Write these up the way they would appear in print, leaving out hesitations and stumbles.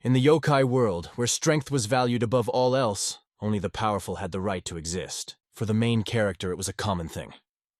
In the yokai world, where strength was valued above all else, only the powerful had the right to exist. For the main character, it was a common thing.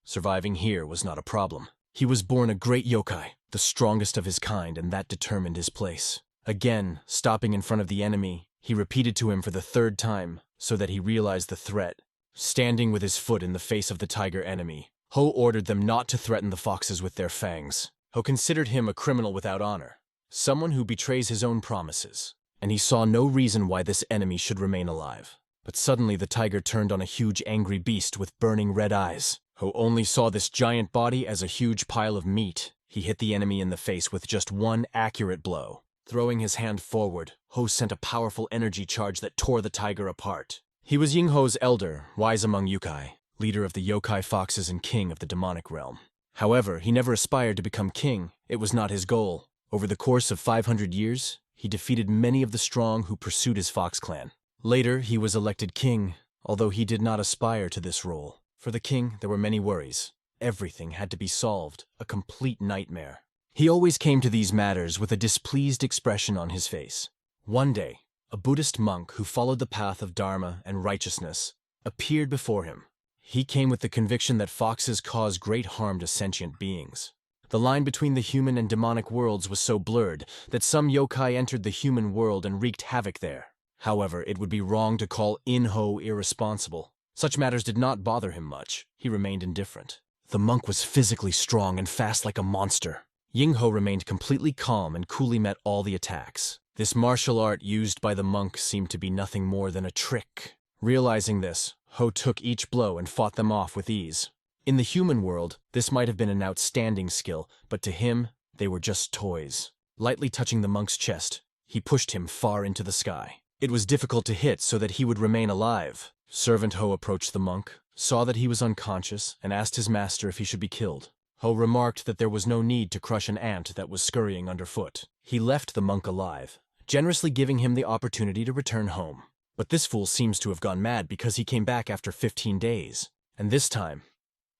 Surviving here was not a problem. He was born a great yokai, the strongest of his kind, and that determined his place. Again, stopping in front of the enemy, he repeated to him for the third time, so that he realized the threat. Standing with his foot in the face of the tiger enemy, Ho ordered them not to threaten the foxes with their fangs. Ho considered him a criminal without honor, someone who betrays his own promises, and he saw no reason why this enemy should remain alive. But suddenly the tiger turned on a huge angry beast with burning red eyes. Ho only saw this giant body as a huge pile of meat. He hit the enemy in the face with just one accurate blow. Throwing his hand forward, Ho sent a powerful energy charge that tore the tiger apart. He was Yin-ho's elder, wise among yokai, leader of the yokai foxes and king of the demonic realm. However, he never aspired to become king. It was not his goal. Over the course of 500 years, he defeated many of the strong who pursued his fox clan. Later, he was elected king, although he did not aspire to this role. For the king, there were many worries. Everything had to be solved, a complete nightmare. He always came to these matters with a displeased expression on his face. One day, a Buddhist monk who followed the path of Dharma and righteousness appeared before him. He came with the conviction that foxes cause great harm to sentient beings. The line between the human and demonic worlds was so blurred that some yokai entered the human world and wreaked havoc there. However, it would be wrong to call Yin-ho irresponsible. Such matters did not bother him much. He remained indifferent. The monk was physically strong and fast like a monster. Yin-ho remained completely calm and coolly met all the attacks. This martial art used by the monk seemed to be nothing more than a trick. Realizing this, Ho took each blow and fought them off with ease. In the human world, this might have been an outstanding skill, but to him, they were just toys. Lightly touching the monk's chest, he pushed him far into the sky. It was difficult to hit so that he would remain alive. Servant Ho approached the monk, saw that he was unconscious, and asked his master if he should be killed. Ho remarked that there was no need to crush an ant that was scurrying underfoot. He left the monk alive, generously giving him the opportunity to return home. But this fool seems to have gone mad because he came back after 15 days. And this time,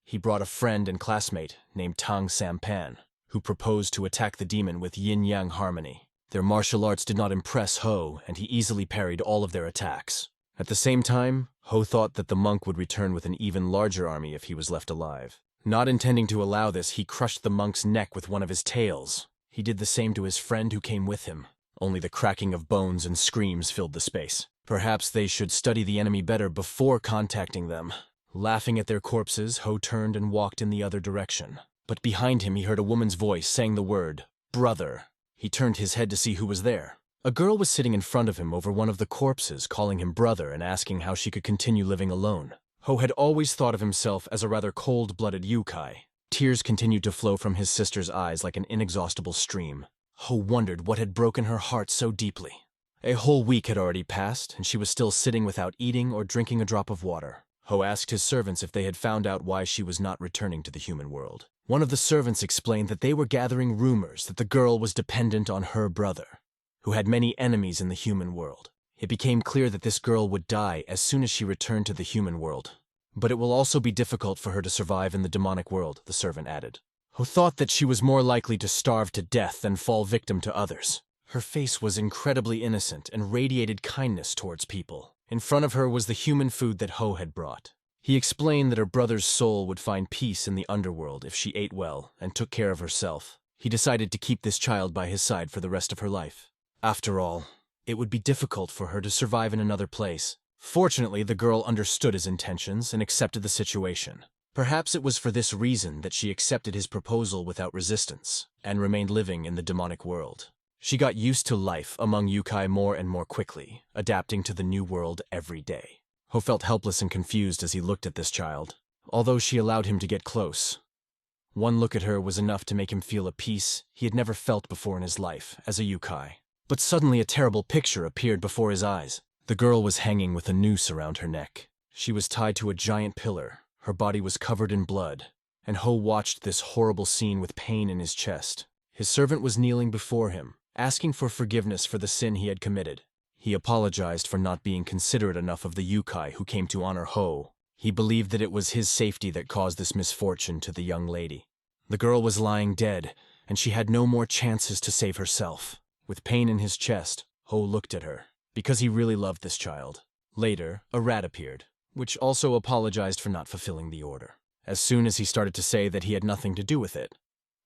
he brought a friend and classmate named Tang Sampan, who proposed to attack the demon with yin-yang harmony. Their martial arts did not impress Ho, and he easily parried all of their attacks. At the same time, Ho thought that the monk would return with an even larger army if he was left alive. Not intending to allow this, he crushed the monk's neck with one of his tails. He did the same to his friend who came with him. Only the cracking of bones and screams filled the space. Perhaps they should study the enemy better before contacting them. Laughing at their corpses, Ho turned and walked in the other direction. But behind him he heard a woman's voice saying the word, "Brother." He turned his head to see who was there. A girl was sitting in front of him over one of the corpses, calling him brother and asking how she could continue living alone. Ho had always thought of himself as a rather cold-blooded yokai. Tears continued to flow from his sister's eyes like an inexhaustible stream. Ho wondered what had broken her heart so deeply. A whole week had already passed, and she was still sitting without eating or drinking a drop of water. Ho asked his servants if they had found out why she was not returning to the human world. One of the servants explained that they were gathering rumors that the girl was dependent on her brother, who had many enemies in the human world. It became clear that this girl would die as soon as she returned to the human world. But it will also be difficult for her to survive in the demonic world, the servant added. Ho thought that she was more likely to starve to death than fall victim to others. Her face was incredibly innocent and radiated kindness towards people. In front of her was the human food that Ho had brought. He explained that her brother's soul would find peace in the underworld if she ate well and took care of herself. He decided to keep this child by his side for the rest of her life. After all, it would be difficult for her to survive in another place. Fortunately, the girl understood his intentions and accepted the situation. Perhaps it was for this reason that she accepted his proposal without resistance and remained living in the demonic world. She got used to life among yokai more and more quickly, adapting to the new world every day. Ho felt helpless and confused as he looked at this child, although she allowed him to get close. One look at her was enough to make him feel a peace he had never felt before in his life as a yokai. But suddenly a terrible picture appeared before his eyes. The girl was hanging with a noose around her neck. She was tied to a giant pillar. Her body was covered in blood, and Ho watched this horrible scene with pain in his chest. His servant was kneeling before him, asking for forgiveness for the sin he had committed. He apologized for not being considerate enough of the yokai who came to honor Ho. He believed that it was his safety that caused this misfortune to the young lady. The girl was lying dead, and she had no more chances to save herself. With pain in his chest, Ho looked at her, because he really loved this child. Later, a rat appeared, which also apologized for not fulfilling the order. As soon as he started to say that he had nothing to do with it,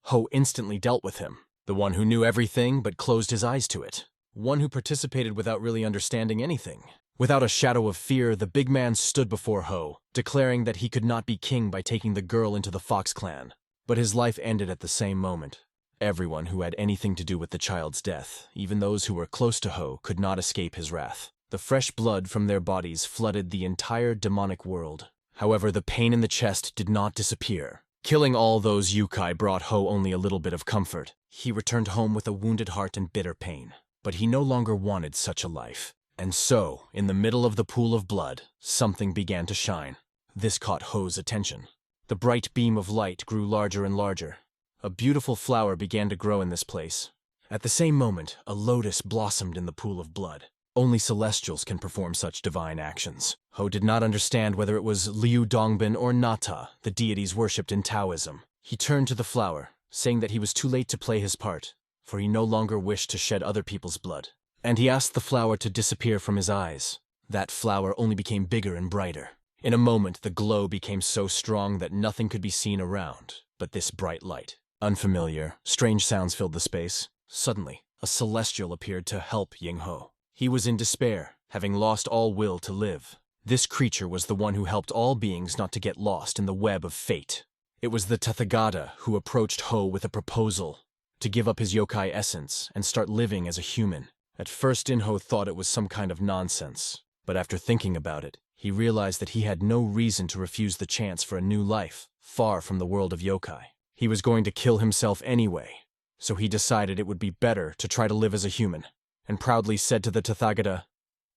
Ho instantly dealt with him, the one who knew everything but closed his eyes to it, one who participated without really understanding anything. Without a shadow of fear, the big man stood before Ho, declaring that he could not be king by taking the girl into the Fox clan. But his life ended at the same moment. Everyone who had anything to do with the child's death, even those who were close to Ho, could not escape his wrath. The fresh blood from their bodies flooded the entire demonic world. However, the pain in the chest did not disappear. Killing all those yokai brought Ho only a little bit of comfort. He returned home with a wounded heart and bitter pain. But he no longer wanted such a life. And so, in the middle of the pool of blood, something began to shine. This caught Ho's attention. The bright beam of light grew larger and larger. A beautiful flower began to grow in this place. At the same moment, a lotus blossomed in the pool of blood. Only celestials can perform such divine actions. Ho did not understand whether it was Liu Dongbin or Nata, the deities worshipped in Taoism. He turned to the flower, saying that he was too late to play his part, for he no longer wished to shed other people's blood. And he asked the flower to disappear from his eyes. That flower only became bigger and brighter. In a moment, the glow became so strong that nothing could be seen around but this bright light. Unfamiliar, strange sounds filled the space. Suddenly, a celestial appeared to help Yin-ho. He was in despair, having lost all will to live. This creature was the one who helped all beings not to get lost in the web of fate. It was the Tathagata who approached Ho with a proposal to give up his yokai essence and start living as a human. At first, Yin-ho thought it was some kind of nonsense, but after thinking about it, he realized that he had no reason to refuse the chance for a new life, far from the world of yokai. He was going to kill himself anyway, so he decided it would be better to try to live as a human, and proudly said to the Tathagata,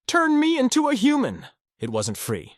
"Turn me into a human!" It wasn't free.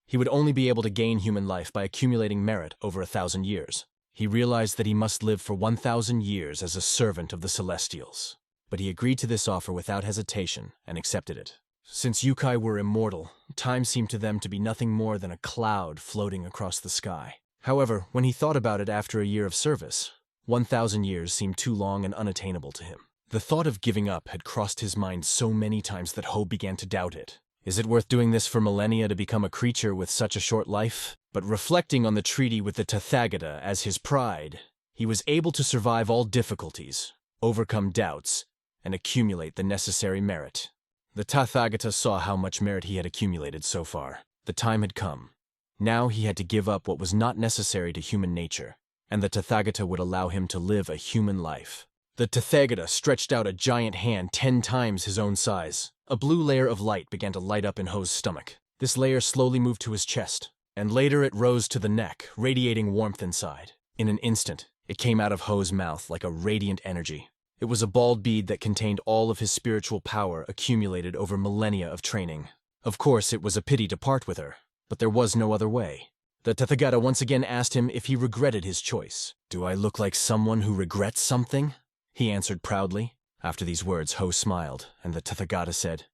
He would only be able to gain human life by accumulating merit over 1,000 years. He realized that he must live for 1,000 years as a servant of the Celestials. But he agreed to this offer without hesitation and accepted it. Since yokai were immortal, time seemed to them to be nothing more than a cloud floating across the sky. However, when he thought about it after a year of service, 1,000 years seemed too long and unattainable to him. The thought of giving up had crossed his mind so many times that Ho began to doubt it. Is it worth doing this for millennia to become a creature with such a short life? But reflecting on the treaty with the Tathagata as his pride, he was able to survive all difficulties, overcome doubts, and accumulate the necessary merit. The Tathagata saw how much merit he had accumulated so far. The time had come. Now he had to give up what was not necessary to human nature, and the Tathagata would allow him to live a human life. The Tathagata stretched out a giant hand 10 times his own size. A blue layer of light began to light up in Ho's stomach. This layer slowly moved to his chest, and later it rose to the neck, radiating warmth inside. In an instant, it came out of Ho's mouth like a radiant energy. It was a bald bead that contained all of his spiritual power accumulated over millennia of training. Of course, it was a pity to part with her, but there was no other way. The Tathagata once again asked him if he regretted his choice. "Do I look like someone who regrets something?" he answered proudly. After these words, Ho smiled, and the Tathagata said,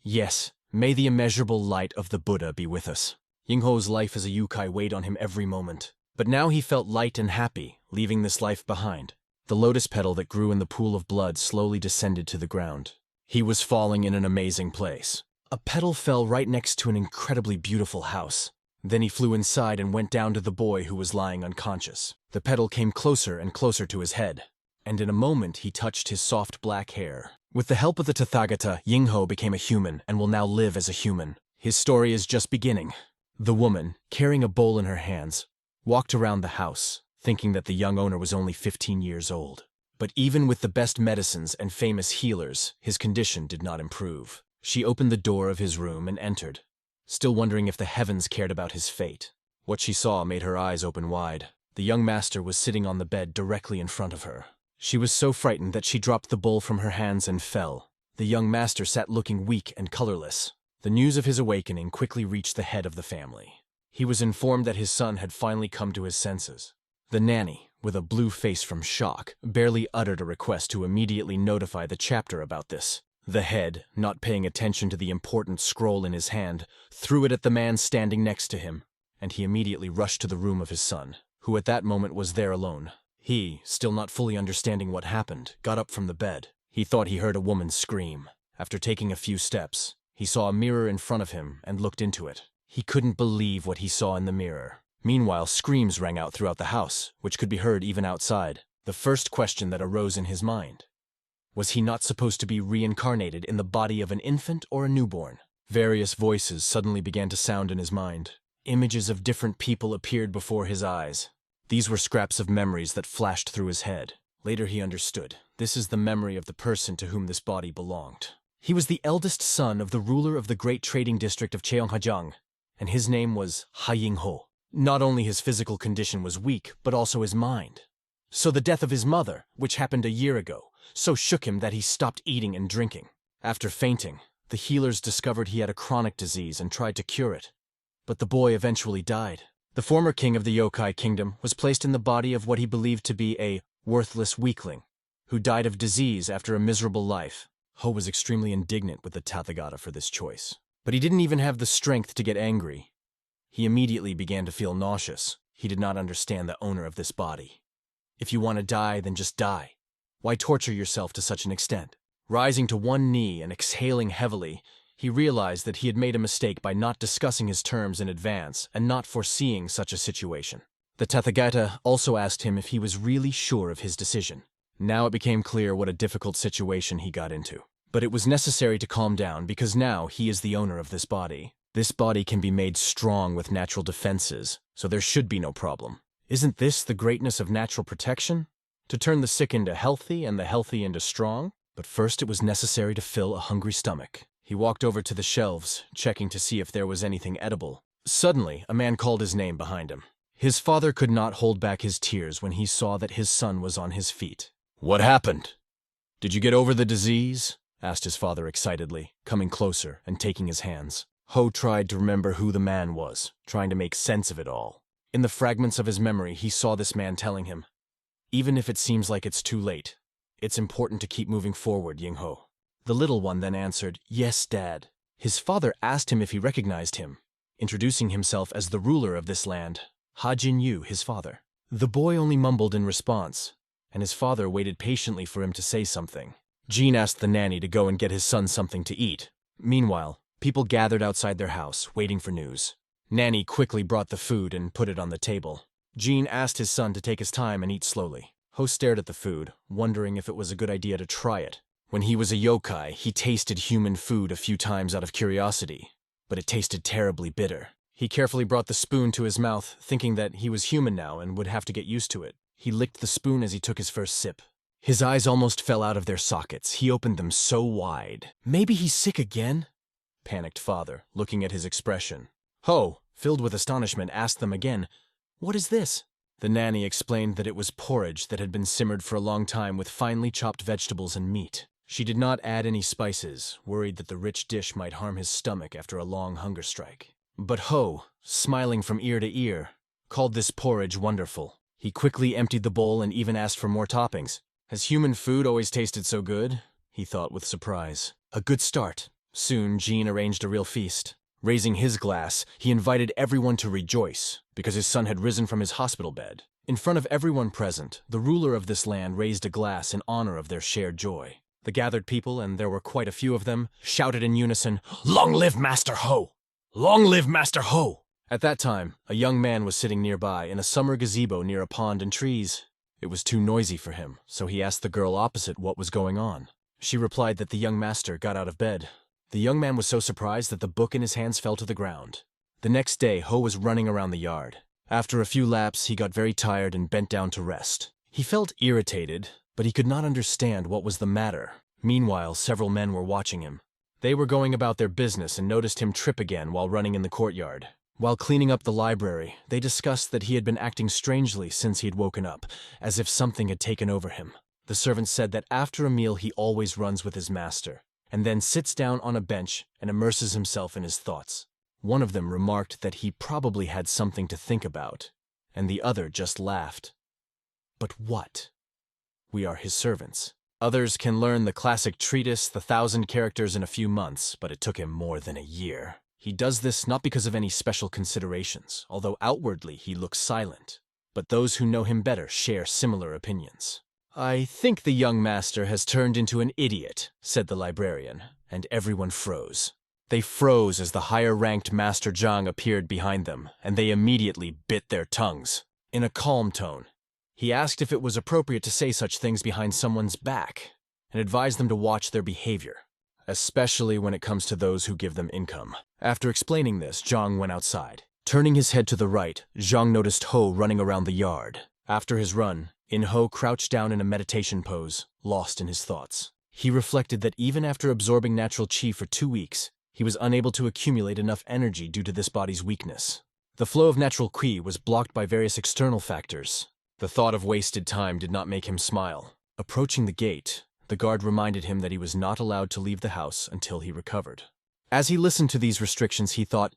"Yes, may the immeasurable light of the Buddha be with us." Yin-ho's life as a yokai weighed on him every moment, but now he felt light and happy, leaving this life behind. The lotus petal that grew in the pool of blood slowly descended to the ground. He was falling in an amazing place. A petal fell right next to an incredibly beautiful house. Then he flew inside and went down to the boy who was lying unconscious. The petal came closer and closer to his head, and in a moment he touched his soft black hair. With the help of the Tathagata, Yin-ho became a human and will now live as a human. His story is just beginning. The woman, carrying a bowl in her hands, walked around the house, thinking that the young owner was only 15 years old. But even with the best medicines and famous healers, his condition did not improve. She opened the door of his room and entered, still wondering if the heavens cared about his fate. What she saw made her eyes open wide. The young master was sitting on the bed directly in front of her. She was so frightened that she dropped the bowl from her hands and fell. The young master sat looking weak and colorless. The news of his awakening quickly reached the head of the family. He was informed that his son had finally come to his senses. The nanny, with a blue face from shock, barely uttered a request to immediately notify the chapter about this. The head, not paying attention to the important scroll in his hand, threw it at the man standing next to him, and he immediately rushed to the room of his son, who at that moment was there alone. He, still not fully understanding what happened, got up from the bed. He thought he heard a woman scream, After taking a few steps, he saw a mirror in front of him and looked into it. He couldn't believe what he saw in the mirror. Meanwhile, screams rang out throughout the house, which could be heard even outside. The first question that arose in his mind: was he not supposed to be reincarnated in the body of an infant or a newborn? Various voices suddenly began to sound in his mind. Images of different people appeared before his eyes. These were scraps of memories that flashed through his head. Later he understood. This is the memory of the person to whom this body belonged. He was the eldest son of the ruler of the great trading district of Cheonghajang, and his name was Hayingho. Not only his physical condition was weak, but also his mind. So the death of his mother, which happened a year ago, so shook him that he stopped eating and drinking. After fainting, the healers discovered he had a chronic disease and tried to cure it. But the boy eventually died. The former king of the yokai kingdom was placed in the body of what he believed to be a worthless weakling, who died of disease after a miserable life. Ho was extremely indignant with the Tathagata for this choice. But he didn't even have the strength to get angry. He immediately began to feel nauseous. He did not understand the owner of this body. If you want to die, then just die. Why torture yourself to such an extent? Rising to one knee and exhaling heavily, he realized that he had made a mistake by not discussing his terms in advance and not foreseeing such a situation. The Tathagata also asked him if he was really sure of his decision. Now it became clear what a difficult situation he got into. But it was necessary to calm down because now he is the owner of this body. This body can be made strong with natural defenses, so there should be no problem. Isn't this the greatness of natural protection? To turn the sick into healthy and the healthy into strong? But first it was necessary to fill a hungry stomach. He walked over to the shelves, checking to see if there was anything edible. Suddenly, a man called his name behind him. His father could not hold back his tears when he saw that his son was on his feet. "What happened? Did you get over the disease?" asked his father excitedly, coming closer and taking his hands. Ho tried to remember who the man was, trying to make sense of it all. In the fragments of his memory, he saw this man telling him, "Even if it seems like it's too late, it's important to keep moving forward, Yin-ho." The little one then answered, "Yes, Dad." His father asked him if he recognized him, introducing himself as the ruler of this land, Ha Jin-yu, his father. The boy only mumbled in response, and his father waited patiently for him to say something. Jean asked the nanny to go and get his son something to eat. Meanwhile, people gathered outside their house, waiting for news. Nanny quickly brought the food and put it on the table. Jean asked his son to take his time and eat slowly. Ho stared at the food, wondering if it was a good idea to try it. When he was a yokai, he tasted human food a few times out of curiosity, but it tasted terribly bitter. He carefully brought the spoon to his mouth, thinking that he was human now and would have to get used to it. He licked the spoon as he took his first sip. His eyes almost fell out of their sockets. He opened them so wide. "Maybe he's sick again?" panicked father, looking at his expression. Ho, filled with astonishment, asked them again, "What is this?" The nanny explained that it was porridge that had been simmered for a long time with finely chopped vegetables and meat. She did not add any spices, worried that the rich dish might harm his stomach after a long hunger strike. But Ho, smiling from ear to ear, called this porridge wonderful. He quickly emptied the bowl and even asked for more toppings. Has human food always tasted so good? He thought with surprise. A good start. Soon, Jean arranged a real feast. Raising his glass, he invited everyone to rejoice, because his son had risen from his hospital bed. In front of everyone present, the ruler of this land raised a glass in honor of their shared joy. The gathered people, and there were quite a few of them, shouted in unison, "Long live Master Ho! Long live Master Ho!" At that time, a young man was sitting nearby in a summer gazebo near a pond and trees. It was too noisy for him, so he asked the girl opposite what was going on. She replied that the young master got out of bed. The young man was so surprised that the book in his hands fell to the ground. The next day, Ho was running around the yard. After a few laps, he got very tired and bent down to rest. He felt irritated, but he could not understand what was the matter. Meanwhile, several men were watching him. They were going about their business and noticed him trip again while running in the courtyard. While cleaning up the library, they discussed that he had been acting strangely since he had woken up, as if something had taken over him. The servant said that after a meal he always runs with his master, and then sits down on a bench and immerses himself in his thoughts. One of them remarked that he probably had something to think about, and the other just laughed. But what? We are his servants. Others can learn the classic treatise, the 1,000 characters in a few months, but it took him more than a year. He does this not because of any special considerations, although outwardly he looks silent. But those who know him better share similar opinions. "I think the young master has turned into an idiot," said the librarian. and everyone froze. They froze as the higher-ranked Master Zhang appeared behind them, and they immediately bit their tongues. In a calm tone, he asked if it was appropriate to say such things behind someone's back, and advised them to watch their behavior, especially when it comes to those who give them income. After explaining this, Zhang went outside. Turning his head to the right, Zhang noticed Ho running around the yard. After his run, Yin-ho crouched down in a meditation pose, lost in his thoughts. He reflected that even after absorbing natural qi for 2 weeks, he was unable to accumulate enough energy due to this body's weakness. The flow of natural qi was blocked by various external factors. The thought of wasted time did not make him smile. Approaching the gate, the guard reminded him that he was not allowed to leave the house until he recovered. As he listened to these restrictions, he thought,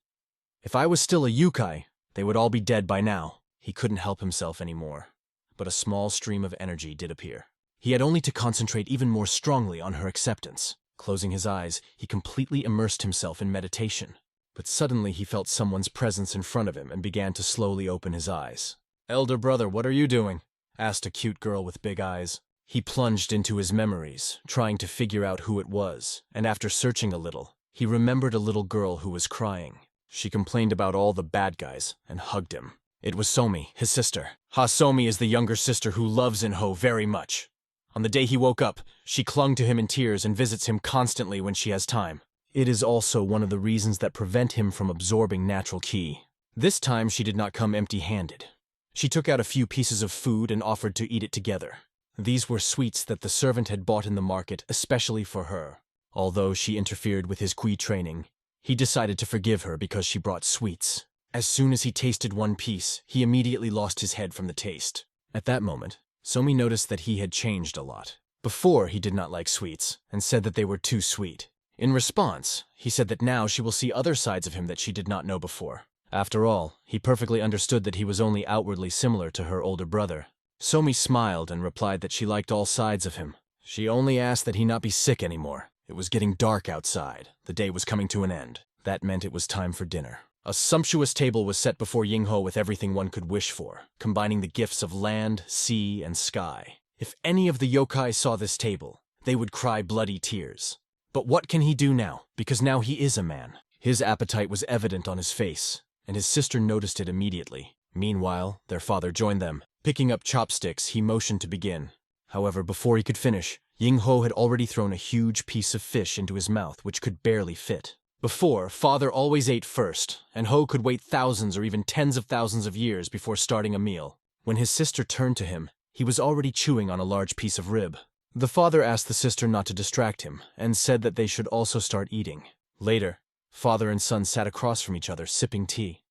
if I was still a yokai, they would all be dead by now. He couldn't help himself anymore. But a small stream of energy did appear. He had only to concentrate even more strongly on her acceptance. Closing his eyes, he completely immersed himself in meditation. But suddenly he felt someone's presence in front of him and began to slowly open his eyes. "Elder brother, what are you doing?" asked a cute girl with big eyes. He plunged into his memories, trying to figure out who it was, and after searching a little, he remembered a little girl who was crying. She complained about all the bad guys and hugged him. It was Somi, his sister. Somi is the younger sister who loves Yin-ho very much. On the day he woke up, she clung to him in tears and visits him constantly when she has time. It is also one of the reasons that prevent him from absorbing natural qi. This time she did not come empty-handed. She took out a few pieces of food and offered to eat it together. These were sweets that the servant had bought in the market especially for her. Although she interfered with his qi training, he decided to forgive her because she brought sweets. As soon as he tasted one piece, he immediately lost his head from the taste. At that moment, Somi noticed that he had changed a lot. Before, he did not like sweets, and said that they were too sweet. In response, he said that now she will see other sides of him that she did not know before. After all, he perfectly understood that he was only outwardly similar to her older brother. Somi smiled and replied that she liked all sides of him. She only asked that he not be sick anymore. It was getting dark outside. The day was coming to an end. That meant it was time for dinner. A sumptuous table was set before Hayingho with everything one could wish for, combining the gifts of land, sea, and sky. If any of the yokai saw this table, they would cry bloody tears. But what can he do now? Because now he is a man. His appetite was evident on his face, and his sister noticed it immediately. Meanwhile, their father joined them. Picking up chopsticks, he motioned to begin. However, before he could finish, Hayingho had already thrown a huge piece of fish into his mouth which could barely fit. Before, father always ate first, and Ho could wait thousands or even tens of thousands of years before starting a meal. When his sister turned to him, he was already chewing on a large piece of rib. The father asked the sister not to distract him, and said that they should also start eating. Later, father and son sat across from each other, sipping tea.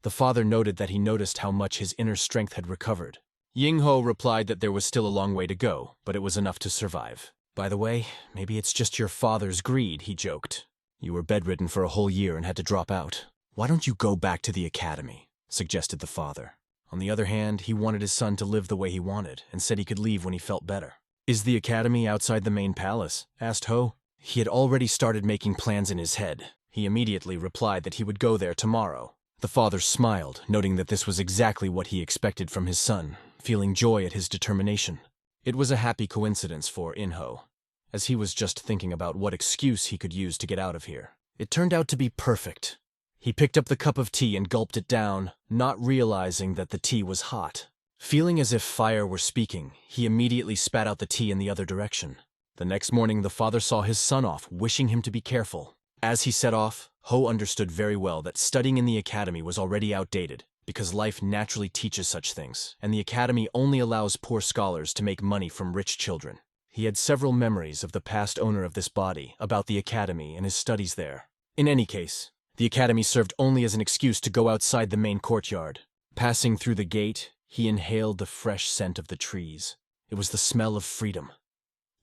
The father noted that he noticed how much his inner strength had recovered. Hayingho replied that there was still a long way to go, but it was enough to survive. "By the way, maybe it's just your father's greed," he joked. "You were bedridden for a whole year and had to drop out. Why don't you go back to the academy?" suggested the father. On the other hand, he wanted his son to live the way he wanted, and said he could leave when he felt better. "Is the academy outside the main palace?" asked Ho. He had already started making plans in his head. He immediately replied that he would go there tomorrow. The father smiled, noting that this was exactly what he expected from his son, feeling joy at his determination. It was a happy coincidence for Yin-ho, as he was just thinking about what excuse he could use to get out of here. It turned out to be perfect. He picked up the cup of tea and gulped it down, not realizing that the tea was hot. Feeling as if fire were speaking, he immediately spat out the tea in the other direction. The next morning, the father saw his son off, wishing him to be careful. As he set off, Ho understood very well that studying in the academy was already outdated, because life naturally teaches such things, and the academy only allows poor scholars to make money from rich children. He had several memories of the past owner of this body, about the academy and his studies there. In any case, the academy served only as an excuse to go outside the main courtyard. Passing through the gate, he inhaled the fresh scent of the trees. It was the smell of freedom.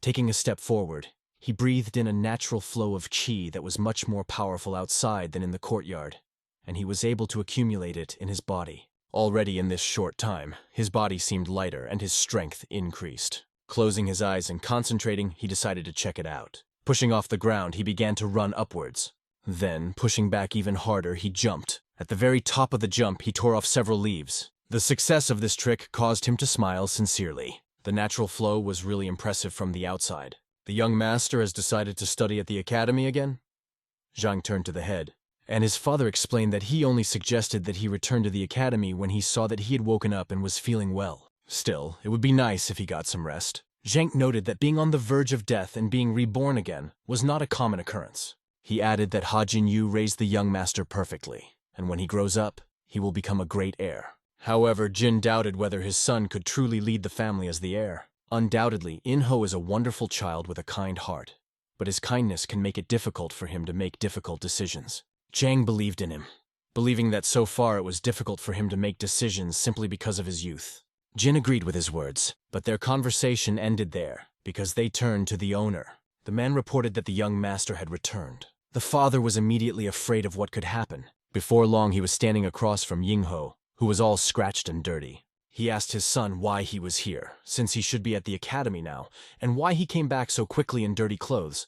Taking a step forward, he breathed in a natural flow of qi that was much more powerful outside than in the courtyard, and he was able to accumulate it in his body. Already in this short time, his body seemed lighter and his strength increased. Closing his eyes and concentrating, he decided to check it out. Pushing off the ground, he began to run upwards. Then, pushing back even harder, he jumped. At the very top of the jump, he tore off several leaves. The success of this trick caused him to smile sincerely. The natural flow was really impressive from the outside. The young master has decided to study at the academy again? Zhang turned to the head, and his father explained that he only suggested that he return to the academy when he saw that he had woken up and was feeling well. Still, it would be nice if he got some rest. Zhang noted that being on the verge of death and being reborn again was not a common occurrence. He added that Ha Jinyu raised the young master perfectly, and when he grows up, he will become a great heir. However, Jin doubted whether his son could truly lead the family as the heir. Undoubtedly, Yin-ho is a wonderful child with a kind heart, but his kindness can make it difficult for him to make difficult decisions. Zhang believed in him, believing that so far it was difficult for him to make decisions simply because of his youth. Jin agreed with his words, but their conversation ended there, because they turned to the owner. The man reported that the young master had returned. The father was immediately afraid of what could happen. Before long, he was standing across from Ying-ho, who was all scratched and dirty. He asked his son why he was here, since he should be at the academy now, and why he came back so quickly in dirty clothes.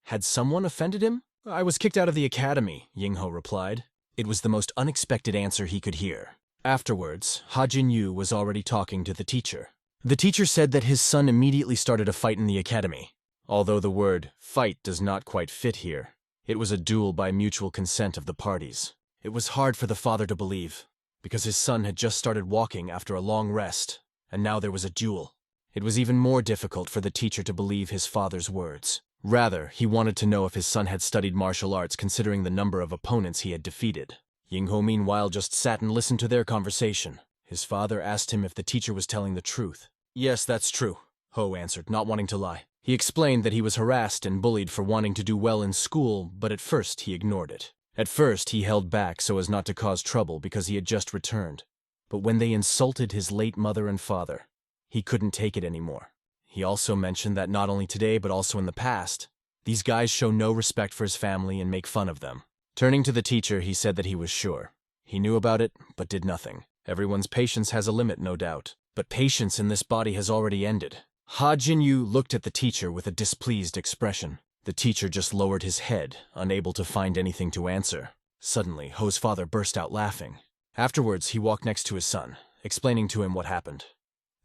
Had someone offended him? I was kicked out of the academy, Ying-ho replied. It was the most unexpected answer he could hear. Afterwards, Ha Jinyu was already talking to the teacher. The teacher said that his son immediately started a fight in the academy. Although the word fight does not quite fit here, it was a duel by mutual consent of the parties. It was hard for the father to believe, because his son had just started walking after a long rest, and now there was a duel. It was even more difficult for the teacher to believe his father's words. Rather, he wanted to know if his son had studied martial arts considering the number of opponents he had defeated. Ying-ho meanwhile just sat and listened to their conversation. His father asked him if the teacher was telling the truth. Yes, that's true, Ho answered, not wanting to lie. He explained that he was harassed and bullied for wanting to do well in school, but at first he ignored it. At first he held back so as not to cause trouble because he had just returned. But when they insulted his late mother and father, he couldn't take it anymore. He also mentioned that not only today but also in the past, these guys show no respect for his family and make fun of them. Turning to the teacher, he said that he was sure. He knew about it, but did nothing. Everyone's patience has a limit, no doubt. But patience in this body has already ended. Ha Jinyu looked at the teacher with a displeased expression. The teacher just lowered his head, unable to find anything to answer. Suddenly, Ho's father burst out laughing. Afterwards, he walked next to his son, explaining to him what happened.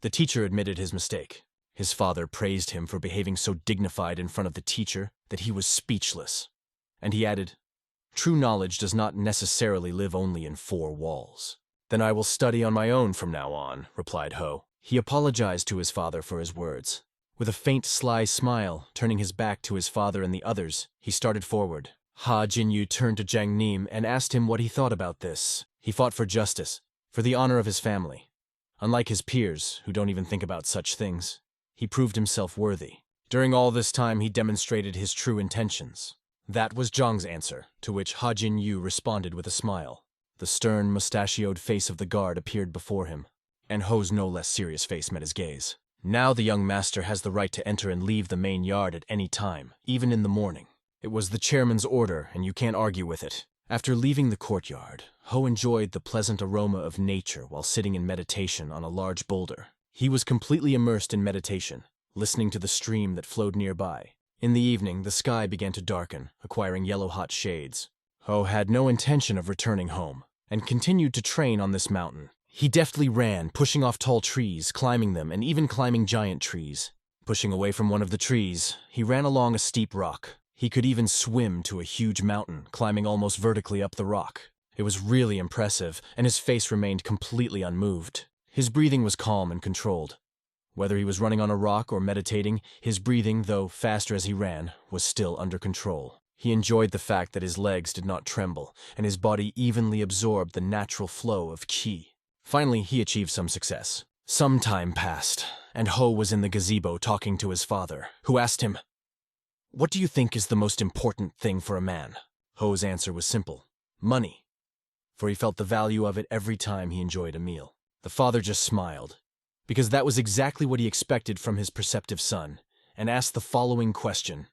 The teacher admitted his mistake. His father praised him for behaving so dignified in front of the teacher that he was speechless. And he added, "True knowledge does not necessarily live only in four walls." "Then I will study on my own from now on," replied Ho. He apologized to his father for his words. With a faint, sly smile, turning his back to his father and the others, he started forward. Ha Jinyu turned to Jiang Nim and asked him what he thought about this. He fought for justice, for the honor of his family. Unlike his peers, who don't even think about such things, he proved himself worthy. During all this time, he demonstrated his true intentions. That was Zhang's answer, to which Ha Jinyu responded with a smile. The stern, mustachioed face of the guard appeared before him, and Ho's no less serious face met his gaze. Now the young master has the right to enter and leave the main yard at any time, even in the morning. It was the chairman's order, and you can't argue with it. After leaving the courtyard, Ho enjoyed the pleasant aroma of nature while sitting in meditation on a large boulder. He was completely immersed in meditation, listening to the stream that flowed nearby. In the evening, the sky began to darken, acquiring yellow-hot shades. Ho had no intention of returning home, and continued to train on this mountain. He deftly ran, pushing off tall trees, climbing them, and even climbing giant trees. Pushing away from one of the trees, he ran along a steep rock. He could even swim to a huge mountain, climbing almost vertically up the rock. It was really impressive, and his face remained completely unmoved. His breathing was calm and controlled. Whether he was running on a rock or meditating, his breathing, though faster as he ran, was still under control. He enjoyed the fact that his legs did not tremble, and his body evenly absorbed the natural flow of qi. Finally, he achieved some success. Some time passed, and Ho was in the gazebo talking to his father, who asked him, "What do you think is the most important thing for a man?" Ho's answer was simple: money, for he felt the value of it every time he enjoyed a meal. The father just smiled, because that was exactly what he expected from his perceptive son, and asked the following question: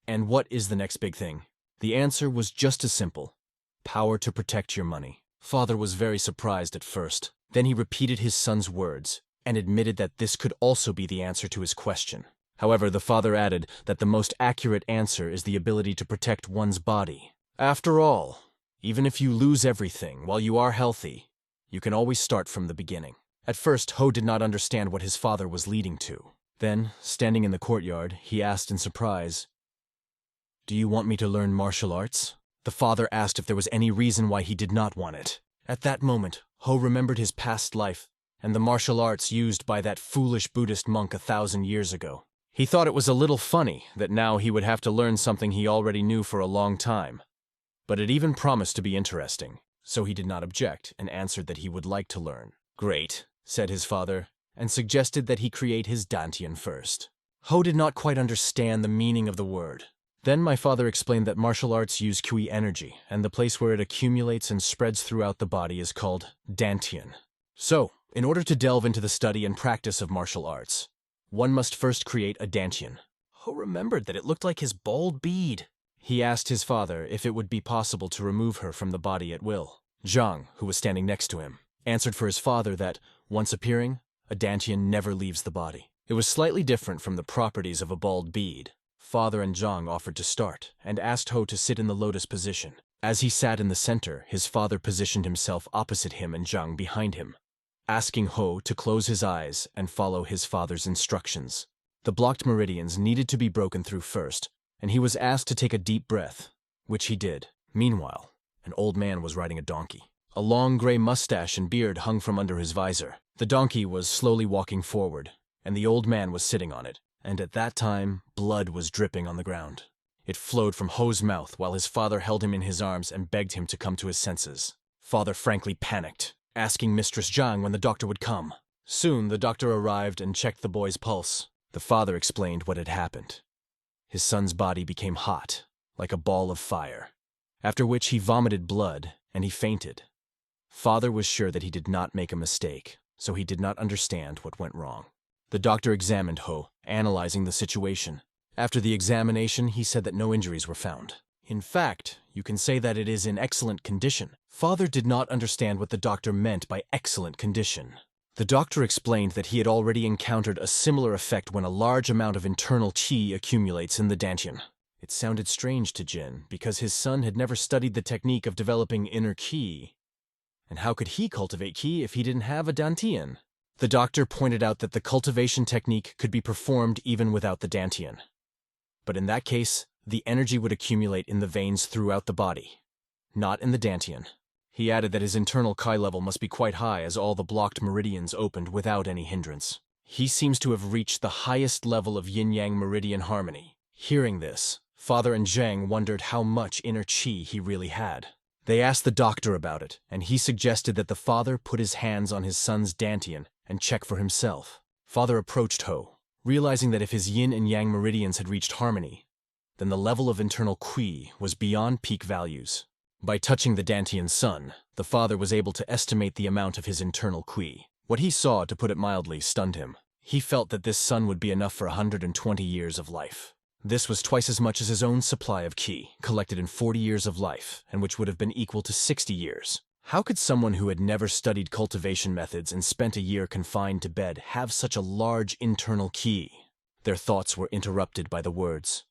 "And what is the next big thing?" The answer was just as simple: power to protect your money. Father was very surprised at first. Then he repeated his son's words, and admitted that this could also be the answer to his question. However, the father added that the most accurate answer is the ability to protect one's body. After all, even if you lose everything while you are healthy, you can always start from the beginning. At first, Ho did not understand what his father was leading to. Then, standing in the courtyard, he asked in surprise, "Do you want me to learn martial arts?" The father asked if there was any reason why he did not want it. At that moment, Ho remembered his past life and the martial arts used by that foolish Buddhist monk 1,000 years ago. He thought it was a little funny that now he would have to learn something he already knew for a long time. But it even promised to be interesting, so he did not object and answered that he would like to learn. "Great," said his father, and suggested that he create his dantian first. Ho did not quite understand the meaning of the word. Then my father explained that martial arts use Qi energy, and the place where it accumulates and spreads throughout the body is called dantian. So, in order to delve into the study and practice of martial arts, one must first create a dantian. Ho remembered that it looked like his bald bead. He asked his father if it would be possible to remove her from the body at will. Zhang, who was standing next to him, answered for his father that, once appearing, a dantian never leaves the body. It was slightly different from the properties of a bald bead. Father and Zhang offered to start, and asked Ho to sit in the lotus position. As he sat in the center, his father positioned himself opposite him and Zhang behind him, asking Ho to close his eyes and follow his father's instructions. The blocked meridians needed to be broken through first, and he was asked to take a deep breath, which he did. Meanwhile, an old man was riding a donkey. A long gray mustache and beard hung from under his visor. The donkey was slowly walking forward, and the old man was sitting on it, and at that time, blood was dripping on the ground. It flowed from Ho's mouth while his father held him in his arms and begged him to come to his senses. Father frankly panicked, asking Mistress Zhang when the doctor would come. Soon, the doctor arrived and checked the boy's pulse. The father explained what had happened. His son's body became hot, like a ball of fire, after which he vomited blood and he fainted. Father was sure that he did not make a mistake, so he did not understand what went wrong. The doctor examined Ho, analyzing the situation. After the examination, he said that no injuries were found. In fact, you can say that it is in excellent condition. Father did not understand what the doctor meant by excellent condition. The doctor explained that he had already encountered a similar effect when a large amount of internal qi accumulates in the dantian. It sounded strange to Jin, because his son had never studied the technique of developing inner qi. And how could he cultivate qi if he didn't have a dantian? The doctor pointed out that the cultivation technique could be performed even without the dantian. But in that case, the energy would accumulate in the veins throughout the body, not in the dantian. He added that his internal qi level must be quite high as all the blocked meridians opened without any hindrance. He seems to have reached the highest level of yin-yang meridian harmony. Hearing this, Father and Zhang wondered how much inner qi he really had. They asked the doctor about it, and he suggested that the father put his hands on his son's dantian and check for himself. Father approached Ho, realizing that if his yin and yang meridians had reached harmony, then the level of internal qi was beyond peak values. By touching the dantian's son, the father was able to estimate the amount of his internal qi. What he saw, to put it mildly, stunned him. He felt that this son would be enough for 120 years of life. This was twice as much as his own supply of qi, collected in 40 years of life, and which would have been equal to 60 years. How could someone who had never studied cultivation methods and spent a year confined to bed have such a large internal qi? Their thoughts were interrupted by the words.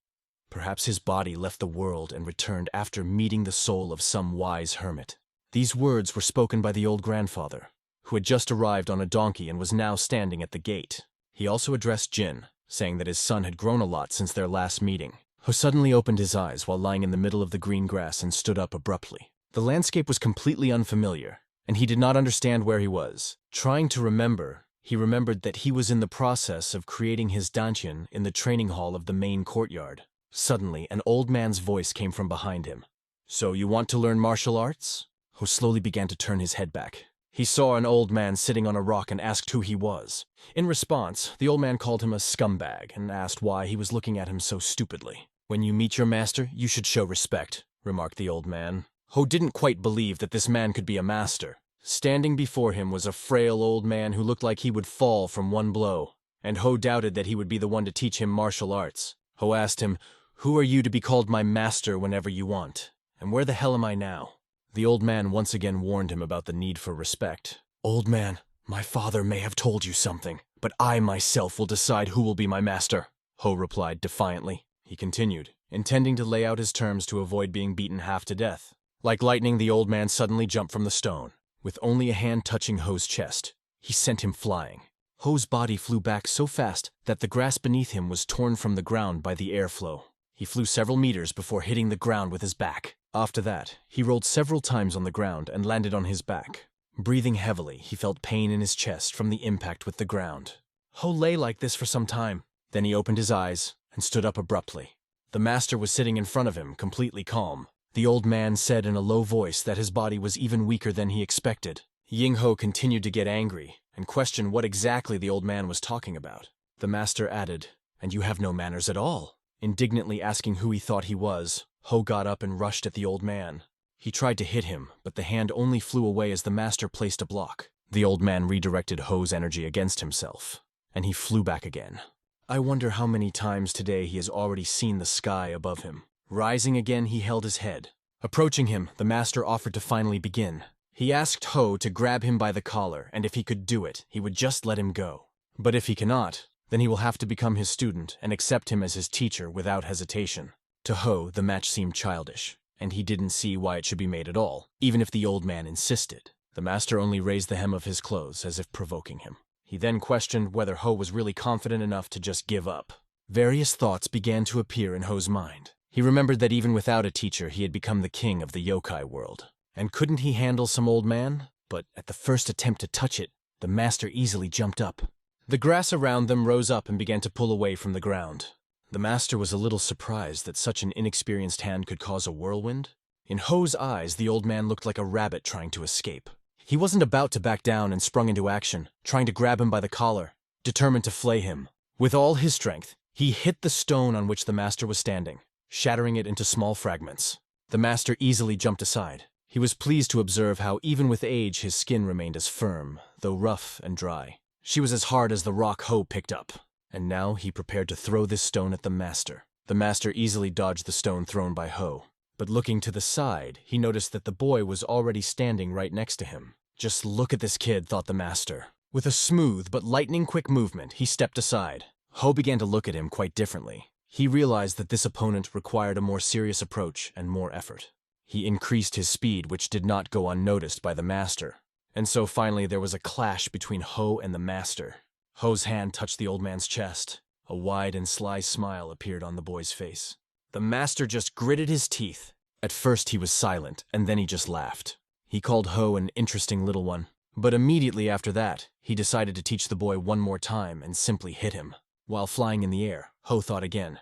Perhaps his body left the world and returned after meeting the soul of some wise hermit. These words were spoken by the old grandfather, who had just arrived on a donkey and was now standing at the gate. He also addressed Jin, saying that his son had grown a lot since their last meeting. Ho suddenly opened his eyes while lying in the middle of the green grass and stood up abruptly. The landscape was completely unfamiliar, and he did not understand where he was. Trying to remember, he remembered that he was in the process of creating his dantian in the training hall of the main courtyard. Suddenly, an old man's voice came from behind him. "So you want to learn martial arts?" Ho slowly began to turn his head back. He saw an old man sitting on a rock and asked who he was. In response, the old man called him a scumbag and asked why he was looking at him so stupidly. "When you meet your master, you should show respect," remarked the old man. Ho didn't quite believe that this man could be a master. Standing before him was a frail old man who looked like he would fall from one blow, and Ho doubted that he would be the one to teach him martial arts. Ho asked him, "Who are you to be called my master whenever you want? And where the hell am I now?" The old man once again warned him about the need for respect. "Old man, my father may have told you something, but I myself will decide who will be my master," Ho replied defiantly. He continued, intending to lay out his terms to avoid being beaten half to death. Like lightning, the old man suddenly jumped from the stone. With only a hand touching Ho's chest, he sent him flying. Ho's body flew back so fast that the grass beneath him was torn from the ground by the airflow. He flew several meters before hitting the ground with his back. After that, he rolled several times on the ground and landed on his back. Breathing heavily, he felt pain in his chest from the impact with the ground. Ho lay like this for some time. Then he opened his eyes and stood up abruptly. The master was sitting in front of him, completely calm. The old man said in a low voice that his body was even weaker than he expected. Ying-ho continued to get angry and questioned what exactly the old man was talking about. The master added, "And you have no manners at all." Indignantly asking who he thought he was, Ho got up and rushed at the old man. He tried to hit him, but the hand only flew away as the master placed a block. The old man redirected Ho's energy against himself, and he flew back again. I wonder how many times today he has already seen the sky above him. Rising again, he held his head. Approaching him, the master offered to finally begin. He asked Ho to grab him by the collar, and if he could do it, he would just let him go. But if he cannot, then he will have to become his student and accept him as his teacher without hesitation. To Ho, the match seemed childish, and he didn't see why it should be made at all, even if the old man insisted. The master only raised the hem of his clothes as if provoking him. He then questioned whether Ho was really confident enough to just give up. Various thoughts began to appear in Ho's mind. He remembered that even without a teacher, he had become the king of the yokai world. And couldn't he handle some old man? But at the first attempt to touch it, the master easily jumped up. The grass around them rose up and began to pull away from the ground. The master was a little surprised that such an inexperienced hand could cause a whirlwind. In Ho's eyes, the old man looked like a rabbit trying to escape. He wasn't about to back down and sprung into action, trying to grab him by the collar, determined to flay him. With all his strength, he hit the stone on which the master was standing, shattering it into small fragments. The master easily jumped aside. He was pleased to observe how even with age his skin remained as firm, though rough and dry. She was as hard as the rock Ho picked up. And now he prepared to throw this stone at the master. The master easily dodged the stone thrown by Ho. But looking to the side, he noticed that the boy was already standing right next to him. Just look at this kid, thought the master. With a smooth but lightning-quick movement, he stepped aside. Ho began to look at him quite differently. He realized that this opponent required a more serious approach and more effort. He increased his speed, which did not go unnoticed by the master. And so finally there was a clash between Ho and the master. Ho's hand touched the old man's chest. A wide and sly smile appeared on the boy's face. The master just gritted his teeth. At first he was silent, and then he just laughed. He called Ho an interesting little one. But immediately after that, he decided to teach the boy one more time and simply hit him. While flying in the air, Ho thought again,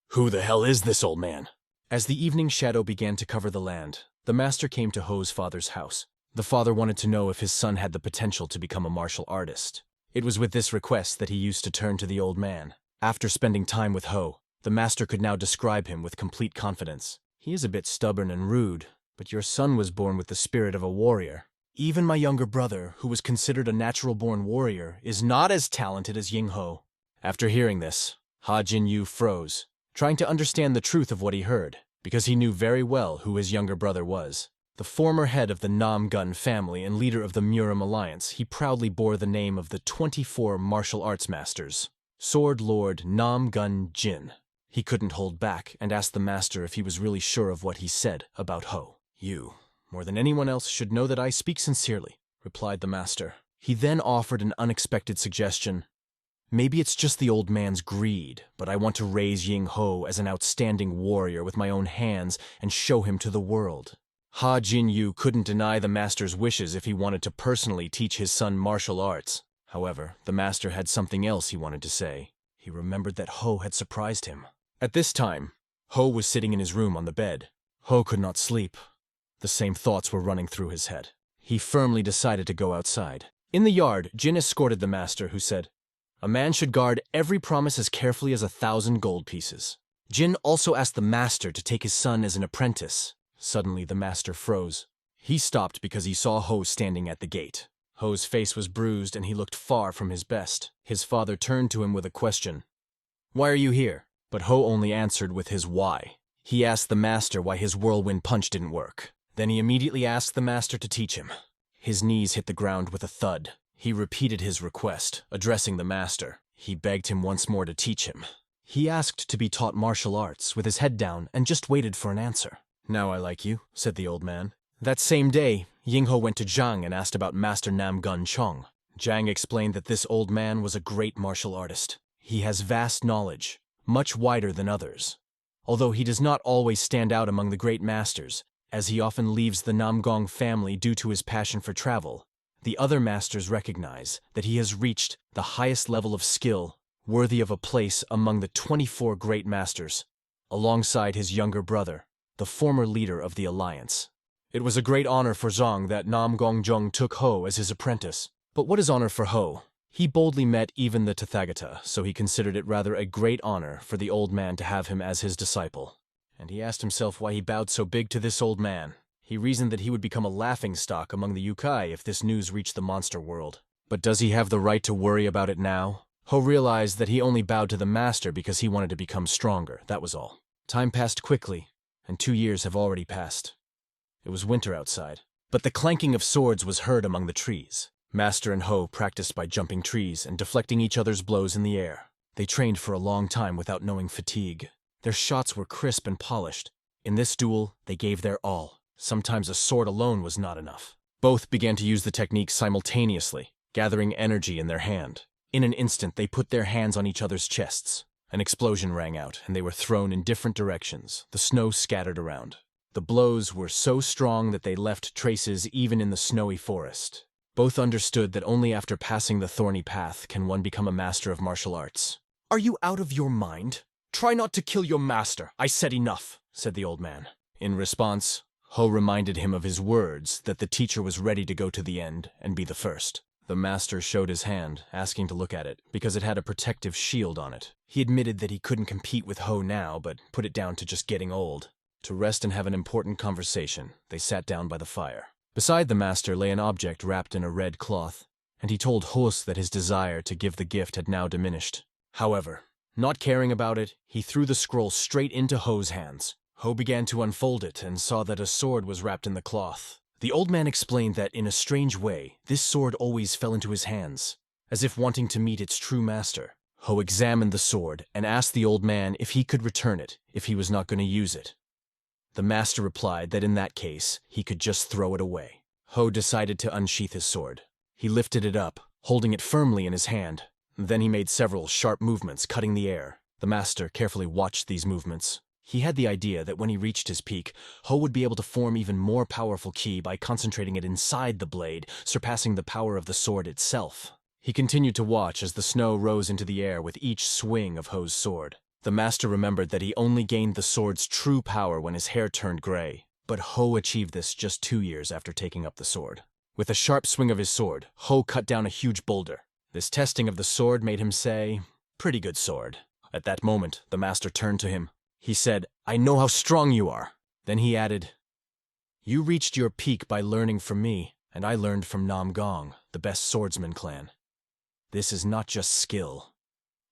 "Who the hell is this old man?" As the evening shadow began to cover the land, the master came to Ho's father's house. The father wanted to know if his son had the potential to become a martial artist. It was with this request that he used to turn to the old man. After spending time with Ho, the master could now describe him with complete confidence. "He is a bit stubborn and rude, but your son was born with the spirit of a warrior. Even my younger brother, who was considered a natural-born warrior, is not as talented as Ying-ho." After hearing this, Ha Jin-yu froze, trying to understand the truth of what he heard, because he knew very well who his younger brother was. The former head of the Namgong family and leader of the Murim Alliance, he proudly bore the name of the 24 martial arts masters, Sword Lord Namgong Jin. He couldn't hold back and asked the master if he was really sure of what he said about Ho. "You, more than anyone else, should know that I speak sincerely," replied the master. He then offered an unexpected suggestion. "Maybe it's just the old man's greed, but I want to raise Ying-ho as an outstanding warrior with my own hands and show him to the world." Ha Jin-yu couldn't deny the master's wishes if he wanted to personally teach his son martial arts. However, the master had something else he wanted to say. He remembered that Ho had surprised him. At this time, Ho was sitting in his room on the bed. Ho could not sleep. The same thoughts were running through his head. He firmly decided to go outside. In the yard, Jin escorted the master, who said, "A man should guard every promise as carefully as 1,000 gold pieces." Jin also asked the master to take his son as an apprentice. Suddenly, the master froze. He stopped because he saw Ho standing at the gate. Ho's face was bruised and he looked far from his best. His father turned to him with a question. "Why are you here?" But Ho only answered with his why. He asked the master why his whirlwind punch didn't work. Then he immediately asked the master to teach him. His knees hit the ground with a thud. He repeated his request, addressing the master. He begged him once more to teach him. He asked to be taught martial arts with his head down and just waited for an answer. "Now I like you," said the old man. That same day, Ying-ho went to Zhang and asked about Master Namgong Chong. Zhang explained that this old man was a great martial artist. He has vast knowledge, much wider than others. Although he does not always stand out among the great masters, as he often leaves the Namgong family due to his passion for travel, the other masters recognize that he has reached the highest level of skill worthy of a place among the 24 great masters, alongside his younger brother, the former leader of the alliance. It was a great honor for Zhang that Namgong Jung took Ho as his apprentice. But what is honor for Ho? He boldly met even the Tathagata, so he considered it rather a great honor for the old man to have him as his disciple. And he asked himself why he bowed so big to this old man. He reasoned that he would become a laughingstock among the yokai if this news reached the monster world. But does he have the right to worry about it now? Ho realized that he only bowed to the master because he wanted to become stronger, that was all. Time passed quickly, and 2 years have already passed. It was winter outside, but the clanking of swords was heard among the trees. Master and Ho practiced by jumping trees and deflecting each other's blows in the air. They trained for a long time without knowing fatigue. Their shots were crisp and polished. In this duel, they gave their all. Sometimes a sword alone was not enough. Both began to use the technique simultaneously, gathering energy in their hand. In an instant, they put their hands on each other's chests. An explosion rang out, and they were thrown in different directions. The snow scattered around. The blows were so strong that they left traces even in the snowy forest. Both understood that only after passing the thorny path can one become a master of martial arts. "Are you out of your mind? Try not to kill your master. I said enough," said the old man. In response, Ho reminded him of his words that the teacher was ready to go to the end and be the first. The master showed his hand, asking to look at it, because it had a protective shield on it. He admitted that he couldn't compete with Ho now, but put it down to just getting old. To rest and have an important conversation, they sat down by the fire. Beside the master lay an object wrapped in a red cloth, and he told Hos that his desire to give the gift had now diminished. However, not caring about it, he threw the scroll straight into Ho's hands. Ho began to unfold it and saw that a sword was wrapped in the cloth. The old man explained that, in a strange way, this sword always fell into his hands, as if wanting to meet its true master. Ho examined the sword and asked the old man if he could return it if he was not going to use it. The master replied that in that case, he could just throw it away. Ho decided to unsheath his sword. He lifted it up, holding it firmly in his hand. Then he made several sharp movements, cutting the air. The master carefully watched these movements. He had the idea that when he reached his peak, Ho would be able to form even more powerful ki by concentrating it inside the blade, surpassing the power of the sword itself. He continued to watch as the snow rose into the air with each swing of Ho's sword. The master remembered that he only gained the sword's true power when his hair turned gray, but Ho achieved this just 2 years after taking up the sword. With a sharp swing of his sword, Ho cut down a huge boulder. This testing of the sword made him say, "Pretty good sword." At that moment, the master turned to him. He said, "I know how strong you are." Then he added, "You reached your peak by learning from me, and I learned from Namgong, the best swordsman clan. This is not just skill.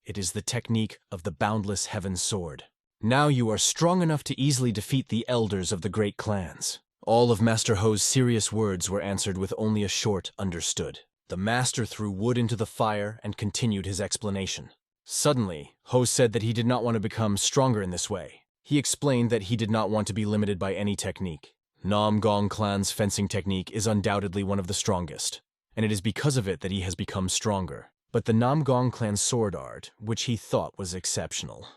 It is the technique of the boundless heaven sword. Now you are strong enough to easily defeat the elders of the great clans." All of Master Ho's serious words were answered with only a short "understood." The master threw wood into the fire and continued his explanation. Suddenly, Ho said that he did not want to become stronger in this way. He explained that he did not want to be limited by any technique. Namgong clan's fencing technique is undoubtedly one of the strongest, and it is because of it that he has become stronger. But the Namgong clan's sword art, which he thought was exceptional,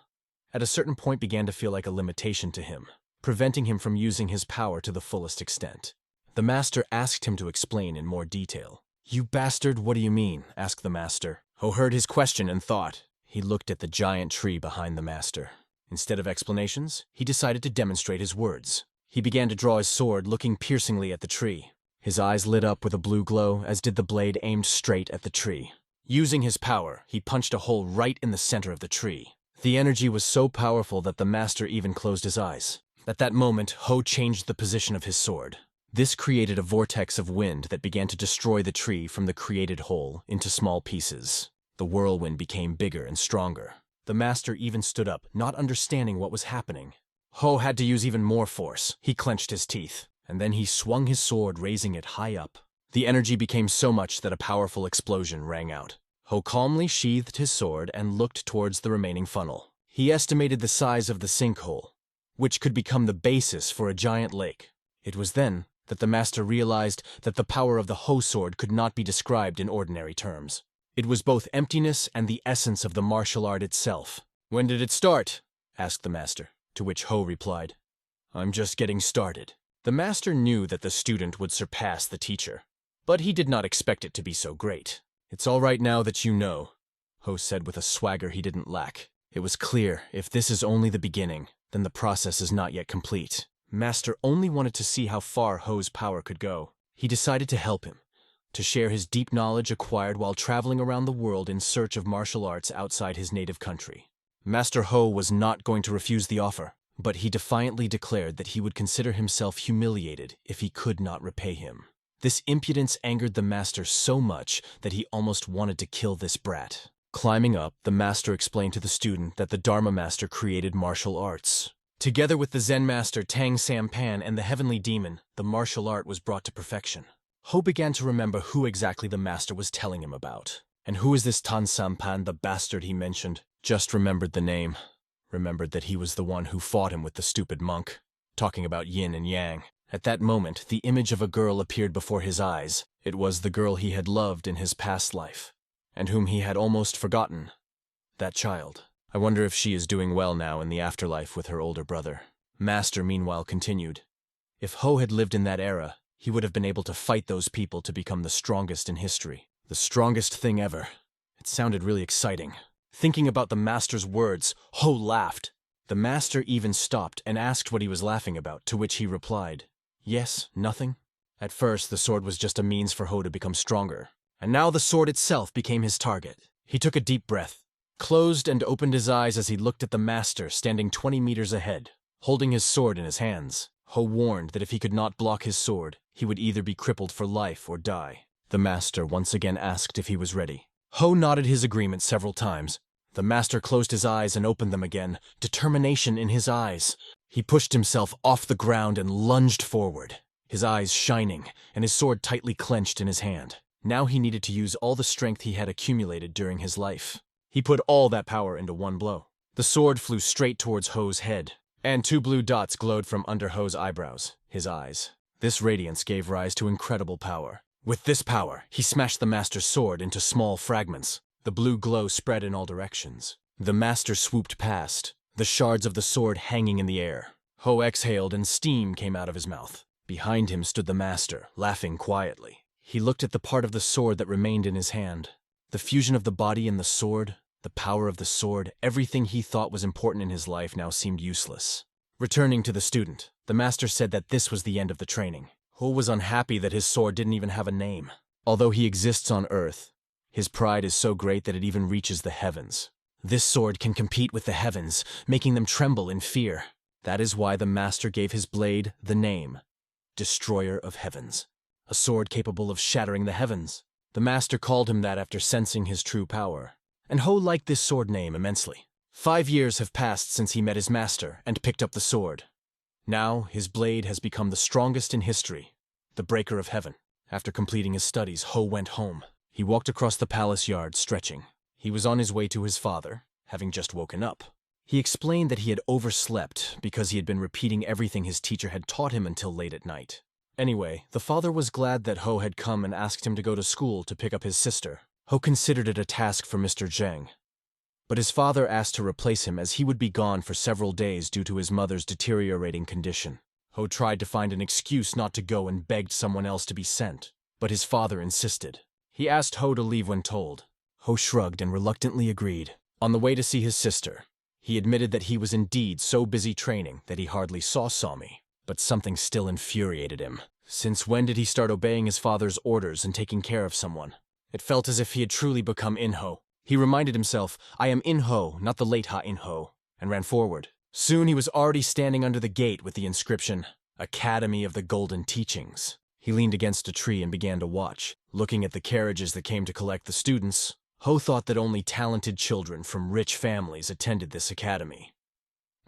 at a certain point began to feel like a limitation to him, preventing him from using his power to the fullest extent. The master asked him to explain in more detail. "You bastard, what do you mean?" asked the master. Ho heard his question and thought. He looked at the giant tree behind the master. Instead of explanations, he decided to demonstrate his words. He began to draw his sword, looking piercingly at the tree. His eyes lit up with a blue glow, as did the blade aimed straight at the tree. Using his power, he punched a hole right in the center of the tree. The energy was so powerful that the master even closed his eyes. At that moment, Ho changed the position of his sword. This created a vortex of wind that began to destroy the tree from the created hole into small pieces. The whirlwind became bigger and stronger. The master even stood up, not understanding what was happening. Ho had to use even more force. He clenched his teeth, and then he swung his sword, raising it high up. The energy became so much that a powerful explosion rang out. Ho calmly sheathed his sword and looked towards the remaining funnel. He estimated the size of the sinkhole, which could become the basis for a giant lake. It was then that the master realized that the power of the Ho sword could not be described in ordinary terms. It was both emptiness and the essence of the martial art itself. "When did it start?" asked the master, to which Ho replied, "I'm just getting started." The master knew that the student would surpass the teacher, but he did not expect it to be so great. "It's all right now that you know," Ho said with a swagger he didn't lack. It was clear, if this is only the beginning, then the process is not yet complete. Master only wanted to see how far Ho's power could go. He decided to help him, to share his deep knowledge acquired while traveling around the world in search of martial arts outside his native country. Master Ho was not going to refuse the offer, but he defiantly declared that he would consider himself humiliated if he could not repay him. This impudence angered the master so much that he almost wanted to kill this brat. Climbing up, the master explained to the student that the Dharma master created martial arts. Together with the Zen master Tang Sampan and the heavenly demon, the martial art was brought to perfection. Ho began to remember who exactly the master was telling him about. And who is this Tan Sampan, the bastard he mentioned? Just remembered the name. Remembered that he was the one who fought him with the stupid monk, talking about yin and yang. At that moment, the image of a girl appeared before his eyes. It was the girl he had loved in his past life, and whom he had almost forgotten. That child. I wonder if she is doing well now in the afterlife with her older brother. Master, meanwhile, continued. If Ho had lived in that era, he would have been able to fight those people to become the strongest in history. The strongest thing ever. It sounded really exciting. Thinking about the master's words, Ho laughed. The master even stopped and asked what he was laughing about, to which he replied, "Yes, nothing." At first, the sword was just a means for Ho to become stronger, and now the sword itself became his target. He took a deep breath, closed and opened his eyes as he looked at the master standing 20 meters ahead, holding his sword in his hands. Ho warned that if he could not block his sword, he would either be crippled for life or die. The master once again asked if he was ready. Ho nodded his agreement several times. The master closed his eyes and opened them again, determination in his eyes. He pushed himself off the ground and lunged forward, his eyes shining and his sword tightly clenched in his hand. Now he needed to use all the strength he had accumulated during his life. He put all that power into one blow. The sword flew straight towards Ho's head, and 2 blue dots glowed from under Ho's eyebrows, his eyes. This radiance gave rise to incredible power. With this power, he smashed the master's sword into small fragments. The blue glow spread in all directions. The master swooped past, the shards of the sword hanging in the air. Ho exhaled and steam came out of his mouth. Behind him stood the master, laughing quietly. He looked at the part of the sword that remained in his hand. The fusion of the body and the sword, the power of the sword, everything he thought was important in his life now seemed useless. Returning to the student, the master said that this was the end of the training. Ho was unhappy that his sword didn't even have a name. Although he exists on Earth, his pride is so great that it even reaches the heavens. This sword can compete with the heavens, making them tremble in fear. That is why the master gave his blade the name, Destroyer of Heavens. A sword capable of shattering the heavens. The master called him that after sensing his true power. And Ho liked this sword name immensely. 5 years have passed since he met his master and picked up the sword. Now, his blade has become the strongest in history, the breaker of heaven. After completing his studies, Ho went home. He walked across the palace yard, stretching. He was on his way to his father, having just woken up. He explained that he had overslept because he had been repeating everything his teacher had taught him until late at night. Anyway, the father was glad that Ho had come and asked him to go to school to pick up his sister. Ho considered it a task for Mr. Zhang, but his father asked to replace him as he would be gone for several days due to his mother's deteriorating condition. Ho tried to find an excuse not to go and begged someone else to be sent, but his father insisted. He asked Ho to leave when told. Ho shrugged and reluctantly agreed. On the way to see his sister, he admitted that he was indeed so busy training that he hardly saw Somi, but something still infuriated him. Since when did he start obeying his father's orders and taking care of someone? It felt as if he had truly become Yin-ho. He reminded himself, "I am Yin-ho, not the late Ha-In-ho," and ran forward. Soon he was already standing under the gate with the inscription, Academy of the Golden Teachings. He leaned against a tree and began to watch. Looking at the carriages that came to collect the students, Ho thought that only talented children from rich families attended this academy.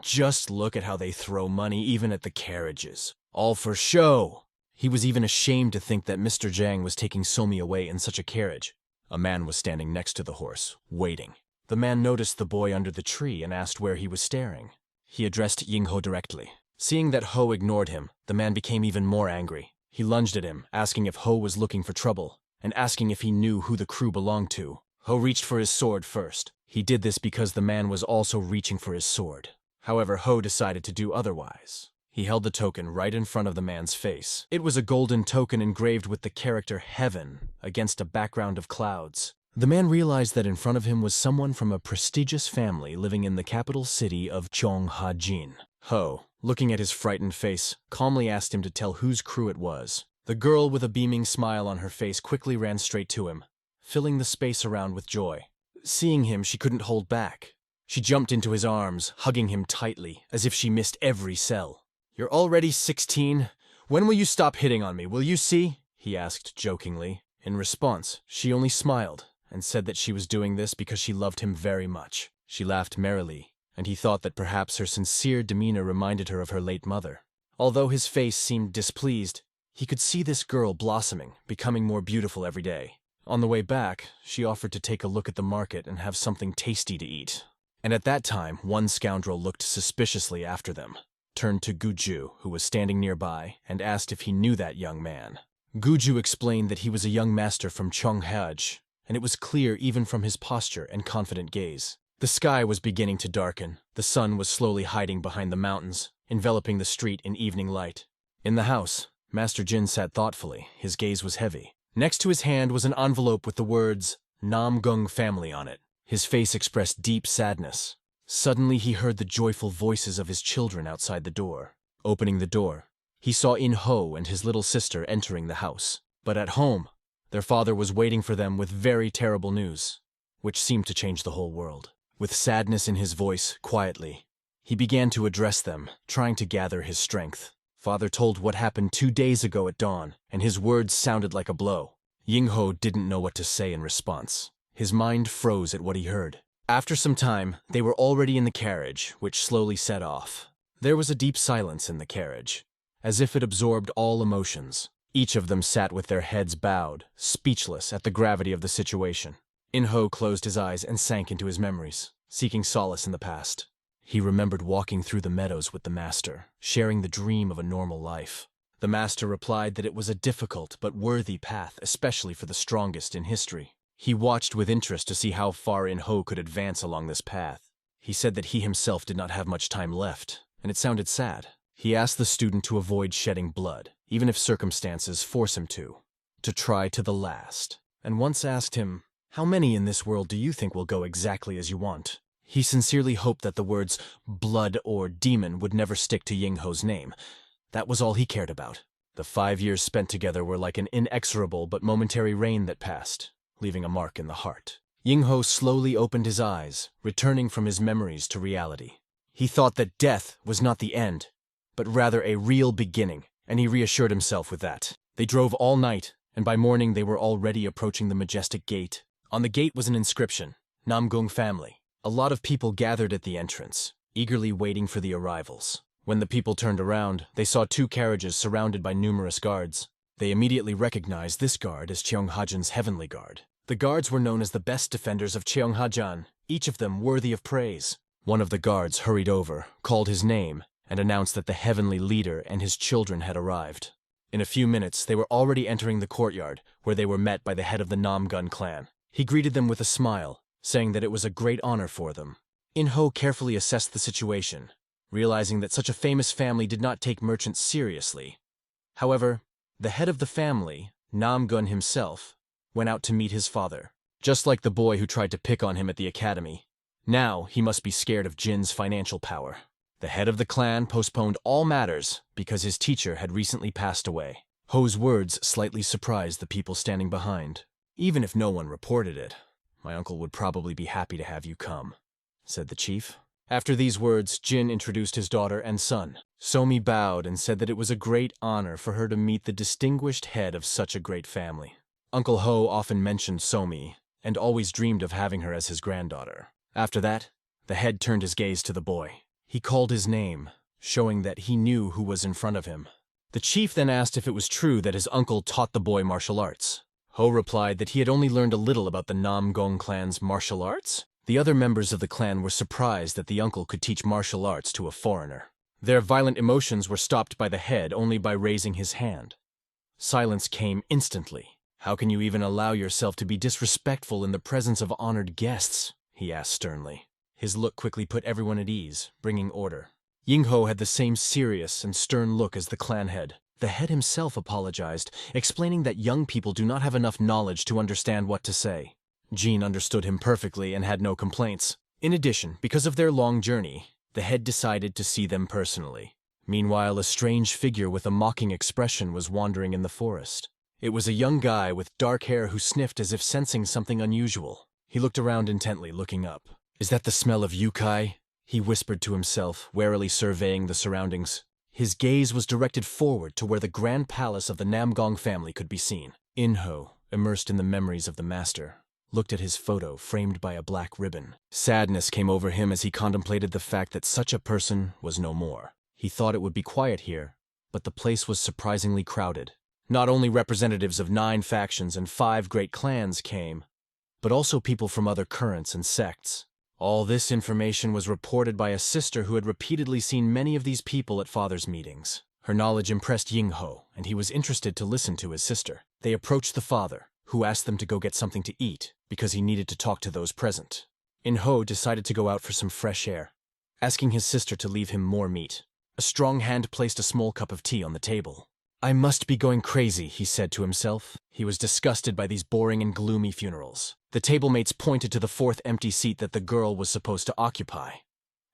Just look at how they throw money even at the carriages. All for show. He was even ashamed to think that Mr. Zhang was taking Somi away in such a carriage. A man was standing next to the horse, waiting. The man noticed the boy under the tree and asked where he was staring. He addressed Hayingho directly. Seeing that Ho ignored him, the man became even more angry. He lunged at him, asking if Ho was looking for trouble, and asking if he knew who the crew belonged to. Ho reached for his sword first. He did this because the man was also reaching for his sword. However, Ho decided to do otherwise. He held the token right in front of the man's face. It was a golden token engraved with the character Heaven against a background of clouds. The man realized that in front of him was someone from a prestigious family living in the capital city of Cheonghajin. Ho, looking at his frightened face, calmly asked him to tell whose crew it was. The girl with a beaming smile on her face quickly ran straight to him, filling the space around with joy. Seeing him, she couldn't hold back. She jumped into his arms, hugging him tightly, as if she missed every cell. "You're already 16? When will you stop hitting on me, will you see?" he asked jokingly. In response, she only smiled and said that she was doing this because she loved him very much. She laughed merrily, and he thought that perhaps her sincere demeanor reminded her of her late mother. Although his face seemed displeased, he could see this girl blossoming, becoming more beautiful every day. On the way back, she offered to take a look at the market and have something tasty to eat. And at that time, one scoundrel looked suspiciously after them, turned to Guju, who was standing nearby, and asked if he knew that young man. Guju explained that he was a young master from Cheonghaj, and it was clear even from his posture and confident gaze. The sky was beginning to darken. The sun was slowly hiding behind the mountains, enveloping the street in evening light. In the house, Master Jin sat thoughtfully. His gaze was heavy. Next to his hand was an envelope with the words, Namgong family on it. His face expressed deep sadness. Suddenly he heard the joyful voices of his children outside the door. Opening the door, he saw Yin-ho and his little sister entering the house. But at home, their father was waiting for them with very terrible news, which seemed to change the whole world. With sadness in his voice, quietly, he began to address them, trying to gather his strength. Father told what happened 2 days ago at dawn, and his words sounded like a blow. Ying-ho didn't know what to say in response. His mind froze at what he heard. After some time, they were already in the carriage, which slowly set off. There was a deep silence in the carriage, as if it absorbed all emotions. Each of them sat with their heads bowed, speechless at the gravity of the situation. In-ho closed his eyes and sank into his memories, seeking solace in the past. He remembered walking through the meadows with the master, sharing the dream of a normal life. The master replied that it was a difficult but worthy path, especially for the strongest in history. He watched with interest to see how far In-ho could advance along this path. He said that he himself did not have much time left, and it sounded sad. He asked the student to avoid shedding blood, even if circumstances force him to try to the last. And once asked him, "How many in this world do you think will go exactly as you want?" He sincerely hoped that the words blood or demon would never stick to Ying-ho's name. That was all he cared about. The 5 years spent together were like an inexorable but momentary rain that passed, leaving a mark in the heart. Ying-ho slowly opened his eyes, returning from his memories to reality. He thought that death was not the end, but rather a real beginning, and he reassured himself with that. They drove all night, and by morning they were already approaching the majestic gate. On the gate was an inscription, Namgong family. A lot of people gathered at the entrance, eagerly waiting for the arrivals. When the people turned around, they saw 2 carriages surrounded by numerous guards. They immediately recognized this guard as Cheonghajin's heavenly guard. The guards were known as the best defenders of Cheonghajan, each of them worthy of praise. One of the guards hurried over, called his name, and announced that the heavenly leader and his children had arrived. In a few minutes, they were already entering the courtyard, where they were met by the head of the Namgong clan. He greeted them with a smile, saying that it was a great honor for them. In-ho carefully assessed the situation, realizing that such a famous family did not take merchants seriously. However, the head of the family, Namgong himself, went out to meet his father. Just like the boy who tried to pick on him at the academy, now he must be scared of Jin's financial power. The head of the clan postponed all matters because his teacher had recently passed away. Ho's words slightly surprised the people standing behind. "Even if no one reported it, my uncle would probably be happy to have you come," said the chief. After these words, Jin introduced his daughter and son. Somi bowed and said that it was a great honor for her to meet the distinguished head of such a great family. Uncle Ho often mentioned Somi, and always dreamed of having her as his granddaughter. After that, the head turned his gaze to the boy. He called his name, showing that he knew who was in front of him. The chief then asked if it was true that his uncle taught the boy martial arts. Ho replied that he had only learned a little about the Namgong clan's martial arts. The other members of the clan were surprised that the uncle could teach martial arts to a foreigner. Their violent emotions were stopped by the head only by raising his hand. Silence came instantly. "How can you even allow yourself to be disrespectful in the presence of honored guests?" he asked sternly. His look quickly put everyone at ease, bringing order. Ying-ho had the same serious and stern look as the clan head. The head himself apologized, explaining that young people do not have enough knowledge to understand what to say. Jean understood him perfectly and had no complaints. In addition, because of their long journey, the head decided to see them personally. Meanwhile, a strange figure with a mocking expression was wandering in the forest. It was a young guy with dark hair who sniffed as if sensing something unusual. He looked around intently, looking up. "Is that the smell of yukai?" he whispered to himself, warily surveying the surroundings. His gaze was directed forward to where the grand palace of the Namgong family could be seen. Yin-ho, immersed in the memories of the master, looked at his photo framed by a black ribbon. Sadness came over him as he contemplated the fact that such a person was no more. He thought it would be quiet here, but the place was surprisingly crowded. Not only representatives of 9 factions and 5 great clans came, but also people from other currents and sects. All this information was reported by a sister who had repeatedly seen many of these people at father's meetings. Her knowledge impressed Ying-ho, and he was interested to listen to his sister. They approached the father, who asked them to go get something to eat, because he needed to talk to those present. Yin-ho decided to go out for some fresh air, asking his sister to leave him more meat. A strong hand placed a small cup of tea on the table. "I must be going crazy," he said to himself. He was disgusted by these boring and gloomy funerals. The tablemates pointed to the 4th empty seat that the girl was supposed to occupy,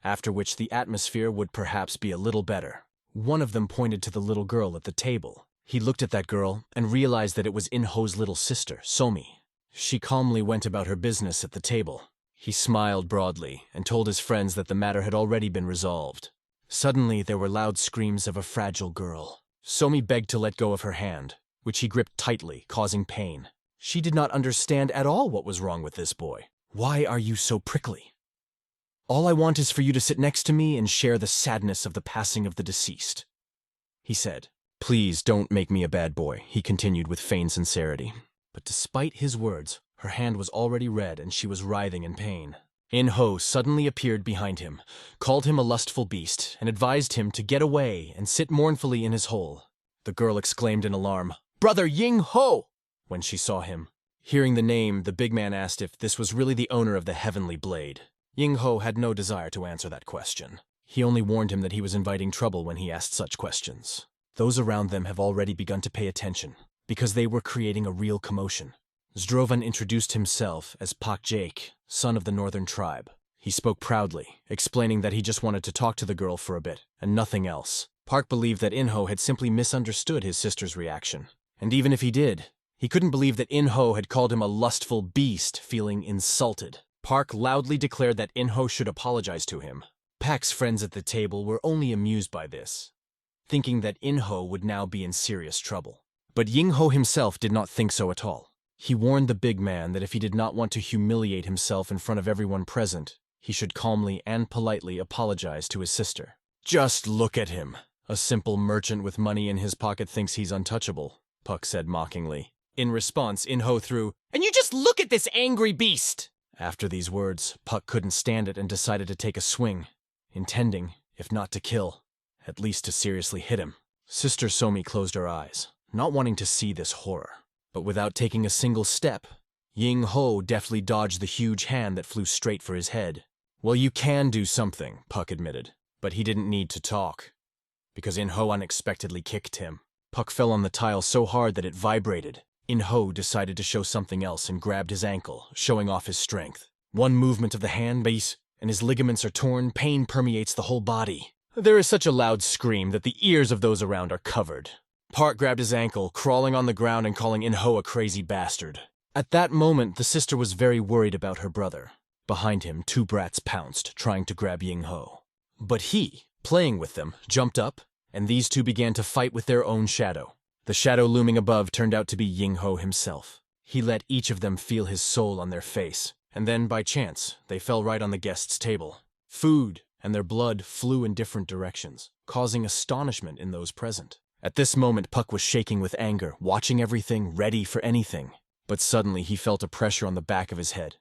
after which the atmosphere would perhaps be a little better. One of them pointed to the little girl at the table. He looked at that girl and realized that it was In-ho's little sister, Somi. She calmly went about her business at the table. He smiled broadly and told his friends that the matter had already been resolved. Suddenly, there were loud screams of a fragile girl. Somi begged to let go of her hand, which he gripped tightly, causing pain. She did not understand at all what was wrong with this boy. "Why are you so prickly?" "All I want is for you to sit next to me and share the sadness of the passing of the deceased," he said. "Please don't make me a bad boy," he continued with feigned sincerity. But despite his words, her hand was already red and she was writhing in pain. In-ho suddenly appeared behind him, called him a lustful beast, and advised him to get away and sit mournfully in his hole. The girl exclaimed in alarm, "Brother Ying-ho!" when she saw him. Hearing the name, the big man asked if this was really the owner of the Heavenly Blade. Ying-ho had no desire to answer that question. He only warned him that he was inviting trouble when he asked such questions. Those around them have already begun to pay attention, because they were creating a real commotion. Zdrovan introduced himself as Pak Jake, son of the northern tribe. He spoke proudly, explaining that he just wanted to talk to the girl for a bit, and nothing else. Park believed that In-ho had simply misunderstood his sister's reaction. And even if he did, he couldn't believe that In-ho had called him a lustful beast, feeling insulted. Park loudly declared that In-ho should apologize to him. Pak's friends at the table were only amused by this, thinking that In-ho would now be in serious trouble. But Ying-ho himself did not think so at all. He warned the big man that if he did not want to humiliate himself in front of everyone present, he should calmly and politely apologize to his sister. "Just look at him. A simple merchant with money in his pocket thinks he's untouchable," Puck said mockingly. In response, In-ho threw, "And you just look at this angry beast!" After these words, Puck couldn't stand it and decided to take a swing, intending, if not to kill, at least to seriously hit him. Sister Somi closed her eyes, not wanting to see this horror. But without taking a single step, Ying-ho deftly dodged the huge hand that flew straight for his head. "Well, you can do something," Puck admitted. But he didn't need to talk, because In-ho unexpectedly kicked him. Puck fell on the tile so hard that it vibrated. In-ho decided to show something else and grabbed his ankle, showing off his strength. One movement of the hand base, and his ligaments are torn. Pain permeates the whole body. There is such a loud scream that the ears of those around are covered. Park grabbed his ankle, crawling on the ground and calling In-ho a crazy bastard. At that moment, the sister was very worried about her brother. Behind him, 2 brats pounced, trying to grab Ying-ho. But he, playing with them, jumped up, and these 2 began to fight with their own shadow. The shadow looming above turned out to be Ying-ho himself. He let each of them feel his soul on their face, and then, by chance, they fell right on the guest's table. Food and their blood flew in different directions, causing astonishment in those present. At this moment, Puck was shaking with anger, watching everything, ready for anything. But suddenly he felt a pressure on the back of his head.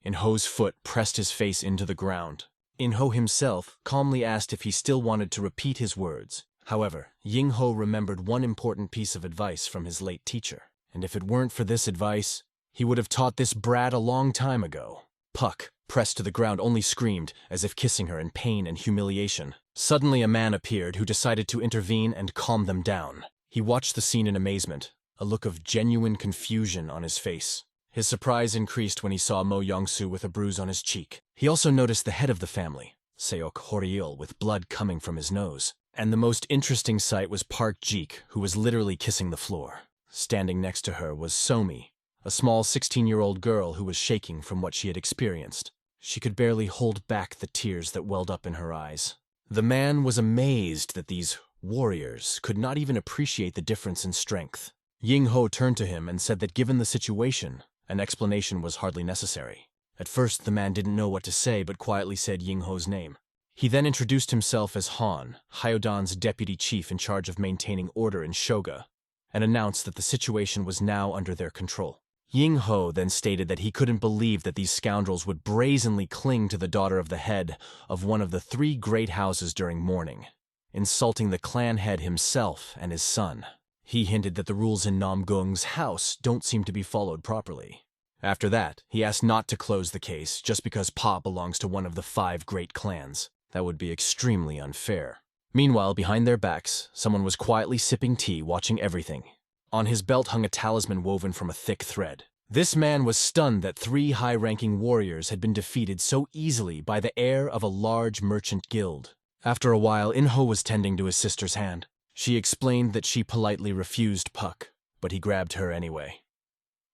In-ho's foot pressed his face into the ground. In-ho himself calmly asked if he still wanted to repeat his words, However, Ying-ho remembered one important piece of advice from his late teacher, and if it weren't for this advice, he would have taught this brat a long time ago. Puck, pressed to the ground, only screamed, as if kissing her in pain and humiliation. Suddenly a man appeared who decided to intervene and calm them down. He watched the scene in amazement, a look of genuine confusion on his face. His surprise increased when he saw Mo Young-soo with a bruise on his cheek. He also noticed the head of the family, Seok Horiil, with blood coming from his nose. And the most interesting sight was Park Jeek, who was literally kissing the floor. Standing next to her was Somi, a small 16-year-old girl who was shaking from what she had experienced. She could barely hold back the tears that welled up in her eyes. The man was amazed that these warriors could not even appreciate the difference in strength. Ying-ho turned to him and said that given the situation, an explanation was hardly necessary. At first, the man didn't know what to say, but quietly said Ying-ho's name. He then introduced himself as Han, Hyodan's deputy chief in charge of maintaining order in Shoga, and announced that the situation was now under their control. Ying-ho then stated that he couldn't believe that these scoundrels would brazenly cling to the daughter of the head of one of the 3 great houses during mourning, insulting the clan head himself and his son. He hinted that the rules in Namgong's house don't seem to be followed properly. After that, he asked not to close the case just because Pa belongs to one of the 5 great clans. That would be extremely unfair. Meanwhile, behind their backs, someone was quietly sipping tea, watching everything. On his belt hung a talisman woven from a thick thread. This man was stunned that 3 high-ranking warriors had been defeated so easily by the heir of a large merchant guild. After a while, In-ho was tending to his sister's hand. She explained that she politely refused Puck, but he grabbed her anyway.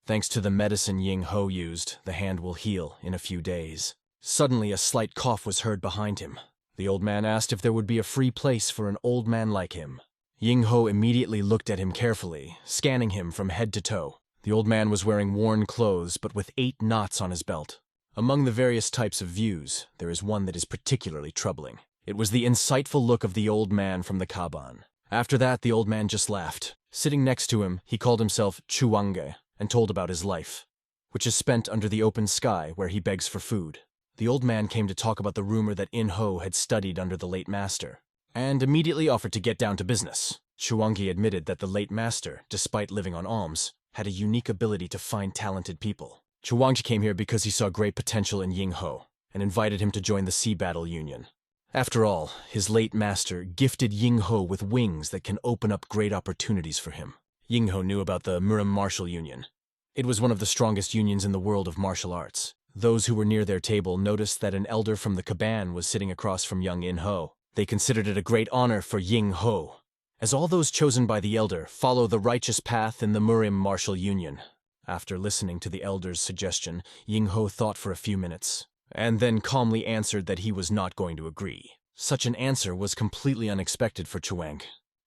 Thanks to the medicine Ying-ho used, the hand will heal in a few days. Suddenly, a slight cough was heard behind him. The old man asked if there would be a free place for an old man like him. Ying-ho immediately looked at him carefully, scanning him from head to toe. The old man was wearing worn clothes, but with 8 knots on his belt. Among the various types of views, there is one that is particularly troubling. It was the insightful look of the old man from the Kaban. After that, the old man just laughed. Sitting next to him, he called himself Chuwange and told about his life, which is spent under the open sky where he begs for food. The old man came to talk about the rumor that In-ho had studied under the late master, and immediately offered to get down to business. Chuwange admitted that the late master, despite living on alms, had a unique ability to find talented people. Chuwange came here because he saw great potential in Ying-ho, and invited him to join the Sea Battle Union. After all, his late master gifted Ying-ho with wings that can open up great opportunities for him. Ying-ho knew about the Murim Martial Union. It was one of the strongest unions in the world of martial arts. Those who were near their table noticed that an elder from the Kaban was sitting across from young In-ho. They considered it a great honor for Ying-ho, as all those chosen by the elder follow the righteous path in the Murim Martial Union. After listening to the elder's suggestion, Ying-ho thought for a few minutes, and then calmly answered that he was not going to agree. Such an answer was completely unexpected for Chuang.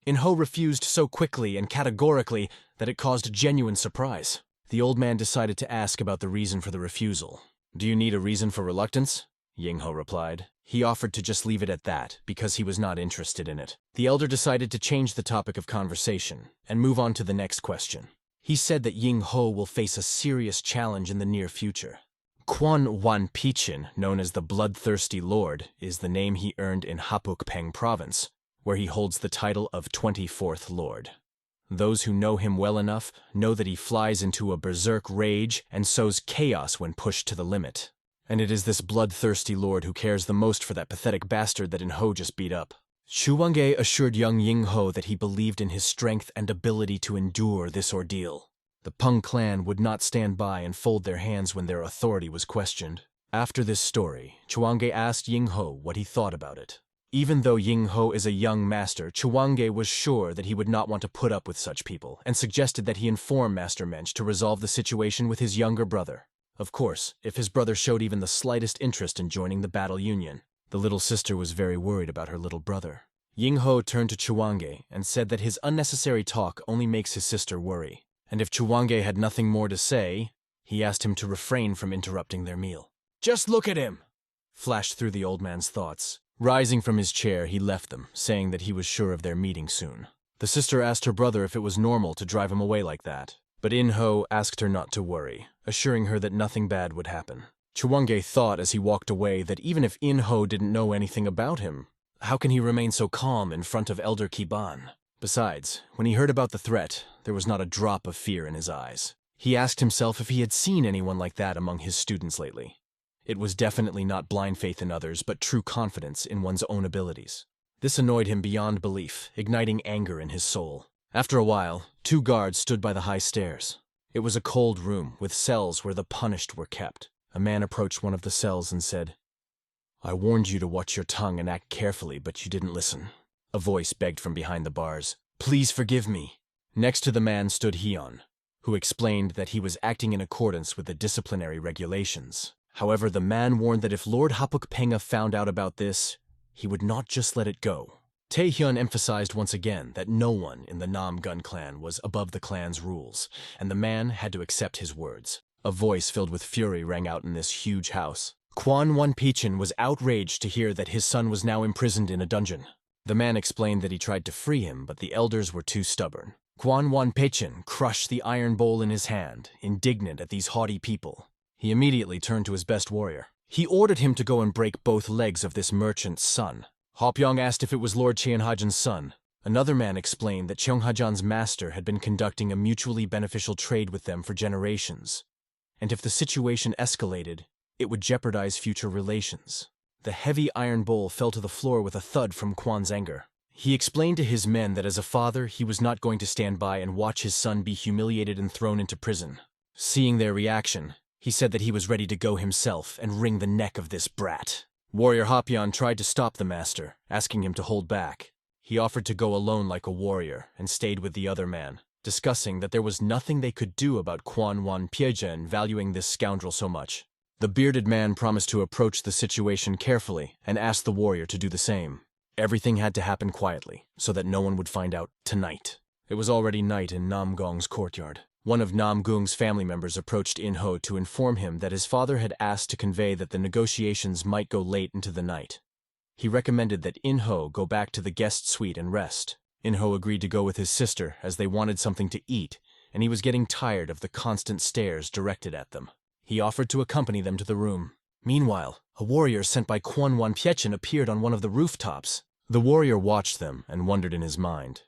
In-ho refused so quickly and categorically that it caused genuine surprise. The old man decided to ask about the reason for the refusal. "Do you need a reason for reluctance?" Ying-ho replied. He offered to just leave it at that, because he was not interested in it. The elder decided to change the topic of conversation and move on to the next question. He said that Ying-ho will face a serious challenge in the near future. Quan Wan Pichin, known as the Bloodthirsty Lord, is the name he earned in Hapukpeng Province, where he holds the title of 24th Lord. Those who know him well enough know that he flies into a berserk rage and sows chaos when pushed to the limit. And it is this bloodthirsty lord who cares the most for that pathetic bastard that In-ho just beat up. Chuwange assured young Ying-ho that he believed in his strength and ability to endure this ordeal. The Peng clan would not stand by and fold their hands when their authority was questioned. After this story, Chuwange asked Ying-ho what he thought about it. Even though Ying-ho is a young master, Chuwange was sure that he would not want to put up with such people, and suggested that he inform Master Mensch to resolve the situation with his younger brother. Of course, if his brother showed even the slightest interest in joining the battle union. The little sister was very worried about her little brother. Ying-ho turned to Chuwange and said that his unnecessary talk only makes his sister worry. And if Chuwange had nothing more to say, he asked him to refrain from interrupting their meal. "Just look at him!" flashed through the old man's thoughts. Rising from his chair, he left them, saying that he was sure of their meeting soon. The sister asked her brother if it was normal to drive him away like that, but In-ho asked her not to worry, assuring her that nothing bad would happen. Chuwange thought as he walked away that even if In-ho didn't know anything about him, How can he remain so calm in front of Elder Kiban? Besides, when he heard about the threat, there was not a drop of fear in his eyes. He asked himself if he had seen anyone like that among his students lately. It was definitely not blind faith in others, but true confidence in one's own abilities. This annoyed him beyond belief, igniting anger in his soul. After a while, 2 guards stood by the high stairs. It was a cold room with cells where the punished were kept. A man approached one of the cells and said, "I warned you to watch your tongue and act carefully, but you didn't listen." A voice begged from behind the bars, "Please forgive me." Next to the man stood Hyun, who explained that he was acting in accordance with the disciplinary regulations. However, the man warned that if Lord Hapukpenga found out about this, he would not just let it go. Taehyun emphasized once again that no one in the Namgong clan was above the clan's rules, and the man had to accept his words. A voice filled with fury rang out in this huge house. Kwon Won-pichin was outraged to hear that his son was now imprisoned in a dungeon. The man explained that he tried to free him, but the elders were too stubborn. Kwon Won-pichin crushed the iron bowl in his hand, indignant at these haughty people. He immediately turned to his best warrior. He ordered him to go and break both legs of this merchant's son. Hopyong asked if it was Lord Cheonhajan's son. Another man explained that Cheonhajan's master had been conducting a mutually beneficial trade with them for generations, and if the situation escalated, it would jeopardize future relations. The heavy iron bowl fell to the floor with a thud from Kwon's anger. He explained to his men that as a father, he was not going to stand by and watch his son be humiliated and thrown into prison. Seeing their reaction, he said that he was ready to go himself and wring the neck of this brat. Warrior Hopyeon tried to stop the master, asking him to hold back. He offered to go alone like a warrior and stayed with the other man, discussing that there was nothing they could do about Kwon Won-pichin valuing this scoundrel so much. The bearded man promised to approach the situation carefully and asked the warrior to do the same. Everything had to happen quietly, so that no one would find out tonight. It was already night in Namgong's courtyard. One of Namgong's family members approached Yin-ho to inform him that his father had asked to convey that the negotiations might go late into the night. He recommended that Yin-ho go back to the guest suite and rest. Yin-ho agreed to go with his sister as they wanted something to eat, and he was getting tired of the constant stares directed at them. He offered to accompany them to the room. Meanwhile, a warrior sent by Kwon Won-pichin appeared on one of the rooftops. The warrior watched them and wondered in his mind.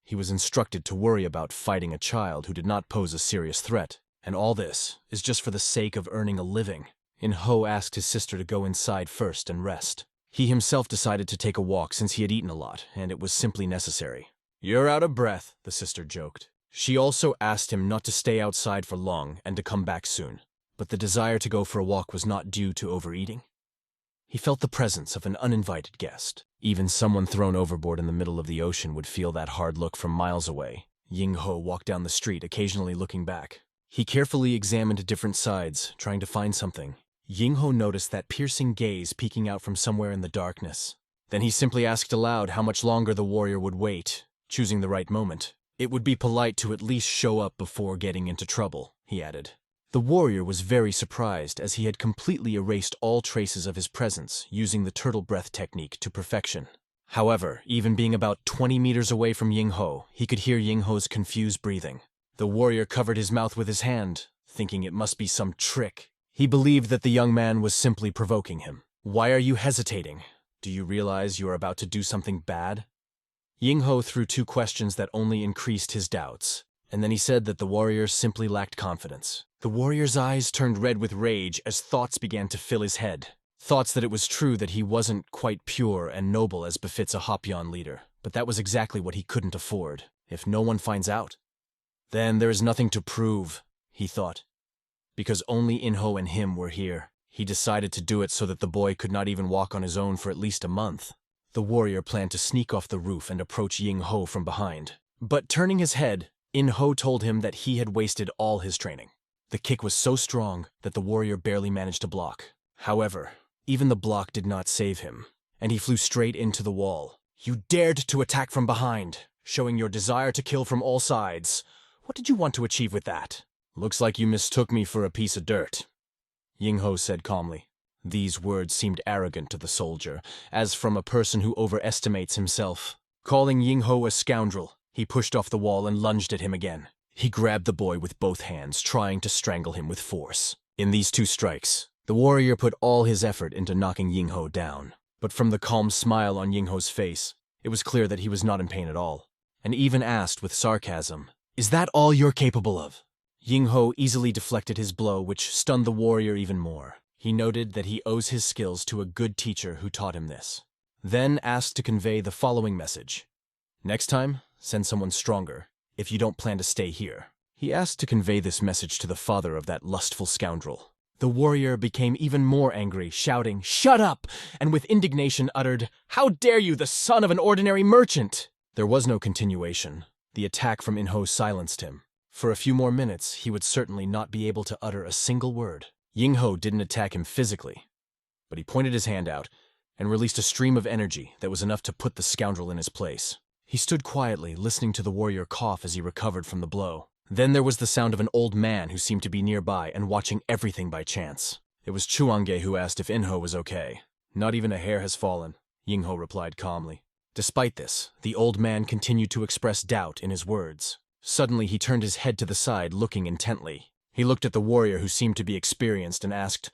He was instructed to worry about fighting a child who did not pose a serious threat, and all this is just for the sake of earning a living. Yin-ho asked his sister to go inside first and rest. He himself decided to take a walk since he had eaten a lot, and it was simply necessary. "You're out of breath," the sister joked. She also asked him not to stay outside for long and to come back soon, but the desire to go for a walk was not due to overeating. He felt the presence of an uninvited guest. Even someone thrown overboard in the middle of the ocean would feel that hard look from miles away. Ying-ho walked down the street, occasionally looking back. He carefully examined different sides, trying to find something. Ying-ho noticed that piercing gaze peeking out from somewhere in the darkness. Then he simply asked aloud how much longer the warrior would wait, choosing the right moment. "It would be polite to at least show up before getting into trouble," he added. The warrior was very surprised as he had completely erased all traces of his presence using the turtle breath technique to perfection. However, even being about 20 meters away from Ying-ho, he could hear Ying-ho's confused breathing. The warrior covered his mouth with his hand, thinking it must be some trick. He believed that the young man was simply provoking him. "Why are you hesitating? Do you realize you are about to do something bad?" Ying-ho threw 2 questions that only increased his doubts, and then he said that the warrior simply lacked confidence. The warrior's eyes turned red with rage as thoughts began to fill his head. Thoughts that it was true that he wasn't quite pure and noble as befits a Hopyeon leader, but that was exactly what he couldn't afford, if no one finds out. Then there is nothing to prove, he thought. Because only Yin-ho and him were here, he decided to do it so that the boy could not even walk on his own for at least a month. The warrior planned to sneak off the roof and approach Ying-ho from behind. But turning his head, Yin-ho told him that he had wasted all his training. The kick was so strong that the warrior barely managed to block. However, even the block did not save him, and he flew straight into the wall. "You dared to attack from behind, showing your desire to kill from all sides. What did you want to achieve with that?" "Looks like you mistook me for a piece of dirt," Ying-ho said calmly. These words seemed arrogant to the soldier, as from a person who overestimates himself. Calling Ying-ho a scoundrel, he pushed off the wall and lunged at him again. He grabbed the boy with both hands, trying to strangle him with force. In these 2 strikes, the warrior put all his effort into knocking Ying-ho down. But from the calm smile on Ying-ho's face, it was clear that he was not in pain at all, and even asked with sarcasm, "Is that all you're capable of?" Ying-ho easily deflected his blow, which stunned the warrior even more. He noted that he owes his skills to a good teacher who taught him this. Then asked to convey the following message. "Next time, send someone stronger, if you don't plan to stay here." He asked to convey this message to the father of that lustful scoundrel. The warrior became even more angry, shouting, "Shut up!" and with indignation uttered, "How dare you, the son of an ordinary merchant!" There was no continuation. The attack from Yin-ho silenced him. For a few more minutes, he would certainly not be able to utter a single word. Ying-ho didn't attack him physically, but he pointed his hand out and released a stream of energy that was enough to put the scoundrel in his place. He stood quietly, listening to the warrior cough as he recovered from the blow. Then there was the sound of an old man who seemed to be nearby and watching everything by chance. It was Chuange who asked if Yin-ho was okay. "Not even a hair has fallen," Ying-ho replied calmly. Despite this, the old man continued to express doubt in his words. Suddenly he turned his head to the side, looking intently. He looked at the warrior who seemed to be experienced and asked,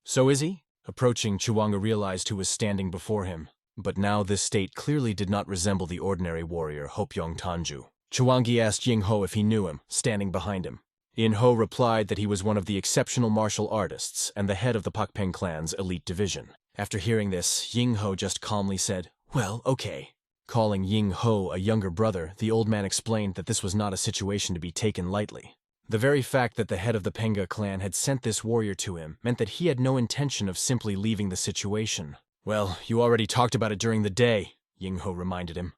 "So is he?" Approaching, Chuanga realized who was standing before him. But now this state clearly did not resemble the ordinary warrior Hopyong Tanju. Chuangi asked Ying-ho if he knew him, standing behind him. Yin-ho replied that he was one of the exceptional martial artists and the head of the Pakpeng clan's elite division. After hearing this, Ying-ho just calmly said, "Well, okay." Calling Ying-ho a younger brother, the old man explained that this was not a situation to be taken lightly. The very fact that the head of the Penga clan had sent this warrior to him meant that he had no intention of simply leaving the situation. "Well, you already talked about it during the day," Ying-ho reminded him.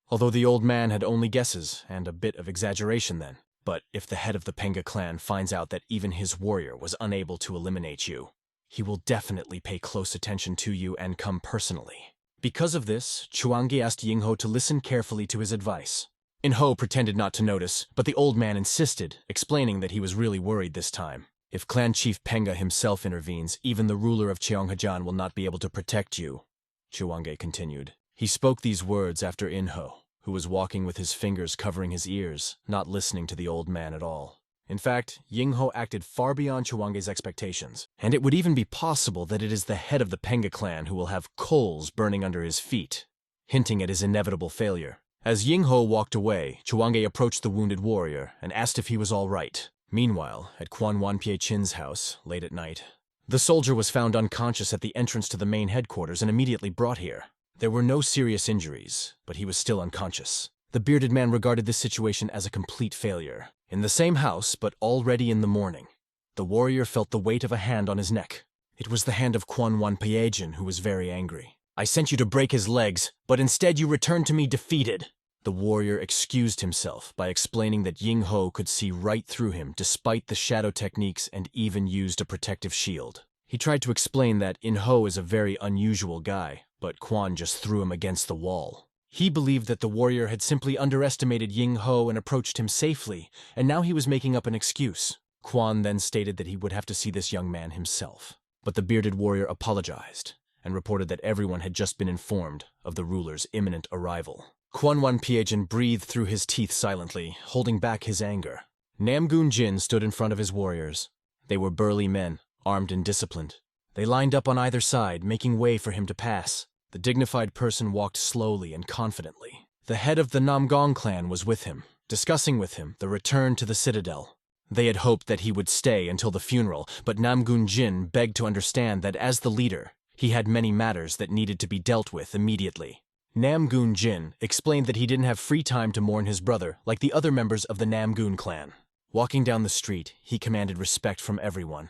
Although the old man had only guesses, and a bit of exaggeration then. But if the head of the Penga clan finds out that even his warrior was unable to eliminate you, he will definitely pay close attention to you and come personally. Because of this, Chuangi asked Ying-ho to listen carefully to his advice. Yin-ho pretended not to notice, but the old man insisted, explaining that he was really worried this time. "If Clan Chief Penga himself intervenes, even the ruler of Cheonghajan will not be able to protect you," Chuange continued. He spoke these words after Yin-ho, who was walking with his fingers covering his ears, not listening to the old man at all. In fact, Ying-ho acted far beyond Chuange's expectations, and it would even be possible that it is the head of the Penga clan who will have coals burning under his feet, hinting at his inevitable failure. As Ying-ho walked away, Chuange approached the wounded warrior and asked if he was all right. Meanwhile, at Quan Wanpie Chin's house, late at night, the soldier was found unconscious at the entrance to the main headquarters and immediately brought here. There were no serious injuries, but he was still unconscious. The bearded man regarded this situation as a complete failure. In the same house, but already in the morning, the warrior felt the weight of a hand on his neck. It was the hand of Quan Wanpie, who was very angry. "I sent you to break his legs, but instead you returned to me defeated." The warrior excused himself by explaining that Ying-ho could see right through him despite the shadow techniques and even used a protective shield. He tried to explain that Yin-ho is a very unusual guy, but Quan just threw him against the wall. He believed that the warrior had simply underestimated Ying-ho and approached him safely, and now he was making up an excuse. Quan then stated that he would have to see this young man himself. But the bearded warrior apologized and reported that everyone had just been informed of the ruler's imminent arrival. Quan Wanpie breathed through his teeth silently, holding back his anger. Namgong Jin stood in front of his warriors. They were burly men, armed and disciplined. They lined up on either side, making way for him to pass. The dignified person walked slowly and confidently. The head of the Namgong clan was with him, discussing with him the return to the citadel. They had hoped that he would stay until the funeral, but Namgong Jin begged to understand that as the leader, he had many matters that needed to be dealt with immediately. Namgong Jin explained that he didn't have free time to mourn his brother like the other members of the Namgong clan. Walking down the street, he commanded respect from everyone.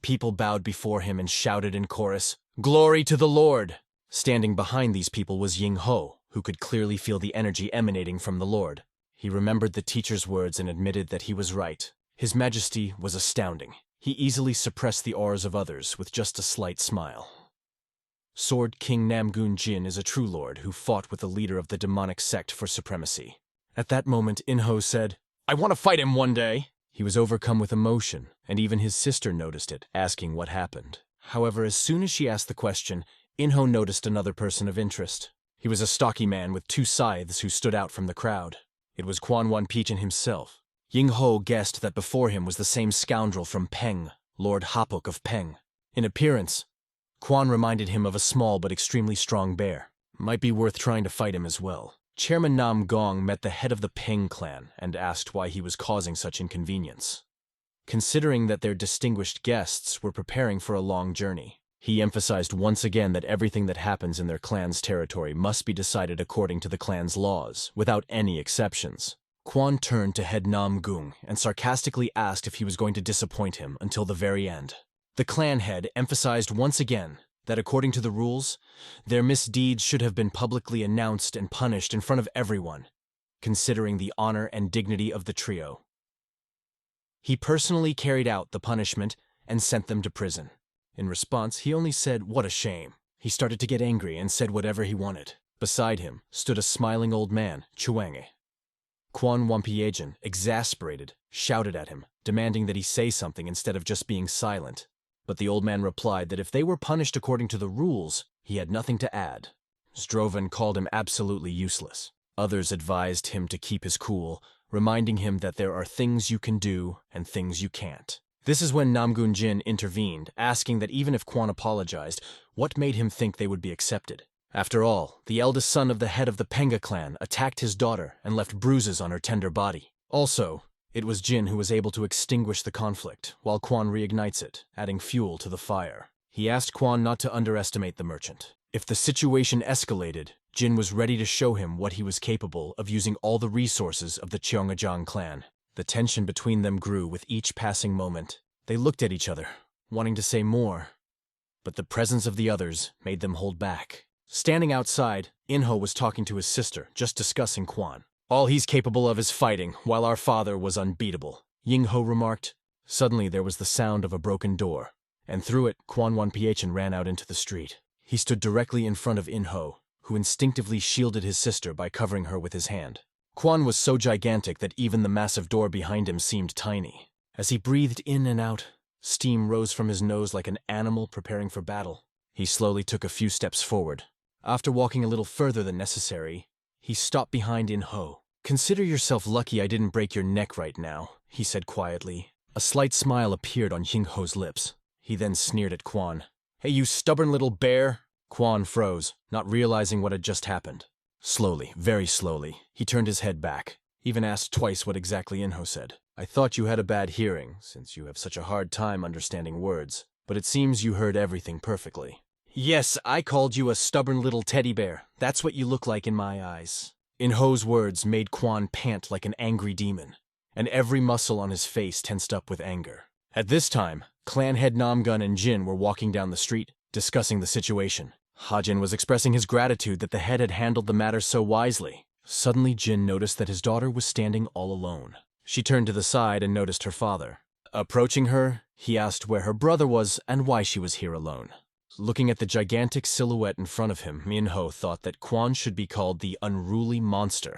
People bowed before him and shouted in chorus, "Glory to the Lord!" Standing behind these people was Ying-ho, who could clearly feel the energy emanating from the Lord. He remembered the teacher's words and admitted that he was right. His majesty was astounding. He easily suppressed the auras of others with just a slight smile. Sword King Namgong Jin is a true lord who fought with the leader of the demonic sect for supremacy. At that moment, Yin-ho said, "I want to fight him one day." He was overcome with emotion, and even his sister noticed it, asking what happened. However, as soon as she asked the question, Yin-ho noticed another person of interest. He was a stocky man with 2 scythes who stood out from the crowd. It was Quan Wanpie himself. Ying-ho guessed that before him was the same scoundrel from Peng, Lord Hapuk of Peng. In appearance, Quan reminded him of a small but extremely strong bear. Might be worth trying to fight him as well. Chairman Namgong met the head of the Peng clan and asked why he was causing such inconvenience. Considering that their distinguished guests were preparing for a long journey, he emphasized once again that everything that happens in their clan's territory must be decided according to the clan's laws, without any exceptions. Quan turned to head Namgong and sarcastically asked if he was going to disappoint him until the very end. The clan head emphasized once again that according to the rules, their misdeeds should have been publicly announced and punished in front of everyone, considering the honor and dignity of the trio. He personally carried out the punishment and sent them to prison. In response, he only said, "What a shame." He started to get angry and said whatever he wanted. Beside him stood a smiling old man, Chuange. Quan Wanpiajan, exasperated, shouted at him, demanding that he say something instead of just being silent. But the old man replied that if they were punished according to the rules, he had nothing to add. Zdrovan called him absolutely useless. Others advised him to keep his cool, reminding him that there are things you can do and things you can't. This is when Namgun Jin intervened, asking that even if Quan apologized, what made him think they would be accepted? After all, the eldest son of the head of the Penga clan attacked his daughter and left bruises on her tender body. Also, it was Jin who was able to extinguish the conflict, while Quan reignites it, adding fuel to the fire. He asked Quan not to underestimate the merchant. If the situation escalated, Jin was ready to show him what he was capable of using all the resources of the Cheongajang clan. The tension between them grew with each passing moment. They looked at each other, wanting to say more, but the presence of the others made them hold back. Standing outside, Yin-ho was talking to his sister, just discussing Quan. "All he's capable of is fighting, while our father was unbeatable," Ying-ho remarked. Suddenly there was the sound of a broken door, and through it, Quan Wanpiachen ran out into the street. He stood directly in front of Yin-ho, who instinctively shielded his sister by covering her with his hand. Quan was so gigantic that even the massive door behind him seemed tiny. As he breathed in and out, steam rose from his nose like an animal preparing for battle. He slowly took a few steps forward. After walking a little further than necessary, he stopped behind Yin-ho. "Consider yourself lucky I didn't break your neck right now," he said quietly. A slight smile appeared on Ying-ho's lips. He then sneered at Quan. "Hey, you stubborn little bear!" Quan froze, not realizing what had just happened. Slowly, very slowly, he turned his head back, even asked twice what exactly Yin-ho said. "I thought you had a bad hearing, since you have such a hard time understanding words, but it seems you heard everything perfectly." "Yes, I called you a stubborn little teddy bear. That's what you look like in my eyes." Yin-ho's words made Quan pant like an angry demon, and every muscle on his face tensed up with anger. At this time, clan head Namgun and Jin were walking down the street, discussing the situation. Hajin was expressing his gratitude that the head had handled the matter so wisely. Suddenly Jin noticed that his daughter was standing all alone. She turned to the side and noticed her father. Approaching her, he asked where her brother was and why she was here alone. Looking at the gigantic silhouette in front of him, Yin-ho thought that Quan should be called the unruly monster,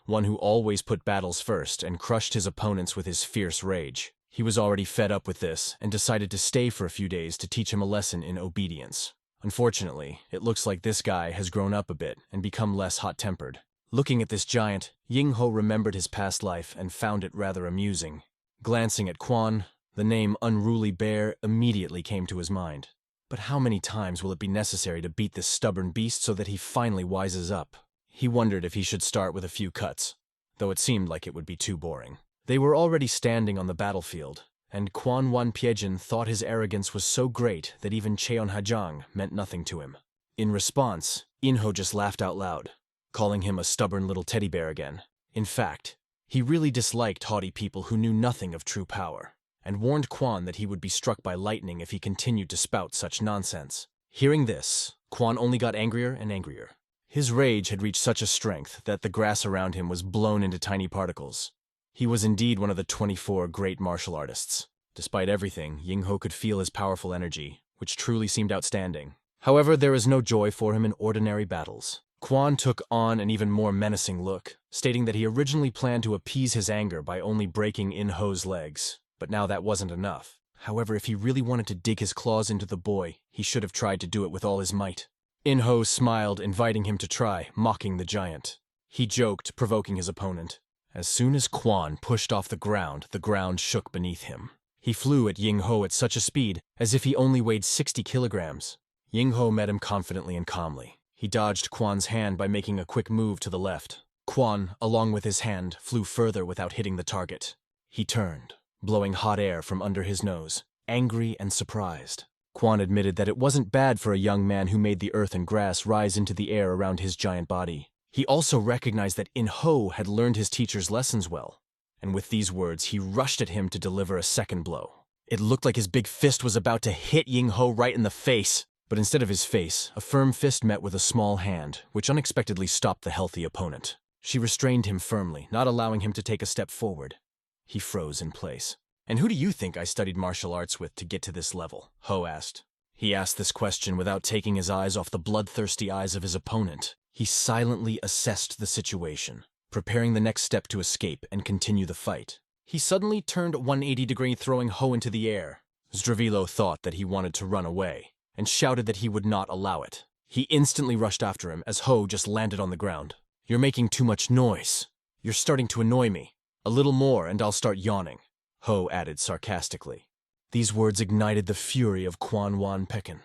one who always put battles first and crushed his opponents with his fierce rage. He was already fed up with this and decided to stay for a few days to teach him a lesson in obedience. Unfortunately, it looks like this guy has grown up a bit and become less hot-tempered. Looking at this giant, Ying-ho remembered his past life and found it rather amusing. Glancing at Quan, the name Unruly Bear immediately came to his mind. But how many times will it be necessary to beat this stubborn beast so that he finally wises up? He wondered if he should start with a few cuts, though it seemed like it would be too boring. They were already standing on the battlefield, and Quan Wanpiajan thought his arrogance was so great that even Cheonhajang meant nothing to him. In response, Yin-ho just laughed out loud, calling him a stubborn little teddy bear again. In fact, he really disliked haughty people who knew nothing of true power, and warned Quan that he would be struck by lightning if he continued to spout such nonsense. Hearing this, Quan only got angrier and angrier. His rage had reached such a strength that the grass around him was blown into tiny particles. He was indeed one of the 24 great martial artists. Despite everything, Ying-ho could feel his powerful energy, which truly seemed outstanding. However, there is no joy for him in ordinary battles. Quan took on an even more menacing look, stating that he originally planned to appease his anger by only breaking Yin-ho's legs, but now that wasn't enough. However, if he really wanted to dig his claws into the boy, he should have tried to do it with all his might. Yin-ho smiled, inviting him to try, mocking the giant. He joked, provoking his opponent. As soon as Quan pushed off the ground shook beneath him. He flew at Ying-ho at such a speed as if he only weighed 60 kilograms. Ying-ho met him confidently and calmly. He dodged Quan's hand by making a quick move to the left. Quan, along with his hand, flew further without hitting the target. He turned, blowing hot air from under his nose, angry and surprised. Quan admitted that it wasn't bad for a young man who made the earth and grass rise into the air around his giant body. He also recognized that Yin-ho had learned his teacher's lessons well, and with these words he rushed at him to deliver a second blow. It looked like his big fist was about to hit Ying-ho right in the face, but instead of his face, a firm fist met with a small hand, which unexpectedly stopped the healthy opponent. She restrained him firmly, not allowing him to take a step forward. He froze in place. "And who do you think I studied martial arts with to get to this level?" Ho asked. He asked this question without taking his eyes off the bloodthirsty eyes of his opponent. He silently assessed the situation, preparing the next step to escape and continue the fight. He suddenly turned 180-degree, throwing Ho into the air. Zdravilo thought that he wanted to run away, and shouted that he would not allow it. He instantly rushed after him as Ho just landed on the ground. "You're making too much noise. You're starting to annoy me. A little more and I'll start yawning," Ho added sarcastically. These words ignited the fury of Quan Wan Pekin,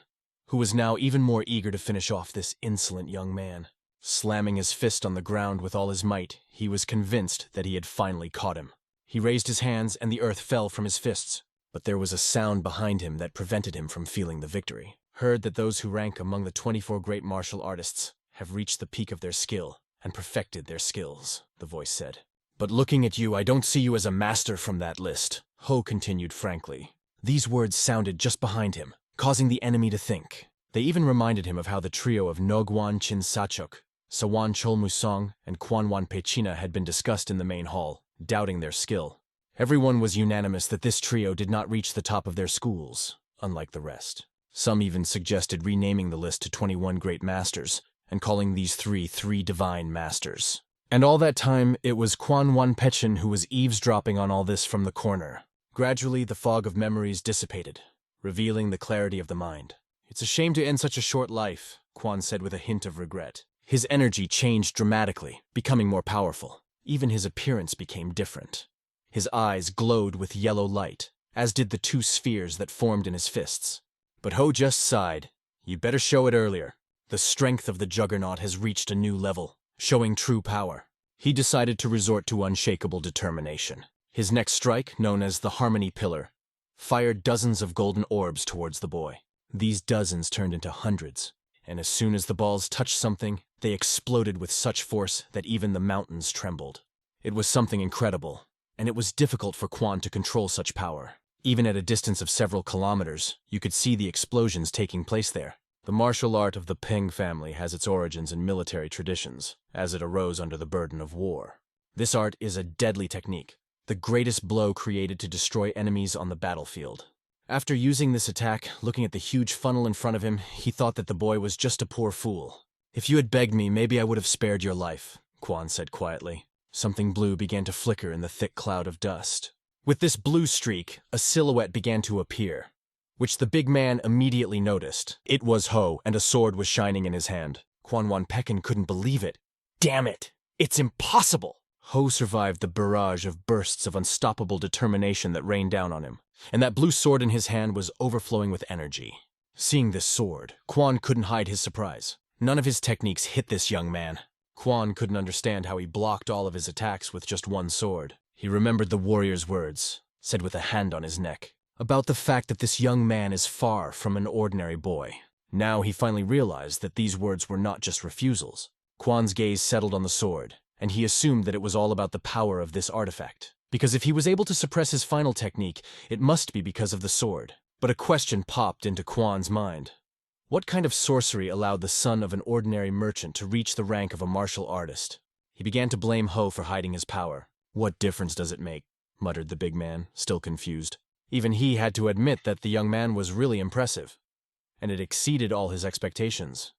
who was now even more eager to finish off this insolent young man. Slamming his fist on the ground with all his might, he was convinced that he had finally caught him. He raised his hands and the earth fell from his fists, but there was a sound behind him that prevented him from feeling the victory. "Heard that those who rank among the 24 great martial artists have reached the peak of their skill and perfected their skills," the voice said. "But looking at you, I don't see you as a master from that list," Ho continued frankly. These words sounded just behind him, causing the enemy to think. They even reminded him of how the trio of Nogwan Chin Sachok, Sawan Cholmusong, and Kwanwan Pechina had been discussed in the main hall, doubting their skill. Everyone was unanimous that this trio did not reach the top of their schools, unlike the rest. Some even suggested renaming the list to 21 Great Masters, and calling these three Divine Masters. And all that time, it was Quan Wan Pechin who was eavesdropping on all this from the corner. Gradually, the fog of memories dissipated, revealing the clarity of the mind. "It's a shame to end such a short life," Quan said with a hint of regret. His energy changed dramatically, becoming more powerful. Even his appearance became different. His eyes glowed with yellow light, as did the two spheres that formed in his fists. But Ho just sighed. "You better show it earlier. The strength of the Juggernaut has reached a new level, showing true power." He decided to resort to unshakable determination. His next strike, known as the Harmony Pillar, fired dozens of golden orbs towards the boy. These dozens turned into hundreds, and as soon as the balls touched something, they exploded with such force that even the mountains trembled. It was something incredible, and it was difficult for Quan to control such power. Even at a distance of several kilometers, you could see the explosions taking place there. The martial art of the Peng family has its origins in military traditions, as it arose under the burden of war. This art is a deadly technique, the greatest blow created to destroy enemies on the battlefield. After using this attack, looking at the huge funnel in front of him, he thought that the boy was just a poor fool. "If you had begged me, maybe I would have spared your life," Quan said quietly. Something blue began to flicker in the thick cloud of dust. With this blue streak, a silhouette began to appear, which the big man immediately noticed. It was Ho, and a sword was shining in his hand. Quan Wan Pekin couldn't believe it. "Damn it! It's impossible!" Ho survived the barrage of bursts of unstoppable determination that rained down on him, and that blue sword in his hand was overflowing with energy. Seeing this sword, Quan couldn't hide his surprise. None of his techniques hit this young man. Quan couldn't understand how he blocked all of his attacks with just one sword. He remembered the warrior's words, said with a hand on his neck, about the fact that this young man is far from an ordinary boy. Now he finally realized that these words were not just refusals. Quan's gaze settled on the sword, and he assumed that it was all about the power of this artifact. Because if he was able to suppress his final technique, it must be because of the sword. But a question popped into Quan's mind. What kind of sorcery allowed the son of an ordinary merchant to reach the rank of a martial artist? He began to blame Ho for hiding his power. "What difference does it make?" muttered the big man, still confused. Even he had to admit that the young man was really impressive, and it exceeded all his expectations.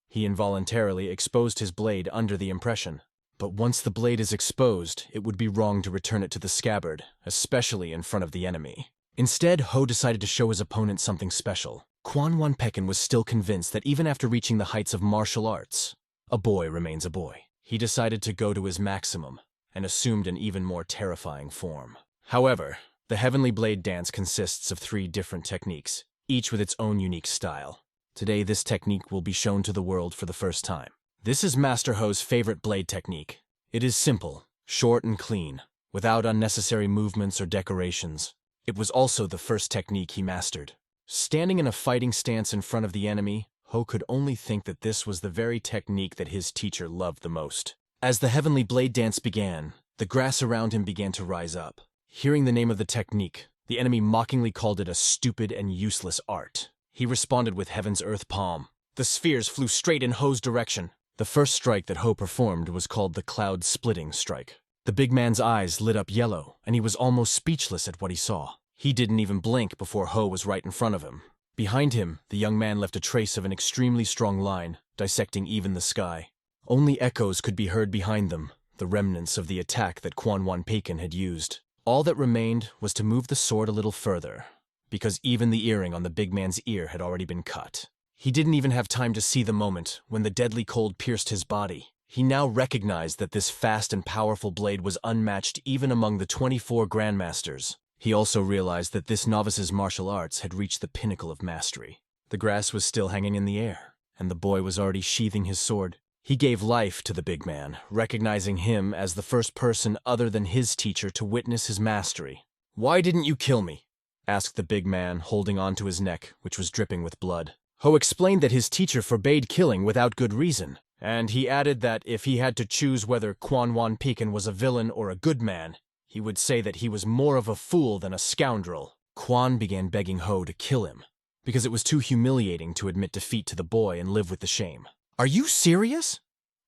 He involuntarily exposed his blade under the impression. But once the blade is exposed, it would be wrong to return it to the scabbard, especially in front of the enemy. Instead, Ho decided to show his opponent something special. Quan Wan Pekin was still convinced that even after reaching the heights of martial arts, a boy remains a boy. He decided to go to his maximum, and assumed an even more terrifying form. However, the Heavenly Blade dance consists of 3 different techniques, each with its own unique style. Today this technique will be shown to the world for the first time. This is Master Ho's favorite blade technique. It is simple, short and clean, without unnecessary movements or decorations. It was also the first technique he mastered. Standing in a fighting stance in front of the enemy, Ho could only think that this was the very technique that his teacher loved the most. As the heavenly blade dance began, the grass around him began to rise up. Hearing the name of the technique, the enemy mockingly called it a stupid and useless art. He responded with Heaven's Earth Palm. The spheres flew straight in Ho's direction. The first strike that Ho performed was called the Cloud Splitting Strike. The big man's eyes lit up yellow, and he was almost speechless at what he saw. He didn't even blink before Ho was right in front of him. Behind him, the young man left a trace of an extremely strong line, dissecting even the sky. Only echoes could be heard behind them, the remnants of the attack that Quan Wan Pekin had used. All that remained was to move the sword a little further, because even the earring on the big man's ear had already been cut. He didn't even have time to see the moment when the deadly cold pierced his body. He now recognized that this fast and powerful blade was unmatched even among the 24 grandmasters. He also realized that this novice's martial arts had reached the pinnacle of mastery. The grass was still hanging in the air, and the boy was already sheathing his sword. He gave life to the big man, recognizing him as the first person other than his teacher to witness his mastery. "Why didn't you kill me?" asked the big man, holding on to his neck, which was dripping with blood. Ho explained that his teacher forbade killing without good reason, and he added that if he had to choose whether Quan Wan Pekin was a villain or a good man, he would say that he was more of a fool than a scoundrel. Quan began begging Ho to kill him, because it was too humiliating to admit defeat to the boy and live with the shame. "Are you serious?"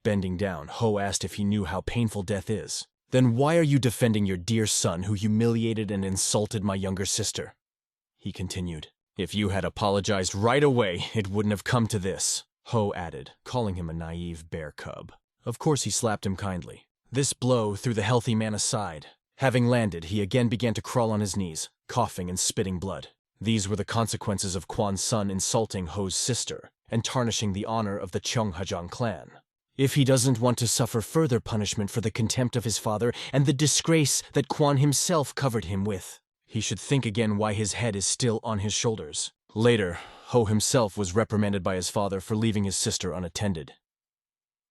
Bending down, Ho asked if he knew how painful death is. "Then why are you defending your dear son who humiliated and insulted my younger sister?" He continued. "If you had apologized right away, it wouldn't have come to this," Ho added, calling him a naive bear cub. Of course he slapped him kindly. This blow threw the healthy man aside. Having landed, he again began to crawl on his knees, coughing and spitting blood. These were the consequences of Quan's son insulting Ho's sister and tarnishing the honor of the Cheonghajang clan. If he doesn't want to suffer further punishment for the contempt of his father and the disgrace that Quan himself covered him with, he should think again why his head is still on his shoulders. Later, Ho himself was reprimanded by his father for leaving his sister unattended.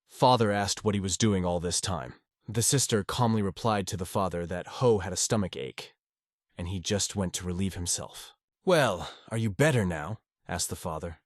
Father asked what he was doing all this time. The sister calmly replied to the father that Ho had a stomach ache, and he just went to relieve himself. "Well, are you better now?" asked the father.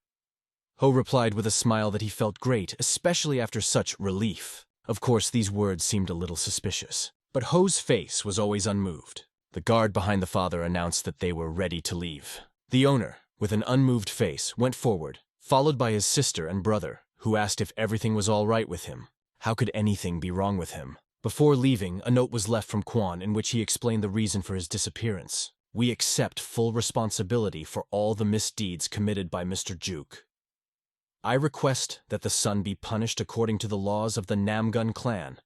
Ho replied with a smile that he felt great, especially after such relief. Of course, these words seemed a little suspicious, but Ho's face was always unmoved. The guard behind the father announced that they were ready to leave. The owner, with an unmoved face, went forward, followed by his sister and brother, who asked if everything was all right with him. How could anything be wrong with him? Before leaving, a note was left from Quan in which he explained the reason for his disappearance. "We accept full responsibility for all the misdeeds committed by Mr. Juke. I request that the son be punished according to the laws of the Namgong clan,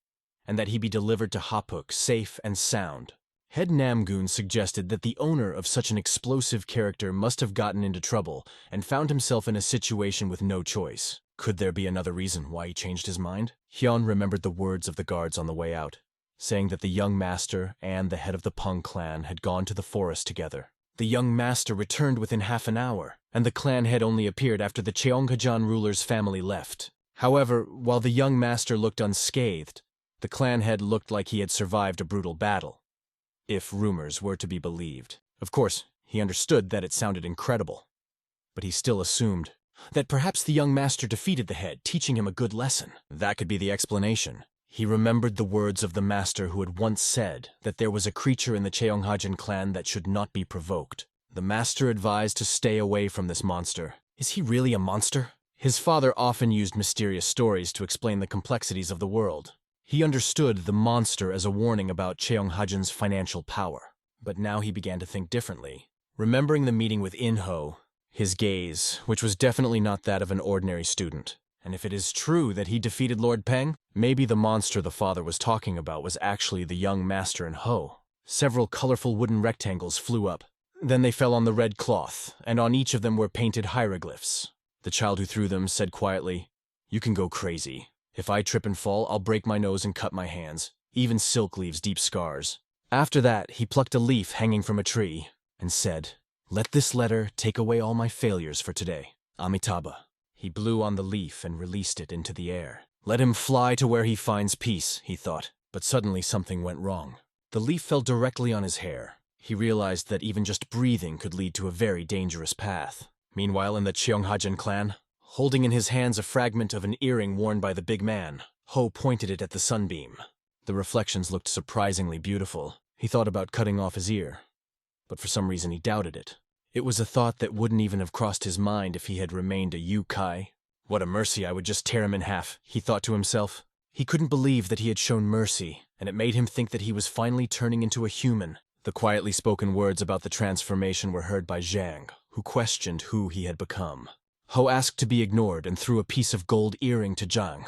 and that he be delivered to Hapuk safe and sound." Head Namgoon suggested that the owner of such an explosive character must have gotten into trouble and found himself in a situation with no choice. Could there be another reason why he changed his mind? Hyun remembered the words of the guards on the way out, saying that the young master and the head of the Pung clan had gone to the forest together. The young master returned within half an hour, and the clan head only appeared after the Cheonghajang ruler's family left. However, while the young master looked unscathed, the clan head looked like he had survived a brutal battle, if rumors were to be believed. Of course, he understood that it sounded incredible, but he still assumed that perhaps the young master defeated the head, teaching him a good lesson. That could be the explanation. He remembered the words of the master who had once said that there was a creature in the Cheonghajang clan that should not be provoked. The master advised to stay away from this monster. Is he really a monster? His father often used mysterious stories to explain the complexities of the world. He understood the monster as a warning about Cheonghajang's financial power. But now he began to think differently. Remembering the meeting with Yin-ho, his gaze, which was definitely not that of an ordinary student. And if it is true that he defeated Lord Peng, maybe the monster the father was talking about was actually the young master in Ho. Several colorful wooden rectangles flew up. Then they fell on the red cloth, and on each of them were painted hieroglyphs. The child who threw them said quietly, "You can go crazy. If I trip and fall, I'll break my nose and cut my hands. Even silk leaves deep scars." After that, he plucked a leaf hanging from a tree and said, "Let this letter take away all my failures for today." Amitabha. He blew on the leaf and released it into the air. Let him fly to where he finds peace, he thought. But suddenly something went wrong. The leaf fell directly on his hair. He realized that even just breathing could lead to a very dangerous path. Meanwhile, in the Cheonghajan clan, holding in his hands a fragment of an earring worn by the big man, Ho pointed it at the sunbeam. The reflections looked surprisingly beautiful. He thought about cutting off his ear, but for some reason he doubted it. It was a thought that wouldn't even have crossed his mind if he had remained a yukai. What a mercy, I would just tear him in half, he thought to himself. He couldn't believe that he had shown mercy, and it made him think that he was finally turning into a human. The quietly spoken words about the transformation were heard by Zhang, who questioned who he had become. Ho asked to be ignored and threw a piece of gold earring to Zhang,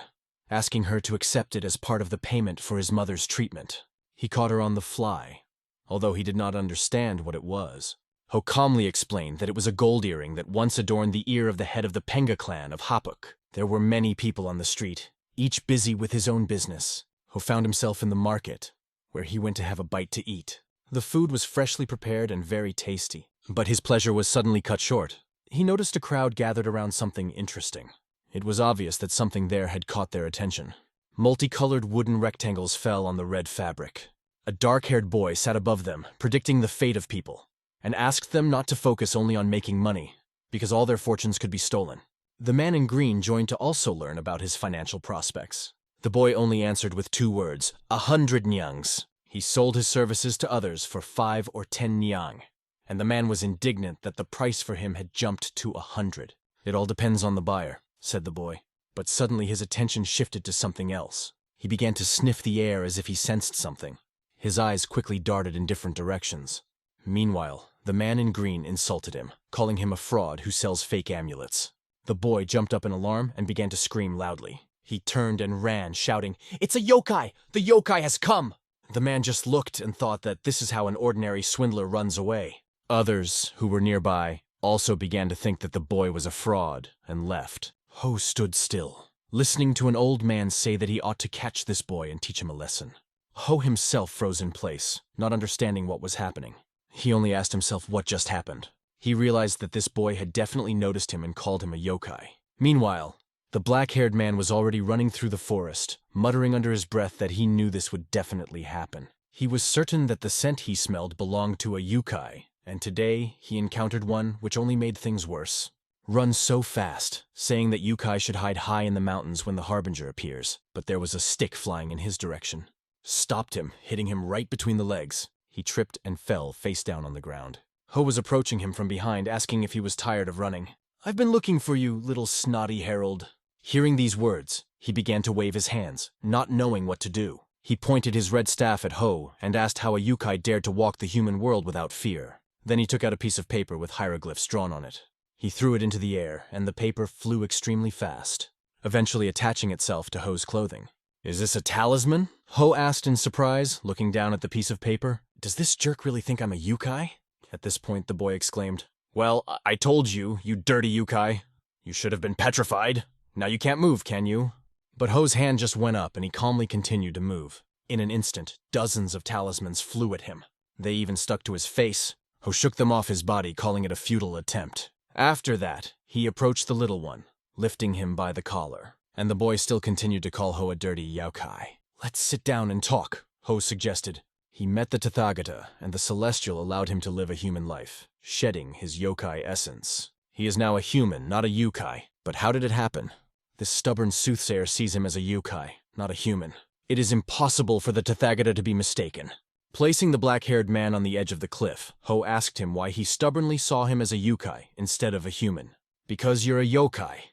asking her to accept it as part of the payment for his mother's treatment. He caught her on the fly, although he did not understand what it was. Ho calmly explained that it was a gold earring that once adorned the ear of the head of the Penga clan of Hapuk. There were many people on the street, each busy with his own business. Ho found himself in the market, where he went to have a bite to eat. The food was freshly prepared and very tasty, but his pleasure was suddenly cut short. He noticed a crowd gathered around something interesting. It was obvious that something there had caught their attention. Multicolored wooden rectangles fell on the red fabric. A dark-haired boy sat above them, predicting the fate of people, and asked them not to focus only on making money, because all their fortunes could be stolen. The man in green joined to also learn about his financial prospects. The boy only answered with 2 words, 100 nyangs. He sold his services to others for 5 or 10 nyang, and the man was indignant that the price for him had jumped to 100. It all depends on the buyer, said the boy. But suddenly his attention shifted to something else. He began to sniff the air as if he sensed something. His eyes quickly darted in different directions. Meanwhile, the man in green insulted him, calling him a fraud who sells fake amulets. The boy jumped up in alarm and began to scream loudly. He turned and ran, shouting, "It's a yokai! The yokai has come!" The man just looked and thought that this is how an ordinary swindler runs away. Others, who were nearby, also began to think that the boy was a fraud and left. Ho stood still, listening to an old man say that he ought to catch this boy and teach him a lesson. Ho himself froze in place, not understanding what was happening. He only asked himself what just happened. He realized that this boy had definitely noticed him and called him a yokai. Meanwhile, the black-haired man was already running through the forest, muttering under his breath that he knew this would definitely happen. He was certain that the scent he smelled belonged to a yukai, and today he encountered one which only made things worse. Run so fast, saying that yukai should hide high in the mountains when the harbinger appears, but there was a stick flying in his direction. Stopped him, hitting him right between the legs. He tripped and fell face down on the ground. Ho was approaching him from behind, asking if he was tired of running. "I've been looking for you, little snotty herald." Hearing these words, he began to wave his hands, not knowing what to do. He pointed his red staff at Ho and asked how a yukai dared to walk the human world without fear. Then he took out a piece of paper with hieroglyphs drawn on it. He threw it into the air, and the paper flew extremely fast, eventually attaching itself to Ho's clothing. "Is this a talisman?" Ho asked in surprise, looking down at the piece of paper. "Does this jerk really think I'm a yukai?" At this point, the boy exclaimed, "Well, I told you, you dirty yukai. You should have been petrified. Now you can't move, can you?" But Ho's hand just went up and he calmly continued to move. In an instant, dozens of talismans flew at him. They even stuck to his face. Ho shook them off his body, calling it a futile attempt. After that, he approached the little one, lifting him by the collar. And the boy still continued to call Ho a dirty yokai. "Let's sit down and talk," Ho suggested. He met the Tathagata, and the Celestial allowed him to live a human life, shedding his yokai essence. He is now a human, not a yukai. But how did it happen? This stubborn soothsayer sees him as a yukai, not a human. It is impossible for the Tathagata to be mistaken. Placing the black-haired man on the edge of the cliff, Ho asked him why he stubbornly saw him as a yukai instead of a human. "Because you're a yokai.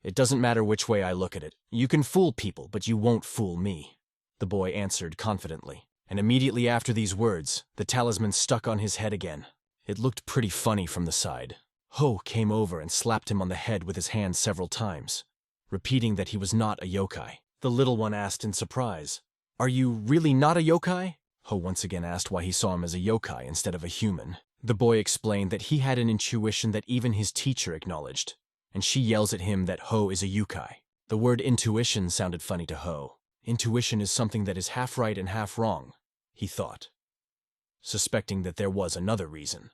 It doesn't matter which way I look at it. You can fool people, but you won't fool me," the boy answered confidently. And immediately after these words, the talisman stuck on his head again. It looked pretty funny from the side. Ho came over and slapped him on the head with his hand several times, repeating that he was not a yokai. The little one asked in surprise, "Are you really not a yokai?" Ho once again asked why he saw him as a yokai instead of a human. The boy explained that he had an intuition that even his teacher acknowledged, and she yells at him that Ho is a yukai. The word intuition sounded funny to Ho. Intuition is something that is half right and half wrong, he thought, suspecting that there was another reason.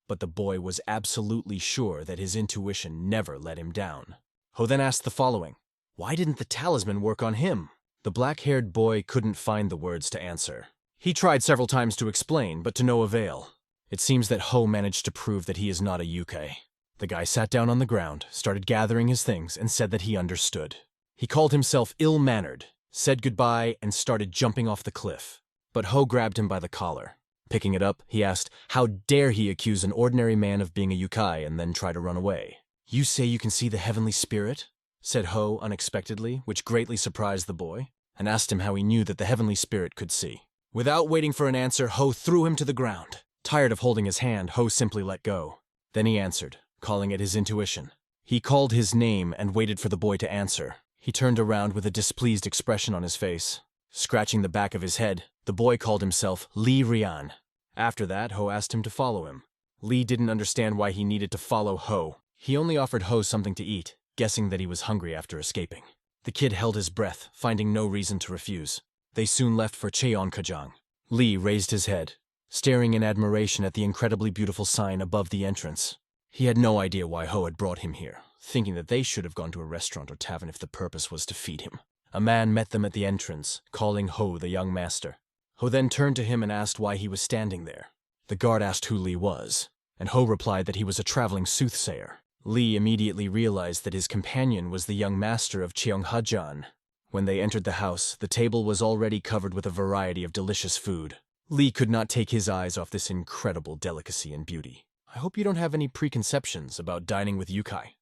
but the boy was absolutely sure that his intuition never let him down. Ho then asked the following: why didn't the talisman work on him? The black-haired boy couldn't find the words to answer. He tried several times to explain, but to no avail. It seems that Ho managed to prove that he is not a yukai. The guy sat down on the ground, started gathering his things, and said that he understood. He called himself ill-mannered, said goodbye, and started jumping off the cliff. But Ho grabbed him by the collar. Picking it up, he asked, how dare he accuse an ordinary man of being a yukai and then try to run away? You say you can see the heavenly spirit? Said Ho unexpectedly, which greatly surprised the boy, and asked him how he knew that the heavenly spirit could see. Without waiting for an answer, Ho threw him to the ground. Tired of holding his hand, Ho simply let go. Then he answered, calling it his intuition. He called his name and waited for the boy to answer. He turned around with a displeased expression on his face. Scratching the back of his head, the boy called himself Li Rian. After that, Ho asked him to follow him. Li didn't understand why he needed to follow Ho. He only offered Ho something to eat, guessing that he was hungry after escaping. The kid held his breath, finding no reason to refuse. They soon left for Cheonkajang. Li raised his head, staring in admiration at the incredibly beautiful sign above the entrance. He had no idea why Ho had brought him here, thinking that they should have gone to a restaurant or tavern if the purpose was to feed him. A man met them at the entrance, calling Ho the young master. Ho then turned to him and asked why he was standing there. The guard asked who Li was, and Ho replied that he was a traveling soothsayer. Li immediately realized that his companion was the young master of Cheonghajan. When they entered the house, the table was already covered with a variety of delicious food. Li could not take his eyes off this incredible delicacy and beauty. I hope you don't have any preconceptions about dining with yukai?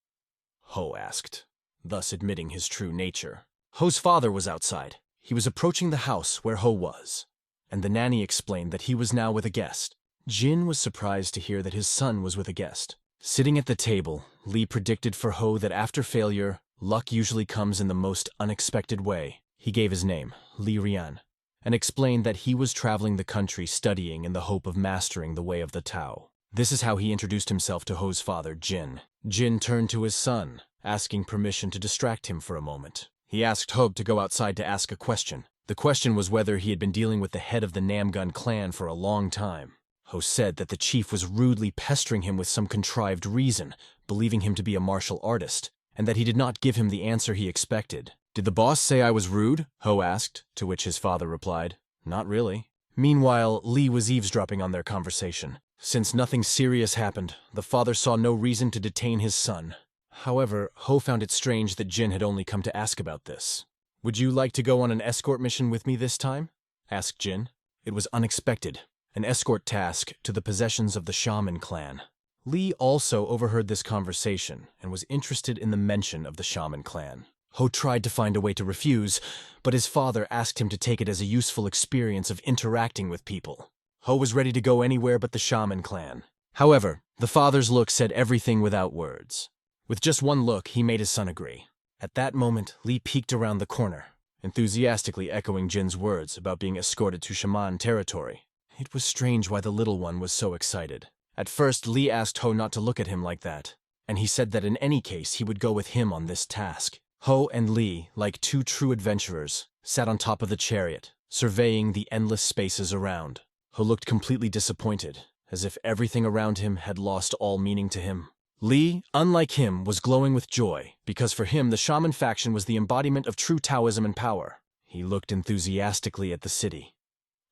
Ho asked, thus admitting his true nature. Ho's father was outside. He was approaching the house where Ho was, and the nanny explained that he was now with a guest. Jin was surprised to hear that his son was with a guest. Sitting at the table, Li predicted for Ho that after failure, luck usually comes in the most unexpected way. He gave his name, Li Rian, and explained that he was traveling the country studying in the hope of mastering the way of the Tao. This is how he introduced himself to Ho's father, Jin. Jin turned to his son, asking permission to distract him for a moment. He asked Ho to go outside to ask a question. The question was whether he had been dealing with the head of the Namgong clan for a long time. Ho said that the chief was rudely pestering him with some contrived reason, believing him to be a martial artist, and that he did not give him the answer he expected. Did the boss say I was rude? Ho asked, to which his father replied, not really. Meanwhile, Li was eavesdropping on their conversation. Since nothing serious happened, the father saw no reason to detain his son. However, Ho found it strange that Jin had only come to ask about this. Would you like to go on an escort mission with me this time? Asked Jin. It was unexpected. An escort task to the possessions of the shaman clan. Li also overheard this conversation and was interested in the mention of the shaman clan. Ho tried to find a way to refuse, but his father asked him to take it as a useful experience of interacting with people. Ho was ready to go anywhere but the shaman clan. However, the father's look said everything without words. With just one look, he made his son agree. At that moment, Li peeked around the corner, enthusiastically echoing Jin's words about being escorted to shaman territory. It was strange why the little one was so excited. At first, Li asked Ho not to look at him like that, and he said that in any case he would go with him on this task. Ho and Li, like two true adventurers, sat on top of the chariot, surveying the endless spaces around. Ho looked completely disappointed, as if everything around him had lost all meaning to him. Li, unlike him, was glowing with joy, because for him the shaman faction was the embodiment of true Taoism and power. He looked enthusiastically at the city,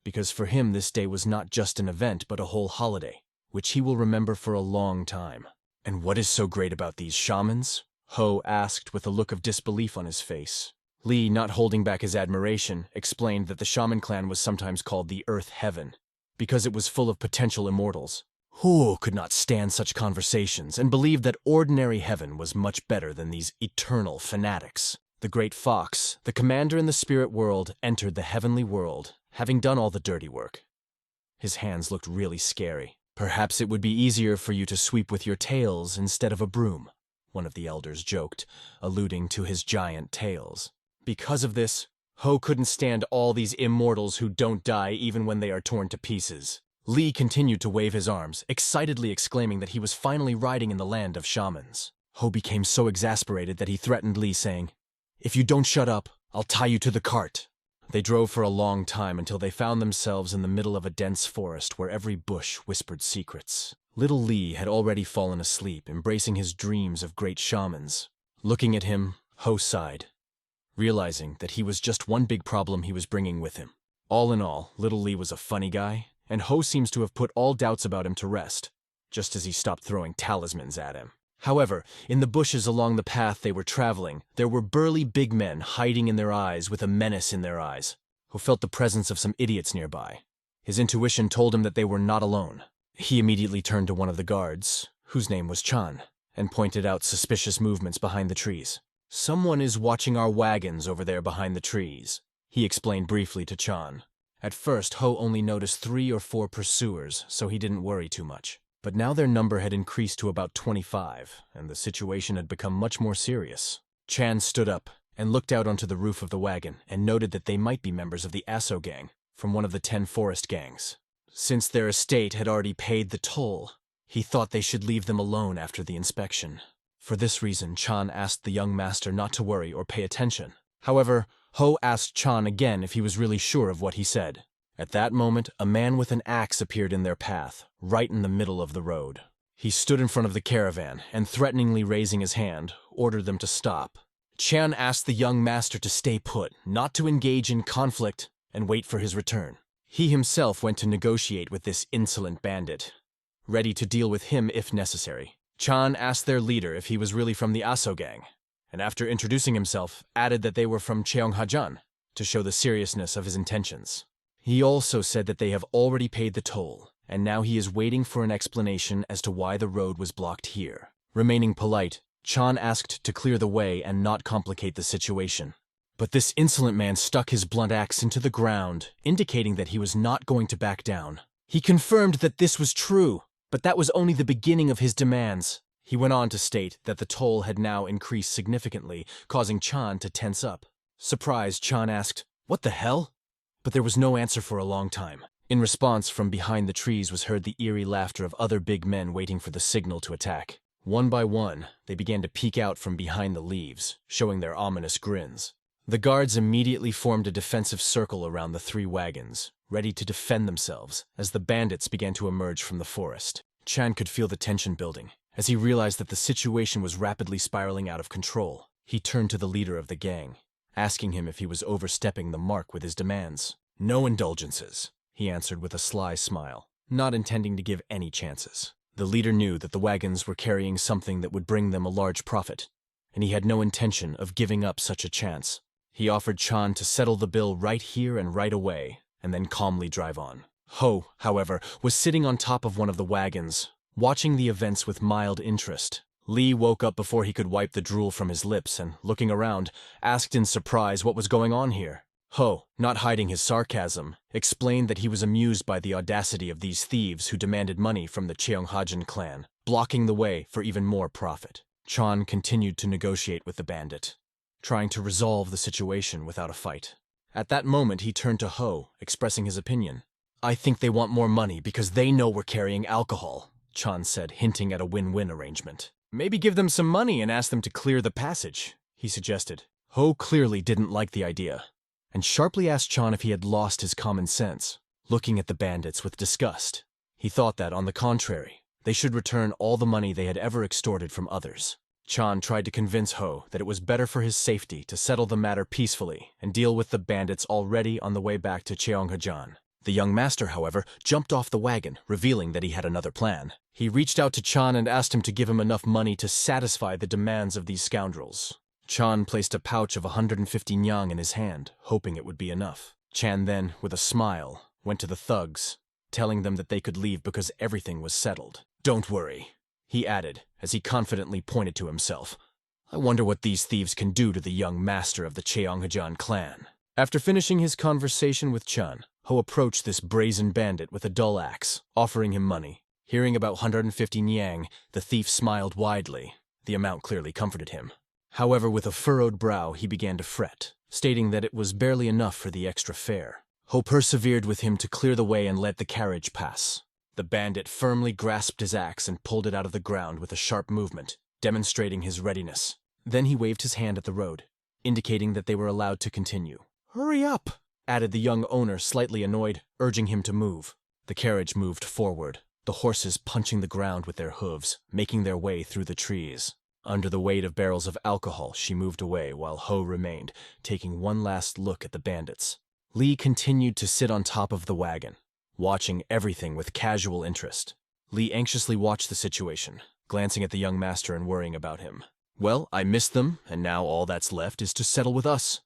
because for him this day was not just an event but a whole holiday, which he will remember for a long time. And what is so great about these shamans? Ho asked with a look of disbelief on his face. Li, not holding back his admiration, explained that the shaman clan was sometimes called the Earth Heaven, because it was full of potential immortals. Who could not stand such conversations and believed that ordinary heaven was much better than these eternal fanatics? The great fox, the commander in the spirit world, entered the heavenly world, having done all the dirty work. His hands looked really scary. Perhaps it would be easier for you to sweep with your tails instead of a broom, one of the elders joked, alluding to his giant tails. Because of this, Ho couldn't stand all these immortals who don't die even when they are torn to pieces. Li continued to wave his arms, excitedly exclaiming that he was finally riding in the land of shamans. Ho became so exasperated that he threatened Li, saying, "If you don't shut up, I'll tie you to the cart." They drove for a long time until they found themselves in the middle of a dense forest where every bush whispered secrets. Little Lee had already fallen asleep, embracing his dreams of great shamans. Looking at him, Ho sighed, realizing that he was just one big problem he was bringing with him. All in all, Little Lee was a funny guy, and Ho seems to have put all doubts about him to rest, just as he stopped throwing talismans at him. However, in the bushes along the path they were traveling, there were burly big men hiding in their eyes with a menace in their eyes, who felt the presence of some idiots nearby. His intuition told him that they were not alone. He immediately turned to one of the guards, whose name was Chan, and pointed out suspicious movements behind the trees. "Someone is watching our wagons over there behind the trees," he explained briefly to Chan. At first, Ho only noticed 3 or 4 pursuers, so he didn't worry too much. But now their number had increased to about 25, and the situation had become much more serious. Chan stood up and looked out onto the roof of the wagon and noted that they might be members of the Aso gang, from one of the 10 forest gangs. Since their estate had already paid the toll, he thought they should leave them alone after the inspection. For this reason, Chan asked the young master not to worry or pay attention. However, Ho asked Chan again if he was really sure of what he said. At that moment, a man with an axe appeared in their path, right in the middle of the road. He stood in front of the caravan and, threateningly raising his hand, ordered them to stop. Chan asked the young master to stay put, not to engage in conflict, and wait for his return. He himself went to negotiate with this insolent bandit, ready to deal with him if necessary. Chan asked their leader if he was really from the Aso gang, and after introducing himself, added that they were from Cheonghajan, to show the seriousness of his intentions. He also said that they have already paid the toll, and now he is waiting for an explanation as to why the road was blocked here. Remaining polite, Chan asked to clear the way and not complicate the situation. But this insolent man stuck his blunt axe into the ground, indicating that he was not going to back down. He confirmed that this was true, but that was only the beginning of his demands. He went on to state that the toll had now increased significantly, causing Chan to tense up. Surprised, Chan asked, "What the hell?" But there was no answer for a long time. In response, from behind the trees was heard the eerie laughter of other big men waiting for the signal to attack. One by one, they began to peek out from behind the leaves, showing their ominous grins. The guards immediately formed a defensive circle around the 3 wagons, ready to defend themselves as the bandits began to emerge from the forest. Chan could feel the tension building. As he realized that the situation was rapidly spiraling out of control, he turned to the leader of the gang, asking him if he was overstepping the mark with his demands. "No indulgences," he answered with a sly smile, not intending to give any chances. The leader knew that the wagons were carrying something that would bring them a large profit, and he had no intention of giving up such a chance. He offered Chan to settle the bill right here and right away, and then calmly drive on. Ho, however, was sitting on top of one of the wagons, watching the events with mild interest. Lee woke up before he could wipe the drool from his lips and, looking around, asked in surprise what was going on here. Ho, not hiding his sarcasm, explained that he was amused by the audacity of these thieves who demanded money from the Cheonghajan clan, blocking the way for even more profit. Chan continued to negotiate with the bandit, trying to resolve the situation without a fight. At that moment, he turned to Ho, expressing his opinion. "I think they want more money because they know we're carrying alcohol," Chan said, hinting at a win-win arrangement. "Maybe give them some money and ask them to clear the passage," he suggested. Ho clearly didn't like the idea, and sharply asked Chan if he had lost his common sense, looking at the bandits with disgust. He thought that, on the contrary, they should return all the money they had ever extorted from others. Chan tried to convince Ho that it was better for his safety to settle the matter peacefully and deal with the bandits already on the way back to Cheonghajan. The young master, however, jumped off the wagon, revealing that he had another plan. He reached out to Chan and asked him to give him enough money to satisfy the demands of these scoundrels. Chan placed a pouch of 150 nyang in his hand, hoping it would be enough. Chan then, with a smile, went to the thugs, telling them that they could leave because everything was settled. "Don't worry," he added, as he confidently pointed to himself. "I wonder what these thieves can do to the young master of the Cheonghajan clan." After finishing his conversation with Chan, Ho approached this brazen bandit with a dull axe, offering him money. Hearing about 150 nyang, the thief smiled widely. The amount clearly comforted him. However, with a furrowed brow, he began to fret, stating that it was barely enough for the extra fare. Ho persevered with him to clear the way and let the carriage pass. The bandit firmly grasped his axe and pulled it out of the ground with a sharp movement, demonstrating his readiness. Then he waved his hand at the road, indicating that they were allowed to continue. "Hurry up," added the young owner, slightly annoyed, urging him to move. The carriage moved forward. the horses punching the ground with their hooves, making their way through the trees. Under the weight of barrels of alcohol, she moved away while Ho remained, taking one last look at the bandits. Lee continued to sit on top of the wagon, watching everything with casual interest. Lee anxiously watched the situation, glancing at the young master and worrying about him. "Well, I missed them, and now all that's left is to settle with us,"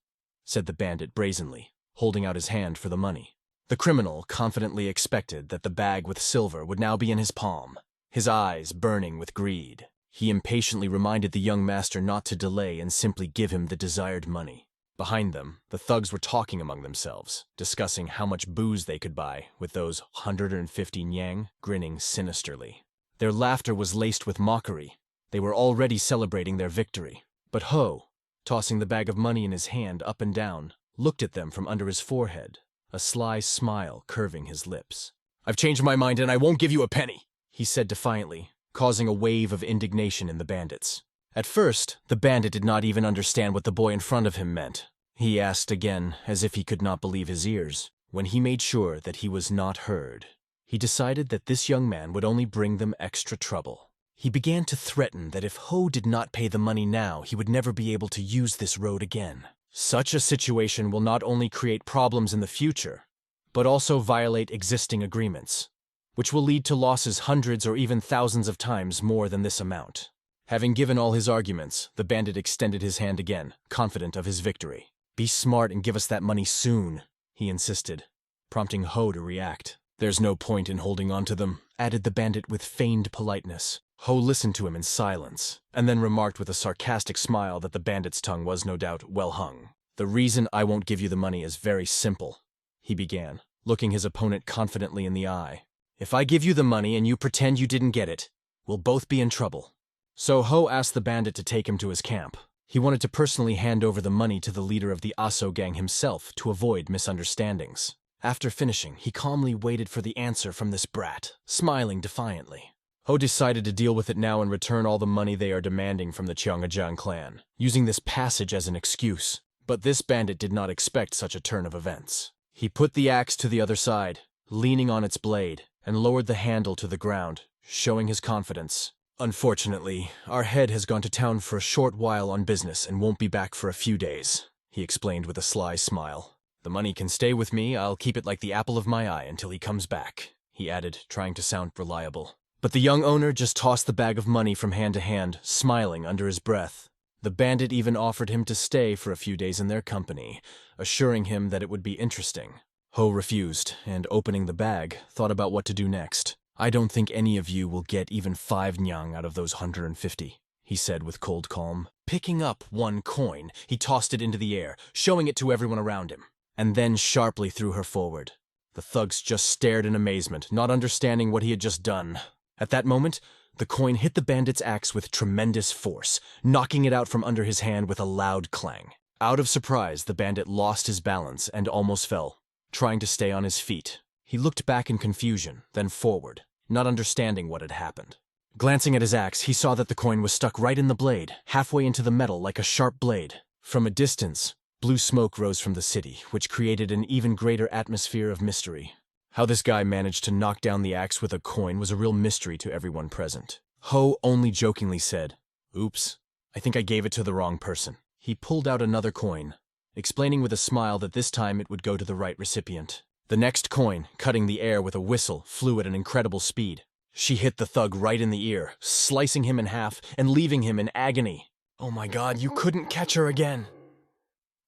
said the bandit brazenly, holding out his hand for the money. The criminal confidently expected that the bag with silver would now be in his palm, his eyes burning with greed. He impatiently reminded the young master not to delay and simply give him the desired money. Behind them, the thugs were talking among themselves, discussing how much booze they could buy, with those 150 nyang grinning sinisterly. Their laughter was laced with mockery. They were already celebrating their victory. But Ho, tossing the bag of money in his hand up and down, looked at them from under his forehead, a sly smile curving his lips. "I've changed my mind and I won't give you a penny," he said defiantly, causing a wave of indignation in the bandits. At first, the bandit did not even understand what the boy in front of him meant. He asked again, as if he could not believe his ears. When he made sure that he was not heard, he decided that this young man would only bring them extra trouble. He began to threaten that if Ho did not pay the money now, he would never be able to use this road again. Such a situation will not only create problems in the future, but also violate existing agreements, which will lead to losses hundreds or even thousands of times more than this amount. Having given all his arguments, the bandit extended his hand again, confident of his victory. "Be smart and give us that money soon," he insisted, prompting Ho to react. "There's no point in holding on to them," added the bandit with feigned politeness. Ho listened to him in silence, and then remarked with a sarcastic smile that the bandit's tongue was no doubt well hung. "The reason I won't give you the money is very simple," he began, looking his opponent confidently in the eye. "If I give you the money and you pretend you didn't get it, we'll both be in trouble." So Ho asked the bandit to take him to his camp. He wanted to personally hand over the money to the leader of the Aso gang himself to avoid misunderstandings. After finishing, he calmly waited for the answer from this brat, smiling defiantly. Ho decided to deal with it now and return all the money they are demanding from the Cheongajiang clan, using this passage as an excuse. But this bandit did not expect such a turn of events. He put the axe to the other side, leaning on its blade, and lowered the handle to the ground, showing his confidence. "Unfortunately, our head has gone to town for a short while on business and won't be back for a few days," he explained with a sly smile. "The money can stay with me. I'll keep it like the apple of my eye until he comes back," he added, trying to sound reliable. But the young owner just tossed the bag of money from hand to hand, smiling under his breath. The bandit even offered him to stay for a few days in their company, assuring him that it would be interesting. Ho refused, and opening the bag, thought about what to do next. "I don't think any of you will get even 5 nyang out of those 150, he said with cold calm. Picking up one coin, he tossed it into the air, showing it to everyone around him, and then sharply threw her forward. The thugs just stared in amazement, not understanding what he had just done. At that moment, the coin hit the bandit's axe with tremendous force, knocking it out from under his hand with a loud clang. Out of surprise, the bandit lost his balance and almost fell, trying to stay on his feet. He looked back in confusion, then forward, not understanding what had happened. Glancing at his axe, he saw that the coin was stuck right in the blade, halfway into the metal like a sharp blade. From a distance, blue smoke rose from the city, which created an even greater atmosphere of mystery. How this guy managed to knock down the axe with a coin was a real mystery to everyone present. Ho only jokingly said, "Oops, I think I gave it to the wrong person." He pulled out another coin, explaining with a smile that this time it would go to the right recipient. The next coin, cutting the air with a whistle, flew at an incredible speed. She hit the thug right in the ear, slicing him in half and leaving him in agony. "Oh my God, you couldn't catch her again."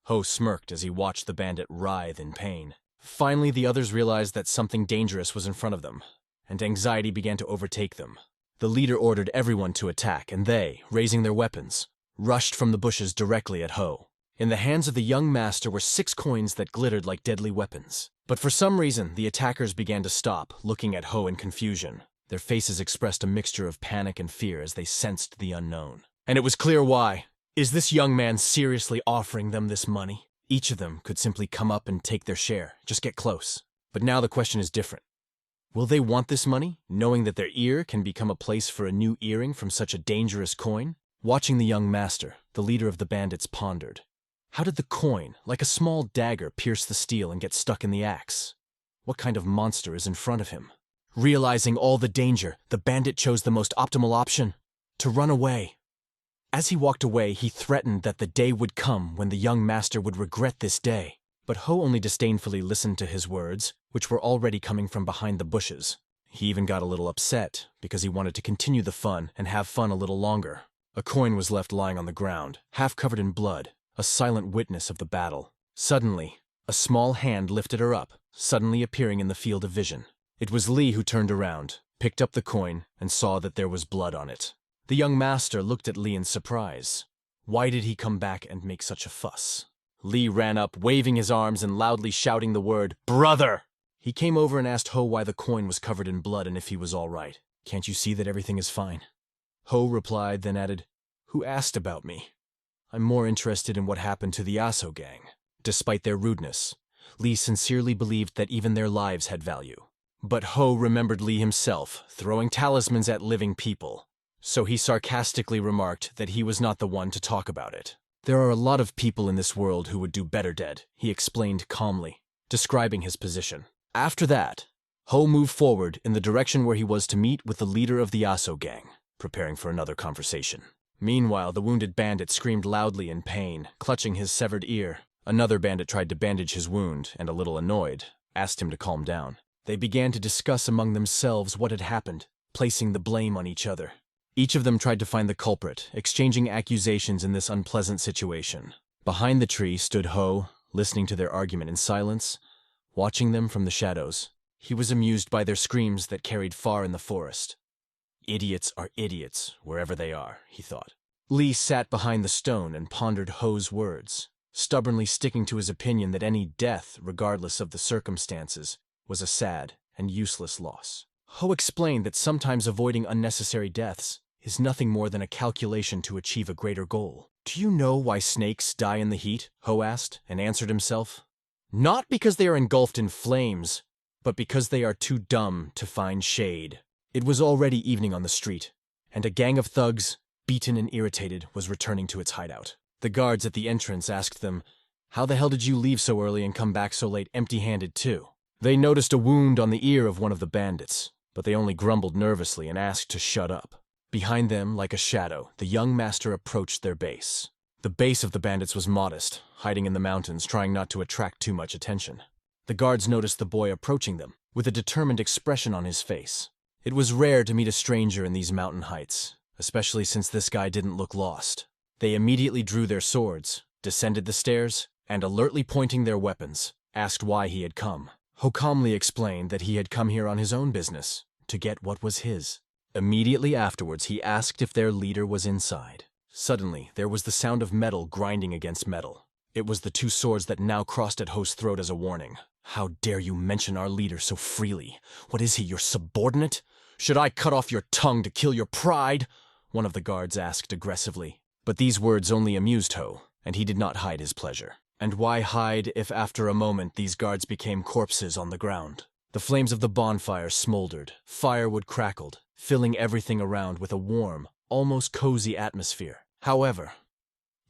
Ho smirked as he watched the bandit writhe in pain. Finally, the others realized that something dangerous was in front of them, and anxiety began to overtake them. The leader ordered everyone to attack, and they, raising their weapons, rushed from the bushes directly at Ho. In the hands of the young master were 6 coins that glittered like deadly weapons. But for some reason, the attackers began to stop, looking at Ho in confusion. Their faces expressed a mixture of panic and fear as they sensed the unknown. And it was clear why. Is this young man seriously offering them this money? Each of them could simply come up and take their share, just get close. But now the question is different. Will they want this money, knowing that their ear can become a place for a new earring from such a dangerous coin? Watching the young master, the leader of the bandits pondered. How did the coin, like a small dagger, pierce the steel and get stuck in the axe? What kind of monster is in front of him? Realizing all the danger, the bandit chose the most optimal option: to run away. As he walked away, he threatened that the day would come when the young master would regret this day. But Ho only disdainfully listened to his words, which were already coming from behind the bushes. He even got a little upset, because he wanted to continue the fun and have fun a little longer. A coin was left lying on the ground, half covered in blood, a silent witness of the battle. Suddenly, a small hand lifted her up, suddenly appearing in the field of vision. It was Lee who turned around, picked up the coin, and saw that there was blood on it. The young master looked at Lee in surprise. Why did he come back and make such a fuss? Lee ran up, waving his arms and loudly shouting the word, "Brother!" He came over and asked Ho why the coin was covered in blood and if he was all right. "Can't you see that everything is fine?" Ho replied, then added, "Who asked about me? I'm more interested in what happened to the Aso gang." Despite their rudeness, Lee sincerely believed that even their lives had value. But Ho remembered Lee himself, throwing talismans at living people. So he sarcastically remarked that he was not the one to talk about it. "There are a lot of people in this world who would do better dead," he explained calmly, describing his position. After that, Ho moved forward in the direction where he was to meet with the leader of the Aso gang, preparing for another conversation. Meanwhile, the wounded bandit screamed loudly in pain, clutching his severed ear. Another bandit tried to bandage his wound and, a little annoyed, asked him to calm down. They began to discuss among themselves what had happened, placing the blame on each other. Each of them tried to find the culprit, exchanging accusations in this unpleasant situation. Behind the tree stood Ho, listening to their argument in silence, watching them from the shadows. He was amused by their screams that carried far in the forest. Idiots are idiots, wherever they are, he thought. Lee sat behind the stone and pondered Ho's words, stubbornly sticking to his opinion that any death, regardless of the circumstances, was a sad and useless loss. Ho explained that sometimes avoiding unnecessary deaths is nothing more than a calculation to achieve a greater goal. "Do you know why snakes die in the heat?" Ho asked, and answered himself. "Not because they are engulfed in flames, but because they are too dumb to find shade." It was already evening on the street, and a gang of thugs, beaten and irritated, was returning to its hideout. The guards at the entrance asked them, "How the hell did you leave so early and come back so late empty-handed too?" They noticed a wound on the ear of one of the bandits, but they only grumbled nervously and asked to shut up. Behind them, like a shadow, the young master approached their base. The base of the bandits was modest, hiding in the mountains, trying not to attract too much attention. The guards noticed the boy approaching them, with a determined expression on his face. It was rare to meet a stranger in these mountain heights, especially since this guy didn't look lost. They immediately drew their swords, descended the stairs, and alertly pointing their weapons, asked why he had come. Ho calmly explained that he had come here on his own business, to get what was his. Immediately afterwards, he asked if their leader was inside. Suddenly, there was the sound of metal grinding against metal. It was the two swords that now crossed at Ho's throat as a warning. "How dare you mention our leader so freely? What is he, your subordinate? Should I cut off your tongue to kill your pride?" one of the guards asked aggressively. But these words only amused Ho, and he did not hide his pleasure. And why hide if after a moment these guards became corpses on the ground? The flames of the bonfire smoldered, firewood crackled, filling everything around with a warm, almost cozy atmosphere. However,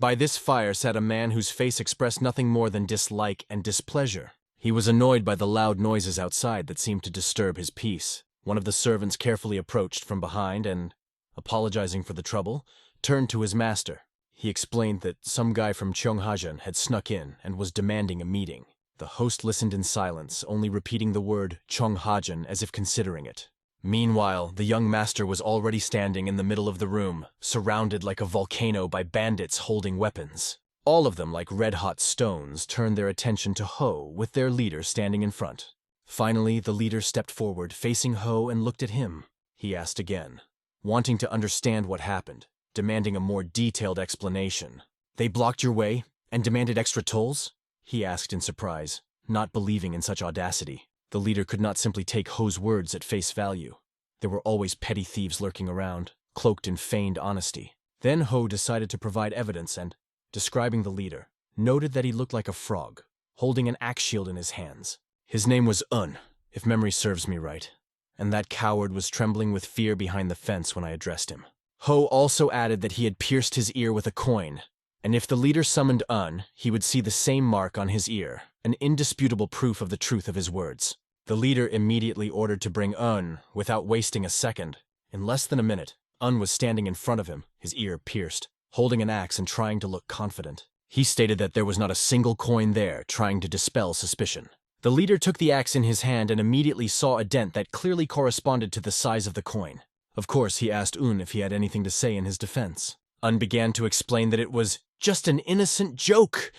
by this fire sat a man whose face expressed nothing more than dislike and displeasure. He was annoyed by the loud noises outside that seemed to disturb his peace. One of the servants carefully approached from behind and, apologizing for the trouble, turned to his master. He explained that some guy from Cheonghajan had snuck in and was demanding a meeting. The host listened in silence, only repeating the word Cheonghajan as if considering it. Meanwhile, the young master was already standing in the middle of the room, surrounded like a volcano by bandits holding weapons. All of them, like red-hot stones, turned their attention to Ho, with their leader standing in front. Finally, the leader stepped forward, facing Ho, and looked at him. He asked again, wanting to understand what happened, demanding a more detailed explanation. "They blocked your way and demanded extra tolls?" he asked in surprise, not believing in such audacity. The leader could not simply take Ho's words at face value. There were always petty thieves lurking around, cloaked in feigned honesty. Then Ho decided to provide evidence and, describing the leader, noted that he looked like a frog, holding an axe shield in his hands. His name was if memory serves me right, and that coward was trembling with fear behind the fence when I addressed him. Ho also added that he had pierced his ear with a coin, and if the leader summoned he would see the same mark on his ear, an indisputable proof of the truth of his words. The leader immediately ordered to bring Un, without wasting a second. In less than a minute, Un was standing in front of him, his ear pierced, holding an axe and trying to look confident. He stated that there was not a single coin there, trying to dispel suspicion. The leader took the axe in his hand and immediately saw a dent that clearly corresponded to the size of the coin. Of course, he asked Un if he had anything to say in his defense. Un began to explain that it was just an innocent joke,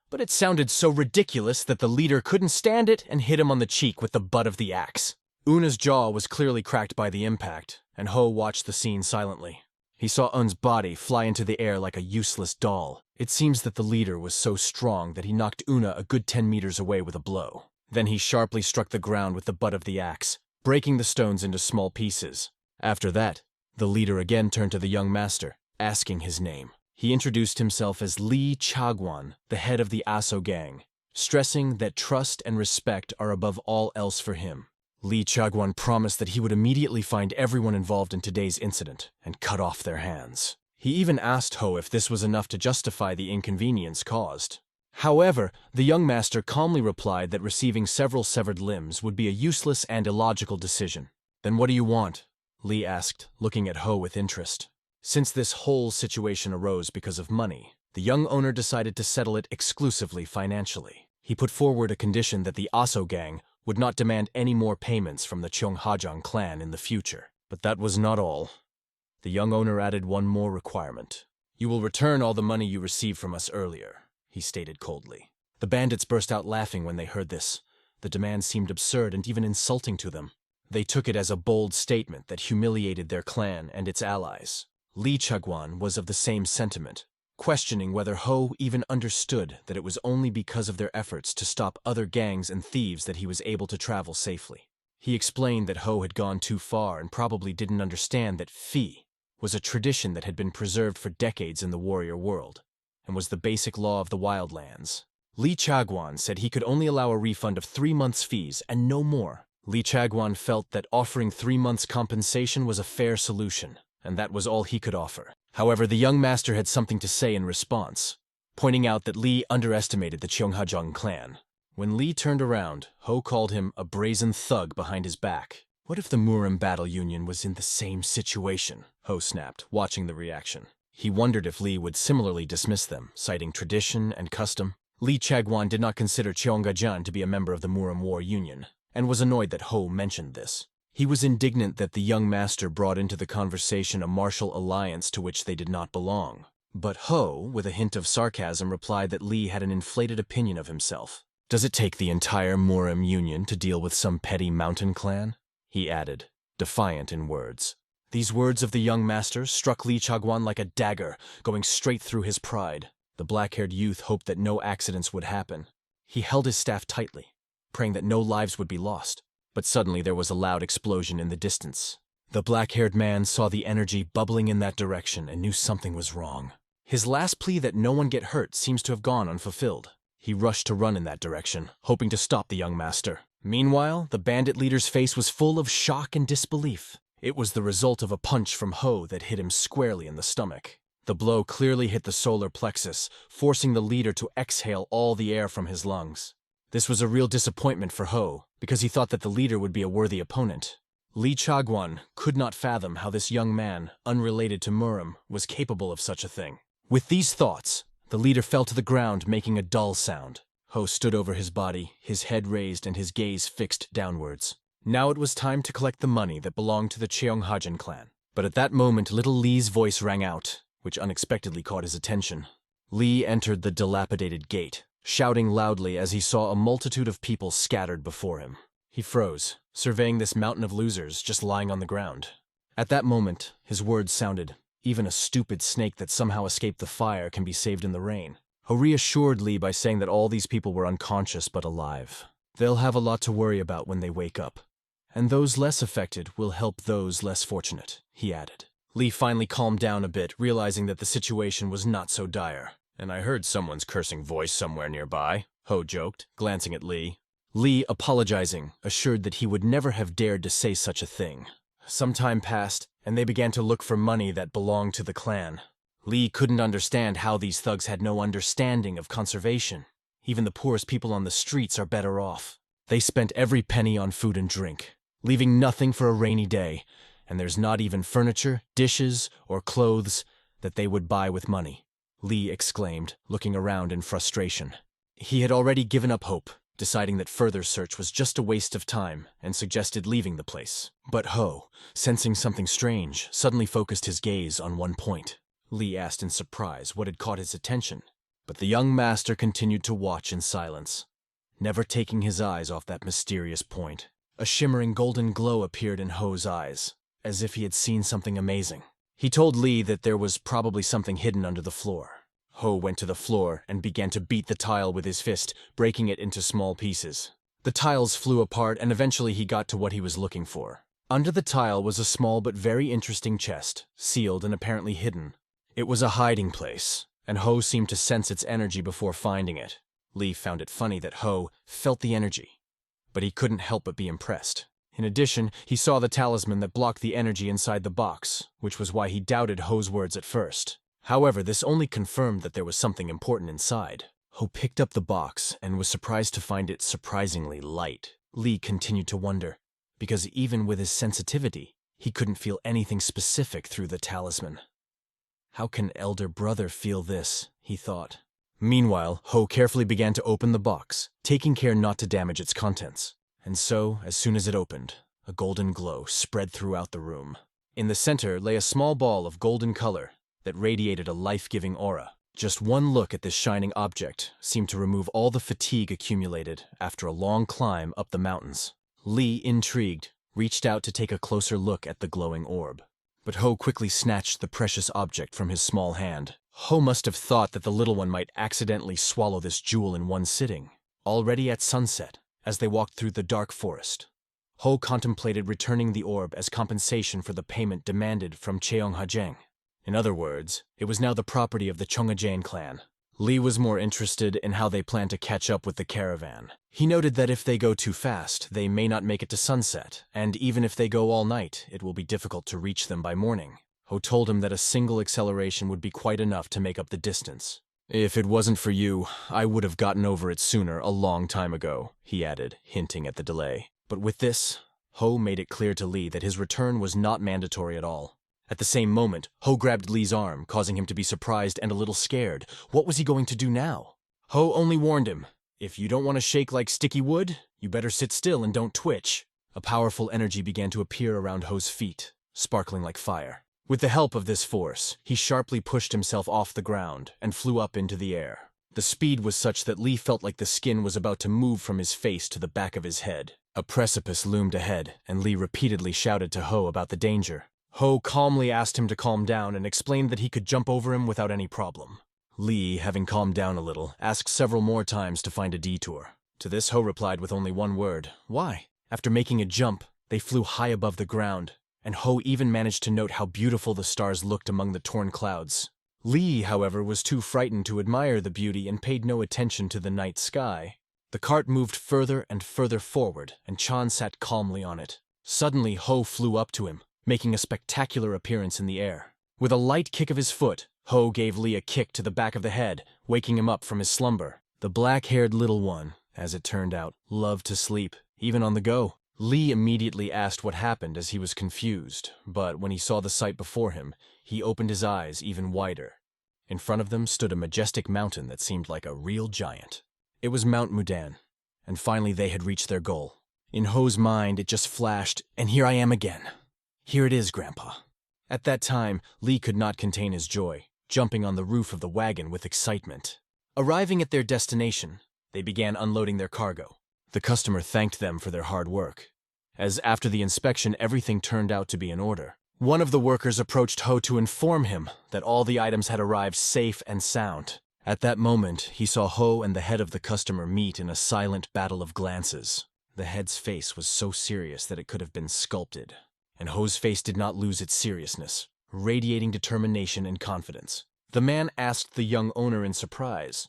but it sounded so ridiculous that the leader couldn't stand it and hit him on the cheek with the butt of the axe. Un's jaw was clearly cracked by the impact, and Ho watched the scene silently. He saw Un's body fly into the air like a useless doll. It seems that the leader was so strong that he knocked Una a good 10 meters away with a blow. Then he sharply struck the ground with the butt of the axe, breaking the stones into small pieces. After that, the leader again turned to the young master, asking his name. He introduced himself as Lee Chagwan, the head of the Aso gang, stressing that trust and respect are above all else for him. Lee Chagwan promised that he would immediately find everyone involved in today's incident and cut off their hands. He even asked Ho if this was enough to justify the inconvenience caused. However, the young master calmly replied that receiving several severed limbs would be a useless and illogical decision. "Then what do you want?" Lee asked, looking at Ho with interest. Since this whole situation arose because of money, the young owner decided to settle it exclusively financially. He put forward a condition that the Aso gang would not demand any more payments from the Cheonghajang clan in the future. But that was not all. The young owner added one more requirement. "You will return all the money you received from us earlier," he stated coldly. The bandits burst out laughing when they heard this. The demand seemed absurd and even insulting to them. They took it as a bold statement that humiliated their clan and its allies. Lee Chagwan was of the same sentiment, questioning whether Ho even understood that it was only because of their efforts to stop other gangs and thieves that he was able to travel safely. He explained that Ho had gone too far and probably didn't understand that Fi was a tradition that had been preserved for decades in the warrior world, and was the basic law of the wildlands. Lee Chagwan said he could only allow a refund of 3 months' fees and no more. Lee Chagwan felt that offering 3 months' compensation was a fair solution, and that was all he could offer. However, the young master had something to say in response, pointing out that Lee underestimated the Cheonghajang clan. When Lee turned around, Ho called him a brazen thug behind his back. What if the Murim Battle Union was in the same situation? Ho snapped, watching the reaction. He wondered if Lee would similarly dismiss them, citing tradition and custom. Lee Chagwan did not consider Cheonghajang to be a member of the Murim War Union, and was annoyed that Ho mentioned this. He was indignant that the young master brought into the conversation a martial alliance to which they did not belong. But Ho, with a hint of sarcasm, replied that Lee had an inflated opinion of himself. "Does it take the entire Murim Union to deal with some petty mountain clan?" he added, defiant in words. These words of the young master struck Lee Chagwan like a dagger, going straight through his pride. The black-haired youth hoped that no accidents would happen. He held his staff tightly, praying that no lives would be lost. But suddenly there was a loud explosion in the distance. The black-haired man saw the energy bubbling in that direction and knew something was wrong. His last plea that no one get hurt seems to have gone unfulfilled. He rushed to run in that direction, hoping to stop the young master. Meanwhile, the bandit leader's face was full of shock and disbelief. It was the result of a punch from Ho that hit him squarely in the stomach. The blow clearly hit the solar plexus, forcing the leader to exhale all the air from his lungs. This was a real disappointment for Ho, because he thought that the leader would be a worthy opponent. Lee Chagwan could not fathom how this young man, unrelated to Murim, was capable of such a thing. With these thoughts, the leader fell to the ground, making a dull sound. Ho stood over his body, his head raised and his gaze fixed downwards. Now it was time to collect the money that belonged to the Cheonghajang clan. But at that moment, little Lee's voice rang out, which unexpectedly caught his attention. Lee entered the dilapidated gate, shouting loudly as he saw a multitude of people scattered before him. He froze, surveying this mountain of losers just lying on the ground. At that moment, his words sounded, "Even a stupid snake that somehow escaped the fire can be saved in the rain." Ho reassured Lee by saying that all these people were unconscious but alive. They'll have a lot to worry about when they wake up. And those less affected will help those less fortunate, he added. Lee finally calmed down a bit, realizing that the situation was not so dire. "And I heard someone's cursing voice somewhere nearby," Ho joked, glancing at Lee. Lee, apologizing, assured that he would never have dared to say such a thing. Some time passed, and they began to look for money that belonged to the clan. Lee couldn't understand how these thugs had no understanding of conservation. Even the poorest people on the streets are better off. They spent every penny on food and drink, leaving nothing for a rainy day, and there's not even furniture, dishes, or clothes that they would buy with money, Lee exclaimed, looking around in frustration. He had already given up hope, deciding that further search was just a waste of time, and suggested leaving the place. But Ho, sensing something strange, suddenly focused his gaze on one point. Lee asked in surprise what had caught his attention, but the young master continued to watch in silence, never taking his eyes off that mysterious point. A shimmering golden glow appeared in Ho's eyes, as if he had seen something amazing. He told Lee that there was probably something hidden under the floor. Ho went to the floor and began to beat the tile with his fist, breaking it into small pieces. The tiles flew apart, and eventually he got to what he was looking for. Under the tile was a small but very interesting chest, sealed and apparently hidden. It was a hiding place, and Ho seemed to sense its energy before finding it. Lee found it funny that Ho felt the energy, but he couldn't help but be impressed. In addition, he saw the talisman that blocked the energy inside the box, which was why he doubted Ho's words at first. However, this only confirmed that there was something important inside. Ho picked up the box and was surprised to find it surprisingly light. Lee continued to wonder, because even with his sensitivity, he couldn't feel anything specific through the talisman. How can elder brother feel this? He thought. Meanwhile, Ho carefully began to open the box, taking care not to damage its contents. And so, as soon as it opened, a golden glow spread throughout the room. In the center lay a small ball of golden color that radiated a life-giving aura. Just one look at this shining object seemed to remove all the fatigue accumulated after a long climb up the mountains. Lee, intrigued, reached out to take a closer look at the glowing orb. But Ho quickly snatched the precious object from his small hand. Ho must have thought that the little one might accidentally swallow this jewel in one sitting. Already at sunset, as they walked through the dark forest, Ho contemplated returning the orb as compensation for the payment demanded from Cheonghajang. In other words, it was now the property of the Cheonghajang clan. Lee was more interested in how they planned to catch up with the caravan. He noted that if they go too fast, they may not make it to sunset, and even if they go all night, it will be difficult to reach them by morning. Ho told him that a single acceleration would be quite enough to make up the distance. "If it wasn't for you, I would have gotten over it sooner, a long time ago," he added, hinting at the delay. But with this, Ho made it clear to Lee that his return was not mandatory at all. At the same moment, Ho grabbed Lee's arm, causing him to be surprised and a little scared. What was he going to do now? Ho only warned him, "If you don't want to shake like sticky wood, you better sit still and don't twitch." A powerful energy began to appear around Ho's feet, sparkling like fire. With the help of this force, he sharply pushed himself off the ground and flew up into the air. The speed was such that Lee felt like the skin was about to move from his face to the back of his head. A precipice loomed ahead, and Lee repeatedly shouted to Ho about the danger. Ho calmly asked him to calm down and explained that he could jump over him without any problem. Lee, having calmed down a little, asked several more times to find a detour. To this, Ho replied with only one word: "Why?" After making a jump, they flew high above the ground, and Ho even managed to note how beautiful the stars looked among the torn clouds. Lee, however, was too frightened to admire the beauty and paid no attention to the night sky. The cart moved further and further forward, and Chan sat calmly on it. Suddenly, Ho flew up to him, making a spectacular appearance in the air. With a light kick of his foot, Ho gave Lee a kick to the back of the head, waking him up from his slumber. The black-haired little one, as it turned out, loved to sleep, even on the go. Lee immediately asked what happened as he was confused, but when he saw the sight before him, he opened his eyes even wider. In front of them stood a majestic mountain that seemed like a real giant. It was Mount Mudan, and finally they had reached their goal. In Ho's mind, it just flashed, "And here I am again. Here it is, Grandpa." At that time, Lee could not contain his joy, jumping on the roof of the wagon with excitement. Arriving at their destination, they began unloading their cargo. The customer thanked them for their hard work, as after the inspection everything turned out to be in order. One of the workers approached Ho to inform him that all the items had arrived safe and sound. At that moment, he saw Ho and the head of the customer meet in a silent battle of glances. The head's face was so serious that it could have been sculpted, and Ho's face did not lose its seriousness, radiating determination and confidence. The man asked the young owner in surprise,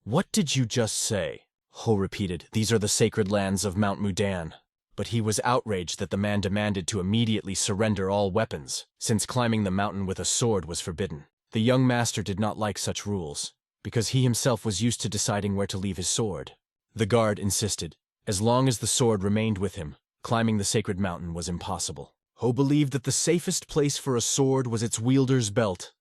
"What did you just say?" Ho repeated, "These are the sacred lands of Mount Mudan." But he was outraged that the man demanded to immediately surrender all weapons, since climbing the mountain with a sword was forbidden. The young master did not like such rules, because he himself was used to deciding where to leave his sword. The guard insisted, As long as the sword remained with him, climbing the sacred mountain was impossible. Ho believed that the safest place for a sword was its wielder's belt,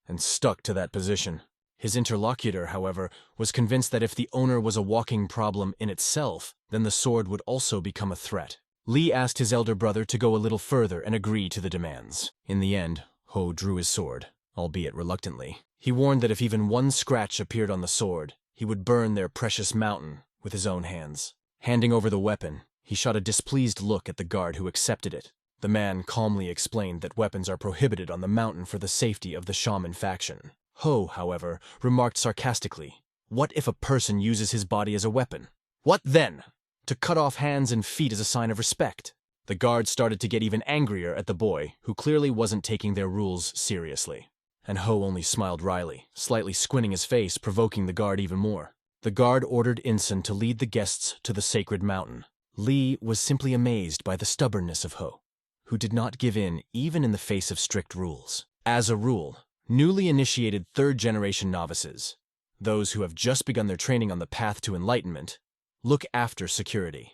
and stuck to that position. His interlocutor, however, was convinced that if the owner was a walking problem in itself, then the sword would also become a threat. Lee asked his elder brother to go a little further and agree to the demands. In the end, Ho drew his sword, albeit reluctantly. He warned that if even one scratch appeared on the sword, he would burn their precious mountain with his own hands. Handing over the weapon, he shot a displeased look at the guard who accepted it. The man calmly explained that weapons are prohibited on the mountain for the safety of the shaman faction. Ho, however, remarked sarcastically, "What if a person uses his body as a weapon? What then? To cut off hands and feet is a sign of respect." The guard started to get even angrier at the boy, who clearly wasn't taking their rules seriously. And Ho only smiled wryly, slightly squinting his face, provoking the guard even more. The guard ordered Insun to lead the guests to the sacred mountain. Lee was simply amazed by the stubbornness of Ho, who did not give in even in the face of strict rules. As a rule, newly initiated third-generation novices, those who have just begun their training on the path to enlightenment, look after security.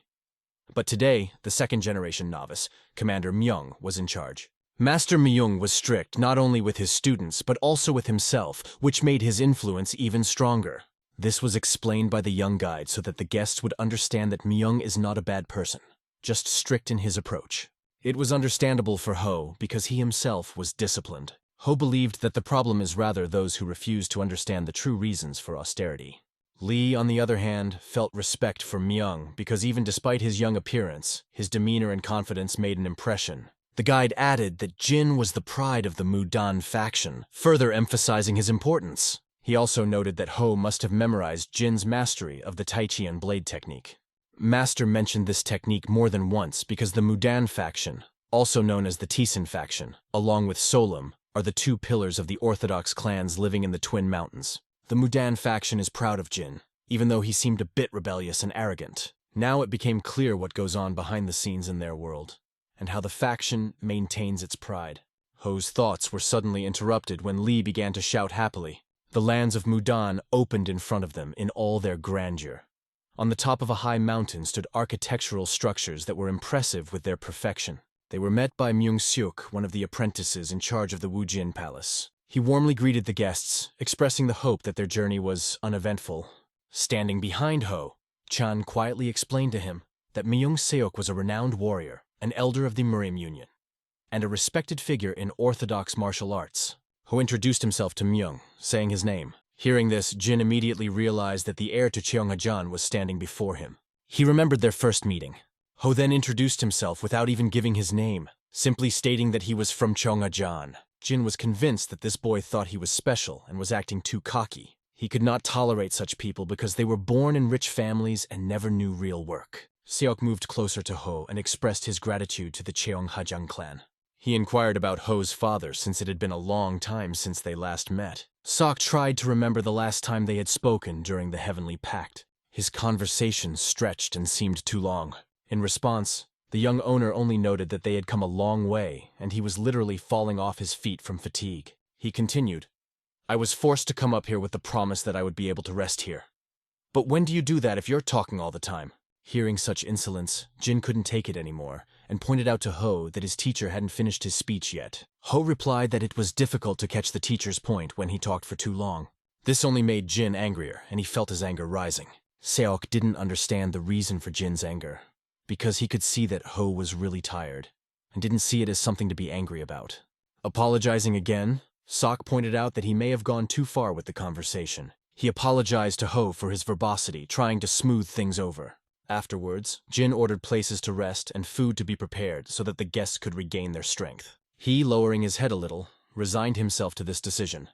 But today, the second-generation novice, Commander Myung, was in charge. Master Myung was strict not only with his students, but also with himself, which made his influence even stronger. This was explained by the young guide so that the guests would understand that Myung is not a bad person, just strict in his approach. It was understandable for Ho because he himself was disciplined. Ho believed that the problem is rather those who refuse to understand the true reasons for austerity. Lee, on the other hand, felt respect for Myung because even despite his young appearance, his demeanor and confidence made an impression. The guide added that Jin was the pride of the Mudan faction, further emphasizing his importance. He also noted that Ho must have memorized Jin's mastery of the Tai Chi and blade technique. Master mentioned this technique more than once because the Mudan faction, also known as the Tisan faction, along with Solam, are the two pillars of the orthodox clans living in the Twin Mountains. The Mudan faction is proud of Jin, even though he seemed a bit rebellious and arrogant. Now it became clear what goes on behind the scenes in their world, and how the faction maintains its pride. Ho's thoughts were suddenly interrupted when Lee began to shout happily. The lands of Mudan opened in front of them in all their grandeur. On the top of a high mountain stood architectural structures that were impressive with their perfection. They were met by Myung-seok, one of the apprentices in charge of the Wujin Palace. He warmly greeted the guests, expressing the hope that their journey was uneventful. Standing behind Ho, Chan quietly explained to him that Myung-seok was a renowned warrior, an elder of the Murim Union, and a respected figure in orthodox martial arts. Ho introduced himself to Myung, saying his name. Hearing this, Jin immediately realized that the heir to Cheonghajan was standing before him. He remembered their first meeting. Ho then introduced himself without even giving his name, simply stating that he was from Cheonghajan. Jin was convinced that this boy thought he was special and was acting too cocky. He could not tolerate such people because they were born in rich families and never knew real work. Seok moved closer to Ho and expressed his gratitude to the Cheonghajang clan. He inquired about Ho's father since it had been a long time since they last met. Sok tried to remember the last time they had spoken during the Heavenly Pact. His conversation stretched and seemed too long. In response, the young owner only noted that they had come a long way, and he was literally falling off his feet from fatigue. He continued, "I was forced to come up here with the promise that I would be able to rest here. But when do you do that if you're talking all the time?" Hearing such insolence, Jin couldn't take it anymore, and pointed out to Ho that his teacher hadn't finished his speech yet. Ho replied that it was difficult to catch the teacher's point when he talked for too long. This only made Jin angrier, and he felt his anger rising. Seok didn't understand the reason for Jin's anger, because he could see that Ho was really tired, and didn't see it as something to be angry about. Apologizing again, Sok pointed out that he may have gone too far with the conversation. He apologized to Ho for his verbosity, trying to smooth things over. Afterwards, Jin ordered places to rest and food to be prepared so that the guests could regain their strength. He, lowering his head a little, resigned himself to this decision,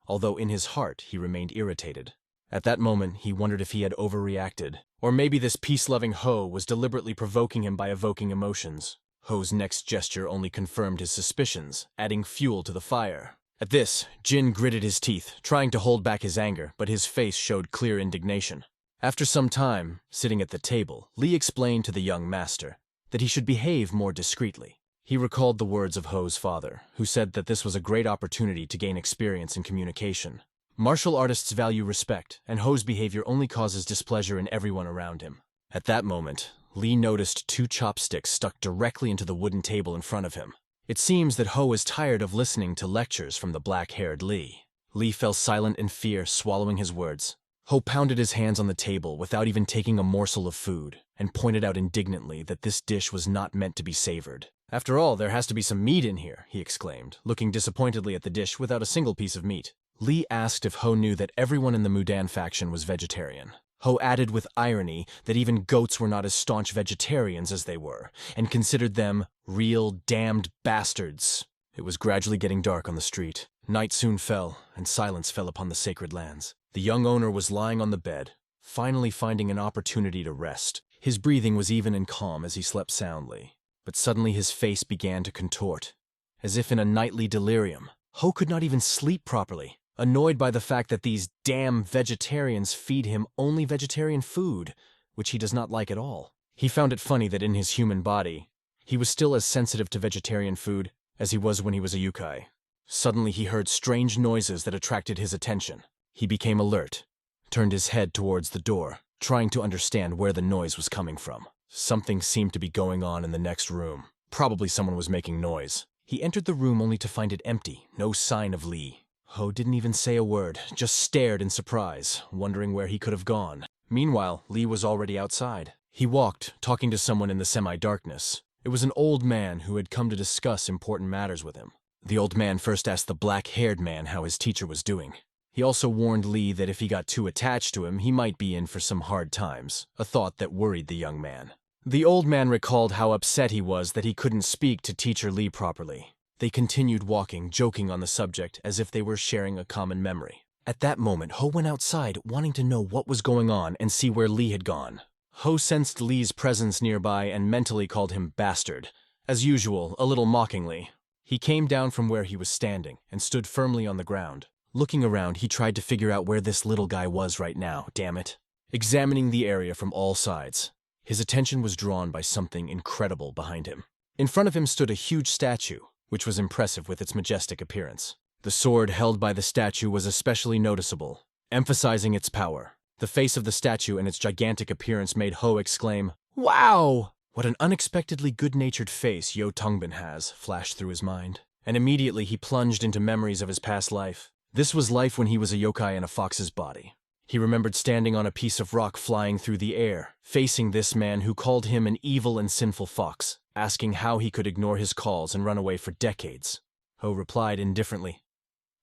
although in his heart he remained irritated. At that moment, he wondered if he had overreacted, or maybe this peace-loving Ho was deliberately provoking him by evoking emotions. Ho's next gesture only confirmed his suspicions, adding fuel to the fire. At this, Jin gritted his teeth, trying to hold back his anger, but his face showed clear indignation. After some time, sitting at the table, Lee explained to the young master that he should behave more discreetly. He recalled the words of Ho's father, who said that this was a great opportunity to gain experience in communication. Martial artists value respect, and Ho's behavior only causes displeasure in everyone around him. At that moment, Lee noticed two chopsticks stuck directly into the wooden table in front of him. It seems that Ho was tired of listening to lectures from the black-haired Lee. Lee fell silent in fear, swallowing his words. Ho pounded his hands on the table without even taking a morsel of food, and pointed out indignantly that this dish was not meant to be savored. "After all, there has to be some meat in here," he exclaimed, looking disappointedly at the dish without a single piece of meat. Lee asked if Ho knew that everyone in the Mudan faction was vegetarian. Ho added with irony that even goats were not as staunch vegetarians as they were, and considered them real damned bastards. It was gradually getting dark on the street. Night soon fell, and silence fell upon the sacred lands. The young owner was lying on the bed, finally finding an opportunity to rest. His breathing was even and calm as he slept soundly, but suddenly his face began to contort, as if in a nightly delirium. Ho could not even sleep properly, annoyed by the fact that these damn vegetarians feed him only vegetarian food, which he does not like at all. He found it funny that in his human body, he was still as sensitive to vegetarian food as he was when he was a yokai. Suddenly he heard strange noises that attracted his attention. He became alert, turned his head towards the door, trying to understand where the noise was coming from. Something seemed to be going on in the next room. Probably someone was making noise. He entered the room only to find it empty, no sign of Lee. Ho didn't even say a word, just stared in surprise, wondering where he could have gone. Meanwhile, Lee was already outside. He walked, talking to someone in the semi-darkness. It was an old man who had come to discuss important matters with him. The old man first asked the black-haired man how his teacher was doing. He also warned Lee that if he got too attached to him, he might be in for some hard times, a thought that worried the young man. The old man recalled how upset he was that he couldn't speak to teacher Lee properly. They continued walking, joking on the subject as if they were sharing a common memory. At that moment, Ho went outside, wanting to know what was going on and see where Lee had gone. Ho sensed Lee's presence nearby and mentally called him bastard. As usual, a little mockingly. He came down from where he was standing and stood firmly on the ground. Looking around, he tried to figure out where this little guy was right now, damn it. Examining the area from all sides, his attention was drawn by something incredible behind him. In front of him stood a huge statue, which was impressive with its majestic appearance. The sword held by the statue was especially noticeable, emphasizing its power. The face of the statue and its gigantic appearance made Ho exclaim, "Wow! What an unexpectedly good-natured face Yo Tongbin has," flashed through his mind. And immediately he plunged into memories of his past life. This was life when he was a yokai in a fox's body. He remembered standing on a piece of rock flying through the air, facing this man who called him an evil and sinful fox, asking how he could ignore his calls and run away for decades. Ho replied indifferently,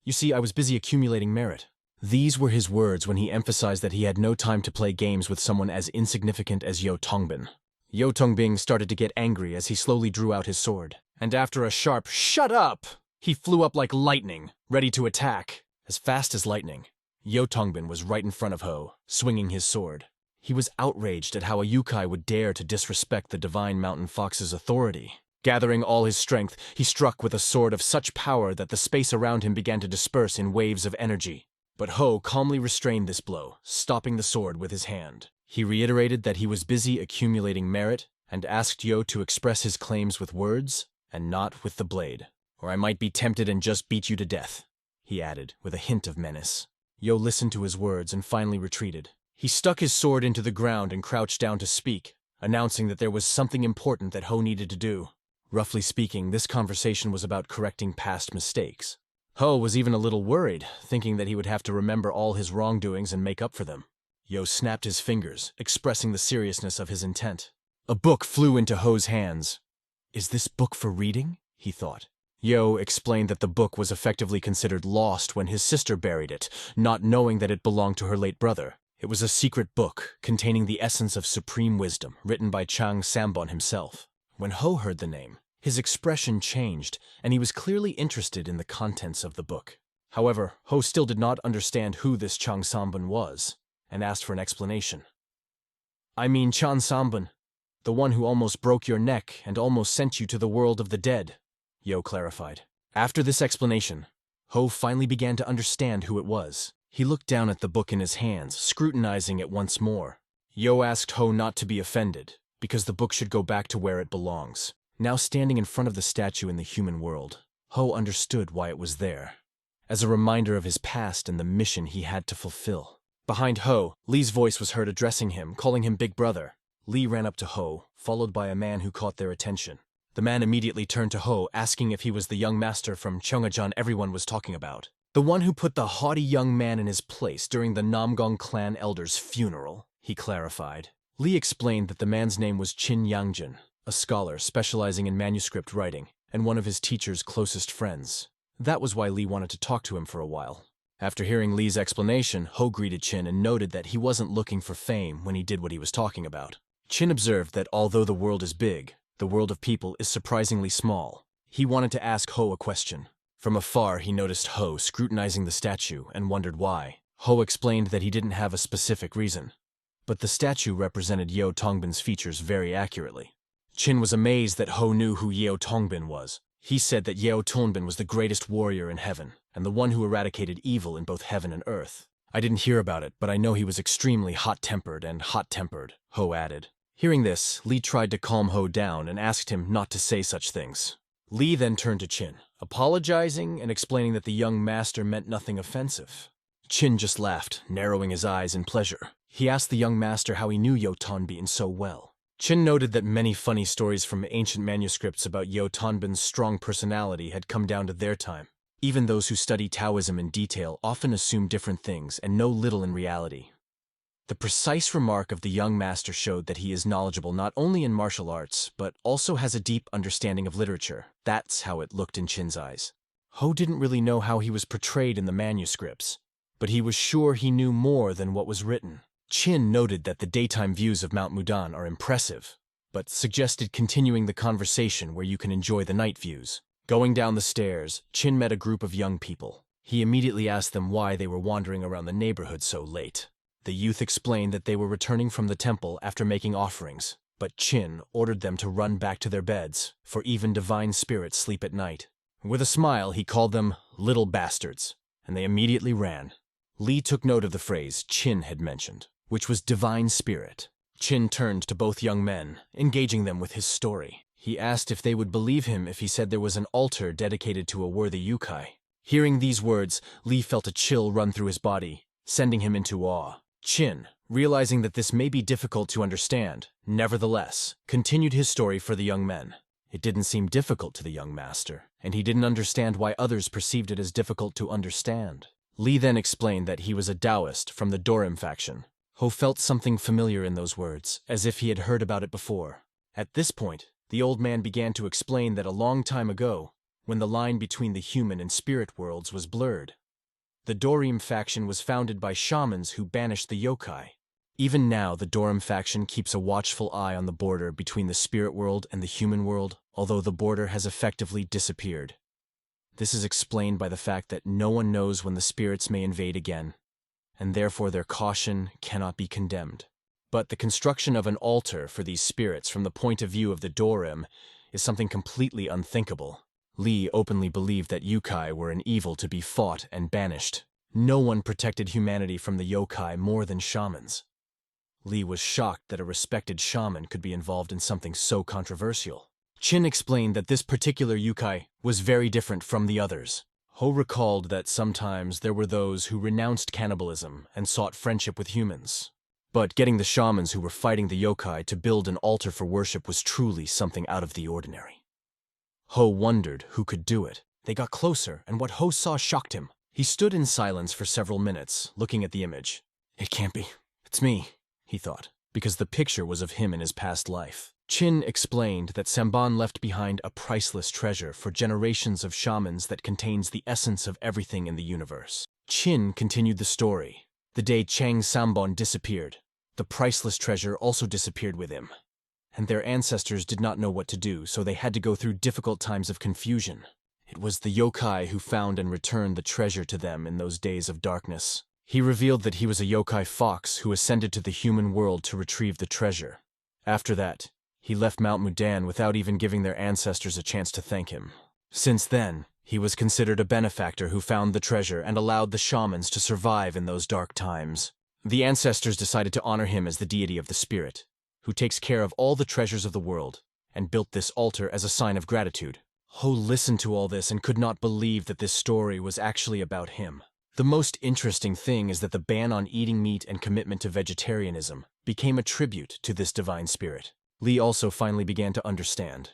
"You see, I was busy accumulating merit." These were his words when he emphasized that he had no time to play games with someone as insignificant as Yo Tongbin. Yo Tongbin started to get angry as he slowly drew out his sword, and after a sharp "shut up!" he flew up like lightning, ready to attack. As fast as lightning, Yo Tongbin was right in front of Ho, swinging his sword. He was outraged at how a yokai would dare to disrespect the divine mountain fox's authority. Gathering all his strength, he struck with a sword of such power that the space around him began to disperse in waves of energy. But Ho calmly restrained this blow, stopping the sword with his hand. He reiterated that he was busy accumulating merit and asked Yo to express his claims with words and not with the blade, "or I might be tempted and just beat you to death," he added with a hint of menace. Yo listened to his words and finally retreated. He stuck his sword into the ground and crouched down to speak, announcing that there was something important that Ho needed to do. Roughly speaking, this conversation was about correcting past mistakes. Ho was even a little worried, thinking that he would have to remember all his wrongdoings and make up for them. Yo snapped his fingers, expressing the seriousness of his intent. A book flew into Ho's hands. "Is this book for reading?" he thought. Yo explained that the book was effectively considered lost when his sister buried it, not knowing that it belonged to her late brother. It was a secret book containing the essence of supreme wisdom, written by Chang Sambon himself. When Ho heard the name, his expression changed, and he was clearly interested in the contents of the book. However, Ho still did not understand who this Chang Sambon was, and asked for an explanation. "I mean Chang Sambon, the one who almost broke your neck and almost sent you to the world of the dead," Yo clarified. After this explanation, Ho finally began to understand who it was. He looked down at the book in his hands, scrutinizing it once more. Yo asked Ho not to be offended, because the book should go back to where it belongs. Now standing in front of the statue in the human world, Ho understood why it was there, as a reminder of his past and the mission he had to fulfill. Behind Ho, Lee's voice was heard addressing him, calling him Big Brother. Lee ran up to Ho, followed by a man who caught their attention. The man immediately turned to Ho, asking if he was the young master from Cheongajeon everyone was talking about. The one who put the haughty young man in his place during the Namgong clan elder's funeral, he clarified. Lee explained that the man's name was Chin Yangjin, a scholar specializing in manuscript writing, and one of his teacher's closest friends. That was why Lee wanted to talk to him for a while. After hearing Lee's explanation, Ho greeted Chin and noted that he wasn't looking for fame when he did what he was talking about. Chin observed that although the world is big, the world of people is surprisingly small. He wanted to ask Ho a question. From afar, he noticed Ho scrutinizing the statue and wondered why. Ho explained that he didn't have a specific reason, but the statue represented Yeo Tongbin's features very accurately. Chin was amazed that Ho knew who Yeo Tongbin was. He said that Yeo Tongbin was the greatest warrior in heaven, and the one who eradicated evil in both heaven and earth. I didn't hear about it, but I know he was extremely hot-tempered, Ho added. Hearing this, Lee tried to calm Ho down and asked him not to say such things. Lee then turned to Chin, apologizing and explaining that the young master meant nothing offensive. Chin just laughed, narrowing his eyes in pleasure. He asked the young master how he knew Yeo Tongbin so well. Chin noted that many funny stories from ancient manuscripts about Yeo Tongbin's strong personality had come down to their time. Even those who study Taoism in detail often assume different things and know little in reality. The precise remark of the young master showed that he is knowledgeable not only in martial arts, but also has a deep understanding of literature. That's how it looked in Chin's eyes. Ho didn't really know how he was portrayed in the manuscripts, but he was sure he knew more than what was written. Chin noted that the daytime views of Mount Mudan are impressive, but suggested continuing the conversation where you can enjoy the night views. Going down the stairs, Chin met a group of young people. He immediately asked them why they were wandering around the neighborhood so late. The youth explained that they were returning from the temple after making offerings, but Chin ordered them to run back to their beds, for even divine spirits sleep at night. With a smile, he called them little bastards, and they immediately ran. Lee took note of the phrase Chin had mentioned, which was divine spirit. Chin turned to both young men, engaging them with his story. He asked if they would believe him if he said there was an altar dedicated to a worthy yokai. Hearing these words, Lee felt a chill run through his body, sending him into awe. Chin, realizing that this may be difficult to understand, nevertheless, continued his story for the young men. It didn't seem difficult to the young master, and he didn't understand why others perceived it as difficult to understand. Lee then explained that he was a Taoist from the Dorim faction. Ho felt something familiar in those words, as if he had heard about it before. At this point, the old man began to explain that a long time ago, when the line between the human and spirit worlds was blurred, the Dorim faction was founded by shamans who banished the yokai. Even now, the Dorim faction keeps a watchful eye on the border between the spirit world and the human world, although the border has effectively disappeared. This is explained by the fact that no one knows when the spirits may invade again, and therefore their caution cannot be condemned. But the construction of an altar for these spirits from the point of view of the Dorim is something completely unthinkable. Lee openly believed that yokai were an evil to be fought and banished. No one protected humanity from the yokai more than shamans. Lee was shocked that a respected shaman could be involved in something so controversial. Chin explained that this particular yokai was very different from the others. Ho recalled that sometimes there were those who renounced cannibalism and sought friendship with humans. But getting the shamans who were fighting the yokai to build an altar for worship was truly something out of the ordinary. Ho wondered who could do it. They got closer, and what Ho saw shocked him. He stood in silence for several minutes, looking at the image. It can't be. It's me, he thought, because the picture was of him in his past life. Chin explained that Samban left behind a priceless treasure for generations of shamans that contains the essence of everything in the universe. Chin continued the story. The day Chang Sambon disappeared, the priceless treasure also disappeared with him. And their ancestors did not know what to do, so they had to go through difficult times of confusion. It was the yokai who found and returned the treasure to them in those days of darkness. He revealed that he was a yokai fox who ascended to the human world to retrieve the treasure. After that, he left Mount Mudan without even giving their ancestors a chance to thank him. Since then, he was considered a benefactor who found the treasure and allowed the shamans to survive in those dark times. The ancestors decided to honor him as the deity of the spirit, who takes care of all the treasures of the world, and built this altar as a sign of gratitude. Ho listened to all this and could not believe that this story was actually about him. The most interesting thing is that the ban on eating meat and commitment to vegetarianism became a tribute to this divine spirit. Lee also finally began to understand.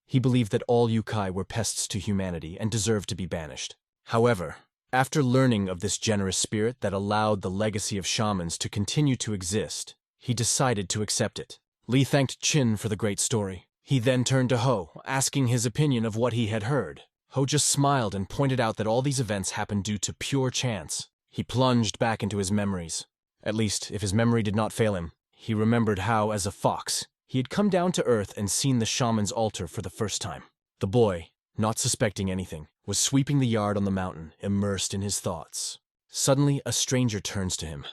He believed that all yokai were pests to humanity and deserved to be banished. However, after learning of this generous spirit that allowed the legacy of shamans to continue to exist, he decided to accept it. Lee thanked Chin for the great story. He then turned to Ho, asking his opinion of what he had heard. Ho just smiled and pointed out that all these events happened due to pure chance. He plunged back into his memories. At least, if his memory did not fail him, he remembered how, as a fox, he had come down to Earth and seen the shaman's altar for the first time. The boy, not suspecting anything, was sweeping the yard on the mountain, immersed in his thoughts. Suddenly, a stranger turns to him.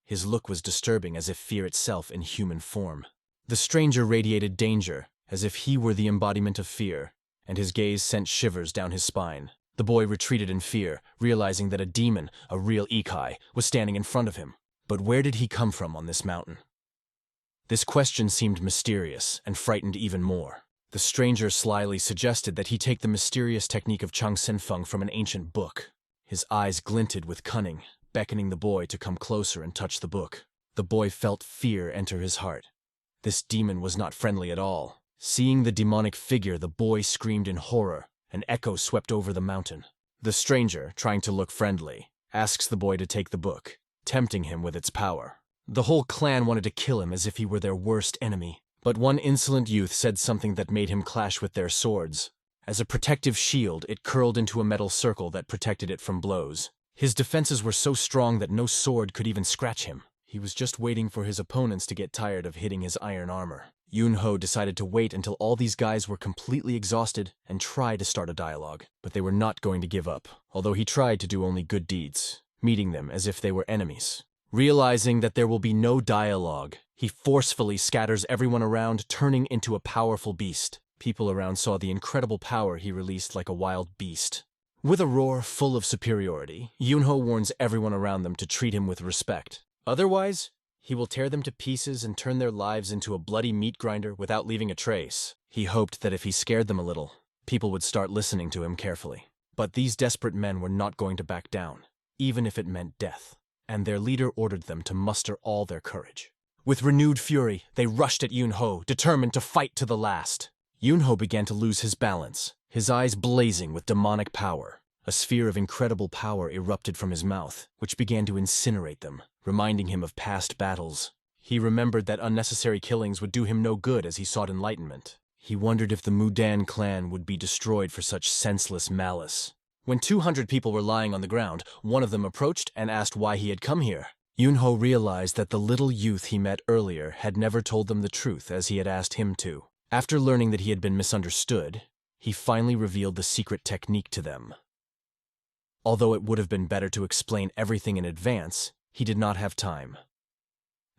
His look was disturbing, as if fear itself in human form. The stranger radiated danger, as if he were the embodiment of fear, and his gaze sent shivers down his spine. The boy retreated in fear, realizing that a demon, a real ikai, was standing in front of him. But where did he come from on this mountain? This question seemed mysterious and frightened even more. The stranger slyly suggested that he take the mysterious technique of Chang Senfeng from an ancient book. His eyes glinted with cunning, beckoning the boy to come closer and touch the book. The boy felt fear enter his heart. This demon was not friendly at all. Seeing the demonic figure, the boy screamed in horror. An echo swept over the mountain. The stranger, trying to look friendly, asks the boy to take the book, tempting him with its power. The whole clan wanted to kill him as if he were their worst enemy. But one insolent youth said something that made him clash with their swords. As a protective shield, it curled into a metal circle that protected it from blows. His defenses were so strong that no sword could even scratch him. He was just waiting for his opponents to get tired of hitting his iron armor. Yin-ho decided to wait until all these guys were completely exhausted and try to start a dialogue. But they were not going to give up, although he tried to do only good deeds, meeting them as if they were enemies. Realizing that there will be no dialogue, he forcefully scatters everyone around, turning into a powerful beast. People around saw the incredible power he released like a wild beast. With a roar full of superiority, Yin-ho warns everyone around them to treat him with respect. Otherwise, he will tear them to pieces and turn their lives into a bloody meat grinder without leaving a trace. He hoped that if he scared them a little, people would start listening to him carefully. But these desperate men were not going to back down, even if it meant death. And their leader ordered them to muster all their courage. With renewed fury, they rushed at Yin-ho, determined to fight to the last. Yin-ho began to lose his balance, his eyes blazing with demonic power. A sphere of incredible power erupted from his mouth, which began to incinerate them, reminding him of past battles. He remembered that unnecessary killings would do him no good as he sought enlightenment. He wondered if the Mudan clan would be destroyed for such senseless malice. When 200 people were lying on the ground, one of them approached and asked why he had come here. Yin-ho realized that the little youth he met earlier had never told them the truth as he had asked him to. After learning that he had been misunderstood, he finally revealed the secret technique to them. Although it would have been better to explain everything in advance, he did not have time.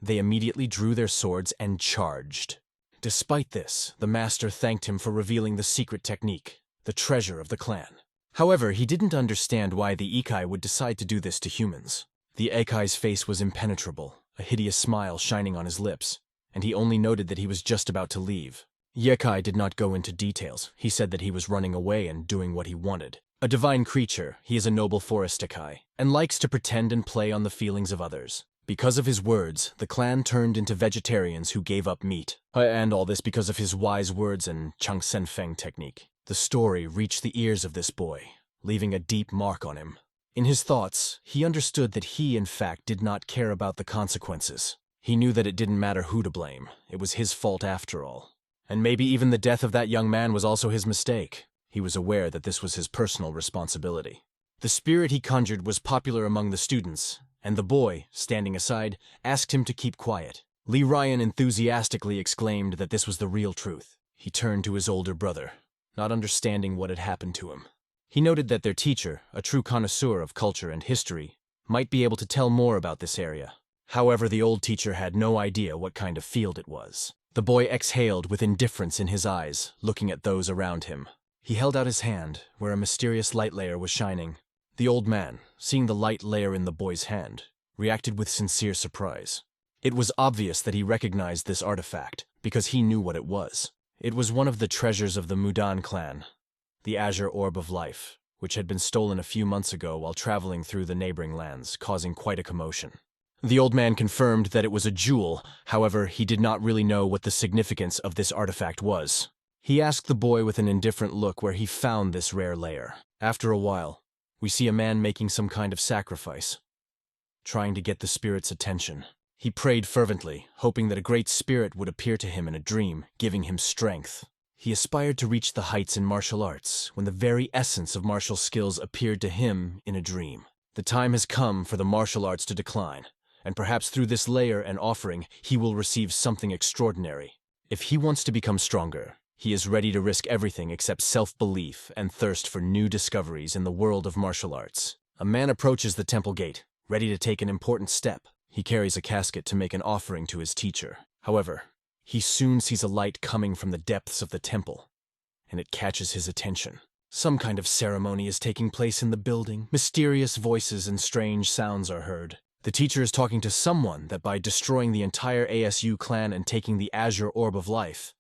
They immediately drew their swords and charged. Despite this, the master thanked him for revealing the secret technique, the treasure of the clan. However, he didn't understand why the Ikai would decide to do this to humans. The Ikai's face was impenetrable, a hideous smile shining on his lips, and he only noted that he was just about to leave. Yekai did not go into details. He said that he was running away and doing what he wanted. A divine creature, he is a noble forest Ikai, and likes to pretend and play on the feelings of others. Because of his words, the clan turned into vegetarians who gave up meat. And all this because of his wise words and Chang Senfeng technique. The story reached the ears of this boy, leaving a deep mark on him. In his thoughts, he understood that he, in fact, did not care about the consequences. He knew that it didn't matter who to blame. It was his fault after all. And maybe even the death of that young man was also his mistake. He was aware that this was his personal responsibility. The spirit he conjured was popular among the students, and the boy, standing aside, asked him to keep quiet. Lee Ryan enthusiastically exclaimed that this was the real truth. He turned to his older brother, not understanding what had happened to him. He noted that their teacher, a true connoisseur of culture and history, might be able to tell more about this area. However, the old teacher had no idea what kind of field it was. The boy exhaled with indifference in his eyes, looking at those around him. He held out his hand, where a mysterious light layer was shining. The old man, seeing the light layer in the boy's hand, reacted with sincere surprise. It was obvious that he recognized this artifact, because he knew what it was. It was one of the treasures of the Mudan clan, the Azure Orb of Life, which had been stolen a few months ago while traveling through the neighboring lands, causing quite a commotion. The old man confirmed that it was a jewel, however, he did not really know what the significance of this artifact was. He asked the boy with an indifferent look where he found this rare lair. After a while, we see a man making some kind of sacrifice, trying to get the spirit's attention. He prayed fervently, hoping that a great spirit would appear to him in a dream, giving him strength. He aspired to reach the heights in martial arts, when the very essence of martial skills appeared to him in a dream. The time has come for the martial arts to decline, and perhaps through this lair and offering, he will receive something extraordinary. If he wants to become stronger, he is ready to risk everything except self-belief and thirst for new discoveries in the world of martial arts. A man approaches the temple gate, ready to take an important step. He carries a casket to make an offering to his teacher. However, he soon sees a light coming from the depths of the temple, and it catches his attention. Some kind of ceremony is taking place in the building. Mysterious voices and strange sounds are heard. The teacher is talking to someone that by destroying the entire ASU clan and taking the Azure Orb of Life,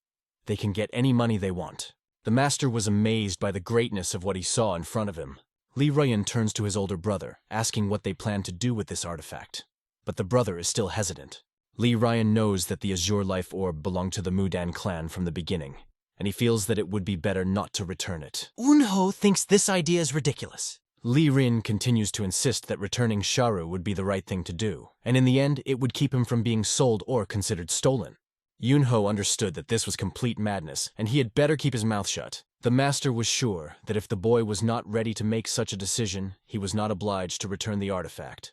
they can get any money they want. The master was amazed by the greatness of what he saw in front of him. Li Ruyan turns to his older brother, asking what they plan to do with this artifact. But the brother is still hesitant. Li Ruyan knows that the Azure Life Orb belonged to the Mudan clan from the beginning, and he feels that it would be better not to return it. Yin-ho thinks this idea is ridiculous. Li Rin continues to insist that returning Sharu would be the right thing to do, and in the end, it would keep him from being sold or considered stolen. Yin-ho understood that this was complete madness, and he had better keep his mouth shut. The master was sure that if the boy was not ready to make such a decision, he was not obliged to return the artifact.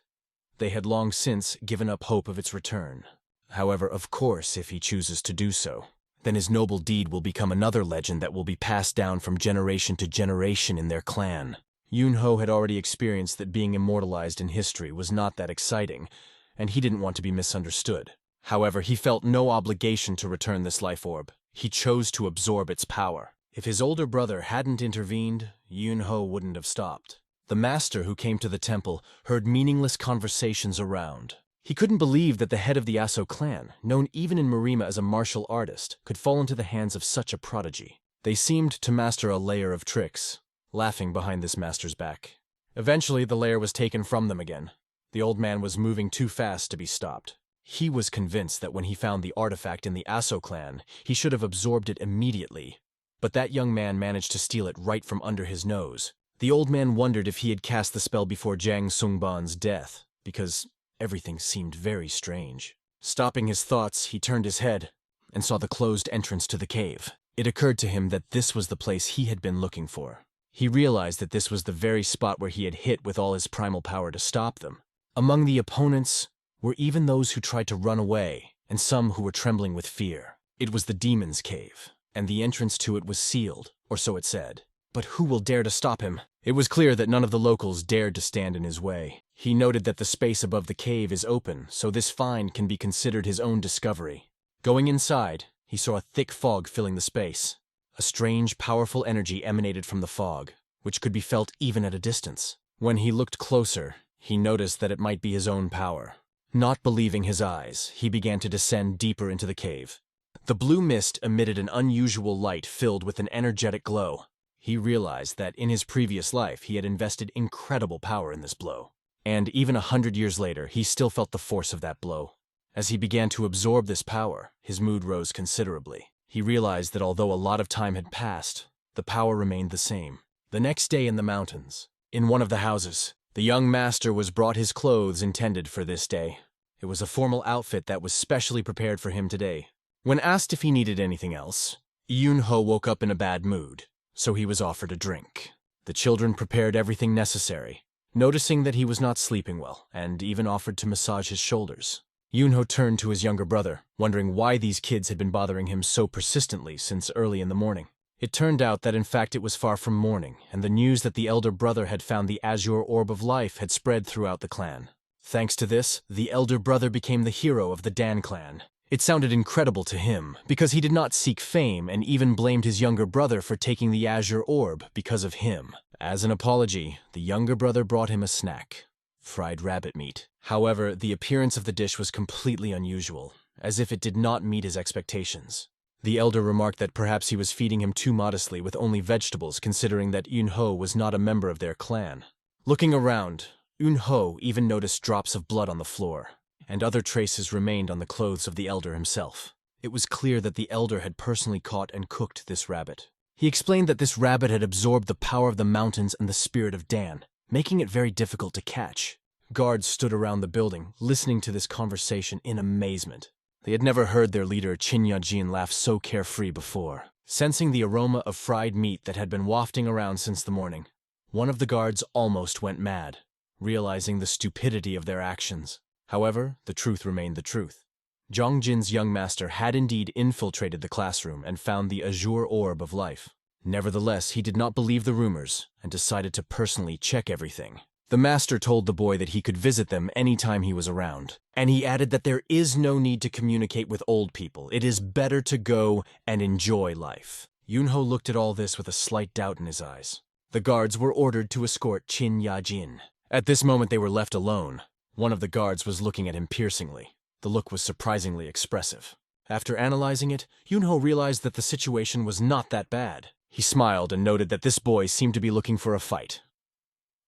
They had long since given up hope of its return. However, of course, if he chooses to do so, then his noble deed will become another legend that will be passed down from generation to generation in their clan. Yin-ho had already experienced that being immortalized in history was not that exciting, and he didn't want to be misunderstood. However, he felt no obligation to return this life orb. He chose to absorb its power. If his older brother hadn't intervened, Yin-ho wouldn't have stopped. The master who came to the temple heard meaningless conversations around. He couldn't believe that the head of the Aso clan, known even in Marima as a martial artist, could fall into the hands of such a prodigy. They seemed to master a layer of tricks, laughing behind this master's back. Eventually, the lair was taken from them again. The old man was moving too fast to be stopped. He was convinced that when he found the artifact in the Aso clan, he should have absorbed it immediately. But that young man managed to steal it right from under his nose. The old man wondered if he had cast the spell before Jiang Sungban's death, because everything seemed very strange. Stopping his thoughts, he turned his head and saw the closed entrance to the cave. It occurred to him that this was the place he had been looking for. He realized that this was the very spot where he had hit with all his primal power to stop them. Among the opponents were even those who tried to run away, and some who were trembling with fear. It was the demon's cave, and the entrance to it was sealed, or so it said. But who will dare to stop him? It was clear that none of the locals dared to stand in his way. He noted that the space above the cave is open, so this find can be considered his own discovery. Going inside, he saw a thick fog filling the space. A strange, powerful energy emanated from the fog, which could be felt even at a distance. When he looked closer, he noticed that it might be his own power. Not believing his eyes, he began to descend deeper into the cave. The blue mist emitted an unusual light filled with an energetic glow. He realized that in his previous life he had invested incredible power in this blow. And even 100 years later, he still felt the force of that blow. As he began to absorb this power, his mood rose considerably. He realized that although a lot of time had passed, the power remained the same. The next day in the mountains, in one of the houses, the young master was brought his clothes intended for this day. It was a formal outfit that was specially prepared for him today. When asked if he needed anything else, Yin-ho woke up in a bad mood, so he was offered a drink. The children prepared everything necessary, noticing that he was not sleeping well, and even offered to massage his shoulders. Yin-ho turned to his younger brother, wondering why these kids had been bothering him so persistently since early in the morning. It turned out that in fact it was far from morning, and the news that the elder brother had found the Azure Orb of Life had spread throughout the clan. Thanks to this, the elder brother became the hero of the Dan clan. It sounded incredible to him, because he did not seek fame and even blamed his younger brother for taking the Azure Orb because of him. As an apology, the younger brother brought him a snack: fried rabbit meat. However, the appearance of the dish was completely unusual, as if it did not meet his expectations. The elder remarked that perhaps he was feeding him too modestly with only vegetables, considering that Yin-ho was not a member of their clan. Looking around, Yin-ho even noticed drops of blood on the floor. and other traces remained on the clothes of the elder himself. It was clear that the elder had personally caught and cooked this rabbit. He explained that this rabbit had absorbed the power of the mountains and the spirit of Dan, making it very difficult to catch. Guards stood around the building, listening to this conversation in amazement. They had never heard their leader Qin Yajin laugh so carefree before. Sensing the aroma of fried meat that had been wafting around since the morning, one of the guards almost went mad, realizing the stupidity of their actions. However, the truth remained the truth. Zhang Jin's young master had indeed infiltrated the classroom and found the azure orb of life. Nevertheless, he did not believe the rumors and decided to personally check everything. The master told the boy that he could visit them anytime he was around, and he added that there is no need to communicate with old people. It is better to go and enjoy life. Yin-ho looked at all this with a slight doubt in his eyes. The guards were ordered to escort Qin Yajin. At this moment they were left alone. One of the guards was looking at him piercingly. The look was surprisingly expressive. After analyzing it, Yin-ho realized that the situation was not that bad. He smiled and noted that this boy seemed to be looking for a fight.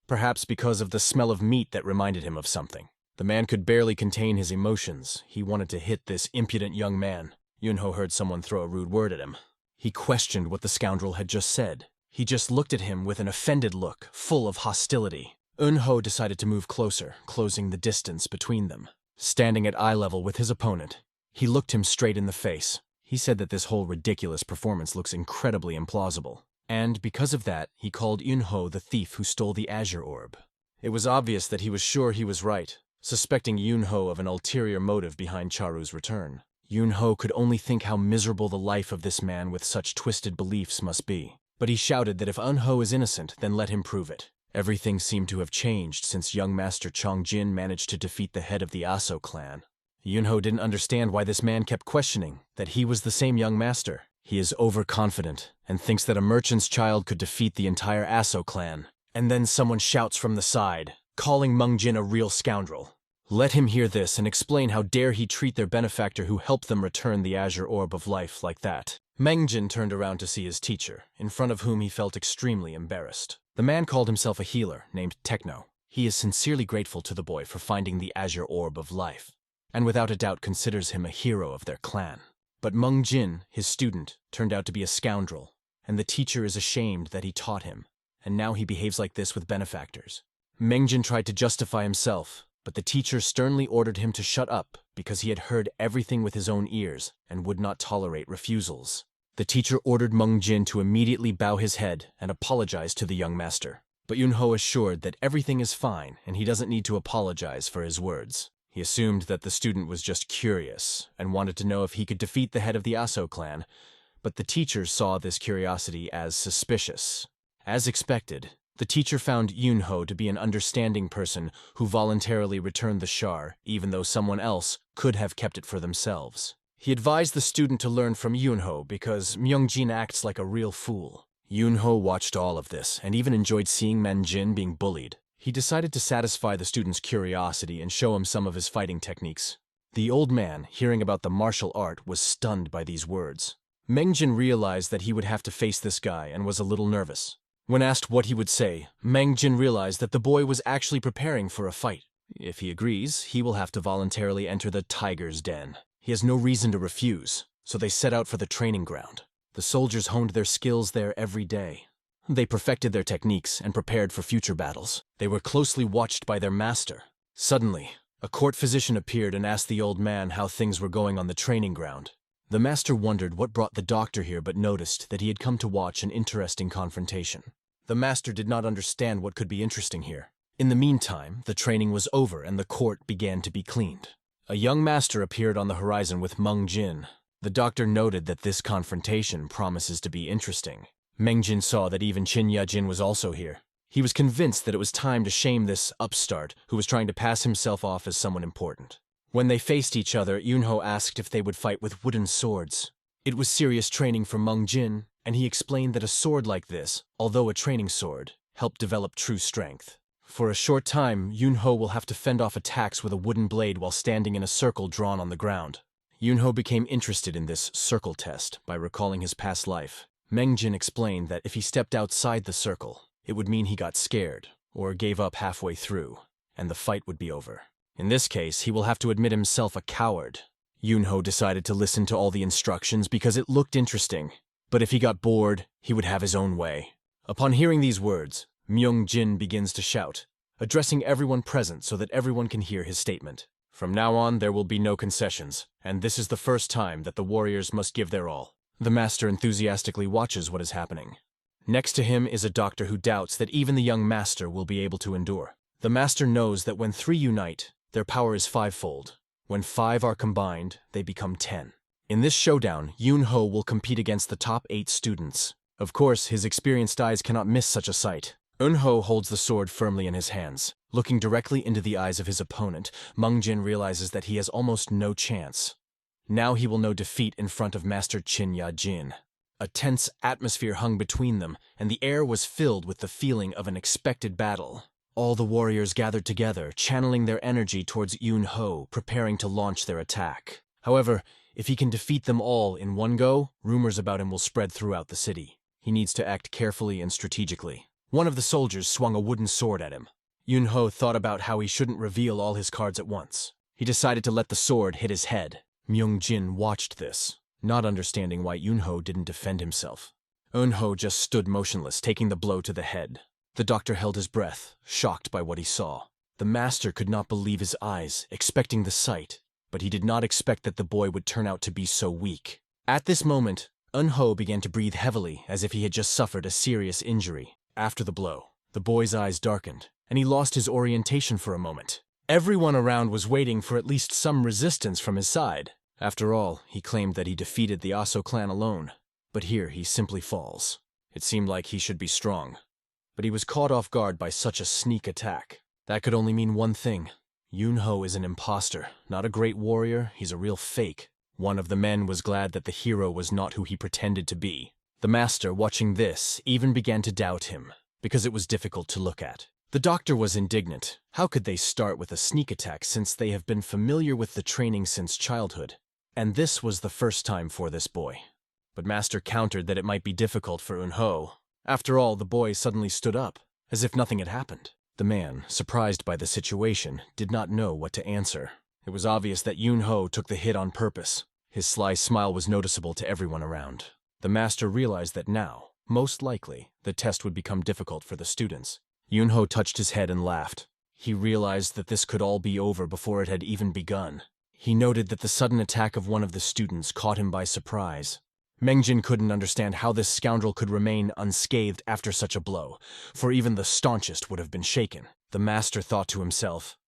Perhaps because of the smell of meat that reminded him of something. The man could barely contain his emotions. He wanted to hit this impudent young man. Yin-ho heard someone throw a rude word at him. He questioned what the scoundrel had just said. He just looked at him with an offended look, full of hostility. Yin-ho decided to move closer, closing the distance between them. Standing at eye level with his opponent, he looked him straight in the face. He said that this whole ridiculous performance looks incredibly implausible. And because of that, he called Yin-ho the thief who stole the azure orb. It was obvious that he was sure he was right, suspecting Yin-ho of an ulterior motive behind Charu's return. Yin-ho could only think how miserable the life of this man with such twisted beliefs must be. But he shouted that if Yin-ho is innocent, then let him prove it. Everything seemed to have changed since young master Chongjin managed to defeat the head of the Aso clan. Yin-ho didn't understand why this man kept questioning that he was the same young master. He is overconfident and thinks that a merchant's child could defeat the entire Aso clan. And then someone shouts from the side, calling Mungjin a real scoundrel. Let him hear this and explain how dare he treat their benefactor who helped them return the azure orb of life like that. Mungjin turned around to see his teacher, in front of whom he felt extremely embarrassed. The man called himself a healer named Techno. He is sincerely grateful to the boy for finding the azure orb of life, and without a doubt considers him a hero of their clan. But Mungjin, his student, turned out to be a scoundrel, and the teacher is ashamed that he taught him, and now he behaves like this with benefactors. Mungjin tried to justify himself, but the teacher sternly ordered him to shut up because he had heard everything with his own ears and would not tolerate refusals. The teacher ordered Mungjin to immediately bow his head and apologize to the young master. But Yin-ho assured that everything is fine and he doesn't need to apologize for his words. He assumed that the student was just curious and wanted to know if he could defeat the head of the Aso clan, but the teacher saw this curiosity as suspicious. As expected, the teacher found Yin-ho to be an understanding person who voluntarily returned the shar, even though someone else could have kept it for themselves. He advised the student to learn from Yin-ho because Mungjin acts like a real fool. Yin-ho watched all of this and even enjoyed seeing Mungjin being bullied. He decided to satisfy the student's curiosity and show him some of his fighting techniques. The old man, hearing about the martial art, was stunned by these words. Mungjin realized that he would have to face this guy and was a little nervous. When asked what he would say, Mungjin realized that the boy was actually preparing for a fight. If he agrees, he will have to voluntarily enter the tiger's den. He has no reason to refuse, so they set out for the training ground. The soldiers honed their skills there every day. They perfected their techniques and prepared for future battles. They were closely watched by their master. Suddenly, a court physician appeared and asked the old man how things were going on the training ground. The master wondered what brought the doctor here but noticed that he had come to watch an interesting confrontation. The master did not understand what could be interesting here. In the meantime, the training was over and the court began to be cleaned. A young master appeared on the horizon with Mungjin. The doctor noted that this confrontation promises to be interesting. Mungjin saw that even Qin Yajin was also here. He was convinced that it was time to shame this upstart who was trying to pass himself off as someone important. When they faced each other, Yin-ho asked if they would fight with wooden swords. It was serious training for Mungjin, and he explained that a sword like this, although a training sword, helped develop true strength. For a short time, Yin-ho will have to fend off attacks with a wooden blade while standing in a circle drawn on the ground. Yin-ho became interested in this circle test by recalling his past life. Mungjin explained that if he stepped outside the circle, it would mean he got scared or gave up halfway through, and the fight would be over. In this case, he will have to admit himself a coward. Yin-ho decided to listen to all the instructions because it looked interesting. But if he got bored, he would have his own way. Upon hearing these words, Myung-jin begins to shout, addressing everyone present so that everyone can hear his statement. From now on, there will be no concessions, and this is the first time that the warriors must give their all. The master enthusiastically watches what is happening. Next to him is a doctor who doubts that even the young master will be able to endure. The master knows that when 3 unite, their power is 5-fold. When 5 are combined, they become 10. In this showdown, Yin-ho will compete against the top 8 students. Of course, his experienced eyes cannot miss such a sight. Eun-ho holds the sword firmly in his hands. Looking directly into the eyes of his opponent, Mung-jin realizes that he has almost no chance. Now he will know defeat in front of Master Chin Ya-jin. A tense atmosphere hung between them, and the air was filled with the feeling of an expected battle. All the warriors gathered together, channeling their energy towards Yin-ho, preparing to launch their attack. However, if he can defeat them all in one go, rumors about him will spread throughout the city. He needs to act carefully and strategically. One of the soldiers swung a wooden sword at him. Yin-ho thought about how he shouldn't reveal all his cards at once. He decided to let the sword hit his head. Myung-jin watched this, not understanding why Yin-ho didn't defend himself. Eun-ho just stood motionless, taking the blow to the head. The doctor held his breath, shocked by what he saw. The master could not believe his eyes, expecting the sight, but he did not expect that the boy would turn out to be so weak. At this moment, Eun-ho began to breathe heavily, as if he had just suffered a serious injury. After the blow, the boy's eyes darkened, and he lost his orientation for a moment. Everyone around was waiting for at least some resistance from his side. After all, he claimed that he defeated the Aso clan alone. But here he simply falls. It seemed like he should be strong. But he was caught off guard by such a sneak attack. That could only mean one thing. Yin-ho is an imposter, not a great warrior, he's a real fake. One of the men was glad that the hero was not who he pretended to be. The master, watching this, even began to doubt him, because it was difficult to look at. The doctor was indignant. How could they start with a sneak attack since they have been familiar with the training since childhood? And this was the first time for this boy. But Master countered that it might be difficult for Eun-ho. After all, the boy suddenly stood up, as if nothing had happened. The man, surprised by the situation, did not know what to answer. It was obvious that Yin-ho took the hit on purpose. His sly smile was noticeable to everyone around. The master realized that now, most likely, the test would become difficult for the students. Yin-ho touched his head and laughed. He realized that this could all be over before it had even begun. He noted that the sudden attack of one of the students caught him by surprise. Mengjin couldn't understand how this scoundrel could remain unscathed after such a blow, for even the staunchest would have been shaken. The master thought to himself,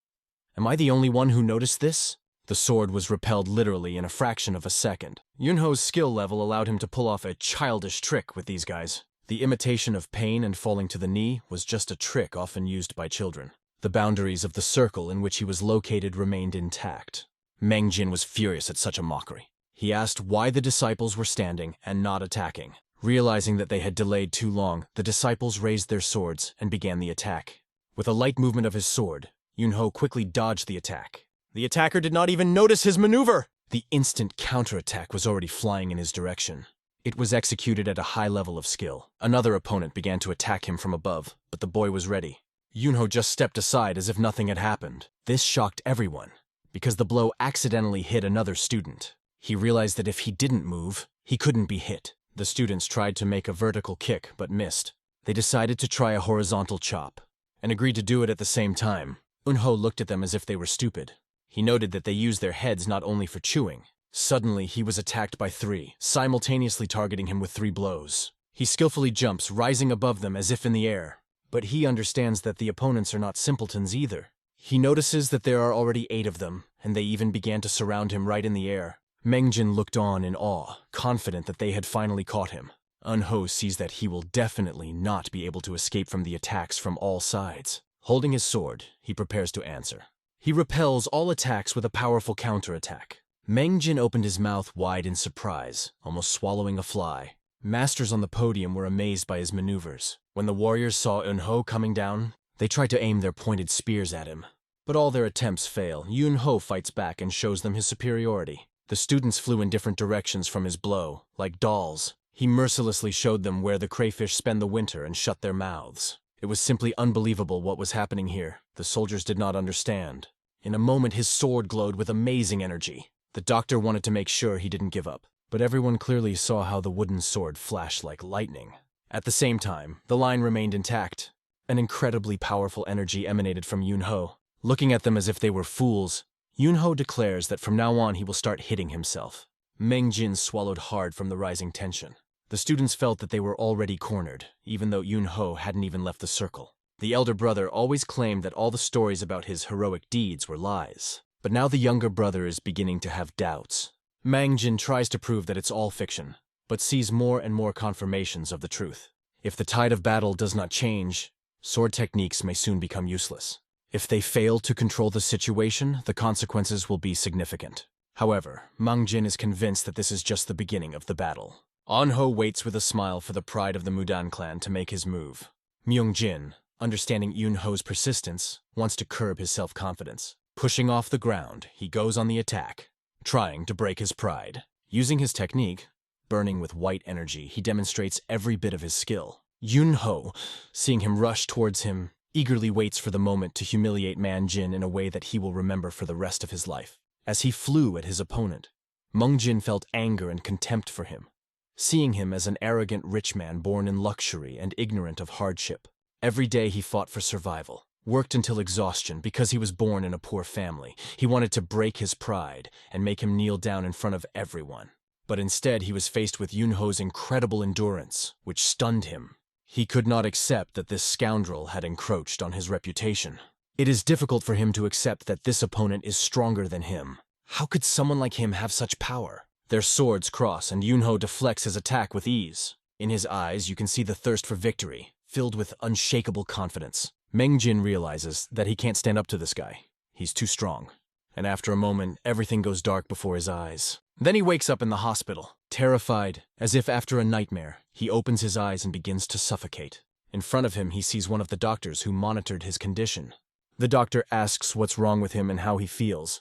"Am I the only one who noticed this?" The sword was repelled literally in a fraction of a second. Yin-ho's skill level allowed him to pull off a childish trick with these guys. The imitation of pain and falling to the knee was just a trick often used by children. The boundaries of the circle in which he was located remained intact. Mengjin was furious at such a mockery. He asked why the disciples were standing and not attacking. Realizing that they had delayed too long, the disciples raised their swords and began the attack. With a light movement of his sword, Yin-ho quickly dodged the attack. The attacker did not even notice his maneuver! The instant counterattack was already flying in his direction. It was executed at a high level of skill. Another opponent began to attack him from above, but the boy was ready. Yin-ho just stepped aside as if nothing had happened. This shocked everyone, because the blow accidentally hit another student. He realized that if he didn't move, he couldn't be hit. The students tried to make a vertical kick, but missed. They decided to try a horizontal chop, and agreed to do it at the same time. Eun-ho looked at them as if they were stupid. He noted that they used their heads not only for chewing. Suddenly, he was attacked by 3, simultaneously targeting him with 3 blows. He skillfully jumps, rising above them as if in the air. But he understands that the opponents are not simpletons either. He notices that there are already 8 of them, and they even began to surround him right in the air. Mengjin looked on in awe, confident that they had finally caught him. Eun-ho sees that he will definitely not be able to escape from the attacks from all sides. Holding his sword, he prepares to answer. He repels all attacks with a powerful counterattack. Mengjin opened his mouth wide in surprise, almost swallowing a fly. Masters on the podium were amazed by his maneuvers. When the warriors saw Eun-ho coming down, they tried to aim their pointed spears at him. But all their attempts fail. Yin-ho fights back and shows them his superiority. The students flew in different directions from his blow, like dolls. He mercilessly showed them where the crayfish spend the winter and shut their mouths. It was simply unbelievable what was happening here. The soldiers did not understand. In a moment, his sword glowed with amazing energy. The doctor wanted to make sure he didn't give up, but everyone clearly saw how the wooden sword flashed like lightning. At the same time, the line remained intact. An incredibly powerful energy emanated from Yin-ho. Looking at them as if they were fools, Yin-ho declares that from now on he will start hitting himself. Meng-jin swallowed hard from the rising tension. The students felt that they were already cornered, even though Yin-ho hadn't even left the circle. The elder brother always claimed that all the stories about his heroic deeds were lies. But now the younger brother is beginning to have doubts. Mang-jin tries to prove that it's all fiction, but sees more and more confirmations of the truth. If the tide of battle does not change, sword techniques may soon become useless. If they fail to control the situation, the consequences will be significant. However, Mang-jin is convinced that this is just the beginning of the battle. An-ho waits with a smile for the pride of the Mudan clan to make his move. Myung-jin, understanding Yun-ho's persistence, wants to curb his self-confidence. Pushing off the ground, he goes on the attack, trying to break his pride. Using his technique, burning with white energy, he demonstrates every bit of his skill. Yun-ho, seeing him rush towards him, eagerly waits for the moment to humiliate Man-jin in a way that he will remember for the rest of his life. As he flew at his opponent, Mung-jin felt anger and contempt for him, seeing him as an arrogant rich man born in luxury and ignorant of hardship. Every day he fought for survival, worked until exhaustion because he was born in a poor family. He wanted to break his pride and make him kneel down in front of everyone. But instead he was faced with Yun-ho's incredible endurance, which stunned him. He could not accept that this scoundrel had encroached on his reputation. It is difficult for him to accept that this opponent is stronger than him. How could someone like him have such power? Their swords cross and Yun-ho deflects his attack with ease. In his eyes you can see the thirst for victory, filled with unshakable confidence. Meng-jin realizes that he can't stand up to this guy. He's too strong. And after a moment, everything goes dark before his eyes. Then he wakes up in the hospital, terrified, as if after a nightmare. He opens his eyes and begins to suffocate. In front of him, he sees one of the doctors who monitored his condition. The doctor asks what's wrong with him and how he feels.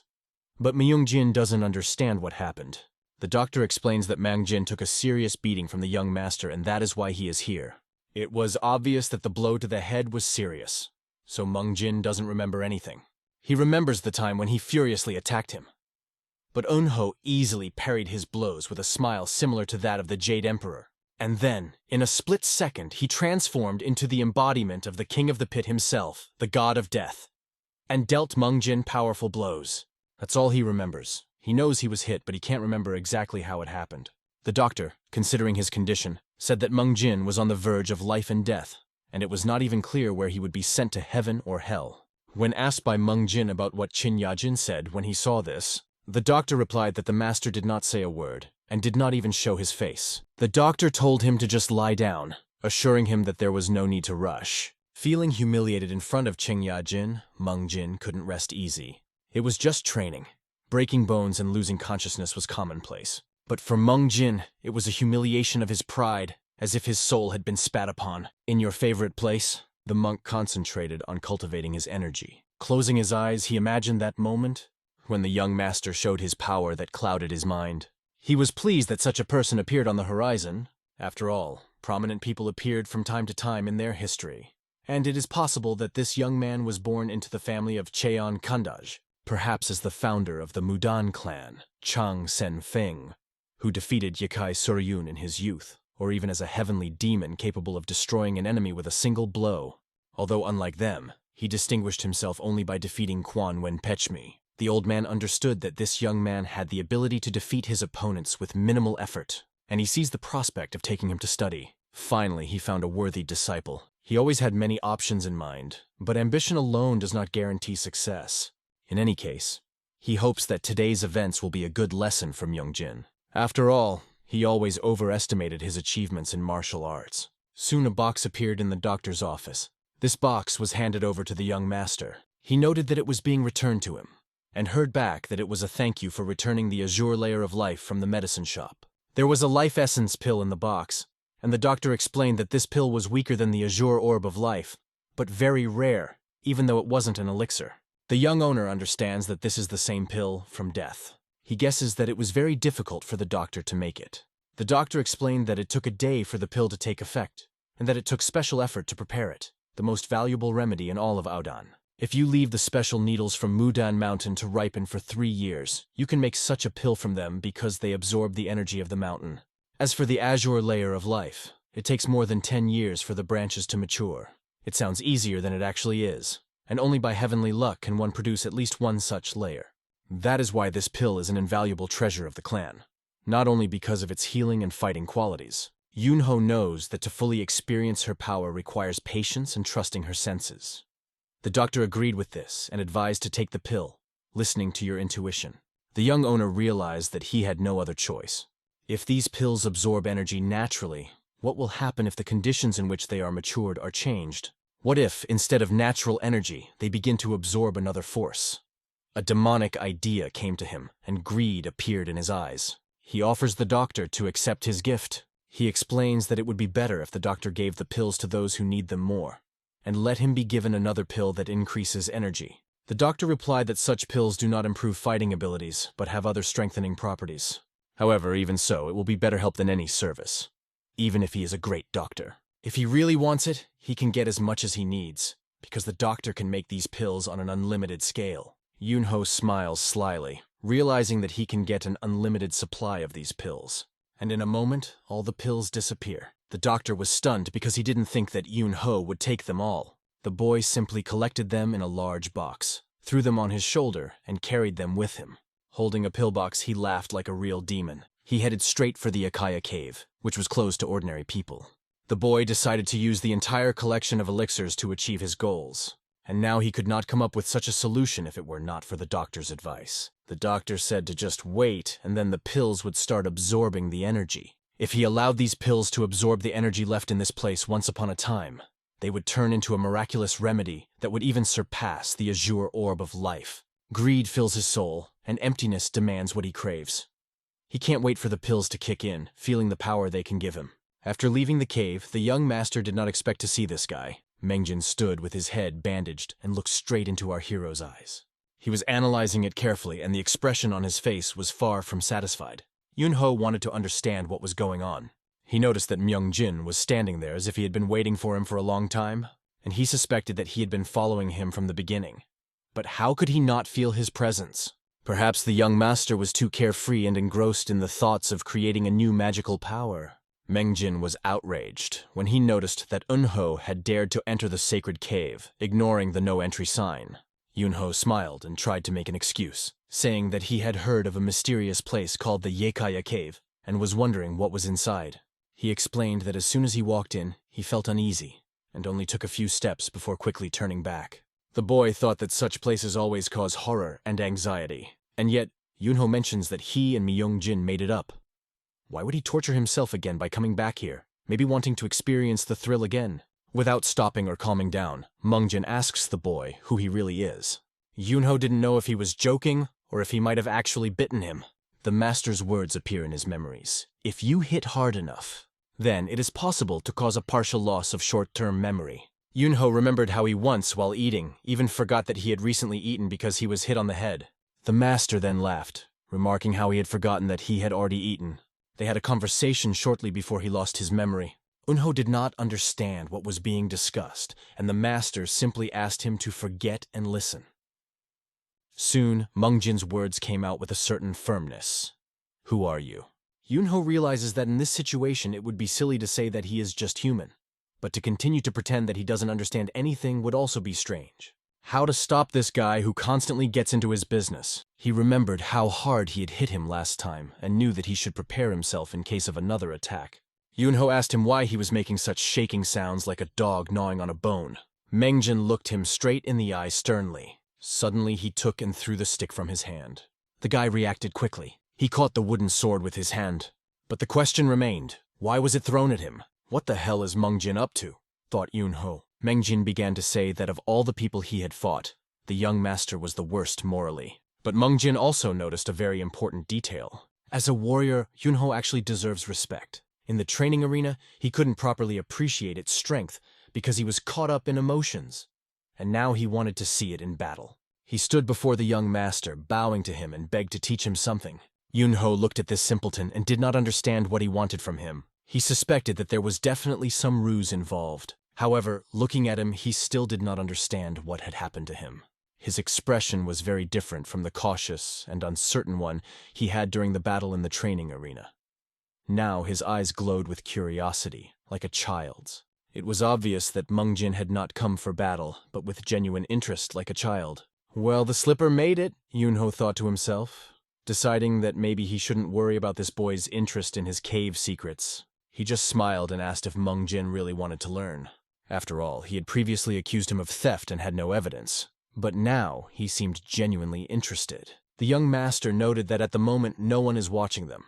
But Myung-jin doesn't understand what happened. The doctor explains that Mang-jin took a serious beating from the young master and that is why he is here. It was obvious that the blow to the head was serious, so Mang-jin doesn't remember anything. He remembers the time when he furiously attacked him. But Un-ho easily parried his blows with a smile similar to that of the Jade Emperor. And then, in a split second, he transformed into the embodiment of the King of the Pit himself, the God of Death, and dealt Mang-jin powerful blows. That's all he remembers. He knows he was hit, but he can't remember exactly how it happened. The doctor, considering his condition, said that Mang-jin was on the verge of life and death, and it was not even clear where he would be sent to heaven or hell. When asked by Mang-jin about what Chin Ya-jin said when he saw this, the doctor replied that the master did not say a word, and did not even show his face. The doctor told him to just lie down, assuring him that there was no need to rush. Feeling humiliated in front of Chin Ya-jin, Mang-jin couldn't rest easy. It was just training. Breaking bones and losing consciousness was commonplace. But for Mang-jin, it was a humiliation of his pride, as if his soul had been spat upon. In your favorite place? The monk concentrated on cultivating his energy. Closing his eyes, he imagined that moment when the young master showed his power that clouded his mind. He was pleased that such a person appeared on the horizon. After all, prominent people appeared from time to time in their history. And it is possible that this young man was born into the family of Cheon Kandaj, perhaps as the founder of the Mudan clan, Chang Sen-feng, who defeated Yakai Suryun in his youth, or even as a heavenly demon capable of destroying an enemy with a single blow. Although unlike them, he distinguished himself only by defeating Quan Wen Pechmi. The old man understood that this young man had the ability to defeat his opponents with minimal effort, and he sees the prospect of taking him to study. Finally, he found a worthy disciple. He always had many options in mind, but ambition alone does not guarantee success. In any case, he hopes that today's events will be a good lesson for Myung-jin. After all, he always overestimated his achievements in martial arts. Soon a box appeared in the doctor's office. This box was handed over to the young master. He noted that it was being returned to him, and heard back that it was a thank you for returning the azure layer of life from the medicine shop. There was a life essence pill in the box, and the doctor explained that this pill was weaker than the azure orb of life, but very rare, even though it wasn't an elixir. The young owner understands that this is the same pill from death. He guesses that it was very difficult for the doctor to make it. The doctor explained that it took a day for the pill to take effect, and that it took special effort to prepare it, the most valuable remedy in all of Aodan. If you leave the special needles from Mudan Mountain to ripen for 3 years, you can make such a pill from them because they absorb the energy of the mountain. As for the azure layer of life, it takes more than 10 years for the branches to mature. It sounds easier than it actually is, and only by heavenly luck can one produce at least one such layer. That is why this pill is an invaluable treasure of the clan. Not only because of its healing and fighting qualities. Yin-ho knows that to fully experience her power requires patience and trusting her senses. The doctor agreed with this and advised to take the pill, listening to your intuition. The young owner realized that he had no other choice. If these pills absorb energy naturally, what will happen if the conditions in which they are matured are changed? What if, instead of natural energy, they begin to absorb another force? A demonic idea came to him, and greed appeared in his eyes. He offers the doctor to accept his gift. He explains that it would be better if the doctor gave the pills to those who need them more, and let him be given another pill that increases energy. The doctor replied that such pills do not improve fighting abilities, but have other strengthening properties. However, even so, it will be better help than any service, even if he is a great doctor. If he really wants it, he can get as much as he needs, because the doctor can make these pills on an unlimited scale. Yin-ho smiles slyly, realizing that he can get an unlimited supply of these pills. And in a moment, all the pills disappear. The doctor was stunned because he didn't think that Yin-ho would take them all. The boy simply collected them in a large box, threw them on his shoulder, and carried them with him. Holding a pillbox, he laughed like a real demon. He headed straight for the Akaya cave, which was closed to ordinary people. The boy decided to use the entire collection of elixirs to achieve his goals, and now he could not come up with such a solution if it were not for the doctor's advice. The doctor said to just wait, and then the pills would start absorbing the energy. If he allowed these pills to absorb the energy left in this place once upon a time, they would turn into a miraculous remedy that would even surpass the azure orb of life. Greed fills his soul, and emptiness demands what he craves. He can't wait for the pills to kick in, feeling the power they can give him. After leaving the cave, the young master did not expect to see this guy. Mengjin stood with his head bandaged and looked straight into our hero's eyes. He was analyzing it carefully, and the expression on his face was far from satisfied. Yin-ho wanted to understand what was going on. He noticed that Myung-jin was standing there as if he had been waiting for him for a long time, and he suspected that he had been following him from the beginning. But how could he not feel his presence? Perhaps the young master was too carefree and engrossed in the thoughts of creating a new magical power. Mengjin was outraged when he noticed that Eun-ho had dared to enter the sacred cave, ignoring the no-entry sign. Yun-ho smiled and tried to make an excuse, saying that he had heard of a mysterious place called the Yaekaya Cave and was wondering what was inside. He explained that as soon as he walked in, he felt uneasy and only took a few steps before quickly turning back. The boy thought that such places always cause horror and anxiety, and yet Yun-ho mentions that he and Myung-jin made it up. Why would he torture himself again by coming back here, maybe wanting to experience the thrill again? Without stopping or calming down, Myung-jin asks the boy who he really is. Yun-ho didn't know if he was joking or if he might have actually bitten him. The master's words appear in his memories. If you hit hard enough, then it is possible to cause a partial loss of short-term memory. Yun-ho remembered how he once, while eating, even forgot that he had recently eaten because he was hit on the head. The master then laughed, remarking how he had forgotten that he had already eaten. They had a conversation shortly before he lost his memory. Eun-ho did not understand what was being discussed, and the master simply asked him to forget and listen. Soon, Myung-jin's words came out with a certain firmness. Who are you? Yun-ho realizes that in this situation it would be silly to say that he is just human, but to continue to pretend that he doesn't understand anything would also be strange. How to stop this guy who constantly gets into his business? He remembered how hard he had hit him last time and knew that he should prepare himself in case of another attack. Yun-ho asked him why he was making such shaking sounds like a dog gnawing on a bone. Mengjin looked him straight in the eye sternly. Suddenly he took and threw the stick from his hand. The guy reacted quickly. He caught the wooden sword with his hand. But the question remained, why was it thrown at him? What the hell is Myung-jin up to? Thought Yun-ho. Mengjin began to say that of all the people he had fought, the young master was the worst morally. But Myung-jin also noticed a very important detail. As a warrior, Yun-ho actually deserves respect. In the training arena, he couldn't properly appreciate its strength because he was caught up in emotions. And now he wanted to see it in battle. He stood before the young master, bowing to him and begged to teach him something. Yun-ho looked at this simpleton and did not understand what he wanted from him. He suspected that there was definitely some ruse involved. However, looking at him, he still did not understand what had happened to him. His expression was very different from the cautious and uncertain one he had during the battle in the training arena. Now his eyes glowed with curiosity, like a child's. It was obvious that Meng Jin had not come for battle, but with genuine interest like a child. Well, the slipper made it, Yin-ho thought to himself, deciding that maybe he shouldn't worry about this boy's interest in his cave secrets. He just smiled and asked if Meng Jin really wanted to learn. After all, he had previously accused him of theft and had no evidence. But now he seemed genuinely interested. The young master noted that at the moment no one is watching them,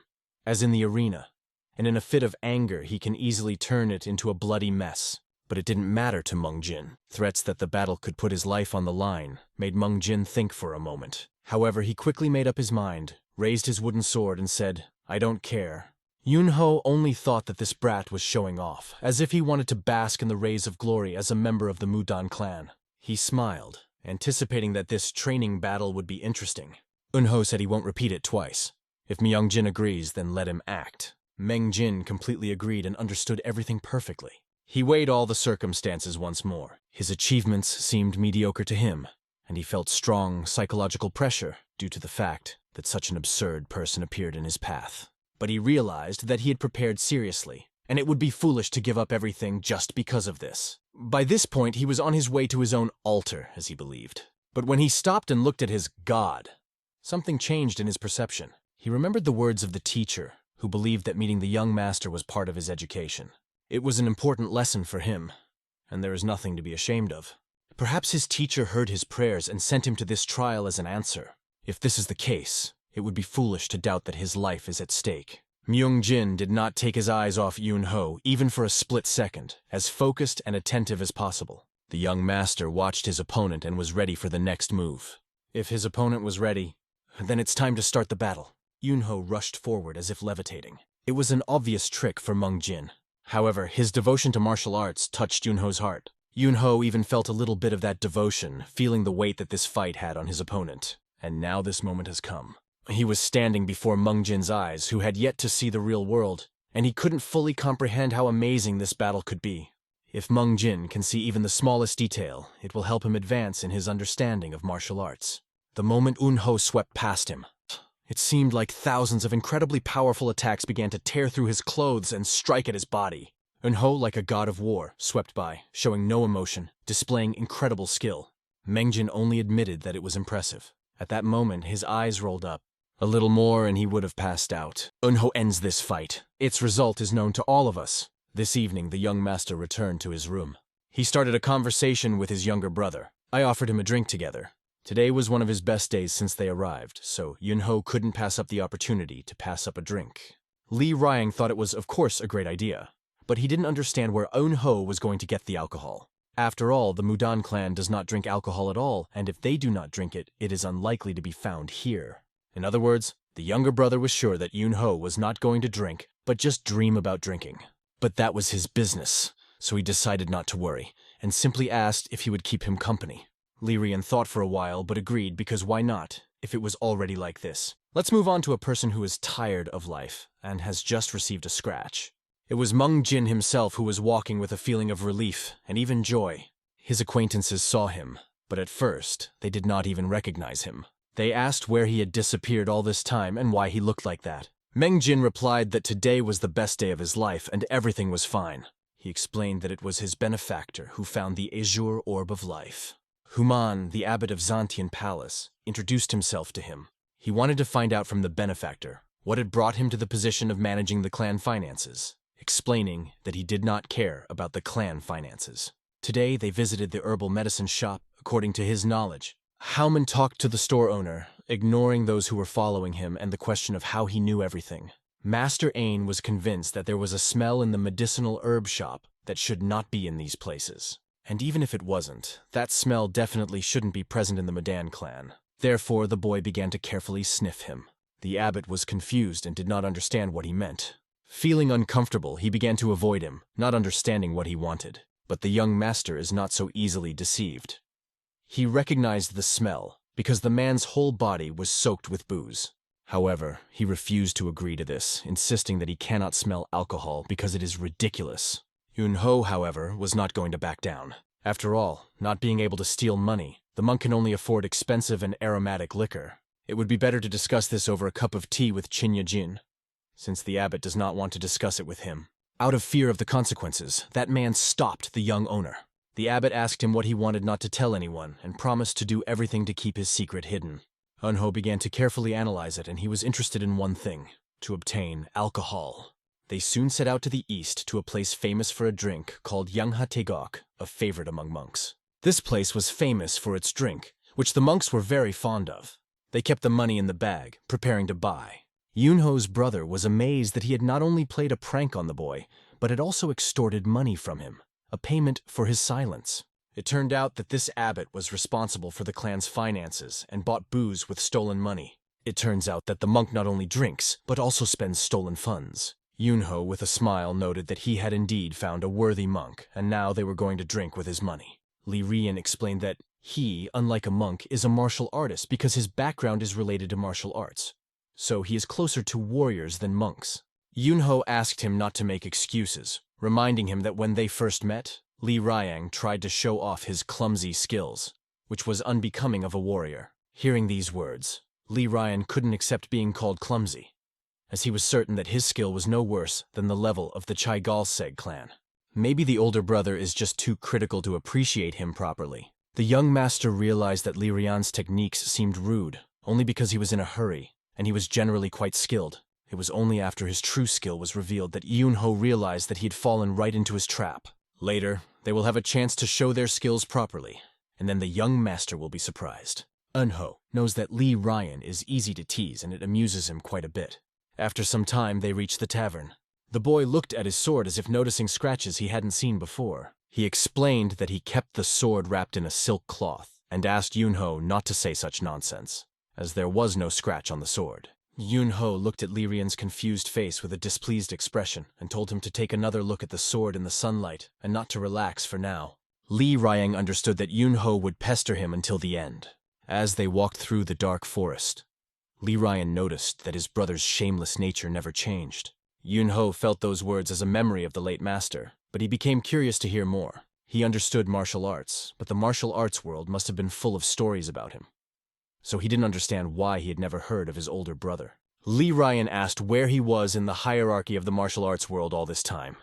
as in the arena, and in a fit of anger he can easily turn it into a bloody mess. But it didn't matter to Meng Jin. Threats that the battle could put his life on the line made Meng Jin think for a moment. However, he quickly made up his mind, raised his wooden sword and said, "I don't care." Yin-ho only thought that this brat was showing off, as if he wanted to bask in the rays of glory as a member of the Mudan clan. He smiled, anticipating that this training battle would be interesting. Yin-ho said he won't repeat it twice. If Myung Jin agrees, then let him act. Meng Jin completely agreed and understood everything perfectly. He weighed all the circumstances once more. His achievements seemed mediocre to him, and he felt strong psychological pressure due to the fact that such an absurd person appeared in his path. But he realized that he had prepared seriously, and it would be foolish to give up everything just because of this. By this point, he was on his way to his own altar, as he believed. But when he stopped and looked at his god, something changed in his perception. He remembered the words of the teacher, who believed that meeting the young master was part of his education. It was an important lesson for him, and there is nothing to be ashamed of. Perhaps his teacher heard his prayers and sent him to this trial as an answer. If this is the case, it would be foolish to doubt that his life is at stake. Myung Jin did not take his eyes off Yin-ho even for a split second, as focused and attentive as possible. The young master watched his opponent and was ready for the next move. If his opponent was ready, then it's time to start the battle. Yin-ho rushed forward as if levitating. It was an obvious trick for Meng Jin. However, his devotion to martial arts touched Yin-ho's heart. Yin-ho even felt a little bit of that devotion, feeling the weight that this fight had on his opponent. And now this moment has come. He was standing before Meng Jin's eyes, who had yet to see the real world, and he couldn't fully comprehend how amazing this battle could be. If Meng Jin can see even the smallest detail, it will help him advance in his understanding of martial arts. The moment Yin-ho swept past him, it seemed like thousands of incredibly powerful attacks began to tear through his clothes and strike at his body. Yin-ho, like a god of war, swept by, showing no emotion, displaying incredible skill. Meng Jin only admitted that it was impressive. At that moment, his eyes rolled up. A little more and he would have passed out. Yin-ho ends this fight. Its result is known to all of us. This evening, the young master returned to his room. He started a conversation with his younger brother. I offered him a drink together. Today was one of his best days since they arrived, so Yin-ho couldn't pass up the opportunity to pass up a drink. Li Rying thought it was, of course, a great idea, but he didn't understand where Yin-ho was going to get the alcohol. After all, the Mudan clan does not drink alcohol at all, and if they do not drink it, it is unlikely to be found here. In other words, the younger brother was sure that Yin-ho was not going to drink, but just dream about drinking. But that was his business, so he decided not to worry, and simply asked if he would keep him company. Li Rying thought for a while, but agreed because why not, if it was already like this. Let's move on to a person who is tired of life, and has just received a scratch. It was Meng Jin himself who was walking with a feeling of relief, and even joy. His acquaintances saw him, but at first, they did not even recognize him. They asked where he had disappeared all this time and why he looked like that. Meng Jin replied that today was the best day of his life and everything was fine. He explained that it was his benefactor who found the azure orb of life. Human, the abbot of Zantian Palace, introduced himself to him. He wanted to find out from the benefactor what had brought him to the position of managing the clan finances, explaining that he did not care about the clan finances. Today they visited the herbal medicine shop, according to his knowledge. Howman talked to the store owner, ignoring those who were following him and the question of how he knew everything. Master Ain was convinced that there was a smell in the medicinal herb shop that should not be in these places. And even if it wasn't, that smell definitely shouldn't be present in the Mudan clan. Therefore, the boy began to carefully sniff him. The abbot was confused and did not understand what he meant. Feeling uncomfortable, he began to avoid him, not understanding what he wanted. But the young master is not so easily deceived. He recognized the smell, because the man's whole body was soaked with booze. However, he refused to agree to this, insisting that he cannot smell alcohol because it is ridiculous. Yin-ho, however, was not going to back down. After all, not being able to steal money, the monk can only afford expensive and aromatic liquor. It would be better to discuss this over a cup of tea with Chinya-jin, since the abbot does not want to discuss it with him. Out of fear of the consequences, that man stopped the young owner. The abbot asked him what he wanted not to tell anyone and promised to do everything to keep his secret hidden. Yin-ho began to carefully analyze it, and he was interested in one thing: to obtain alcohol. They soon set out to the east to a place famous for a drink called Yangha-tegok, a favorite among monks. This place was famous for its drink, which the monks were very fond of. They kept the money in the bag, preparing to buy. Yin-ho's brother was amazed that he had not only played a prank on the boy, but had also extorted money from him, a payment for his silence. It turned out that this abbot was responsible for the clan's finances and bought booze with stolen money. It turns out that the monk not only drinks, but also spends stolen funds. Yin-ho, with a smile, noted that he had indeed found a worthy monk, and now they were going to drink with his money. Li Rian explained that he, unlike a monk, is a martial artist because his background is related to martial arts. So he is closer to warriors than monks. Yin-ho asked him not to make excuses, reminding him that when they first met, Li Rian tried to show off his clumsy skills, which was unbecoming of a warrior. Hearing these words, Li Rian couldn't accept being called clumsy, as he was certain that his skill was no worse than the level of the Chai-Galseg clan. Maybe the older brother is just too critical to appreciate him properly. The young master realized that Li Rian's techniques seemed rude, only because he was in a hurry, and he was generally quite skilled. It was only after his true skill was revealed that Yin-ho realized that he had fallen right into his trap. Later, they will have a chance to show their skills properly, and then the young master will be surprised. Yin-ho knows that Li Rian is easy to tease, and it amuses him quite a bit. After some time, they reached the tavern. The boy looked at his sword as if noticing scratches he hadn't seen before. He explained that he kept the sword wrapped in a silk cloth, and asked Yin-ho not to say such nonsense, as there was no scratch on the sword. Yin-ho looked at Li Rian's confused face with a displeased expression and told him to take another look at the sword in the sunlight and not to relax for now. Li Rian understood that Yin-ho would pester him until the end. As they walked through the dark forest, Li Rian noticed that his brother's shameless nature never changed. Yin-ho felt those words as a memory of the late master, but he became curious to hear more. He understood martial arts, but the martial arts world must have been full of stories about him. So he didn't understand why he had never heard of his older brother. Li Rian asked where he was in the hierarchy of the martial arts world all this time.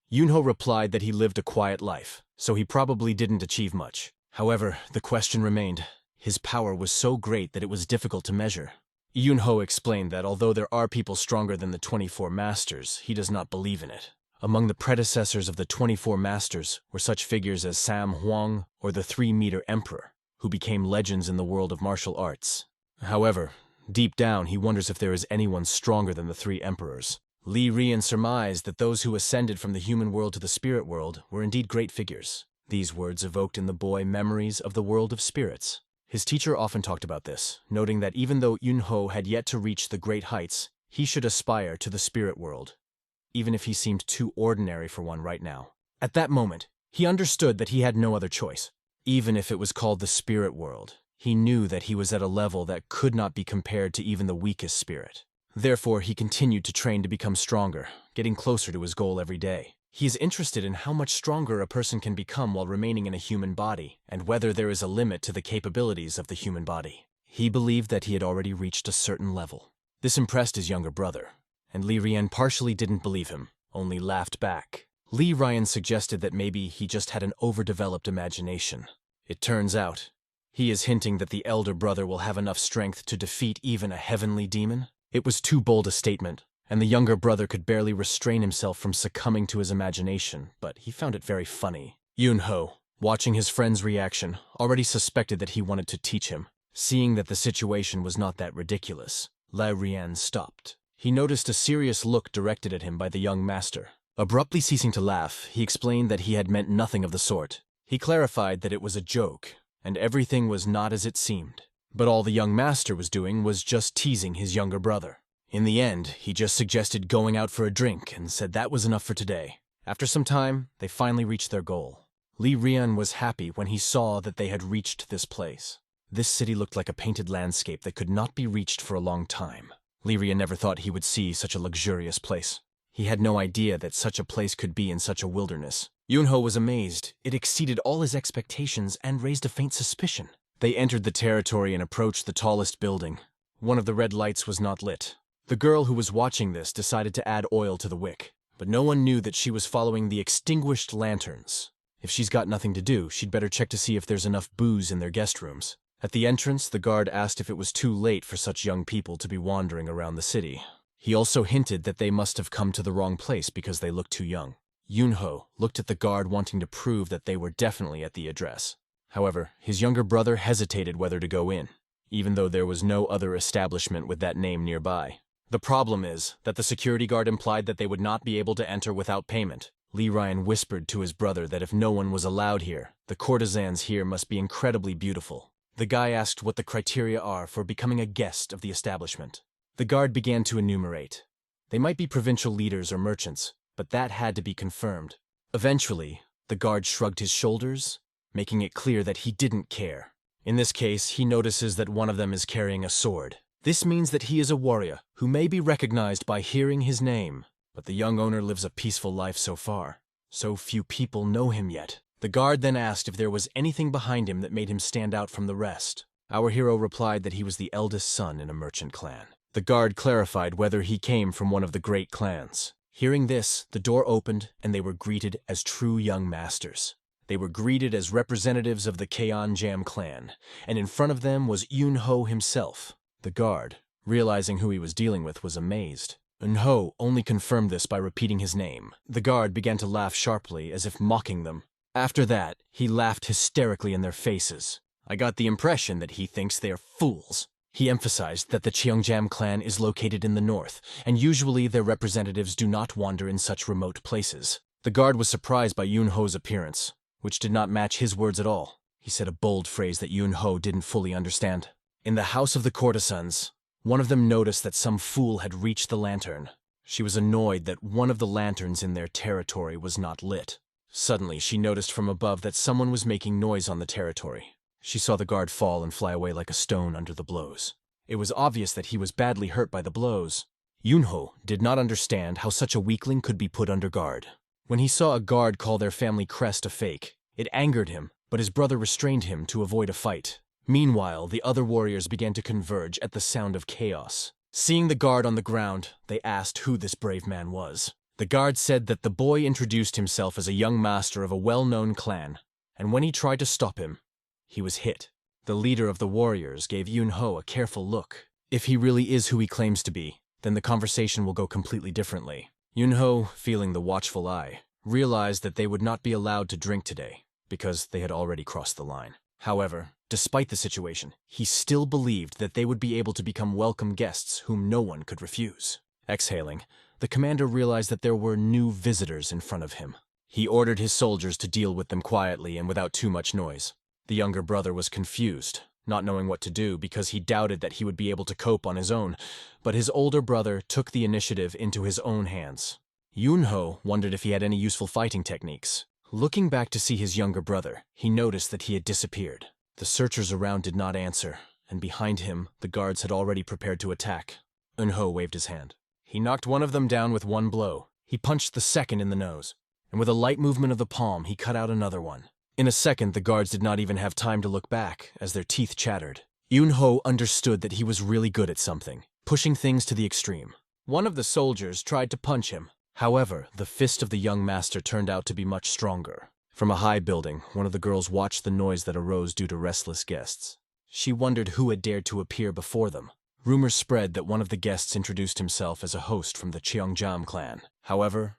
Yin-ho replied that he lived a quiet life, so he probably didn't achieve much. However, the question remained. His power was so great that it was difficult to measure. Yin-ho explained that although there are people stronger than the 24 Masters, he does not believe in it. Among the predecessors of the 24 Masters were such figures as Sam Huang or the 3-meter Emperor, who became legends in the world of martial arts. However, deep down he wonders if there is anyone stronger than the 3 emperors. Li Rian surmised that those who ascended from the human world to the spirit world were indeed great figures. These words evoked in the boy memories of the world of spirits. His teacher often talked about this, noting that even though Yin-ho had yet to reach the great heights, he should aspire to the spirit world, even if he seemed too ordinary for one right now. At that moment, he understood that he had no other choice. Even if it was called the spirit world, he knew that he was at a level that could not be compared to even the weakest spirit. Therefore, he continued to train to become stronger, getting closer to his goal every day. He is interested in how much stronger a person can become while remaining in a human body, and whether there is a limit to the capabilities of the human body. He believed that he had already reached a certain level. This impressed his younger brother, and Li Rian partially didn't believe him, only laughed back. Li Rian suggested that maybe he just had an overdeveloped imagination. It turns out, he is hinting that the elder brother will have enough strength to defeat even a heavenly demon? It was too bold a statement, and the younger brother could barely restrain himself from succumbing to his imagination, but he found it very funny. Yin-ho, watching his friend's reaction, already suspected that he wanted to teach him. Seeing that the situation was not that ridiculous, Li Rian stopped. He noticed a serious look directed at him by the young master. Abruptly ceasing to laugh, he explained that he had meant nothing of the sort. He clarified that it was a joke, and everything was not as it seemed. But all the young master was doing was just teasing his younger brother. In the end, he just suggested going out for a drink and said that was enough for today. After some time, they finally reached their goal. Li Rian was happy when he saw that they had reached this place. This city looked like a painted landscape that could not be reached for a long time. Li Rian never thought he would see such a luxurious place. He had no idea that such a place could be in such a wilderness. Yin-ho was amazed. It exceeded all his expectations and raised a faint suspicion. They entered the territory and approached the tallest building. One of the red lights was not lit. The girl who was watching this decided to add oil to the wick, but no one knew that she was following the extinguished lanterns. If she's got nothing to do, she'd better check to see if there's enough booze in their guest rooms. At the entrance, the guard asked if it was too late for such young people to be wandering around the city. He also hinted that they must have come to the wrong place because they looked too young. Yin-ho looked at the guard, wanting to prove that they were definitely at the address. However, his younger brother hesitated whether to go in, even though there was no other establishment with that name nearby. The problem is that the security guard implied that they would not be able to enter without payment. Lee Ryan whispered to his brother that if no one was allowed here, the courtesans here must be incredibly beautiful. The guy asked what the criteria are for becoming a guest of the establishment. The guard began to enumerate. They might be provincial leaders or merchants, but that had to be confirmed. Eventually, the guard shrugged his shoulders, making it clear that he didn't care. In this case, he notices that one of them is carrying a sword. This means that he is a warrior who may be recognized by hearing his name, but the young owner lives a peaceful life so far. So few people know him yet. The guard then asked if there was anything behind him that made him stand out from the rest. Our hero replied that he was the eldest son in a merchant clan. The guard clarified whether he came from one of the great clans. Hearing this, the door opened and they were greeted as true young masters. They were greeted as representatives of the Jam clan, and in front of them was Yin-ho himself. The guard, realizing who he was dealing with, was amazed. Yin-ho only confirmed this by repeating his name. The guard began to laugh sharply, as if mocking them. After that, he laughed hysterically in their faces. I got the impression that he thinks they are fools. He emphasized that the Jam clan is located in the north, and usually their representatives do not wander in such remote places. The guard was surprised by Yin-ho's appearance, which did not match his words at all. He said a bold phrase that Yin-ho didn't fully understand. In the house of the courtesans, one of them noticed that some fool had reached the lantern. She was annoyed that one of the lanterns in their territory was not lit. Suddenly, she noticed from above that someone was making noise on the territory. She saw the guard fall and fly away like a stone under the blows. It was obvious that he was badly hurt by the blows. Yin-ho did not understand how such a weakling could be put under guard. When he saw a guard call their family crest a fake, it angered him, but his brother restrained him to avoid a fight. Meanwhile, the other warriors began to converge at the sound of chaos. Seeing the guard on the ground, they asked who this brave man was. The guard said that the boy introduced himself as a young master of a well-known clan, and when he tried to stop him, he was hit. The leader of the warriors gave Yin-ho a careful look. If he really is who he claims to be, then the conversation will go completely differently. Yin-ho, feeling the watchful eye, realized that they would not be allowed to drink today, because they had already crossed the line. However, despite the situation, he still believed that they would be able to become welcome guests whom no one could refuse. Exhaling, the commander realized that there were new visitors in front of him. He ordered his soldiers to deal with them quietly and without too much noise. The younger brother was confused, not knowing what to do because he doubted that he would be able to cope on his own, but his older brother took the initiative into his own hands. Yin-ho wondered if he had any useful fighting techniques. Looking back to see his younger brother, he noticed that he had disappeared. The searchers around did not answer, and behind him, the guards had already prepared to attack. Yin-ho waved his hand. He knocked one of them down with one blow. He punched the second in the nose, and with a light movement of the palm, he cut out another one. In a second, the guards did not even have time to look back, as their teeth chattered. Yin-ho understood that he was really good at something, pushing things to the extreme. One of the soldiers tried to punch him. However, the fist of the young master turned out to be much stronger. From a high building, one of the girls watched the noise that arose due to restless guests. She wondered who had dared to appear before them. Rumors spread that one of the guests introduced himself as a host from the Jam clan. However,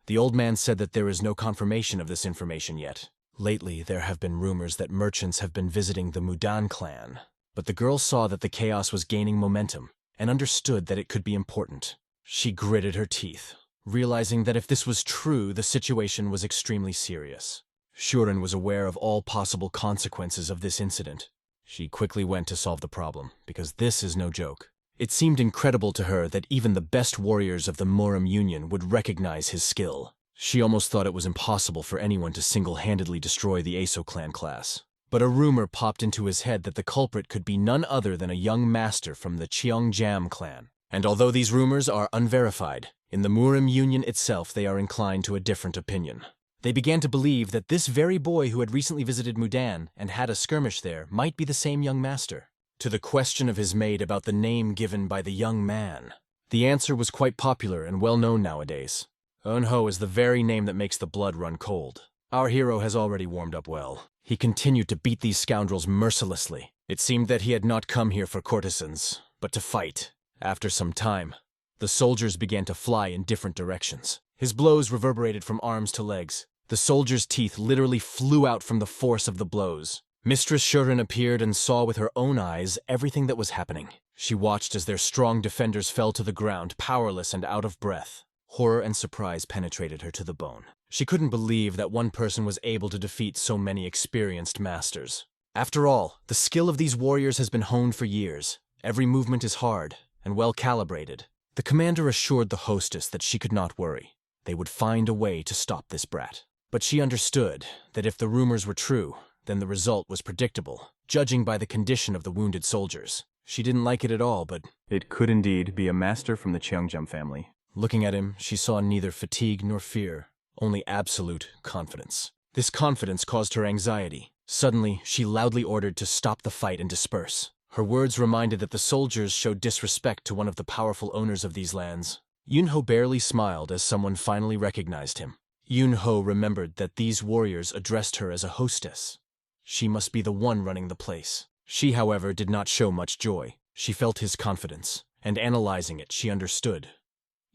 the old man said that there is no confirmation of this information yet. Lately, there have been rumors that merchants have been visiting the Mudan clan, but the girl saw that the chaos was gaining momentum and understood that it could be important. She gritted her teeth, realizing that if this was true, the situation was extremely serious. Shuren was aware of all possible consequences of this incident. She quickly went to solve the problem, because this is no joke. It seemed incredible to her that even the best warriors of the Moram Union would recognize his skill. She almost thought it was impossible for anyone to single-handedly destroy the Aso clan class. But a rumor popped into his head that the culprit could be none other than a young master from the Jam clan. And although these rumors are unverified, In the Murim Union itself, they are inclined to a different opinion. They began to believe that this very boy who had recently visited Mudan and had a skirmish there might be the same young master. To the question of his maid about the name given by the young man, the answer was quite popular and well known nowadays. Yin-ho is the very name that makes the blood run cold. Our hero has already warmed up well. He continued to beat these scoundrels mercilessly. It seemed that he had not come here for courtesans, but to fight. After some time, the soldiers began to fly in different directions. His blows reverberated from arms to legs. The soldiers' teeth literally flew out from the force of the blows. Mistress Shurin appeared and saw with her own eyes everything that was happening. She watched as their strong defenders fell to the ground, powerless and out of breath. Horror and surprise penetrated her to the bone. She couldn't believe that one person was able to defeat so many experienced masters. After all, the skill of these warriors has been honed for years. Every movement is hard and well calibrated. The commander assured the hostess that she could not worry. They would find a way to stop this brat. But she understood that if the rumors were true, then the result was predictable, judging by the condition of the wounded soldiers. She didn't like it at all, but it could indeed be a master from the Cheongjam family. Looking at him, she saw neither fatigue nor fear, only absolute confidence. This confidence caused her anxiety. Suddenly, she loudly ordered to stop the fight and disperse. Her words reminded that the soldiers showed disrespect to one of the powerful owners of these lands. Yin-ho barely smiled as someone finally recognized him. Yin-ho remembered that these warriors addressed her as a hostess. She must be the one running the place. She, however, did not show much joy. She felt his confidence, and analyzing it, she understood.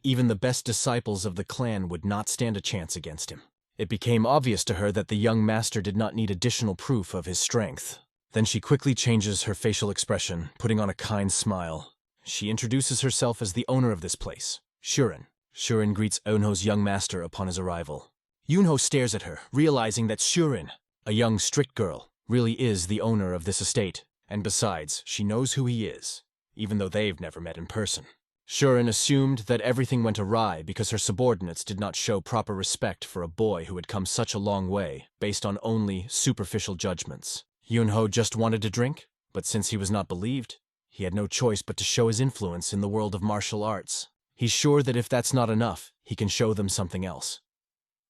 Even the best disciples of the clan would not stand a chance against him. It became obvious to her that the young master did not need additional proof of his strength. Then she quickly changes her facial expression, putting on a kind smile. She introduces herself as the owner of this place, Shurin. Shurin greets Yin-ho's young master upon his arrival. Yin-ho stares at her, realizing that Shurin, a young strict girl, really is the owner of this estate. And besides, she knows who he is, even though they've never met in person. Shurin assumed that everything went awry because her subordinates did not show proper respect for a boy who had come such a long way, based on only superficial judgments. Yin-ho just wanted to drink, but since he was not believed, he had no choice but to show his influence in the world of martial arts. He's sure that if that's not enough, he can show them something else.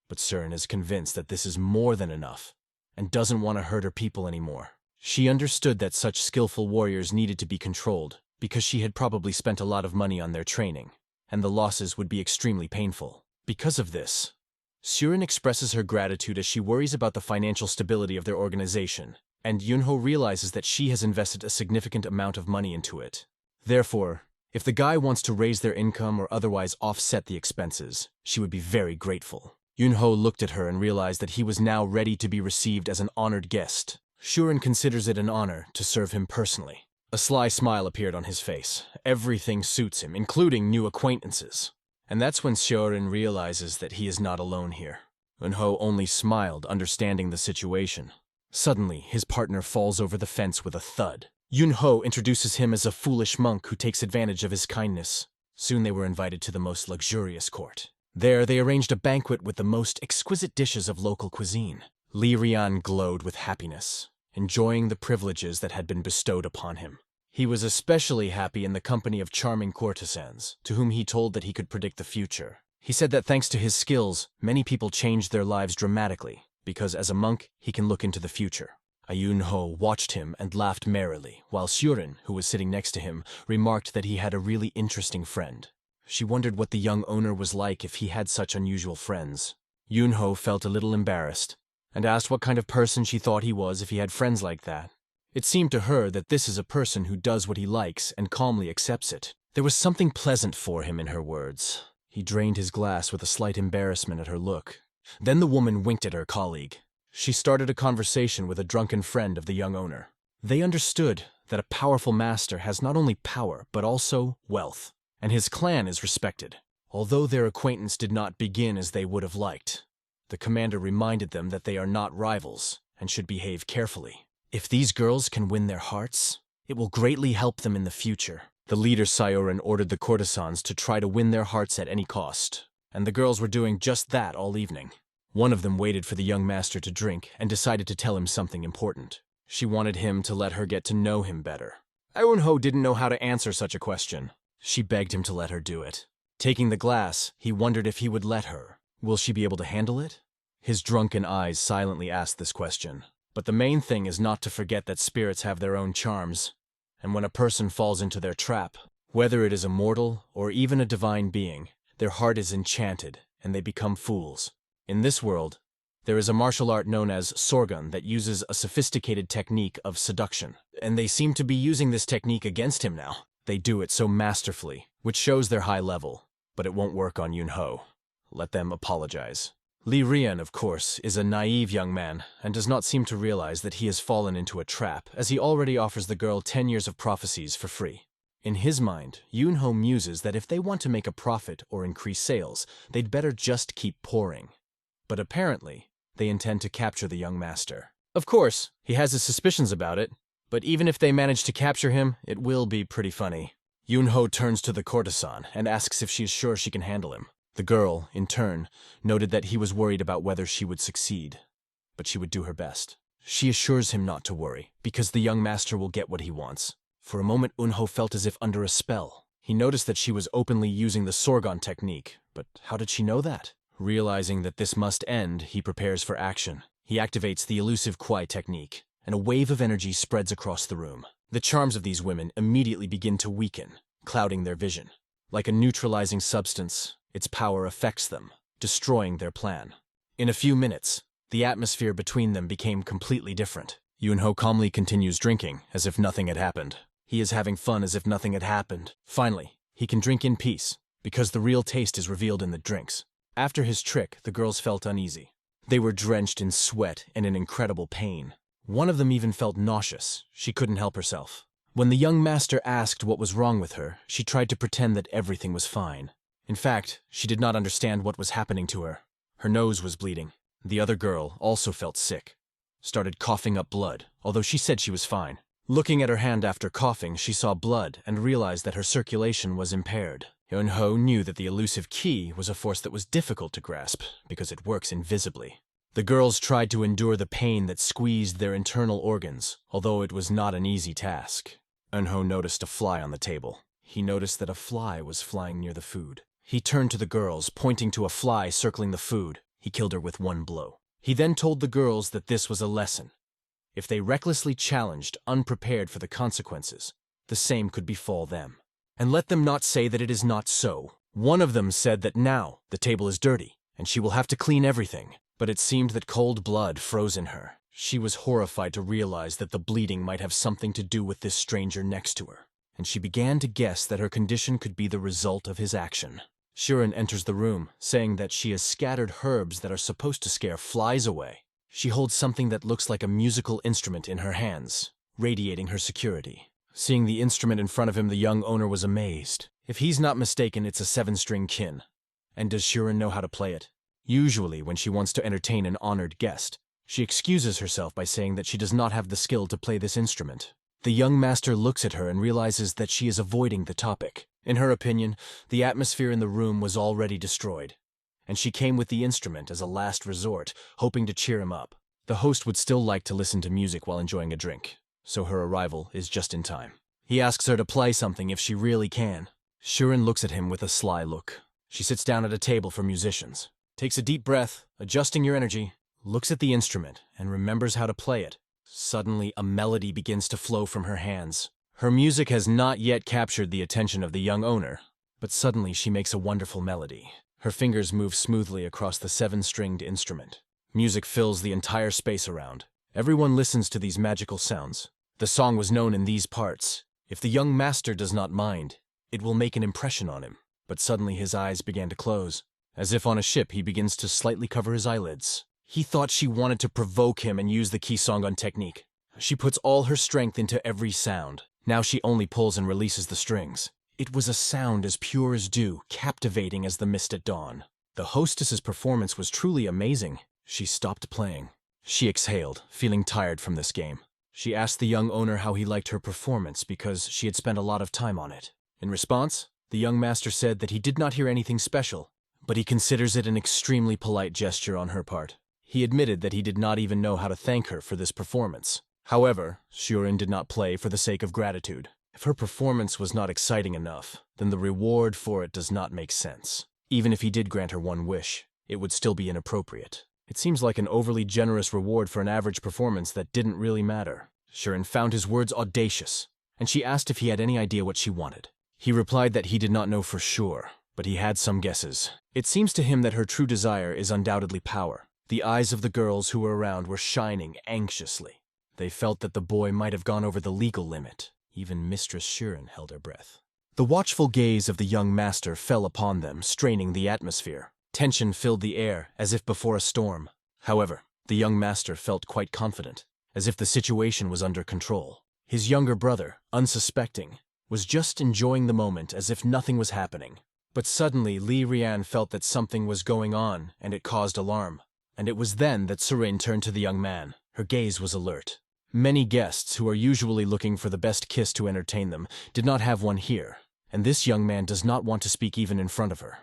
But Shurin is convinced that this is more than enough, and doesn't want to hurt her people anymore. She understood that such skillful warriors needed to be controlled, because she had probably spent a lot of money on their training, and the losses would be extremely painful. Because of this, Shurin expresses her gratitude as she worries about the financial stability of their organization, and Yin-ho realizes that she has invested a significant amount of money into it. Therefore, if the guy wants to raise their income or otherwise offset the expenses, she would be very grateful. Yin-ho looked at her and realized that he was now ready to be received as an honored guest. Shurin considers it an honor to serve him personally. A sly smile appeared on his face. Everything suits him, including new acquaintances. And that's when Shurin realizes that he is not alone here. Yin-ho only smiled, understanding the situation. Suddenly, his partner falls over the fence with a thud. Yin-ho introduces him as a foolish monk who takes advantage of his kindness. Soon they were invited to the most luxurious court. There, they arranged a banquet with the most exquisite dishes of local cuisine. Li Rian glowed with happiness, enjoying the privileges that had been bestowed upon him. He was especially happy in the company of charming courtesans, to whom he told that he could predict the future. He said that thanks to his skills, many people changed their lives dramatically, because as a monk, he can look into the future. Yin-ho watched him and laughed merrily, while Shurin, who was sitting next to him, remarked that he had a really interesting friend. She wondered what the young owner was like if he had such unusual friends. Yin-ho felt a little embarrassed, and asked what kind of person she thought he was if he had friends like that. It seemed to her that this is a person who does what he likes and calmly accepts it. There was something pleasant for him in her words. He drained his glass with a slight embarrassment at her look. Then the woman winked at her colleague. She started a conversation with a drunken friend of the young owner. They understood that a powerful master has not only power, but also wealth, and his clan is respected. Although their acquaintance did not begin as they would have liked, the commander reminded them that they are not rivals and should behave carefully. If these girls can win their hearts, it will greatly help them in the future. The leader Syorin ordered the courtesans to try to win their hearts at any cost, and the girls were doing just that all evening. One of them waited for the young master to drink and decided to tell him something important. She wanted him to let her get to know him better. Yin-ho didn't know how to answer such a question. She begged him to let her do it. Taking the glass, he wondered if he would let her. Will she be able to handle it? His drunken eyes silently asked this question. But the main thing is not to forget that spirits have their own charms, and when a person falls into their trap, whether it is a mortal or even a divine being, their heart is enchanted and they become fools. In this world, there is a martial art known as Sorgun that uses a sophisticated technique of seduction, and they seem to be using this technique against him now. They do it so masterfully, which shows their high level, but it won't work on Yin-ho. Let them apologize. Li Rian, of course, is a naive young man and does not seem to realize that he has fallen into a trap, as he already offers the girl 10 years of prophecies for free. In his mind, Yin-ho muses that if they want to make a profit or increase sales, they'd better just keep pouring. But apparently, they intend to capture the young master. Of course, he has his suspicions about it, but even if they manage to capture him, it will be pretty funny. Yin-ho turns to the courtesan and asks if she is sure she can handle him. The girl, in turn, noted that he was worried about whether she would succeed, but she would do her best. She assures him not to worry, because the young master will get what he wants. For a moment, Yin-ho felt as if under a spell. He noticed that she was openly using the Sorgun technique, but how did she know that? Realizing that this must end, he prepares for action. He activates the elusive Kwai technique, and a wave of energy spreads across the room. The charms of these women immediately begin to weaken, clouding their vision. Like a neutralizing substance, its power affects them, destroying their plan. In a few minutes, the atmosphere between them became completely different. Yin-ho calmly continues drinking, as if nothing had happened. He is having fun as if nothing had happened. Finally, he can drink in peace, because the real taste is revealed in the drinks. After his trick, the girls felt uneasy. They were drenched in sweat and in incredible pain. One of them even felt nauseous. She couldn't help herself. When the young master asked what was wrong with her, she tried to pretend that everything was fine. In fact, she did not understand what was happening to her. Her nose was bleeding. The other girl also felt sick, started coughing up blood, although she said she was fine. Looking at her hand after coughing, she saw blood and realized that her circulation was impaired. Yin-ho knew that the elusive key was a force that was difficult to grasp, because it works invisibly. The girls tried to endure the pain that squeezed their internal organs, although it was not an easy task. Yin-ho noticed a fly on the table. He noticed that a fly was flying near the food. He turned to the girls, pointing to a fly circling the food. He killed her with one blow. He then told the girls that this was a lesson. If they recklessly challenged, unprepared for the consequences, the same could befall them. And let them not say that it is not so. One of them said that now the table is dirty, and she will have to clean everything. But it seemed that cold blood froze in her. She was horrified to realize that the bleeding might have something to do with this stranger next to her, and she began to guess that her condition could be the result of his action. Shuren enters the room, saying that she has scattered herbs that are supposed to scare flies away. She holds something that looks like a musical instrument in her hands, radiating her security. Seeing the instrument in front of him, the young owner was amazed. If he's not mistaken, it's a 7-string kin. And does Shuren know how to play it? Usually, when she wants to entertain an honored guest, she excuses herself by saying that she does not have the skill to play this instrument. The young master looks at her and realizes that she is avoiding the topic. In her opinion, the atmosphere in the room was already destroyed, and she came with the instrument as a last resort, hoping to cheer him up. The host would still like to listen to music while enjoying a drink, so her arrival is just in time. He asks her to play something if she really can. Shuren looks at him with a sly look. She sits down at a table for musicians, takes a deep breath, adjusting your energy, looks at the instrument, and remembers how to play it. Suddenly, a melody begins to flow from her hands. Her music has not yet captured the attention of the young owner, but suddenly she makes a wonderful melody. Her fingers move smoothly across the 7-stringed instrument. Music fills the entire space around. Everyone listens to these magical sounds. The song was known in these parts. If the young master does not mind, it will make an impression on him. But suddenly his eyes began to close. As if on a ship, he begins to slightly cover his eyelids. He thought she wanted to provoke him and use the key Songun technique. She puts all her strength into every sound. Now she only pulls and releases the strings. It was a sound as pure as dew, captivating as the mist at dawn. The hostess's performance was truly amazing. She stopped playing. She exhaled, feeling tired from this game. She asked the young owner how he liked her performance because she had spent a lot of time on it. In response, the young master said that he did not hear anything special, but he considers it an extremely polite gesture on her part. He admitted that he did not even know how to thank her for this performance. However, Shuren did not play for the sake of gratitude. If her performance was not exciting enough, then the reward for it does not make sense. Even if he did grant her one wish, it would still be inappropriate. It seems like an overly generous reward for an average performance that didn't really matter. Surin found his words audacious, and she asked if he had any idea what she wanted. He replied that he did not know for sure, but he had some guesses. It seems to him that her true desire is undoubtedly power. The eyes of the girls who were around were shining anxiously. They felt that the boy might have gone over the legal limit. Even Mistress Surin held her breath. The watchful gaze of the young master fell upon them, straining the atmosphere. Tension filled the air, as if before a storm. However, the young master felt quite confident, as if the situation was under control. His younger brother, unsuspecting, was just enjoying the moment as if nothing was happening. But suddenly Li Rian felt that something was going on, and it caused alarm. And it was then that Surin turned to the young man. Her gaze was alert. Many guests, who are usually looking for the best kiss to entertain them, did not have one here, and this young man does not want to speak even in front of her.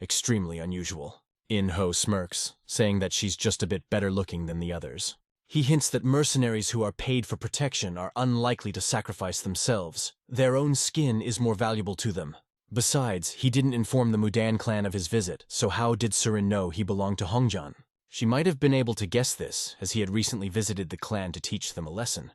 Extremely unusual. Yin-ho smirks, saying that she's just a bit better looking than the others. He hints that mercenaries who are paid for protection are unlikely to sacrifice themselves. Their own skin is more valuable to them. Besides, he didn't inform the Mudan clan of his visit, so how did Surin know he belonged to Hongjian? She might have been able to guess this, as he had recently visited the clan to teach them a lesson,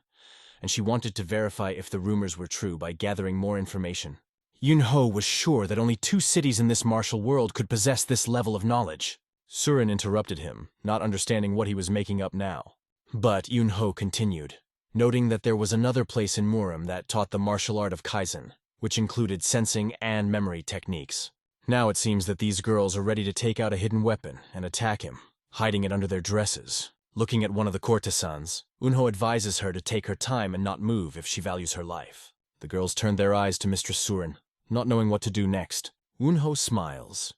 and she wanted to verify if the rumors were true by gathering more information. Yin-ho was sure that only 2 cities in this martial world could possess this level of knowledge. Surin interrupted him, not understanding what he was making up now. But Yin-ho continued, noting that there was another place in Murim that taught the martial art of Kaizen, which included sensing and memory techniques. Now it seems that these girls are ready to take out a hidden weapon and attack him, hiding it under their dresses. Looking at one of the courtesans, Yin-ho advises her to take her time and not move if she values her life. The girls turned their eyes to Mistress Surin, not knowing what to do next. Yin-ho smiles.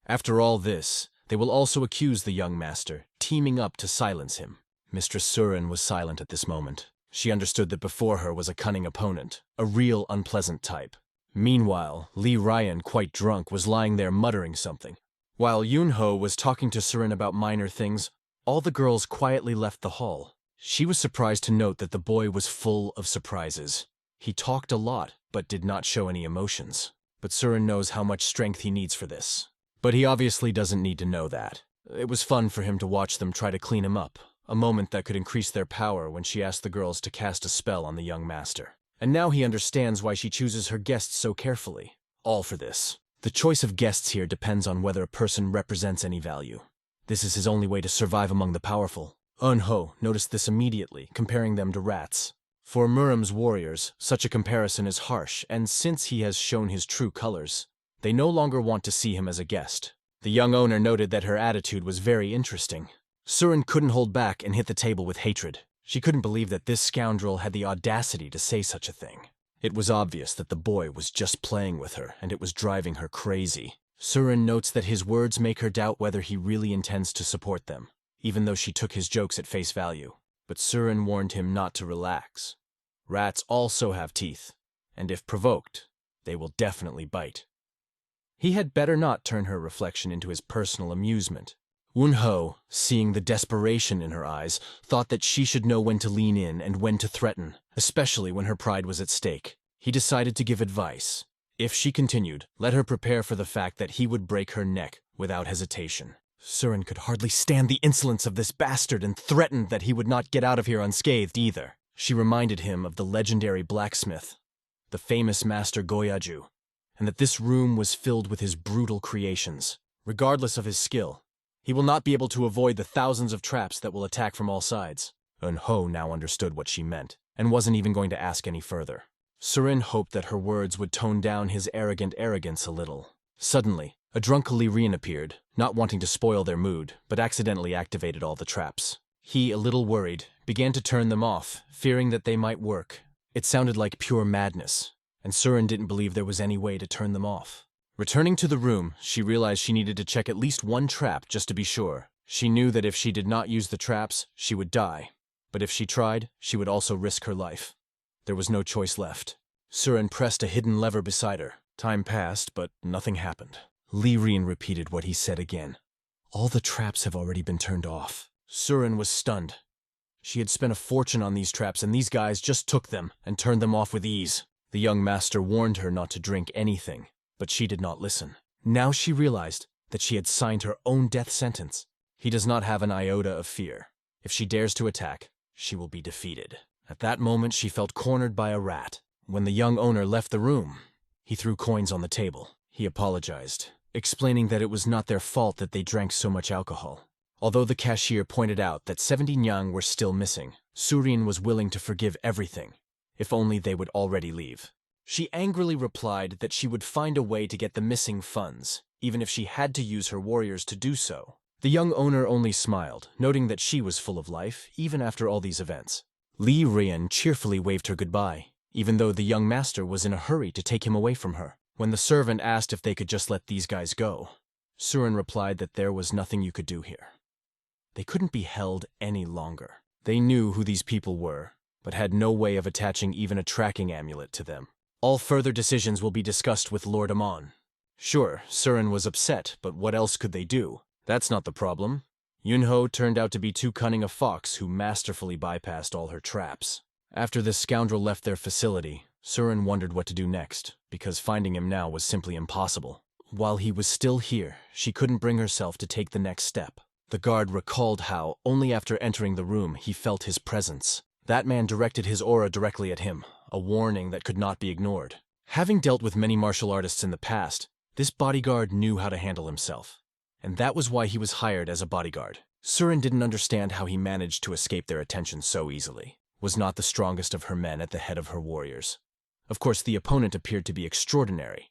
After all this, they will also accuse the young master, teaming up to silence him. Mistress Surin was silent at this moment. She understood that before her was a cunning opponent, a real unpleasant type. Meanwhile, Li Ryan, quite drunk, was lying there muttering something. While Yin-ho was talking to Surin about minor things, all the girls quietly left the hall. She was surprised to note that the boy was full of surprises. He talked a lot, but did not show any emotions. But Surin knows how much strength he needs for this. But he obviously doesn't need to know that. It was fun for him to watch them try to clean him up, a moment that could increase their power when she asked the girls to cast a spell on the young master. And now he understands why she chooses her guests so carefully. All for this. The choice of guests here depends on whether a person represents any value. This is his only way to survive among the powerful. Yin-ho noticed this immediately, comparing them to rats. For Murim's warriors, such a comparison is harsh, and since he has shown his true colors, they no longer want to see him as a guest. The young owner noted that her attitude was very interesting. Surin couldn't hold back and hit the table with hatred. She couldn't believe that this scoundrel had the audacity to say such a thing. It was obvious that the boy was just playing with her, and it was driving her crazy. Surin notes that his words make her doubt whether he really intends to support them, even though she took his jokes at face value. But Surin warned him not to relax. Rats also have teeth, and if provoked, they will definitely bite. He had better not turn her reflection into his personal amusement. Yin-ho, seeing the desperation in her eyes, thought that she should know when to lean in and when to threaten, especially when her pride was at stake. He decided to give advice. If she continued, let her prepare for the fact that he would break her neck without hesitation. Surin could hardly stand the insolence of this bastard and threatened that he would not get out of here unscathed either. She reminded him of the legendary blacksmith, the famous master Goyaju, and that this room was filled with his brutal creations. Regardless of his skill, he will not be able to avoid the thousands of traps that will attack from all sides. Yin-ho now understood what she meant, and wasn't even going to ask any further. Surin hoped that her words would tone down his arrogant arrogance a little. Suddenly, a drunk Illyrian appeared, not wanting to spoil their mood, but accidentally activated all the traps. He, a little worried, began to turn them off, fearing that they might work. It sounded like pure madness, and Surin didn't believe there was any way to turn them off. Returning to the room, she realized she needed to check at least one trap just to be sure. She knew that if she did not use the traps, she would die. But if she tried, she would also risk her life. There was no choice left. Surin pressed a hidden lever beside her. Time passed, but nothing happened. Li Rian repeated what he said again. All the traps have already been turned off. Surin was stunned. She had spent a fortune on these traps, and these guys just took them and turned them off with ease. The young master warned her not to drink anything, but she did not listen. Now she realized that she had signed her own death sentence. He does not have an iota of fear. If she dares to attack, she will be defeated. At that moment, she felt cornered by a rat. When the young owner left the room, he threw coins on the table. He apologized, explaining that it was not their fault that they drank so much alcohol. Although the cashier pointed out that 70 nyang were still missing, Surin was willing to forgive everything, if only they would already leave. She angrily replied that she would find a way to get the missing funds, even if she had to use her warriors to do so. The young owner only smiled, noting that she was full of life, even after all these events. Li Rian cheerfully waved her goodbye, even though the young master was in a hurry to take him away from her. When the servant asked if they could just let these guys go, Surin replied that there was nothing you could do here. They couldn't be held any longer. They knew who these people were, but had no way of attaching even a tracking amulet to them. All further decisions will be discussed with Lord Amon. Sure, Surin was upset, but what else could they do? That's not the problem. Yin-ho turned out to be too cunning a fox who masterfully bypassed all her traps. After this scoundrel left their facility, Surin wondered what to do next, because finding him now was simply impossible. While he was still here, she couldn't bring herself to take the next step. The guard recalled how, only after entering the room, he felt his presence. That man directed his aura directly at him, a warning that could not be ignored. Having dealt with many martial artists in the past, this bodyguard knew how to handle himself. And that was why he was hired as a bodyguard. Surin didn't understand how he managed to escape their attention so easily. Was not the strongest of her men at the head of her warriors. Of course, the opponent appeared to be extraordinary,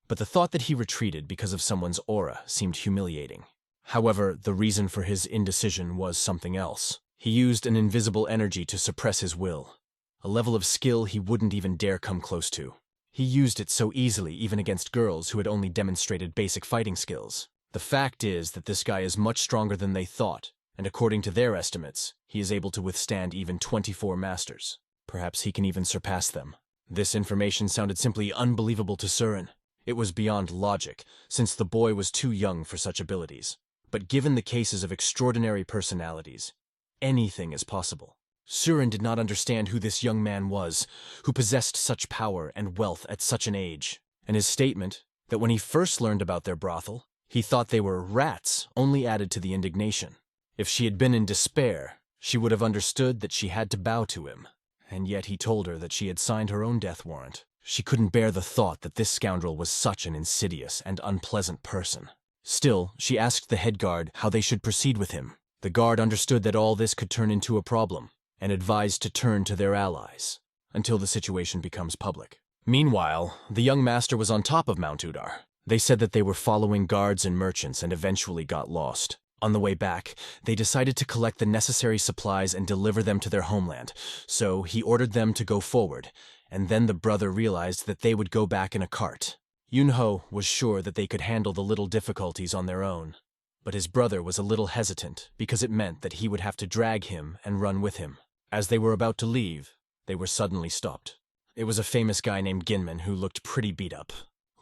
but the thought that he retreated because of someone's aura seemed humiliating. However, the reason for his indecision was something else. He used an invisible energy to suppress his will, a level of skill he wouldn't even dare come close to. He used it so easily even against girls who had only demonstrated basic fighting skills. The fact is that this guy is much stronger than they thought, and according to their estimates, he is able to withstand even 24 masters. Perhaps he can even surpass them. This information sounded simply unbelievable to Surin. It was beyond logic, since the boy was too young for such abilities. But given the cases of extraordinary personalities, anything is possible. Surin did not understand who this young man was, who possessed such power and wealth at such an age. And his statement, that when he first learned about their brothel, he thought they were rats, only added to the indignation. If she had been in despair, she would have understood that she had to bow to him. And yet he told her that she had signed her own death warrant. She couldn't bear the thought that this scoundrel was such an insidious and unpleasant person. Still, she asked the head guard how they should proceed with him. The guard understood that all this could turn into a problem, and advised to turn to their allies, until the situation becomes public. Meanwhile, the young master was on top of Mount Udar. They said that they were following guards and merchants and eventually got lost. On the way back, they decided to collect the necessary supplies and deliver them to their homeland, so he ordered them to go forward, and then the brother realized that they would go back in a cart. Yin-ho was sure that they could handle the little difficulties on their own, but his brother was a little hesitant because it meant that he would have to drag him and run with him. As they were about to leave, they were suddenly stopped. It was a famous guy named Ginman who looked pretty beat up.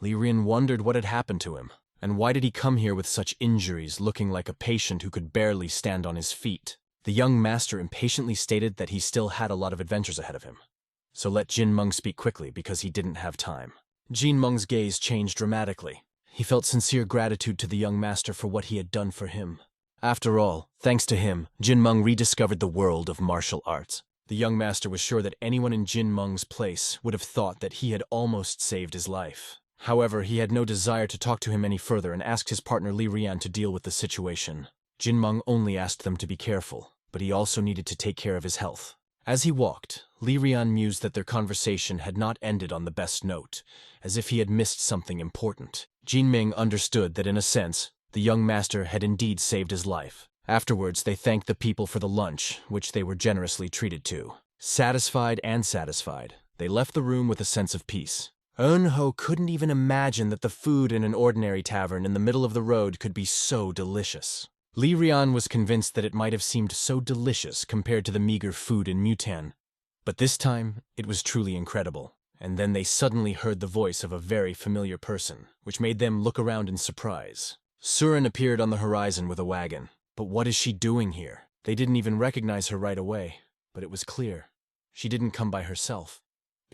Li Rian wondered what had happened to him, and why did he come here with such injuries, looking like a patient who could barely stand on his feet. The young master impatiently stated that he still had a lot of adventures ahead of him, so let Jin Meng speak quickly because he didn't have time. Jin Meng's gaze changed dramatically. He felt sincere gratitude to the young master for what he had done for him. After all, thanks to him, Jin Meng rediscovered the world of martial arts. The young master was sure that anyone in Jin Meng's place would have thought that he had almost saved his life. However, he had no desire to talk to him any further and asked his partner Li Rian to deal with the situation. Jin Meng only asked them to be careful, but he also needed to take care of his health. As he walked, Li Rian mused that their conversation had not ended on the best note, as if he had missed something important. Jin Ming understood that in a sense, the young master had indeed saved his life. Afterwards, they thanked the people for the lunch, which they were generously treated to. Satisfied and satisfied, they left the room with a sense of peace. Yin-ho couldn't even imagine that the food in an ordinary tavern in the middle of the road could be so delicious. Li Rian was convinced that it might have seemed so delicious compared to the meager food in Mutan, but this time it was truly incredible. And then they suddenly heard the voice of a very familiar person, which made them look around in surprise. Surin appeared on the horizon with a wagon. But what is she doing here? They didn't even recognize her right away, but it was clear. She didn't come by herself,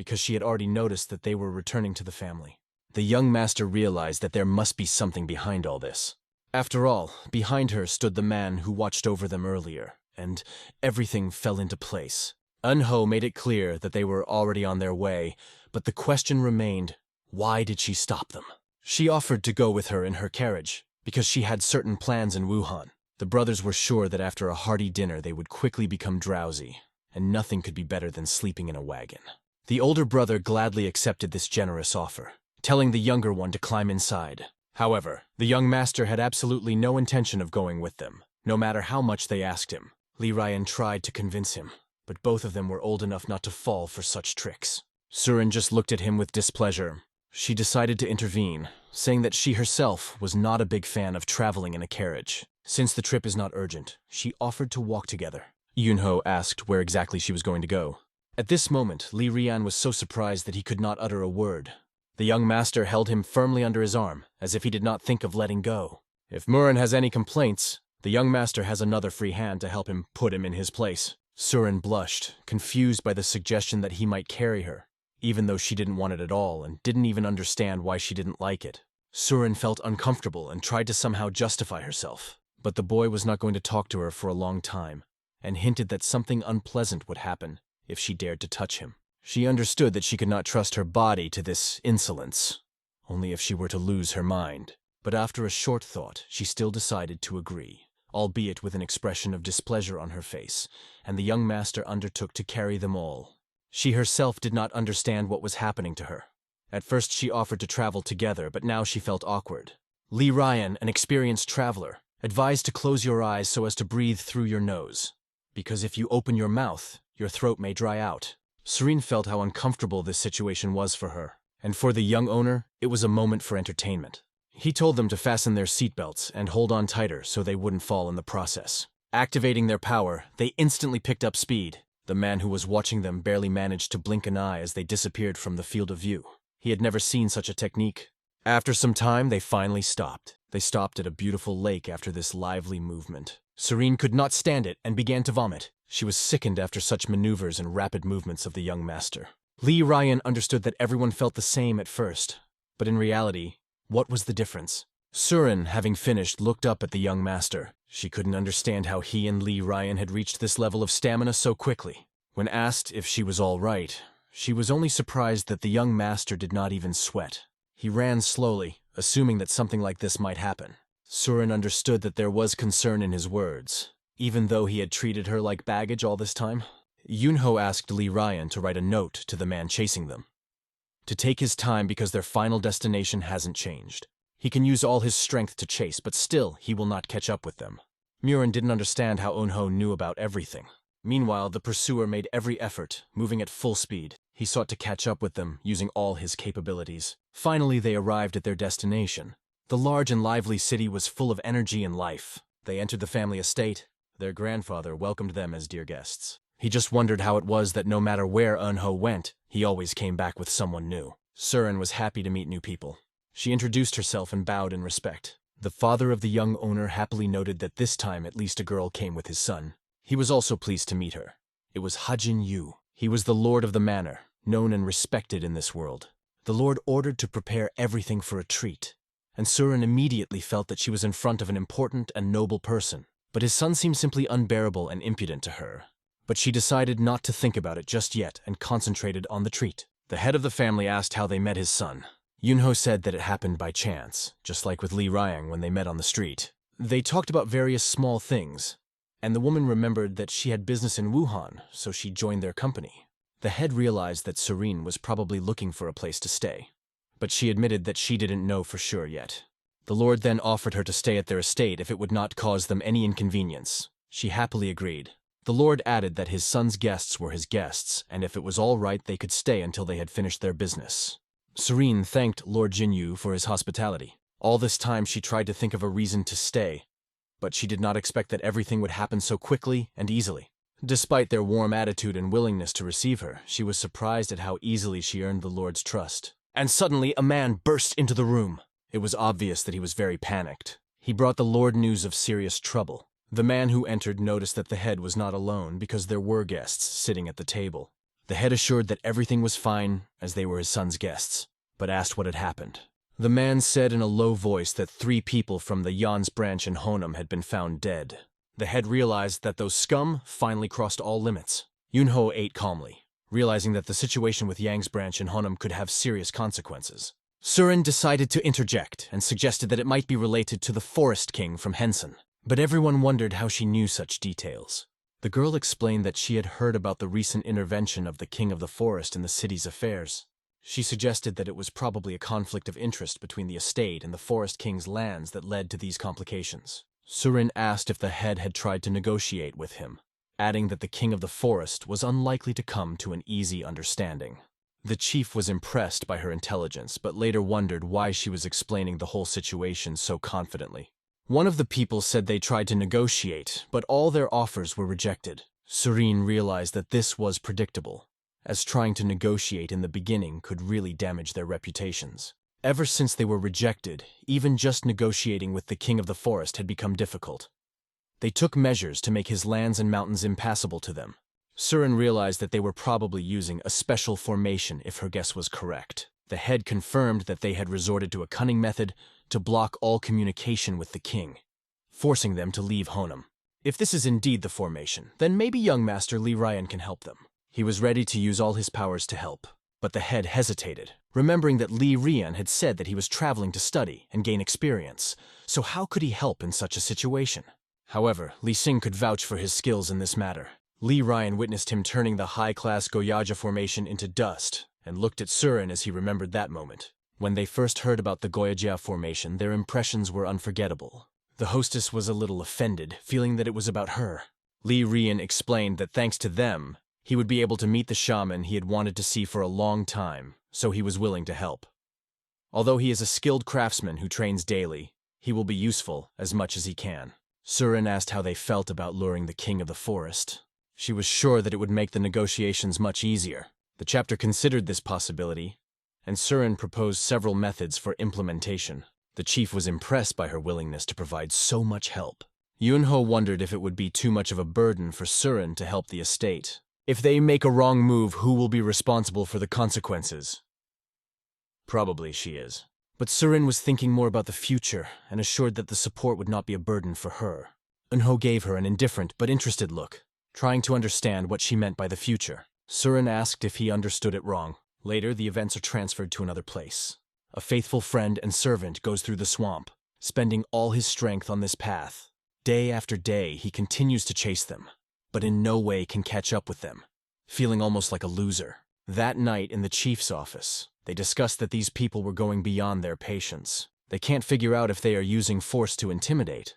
because she had already noticed that they were returning to the family. The young master realized that there must be something behind all this. After all, behind her stood the man who watched over them earlier, and everything fell into place. Yin-ho made it clear that they were already on their way, but the question remained, why did she stop them? She offered to go with her in her carriage, because she had certain plans in Wuhan. The brothers were sure that after a hearty dinner they would quickly become drowsy, and nothing could be better than sleeping in a wagon. The older brother gladly accepted this generous offer, telling the younger one to climb inside. However, the young master had absolutely no intention of going with them, no matter how much they asked him. Ryan tried to convince him, but both of them were old enough not to fall for such tricks. Surin just looked at him with displeasure. She decided to intervene, saying that she herself was not a big fan of traveling in a carriage. Since the trip is not urgent, she offered to walk together. Yin-ho asked where exactly she was going to go. At this moment, Ryan was so surprised that he could not utter a word. The young master held him firmly under his arm, as if he did not think of letting go. If Murin has any complaints, the young master has another free hand to help him put him in his place. Surin blushed, confused by the suggestion that he might carry her, even though she didn't want it at all and didn't even understand why she didn't like it. Surin felt uncomfortable and tried to somehow justify herself, but the boy was not going to talk to her for a long time, and hinted that something unpleasant would happen if she dared to touch him. She understood that she could not trust her body to this insolence, only if she were to lose her mind. But after a short thought, she still decided to agree, albeit with an expression of displeasure on her face, and the young master undertook to carry them all. She herself did not understand what was happening to her. At first she offered to travel together, but now she felt awkward. Ryan, an experienced traveler, advised to close your eyes so as to breathe through your nose, because if you open your mouth, your throat may dry out. Surin felt how uncomfortable this situation was for her, and for the young owner, it was a moment for entertainment. He told them to fasten their seatbelts and hold on tighter so they wouldn't fall in the process. Activating their power, they instantly picked up speed. The man who was watching them barely managed to blink an eye as they disappeared from the field of view. He had never seen such a technique. After some time, they finally stopped. They stopped at a beautiful lake after this lively movement. Surin could not stand it and began to vomit. She was sickened after such maneuvers and rapid movements of the young master. Ryan understood that everyone felt the same at first, but in reality, what was the difference? Surin, having finished, looked up at the young master. She couldn't understand how he and Ryan had reached this level of stamina so quickly. When asked if she was all right, she was only surprised that the young master did not even sweat. He ran slowly, assuming that something like this might happen. Surin understood that there was concern in his words, even though he had treated her like baggage all this time. Yin-ho asked Ryan to write a note to the man chasing them, to take his time because their final destination hasn't changed. He can use all his strength to chase, but still he will not catch up with them. Murin didn't understand how Yin-ho knew about everything. Meanwhile, the pursuer made every effort, moving at full speed. He sought to catch up with them, using all his capabilities. Finally, they arrived at their destination. The large and lively city was full of energy and life. They entered the family estate. Their grandfather welcomed them as dear guests. He just wondered how it was that no matter where Yin-ho went, he always came back with someone new. Surin was happy to meet new people. She introduced herself and bowed in respect. The father of the young owner happily noted that this time at least a girl came with his son. He was also pleased to meet her. It was Hajin Yu. He was the lord of the manor, known and respected in this world. The lord ordered to prepare everything for a treat, and Surin immediately felt that she was in front of an important and noble person. But his son seemed simply unbearable and impudent to her. But she decided not to think about it just yet and concentrated on the treat. The head of the family asked how they met his son. Yin-ho said that it happened by chance, just like with Ryan when they met on the street. They talked about various small things, and the woman remembered that she had business in Wuhan, so she joined their company. The head realized that Surin was probably looking for a place to stay, but she admitted that she didn't know for sure yet. The lord then offered her to stay at their estate if it would not cause them any inconvenience. She happily agreed. The lord added that his son's guests were his guests, and if it was all right they could stay until they had finished their business. Surin thanked Lord Jinyu for his hospitality. All this time she tried to think of a reason to stay, but she did not expect that everything would happen so quickly and easily. Despite their warm attitude and willingness to receive her, she was surprised at how easily she earned the lord's trust. And suddenly a man burst into the room. It was obvious that he was very panicked. He brought the lord news of serious trouble. The man who entered noticed that the head was not alone because there were guests sitting at the table. The head assured that everything was fine, as they were his son's guests, but asked what had happened. The man said in a low voice that 3 people from the Yan's branch in Honam had been found dead. The head realized that those scum finally crossed all limits. Yin-ho ate calmly, realizing that the situation with Yang's branch in Honam could have serious consequences. Surin decided to interject and suggested that it might be related to the Forest King from Henson, but everyone wondered how she knew such details. The girl explained that she had heard about the recent intervention of the King of the Forest in the city's affairs. She suggested that it was probably a conflict of interest between the estate and the Forest King's lands that led to these complications. Surin asked if the head had tried to negotiate with him, adding that the King of the Forest was unlikely to come to an easy understanding. The chief was impressed by her intelligence, but later wondered why she was explaining the whole situation so confidently. One of the people said they tried to negotiate, but all their offers were rejected. Surin realized that this was predictable, as trying to negotiate in the beginning could really damage their reputations. Ever since they were rejected, even just negotiating with the King of the Forest had become difficult. They took measures to make his lands and mountains impassable to them. Surin realized that they were probably using a special formation if her guess was correct. The head confirmed that they had resorted to a cunning method to block all communication with the king, forcing them to leave Honam. If this is indeed the formation, then maybe young Master Li Ryan can help them. He was ready to use all his powers to help, but the head hesitated, remembering that Li Ryan had said that he was traveling to study and gain experience, so how could he help in such a situation? However, Li Xing could vouch for his skills in this matter. Li Ryan witnessed him turning the high-class Goyaja formation into dust, and looked at Surin as he remembered that moment. When they first heard about the Goyaja formation, their impressions were unforgettable. The hostess was a little offended, feeling that it was about her. Li Ryan explained that thanks to them, he would be able to meet the shaman he had wanted to see for a long time, so he was willing to help. Although he is a skilled craftsman who trains daily, he will be useful as much as he can. Surin asked how they felt about luring the King of the Forest. She was sure that it would make the negotiations much easier. The chapter considered this possibility, and Surin proposed several methods for implementation. The chief was impressed by her willingness to provide so much help. Yin-ho wondered if it would be too much of a burden for Surin to help the estate. If they make a wrong move, who will be responsible for the consequences? Probably she is. But Surin was thinking more about the future and assured that the support would not be a burden for her. Yin-ho gave her an indifferent but interested look, trying to understand what she meant by the future. Surin asked if he understood it wrong. Later, the events are transferred to another place. A faithful friend and servant goes through the swamp, spending all his strength on this path. Day after day, he continues to chase them, but in no way can catch up with them, feeling almost like a loser. That night in the chief's office, they discussed that these people were going beyond their patience. They can't figure out if they are using force to intimidate.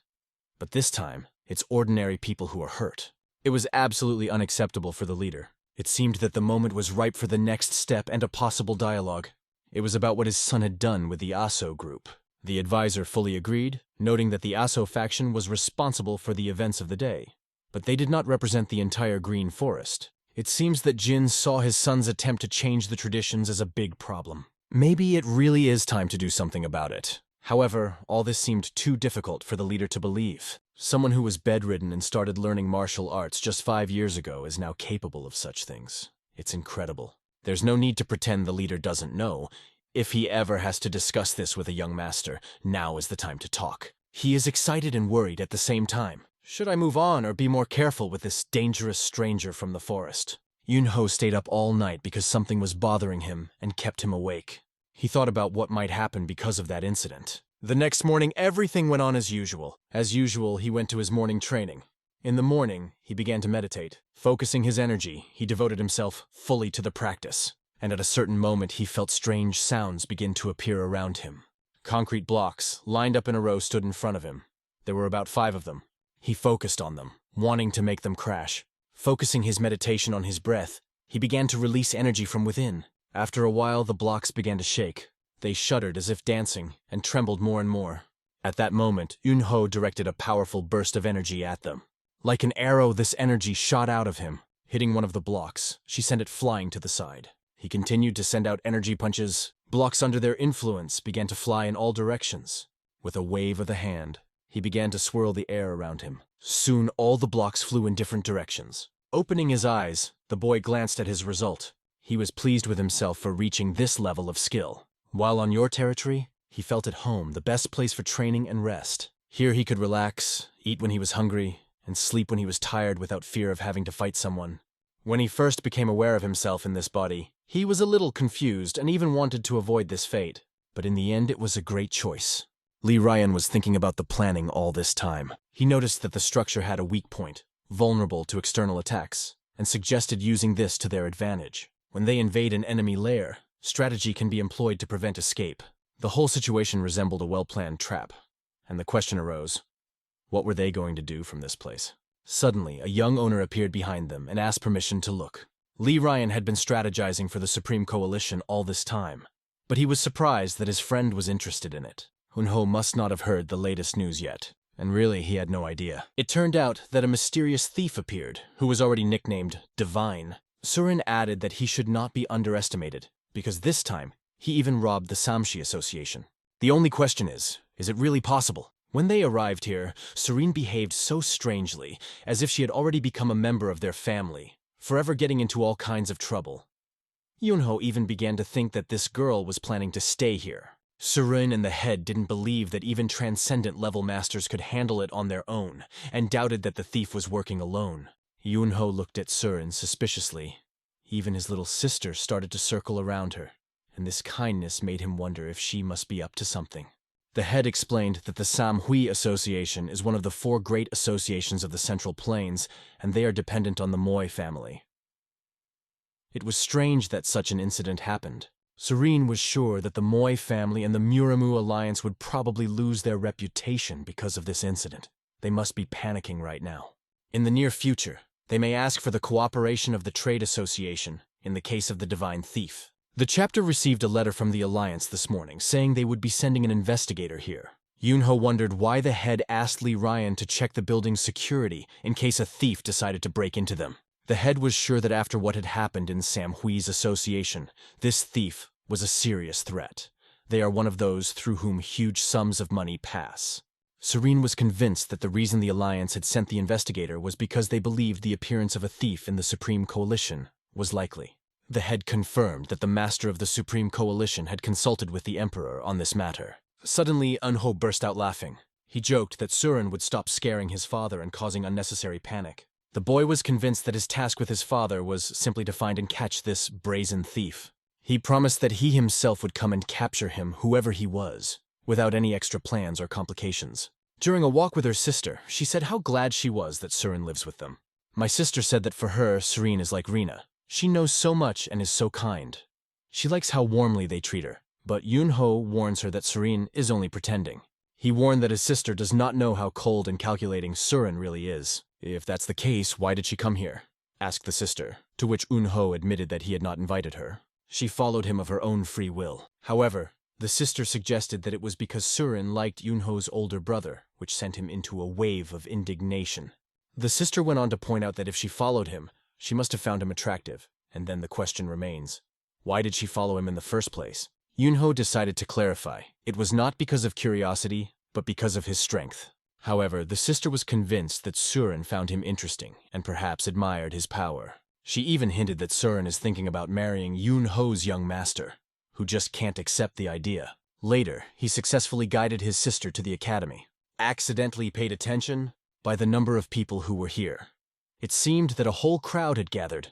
But this time, it's ordinary people who are hurt. It was absolutely unacceptable for the leader. It seemed that the moment was ripe for the next step and a possible dialogue. It was about what his son had done with the Aso group. The advisor fully agreed, noting that the Aso faction was responsible for the events of the day. But they did not represent the entire Green Forest. It seems that Jin saw his son's attempt to change the traditions as a big problem. Maybe it really is time to do something about it. However, all this seemed too difficult for the leader to believe. Someone who was bedridden and started learning martial arts just 5 years ago is now capable of such things. It's incredible. There's no need to pretend the leader doesn't know. If he ever has to discuss this with a young master, now is the time to talk. He is excited and worried at the same time. Should I move on or be more careful with this dangerous stranger from the forest? Yin-ho stayed up all night because something was bothering him and kept him awake. He thought about what might happen because of that incident. The next morning, everything went on as usual. As usual, he went to his morning training. In the morning, he began to meditate. Focusing his energy, he devoted himself fully to the practice. And at a certain moment, he felt strange sounds begin to appear around him. Concrete blocks, lined up in a row, stood in front of him. There were about 5 of them. He focused on them, wanting to make them crash. Focusing his meditation on his breath, he began to release energy from within. After a while, the blocks began to shake. They shuddered as if dancing, and trembled more and more. At that moment, Yin-ho directed a powerful burst of energy at them. Like an arrow, this energy shot out of him. Hitting one of the blocks, she sent it flying to the side. He continued to send out energy punches. Blocks under their influence began to fly in all directions. With a wave of the hand, he began to swirl the air around him. Soon all the blocks flew in different directions. Opening his eyes, the boy glanced at his result. He was pleased with himself for reaching this level of skill. While on your territory, he felt at home, the best place for training and rest. Here he could relax, eat when he was hungry, and sleep when he was tired without fear of having to fight someone. When he first became aware of himself in this body, he was a little confused and even wanted to avoid this fate. But in the end, it was a great choice. Lee Ryan was thinking about the planning all this time. He noticed that the structure had a weak point, vulnerable to external attacks, and suggested using this to their advantage. When they invade an enemy lair, strategy can be employed to prevent escape. The whole situation resembled a well-planned trap, and the question arose, what were they going to do from this place? Suddenly, a young owner appeared behind them and asked permission to look. Lee Ryan had been strategizing for the Supreme Coalition all this time, but he was surprised that his friend was interested in it. Yin-ho must not have heard the latest news yet, and really he had no idea. It turned out that a mysterious thief appeared, who was already nicknamed Divine. Surin added that he should not be underestimated, because this time, he even robbed the Samshi Association. The only question is it really possible? When they arrived here, Serene behaved so strangely, as if she had already become a member of their family, forever getting into all kinds of trouble. Yin-ho even began to think that this girl was planning to stay here. Serene and the head didn't believe that even transcendent level masters could handle it on their own, and doubted that the thief was working alone. Yin-ho looked at Serene suspiciously. Even his little sister started to circle around her, and this kindness made him wonder if she must be up to something. The head explained that the Samhui Association is one of the 4 great associations of the Central Plains, and they are dependent on the Moi family. It was strange that such an incident happened. Serene was sure that the Moi family and the Muramu alliance would probably lose their reputation because of this incident. They must be panicking right now. In the near future, they may ask for the cooperation of the Trade Association in the case of the Divine Thief. The chapter received a letter from the Alliance this morning saying they would be sending an investigator here. Yin-ho wondered why the head asked Lee Ryan to check the building's security in case a thief decided to break into them. The head was sure that after what had happened in Samhui's association, this thief was a serious threat. They are one of those through whom huge sums of money pass. Serene was convinced that the reason the Alliance had sent the investigator was because they believed the appearance of a thief in the Supreme Coalition was likely. The head confirmed that the master of the Supreme Coalition had consulted with the Emperor on this matter. Suddenly, Yin-ho burst out laughing. He joked that Surin would stop scaring his father and causing unnecessary panic. The boy was convinced that his task with his father was simply to find and catch this brazen thief. He promised that he himself would come and capture him, whoever he was, without any extra plans or complications. During a walk with her sister, she said how glad she was that Surin lives with them. My sister said that for her, Serene is like Rina. She knows so much and is so kind. She likes how warmly they treat her, but Yin-ho warns her that Serene is only pretending. He warned that his sister does not know how cold and calculating Surin really is. If that's the case, why did she come here? Asked the sister, to which Yin-ho admitted that he had not invited her. She followed him of her own free will. However, the sister suggested that it was because Surin liked Yin-ho's older brother, which sent him into a wave of indignation. The sister went on to point out that if she followed him, she must have found him attractive, and then the question remains, why did she follow him in the first place? Yin-ho decided to clarify. It was not because of curiosity, but because of his strength. However, the sister was convinced that Surin found him interesting, and perhaps admired his power. She even hinted that Surin is thinking about marrying Yin-ho's young master, who just can't accept the idea. Later, he successfully guided his sister to the academy. Accidentally paid attention by the number of people who were here. It seemed that a whole crowd had gathered,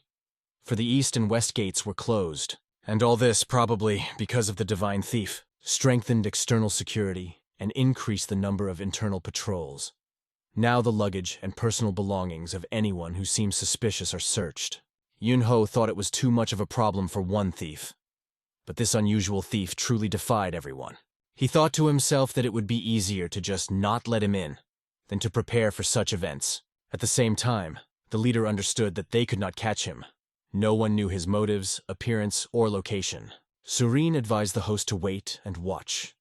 for the east and west gates were closed. And all this probably because of the Divine Thief. Strengthened external security and increased the number of internal patrols. Now the luggage and personal belongings of anyone who seems suspicious are searched. Yin-ho thought it was too much of a problem for one thief. But this unusual thief truly defied everyone. He thought to himself that it would be easier to just not let him in than to prepare for such events. At the same time, the leader understood that they could not catch him. No one knew his motives, appearance, or location. Serene advised the host to wait and watch,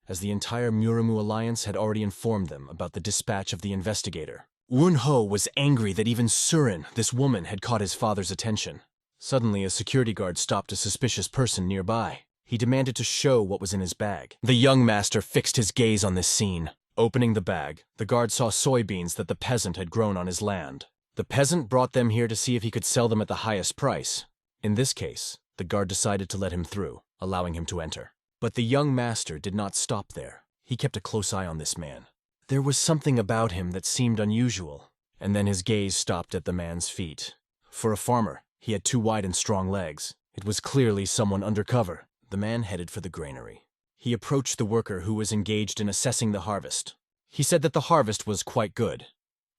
as the entire Muramu alliance had already informed them about the dispatch of the investigator. Yin-ho was angry that even Surin, this woman, had caught his father's attention. Suddenly, a security guard stopped a suspicious person nearby. He demanded to show what was in his bag. The young master fixed his gaze on this scene. Opening the bag, the guard saw soybeans that the peasant had grown on his land. The peasant brought them here to see if he could sell them at the highest price. In this case, the guard decided to let him through, allowing him to enter. But the young master did not stop there. He kept a close eye on this man. There was something about him that seemed unusual, and then his gaze stopped at the man's feet. For a farmer, he had 2 wide and strong legs. It was clearly someone undercover. The man headed for the granary. He approached the worker who was engaged in assessing the harvest. He said that the harvest was quite good,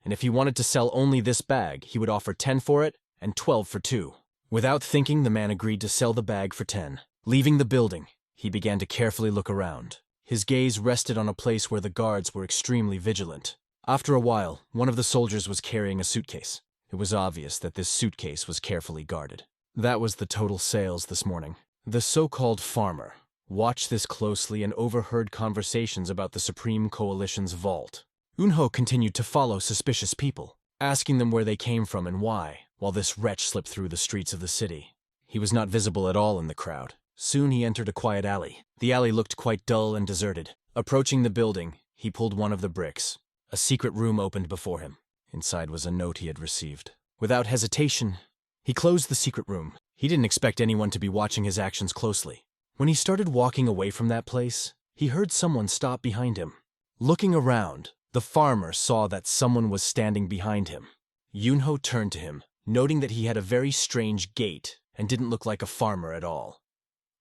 and if he wanted to sell only this bag, he would offer 10 for it and 12 for 2. Without thinking, the man agreed to sell the bag for 10. Leaving the building, he began to carefully look around. His gaze rested on a place where the guards were extremely vigilant. After a while, one of the soldiers was carrying a suitcase. It was obvious that this suitcase was carefully guarded. That was the total sales this morning. The so-called farmer watched this closely and overheard conversations about the Supreme Coalition's vault. Yin-ho continued to follow suspicious people, asking them where they came from and why, while this wretch slipped through the streets of the city. He was not visible at all in the crowd. Soon he entered a quiet alley. The alley looked quite dull and deserted. Approaching the building, he pulled one of the bricks. A secret room opened before him. Inside was a note he had received. Without hesitation, he closed the secret room. He didn't expect anyone to be watching his actions closely. When he started walking away from that place, he heard someone stop behind him. Looking around, the farmer saw that someone was standing behind him. Yin-ho turned to him, noting that he had a very strange gait and didn't look like a farmer at all.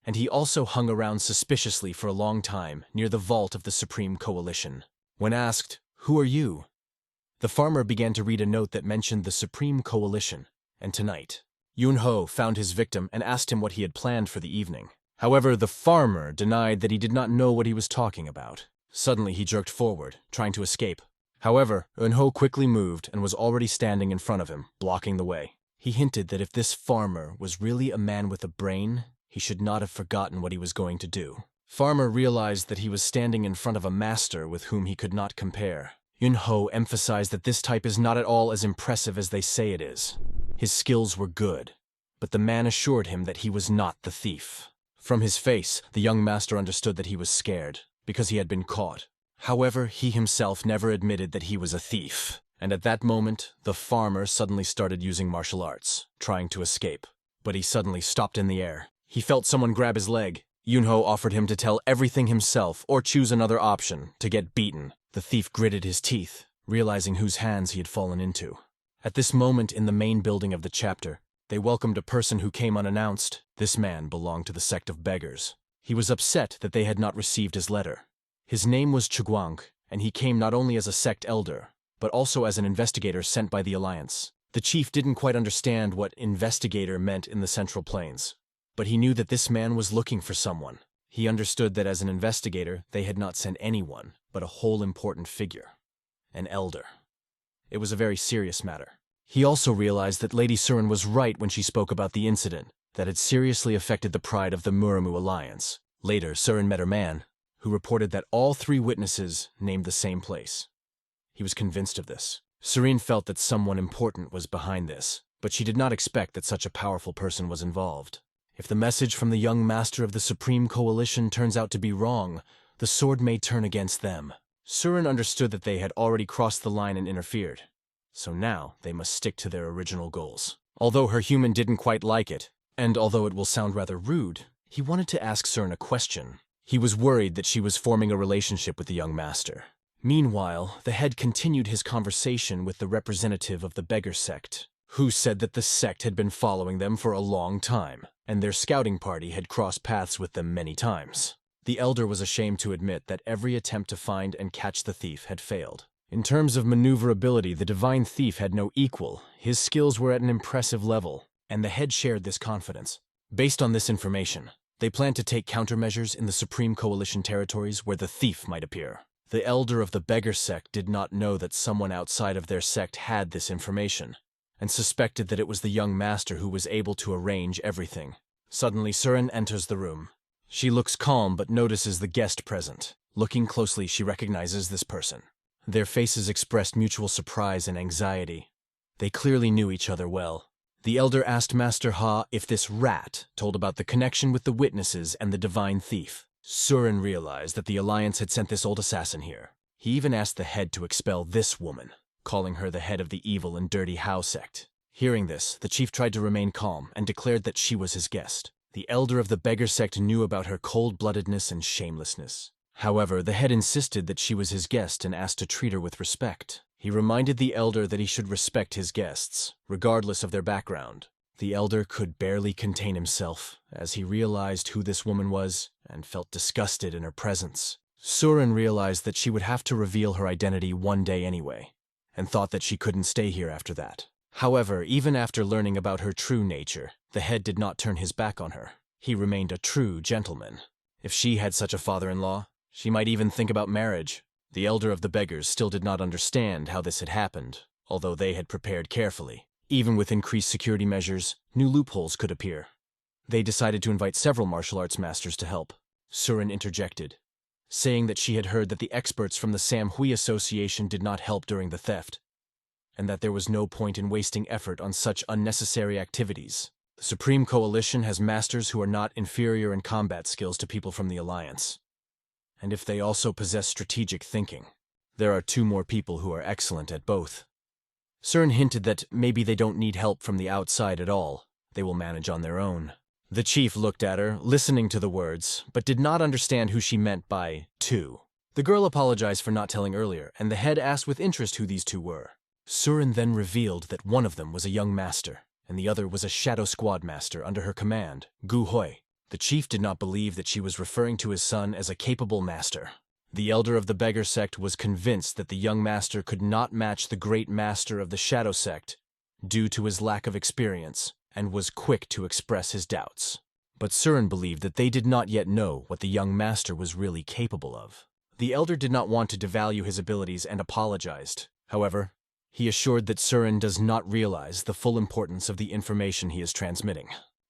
And he also hung around suspiciously for a long time near the vault of the Supreme Coalition. When asked, "Who are you?" the farmer began to read a note that mentioned the Supreme Coalition, and tonight. Yin-ho found his victim and asked him what he had planned for the evening. However, the farmer denied that he did not know what he was talking about. Suddenly he jerked forward, trying to escape. However, Yin-ho quickly moved and was already standing in front of him, blocking the way. He hinted that if this farmer was really a man with a brain, he should not have forgotten what he was going to do. Farmer realized that he was standing in front of a master with whom he could not compare. Yin-ho emphasized that this type is not at all as impressive as they say it is. His skills were good, but the man assured him that he was not the thief. From his face, the young master understood that he was scared, because he had been caught. However, he himself never admitted that he was a thief. And at that moment, the farmer suddenly started using martial arts, trying to escape. But he suddenly stopped in the air. He felt someone grab his leg. Yin-ho offered him to tell everything himself or choose another option, to get beaten. The thief gritted his teeth, realizing whose hands he had fallen into. At this moment in the main building of the chapter, they welcomed a person who came unannounced. This man belonged to the sect of beggars. He was upset that they had not received his letter. His name was Chugwang, and he came not only as a sect elder, but also as an investigator sent by the Alliance. The chief didn't quite understand what investigator meant in the Central Plains, but he knew that this man was looking for someone. He understood that as an investigator, they had not sent anyone, but a whole important figure. An elder. It was a very serious matter. He also realized that Lady Surin was right when she spoke about the incident that had seriously affected the pride of the Muramu Alliance. Later, Surin met her man, who reported that all 3 witnesses named the same place. He was convinced of this. Surin felt that someone important was behind this, but she did not expect that such a powerful person was involved. If the message from the young master of the Supreme Coalition turns out to be wrong, the sword may turn against them. Surin understood that they had already crossed the line and interfered, so now they must stick to their original goals. Although her human didn't quite like it, and although it will sound rather rude, he wanted to ask Surin a question. He was worried that she was forming a relationship with the young master. Meanwhile, the head continued his conversation with the representative of the beggar sect, who said that the sect had been following them for a long time, and their scouting party had crossed paths with them many times. The elder was ashamed to admit that every attempt to find and catch the thief had failed. In terms of maneuverability, the divine thief had no equal. His skills were at an impressive level, and the head shared this confidence. Based on this information, they planned to take countermeasures in the Supreme Coalition territories where the thief might appear. The elder of the beggar sect did not know that someone outside of their sect had this information, and suspected that it was the young master who was able to arrange everything. Suddenly, Surin enters the room. She looks calm but notices the guest present. Looking closely, she recognizes this person. Their faces expressed mutual surprise and anxiety. They clearly knew each other well. The elder asked Master Ha if this rat told about the connection with the witnesses and the divine thief. Surin realized that the Alliance had sent this old assassin here. He even asked the head to expel this woman. calling her the head of the evil and dirty Hao sect. Hearing this, the chief tried to remain calm and declared that she was his guest. The elder of the beggar sect knew about her cold-bloodedness and shamelessness. However, the head insisted that she was his guest and asked to treat her with respect. He reminded the elder that he should respect his guests, regardless of their background. The elder could barely contain himself as he realized who this woman was and felt disgusted in her presence. Surin realized that she would have to reveal her identity one day anyway, and thought that she couldn't stay here after that. However, even after learning about her true nature, the head did not turn his back on her. He remained a true gentleman. If she had such a father-in-law, she might even think about marriage. The elder of the beggars still did not understand how this had happened, although they had prepared carefully. Even with increased security measures, new loopholes could appear. They decided to invite several martial arts masters to help. Surin interjected, saying that she had heard that the experts from the Samhui Association did not help during the theft, and that there was no point in wasting effort on such unnecessary activities. The Supreme Coalition has masters who are not inferior in combat skills to people from the Alliance. And if they also possess strategic thinking, there are 2 more people who are excellent at both. Surin hinted that maybe they don't need help from the outside at all. They will manage on their own. The chief looked at her, listening to the words, but did not understand who she meant by 2. The girl apologized for not telling earlier, and the head asked with interest who these 2 were. Surin then revealed that one of them was a young master, and the other was a shadow squad master under her command, Gu Hoi. The chief did not believe that she was referring to his son as a capable master. The elder of the beggar sect was convinced that the young master could not match the great master of the shadow sect due to his lack of experience, and was quick to express his doubts. But Surin believed that they did not yet know what the young master was really capable of. The elder did not want to devalue his abilities and apologized. However, he assured that Surin does not realize the full importance of the information he is transmitting.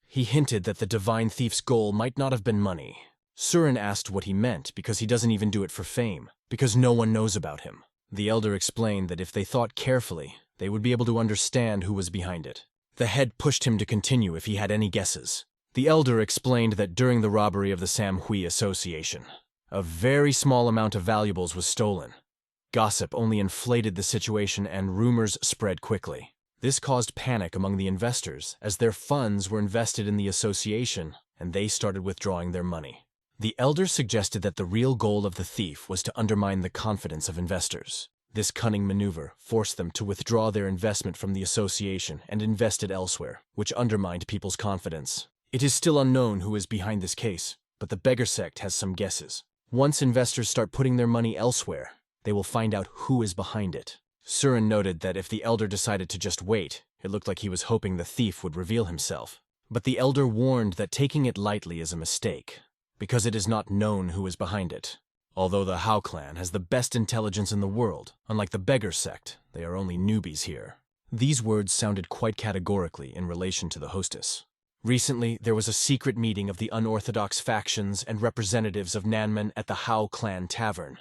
He hinted that the divine thief's goal might not have been money. Surin asked what he meant because he doesn't even do it for fame, because no one knows about him. The elder explained that if they thought carefully, they would be able to understand who was behind it. The head pushed him to continue if he had any guesses. The elder explained that during the robbery of the Samhui Association, a very small amount of valuables was stolen. Gossip only inflated the situation and rumors spread quickly. This caused panic among the investors as their funds were invested in the association and they started withdrawing their money. The elder suggested that the real goal of the thief was to undermine the confidence of investors. This cunning maneuver forced them to withdraw their investment from the association and invest it elsewhere, which undermined people's confidence. It is still unknown who is behind this case, but the beggar sect has some guesses. Once investors start putting their money elsewhere, they will find out who is behind it. Surin noted that if the elder decided to just wait, it looked like he was hoping the thief would reveal himself. But the elder warned that taking it lightly is a mistake, because it is not known who is behind it. Although the Hao clan has the best intelligence in the world, unlike the beggar sect, they are only newbies here. These words sounded quite categorically in relation to the hostess. Recently, there was a secret meeting of the unorthodox factions and representatives of Nanman at the Hao clan tavern.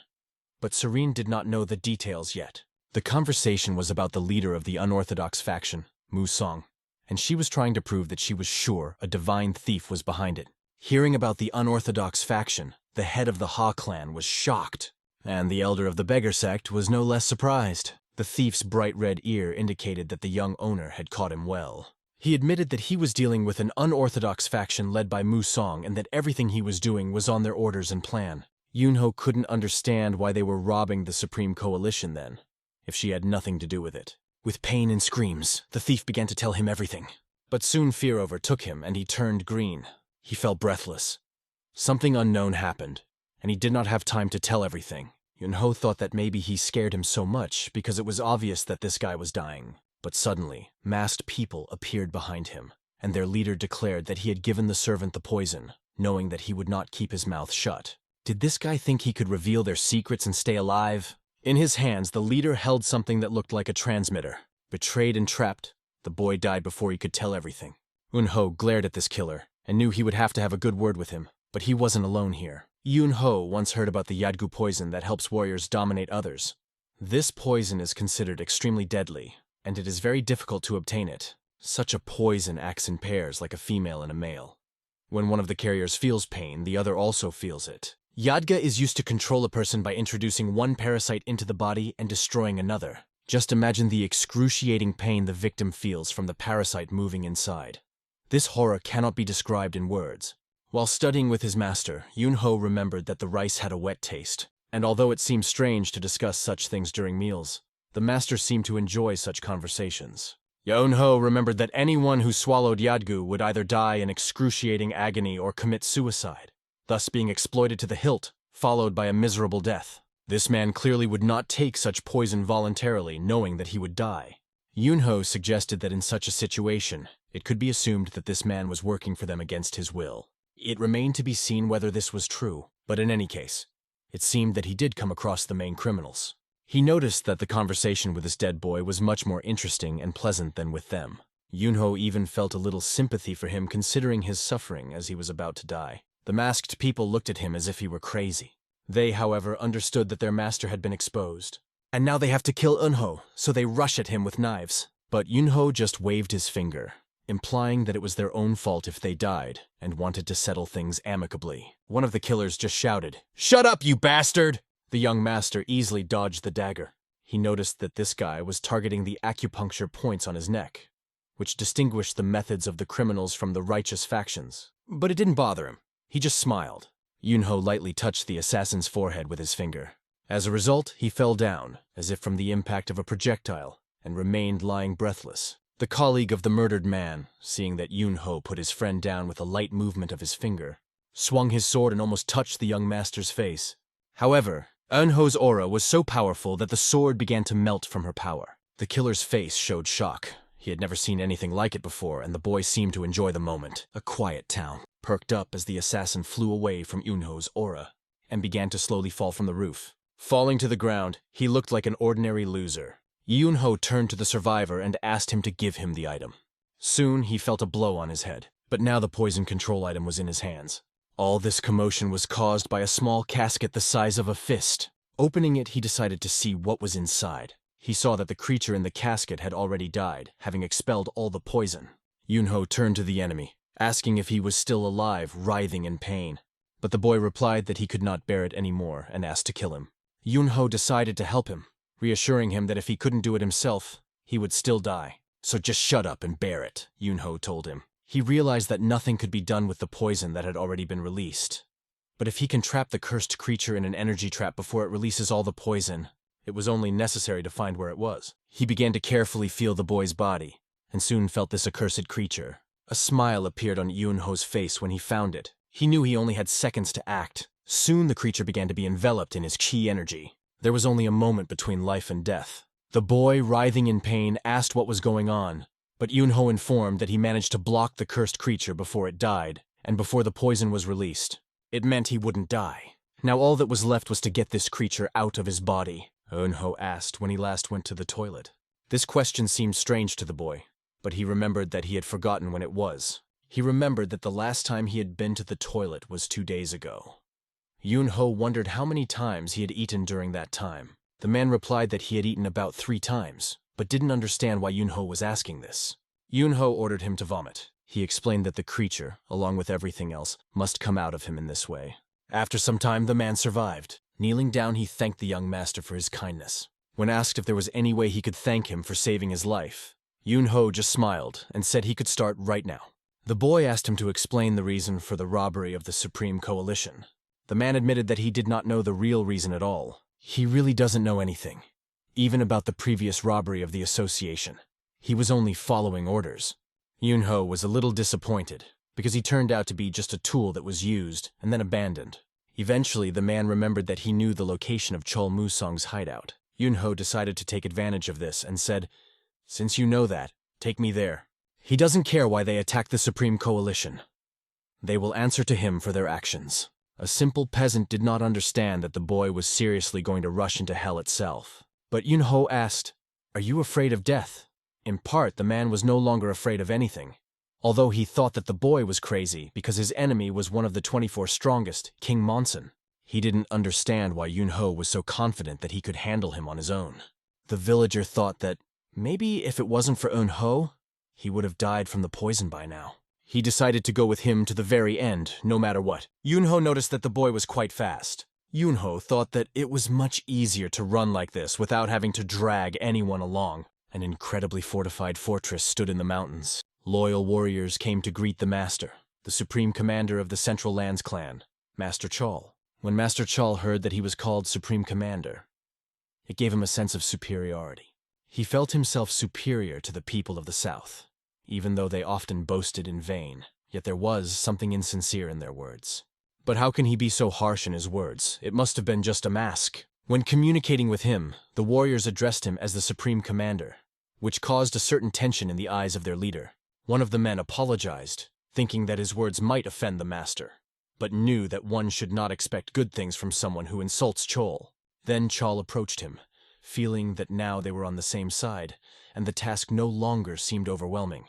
But Serene did not know the details yet. The conversation was about the leader of the unorthodox faction, Mu Song, and she was trying to prove that she was sure a divine thief was behind it. Hearing about the unorthodox faction, the head of the Ha clan was shocked, and the elder of the beggar sect was no less surprised. The thief's bright red ear indicated that the young owner had caught him well. He admitted that he was dealing with an unorthodox faction led by Mu Song and that everything he was doing was on their orders and plan. Yin-ho couldn't understand why they were robbing the Supreme Coalition then, if she had nothing to do with it. With pain and screams, the thief began to tell him everything. But soon fear overtook him and he turned green. He fell breathless. Something unknown happened, and he did not have time to tell everything. Yin-ho thought that maybe he scared him so much because it was obvious that this guy was dying. But suddenly, masked people appeared behind him, and their leader declared that he had given the servant the poison, knowing that he would not keep his mouth shut. Did this guy think he could reveal their secrets and stay alive? In his hands, the leader held something that looked like a transmitter. Betrayed and trapped, the boy died before he could tell everything. Yin-ho glared at this killer and knew he would have to have a good word with him. But he wasn't alone here. Yin-ho once heard about the Yadgu poison that helps warriors dominate others. This poison is considered extremely deadly, and it is very difficult to obtain it. Such a poison acts in pairs like a female and a male. When one of the carriers feels pain, the other also feels it. Yadga is used to control a person by introducing one parasite into the body and destroying another. Just imagine the excruciating pain the victim feels from the parasite moving inside. This horror cannot be described in words. While studying with his master, Yin-ho remembered that the rice had a wet taste, and although it seemed strange to discuss such things during meals, the master seemed to enjoy such conversations. Yin-ho remembered that anyone who swallowed yadgu would either die in excruciating agony or commit suicide, thus being exploited to the hilt, followed by a miserable death. This man clearly would not take such poison voluntarily, knowing that he would die. Yin-ho suggested that in such a situation, it could be assumed that this man was working for them against his will. It remained to be seen whether this was true, but in any case, it seemed that he did come across the main criminals. He noticed that the conversation with this dead boy was much more interesting and pleasant than with them. Yin-ho even felt a little sympathy for him considering his suffering as he was about to die. The masked people looked at him as if he were crazy. They, however, understood that their master had been exposed. And now they have to kill Yin-ho, so they rush at him with knives. But Yin-ho just waved his finger, implying that it was their own fault if they died, and wanted to settle things amicably. One of the killers just shouted, "Shut up, you bastard!" The young master easily dodged the dagger. He noticed that this guy was targeting the acupuncture points on his neck, which distinguished the methods of the criminals from the righteous factions. But it didn't bother him. He just smiled. Yin-ho lightly touched the assassin's forehead with his finger. As a result, he fell down, as if from the impact of a projectile, and remained lying breathless. The colleague of the murdered man, seeing that Yin-ho put his friend down with a light movement of his finger, swung his sword and almost touched the young master's face. However, Yin-ho's aura was so powerful that the sword began to melt from her power. The killer's face showed shock. He had never seen anything like it before, and the boy seemed to enjoy the moment. A quiet town perked up as the assassin flew away from Yin-ho's aura and began to slowly fall from the roof. Falling to the ground, he looked like an ordinary loser. Yin-ho turned to the survivor and asked him to give him the item. Soon, he felt a blow on his head, but now the poison control item was in his hands. All this commotion was caused by a small casket the size of a fist. Opening it, he decided to see what was inside. He saw that the creature in the casket had already died, having expelled all the poison. Yin-ho turned to the enemy, asking if he was still alive, writhing in pain. But the boy replied that he could not bear it anymore and asked to kill him. Yin-ho decided to help him, reassuring him that if he couldn't do it himself, he would still die. "So just shut up and bear it," Yin-ho told him. He realized that nothing could be done with the poison that had already been released. But if he can trap the cursed creature in an energy trap before it releases all the poison, it was only necessary to find where it was. He began to carefully feel the boy's body, and soon felt this accursed creature. A smile appeared on Yin-ho's face when he found it. He knew he only had seconds to act. Soon the creature began to be enveloped in his chi energy. There was only a moment between life and death. The boy, writhing in pain, asked what was going on, but Yin-ho informed that he managed to block the cursed creature before it died, and before the poison was released. It meant he wouldn't die. Now all that was left was to get this creature out of his body, Yin-ho asked when he last went to the toilet. This question seemed strange to the boy, but he remembered that he had forgotten when it was. He remembered that the last time he had been to the toilet was 2 days ago. Yin-ho wondered how many times he had eaten during that time. The man replied that he had eaten about 3 times, but didn't understand why Yin-ho was asking this. Yin-ho ordered him to vomit. He explained that the creature, along with everything else, must come out of him in this way. After some time, the man survived. Kneeling down, he thanked the young master for his kindness. When asked if there was any way he could thank him for saving his life, Yin-ho just smiled and said he could start right now. The boy asked him to explain the reason for the robbery of the Supreme Coalition. The man admitted that he did not know the real reason at all. He really doesn't know anything, even about the previous robbery of the association. He was only following orders. Yin-ho was a little disappointed, because he turned out to be just a tool that was used and then abandoned. Eventually, the man remembered that he knew the location of Chol Musong's hideout. Yin-ho decided to take advantage of this and said, "Since you know that, take me there." He doesn't care why they attack the Supreme Coalition. They will answer to him for their actions. A simple peasant did not understand that the boy was seriously going to rush into hell itself. But Yin-ho asked, "Are you afraid of death?" In part, the man was no longer afraid of anything, although he thought that the boy was crazy because his enemy was one of the 24 strongest, King Monson. He didn't understand why Yin-ho was so confident that he could handle him on his own. The villager thought that maybe if it wasn't for Yin-ho, he would have died from the poison by now. He decided to go with him to the very end, no matter what. Yin-ho noticed that the boy was quite fast. Yin-ho thought that it was much easier to run like this without having to drag anyone along. An incredibly fortified fortress stood in the mountains. Loyal warriors came to greet the master, the supreme commander of the Central Lands clan, Master Chol. When Master Chol heard that he was called Supreme Commander, it gave him a sense of superiority. He felt himself superior to the people of the South, even though they often boasted in vain, yet there was something insincere in their words. But how can he be so harsh in his words? It must have been just a mask. When communicating with him, the warriors addressed him as the Supreme Commander, which caused a certain tension in the eyes of their leader. One of the men apologized, thinking that his words might offend the master, but knew that one should not expect good things from someone who insults Chol. Then Chol approached him, feeling that now they were on the same side, and the task no longer seemed overwhelming.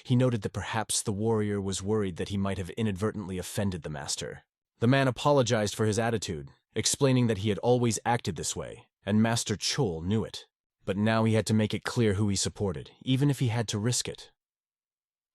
He noted that perhaps the warrior was worried that he might have inadvertently offended the master. The man apologized for his attitude, explaining that he had always acted this way, and Master Chol knew it. But now he had to make it clear who he supported, even if he had to risk it.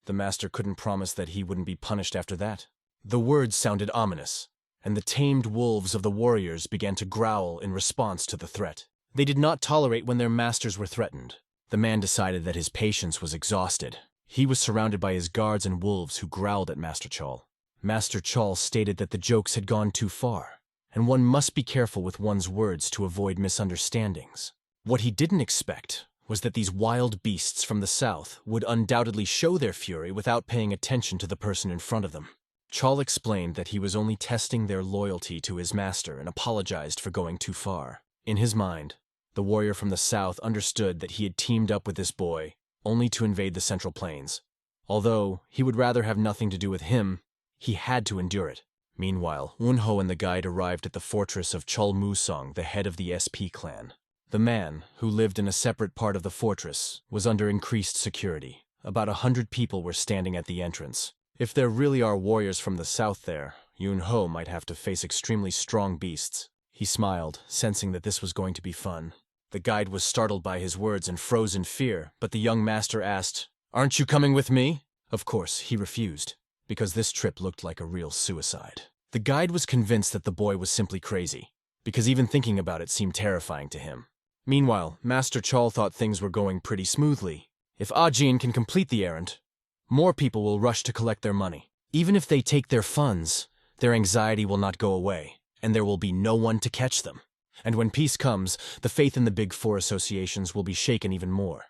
The master couldn't promise that he wouldn't be punished after that. The words sounded ominous, and the tamed wolves of the warriors began to growl in response to the threat. They did not tolerate when their masters were threatened. The man decided that his patience was exhausted. He was surrounded by his guards and wolves who growled at Master Chol. Master Chol stated that the jokes had gone too far, and one must be careful with one's words to avoid misunderstandings. What he didn't expect was that these wild beasts from the south would undoubtedly show their fury without paying attention to the person in front of them. Chol explained that he was only testing their loyalty to his master and apologized for going too far. In his mind, the warrior from the south understood that he had teamed up with this boy only to invade the Central Plains. Although he would rather have nothing to do with him, he had to endure it. Meanwhile, Yin-ho and the guide arrived at the fortress of Chol Musong, the head of the SP clan. The man, who lived in a separate part of the fortress, was under increased security. About 100 people were standing at the entrance. If there really are warriors from the south there, Yin-ho might have to face extremely strong beasts. He smiled, sensing that this was going to be fun. The guide was startled by his words and froze in fear, but the young master asked, "Aren't you coming with me?" Of course, he refused, because this trip looked like a real suicide. The guide was convinced that the boy was simply crazy, because even thinking about it seemed terrifying to him. Meanwhile, Master Chol thought things were going pretty smoothly. If Ajin can complete the errand, more people will rush to collect their money. Even if they take their funds, their anxiety will not go away, and there will be no one to catch them. And when peace comes, the faith in the Big Four associations will be shaken even more.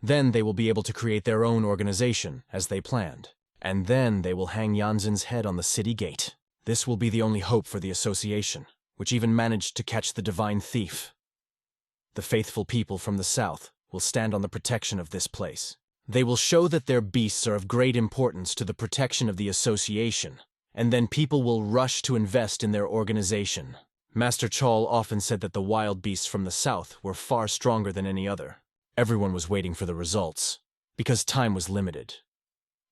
Then they will be able to create their own organization, as they planned. And then they will hang Yanzin's head on the city gate. This will be the only hope for the association, which even managed to catch the divine thief. The faithful people from the south will stand on the protection of this place. They will show that their beasts are of great importance to the protection of the association, and then people will rush to invest in their organization. Master Chol often said that the wild beasts from the south were far stronger than any other. Everyone was waiting for the results, because time was limited.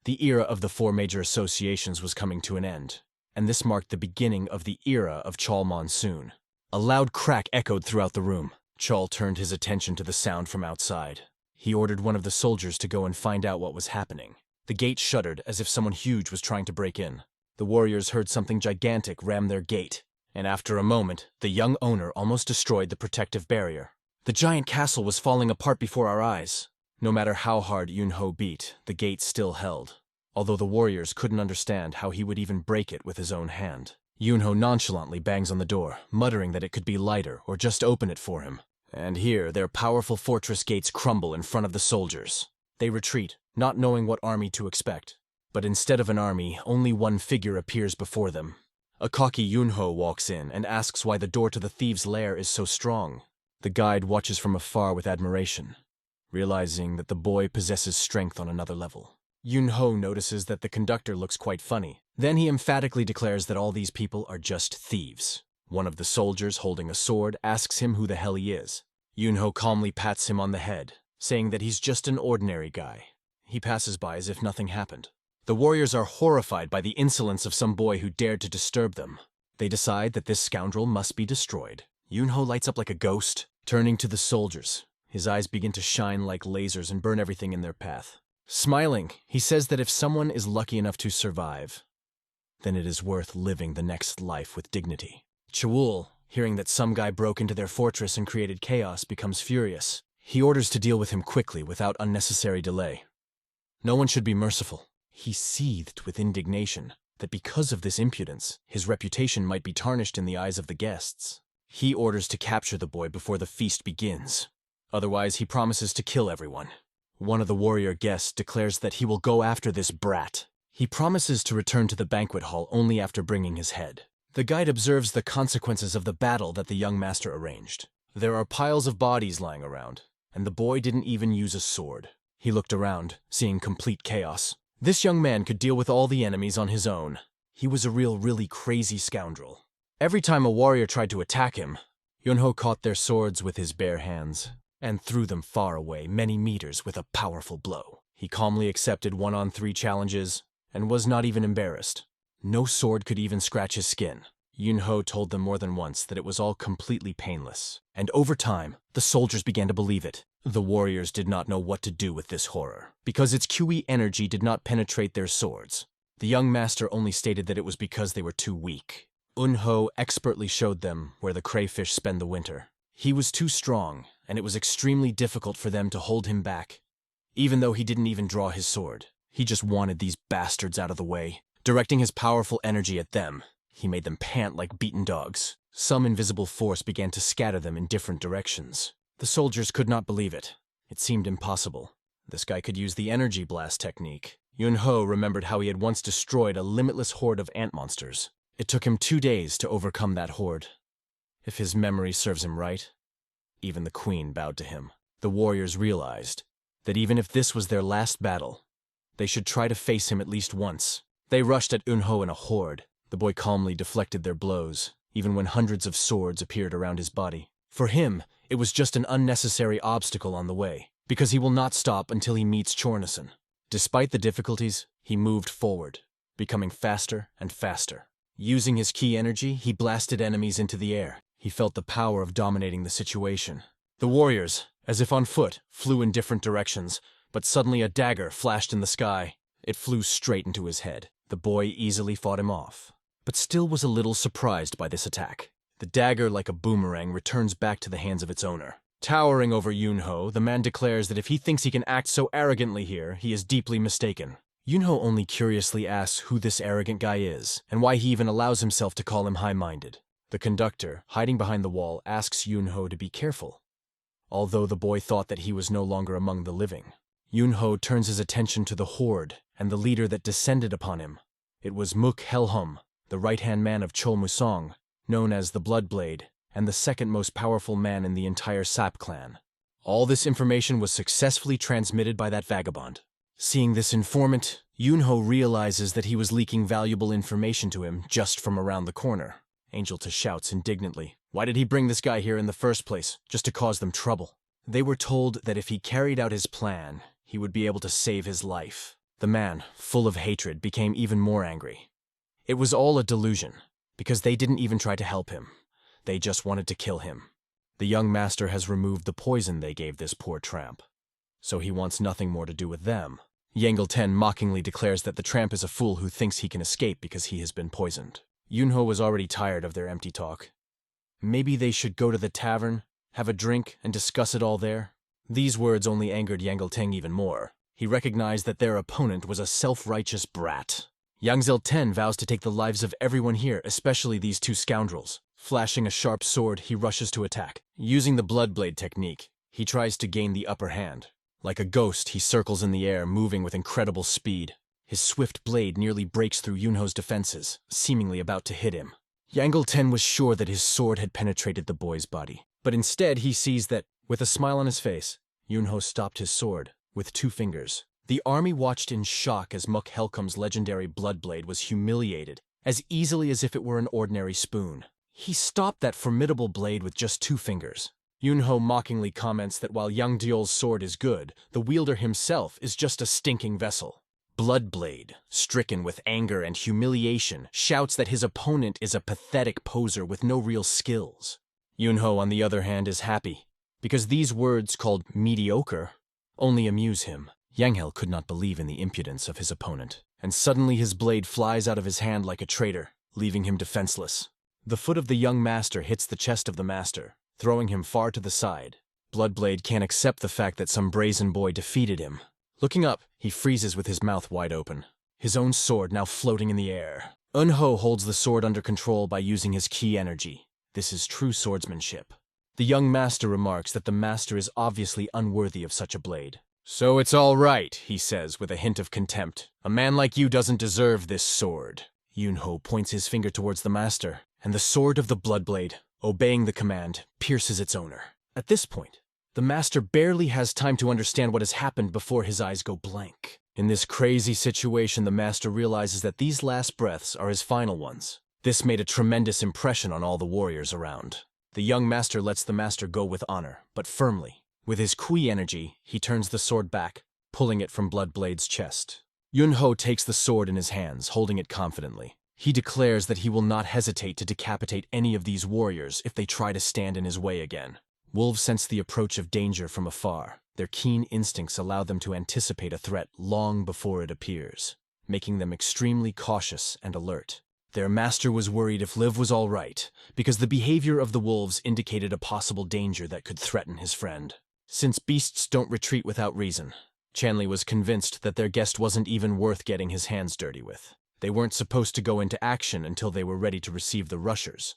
The era of the 4 major associations was coming to an end, and this marked the beginning of the era of Chol Monsoon. A loud crack echoed throughout the room. Chol turned his attention to the sound from outside. He ordered one of the soldiers to go and find out what was happening. The gate shuddered as if someone huge was trying to break in. The warriors heard something gigantic ram their gate, and after a moment, the young owner almost destroyed the protective barrier. The giant castle was falling apart before our eyes. No matter how hard Yin-ho beat, the gate still held, although the warriors couldn't understand how he would even break it with his own hand. Yin-ho nonchalantly bangs on the door, muttering that it could be lighter or just open it for him. And here, their powerful fortress gates crumble in front of the soldiers. They retreat, not knowing what army to expect. But instead of an army, only one figure appears before them. A cocky Yin-ho walks in and asks why the door to the thieves' lair is so strong. The guide watches from afar with admiration, realizing that the boy possesses strength on another level. Yin-ho notices that the conductor looks quite funny. Then he emphatically declares that all these people are just thieves. One of the soldiers holding a sword asks him who the hell he is. Yin-ho calmly pats him on the head, saying that he's just an ordinary guy. He passes by as if nothing happened. The warriors are horrified by the insolence of some boy who dared to disturb them. They decide that this scoundrel must be destroyed. Yin-ho lights up like a ghost. Turning to the soldiers, his eyes begin to shine like lasers and burn everything in their path. Smiling, he says that if someone is lucky enough to survive, then it is worth living the next life with dignity. Chewul, hearing that some guy broke into their fortress and created chaos, becomes furious. He orders to deal with him quickly without unnecessary delay. No one should be merciful. He seethed with indignation that because of this impudence, his reputation might be tarnished in the eyes of the guests. He orders to capture the boy before the feast begins. Otherwise, he promises to kill everyone. One of the warrior guests declares that he will go after this brat. He promises to return to the banquet hall only after bringing his head. The guide observes the consequences of the battle that the young master arranged. There are piles of bodies lying around, and the boy didn't even use a sword. He looked around, seeing complete chaos. This young man could deal with all the enemies on his own. He was a really crazy scoundrel. Every time a warrior tried to attack him, Yin-ho caught their swords with his bare hands and threw them far away, many meters, with a powerful blow. He calmly accepted 1-on-3 challenges and was not even embarrassed. No sword could even scratch his skin. Yin-ho told them more than once that it was all completely painless, and over time, the soldiers began to believe it. The warriors did not know what to do with this horror, because its QE energy did not penetrate their swords. The young master only stated that it was because they were too weak. Yin-ho expertly showed them where the crayfish spend the winter. He was too strong, and it was extremely difficult for them to hold him back. Even though he didn't even draw his sword, he just wanted these bastards out of the way. Directing his powerful energy at them, he made them pant like beaten dogs. Some invisible force began to scatter them in different directions. The soldiers could not believe it. It seemed impossible. This guy could use the energy blast technique. Yin-ho remembered how he had once destroyed a limitless horde of ant monsters. It took him 2 days to overcome that horde. If his memory serves him right, even the queen bowed to him. The warriors realized that even if this was their last battle, they should try to face him at least once. They rushed at Yin-ho in a horde. The boy calmly deflected their blows, even when hundreds of swords appeared around his body. For him, it was just an unnecessary obstacle on the way, because he will not stop until he meets Chornason. Despite the difficulties, he moved forward, becoming faster and faster. Using his ki energy, he blasted enemies into the air. He felt the power of dominating the situation. The warriors, as if on foot, flew in different directions, but suddenly a dagger flashed in the sky. It flew straight into his head. The boy easily fought him off, but still was a little surprised by this attack. The dagger, like a boomerang, returns back to the hands of its owner. Towering over Yin-ho, the man declares that if he thinks he can act so arrogantly here, he is deeply mistaken. Yin-ho only curiously asks who this arrogant guy is, and why he even allows himself to call him high-minded. The conductor, hiding behind the wall, asks Yin-ho to be careful, although the boy thought that he was no longer among the living. Yin-ho turns his attention to the horde and the leader that descended upon him. It was Muk-Helhum, the right-hand man of Chol Musong, known as the Bloodblade, and the second most powerful man in the entire Sap clan. All this information was successfully transmitted by that vagabond. Seeing this informant, Yin-ho realizes that he was leaking valuable information to him just from around the corner. Angelta shouts indignantly, "Why did he bring this guy here in the first place, just to cause them trouble?" They were told that if he carried out his plan, he would be able to save his life. The man, full of hatred, became even more angry. It was all a delusion, because they didn't even try to help him. They just wanted to kill him. The young master has removed the poison they gave this poor tramp, so he wants nothing more to do with them. Yangel-ten mockingly declares that the tramp is a fool who thinks he can escape because he has been poisoned. Yin-ho was already tired of their empty talk. Maybe they should go to the tavern, have a drink, and discuss it all there? These words only angered Yangel-ten even more. He recognized that their opponent was a self-righteous brat. Yangzel-ten vows to take the lives of everyone here, especially these two scoundrels. Flashing a sharp sword, he rushes to attack. Using the Bloodblade technique, he tries to gain the upper hand. Like a ghost, he circles in the air, moving with incredible speed. His swift blade nearly breaks through Yin-ho's defenses, seemingly about to hit him. Yangel-ten was sure that his sword had penetrated the boy's body, but instead he sees that, with a smile on his face, Yin-ho stopped his sword with 2 fingers. The army watched in shock as Muk-Helkum's legendary Bloodblade was humiliated, as easily as if it were an ordinary spoon. He stopped that formidable blade with just 2 fingers. Yin-ho mockingly comments that while Yang Diol's sword is good, the wielder himself is just a stinking vessel. Bloodblade, stricken with anger and humiliation, shouts that his opponent is a pathetic poser with no real skills. Yin-ho, on the other hand, is happy, because these words, called mediocre, only amuse him. Yahello could not believe in the impudence of his opponent, and suddenly his blade flies out of his hand like a traitor, leaving him defenseless. The foot of the young master hits the chest of the master, throwing him far to the side. Bloodblade can't accept the fact that some brazen boy defeated him. Looking up, he freezes with his mouth wide open, his own sword now floating in the air. Yin-ho holds the sword under control by using his ki energy. This is true swordsmanship. The young master remarks that the master is obviously unworthy of such a blade. "So it's all right," he says with a hint of contempt. "A man like you doesn't deserve this sword." Yin-ho points his finger towards the master, and the sword of the Bloodblade, obeying the command, pierces its owner. At this point, the master barely has time to understand what has happened before his eyes go blank. In this crazy situation, the master realizes that these last breaths are his final ones. This made a tremendous impression on all the warriors around. The young master lets the master go with honor, but firmly. With his Kui energy, he turns the sword back, pulling it from Bloodblade's chest. Yin-ho takes the sword in his hands, holding it confidently. He declares that he will not hesitate to decapitate any of these warriors if they try to stand in his way again. Wolves sense the approach of danger from afar. Their keen instincts allow them to anticipate a threat long before it appears, making them extremely cautious and alert. Their master was worried if Liv was all right, because the behavior of the wolves indicated a possible danger that could threaten his friend. Since beasts don't retreat without reason, Chanley was convinced that their guest wasn't even worth getting his hands dirty with. They weren't supposed to go into action until they were ready to receive the rushers.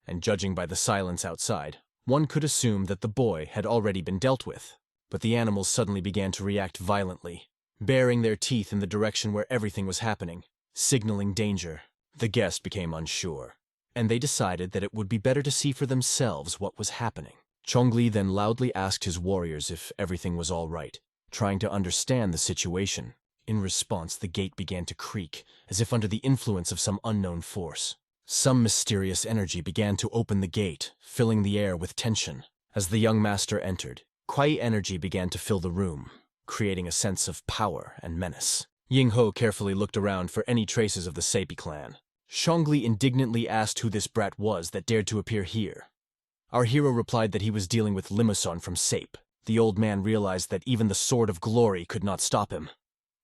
And judging by the silence outside, one could assume that the boy had already been dealt with. But the animals suddenly began to react violently, baring their teeth in the direction where everything was happening, signaling danger. The guest became unsure, and they decided that it would be better to see for themselves what was happening. Chongli then loudly asked his warriors if everything was all right, trying to understand the situation. In response, the gate began to creak, as if under the influence of some unknown force. Some mysterious energy began to open the gate, filling the air with tension. As the young master entered, Kui energy began to fill the room, creating a sense of power and menace. Ying-ho carefully looked around for any traces of the Seipi clan. Chongli indignantly asked who this brat was that dared to appear here. Our hero replied that he was dealing with Limuson from Sape. The old man realized that even the Sword of Glory could not stop him.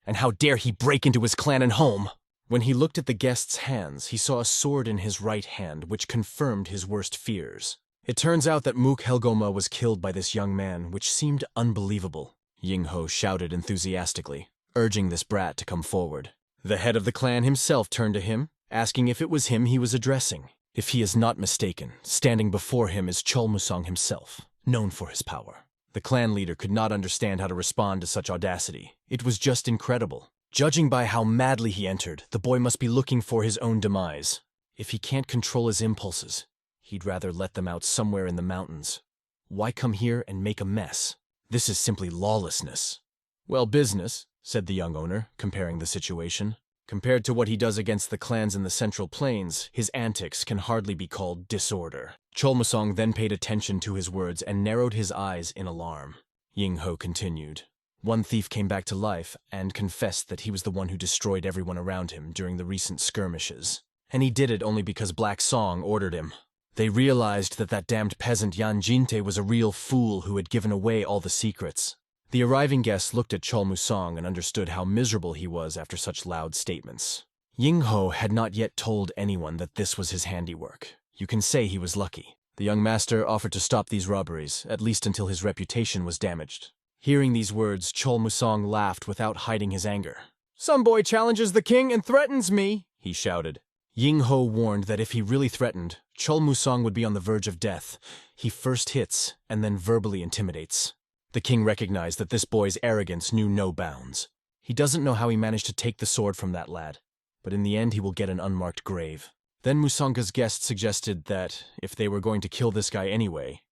And how dare he break into his clan and home? When he looked at the guest's hands, he saw a sword in his right hand, which confirmed his worst fears. It turns out that Mook Helgoma was killed by this young man, which seemed unbelievable. Ying-ho shouted enthusiastically, urging this brat to come forward. The head of the clan himself turned to him, asking if it was him he was addressing. If he is not mistaken, standing before him is Chol-Musang himself, known for his power. The clan leader could not understand how to respond to such audacity. It was just incredible. Judging by how madly he entered, the boy must be looking for his own demise. If he can't control his impulses, he'd rather let them out somewhere in the mountains. Why come here and make a mess? This is simply lawlessness. Well, business, said the young owner, comparing the situation. Compared to what he does against the clans in the Central Plains, his antics can hardly be called disorder. Chol-Musang then paid attention to his words and narrowed his eyes in alarm. Ying-ho continued. One thief came back to life and confessed that he was the one who destroyed everyone around him during the recent skirmishes. And he did it only because Black Song ordered him. They realized that damned peasant Yan Jinte was a real fool who had given away all the secrets. The arriving guests looked at Chol-Musang and understood how miserable he was after such loud statements. Ying-ho had not yet told anyone that this was his handiwork. You can say he was lucky. The young master offered to stop these robberies, at least until his reputation was damaged. Hearing these words, Chol-Musang laughed without hiding his anger. "Some boy challenges the king and threatens me," he shouted. Ying-ho warned that if he really threatened, Chol-Musang would be on the verge of death. He first hits and then verbally intimidates. The king recognized that this boy's arrogance knew no bounds. He doesn't know how he managed to take the sword from that lad, but in the end he will get an unmarked grave. Then Musanga's guest suggested that, if they were going to kill this guy anyway,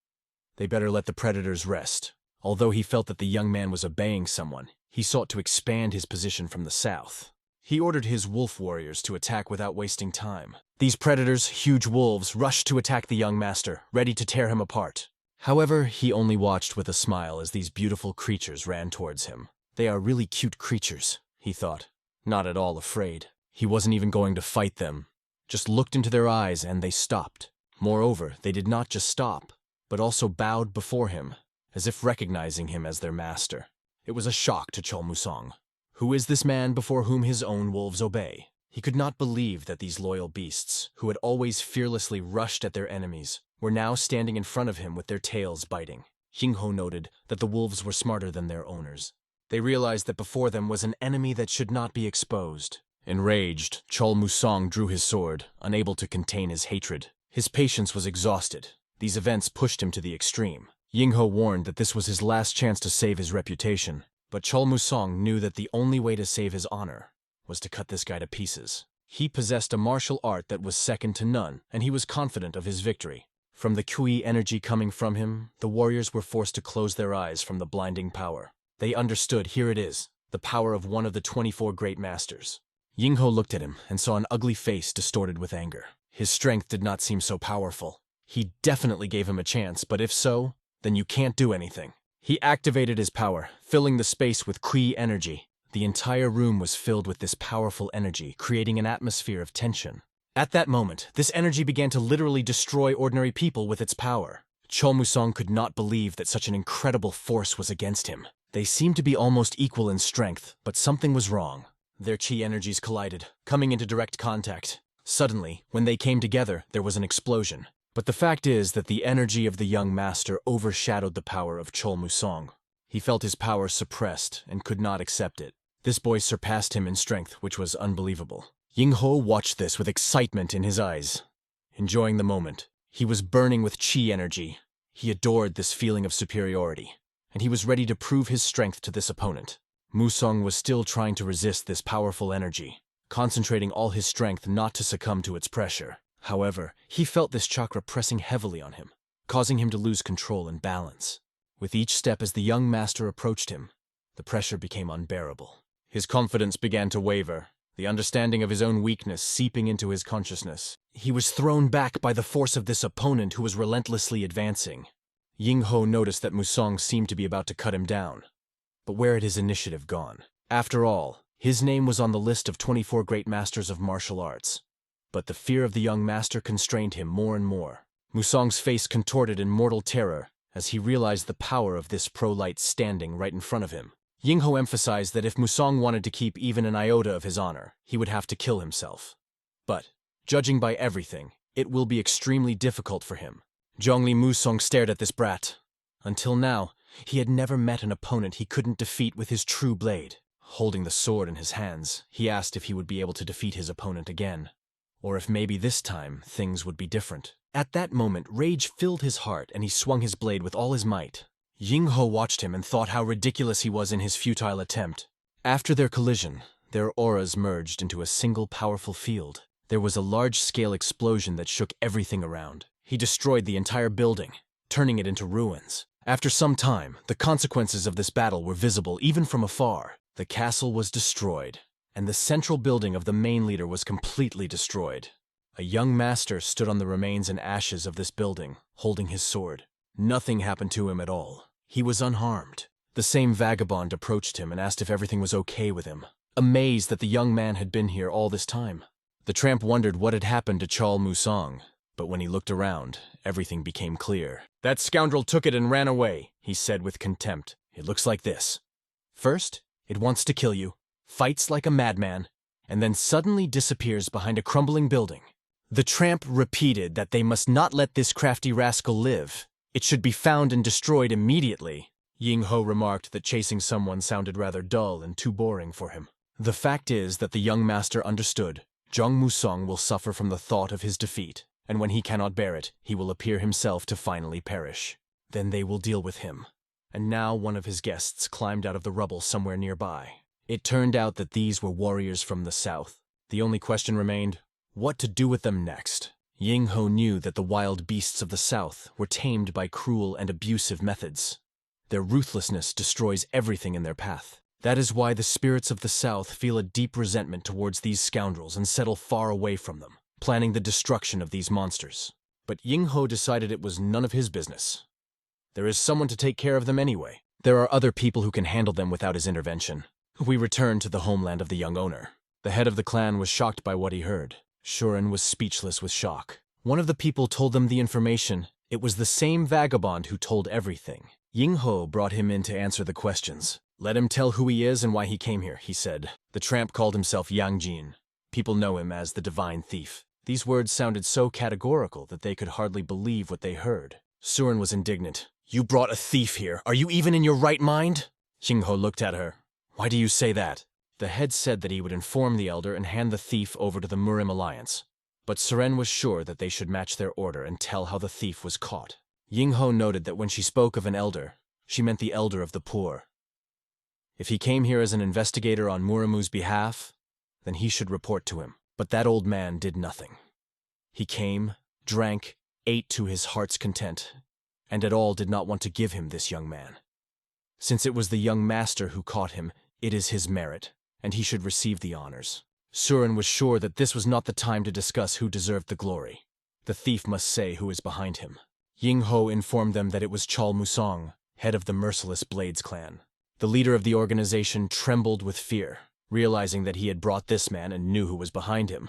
they better let the predators rest. Although he felt that the young man was obeying someone, he sought to expand his position from the south. He ordered his wolf warriors to attack without wasting time. These predators, huge wolves, rushed to attack the young master, ready to tear him apart. However, he only watched with a smile as these beautiful creatures ran towards him. They are really cute creatures, he thought. Not at all afraid. He wasn't even going to fight them. Just looked into their eyes and they stopped. Moreover, they did not just stop, but also bowed before him, as if recognizing him as their master. It was a shock to Chol-Musang. Who is this man before whom his own wolves obey? He could not believe that these loyal beasts, who had always fearlessly rushed at their enemies, were now standing in front of him with their tails biting. Hayingho noted that the wolves were smarter than their owners. They realized that before them was an enemy that should not be exposed. Enraged, Chol Musong drew his sword, unable to contain his hatred. His patience was exhausted. These events pushed him to the extreme. Hayingho warned that this was his last chance to save his reputation, but Chol Musong knew that the only way to save his honor was to cut this guy to pieces. He possessed a martial art that was second to none, and he was confident of his victory. From the Kui energy coming from him, the warriors were forced to close their eyes from the blinding power. They understood, here it is, the power of one of the 24 great masters. Hayingho looked at him and saw an ugly face distorted with anger. His strength did not seem so powerful. He definitely gave him a chance, but if so, then you can't do anything. He activated his power, filling the space with Kui energy. The entire room was filled with this powerful energy, creating an atmosphere of tension. At that moment, this energy began to literally destroy ordinary people with its power. Chol Musong could not believe that such an incredible force was against him. They seemed to be almost equal in strength, but something was wrong. Their chi energies collided, coming into direct contact. Suddenly, when they came together, there was an explosion. But the fact is that the energy of the young master overshadowed the power of Chol Musong. He felt his power suppressed and could not accept it. This boy surpassed him in strength, which was unbelievable. Hayingho watched this with excitement in his eyes, enjoying the moment. He was burning with chi energy. He adored this feeling of superiority, and he was ready to prove his strength to this opponent. Musong was still trying to resist this powerful energy, concentrating all his strength not to succumb to its pressure. However, he felt this chakra pressing heavily on him, causing him to lose control and balance. With each step as the young master approached him, the pressure became unbearable. His confidence began to waver, the understanding of his own weakness seeping into his consciousness. He was thrown back by the force of this opponent who was relentlessly advancing. Hayingho noticed that Musong seemed to be about to cut him down. But where had his initiative gone? After all, his name was on the list of 24 great masters of martial arts. But the fear of the young master constrained him more and more. Musong's face contorted in mortal terror as he realized the power of this pro-light standing right in front of him. Hayingho emphasized that if Musong wanted to keep even an iota of his honor, he would have to kill himself. But, judging by everything, it will be extremely difficult for him. Zhongli Musong stared at this brat. Until now, he had never met an opponent he couldn't defeat with his true blade. Holding the sword in his hands, he asked if he would be able to defeat his opponent again, or if maybe this time things would be different. At that moment, rage filled his heart and he swung his blade with all his might. Hayingho watched him and thought how ridiculous he was in his futile attempt. After their collision, their auras merged into a single powerful field. There was a large-scale explosion that shook everything around. He destroyed the entire building, turning it into ruins. After some time, the consequences of this battle were visible even from afar. The castle was destroyed, and the central building of the main leader was completely destroyed. A young master stood on the remains and ashes of this building, holding his sword. Nothing happened to him at all. He was unharmed. The same vagabond approached him and asked if everything was okay with him, amazed that the young man had been here all this time. The tramp wondered what had happened to Chol Musong, but when he looked around, everything became clear. "That scoundrel took it and ran away," he said with contempt. "It looks like this. First, it wants to kill you, fights like a madman, and then suddenly disappears behind a crumbling building." The tramp repeated that they must not let this crafty rascal live. It should be found and destroyed immediately. Hayingho remarked that chasing someone sounded rather dull and too boring for him. The fact is that the young master understood. Zhong Musong will suffer from the thought of his defeat, and when he cannot bear it, he will appear himself to finally perish. Then they will deal with him. And now one of his guests climbed out of the rubble somewhere nearby. It turned out that these were warriors from the south. The only question remained, what to do with them next? Hayingho knew that the wild beasts of the south were tamed by cruel and abusive methods. Their ruthlessness destroys everything in their path. That is why the spirits of the south feel a deep resentment towards these scoundrels and settle far away from them, planning the destruction of these monsters. But Hayingho decided it was none of his business. There is someone to take care of them anyway. There are other people who can handle them without his intervention. We returned to the homeland of the young owner. The head of the clan was shocked by what he heard. Shuren was speechless with shock. One of the people told them the information. It was the same vagabond who told everything. Hayingho brought him in to answer the questions. "Let him tell who he is and why he came here," he said. The tramp called himself Yang Jin. People know him as the Divine Thief. These words sounded so categorical that they could hardly believe what they heard. Surin was indignant. You brought a thief here. Are you even in your right mind? Hayingho looked at her. Why do you say that? The head said that he would inform the elder and hand the thief over to the Murim Alliance. But Surin was sure that they should match their order and tell how the thief was caught. Hayingho noted that when she spoke of an elder, she meant the elder of the poor. If he came here as an investigator on Murimu's behalf, then he should report to him. But that old man did nothing. He came, drank, ate to his heart's content, and at all did not want to give him this young man. Since it was the young master who caught him, it is his merit, and he should receive the honors. Surin was sure that this was not the time to discuss who deserved the glory. The thief must say who is behind him. Hayingho informed them that it was Chol Musong, head of the Merciless Blades clan. The leader of the organization trembled with fear, realizing that he had brought this man and knew who was behind him.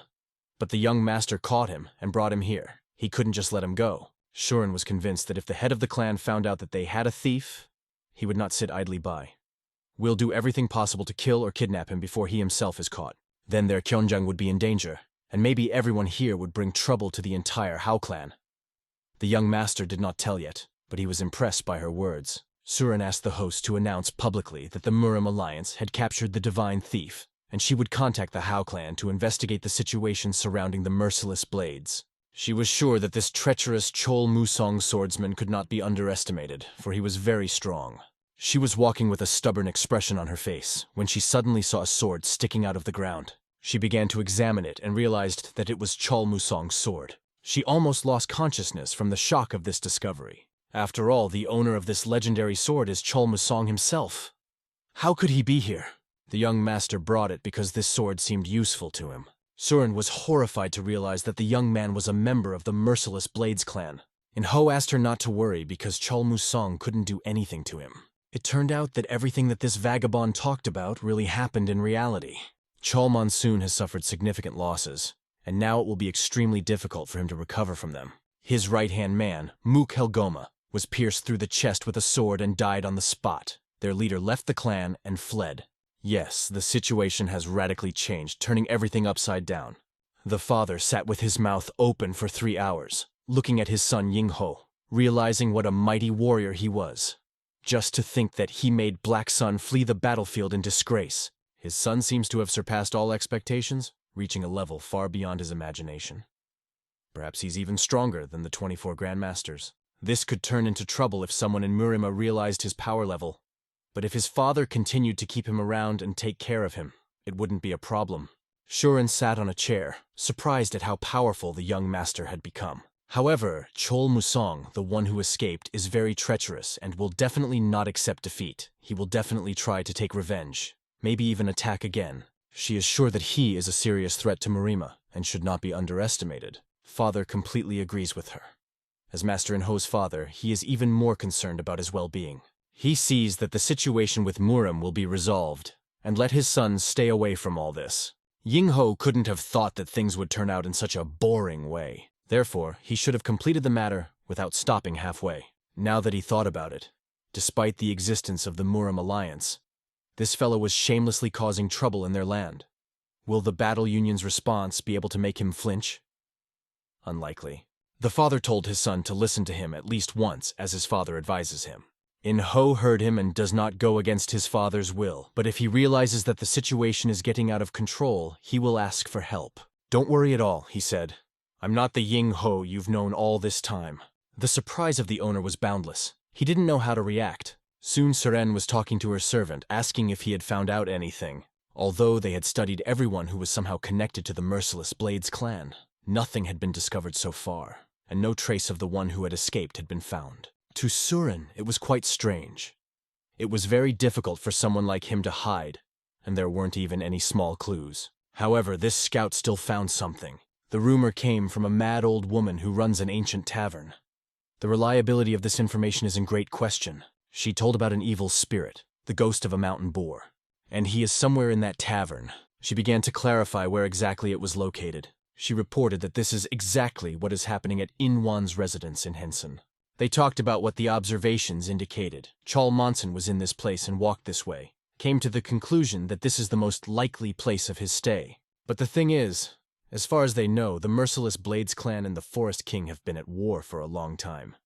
But the young master caught him and brought him here. He couldn't just let him go. Surin was convinced that if the head of the clan found out that they had a thief, he would not sit idly by. We'll do everything possible to kill or kidnap him before he himself is caught. Then their Kyeonjang would be in danger, and maybe everyone here would bring trouble to the entire Hao clan. The young master did not tell yet, but he was impressed by her words. Surin asked the host to announce publicly that the Murim Alliance had captured the Divine Thief, and she would contact the Hao clan to investigate the situation surrounding the Merciless Blades. She was sure that this treacherous Chol Musong swordsman could not be underestimated, for he was very strong. She was walking with a stubborn expression on her face when she suddenly saw a sword sticking out of the ground. She began to examine it and realized that it was Chol Musong's sword. She almost lost consciousness from the shock of this discovery. After all, the owner of this legendary sword is Chol Musong himself. How could he be here? The young master brought it because this sword seemed useful to him. Surin was horrified to realize that the young man was a member of the Merciless Blades clan. And Ho asked her not to worry because Chol Musong couldn't do anything to him. It turned out that everything that this vagabond talked about really happened in reality. Chol Monsoon has suffered significant losses, and now it will be extremely difficult for him to recover from them. His right-hand man, Mook Helgoma, was pierced through the chest with a sword and died on the spot. Their leader left the clan and fled. Yes, the situation has radically changed, turning everything upside down. The father sat with his mouth open for 3 hours, looking at his son Yin-ho, realizing what a mighty warrior he was. Just to think that he made Black Sun flee the battlefield in disgrace. His son seems to have surpassed all expectations, reaching a level far beyond his imagination. Perhaps he's even stronger than the 24 Grandmasters. This could turn into trouble if someone in Murima realized his power level. But if his father continued to keep him around and take care of him, it wouldn't be a problem. Shuren sat on a chair, surprised at how powerful the young master had become. However, Chol Musong, the one who escaped, is very treacherous and will definitely not accept defeat. He will definitely try to take revenge, maybe even attack again. She is sure that he is a serious threat to Murima and should not be underestimated. Father completely agrees with her. As Master In-ho's father, he is even more concerned about his well-being. He sees that the situation with Murim will be resolved, and let his sons stay away from all this. Yin-ho couldn't have thought that things would turn out in such a boring way. Therefore, he should have completed the matter without stopping halfway. Now that he thought about it, despite the existence of the Murim Alliance, this fellow was shamelessly causing trouble in their land. Will the Battle Union's response be able to make him flinch? Unlikely. The father told his son to listen to him at least once, as his father advises him. In-ho heard him and does not go against his father's will, but if he realizes that the situation is getting out of control, he will ask for help. Don't worry at all, he said. I'm not the Yin-ho you've known all this time. The surprise of the owner was boundless. He didn't know how to react. Soon Seren was talking to her servant, asking if he had found out anything. Although they had studied everyone who was somehow connected to the Merciless Blades clan, nothing had been discovered so far, and no trace of the one who had escaped had been found. To Suren, it was quite strange. It was very difficult for someone like him to hide, and there weren't even any small clues. However, this scout still found something. The rumor came from a mad old woman who runs an ancient tavern. The reliability of this information is in great question. She told about an evil spirit, the ghost of a mountain boar, and he is somewhere in that tavern. She began to clarify where exactly it was located. She reported that this is exactly what is happening at Inwan's residence in Henson. They talked about what the observations indicated. Chol Monson was in this place and walked this way, came to the conclusion that this is the most likely place of his stay. But the thing is, as far as they know, the Merciless Blades clan and the Forest King have been at war for a long time.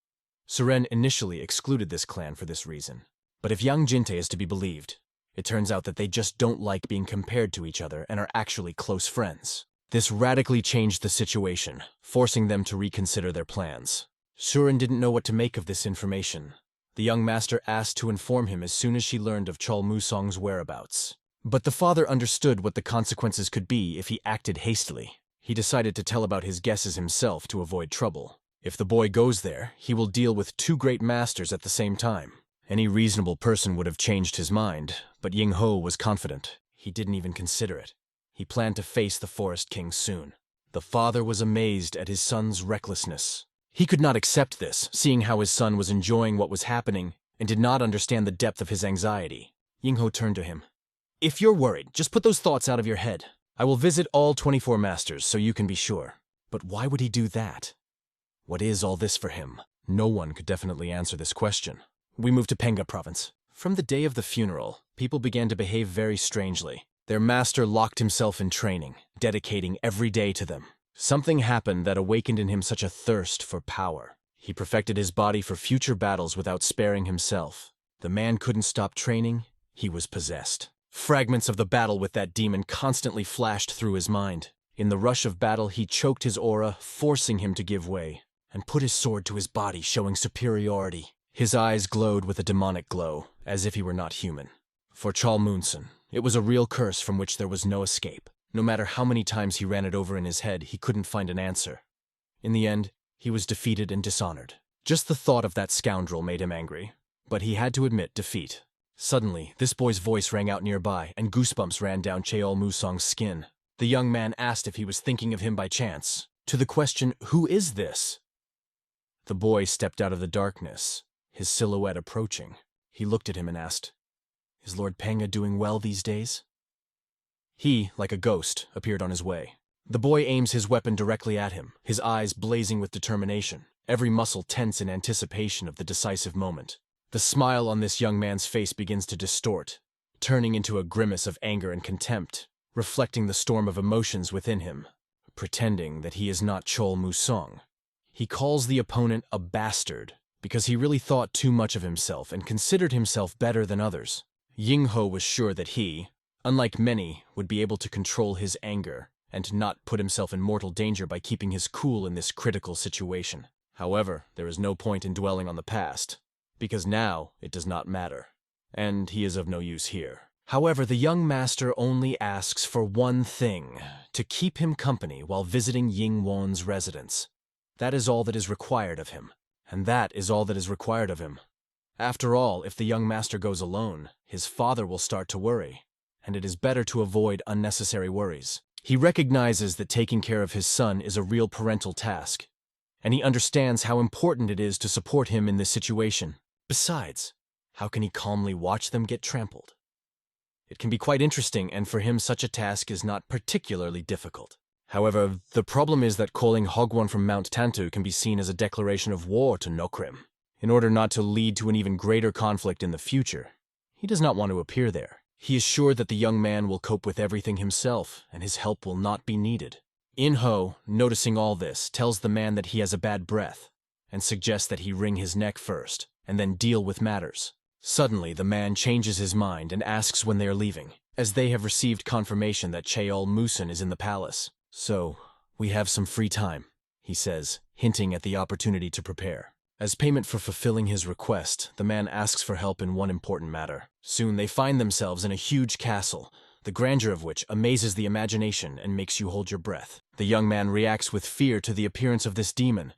Suren initially excluded this clan for this reason. But if Yang Jinte is to be believed, it turns out that they just don't like being compared to each other and are actually close friends. This radically changed the situation, forcing them to reconsider their plans. Suren didn't know what to make of this information. The young master asked to inform him as soon as she learned of Chol Musong's whereabouts. But the father understood what the consequences could be if he acted hastily. He decided to tell about his guesses himself to avoid trouble. If the boy goes there, he will deal with two great masters at the same time. Any reasonable person would have changed his mind, but Ying-ho was confident. He didn't even consider it. He planned to face the Forest King soon. The father was amazed at his son's recklessness. He could not accept this, seeing how his son was enjoying what was happening and did not understand the depth of his anxiety. Ying-ho turned to him. "If you're worried, just put those thoughts out of your head. I will visit all 24 masters so you can be sure." But why would he do that? What is all this for him? No one could definitely answer this question. We moved to Penga province. From the day of the funeral, people began to behave very strangely. Their master locked himself in training, dedicating every day to them. Something happened that awakened in him such a thirst for power. He perfected his body for future battles without sparing himself. The man couldn't stop training. He was possessed. Fragments of the battle with that demon constantly flashed through his mind. In the rush of battle, he choked his aura, forcing him to give way, and put his sword to his body, showing superiority. His eyes glowed with a demonic glow, as if he were not human. For Chol Munson, it was a real curse from which there was no escape. No matter how many times he ran it over in his head, he couldn't find an answer. In the end, he was defeated and dishonored. Just the thought of that scoundrel made him angry, but he had to admit defeat. Suddenly, this boy's voice rang out nearby, and goosebumps ran down Cheol Musong's skin. The young man asked if he was thinking of him by chance. To the question, "Who is this?" The boy stepped out of the darkness, his silhouette approaching. He looked at him and asked, "Is Lord Penga doing well these days?" He, like a ghost, appeared on his way. The boy aims his weapon directly at him, his eyes blazing with determination, every muscle tense in anticipation of the decisive moment. The smile on this young man's face begins to distort, turning into a grimace of anger and contempt, reflecting the storm of emotions within him, pretending that he is not Chol Musong. He calls the opponent a bastard because he really thought too much of himself and considered himself better than others. Ying-ho was sure that he, unlike many, would be able to control his anger and not put himself in mortal danger by keeping his cool in this critical situation. However, there is no point in dwelling on the past, because now it does not matter, and he is of no use here. However, the young master only asks for one thing, to keep him company while visiting Ying Won's residence. That is all that is required of him, and that is all that is required of him. After all, if the young master goes alone, his father will start to worry, and it is better to avoid unnecessary worries. He recognizes that taking care of his son is a real parental task, and he understands how important it is to support him in this situation. Besides, how can he calmly watch them get trampled? It can be quite interesting, and for him such a task is not particularly difficult. However, the problem is that calling Hogwan from Mount Tantu can be seen as a declaration of war to Nokrim. In order not to lead to an even greater conflict in the future, he does not want to appear there. He is sure that the young man will cope with everything himself, and his help will not be needed. Yin-ho, noticing all this, tells the man that he has a bad breath, and suggests that he wring his neck first, and then deal with matters. Suddenly, the man changes his mind and asks when they are leaving, as they have received confirmation that Cheol Muson is in the palace. "So, we have some free time," he says, hinting at the opportunity to prepare. As payment for fulfilling his request, the man asks for help in one important matter. Soon they find themselves in a huge castle, the grandeur of which amazes the imagination and makes you hold your breath. The young man reacts with fear to the appearance of this demon.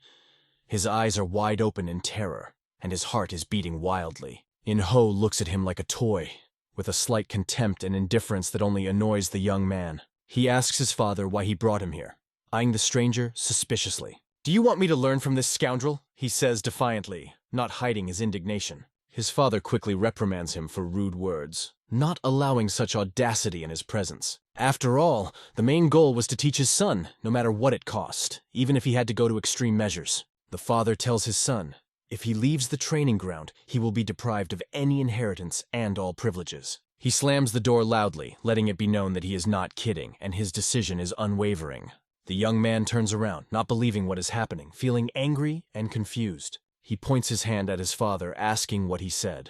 His eyes are wide open in terror, and his heart is beating wildly. Yin-ho looks at him like a toy, with a slight contempt and indifference that only annoys the young man. He asks his father why he brought him here, eyeing the stranger suspiciously. "Do you want me to learn from this scoundrel?" he says defiantly, not hiding his indignation. His father quickly reprimands him for rude words, not allowing such audacity in his presence. After all, the main goal was to teach his son, no matter what it cost, even if he had to go to extreme measures. The father tells his son, if he leaves the training ground, he will be deprived of any inheritance and all privileges. He slams the door loudly, letting it be known that he is not kidding, and his decision is unwavering. The young man turns around, not believing what is happening, feeling angry and confused. He points his hand at his father, asking what he said.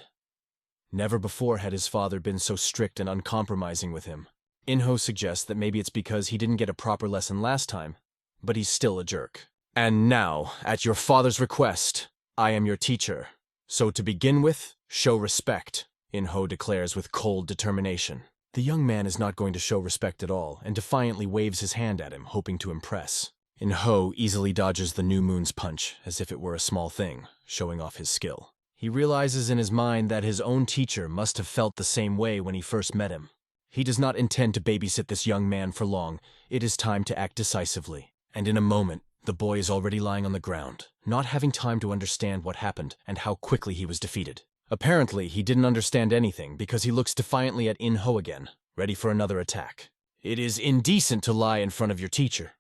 Never before had his father been so strict and uncompromising with him. Yin-ho suggests that maybe it's because he didn't get a proper lesson last time, but he's still a jerk. And now, at your father's request, I am your teacher. So to begin with, show respect, Yin-ho declares with cold determination. The young man is not going to show respect at all, and defiantly waves his hand at him, hoping to impress. Yin-ho easily dodges the new moon's punch, as if it were a small thing, showing off his skill. He realizes in his mind that his own teacher must have felt the same way when he first met him. He does not intend to babysit this young man for long. It is time to act decisively. And in a moment, the boy is already lying on the ground, not having time to understand what happened and how quickly he was defeated. Apparently, he didn't understand anything because he looks defiantly at Yin-ho again, ready for another attack. "It is indecent to lie in front of your teacher,"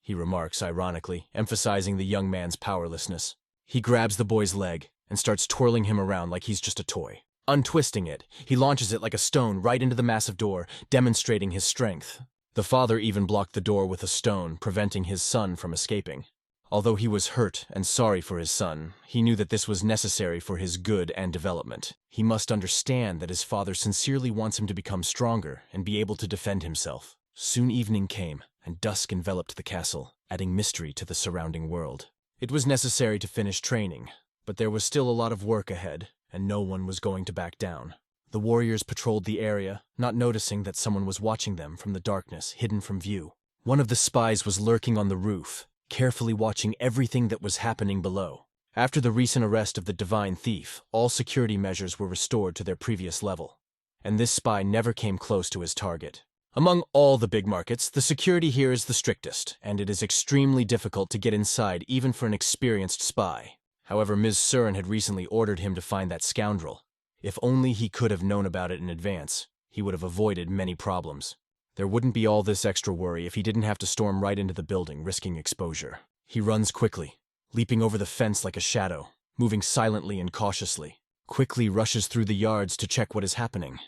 he remarks ironically, emphasizing the young man's powerlessness. He grabs the boy's leg and starts twirling him around like he's just a toy. Untwisting it, he launches it like a stone right into the massive door, demonstrating his strength. The father even blocked the door with a stone, preventing his son from escaping. Although he was hurt and sorry for his son, he knew that this was necessary for his good and development. He must understand that his father sincerely wants him to become stronger and be able to defend himself. Soon evening came, and dusk enveloped the castle, adding mystery to the surrounding world. It was necessary to finish training, but there was still a lot of work ahead, and no one was going to back down. The warriors patrolled the area, not noticing that someone was watching them from the darkness, hidden from view. One of the spies was lurking on the roof, carefully watching everything that was happening below. After the recent arrest of the divine thief, all security measures were restored to their previous level, and this spy never came close to his target. Among all the big markets, the security here is the strictest, and it is extremely difficult to get inside even for an experienced spy. However, Ms. Surin had recently ordered him to find that scoundrel. If only he could have known about it in advance, he would have avoided many problems. There wouldn't be all this extra worry if he didn't have to storm right into the building, risking exposure. He runs quickly, leaping over the fence like a shadow, moving silently and cautiously. Quickly rushes through the yards to check what is happening,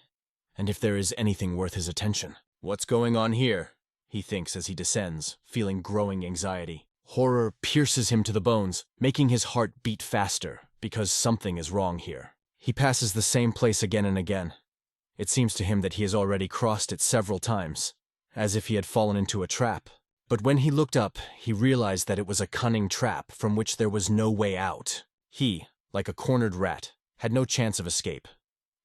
and if there is anything worth his attention. "What's going on here?" he thinks as he descends, feeling growing anxiety. Horror pierces him to the bones, making his heart beat faster, because something is wrong here. He passes the same place again and again. It seems to him that he has already crossed it several times, as if he had fallen into a trap. But when he looked up, he realized that it was a cunning trap from which there was no way out. He, like a cornered rat, had no chance of escape,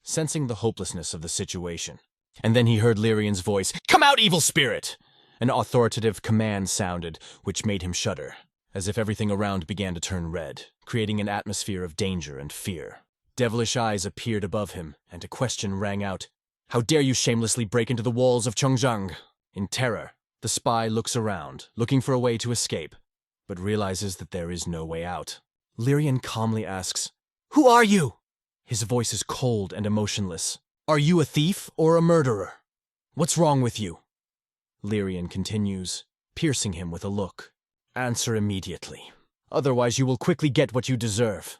sensing the hopelessness of the situation. And then he heard Lyrian's voice, "Come out, evil spirit!" An authoritative command sounded, which made him shudder, as if everything around began to turn red, creating an atmosphere of danger and fear. Devilish eyes appeared above him, and a question rang out, "How dare you shamelessly break into the walls of Chongjiang?" In terror, the spy looks around, looking for a way to escape, but realizes that there is no way out. Lyrian calmly asks, "Who are you?" His voice is cold and emotionless. "Are you a thief or a murderer? What's wrong with you?" Lyrian continues, piercing him with a look. "Answer immediately. Otherwise you will quickly get what you deserve,"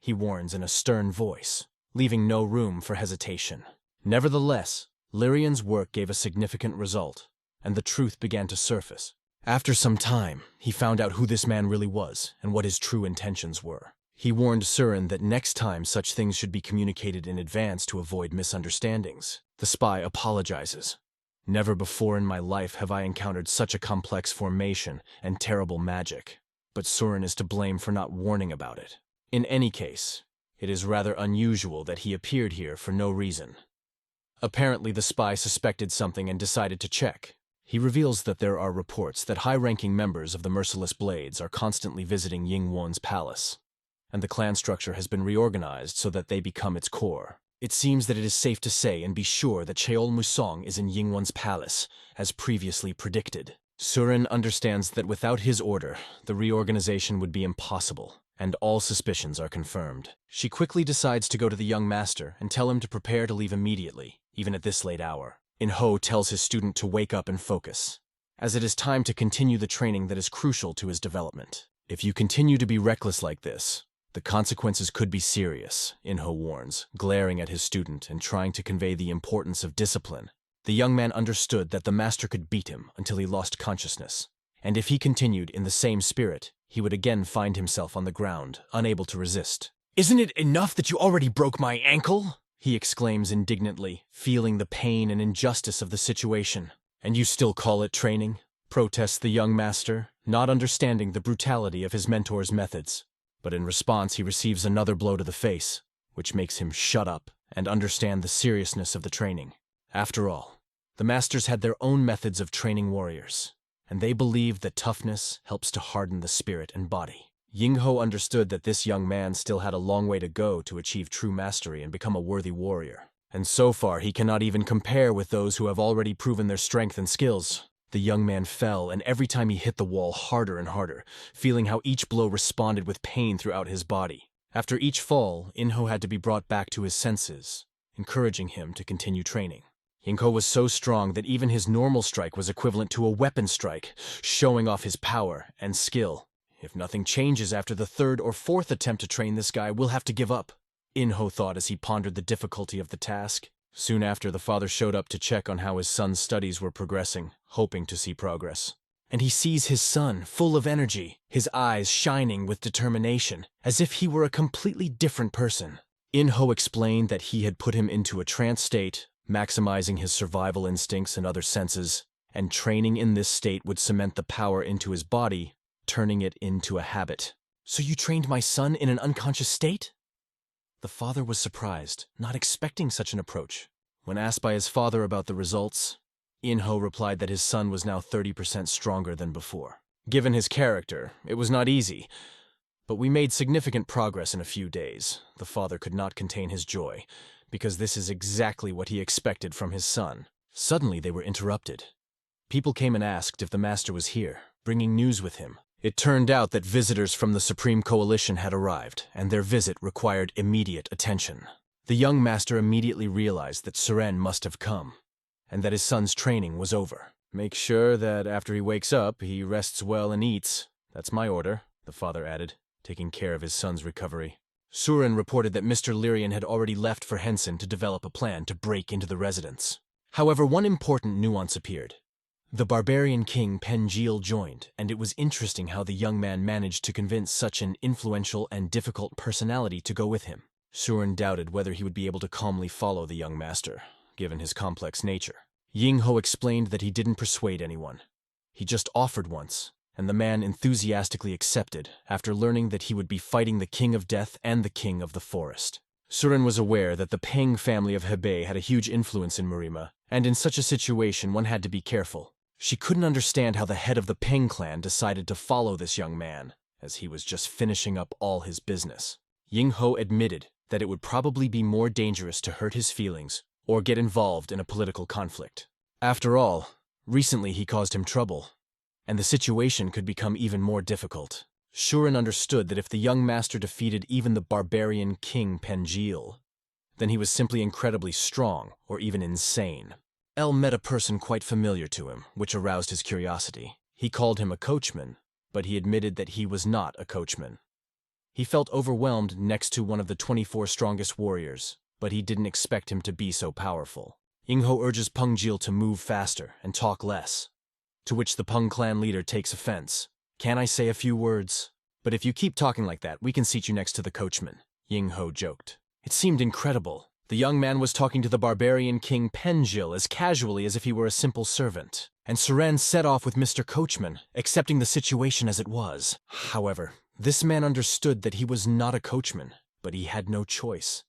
he warns in a stern voice, leaving no room for hesitation. Nevertheless, Lyrian's work gave a significant result, and the truth began to surface. After some time, he found out who this man really was and what his true intentions were. He warned Surin that next time such things should be communicated in advance to avoid misunderstandings. The spy apologizes. "Never before in my life have I encountered such a complex formation and terrible magic, but Surin is to blame for not warning about it. In any case, it is rather unusual that he appeared here for no reason." Apparently the spy suspected something and decided to check. He reveals that there are reports that high-ranking members of the Merciless Blades are constantly visiting Yingwon's palace, and the clan structure has been reorganized so that they become its core. It seems that it is safe to say and be sure that Cheol Musong is in Yingwon's palace, as previously predicted. Surin understands that without his order, the reorganization would be impossible, and all suspicions are confirmed. She quickly decides to go to the young master and tell him to prepare to leave immediately, even at this late hour. Yin-ho tells his student to wake up and focus, as it is time to continue the training that is crucial to his development. "If you continue to be reckless like this, The consequences could be serious, Yin-ho warns, glaring at his student and trying to convey the importance of discipline. The young man understood that the master could beat him until he lost consciousness, and if he continued in the same spirit, he would again find himself on the ground, unable to resist. "Isn't it enough that you already broke my ankle?" he exclaims indignantly, feeling the pain and injustice of the situation. "And you still call it training?" protests the young master, not understanding the brutality of his mentor's methods. But in response, he receives another blow to the face, which makes him shut up and understand the seriousness of the training. After all, the masters had their own methods of training warriors, and they believed that toughness helps to harden the spirit and body. Hayingho understood that this young man still had a long way to go to achieve true mastery and become a worthy warrior. And so far, he cannot even compare with those who have already proven their strength and skills. The young man fell, and every time he hit the wall harder and harder, feeling how each blow responded with pain throughout his body. After each fall, Yin-ho had to be brought back to his senses, encouraging him to continue training. Hayingho was so strong that even his normal strike was equivalent to a weapon strike, showing off his power and skill. If nothing changes after the third or fourth attempt to train this guy, we'll have to give up, Yin-ho thought as he pondered the difficulty of the task. Soon after, the father showed up to check on how his son's studies were progressing, hoping to see progress. And he sees his son, full of energy, his eyes shining with determination, as if he were a completely different person. Yin-ho explained that he had put him into a trance state, maximizing his survival instincts and other senses, and training in this state would cement the power into his body, turning it into a habit. "So you trained my son in an unconscious state?" The father was surprised, not expecting such an approach. When asked by his father about the results, Yin-ho replied that his son was now 30% stronger than before. Given his character, it was not easy, but we made significant progress in a few days. The father could not contain his joy, because this is exactly what he expected from his son. Suddenly they were interrupted. People came and asked if the master was here, bringing news with him. It turned out that visitors from the Supreme Coalition had arrived, and their visit required immediate attention. The young master immediately realized that Suren must have come, and that his son's training was over. "Make sure that after he wakes up, he rests well and eats. That's my order," the father added, taking care of his son's recovery. Suren reported that Mr. Lyrian had already left for Henson to develop a plan to break into the residence. However, one important nuance appeared. The barbarian king Penjil joined, and it was interesting how the young man managed to convince such an influential and difficult personality to go with him. Suren doubted whether he would be able to calmly follow the young master, given his complex nature. Hayingho explained that he didn't persuade anyone. He just offered once, and the man enthusiastically accepted after learning that he would be fighting the King of Death and the King of the Forest. Suren was aware that the Peng family of Hebei had a huge influence in Murima, and in such a situation one had to be careful. She couldn't understand how the head of the Peng clan decided to follow this young man, as he was just finishing up all his business. Hayingho admitted that it would probably be more dangerous to hurt his feelings or get involved in a political conflict. After all, recently he caused him trouble, and the situation could become even more difficult. Suren understood that if the young master defeated even the barbarian King Penjil, then he was simply incredibly strong or even insane. El met a person quite familiar to him, which aroused his curiosity. He called him a coachman, but he admitted that he was not a coachman. He felt overwhelmed next to one of the 24 strongest warriors, but he didn't expect him to be so powerful. Hayingho urges Penjil to move faster and talk less, to which the Peng clan leader takes offense. "Can I say a few words? But if you keep talking like that, we can seat you next to the coachman," Hayingho joked. It seemed incredible. The young man was talking to the barbarian King Penjil as casually as if he were a simple servant, and Suren set off with Mr. Coachman, accepting the situation as it was. However, this man understood that he was not a coachman, but he had no choice,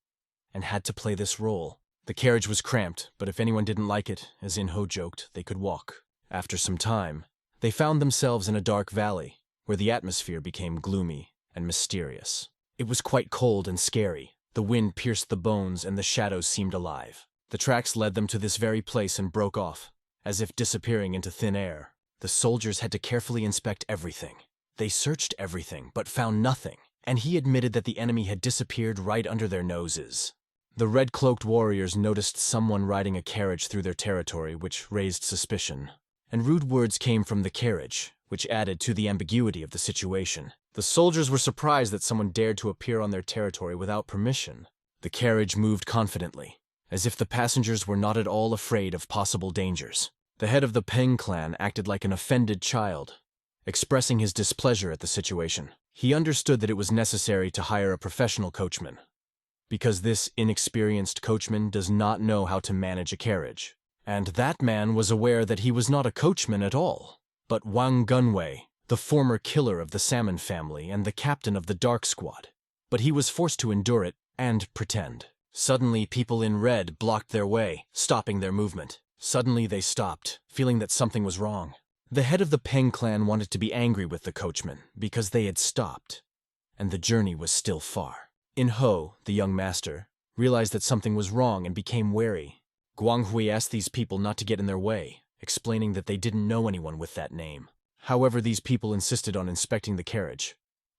and had to play this role. The carriage was cramped, but if anyone didn't like it, as Yin-ho joked, they could walk. After some time, they found themselves in a dark valley, where the atmosphere became gloomy and mysterious. It was quite cold and scary. The wind pierced the bones and the shadows seemed alive. The tracks led them to this very place and broke off, as if disappearing into thin air. The soldiers had to carefully inspect everything. They searched everything, but found nothing, and he admitted that the enemy had disappeared right under their noses. The red-cloaked warriors noticed someone riding a carriage through their territory, which raised suspicion, and rude words came from the carriage, which added to the ambiguity of the situation. The soldiers were surprised that someone dared to appear on their territory without permission. The carriage moved confidently, as if the passengers were not at all afraid of possible dangers. The head of the Peng clan acted like an offended child, expressing his displeasure at the situation. He understood that it was necessary to hire a professional coachman, because this inexperienced coachman does not know how to manage a carriage. And that man was aware that he was not a coachman at all, but Wang Gunwei, the former killer of the Salmon family and the captain of the Dark Squad. But he was forced to endure it and pretend. Suddenly, people in red blocked their way, stopping their movement. Suddenly, they stopped, feeling that something was wrong. The head of the Peng clan wanted to be angry with the coachman because they had stopped, and the journey was still far. Yin-ho, the young master, realized that something was wrong and became wary. Guanghui asked these people not to get in their way, explaining that they didn't know anyone with that name. However, these people insisted on inspecting the carriage,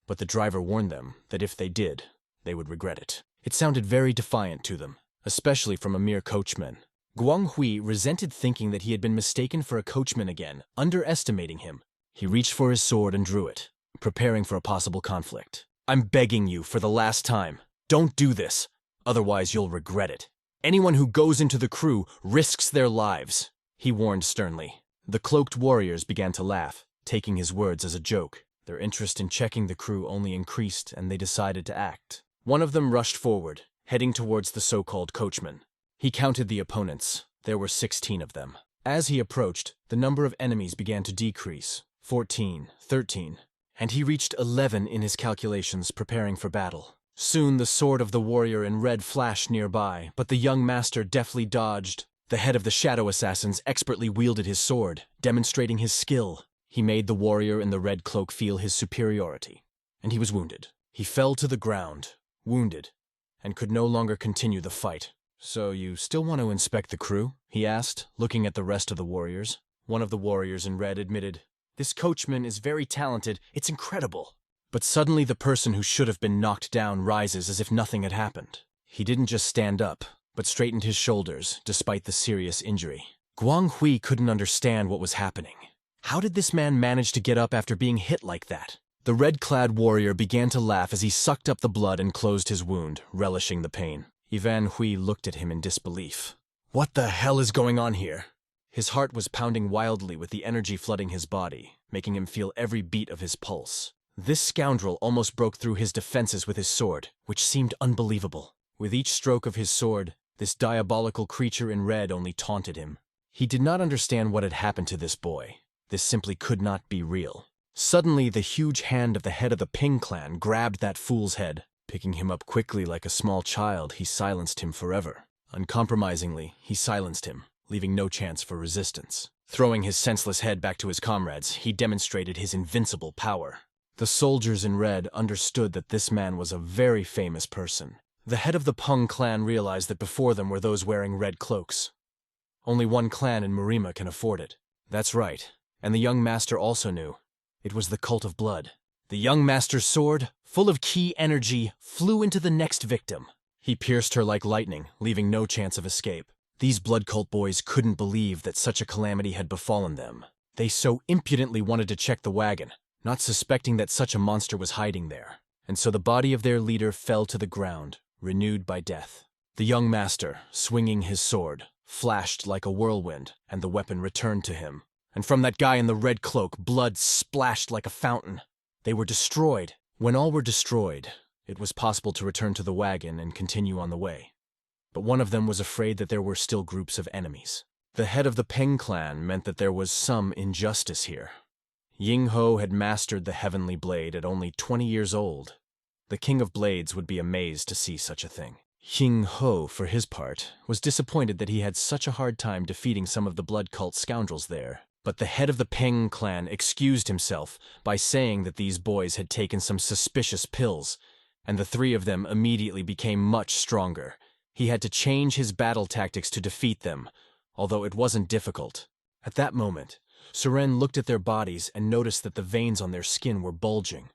but the driver warned them that if they did, they would regret it. It sounded very defiant to them, especially from a mere coachman. Guanghui resented thinking that he had been mistaken for a coachman again, underestimating him. He reached for his sword and drew it, preparing for a possible conflict. "I'm begging you for the last time. Don't do this, otherwise you'll regret it. Anyone who goes into the crew risks their lives," he warned sternly. The cloaked warriors began to laugh, taking his words as a joke. Their interest in checking the crew only increased, and they decided to act. One of them rushed forward, heading towards the so-called coachman. He counted the opponents. There were 16 of them. As he approached, the number of enemies began to decrease. 14, 13, and he reached 11 in his calculations, preparing for battle. Soon the sword of the warrior in red flashed nearby, but the young master deftly dodged. The head of the shadow assassins expertly wielded his sword, demonstrating his skill. He made the warrior in the red cloak feel his superiority, and he was wounded. He fell to the ground, wounded, and could no longer continue the fight. "So you still want to inspect the crew?" he asked, looking at the rest of the warriors. One of the warriors in red admitted, "This coachman is very talented, it's incredible." But suddenly the person who should have been knocked down rises as if nothing had happened. He didn't just stand up, but straightened his shoulders, despite the serious injury. Guanghui couldn't understand what was happening. How did this man manage to get up after being hit like that? The red-clad warrior began to laugh as he sucked up the blood and closed his wound, relishing the pain. Ivan Hui looked at him in disbelief. What the hell is going on here? His heart was pounding wildly with the energy flooding his body, making him feel every beat of his pulse. This scoundrel almost broke through his defenses with his sword, which seemed unbelievable. With each stroke of his sword, this diabolical creature in red only taunted him. He did not understand what had happened to this boy. This simply could not be real. Suddenly, the huge hand of the head of the Ping clan grabbed that fool's head. Picking him up quickly like a small child, he silenced him forever. Uncompromisingly, he silenced him, leaving no chance for resistance. Throwing his senseless head back to his comrades, he demonstrated his invincible power. The soldiers in red understood that this man was a very famous person. The head of the Peng clan realized that before them were those wearing red cloaks. Only one clan in Murima can afford it. That's right, and the young master also knew. It was the Cult of Blood. The young master's sword, full of ki energy, flew into the next victim. He pierced her like lightning, leaving no chance of escape. These blood cult boys couldn't believe that such a calamity had befallen them. They so impudently wanted to check the wagon, not suspecting that such a monster was hiding there. And so the body of their leader fell to the ground, renewed by death. The young master, swinging his sword, flashed like a whirlwind, and the weapon returned to him. And from that guy in the red cloak, blood splashed like a fountain. They were destroyed. When all were destroyed, it was possible to return to the wagon and continue on the way. But one of them was afraid that there were still groups of enemies. The head of the Peng clan meant that there was some injustice here. Ying-ho had mastered the heavenly blade at only 20 years old. The king of blades would be amazed to see such a thing. Ying-ho, for his part, was disappointed that he had such a hard time defeating some of the blood cult scoundrels there. But the head of the Peng clan excused himself by saying that these boys had taken some suspicious pills, and the three of them immediately became much stronger. He had to change his battle tactics to defeat them, although it wasn't difficult. At that moment, Suren looked at their bodies and noticed that the veins on their skin were bulging,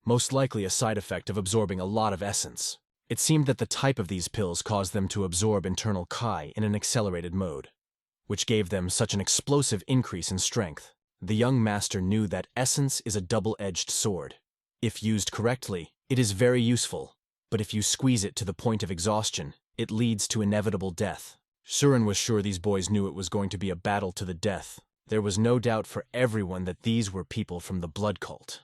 most likely a side effect of absorbing a lot of essence. It seemed that the type of these pills caused them to absorb internal ki in an accelerated mode, which gave them such an explosive increase in strength. The young master knew that essence is a double-edged sword. If used correctly, it is very useful, but if you squeeze it to the point of exhaustion, it leads to inevitable death. Surin was sure these boys knew it was going to be a battle to the death. There was no doubt for everyone that these were people from the blood cult.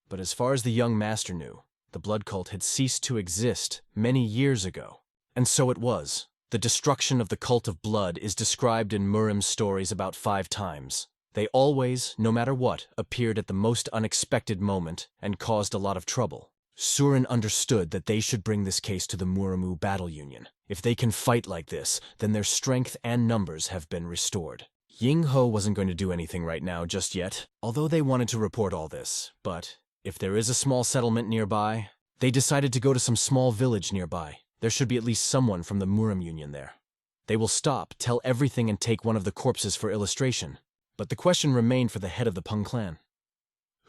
But as far as the young master knew, the blood cult had ceased to exist many years ago. And so it was. The destruction of the cult of blood is described in Murim's stories about 5 times. They always, no matter what, appeared at the most unexpected moment and caused a lot of trouble. Surin understood that they should bring this case to the Murimu Battle Union. If they can fight like this, then their strength and numbers have been restored. Ying-ho wasn't going to do anything right now just yet, although they wanted to report all this. But if there is a small settlement nearby, they decided to go to some small village nearby. There should be at least someone from the Murim Union there. They will stop, tell everything, and take one of the corpses for illustration. But the question remained for the head of the Peng clan.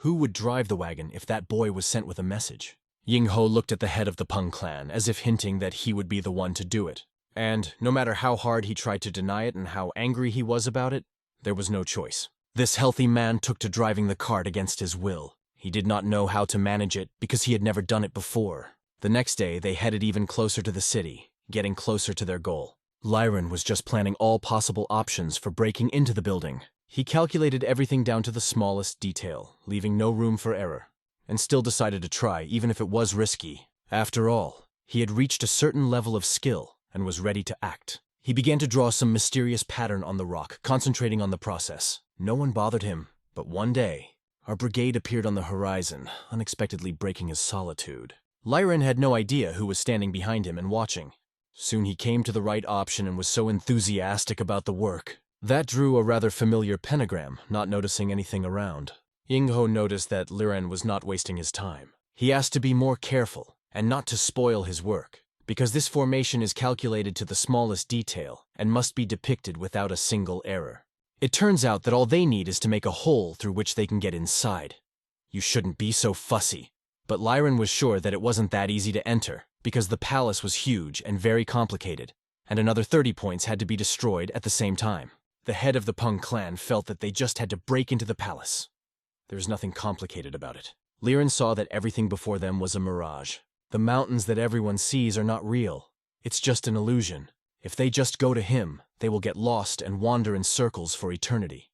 Who would drive the wagon if that boy was sent with a message? Ying-ho looked at the head of the Peng clan, as if hinting that he would be the one to do it. And no matter how hard he tried to deny it and how angry he was about it, there was no choice. This healthy man took to driving the cart against his will. He did not know how to manage it because he had never done it before. The next day, they headed even closer to the city, getting closer to their goal. Lyran was just planning all possible options for breaking into the building. He calculated everything down to the smallest detail, leaving no room for error, and still decided to try, even if it was risky. After all, he had reached a certain level of skill and was ready to act. He began to draw some mysterious pattern on the rock, concentrating on the process. No one bothered him, but one day, our brigade appeared on the horizon, unexpectedly breaking his solitude. Lyran had no idea who was standing behind him and watching. Soon he came to the right option and was so enthusiastic about the work. That drew a rather familiar pentagram, not noticing anything around. Ying-ho noticed that Lyran was not wasting his time. He asked to be more careful and not to spoil his work, because this formation is calculated to the smallest detail and must be depicted without a single error. It turns out that all they need is to make a hole through which they can get inside. You shouldn't be so fussy. But Lyran was sure that it wasn't that easy to enter, because the palace was huge and very complicated, and another 30 points had to be destroyed at the same time. The head of the Peng clan felt that they just had to break into the palace. There was nothing complicated about it. Lyran saw that everything before them was a mirage. The mountains that everyone sees are not real. It's just an illusion. If they just go to him, they will get lost and wander in circles for eternity.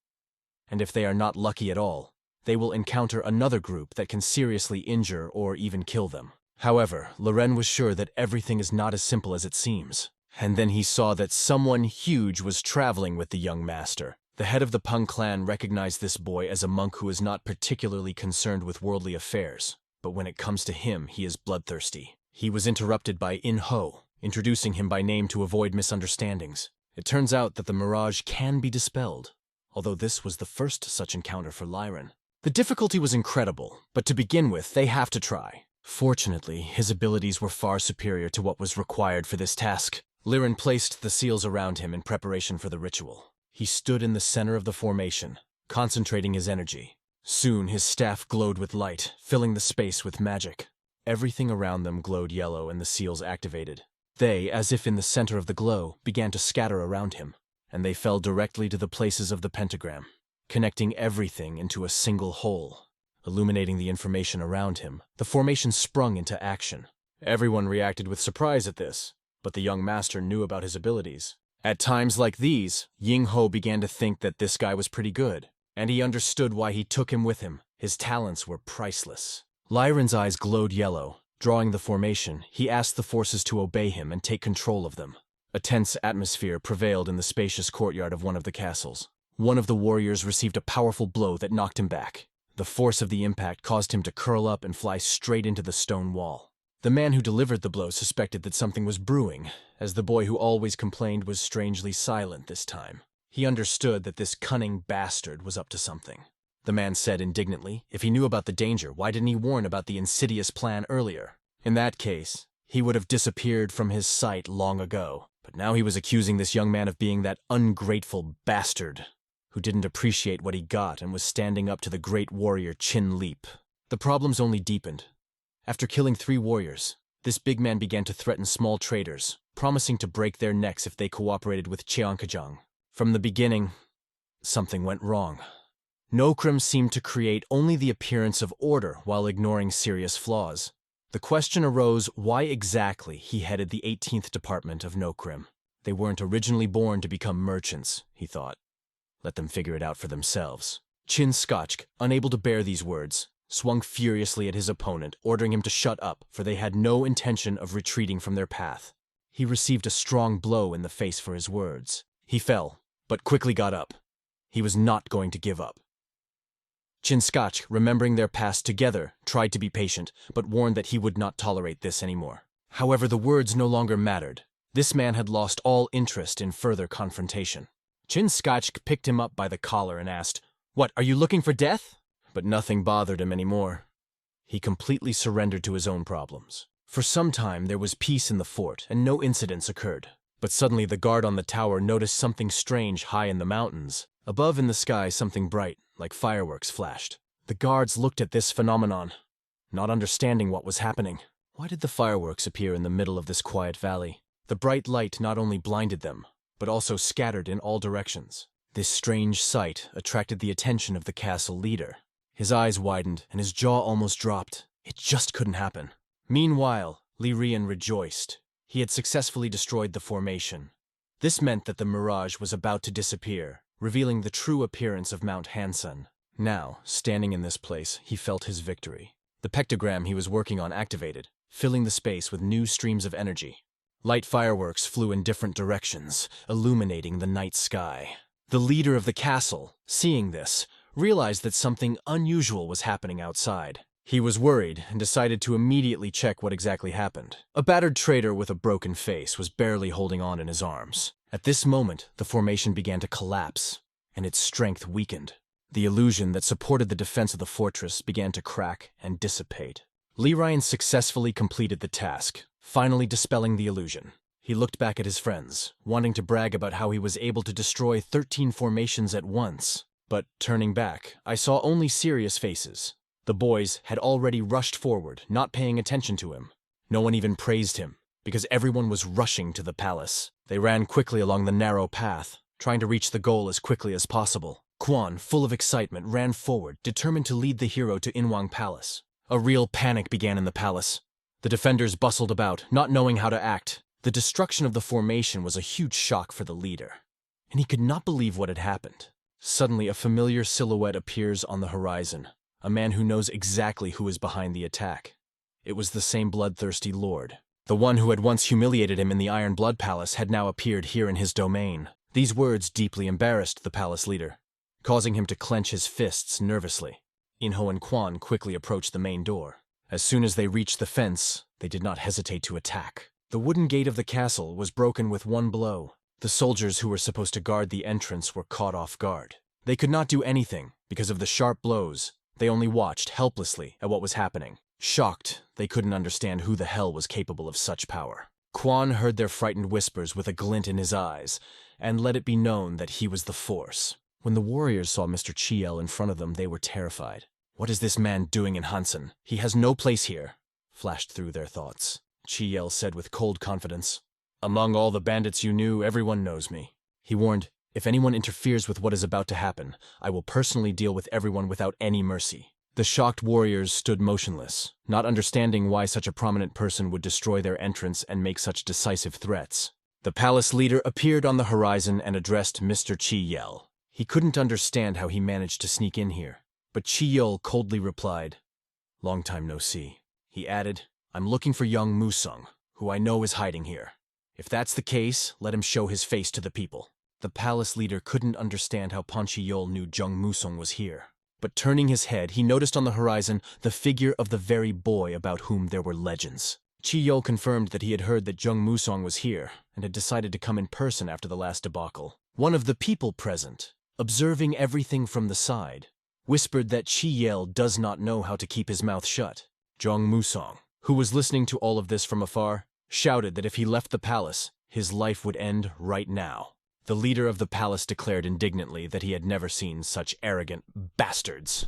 And if they are not lucky at all, they will encounter another group that can seriously injure or even kill them. However, Loren was sure that everything is not as simple as it seems. And then he saw that someone huge was traveling with the young master. The head of the Peng clan recognized this boy as a monk who is not particularly concerned with worldly affairs, but when it comes to him, he is bloodthirsty. He was interrupted by Yin-ho, introducing him by name to avoid misunderstandings. It turns out that the mirage can be dispelled, although this was the first such encounter for Lyran. The difficulty was incredible, but to begin with, they have to try. Fortunately, his abilities were far superior to what was required for this task. Lyran placed the seals around him in preparation for the ritual. He stood in the center of the formation, concentrating his energy. Soon his staff glowed with light, filling the space with magic. Everything around them glowed yellow and the seals activated. They, as if in the center of the glow, began to scatter around him, and they fell directly to the places of the pentagram, connecting everything into a single whole. Illuminating the information around him, the formation sprung into action. Everyone reacted with surprise at this, but the young master knew about his abilities. At times like these, Ying-ho began to think that this guy was pretty good, and he understood why he took him with him. His talents were priceless. Lyran's eyes glowed yellow. Drawing the formation, he asked the forces to obey him and take control of them. A tense atmosphere prevailed in the spacious courtyard of one of the castles. One of the warriors received a powerful blow that knocked him back. The force of the impact caused him to curl up and fly straight into the stone wall. The man who delivered the blow suspected that something was brewing, as the boy who always complained was strangely silent this time. He understood that this cunning bastard was up to something. The man said indignantly, if he knew about the danger, why didn't he warn about the insidious plan earlier? In that case, he would have disappeared from his sight long ago. But now he was accusing this young man of being that ungrateful bastard who didn't appreciate what he got and was standing up to the great warrior Qin Leap. The problems only deepened. After killing 3 warriors, this big man began to threaten small traders, promising to break their necks if they cooperated with Cheonkajang. From the beginning, something went wrong. Nokrim seemed to create only the appearance of order while ignoring serious flaws. The question arose why exactly he headed the 18th Department of Nokrim. They weren't originally born to become merchants, he thought. Let them figure it out for themselves. Chin Scotch, unable to bear these words, swung furiously at his opponent, ordering him to shut up, for they had no intention of retreating from their path. He received a strong blow in the face for his words. He fell, but quickly got up. He was not going to give up. Chin Scotch, remembering their past together, tried to be patient, but warned that he would not tolerate this anymore. However, the words no longer mattered. This man had lost all interest in further confrontation. Chin Scotch picked him up by the collar and asked, "What, are you looking for death?" But nothing bothered him anymore. He completely surrendered to his own problems. For some time there was peace in the fort, and no incidents occurred. But suddenly the guard on the tower noticed something strange high in the mountains. Above in the sky, something bright, like fireworks, flashed. The guards looked at this phenomenon, not understanding what was happening. Why did the fireworks appear in the middle of this quiet valley? The bright light not only blinded them, but also scattered in all directions. This strange sight attracted the attention of the castle leader. His eyes widened, and his jaw almost dropped. It just couldn't happen. Meanwhile, Li Rian rejoiced. He had successfully destroyed the formation. This meant that the mirage was about to disappear, revealing the true appearance of Mount Hansen. Now, standing in this place, he felt his victory. The pectogram he was working on activated, filling the space with new streams of energy. Light fireworks flew in different directions, illuminating the night sky. The leader of the castle, seeing this, realized that something unusual was happening outside. He was worried and decided to immediately check what exactly happened. A battered trader with a broken face was barely holding on in his arms. At this moment, the formation began to collapse, and its strength weakened. The illusion that supported the defense of the fortress began to crack and dissipate. Li Rian successfully completed the task, finally dispelling the illusion. He looked back at his friends, wanting to brag about how he was able to destroy 13 formations at once. But turning back, I saw only serious faces. The boys had already rushed forward, not paying attention to him. No one even praised him, because everyone was rushing to the palace. They ran quickly along the narrow path, trying to reach the goal as quickly as possible. Quan, full of excitement, ran forward, determined to lead the hero to Inwang Palace. A real panic began in the palace. The defenders bustled about, not knowing how to act. The destruction of the formation was a huge shock for the leader, and he could not believe what had happened. Suddenly, a familiar silhouette appears on the horizon, a man who knows exactly who is behind the attack. It was the same bloodthirsty lord. The one who had once humiliated him in the Iron Blood Palace had now appeared here in his domain. These words deeply embarrassed the palace leader, causing him to clench his fists nervously. Yin-ho and Quan quickly approached the main door. As soon as they reached the fence, they did not hesitate to attack. The wooden gate of the castle was broken with one blow. The soldiers who were supposed to guard the entrance were caught off guard. They could not do anything because of the sharp blows. They only watched helplessly at what was happening. Shocked, they couldn't understand who the hell was capable of such power. Quan heard their frightened whispers with a glint in his eyes, and let it be known that he was the force. When the warriors saw Mr. Chiel in front of them, they were terrified. "What is this man doing in Hansen? He has no place here," flashed through their thoughts. Chiel said with cold confidence, "Among all the bandits you knew, everyone knows me." He warned, "If anyone interferes with what is about to happen, I will personally deal with everyone without any mercy." The shocked warriors stood motionless, not understanding why such a prominent person would destroy their entrance and make such decisive threats. The palace leader appeared on the horizon and addressed Mr. Chiel. He couldn't understand how he managed to sneak in here, but Chiel coldly replied, "Long time no see." He added, "I'm looking for young Musung, who I know is hiding here. If that's the case, let him show his face to the people." The palace leader couldn't understand how Panchiyol knew Jung Musung was here. But turning his head, he noticed on the horizon the figure of the very boy about whom there were legends. Chiyol confirmed that he had heard that Jung Musong was here, and had decided to come in person after the last debacle. One of the people present, observing everything from the side, whispered that Chiyel does not know how to keep his mouth shut. Jung Musong, who was listening to all of this from afar, shouted that if he left the palace, his life would end right now. The leader of the palace declared indignantly that he had never seen such arrogant bastards.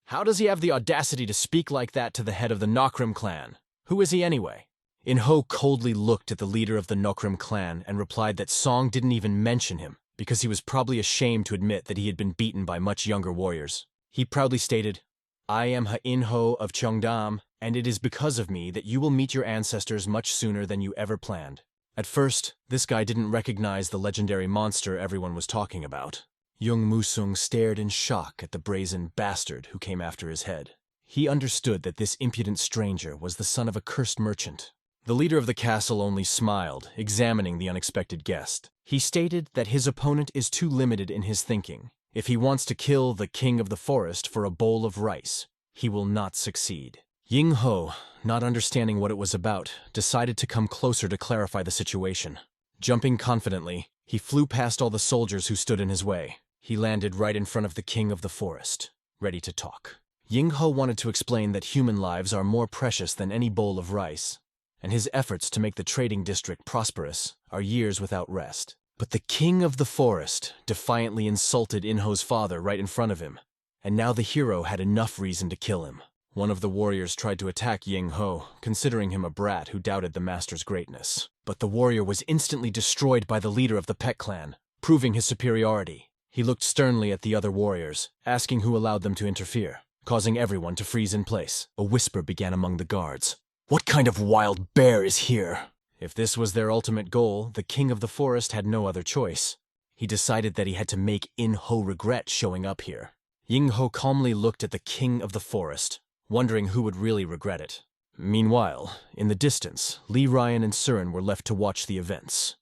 "How does he have the audacity to speak like that to the head of the Nokrim clan? Who is he anyway?" Yin-ho coldly looked at the leader of the Nokrim clan and replied that Song didn't even mention him, because he was probably ashamed to admit that he had been beaten by much younger warriors. He proudly stated, "I am Hayingho of Cheongdam, and it is because of me that you will meet your ancestors much sooner than you ever planned." At first, this guy didn't recognize the legendary monster everyone was talking about. Young Musung stared in shock at the brazen bastard who came after his head. He understood that this impudent stranger was the son of a cursed merchant. The leader of the castle only smiled, examining the unexpected guest. He stated that his opponent is too limited in his thinking. If he wants to kill the king of the forest for a bowl of rice, he will not succeed. Yin-ho, not understanding what it was about, decided to come closer to clarify the situation. Jumping confidently, he flew past all the soldiers who stood in his way. He landed right in front of the king of the forest, ready to talk. Yin-ho wanted to explain that human lives are more precious than any bowl of rice, and his efforts to make the trading district prosperous are years without rest. But the king of the forest defiantly insulted Yin-ho's father right in front of him, and now the hero had enough reason to kill him. One of the warriors tried to attack Yin-ho, considering him a brat who doubted the master's greatness. But the warrior was instantly destroyed by the leader of the Pet clan, proving his superiority. He looked sternly at the other warriors, asking who allowed them to interfere, causing everyone to freeze in place. A whisper began among the guards. "What kind of wild bear is here?" If this was their ultimate goal, the king of the forest had no other choice. He decided that he had to make Yin-ho regret showing up here. Yin-ho calmly looked at the king of the forest, wondering who would really regret it. Meanwhile, in the distance, Li Ryan and Surin were left to watch the events.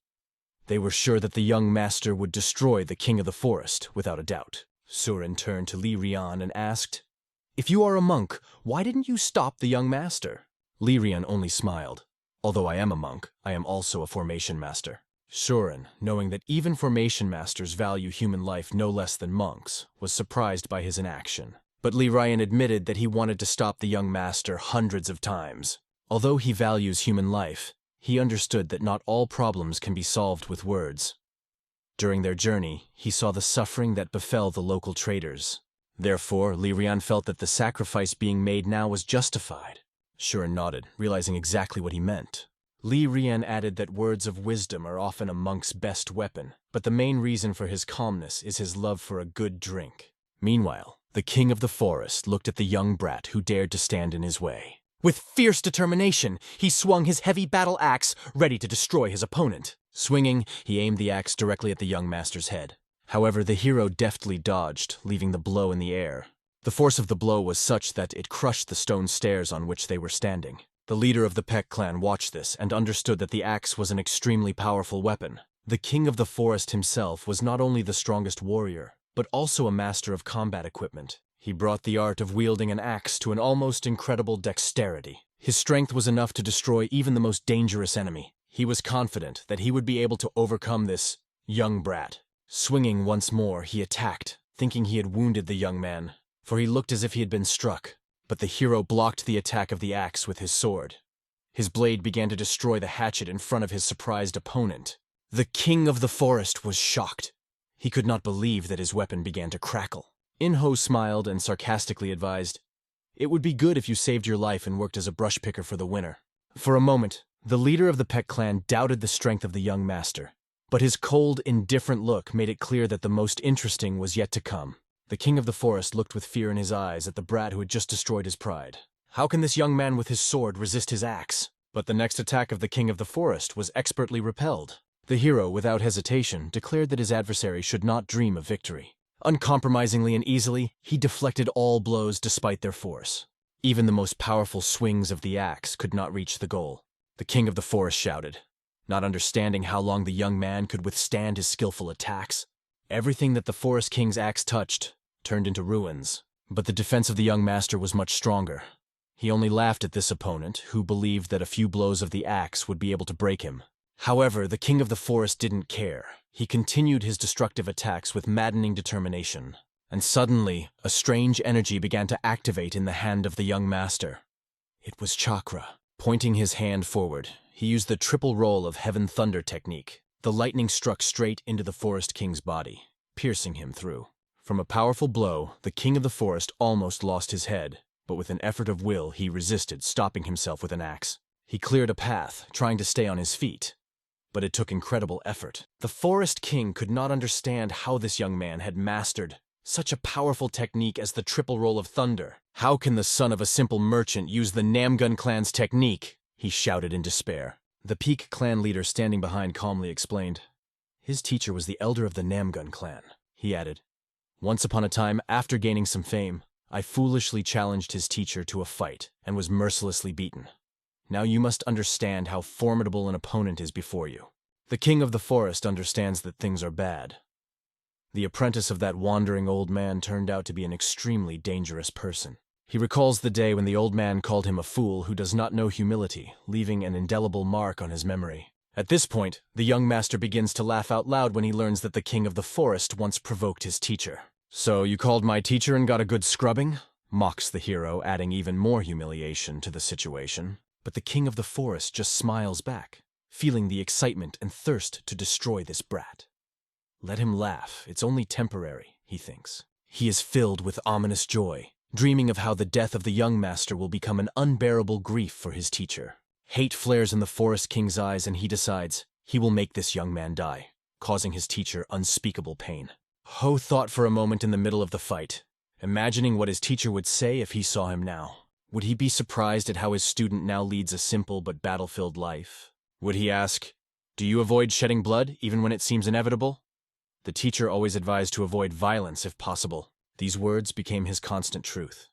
They were sure that the young master would destroy the king of the forest, without a doubt. Surin turned to Li Ryan and asked, "If you are a monk, why didn't you stop the young master?" Li Ryan only smiled. "Although I am a monk, I am also a formation master." Surin, knowing that even formation masters value human life no less than monks, was surprised by his inaction. But Li Ryan admitted that he wanted to stop the young master hundreds of times. Although he values human life, he understood that not all problems can be solved with words. During their journey, he saw the suffering that befell the local traders. Therefore, Li Ryan felt that the sacrifice being made now was justified. Surin nodded, realizing exactly what he meant. Li Ryan added that words of wisdom are often a monk's best weapon, but the main reason for his calmness is his love for a good drink. Meanwhile, the king of the forest looked at the young brat who dared to stand in his way. With fierce determination, he swung his heavy battle axe, ready to destroy his opponent. Swinging, he aimed the axe directly at the young master's head. However, the hero deftly dodged, leaving the blow in the air. The force of the blow was such that it crushed the stone stairs on which they were standing. The leader of the Peck clan watched this and understood that the axe was an extremely powerful weapon. The king of the forest himself was not only the strongest warrior, but also a master of combat equipment. He brought the art of wielding an axe to an almost incredible dexterity. His strength was enough to destroy even the most dangerous enemy. He was confident that he would be able to overcome this young brat. Swinging once more, he attacked, thinking he had wounded the young man, for he looked as if he had been struck. But the hero blocked the attack of the axe with his sword. His blade began to destroy the hatchet in front of his surprised opponent. The king of the forest was shocked. He could not believe that his weapon began to crackle. Yin-ho smiled and sarcastically advised, "It would be good if you saved your life and worked as a brush picker for the winter." For a moment, the leader of the Peck clan doubted the strength of the young master, but his cold, indifferent look made it clear that the most interesting was yet to come. The king of the forest looked with fear in his eyes at the brat who had just destroyed his pride. How can this young man with his sword resist his axe? But the next attack of the king of the forest was expertly repelled. The hero, without hesitation, declared that his adversary should not dream of victory. Uncompromisingly and easily, he deflected all blows despite their force. Even the most powerful swings of the axe could not reach the goal. The king of the forest shouted, not understanding how long the young man could withstand his skillful attacks. Everything that the forest king's axe touched turned into ruins. But the defense of the young master was much stronger. He only laughed at this opponent, who believed that a few blows of the axe would be able to break him. However, the king of the forest didn't care. He continued his destructive attacks with maddening determination. And suddenly, a strange energy began to activate in the hand of the young master. It was chakra. Pointing his hand forward, he used the triple roll of heaven thunder technique. The lightning struck straight into the forest king's body, piercing him through. From a powerful blow, the king of the forest almost lost his head, but with an effort of will, he resisted, stopping himself with an axe. He cleared a path, trying to stay on his feet. but it took incredible effort. The Forest King could not understand how this young man had mastered such a powerful technique as the triple roll of thunder. How can the son of a simple merchant use the Namgong clan's technique? He shouted in despair. The Peak clan leader standing behind calmly explained. His teacher was the elder of the Namgong clan, he added. Once upon a time, after gaining some fame, I foolishly challenged his teacher to a fight and was mercilessly beaten. Now you must understand how formidable an opponent is before you. The king of the forest understands that things are bad. The apprentice of that wandering old man turned out to be an extremely dangerous person. He recalls the day when the old man called him a fool who does not know humility, leaving an indelible mark on his memory. At this point, the young master begins to laugh out loud when he learns that the king of the forest once provoked his teacher. So you called my teacher and got a good scrubbing? Mocks the hero, adding even more humiliation to the situation. But the king of the forest just smiles back, feeling the excitement and thirst to destroy this brat. Let him laugh, it's only temporary, he thinks. He is filled with ominous joy, dreaming of how the death of the young master will become an unbearable grief for his teacher. Hate flares in the Forest King's eyes and he decides he will make this young man die, causing his teacher unspeakable pain. Ho thought for a moment in the middle of the fight, imagining what his teacher would say if he saw him now. Would he be surprised at how his student now leads a simple but battle-filled life? Would he ask, "Do you avoid shedding blood even when it seems inevitable?" The teacher always advised to avoid violence if possible. These words became his constant truth,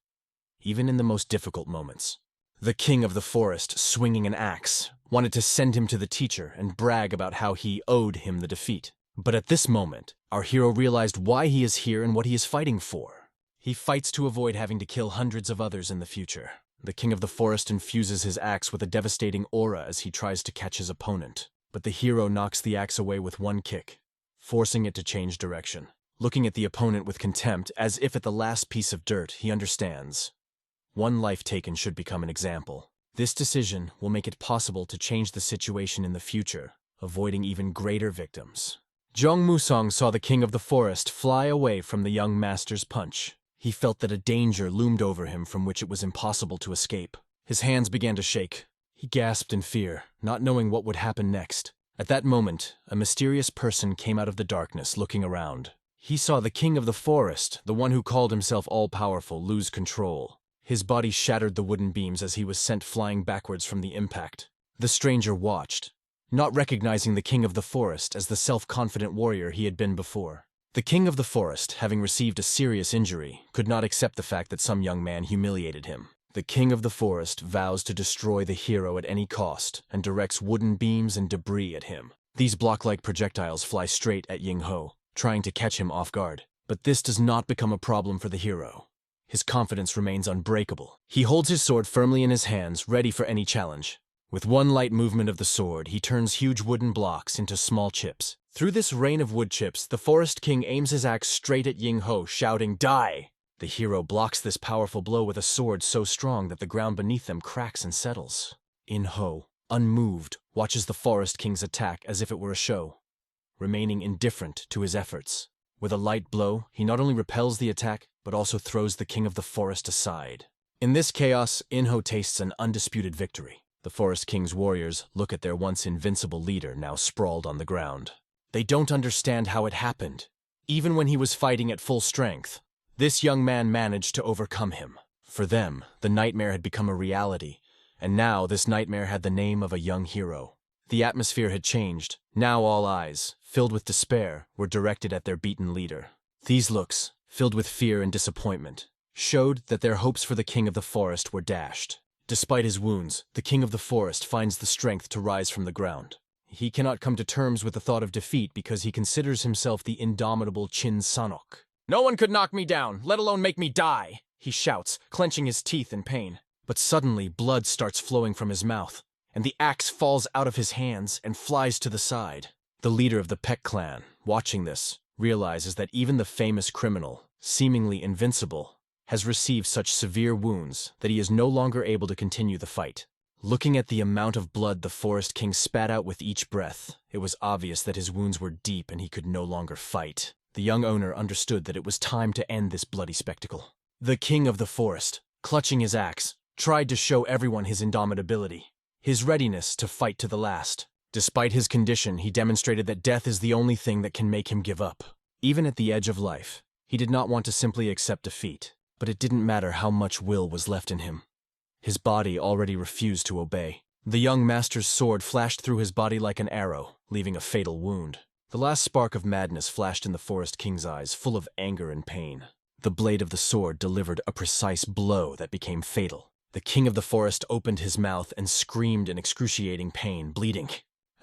even in the most difficult moments. The king of the forest, swinging an axe, wanted to send him to the teacher and brag about how he owed him the defeat. But at this moment, our hero realized why he is here and what he is fighting for. He fights to avoid having to kill hundreds of others in the future. The king of the forest infuses his axe with a devastating aura as he tries to catch his opponent. But the hero knocks the axe away with one kick, forcing it to change direction. Looking at the opponent with contempt, as if at the last piece of dirt, he understands. One life taken should become an example. This decision will make it possible to change the situation in the future, avoiding even greater victims. Zhong Musong saw the king of the forest fly away from the young master's punch. He felt that a danger loomed over him from which it was impossible to escape. His hands began to shake. He gasped in fear, not knowing what would happen next. At that moment, a mysterious person came out of the darkness, looking around. He saw the king of the forest, the one who called himself all-powerful, lose control. His body shattered the wooden beams as he was sent flying backwards from the impact. The stranger watched, not recognizing the king of the forest as the self-confident warrior he had been before. The king of the forest, having received a serious injury, could not accept the fact that some young man humiliated him. The king of the forest vows to destroy the hero at any cost and directs wooden beams and debris at him. These block-like projectiles fly straight at Yin-ho, trying to catch him off guard. But this does not become a problem for the hero. His confidence remains unbreakable. He holds his sword firmly in his hands, ready for any challenge. With one light movement of the sword, he turns huge wooden blocks into small chips. Through this rain of wood chips, the Forest King aims his axe straight at Yin-ho, shouting, "Die!" The hero blocks this powerful blow with a sword so strong that the ground beneath them cracks and settles. Yin-ho, unmoved, watches the Forest King's attack as if it were a show, remaining indifferent to his efforts. With a light blow, he not only repels the attack, but also throws the king of the forest aside. In this chaos, Yin-ho tastes an undisputed victory. The Forest King's warriors look at their once invincible leader now sprawled on the ground. They don't understand how it happened. Even when he was fighting at full strength, this young man managed to overcome him. For them, the nightmare had become a reality, and now this nightmare had the name of a young hero. The atmosphere had changed. Now all eyes, filled with despair, were directed at their beaten leader. These looks, filled with fear and disappointment, showed that their hopes for the king of the forest were dashed. Despite his wounds, the king of the forest finds the strength to rise from the ground. He cannot come to terms with the thought of defeat because he considers himself the indomitable Chin Sanok. "No one could knock me down, let alone make me die!" he shouts, clenching his teeth in pain. But suddenly, blood starts flowing from his mouth, and the axe falls out of his hands and flies to the side. The leader of the Peck clan, watching this, realizes that even the famous criminal, seemingly invincible, has received such severe wounds that he is no longer able to continue the fight. Looking at the amount of blood the Forest King spat out with each breath, it was obvious that his wounds were deep and he could no longer fight. The young owner understood that it was time to end this bloody spectacle. The king of the forest, clutching his axe, tried to show everyone his indomitability, his readiness to fight to the last. Despite his condition, he demonstrated that death is the only thing that can make him give up. Even at the edge of life, he did not want to simply accept defeat, but it didn't matter how much will was left in him. His body already refused to obey. The young master's sword flashed through his body like an arrow, leaving a fatal wound. The last spark of madness flashed in the Forest King's eyes, full of anger and pain. The blade of the sword delivered a precise blow that became fatal. The king of the forest opened his mouth and screamed in excruciating pain, bleeding.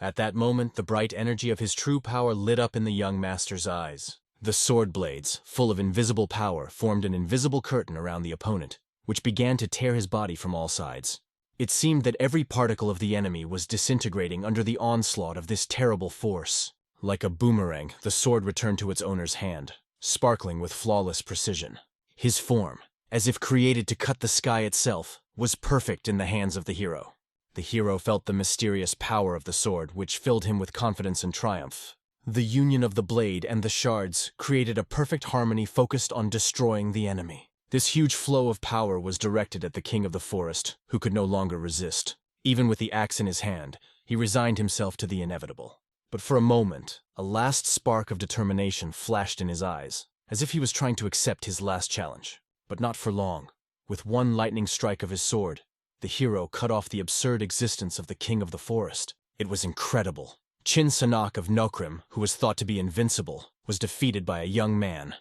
At that moment, the bright energy of his true power lit up in the young master's eyes. The sword blades, full of invisible power, formed an invisible curtain around the opponent, which began to tear his body from all sides. It seemed that every particle of the enemy was disintegrating under the onslaught of this terrible force. Like a boomerang, the sword returned to its owner's hand, sparkling with flawless precision. His form, as if created to cut the sky itself, was perfect in the hands of the hero. The hero felt the mysterious power of the sword, which filled him with confidence and triumph. The union of the blade and the shards created a perfect harmony focused on destroying the enemy. This huge flow of power was directed at the king of the forest, who could no longer resist. Even with the axe in his hand, he resigned himself to the inevitable. But for a moment, a last spark of determination flashed in his eyes, as if he was trying to accept his last challenge. But not for long. With one lightning strike of his sword, the hero cut off the absurd existence of the king of the forest. It was incredible. Chin Sanak of Nokrim, who was thought to be invincible, was defeated by a young man.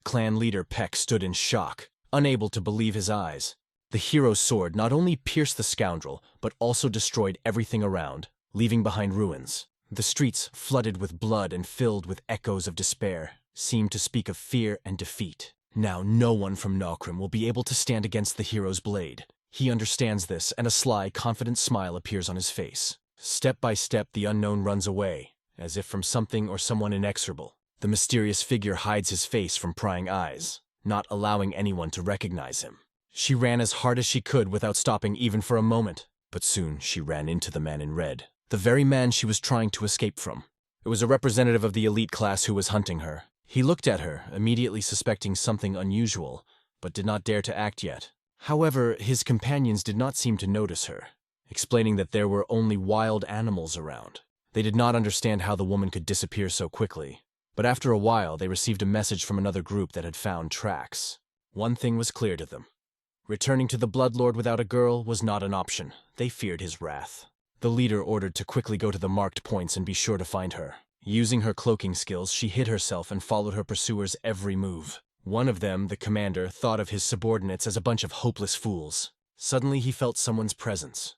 Clan leader Peck stood in shock, unable to believe his eyes. The hero's sword not only pierced the scoundrel, but also destroyed everything around, leaving behind ruins. The streets, flooded with blood and filled with echoes of despair, seemed to speak of fear and defeat. Now no one from Nokrim will be able to stand against the hero's blade. He understands this, and a sly, confident smile appears on his face. Step by step, the unknown runs away, as if from something or someone inexorable. The mysterious figure hides his face from prying eyes, not allowing anyone to recognize him. She ran as hard as she could without stopping even for a moment, but soon she ran into the man in red. The very man she was trying to escape from. It was a representative of the elite class who was hunting her. He looked at her, immediately suspecting something unusual, but did not dare to act yet. However, his companions did not seem to notice her, explaining that there were only wild animals around. They did not understand how the woman could disappear so quickly, but after a while they received a message from another group that had found tracks. One thing was clear to them. Returning to the Bloodlord without a girl was not an option. They feared his wrath. The leader ordered to quickly go to the marked points and be sure to find her. Using her cloaking skills, she hid herself and followed her pursuers' every move. One of them, the commander, thought of his subordinates as a bunch of hopeless fools. Suddenly he felt someone's presence.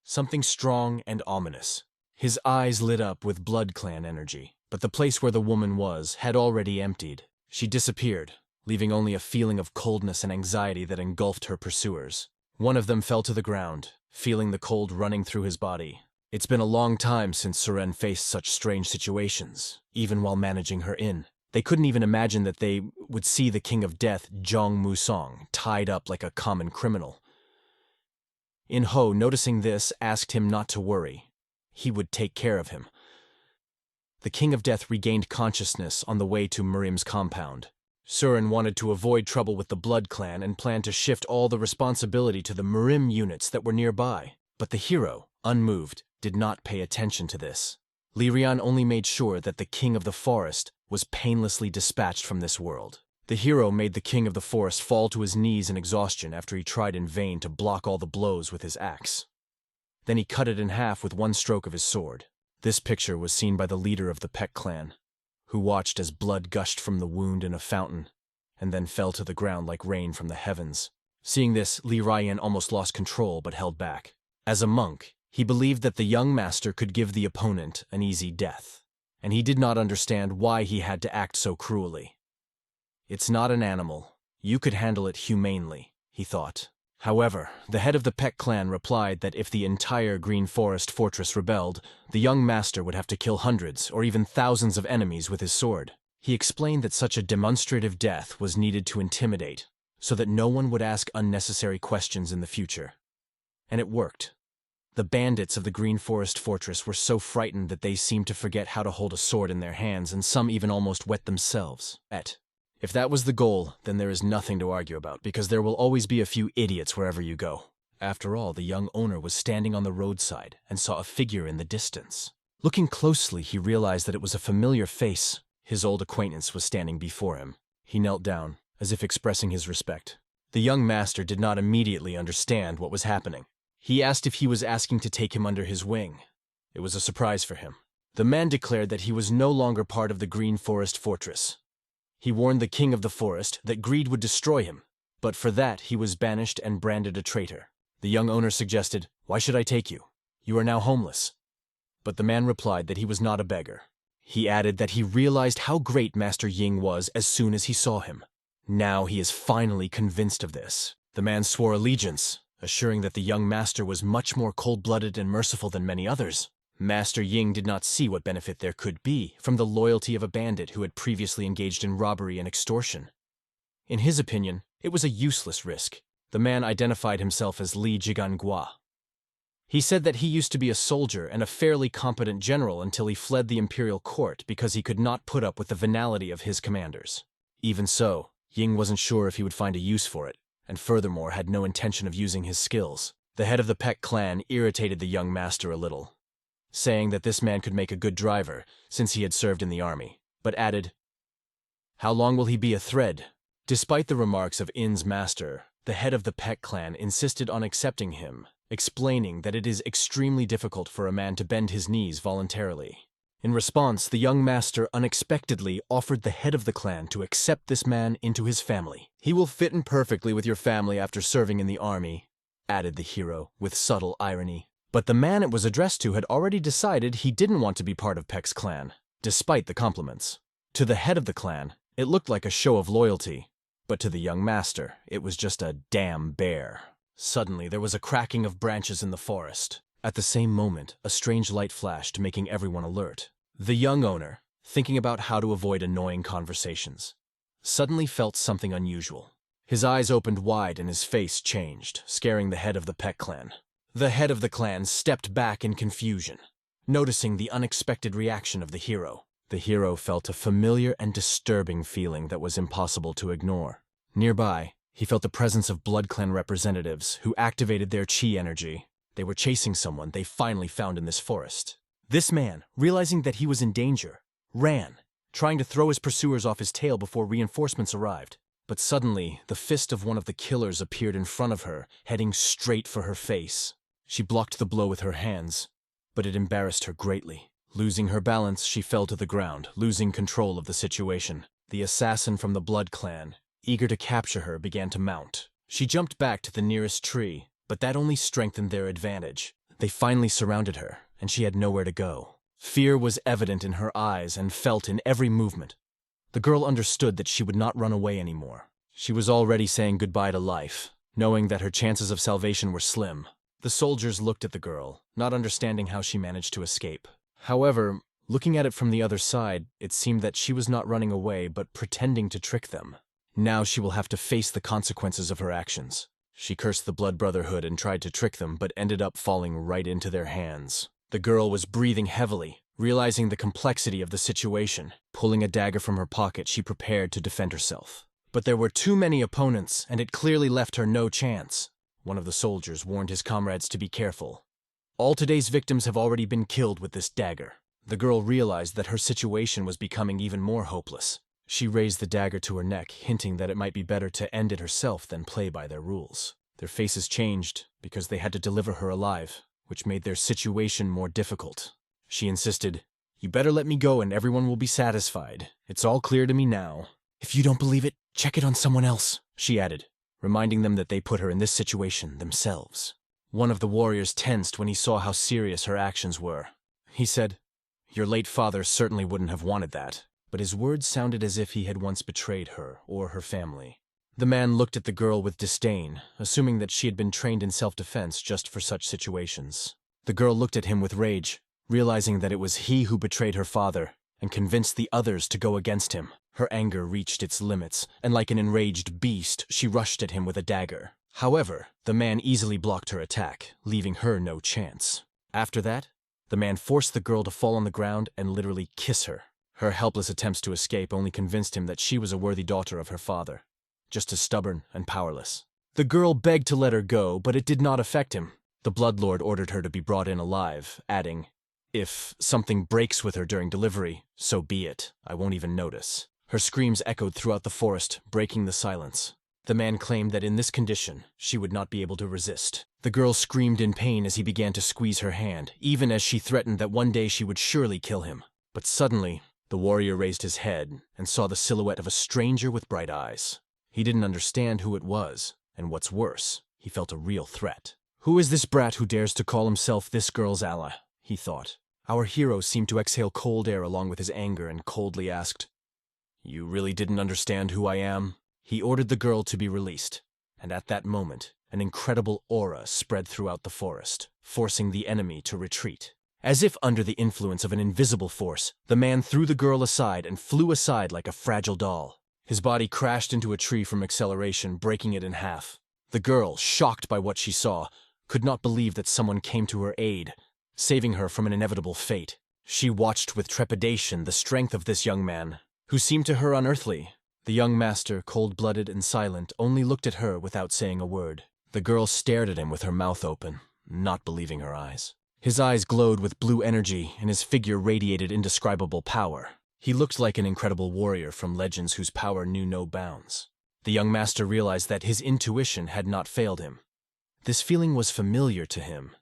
Something strong and ominous. His eyes lit up with Blood Clan energy, but the place where the woman was had already emptied. She disappeared, leaving only a feeling of coldness and anxiety that engulfed her pursuers. One of them fell to the ground, feeling the cold running through his body. It's been a long time since Suren faced such strange situations, even while managing her inn. They couldn't even imagine that they would see the King of Death, Zhong Musong, tied up like a common criminal. Yin-ho, noticing this, asked him not to worry. He would take care of him. The King of Death regained consciousness on the way to Mirim's compound. Suren wanted to avoid trouble with the Blood Clan and planned to shift all the responsibility to the Mirim units that were nearby. But the hero, unmoved, did not pay attention to this. Lirian only made sure that the King of the Forest was painlessly dispatched from this world. The hero made the King of the Forest fall to his knees in exhaustion after he tried in vain to block all the blows with his axe. Then he cut it in half with one stroke of his sword. This picture was seen by the leader of the Peck clan, who watched as blood gushed from the wound in a fountain, and then fell to the ground like rain from the heavens. Seeing this, Li Ryan almost lost control but held back. As a monk, he believed that the young master could give the opponent an easy death, and he did not understand why he had to act so cruelly. It's not an animal. You could handle it humanely, he thought. However, the head of the Peck clan replied that if the entire Green Forest fortress rebelled, the young master would have to kill hundreds or even thousands of enemies with his sword. He explained that such a demonstrative death was needed to intimidate, so that no one would ask unnecessary questions in the future. And it worked. The bandits of the Green Forest fortress were so frightened that they seemed to forget how to hold a sword in their hands, and some even almost wet themselves. If that was the goal, then there is nothing to argue about, because there will always be a few idiots wherever you go. After all, the young owner was standing on the roadside and saw a figure in the distance. Looking closely, he realized that it was a familiar face. His old acquaintance was standing before him. He knelt down, as if expressing his respect. The young master did not immediately understand what was happening. He asked if he was asking to take him under his wing. It was a surprise for him. The man declared that he was no longer part of the Green Forest Fortress. He warned the king of the forest that greed would destroy him, but for that he was banished and branded a traitor. The young owner suggested, "Why should I take you? You are now homeless." But the man replied that he was not a beggar. He added that he realized how great Master Ying was as soon as he saw him. Now he is finally convinced of this. The man swore allegiance, assuring that the young master was much more cold-blooded and merciful than many others. Master Ying did not see what benefit there could be from the loyalty of a bandit who had previously engaged in robbery and extortion. In his opinion, it was a useless risk. The man identified himself as Li Jigangua. He said that he used to be a soldier and a fairly competent general until he fled the imperial court because he could not put up with the venality of his commanders. Even so, Ying wasn't sure if he would find a use for it, and furthermore had no intention of using his skills. The head of the Peck clan irritated the young master a little, saying that this man could make a good driver since he had served in the army, but added, "How long will he be a thread?" Despite the remarks of In's master, the head of the Peck clan insisted on accepting him, explaining that it is extremely difficult for a man to bend his knees voluntarily. In response, the young master unexpectedly offered the head of the clan to accept this man into his family. "He will fit in perfectly with your family after serving in the army," added the hero with subtle irony. But the man it was addressed to had already decided he didn't want to be part of Peck's clan, despite the compliments. To the head of the clan, it looked like a show of loyalty, but to the young master, it was just a damn bear. Suddenly, there was a cracking of branches in the forest. At the same moment, a strange light flashed, making everyone alert. The young owner, thinking about how to avoid annoying conversations, suddenly felt something unusual. His eyes opened wide and his face changed, scaring the head of the Peck clan. The head of the clan stepped back in confusion, noticing the unexpected reaction of the hero. The hero felt a familiar and disturbing feeling that was impossible to ignore. Nearby, he felt the presence of Blood Clan representatives who activated their chi energy. They were chasing someone they finally found in this forest. This man, realizing that he was in danger, ran, trying to throw his pursuers off his tail before reinforcements arrived. But suddenly, the fist of one of the killers appeared in front of her, heading straight for her face. She blocked the blow with her hands, but it embarrassed her greatly. Losing her balance, she fell to the ground, losing control of the situation. The assassin from the Blood Clan, eager to capture her, began to mount. She jumped back to the nearest tree, but that only strengthened their advantage. They finally surrounded her, and she had nowhere to go. Fear was evident in her eyes and felt in every movement. The girl understood that she would not run away anymore. She was already saying goodbye to life, knowing that her chances of salvation were slim. The soldiers looked at the girl, not understanding how she managed to escape. However, looking at it from the other side, it seemed that she was not running away but pretending to trick them. Now she will have to face the consequences of her actions. She cursed the Blood Brotherhood and tried to trick them, but ended up falling right into their hands. The girl was breathing heavily, realizing the complexity of the situation. Pulling a dagger from her pocket, she prepared to defend herself. But there were too many opponents, and it clearly left her no chance. One of the soldiers warned his comrades to be careful. All today's victims have already been killed with this dagger. The girl realized that her situation was becoming even more hopeless. She raised the dagger to her neck, hinting that it might be better to end it herself than play by their rules. Their faces changed because they had to deliver her alive, which made their situation more difficult. She insisted, "You better let me go and everyone will be satisfied. It's all clear to me now." "If you don't believe it, check it on someone else," she added, reminding them that they put her in this situation themselves. One of the warriors tensed when he saw how serious her actions were. He said, "Your late father certainly wouldn't have wanted that," but his words sounded as if he had once betrayed her or her family. The man looked at the girl with disdain, assuming that she had been trained in self-defense just for such situations. The girl looked at him with rage, realizing that it was he who betrayed her father and convinced the others to go against him. Her anger reached its limits, and like an enraged beast, she rushed at him with a dagger. However, the man easily blocked her attack, leaving her no chance. After that, the man forced the girl to fall on the ground and literally kiss her. Her helpless attempts to escape only convinced him that she was a worthy daughter of her father, just as stubborn and powerless. The girl begged to let her go, but it did not affect him. The Bloodlord ordered her to be brought in alive, adding, "If something breaks with her during delivery, so be it. I won't even notice." Her screams echoed throughout the forest, breaking the silence. The man claimed that in this condition, she would not be able to resist. The girl screamed in pain as he began to squeeze her hand, even as she threatened that one day she would surely kill him. But suddenly, the warrior raised his head and saw the silhouette of a stranger with bright eyes. He didn't understand who it was, and what's worse, he felt a real threat. "Who is this brat who dares to call himself this girl's ally?" he thought. Our hero seemed to exhale cold air along with his anger and coldly asked, "You really didn't understand who I am?" He ordered the girl to be released, and at that moment, an incredible aura spread throughout the forest, forcing the enemy to retreat. As if under the influence of an invisible force, the man threw the girl aside and flew aside like a fragile doll. His body crashed into a tree from acceleration, breaking it in half. The girl, shocked by what she saw, could not believe that someone came to her aid, saving her from an inevitable fate. She watched with trepidation the strength of this young man, who seemed to her unearthly. The young master, cold-blooded and silent, only looked at her without saying a word. The girl stared at him with her mouth open, not believing her eyes. His eyes glowed with blue energy, and his figure radiated indescribable power. He looked like an incredible warrior from legends whose power knew no bounds. The young master realized that his intuition had not failed him. This feeling was familiar to him.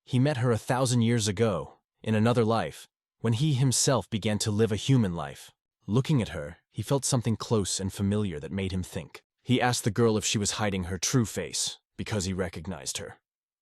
He met her 1,000 years ago, in another life, when he himself began to live a human life. Looking at her, he felt something close and familiar that made him think. He asked the girl if she was hiding her true face, because he recognized her.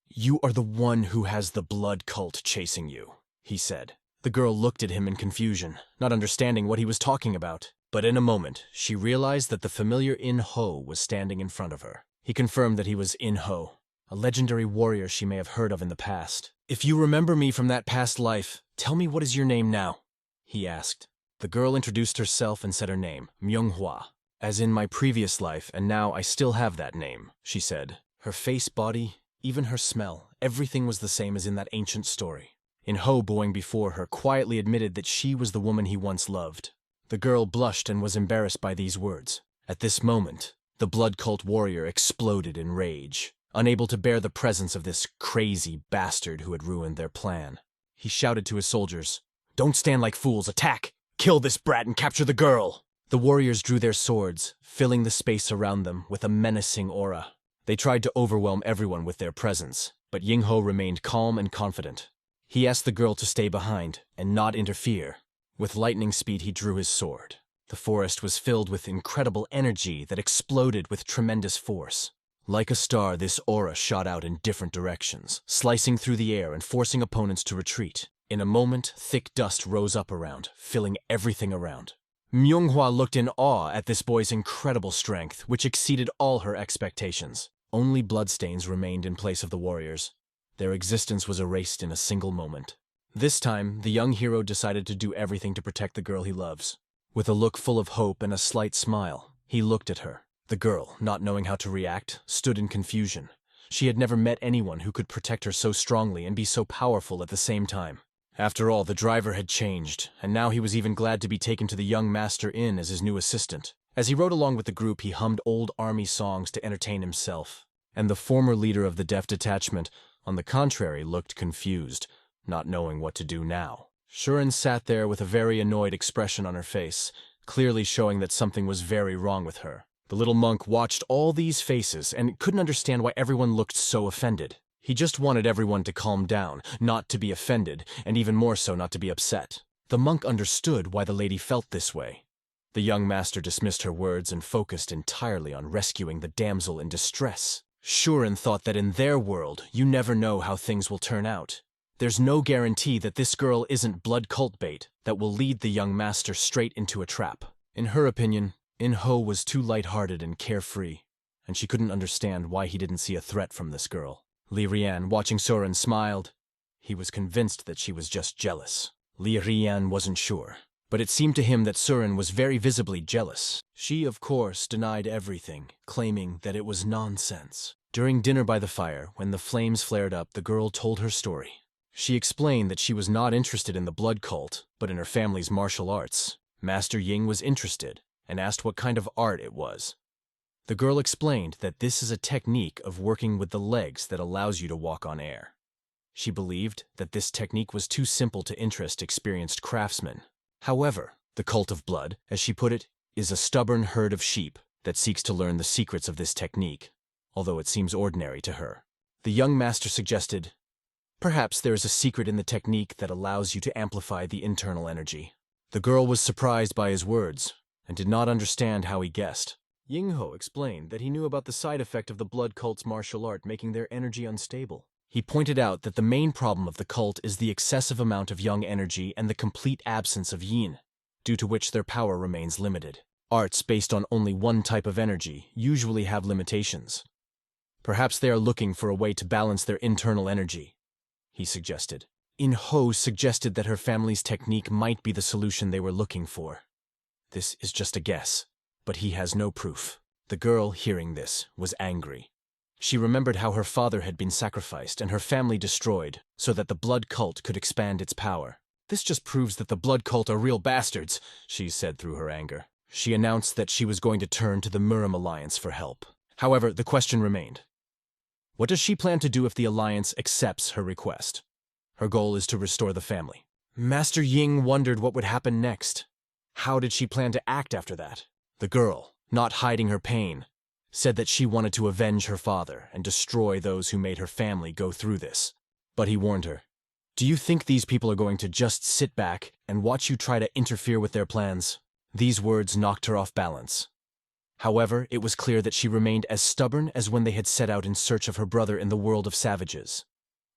"You are the one who has the blood cult chasing you," he said. The girl looked at him in confusion, not understanding what he was talking about. But in a moment, she realized that the familiar Yin-ho was standing in front of her. He confirmed that he was Yin-ho, a legendary warrior she may have heard of in the past. "If you remember me from that past life, tell me what is your name now?" he asked. The girl introduced herself and said her name, Manhwa. "As in my previous life, and now I still have that name," she said. Her face, body, even her smell, everything was the same as in that ancient story. Yin-ho, bowing before her, quietly admitted that she was the woman he once loved. The girl blushed and was embarrassed by these words. At this moment, the blood cult warrior exploded in rage, unable to bear the presence of this crazy bastard who had ruined their plan. He shouted to his soldiers, "Don't stand like fools, attack! Kill this brat and capture the girl!" The warriors drew their swords, filling the space around them with a menacing aura. They tried to overwhelm everyone with their presence, but Yin-ho remained calm and confident. He asked the girl to stay behind and not interfere. With lightning speed, he drew his sword. The forest was filled with incredible energy that exploded with tremendous force. Like a star, this aura shot out in different directions, slicing through the air and forcing opponents to retreat. In a moment, thick dust rose up around, filling everything around. Manhwa looked in awe at this boy's incredible strength, which exceeded all her expectations. Only bloodstains remained in place of the warriors. Their existence was erased in a single moment. This time, the young hero decided to do everything to protect the girl he loves. With a look full of hope and a slight smile, he looked at her. The girl, not knowing how to react, stood in confusion. She had never met anyone who could protect her so strongly and be so powerful at the same time. After all, the driver had changed, and now he was even glad to be taken to the young master inn as his new assistant. As he rode along with the group, he hummed old army songs to entertain himself. And the former leader of the deaf detachment, on the contrary, looked confused, not knowing what to do now. Shuren sat there with a very annoyed expression on her face, clearly showing that something was very wrong with her. The little monk watched all these faces and couldn't understand why everyone looked so offended. He just wanted everyone to calm down, not to be offended, and even more so not to be upset. The monk understood why the lady felt this way. The young master dismissed her words and focused entirely on rescuing the damsel in distress. Shuren thought that in their world, you never know how things will turn out. There's no guarantee that this girl isn't blood cult bait that will lead the young master straight into a trap. In her opinion, Yin-ho was too light-hearted and carefree, and she couldn't understand why he didn't see a threat from this girl. Li Rian, watching Shuren, smiled. He was convinced that she was just jealous. Li Rian wasn't sure, but it seemed to him that Shuren was very visibly jealous. She, of course, denied everything, claiming that it was nonsense. During dinner by the fire, when the flames flared up, the girl told her story. She explained that she was not interested in the blood cult, but in her family's martial arts. Master Ying was interested, and asked what kind of art it was. The girl explained that this is a technique of working with the legs that allows you to walk on air. She believed that this technique was too simple to interest experienced craftsmen. However, the cult of blood, as she put it, is a stubborn herd of sheep that seeks to learn the secrets of this technique, although it seems ordinary to her. The young master suggested, perhaps there is a secret in the technique that allows you to amplify the internal energy. The girl was surprised by his words and did not understand how he guessed. Yin-ho explained that he knew about the side effect of the blood cult's martial art making their energy unstable. He pointed out that the main problem of the cult is the excessive amount of yang energy and the complete absence of yin, due to which their power remains limited. Arts based on only one type of energy usually have limitations. Perhaps they are looking for a way to balance their internal energy, he suggested. Yin-ho suggested that her family's technique might be the solution they were looking for. This is just a guess, but he has no proof. The girl, hearing this, was angry. She remembered how her father had been sacrificed and her family destroyed so that the blood cult could expand its power. This just proves that the blood cult are real bastards, she said through her anger. She announced that she was going to turn to the Murim Alliance for help. However, the question remained. What does she plan to do if the Alliance accepts her request? Her goal is to restore the family. Master Ying wondered what would happen next. How did she plan to act after that? The girl, not hiding her pain, said that she wanted to avenge her father and destroy those who made her family go through this. But he warned her, do you think these people are going to just sit back and watch you try to interfere with their plans? These words knocked her off balance. However, it was clear that she remained as stubborn as when they had set out in search of her brother in the world of savages.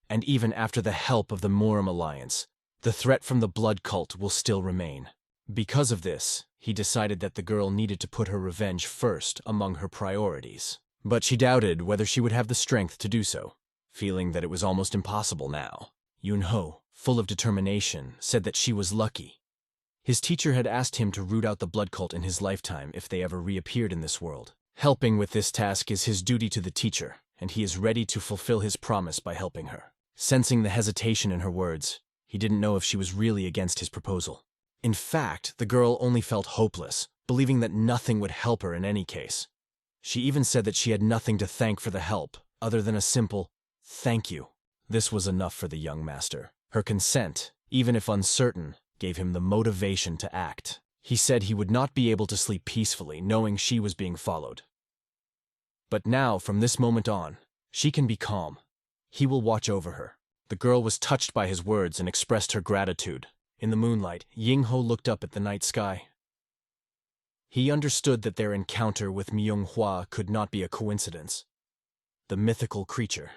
And even after the help of the Murim Alliance, the threat from the blood cult will still remain. Because of this, he decided that the girl needed to put her revenge first among her priorities. But she doubted whether she would have the strength to do so, feeling that it was almost impossible now. Yin-ho, full of determination, said that she was lucky. His teacher had asked him to root out the blood cult in his lifetime if they ever reappeared in this world. Helping with this task is his duty to the teacher, and he is ready to fulfill his promise by helping her. Sensing the hesitation in her words, he didn't know if she was really against his proposal. In fact, the girl only felt hopeless, believing that nothing would help her in any case. She even said that she had nothing to thank for the help, other than a simple, thank you. This was enough for the young master. Her consent, even if uncertain, gave him the motivation to act. He said he would not be able to sleep peacefully, knowing she was being followed. But now, from this moment on, she can be calm. He will watch over her. The girl was touched by his words and expressed her gratitude. In the moonlight, Ying-ho looked up at the night sky. He understood that their encounter with Manhwa could not be a coincidence. The mythical creature,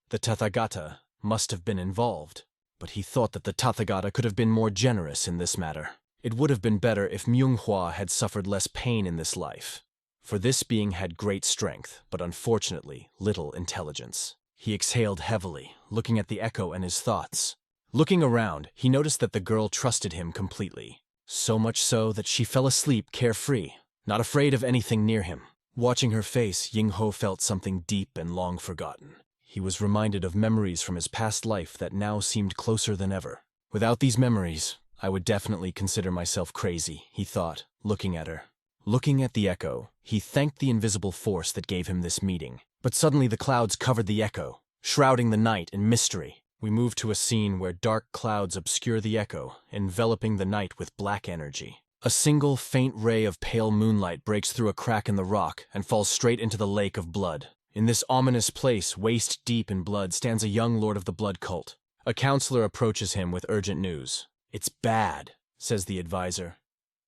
the Tathagata, must have been involved, but he thought that the Tathagata could have been more generous in this matter. It would have been better if Manhwa had suffered less pain in this life, for this being had great strength, but unfortunately little intelligence. He exhaled heavily, looking at the echo and his thoughts. Looking around, he noticed that the girl trusted him completely, so much so that she fell asleep carefree, not afraid of anything near him. Watching her face, Ying-ho felt something deep and long forgotten. He was reminded of memories from his past life that now seemed closer than ever. Without these memories, I would definitely consider myself crazy, he thought, looking at her. Looking at the echo, he thanked the invisible force that gave him this meeting. But suddenly the clouds covered the echo, shrouding the night in mystery. We move to a scene where dark clouds obscure the echo, enveloping the night with black energy. A single faint ray of pale moonlight breaks through a crack in the rock and falls straight into the lake of blood. In this ominous place, waist deep in blood, stands a young lord of the blood cult. A counselor approaches him with urgent news. It's bad, says the advisor.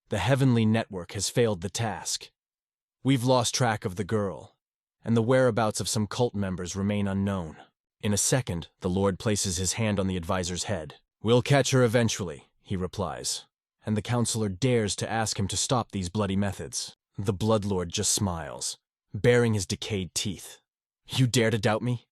The heavenly network has failed the task. We've lost track of the girl, and the whereabouts of some cult members remain unknown. In a second, the Lord places his hand on the advisor's head. We'll catch her eventually, he replies, and the counselor dares to ask him to stop these bloody methods. The Bloodlord just smiles, baring his decayed teeth. You dare to doubt me?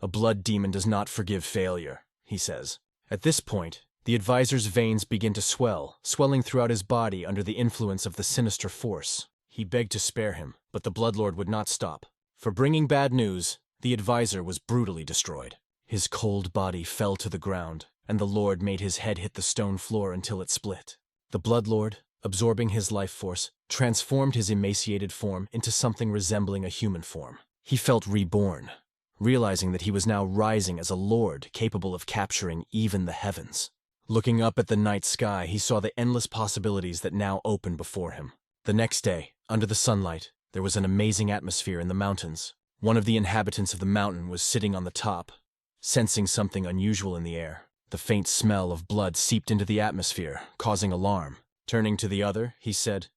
A blood demon does not forgive failure, he says. At this point, the advisor's veins begin to swell, swelling throughout his body under the influence of the sinister force. He begged to spare him, but the Bloodlord would not stop. For bringing bad news, the advisor was brutally destroyed. His cold body fell to the ground, and the Lord made his head hit the stone floor until it split. The Bloodlord, absorbing his life force, transformed his emaciated form into something resembling a human form. He felt reborn, realizing that he was now rising as a lord capable of capturing even the heavens. Looking up at the night sky, he saw the endless possibilities that now opened before him. The next day, under the sunlight, there was an amazing atmosphere in the mountains. One of the inhabitants of the mountain was sitting on the top, sensing something unusual in the air. The faint smell of blood seeped into the atmosphere, causing alarm. Turning to the other, he said,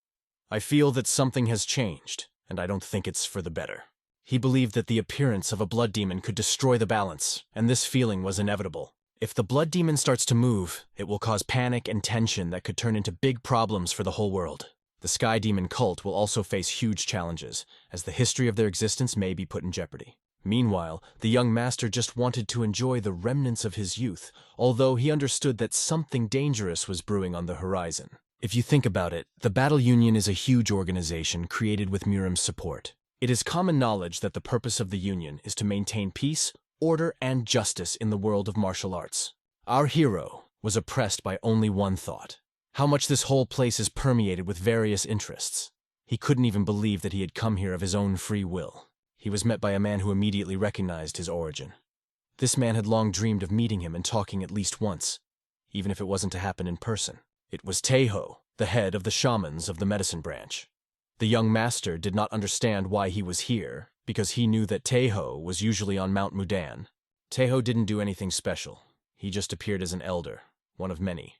"I feel that something has changed, and I don't think it's for the better." He believed that the appearance of a blood demon could destroy the balance, and this feeling was inevitable. If the blood demon starts to move, it will cause panic and tension that could turn into big problems for the whole world. The Sky Demon cult will also face huge challenges, as the history of their existence may be put in jeopardy. Meanwhile, the young master just wanted to enjoy the remnants of his youth, although he understood that something dangerous was brewing on the horizon. If you think about it, the Battle Union is a huge organization created with Mirim's support. It is common knowledge that the purpose of the Union is to maintain peace, order, and justice in the world of martial arts. Our hero was oppressed by only one thought: how much this whole place is permeated with various interests. He couldn't even believe that he had come here of his own free will. He was met by a man who immediately recognized his origin. This man had long dreamed of meeting him and talking at least once, even if it wasn't to happen in person. It was Taeho, the head of the shamans of the medicine branch. The young master did not understand why he was here, because he knew that Taeho was usually on Mount Mudan. Taeho didn't do anything special. He just appeared as an elder, one of many.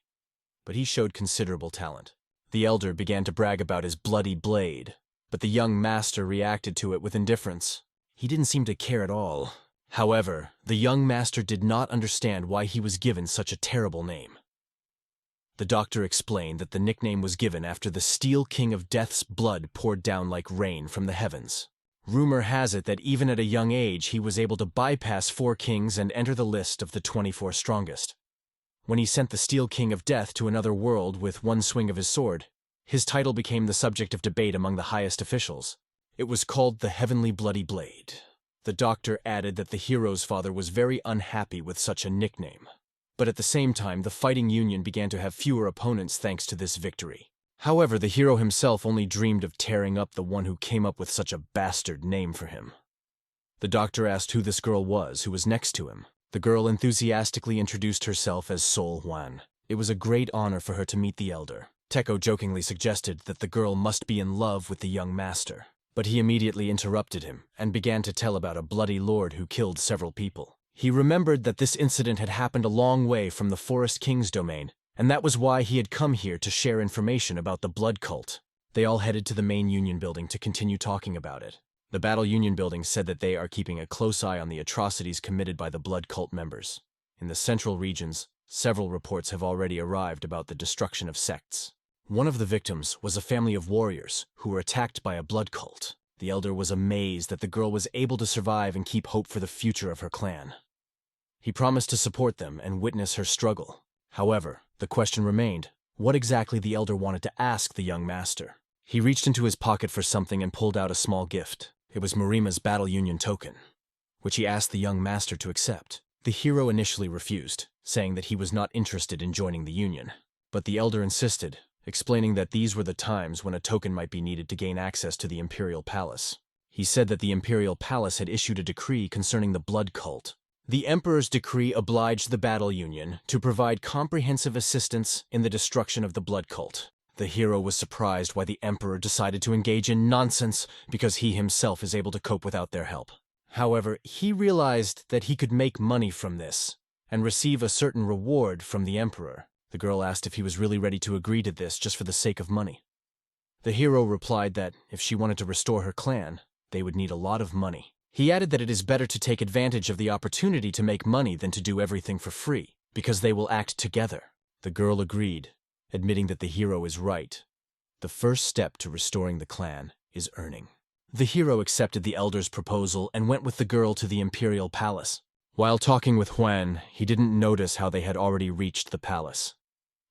But he showed considerable talent. The elder began to brag about his bloody blade, but the young master reacted to it with indifference. He didn't seem to care at all. However, the young master did not understand why he was given such a terrible name. The doctor explained that the nickname was given after the Steel King of Death's blood poured down like rain from the heavens. Rumor has it that even at a young age he was able to bypass 4 kings and enter the list of the 24 strongest. When he sent the Steel King of Death to another world with one swing of his sword, his title became the subject of debate among the highest officials. It was called the Heavenly Bloody Blade. The doctor added that the hero's father was very unhappy with such a nickname. But at the same time, the fighting union began to have fewer opponents thanks to this victory. However, the hero himself only dreamed of tearing up the one who came up with such a bastard name for him. The doctor asked who this girl was who was next to him. The girl enthusiastically introduced herself as Sol Huan. It was a great honor for her to meet the elder. Teko jokingly suggested that the girl must be in love with the young master. But he immediately interrupted him and began to tell about a bloody lord who killed several people. He remembered that this incident had happened a long way from the Forest King's domain, and that was why he had come here to share information about the blood cult. They all headed to the main Union building to continue talking about it. The Battle Union building said that they are keeping a close eye on the atrocities committed by the blood cult members. In the central regions, several reports have already arrived about the destruction of sects. One of the victims was a family of warriors who were attacked by a blood cult. The elder was amazed that the girl was able to survive and keep hope for the future of her clan. He promised to support them and witness her struggle. However, the question remained, what exactly the elder wanted to ask the young master. He reached into his pocket for something and pulled out a small gift. It was Mirima's Battle Union token, which he asked the young master to accept. The hero initially refused, saying that he was not interested in joining the Union. But the elder insisted, explaining that these were the times when a token might be needed to gain access to the Imperial Palace. He said that the Imperial Palace had issued a decree concerning the blood cult. The Emperor's decree obliged the Battle Union to provide comprehensive assistance in the destruction of the blood cult. The hero was surprised why the Emperor decided to engage in nonsense because he himself is able to cope without their help. However, he realized that he could make money from this and receive a certain reward from the Emperor. The girl asked if he was really ready to agree to this just for the sake of money. The hero replied that if she wanted to restore her clan, they would need a lot of money. He added that it is better to take advantage of the opportunity to make money than to do everything for free, because they will act together. The girl agreed, admitting that the hero is right. The first step to restoring the clan is earning. The hero accepted the elder's proposal and went with the girl to the Imperial Palace. While talking with Huan, he didn't notice how they had already reached the palace.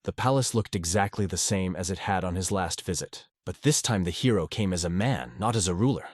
The palace looked exactly the same as it had on his last visit, but this time the hero came as a man, not as a ruler.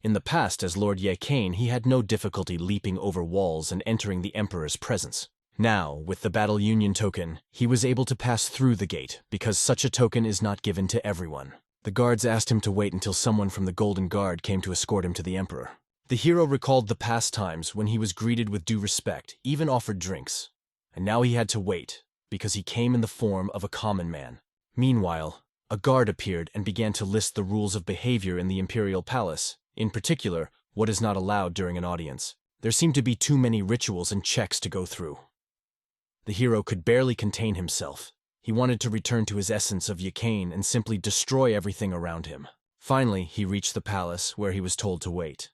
In the past, as Lord Ye Kane, he had no difficulty leaping over walls and entering the Emperor's presence. Now, with the Battle Union token, he was able to pass through the gate because such a token is not given to everyone. The guards asked him to wait until someone from the Golden Guard came to escort him to the Emperor. The hero recalled the past times when he was greeted with due respect, even offered drinks. And now he had to wait, because he came in the form of a common man. Meanwhile, a guard appeared and began to list the rules of behavior in the Imperial Palace, in particular, what is not allowed during an audience. There seemed to be too many rituals and checks to go through. The hero could barely contain himself. He wanted to return to his essence of Yakain and simply destroy everything around him. Finally, he reached the palace, where he was told to wait.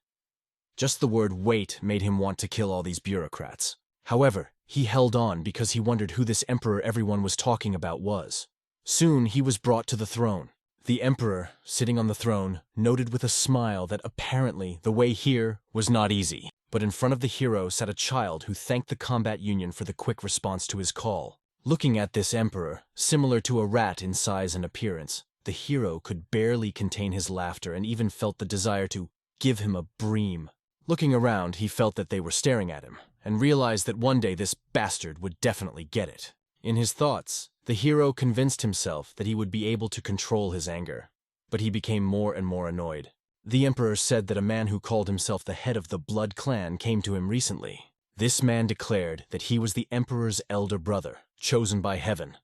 Just the word wait made him want to kill all these bureaucrats. However, he held on because he wondered who this emperor everyone was talking about was. Soon, he was brought to the throne. The emperor, sitting on the throne, noted with a smile that apparently the way here was not easy. But in front of the hero sat a child who thanked the combat union for the quick response to his call. Looking at this emperor, similar to a rat in size and appearance, the hero could barely contain his laughter and even felt the desire to give him a bream. Looking around, he felt that they were staring at him, and realized that one day this bastard would definitely get it. In his thoughts, the hero convinced himself that he would be able to control his anger, but he became more and more annoyed. The emperor said that a man who called himself the head of the Blood Clan came to him recently. This man declared that he was the emperor's elder brother, chosen by heaven,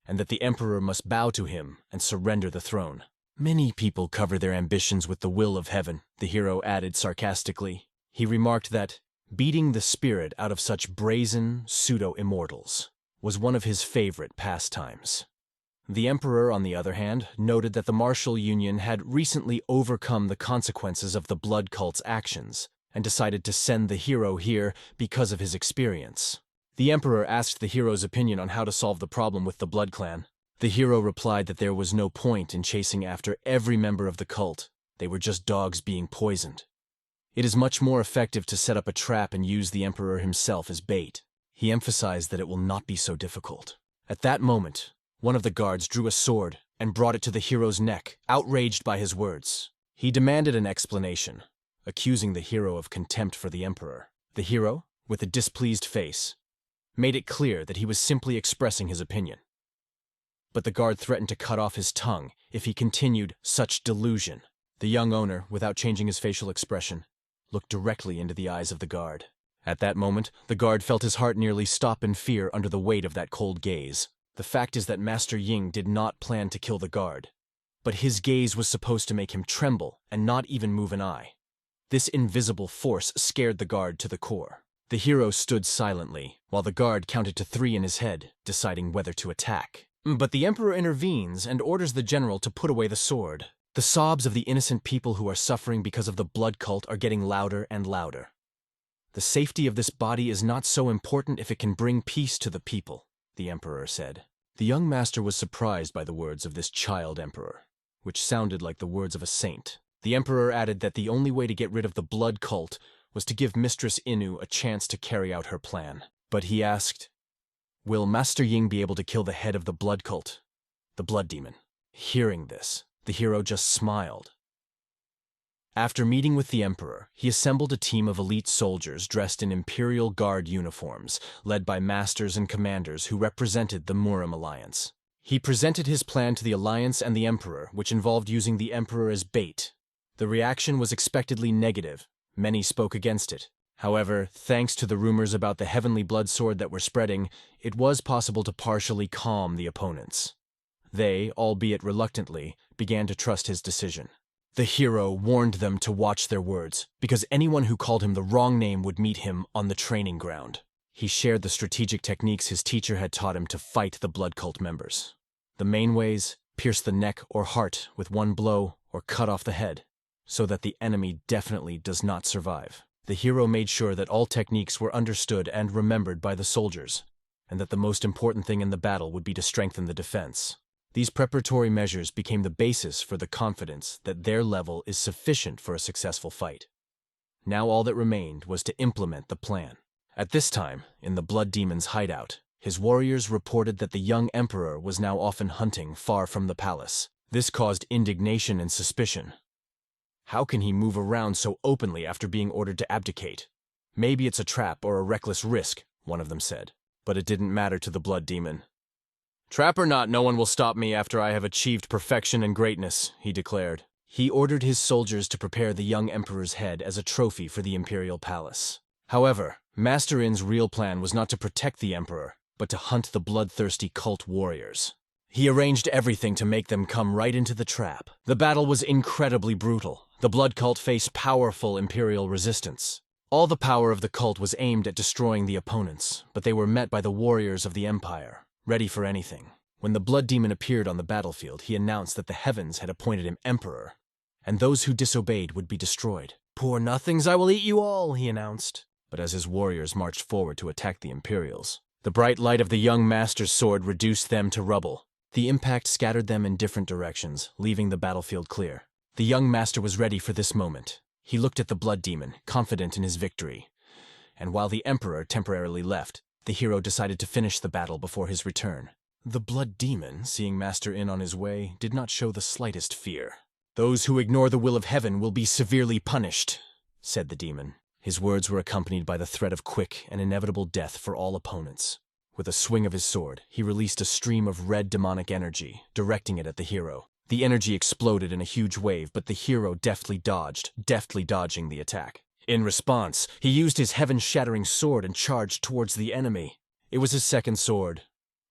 and that the emperor must bow to him and surrender the throne. Many people cover their ambitions with the will of heaven, the hero added sarcastically. He remarked that beating the spirit out of such brazen pseudo-immortals was one of his favorite pastimes. The emperor, on the other hand, noted that the martial union had recently overcome the consequences of the blood cult's actions and decided to send the hero here because of his experience. The emperor asked the hero's opinion on how to solve the problem with the Blood Clan. The hero replied that there was no point in chasing after every member of the cult. They were just dogs being poisoned. It is much more effective to set up a trap and use the emperor himself as bait. He emphasized that it will not be so difficult. At that moment, one of the guards drew a sword and brought it to the hero's neck, outraged by his words. He demanded an explanation, accusing the hero of contempt for the emperor. The hero, with a displeased face, made it clear that he was simply expressing his opinion. But the guard threatened to cut off his tongue if he continued such delusion. The young owner, without changing his facial expression, looked directly into the eyes of the guard. At that moment, the guard felt his heart nearly stop in fear under the weight of that cold gaze. The fact is that Master Ying did not plan to kill the guard, but his gaze was supposed to make him tremble and not even move an eye. This invisible force scared the guard to the core. The hero stood silently, while the guard counted to 3 in his head, deciding whether to attack. But the emperor intervenes and orders the general to put away the sword. The sobs of the innocent people who are suffering because of the blood cult are getting louder and louder. The safety of this body is not so important if it can bring peace to the people, the emperor said. The young master was surprised by the words of this child emperor, which sounded like the words of a saint. The emperor added that the only way to get rid of the blood cult was to give Mistress Inu a chance to carry out her plan. But he asked, "Will Master Ying be able to kill the head of the blood cult, the blood demon?" Hearing this, the hero just smiled. After meeting with the emperor, he assembled a team of elite soldiers dressed in Imperial Guard uniforms, led by masters and commanders who represented the Murim Alliance. He presented his plan to the Alliance and the emperor, which involved using the emperor as bait. The reaction was expectedly negative. Many spoke against it. However, thanks to the rumors about the heavenly blood sword that were spreading, it was possible to partially calm the opponents. They, albeit reluctantly, began to trust his decision. The hero warned them to watch their words, because anyone who called him the wrong name would meet him on the training ground. He shared the strategic techniques his teacher had taught him to fight the blood cult members. The main ways: pierce the neck or heart with one blow or cut off the head, so that the enemy definitely does not survive. The hero made sure that all techniques were understood and remembered by the soldiers, and that the most important thing in the battle would be to strengthen the defense. These preparatory measures became the basis for the confidence that their level is sufficient for a successful fight. Now all that remained was to implement the plan. At this time, in the Blood Demon's hideout, his warriors reported that the young emperor was now often hunting far from the palace. This caused indignation and suspicion. How can he move around so openly after being ordered to abdicate? Maybe it's a trap or a reckless risk, one of them said. But it didn't matter to the blood demon. "Trap or not, no one will stop me after I have achieved perfection and greatness," he declared. He ordered his soldiers to prepare the young emperor's head as a trophy for the imperial palace. However, Master In's real plan was not to protect the emperor, but to hunt the bloodthirsty cult warriors. He arranged everything to make them come right into the trap. The battle was incredibly brutal. The blood cult faced powerful imperial resistance. All the power of the cult was aimed at destroying the opponents, but they were met by the warriors of the empire, ready for anything. When the blood demon appeared on the battlefield, he announced that the heavens had appointed him emperor, and those who disobeyed would be destroyed. "Poor nothings, I will eat you all," he announced. But as his warriors marched forward to attack the Imperials, the bright light of the young master's sword reduced them to rubble. The impact scattered them in different directions, leaving the battlefield clear. The young master was ready for this moment. He looked at the blood demon, confident in his victory. And while the emperor temporarily left, the hero decided to finish the battle before his return. The blood demon, seeing Master In on his way, did not show the slightest fear. "Those who ignore the will of heaven will be severely punished," said the demon. His words were accompanied by the threat of quick and inevitable death for all opponents. With a swing of his sword, he released a stream of red demonic energy, directing it at the hero. The energy exploded in a huge wave, but the hero deftly dodging the attack. In response, he used his heaven-shattering sword and charged towards the enemy. It was his second sword,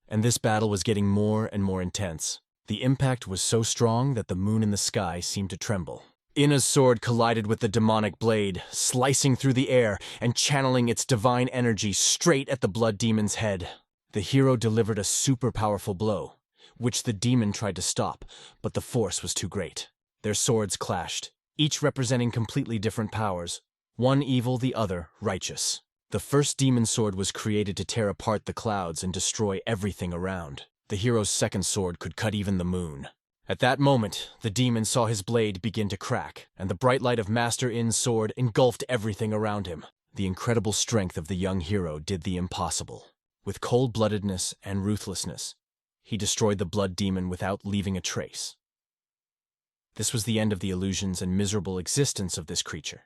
and this battle was getting more and more intense. The impact was so strong that the moon in the sky seemed to tremble. Ina's sword collided with the demonic blade, slicing through the air and channeling its divine energy straight at the blood demon's head. The hero delivered a super powerful blow, which the demon tried to stop, but the force was too great. Their swords clashed, each representing completely different powers, one evil, the other righteous. The first demon sword was created to tear apart the clouds and destroy everything around. The hero's second sword could cut even the moon. At that moment, the demon saw his blade begin to crack, and the bright light of Master In's sword engulfed everything around him. The incredible strength of the young hero did the impossible. With cold-bloodedness and ruthlessness, he destroyed the blood demon without leaving a trace. This was the end of the illusions and miserable existence of this creature,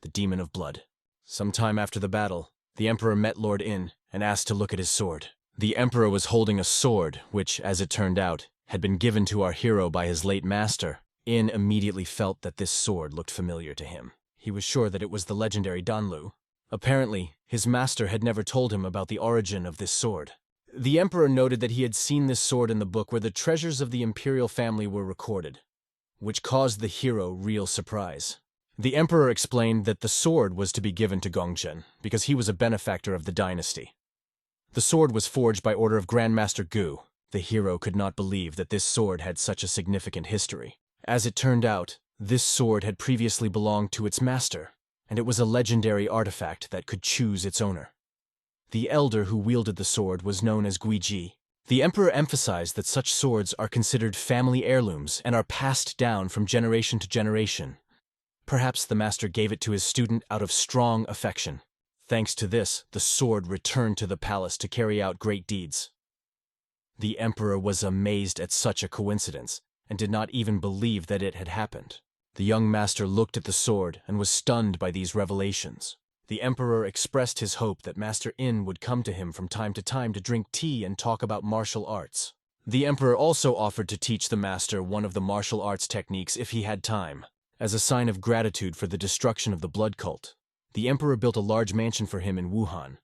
the demon of blood. Some time after the battle, the emperor met Lord In and asked to look at his sword. The emperor was holding a sword, which, as it turned out, had been given to our hero by his late master. In immediately felt that this sword looked familiar to him. He was sure that it was the legendary Danlu. Apparently, his master had never told him about the origin of this sword. The emperor noted that he had seen this sword in the book where the treasures of the imperial family were recorded, which caused the hero real surprise. The emperor explained that the sword was to be given to Gongzhen because he was a benefactor of the dynasty. The sword was forged by order of Grandmaster Gu. The hero could not believe that this sword had such a significant history. As it turned out, this sword had previously belonged to its master, and it was a legendary artifact that could choose its owner. The elder who wielded the sword was known as Guiji. The emperor emphasized that such swords are considered family heirlooms and are passed down from generation to generation. Perhaps the master gave it to his student out of strong affection. Thanks to this, the sword returned to the palace to carry out great deeds. The emperor was amazed at such a coincidence, and did not even believe that it had happened. The young master looked at the sword and was stunned by these revelations. The emperor expressed his hope that Master In would come to him from time to drink tea and talk about martial arts. The emperor also offered to teach the master one of the martial arts techniques if he had time. As a sign of gratitude for the destruction of the blood cult, the emperor built a large mansion for him in Wuhan,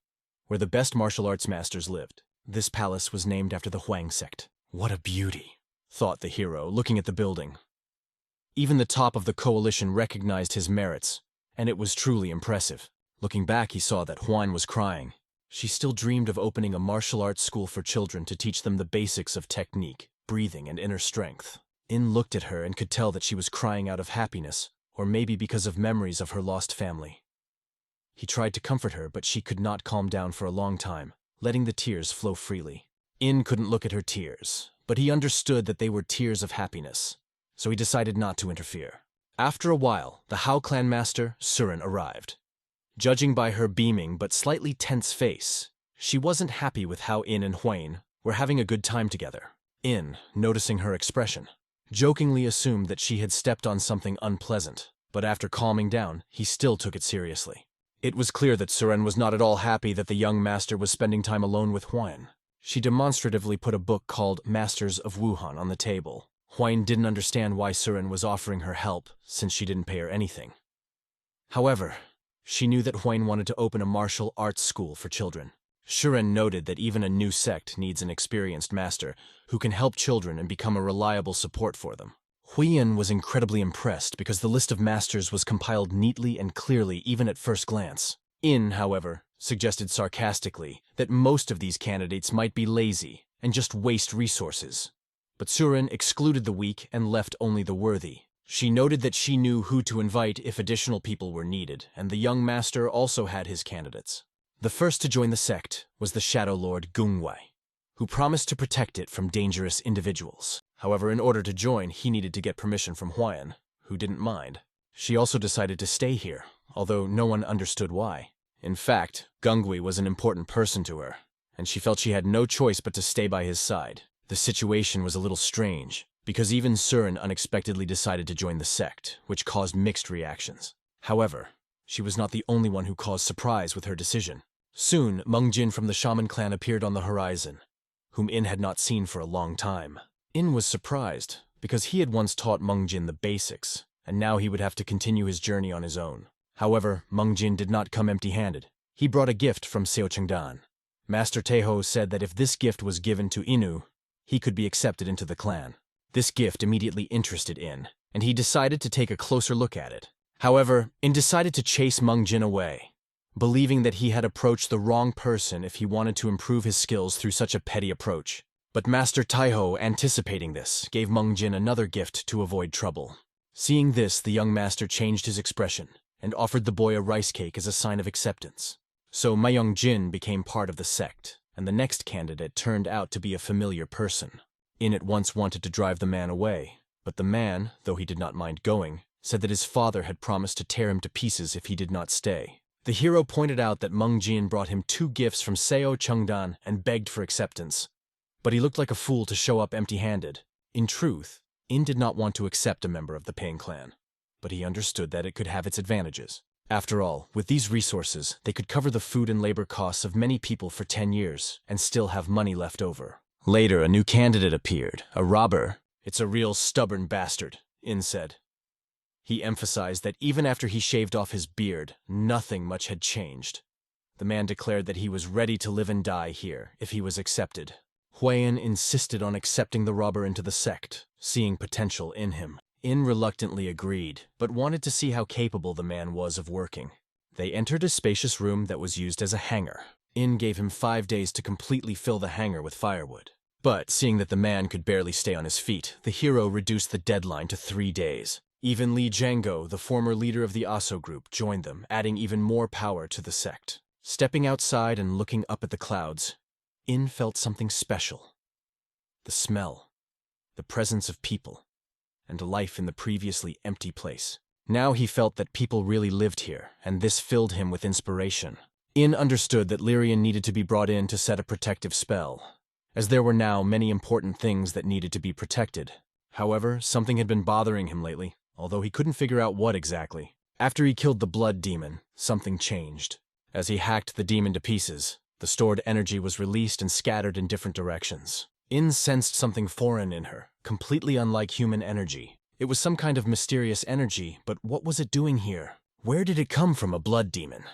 where the best martial arts masters lived. This palace was named after the Huang sect. What a beauty, thought the hero, looking at the building. Even the top of the coalition recognized his merits, and it was truly impressive. Looking back, he saw that Huan was crying. She still dreamed of opening a martial arts school for children to teach them the basics of technique, breathing, and inner strength. In looked at her and could tell that she was crying out of happiness, or maybe because of memories of her lost family. He tried to comfort her, but she could not calm down for a long time, letting the tears flow freely. In couldn't look at her tears, but he understood that they were tears of happiness, so he decided not to interfere. After a while, the Hao clan master, Surin, arrived. Judging by her beaming but slightly tense face, she wasn't happy with how In and Huane were having a good time together. In, noticing her expression, jokingly assumed that she had stepped on something unpleasant, but after calming down, he still took it seriously. It was clear that Suren was not at all happy that the young master was spending time alone with Huan. She demonstratively put a book called Masters of Wuhan on the table. Huan didn't understand why Suren was offering her help, since she didn't pay her anything. However, she knew that Huan wanted to open a martial arts school for children. Suren noted that even a new sect needs an experienced master who can help children and become a reliable support for them. Huiyan was incredibly impressed because the list of masters was compiled neatly and clearly even at first glance. In, however, suggested sarcastically that most of these candidates might be lazy and just waste resources. But Suren excluded the weak and left only the worthy. She noted that she knew who to invite if additional people were needed, and the young master also had his candidates. The first to join the sect was the Shadow Lord Gungwei, who promised to protect it from dangerous individuals. However, in order to join, he needed to get permission from Huan, who didn't mind. She also decided to stay here, although no one understood why. In fact, Gungwei was an important person to her, and she felt she had no choice but to stay by his side. The situation was a little strange, because even Suren unexpectedly decided to join the sect, which caused mixed reactions. However, she was not the only one who caused surprise with her decision. Soon, Meng Jin from the shaman clan appeared on the horizon, whom In had not seen for a long time. In was surprised, because he had once taught Meng Jin the basics, and now he would have to continue his journey on his own. However, Meng Jin did not come empty-handed. He brought a gift from Seo Chengdan. Master Taeho said that if this gift was given to Inu, he could be accepted into the clan. This gift immediately interested In, and he decided to take a closer look at it. However, In decided to chase Meng Jin away, believing that he had approached the wrong person if he wanted to improve his skills through such a petty approach. But Master Taeho, anticipating this, gave Meng Jin another gift to avoid trouble. Seeing this, the young master changed his expression and offered the boy a rice cake as a sign of acceptance. So Mayong Jin became part of the sect, and the next candidate turned out to be a familiar person. In at once wanted to drive the man away, but the man, though he did not mind going, said that his father had promised to tear him to pieces if he did not stay. The hero pointed out that Meng Jin brought him 2 gifts from Seo Chengdan and begged for acceptance. But he looked like a fool to show up empty-handed. In truth, In did not want to accept a member of the Pain clan, but he understood that it could have its advantages. After all, with these resources, they could cover the food and labor costs of many people for 10 years and still have money left over. Later, a new candidate appeared, a robber. "It's a real stubborn bastard," In said. He emphasized that even after he shaved off his beard, nothing much had changed. The man declared that he was ready to live and die here if he was accepted. Huiyan insisted on accepting the robber into the sect, seeing potential in him. In reluctantly agreed, but wanted to see how capable the man was of working. They entered a spacious room that was used as a hangar. In gave him 5 days to completely fill the hangar with firewood. But seeing that the man could barely stay on his feet, the hero reduced the deadline to 3 days. Even Li Jiango, the former leader of the Aso group, joined them, adding even more power to the sect. Stepping outside and looking up at the clouds, In felt something special. The smell, the presence of people, and life in the previously empty place. Now he felt that people really lived here, and this filled him with inspiration. In understood that Lyrian needed to be brought in to set a protective spell, as there were now many important things that needed to be protected. However, something had been bothering him lately, although he couldn't figure out what exactly. After he killed the blood demon, something changed. As he hacked the demon to pieces, the stored energy was released and scattered in different directions. In sensed something foreign in her, completely unlike human energy. It was some kind of mysterious energy, but what was it doing here? Where did it come from, a blood demon?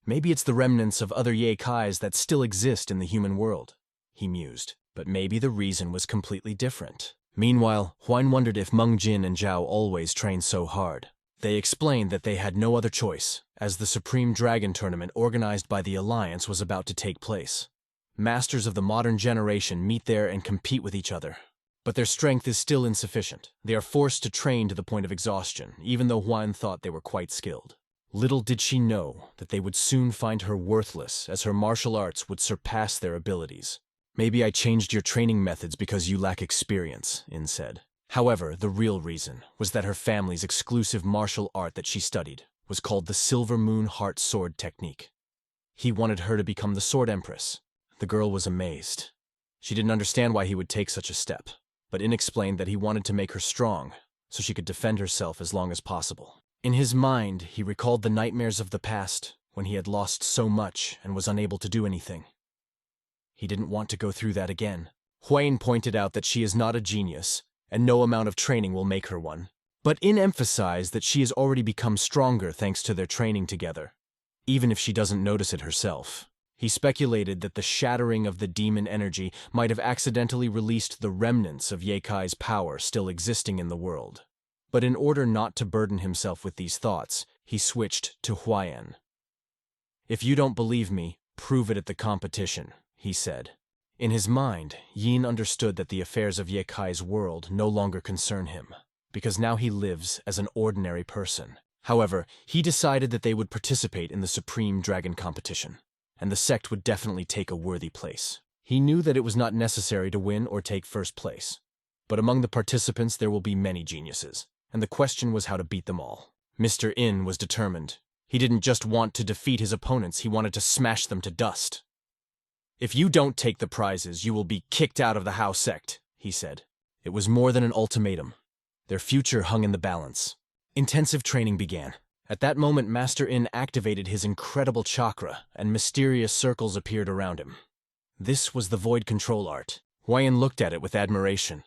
Maybe it's the remnants of other Yeikais that still exist in the human world, he mused. But maybe the reason was completely different. Meanwhile, Huan wondered if Meng Jin and Zhao always trained so hard. They explained that they had no other choice, as the Supreme Dragon Tournament organized by the Alliance was about to take place. Masters of the modern generation meet there and compete with each other. But their strength is still insufficient. They are forced to train to the point of exhaustion, even though Huan thought they were quite skilled. Little did she know that they would soon find her worthless, as her martial arts would surpass their abilities. "Maybe I changed your training methods because you lack experience," In said. However, the real reason was that her family's exclusive martial art that she studied was called the Silver Moon Heart Sword Technique. He wanted her to become the Sword Empress. The girl was amazed. She didn't understand why he would take such a step, but In explained that he wanted to make her strong, so she could defend herself as long as possible. In his mind, he recalled the nightmares of the past, when he had lost so much and was unable to do anything. He didn't want to go through that again. Huayan pointed out that she is not a genius, and no amount of training will make her one, but In emphasized that she has already become stronger thanks to their training together, even if she doesn't notice it herself. He speculated that the shattering of the demon energy might have accidentally released the remnants of Yeikai's power still existing in the world. But in order not to burden himself with these thoughts, he switched to Huayan. "If you don't believe me, prove it at the competition," he said. In his mind, Yin understood that the affairs of Yeikai's world no longer concern him, because now he lives as an ordinary person. However, he decided that they would participate in the Supreme Dragon competition, and the sect would definitely take a worthy place. He knew that it was not necessary to win or take first place, but among the participants there will be many geniuses, and the question was how to beat them all. Mr. In was determined. He didn't just want to defeat his opponents, he wanted to smash them to dust. "If you don't take the prizes, you will be kicked out of the Hao sect," he said. It was more than an ultimatum. Their future hung in the balance. Intensive training began. At that moment, Master In activated his incredible chakra, and mysterious circles appeared around him. This was the void control art. Huayan looked at it with admiration.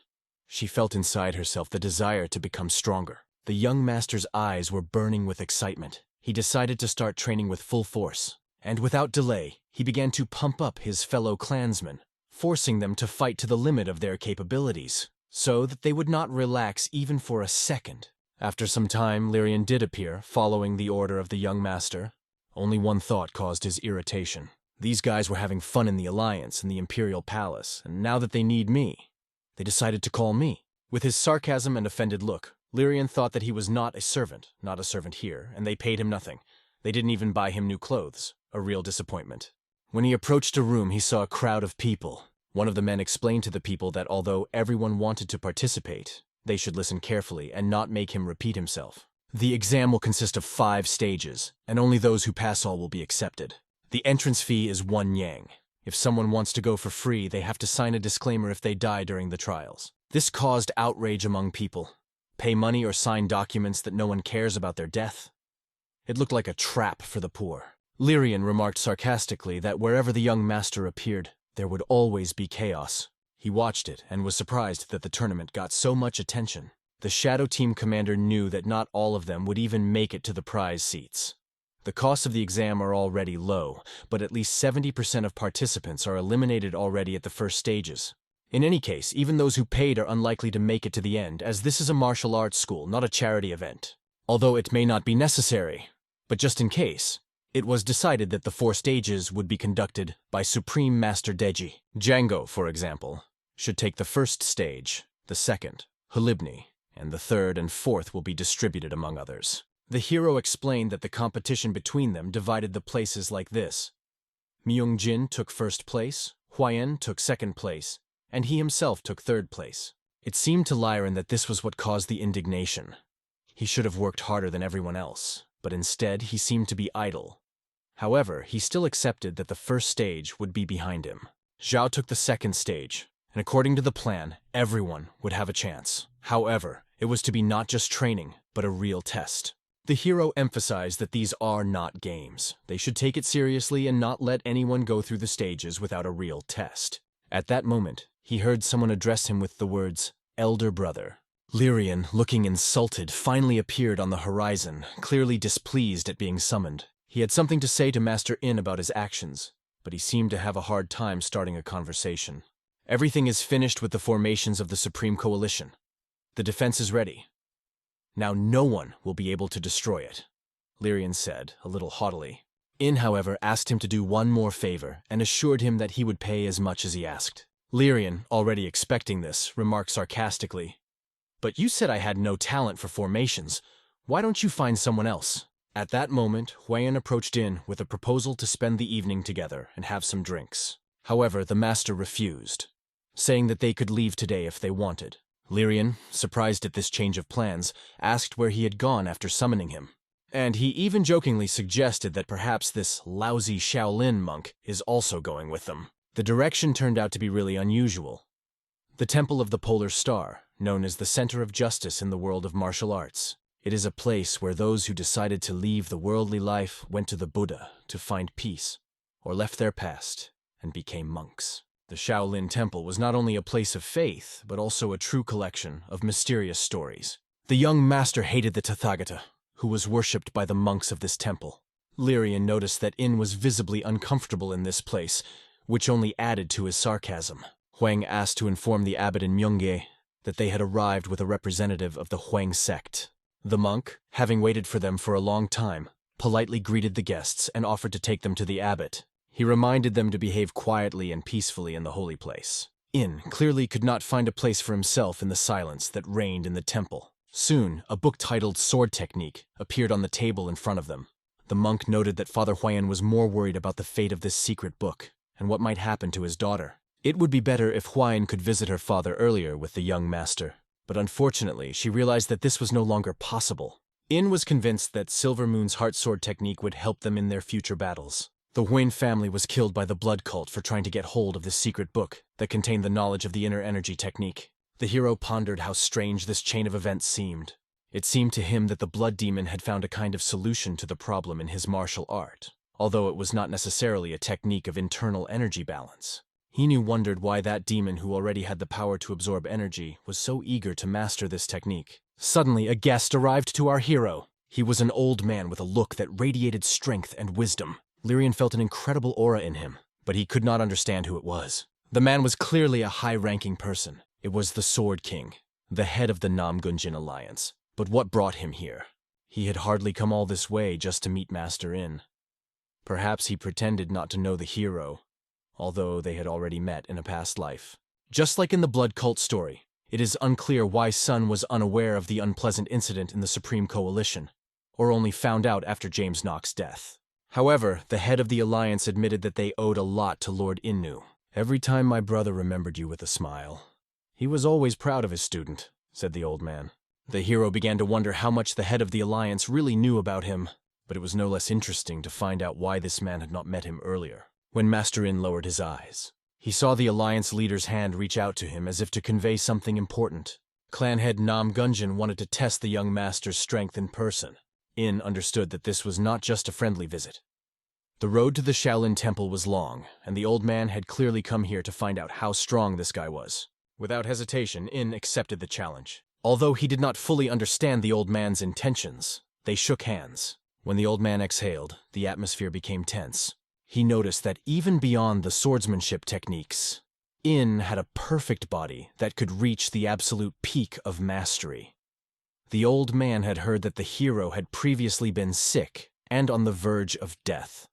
She felt inside herself the desire to become stronger. The young master's eyes were burning with excitement. He decided to start training with full force, and without delay, he began to pump up his fellow clansmen, forcing them to fight to the limit of their capabilities, so that they would not relax even for a second. After some time, Lyrian did appear, following the order of the young master. Only one thought caused his irritation. These guys were having fun in the Alliance and the Imperial Palace, and now that they need me, they decided to call me. With his sarcasm and offended look, Lyrian thought that he was not a servant here, and they paid him nothing. They didn't even buy him new clothes, a real disappointment. When he approached a room, he saw a crowd of people. One of the men explained to the people that although everyone wanted to participate, they should listen carefully and not make him repeat himself. The exam will consist of 5 stages, and only those who pass all will be accepted. The entrance fee is 1 yang. If someone wants to go for free, they have to sign a disclaimer if they die during the trials. This caused outrage among people. Pay money or sign documents that no one cares about their death. It looked like a trap for the poor. Lyrian remarked sarcastically that wherever the young master appeared, there would always be chaos. He watched it and was surprised that the tournament got so much attention. The Shadow Team commander knew that not all of them would even make it to the prize seats. The costs of the exam are already low, but at least 70% of participants are eliminated already at the first stages. In any case, even those who paid are unlikely to make it to the end, as this is a martial arts school, not a charity event. Although it may not be necessary, but just in case, it was decided that the 4 stages would be conducted by Supreme Master Deji. Django, for example, should take the first stage, the second, Halibni, and the third and fourth will be distributed among others. The hero explained that the competition between them divided the places like this. Myung-jin took first place, Huayan took second place, and he himself took third place. It seemed to Lyran that this was what caused the indignation. He should have worked harder than everyone else, but instead he seemed to be idle. However, he still accepted that the first stage would be behind him. Zhao took the second stage, and according to the plan, everyone would have a chance. However, it was to be not just training, but a real test. The hero emphasized that these are not games. They should take it seriously and not let anyone go through the stages without a real test. At that moment, he heard someone address him with the words, "Elder brother." Lyrian, looking insulted, finally appeared on the horizon, clearly displeased at being summoned. He had something to say to Master In about his actions, but he seemed to have a hard time starting a conversation. "Everything is finished with the formations of the Supreme Coalition. The defense is ready. Now no one will be able to destroy it," Lyrian said, a little haughtily. In, however, asked him to do one more favor and assured him that he would pay as much as he asked. Lyrian, already expecting this, remarked sarcastically, "But you said I had no talent for formations. Why don't you find someone else?" At that moment, Huayan approached In with a proposal to spend the evening together and have some drinks. However, the master refused, saying that they could leave today if they wanted. Lyrian, surprised at this change of plans, asked where he had gone after summoning him. And he even jokingly suggested that perhaps this lousy Shaolin monk is also going with them. The direction turned out to be really unusual. The Temple of the Polar Star, known as the center of justice in the world of martial arts. It is a place where those who decided to leave the worldly life went to the Buddha to find peace, or left their past and became monks. The Shaolin Temple was not only a place of faith, but also a true collection of mysterious stories. The young master hated the Tathagata, who was worshipped by the monks of this temple. Lyrian noticed that In was visibly uncomfortable in this place, which only added to his sarcasm. Huang asked to inform the abbot in Myungye that they had arrived with a representative of the Huang sect. The monk, having waited for them for a long time, politely greeted the guests and offered to take them to the abbot. He reminded them to behave quietly and peacefully in the holy place. In clearly could not find a place for himself in the silence that reigned in the temple. Soon, a book titled Sword Technique appeared on the table in front of them. The monk noted that Father Huayan was more worried about the fate of this secret book and what might happen to his daughter. It would be better if Huayan could visit her father earlier with the young master, but unfortunately she realized that this was no longer possible. In was convinced that Silver Moon's Heart Sword Technique would help them in their future battles. The Huayan family was killed by the blood cult for trying to get hold of this secret book that contained the knowledge of the inner energy technique. The hero pondered how strange this chain of events seemed. It seemed to him that the blood demon had found a kind of solution to the problem in his martial art, although it was not necessarily a technique of internal energy balance. He wondered why that demon who already had the power to absorb energy was so eager to master this technique. Suddenly, a guest arrived to our hero. He was an old man with a look that radiated strength and wisdom. Lyrian felt an incredible aura in him, but he could not understand who it was. The man was clearly a high-ranking person. It was the Sword King, the head of the Namgunjin Alliance. But what brought him here? He had hardly come all this way just to meet Master In. Perhaps he pretended not to know the hero, although they had already met in a past life. Just like in the blood cult story, it is unclear why Sun was unaware of the unpleasant incident in the Supreme Coalition, or only found out after James Knox's death. However, the head of the Alliance admitted that they owed a lot to Lord Innu. Every time my brother remembered you with a smile. He was always proud of his student, said the old man. The hero began to wonder how much the head of the Alliance really knew about him, but it was no less interesting to find out why this man had not met him earlier. When Master In lowered his eyes, he saw the Alliance leader's hand reach out to him as if to convey something important. Clan head Namgunjin wanted to test the young master's strength in person. In understood that this was not just a friendly visit. The road to the Shaolin Temple was long, and the old man had clearly come here to find out how strong this guy was. Without hesitation, In accepted the challenge. Although he did not fully understand the old man's intentions, they shook hands. When the old man exhaled, the atmosphere became tense. He noticed that even beyond the swordsmanship techniques, In had a perfect body that could reach the absolute peak of mastery. The old man had heard that the hero had previously been sick and on the verge of death.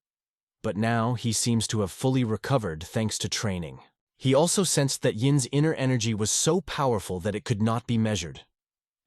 But now he seems to have fully recovered thanks to training. He also sensed that Yin's inner energy was so powerful that it could not be measured.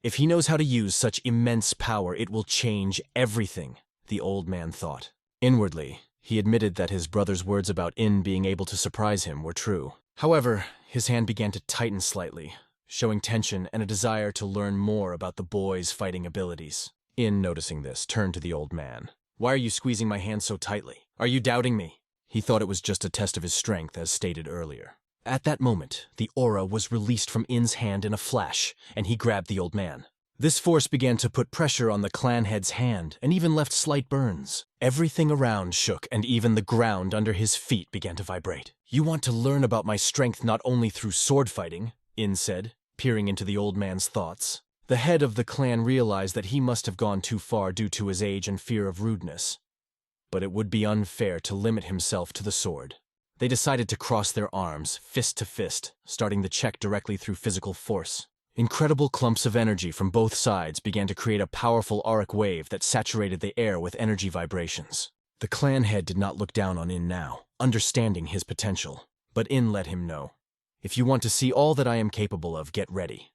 If he knows how to use such immense power, it will change everything, the old man thought. Inwardly, he admitted that his brother's words about In being able to surprise him were true. However, his hand began to tighten slightly, showing tension and a desire to learn more about the boy's fighting abilities. In noticing this, turned to the old man. Why are you squeezing my hand so tightly? Are you doubting me? He thought it was just a test of his strength, as stated earlier. At that moment, the aura was released from In's hand in a flash, and he grabbed the old man. This force began to put pressure on the clan head's hand, and even left slight burns. Everything around shook, and even the ground under his feet began to vibrate. You want to learn about my strength not only through sword fighting, In said, peering into the old man's thoughts. The head of the clan realized that he must have gone too far due to his age and fear of rudeness. But it would be unfair to limit himself to the sword. They decided to cross their arms, fist to fist, starting the check directly through physical force. Incredible clumps of energy from both sides began to create a powerful auric wave that saturated the air with energy vibrations. The clan head did not look down on In now, understanding his potential. But In let him know. If you want to see all that I am capable of, get ready.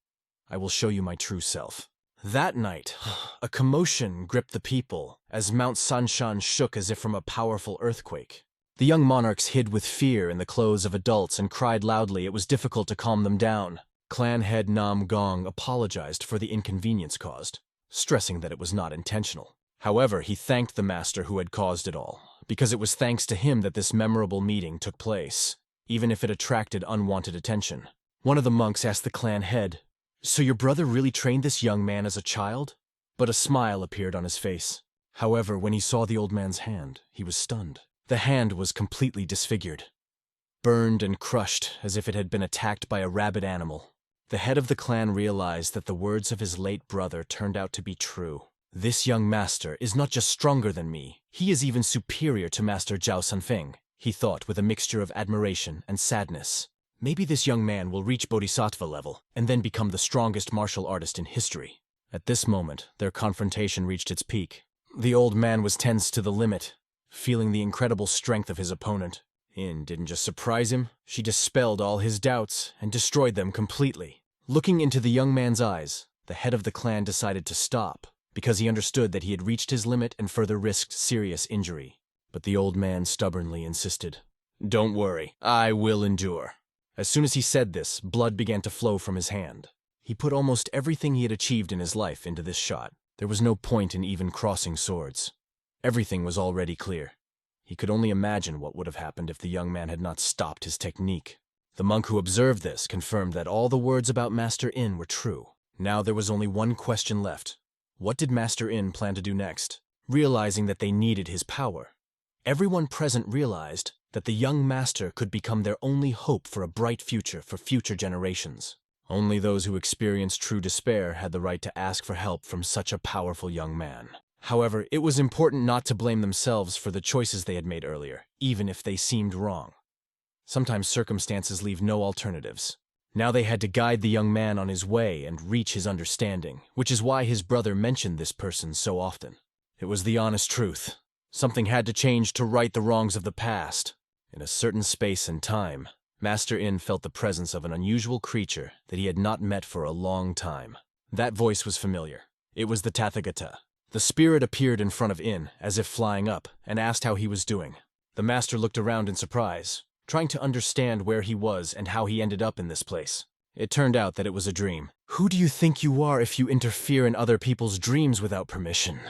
I will show you my true self. That night, a commotion gripped the people as Mount Sanshan shook as if from a powerful earthquake. The young monarchs hid with fear in the clothes of adults and cried loudly. It was difficult to calm them down. Clan head Namgong apologized for the inconvenience caused, stressing that it was not intentional. However, he thanked the master who had caused it all, because it was thanks to him that this memorable meeting took place, even if it attracted unwanted attention. One of the monks asked the clan head, "So your brother really trained this young man as a child?" but a smile appeared on his face. However, when he saw the old man's hand, he was stunned. The hand was completely disfigured, burned and crushed as if it had been attacked by a rabid animal. The head of the clan realized that the words of his late brother turned out to be true. This young master is not just stronger than me, he is even superior to Master Zhao Sanfeng, he thought with a mixture of admiration and sadness. Maybe this young man will reach bodhisattva level and then become the strongest martial artist in history. At this moment, their confrontation reached its peak. The old man was tense to the limit, feeling the incredible strength of his opponent. Yin didn't just surprise him, she dispelled all his doubts and destroyed them completely. Looking into the young man's eyes, the head of the clan decided to stop, because he understood that he had reached his limit and further risked serious injury. But the old man stubbornly insisted. "Don't worry, I will endure." As soon as he said this, blood began to flow from his hand. He put almost everything he had achieved in his life into this shot. There was no point in even crossing swords. Everything was already clear. He could only imagine what would have happened if the young man had not stopped his technique. The monk who observed this confirmed that all the words about Master Yin were true. Now there was only one question left. What did Master Yin plan to do next? Realizing that they needed his power, everyone present realized that the young master could become their only hope for a bright future for future generations. Only those who experienced true despair had the right to ask for help from such a powerful young man. However, it was important not to blame themselves for the choices they had made earlier, even if they seemed wrong. Sometimes circumstances leave no alternatives. Now they had to guide the young man on his way and reach his understanding, which is why his brother mentioned this person so often. It was the honest truth. Something had to change to right the wrongs of the past. In a certain space and time, Master Yin felt the presence of an unusual creature that he had not met for a long time. That voice was familiar. It was the Tathagata. The spirit appeared in front of Yin, as if flying up, and asked how he was doing. The master looked around in surprise, trying to understand where he was and how he ended up in this place. It turned out that it was a dream. "Who do you think you are if you interfere in other people's dreams without permission?"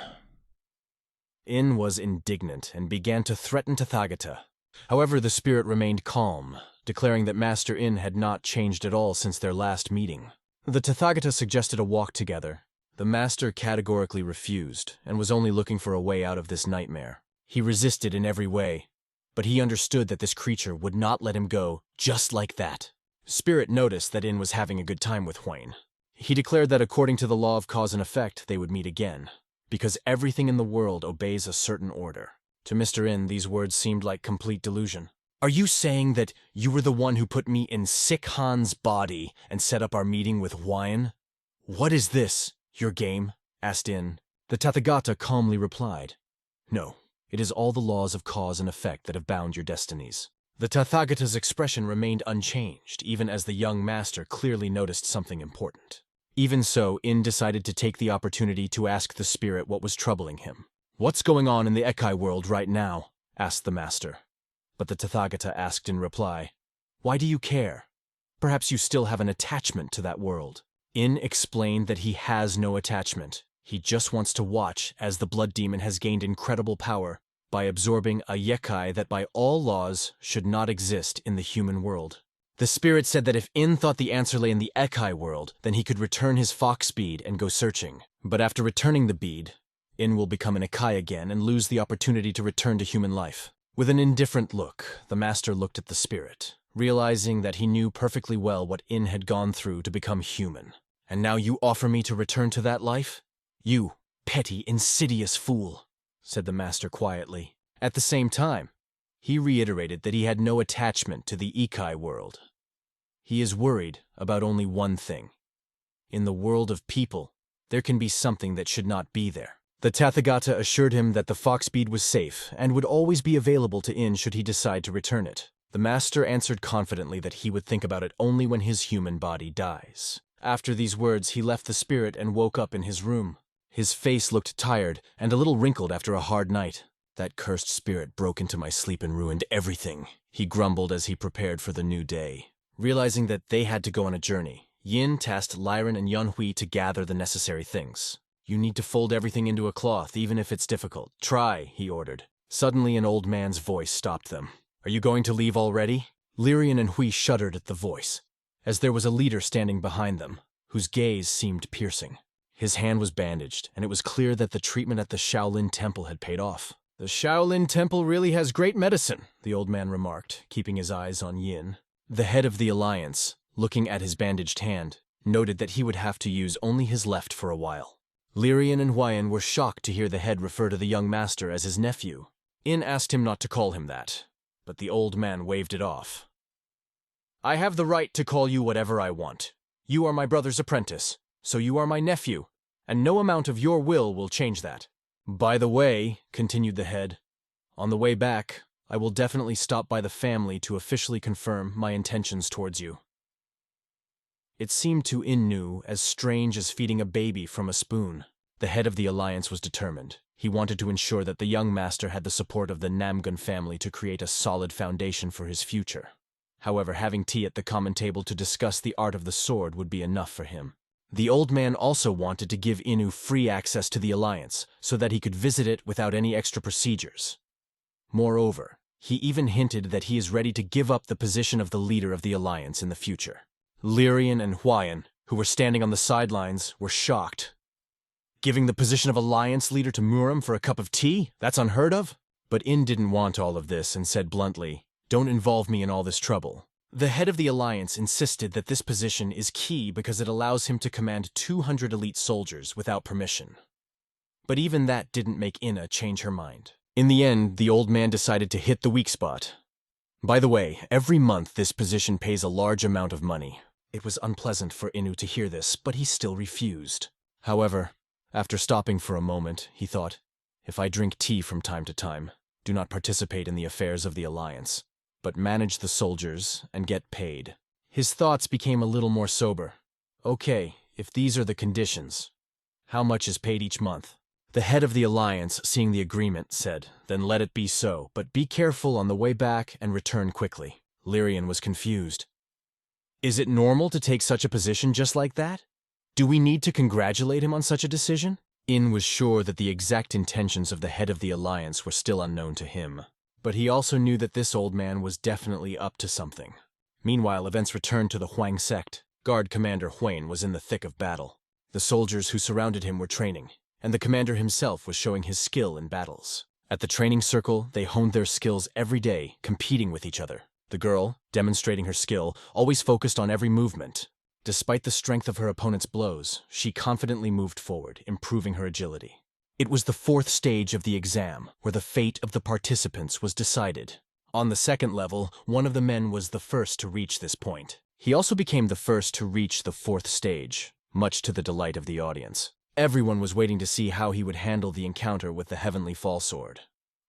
Yin was indignant and began to threaten Tathagata. However, the spirit remained calm, declaring that Master Yin had not changed at all since their last meeting. The Tathagata suggested a walk together. The master categorically refused and was only looking for a way out of this nightmare. He resisted in every way, but he understood that this creature would not let him go just like that. Spirit noticed that Yin was having a good time with Huayne. He declared that according to the law of cause and effect, they would meet again, because everything in the world obeys a certain order. To Mr. Yin, these words seemed like complete delusion. "Are you saying that you were the one who put me in Sick Han's body and set up our meeting with Huayne? What is this, your game?" asked Yin. The Tathagata calmly replied, "No, it is all the laws of cause and effect that have bound your destinies." The Tathagata's expression remained unchanged, even as the young master clearly noticed something important. Even so, Yin decided to take the opportunity to ask the spirit what was troubling him. "What's going on in the Ekai world right now?" asked the master. But the Tathagata asked in reply, "Why do you care? Perhaps you still have an attachment to that world." Yin explained that he has no attachment. He just wants to watch as the blood demon has gained incredible power by absorbing a Yekai that by all laws should not exist in the human world. The spirit said that if Yin thought the answer lay in the Ekai world, then he could return his fox bead and go searching. But after returning the bead, Yin will become an Ekai again and lose the opportunity to return to human life. With an indifferent look, the master looked at the spirit, realizing that he knew perfectly well what Yin had gone through to become human. "And now you offer me to return to that life? You petty, insidious fool," said the master quietly. At the same time, he reiterated that he had no attachment to the Ekai world. He is worried about only one thing. In the world of people, there can be something that should not be there. The Tathagata assured him that the fox bead was safe and would always be available to Yin should he decide to return it. The master answered confidently that he would think about it only when his human body dies. After these words, he left the spirit and woke up in his room. His face looked tired and a little wrinkled after a hard night. "That cursed spirit broke into my sleep and ruined everything," he grumbled as he prepared for the new day. Realizing that they had to go on a journey, Yin tasked Lyran and Yunhui to gather the necessary things. "You need to fold everything into a cloth, even if it's difficult. Try," he ordered. Suddenly, an old man's voice stopped them. "Are you going to leave already?" Lyrian and Hui shuddered at the voice, as there was a leader standing behind them, whose gaze seemed piercing. His hand was bandaged, and it was clear that the treatment at the Shaolin Temple had paid off. "The Shaolin Temple really has great medicine," the old man remarked, keeping his eyes on Yin. The head of the Alliance, looking at his bandaged hand, noted that he would have to use only his left for a while. Lyrian and Huayan were shocked to hear the head refer to the young master as his nephew. Yin asked him not to call him that, but the old man waved it off. "I have the right to call you whatever I want. You are my brother's apprentice, so you are my nephew, and no amount of your will change that. By the way," continued the head, "on the way back, I will definitely stop by the family to officially confirm my intentions towards you." It seemed to Innu as strange as feeding a baby from a spoon. The head of the Alliance was determined. He wanted to ensure that the young master had the support of the Namgong family to create a solid foundation for his future. However, having tea at the common table to discuss the art of the sword would be enough for him. The old man also wanted to give Innu free access to the Alliance so that he could visit it without any extra procedures. Moreover, he even hinted that he is ready to give up the position of the leader of the Alliance in the future. Lyrian and Huayan, who were standing on the sidelines, were shocked. Giving the position of Alliance leader to Muram for a cup of tea? That's unheard of? But In didn't want all of this and said bluntly, "Don't involve me in all this trouble." The head of the Alliance insisted that this position is key because it allows him to command 200 elite soldiers without permission. But even that didn't make Inna change her mind. In the end, the old man decided to hit the weak spot. By the way, every month this position pays a large amount of money. It was unpleasant for Innu to hear this, but he still refused. However, after stopping for a moment, he thought, "If I drink tea from time to time, do not participate in the affairs of the Alliance, but manage the soldiers and get paid." His thoughts became a little more sober. "Okay, if these are the conditions, how much is paid each month?" The head of the Alliance, seeing the agreement, said, "Then let it be so, but be careful on the way back and return quickly." Lyrian was confused. "Is it normal to take such a position just like that? Do we need to congratulate him on such a decision?" In was sure that the exact intentions of the head of the Alliance were still unknown to him, but he also knew that this old man was definitely up to something. Meanwhile, events returned to the Huang sect. Guard Commander Huayan was in the thick of battle. The soldiers who surrounded him were training, and the commander himself was showing his skill in battles. At the training circle, they honed their skills every day, competing with each other. The girl, demonstrating her skill, always focused on every movement. Despite the strength of her opponent's blows, she confidently moved forward, improving her agility. It was the 4th stage of the exam, where the fate of the participants was decided. On the 2nd level, one of the men was the first to reach this point. He also became the first to reach the 4th stage, much to the delight of the audience. Everyone was waiting to see how he would handle the encounter with the Heavenly Fallsword,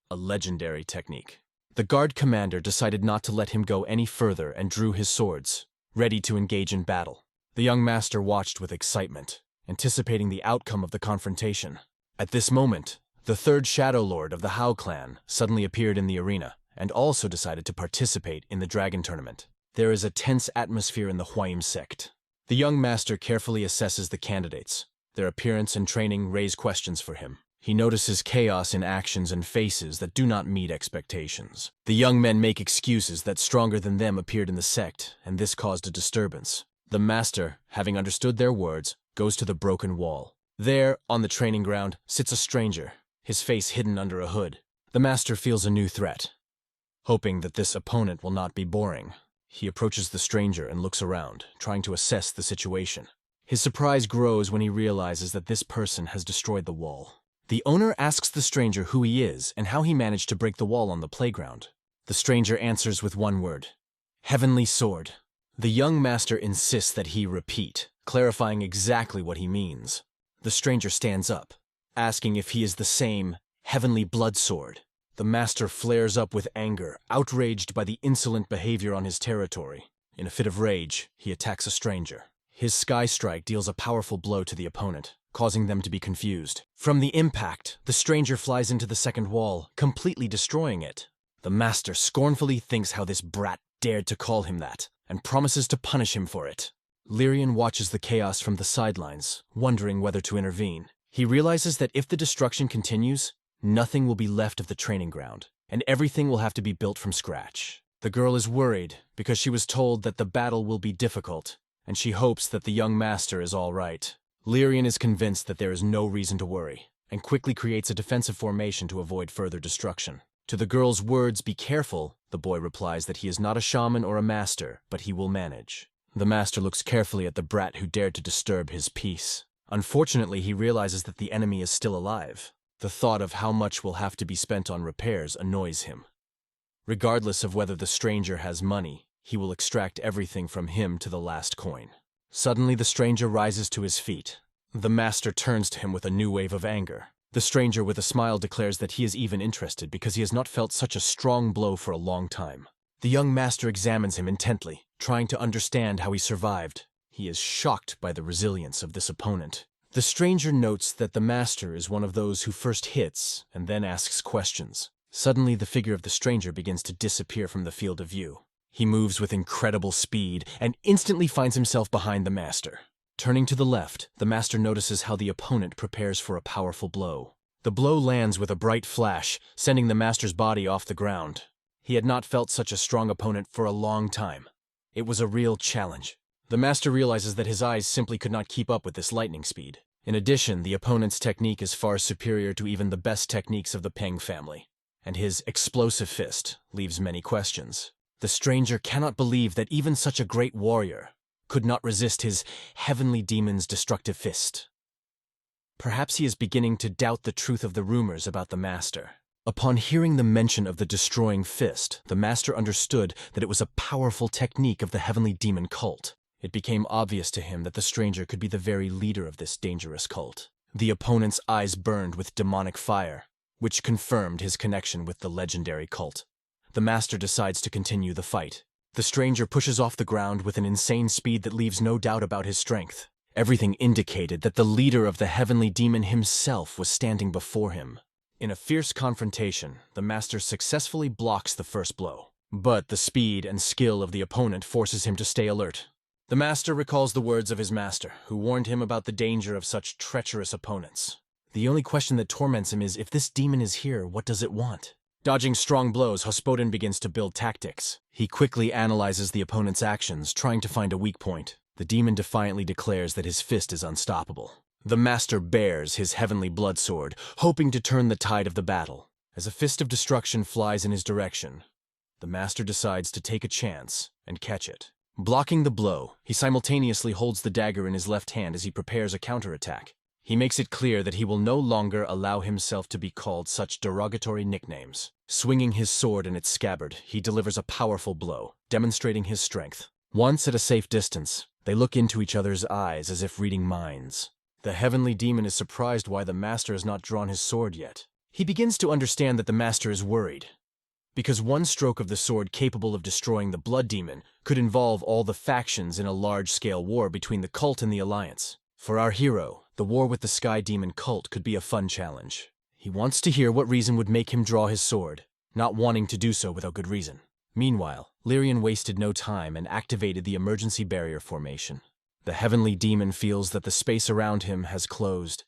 a legendary technique. The guard commander decided not to let him go any further and drew his swords, ready to engage in battle. The young master watched with excitement, anticipating the outcome of the confrontation. At this moment, the 3rd Shadow Lord of the Hao clan suddenly appeared in the arena and also decided to participate in the Dragon Tournament. There is a tense atmosphere in the Huaim sect. The young master carefully assesses the candidates. Their appearance and training raise questions for him. He notices chaos in actions and faces that do not meet expectations. The young men make excuses that stronger than them appeared in the sect, and this caused a disturbance. The master, having understood their words, goes to the broken wall. There, on the training ground, sits a stranger, his face hidden under a hood. The master feels a new threat. Hoping that this opponent will not be boring, he approaches the stranger and looks around, trying to assess the situation. His surprise grows when he realizes that this person has destroyed the wall. The owner asks the stranger who he is and how he managed to break the wall on the playground. The stranger answers with one word: "Heavenly Sword." The young master insists that he repeat, clarifying exactly what he means. The stranger stands up, asking if he is the same Heavenly Blood Sword. The master flares up with anger, outraged by the insolent behavior on his territory. In a fit of rage, he attacks a stranger. His Sky Strike deals a powerful blow to the opponent, causing them to be confused. From the impact, the stranger flies into the 2nd wall, completely destroying it. The master scornfully thinks how this brat dared to call him that, and promises to punish him for it. Lyrian watches the chaos from the sidelines, wondering whether to intervene. He realizes that if the destruction continues, nothing will be left of the training ground, and everything will have to be built from scratch. The girl is worried because she was told that the battle will be difficult, and she hopes that the young master is all right. Lyrian is convinced that there is no reason to worry, and quickly creates a defensive formation to avoid further destruction. To the girl's words, "Be careful," the boy replies that he is not a shaman or a master, but he will manage. The master looks carefully at the brat who dared to disturb his peace. Unfortunately, he realizes that the enemy is still alive. The thought of how much will have to be spent on repairs annoys him. Regardless of whether the stranger has money, he will extract everything from him to the last coin. Suddenly, the stranger rises to his feet. The master turns to him with a new wave of anger. The stranger with a smile declares that he is even interested because he has not felt such a strong blow for a long time. The young master examines him intently, trying to understand how he survived. He is shocked by the resilience of this opponent. The stranger notes that the master is one of those who first hits and then asks questions. Suddenly, the figure of the stranger begins to disappear from the field of view. He moves with incredible speed and instantly finds himself behind the master. Turning to the left, the master notices how the opponent prepares for a powerful blow. The blow lands with a bright flash, sending the master's body off the ground. He had not felt such a strong opponent for a long time. It was a real challenge. The master realizes that his eyes simply could not keep up with this lightning speed. In addition, the opponent's technique is far superior to even the best techniques of the Peng family, and his explosive fist leaves many questions. The stranger cannot believe that even such a great warrior could not resist his heavenly demon's destructive fist. Perhaps he is beginning to doubt the truth of the rumors about the master. Upon hearing the mention of the destroying fist, the master understood that it was a powerful technique of the heavenly demon cult. It became obvious to him that the stranger could be the very leader of this dangerous cult. The opponent's eyes burned with demonic fire, which confirmed his connection with the legendary cult. The master decides to continue the fight. The stranger pushes off the ground with an insane speed that leaves no doubt about his strength. Everything indicated that the leader of the heavenly demon himself was standing before him. In a fierce confrontation, the master successfully blocks the first blow. But the speed and skill of the opponent forces him to stay alert. The master recalls the words of his master, who warned him about the danger of such treacherous opponents. The only question that torments him is, if this demon is here, what does it want? Dodging strong blows, Hospodin begins to build tactics. He quickly analyzes the opponent's actions, trying to find a weak point. The demon defiantly declares that his fist is unstoppable. The master bares his heavenly blood sword, hoping to turn the tide of the battle. As a fist of destruction flies in his direction, the master decides to take a chance and catch it. Blocking the blow, he simultaneously holds the dagger in his left hand as he prepares a counterattack. He makes it clear that he will no longer allow himself to be called such derogatory nicknames. Swinging his sword in its scabbard, he delivers a powerful blow, demonstrating his strength. Once at a safe distance, they look into each other's eyes as if reading minds. The heavenly demon is surprised why the master has not drawn his sword yet. He begins to understand that the master is worried, because one stroke of the sword capable of destroying the blood demon could involve all the factions in a large-scale war between the cult and the alliance. For our hero, the war with the Sky Demon cult could be a fun challenge. He wants to hear what reason would make him draw his sword, not wanting to do so without good reason. Meanwhile, Lyrian wasted no time and activated the emergency barrier formation. The heavenly demon feels that the space around him has closed,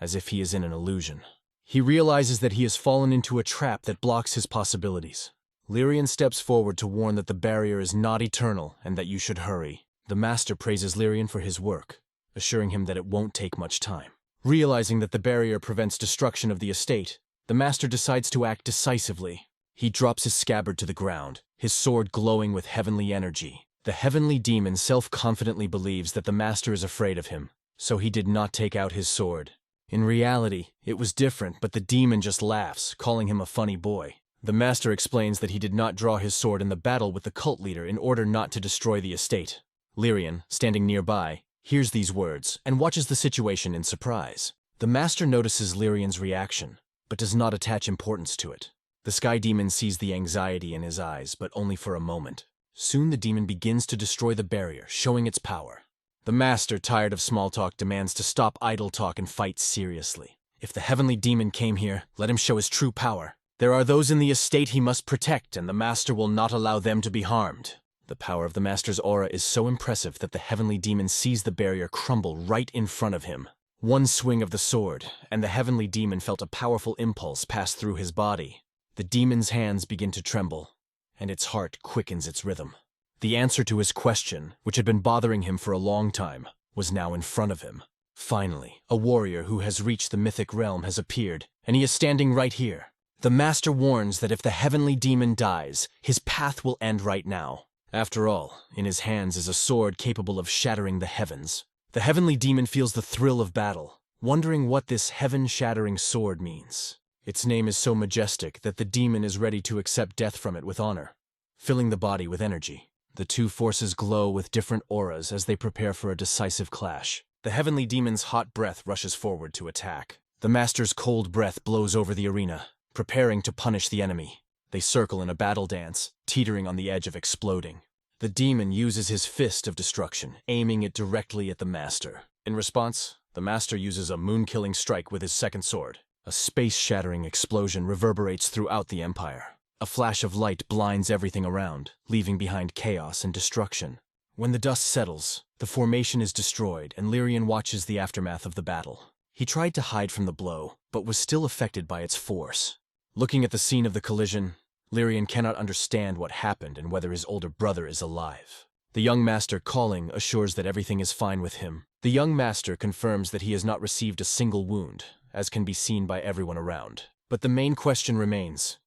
as if he is in an illusion. He realizes that he has fallen into a trap that blocks his possibilities. Lyrian steps forward to warn that the barrier is not eternal and that you should hurry. The master praises Lyrian for his work, assuring him that it won't take much time. Realizing that the barrier prevents destruction of the estate, the master decides to act decisively. He drops his scabbard to the ground, his sword glowing with heavenly energy. The heavenly demon self-confidently believes that the master is afraid of him, so he did not take out his sword. In reality, it was different, but the demon just laughs, calling him a funny boy. The master explains that he did not draw his sword in the battle with the cult leader in order not to destroy the estate. Lyrian, standing nearby, hears these words and watches the situation in surprise. The master notices Lyrian's reaction, but does not attach importance to it. The sky demon sees the anxiety in his eyes, but only for a moment. Soon the demon begins to destroy the barrier, showing its power. The master, tired of small talk, demands to stop idle talk and fight seriously. If the heavenly demon came here, let him show his true power. There are those in the estate he must protect, and the master will not allow them to be harmed. The power of the master's aura is so impressive that the heavenly demon sees the barrier crumble right in front of him. One swing of the sword, and the heavenly demon felt a powerful impulse pass through his body. The demon's hands begin to tremble, and its heart quickens its rhythm. The answer to his question, which had been bothering him for a long time, was now in front of him. Finally, a warrior who has reached the mythic realm has appeared, and he is standing right here. The master warns that if the heavenly demon dies, his path will end right now. After all, in his hands is a sword capable of shattering the heavens. The heavenly demon feels the thrill of battle, wondering what this heaven-shattering sword means. Its name is so majestic that the demon is ready to accept death from it with honor, filling the body with energy. The two forces glow with different auras as they prepare for a decisive clash. The heavenly demon's hot breath rushes forward to attack. The master's cold breath blows over the arena, preparing to punish the enemy. They circle in a battle dance, teetering on the edge of exploding. The demon uses his fist of destruction, aiming it directly at the master. In response, the master uses a moon-killing strike with his second sword. A space-shattering explosion reverberates throughout the empire. A flash of light blinds everything around, leaving behind chaos and destruction. When the dust settles, the formation is destroyed and Lyrian watches the aftermath of the battle. He tried to hide from the blow, but was still affected by its force. Looking at the scene of the collision, Lyrian cannot understand what happened and whether his older brother is alive. The young master calling assures that everything is fine with him. The young master confirms that he has not received a single wound, as can be seen by everyone around. But the main question remains: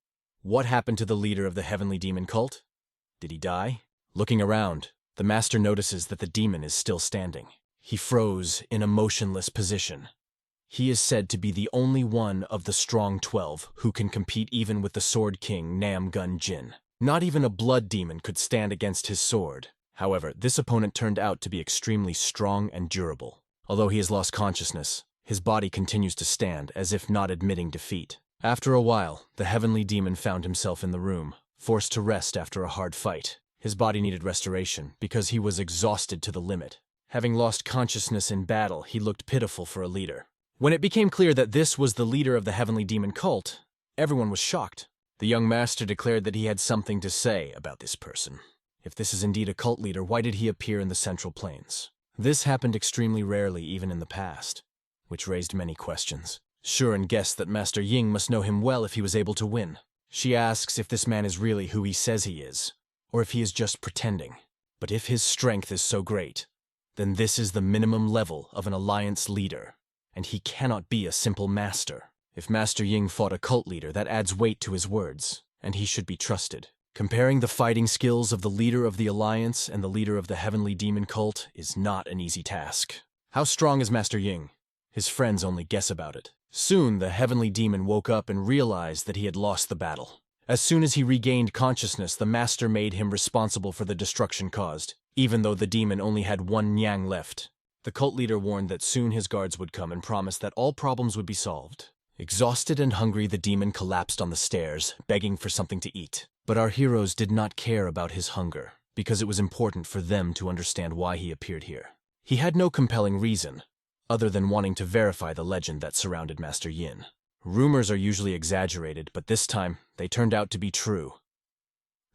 what happened to the leader of the heavenly demon cult? Did he die? Looking around, the master notices that the demon is still standing. He froze in a motionless position. He is said to be the only one of the strong 12 who can compete even with the Sword King Namgong Jin. Not even a blood demon could stand against his sword. However, this opponent turned out to be extremely strong and durable. Although he has lost consciousness, his body continues to stand as if not admitting defeat. After a while, the heavenly demon found himself in the room, forced to rest after a hard fight. His body needed restoration because he was exhausted to the limit. Having lost consciousness in battle, he looked pitiful for a leader. When it became clear that this was the leader of the heavenly demon cult, everyone was shocked. The young master declared that he had something to say about this person. If this is indeed a cult leader, why did he appear in the Central Plains? This happened extremely rarely even in the past, which raised many questions. Shuren guessed that Master Ying must know him well if he was able to win. She asks if this man is really who he says he is, or if he is just pretending. But if his strength is so great, then this is the minimum level of an alliance leader, and he cannot be a simple master. If Master Ying fought a cult leader, that adds weight to his words, and he should be trusted. Comparing the fighting skills of the leader of the Alliance and the leader of the Heavenly Demon Cult is not an easy task. How strong is Master Ying? His friends only guess about it. Soon, the Heavenly Demon woke up and realized that he had lost the battle. As soon as he regained consciousness, the Master made him responsible for the destruction caused, even though the demon only had one Nyang left. The cult leader warned that soon his guards would come and promised that all problems would be solved. Exhausted and hungry, the demon collapsed on the stairs, begging for something to eat. But our heroes did not care about his hunger, because it was important for them to understand why he appeared here. He had no compelling reason, other than wanting to verify the legend that surrounded Master Yin. Rumors are usually exaggerated, but this time, they turned out to be true.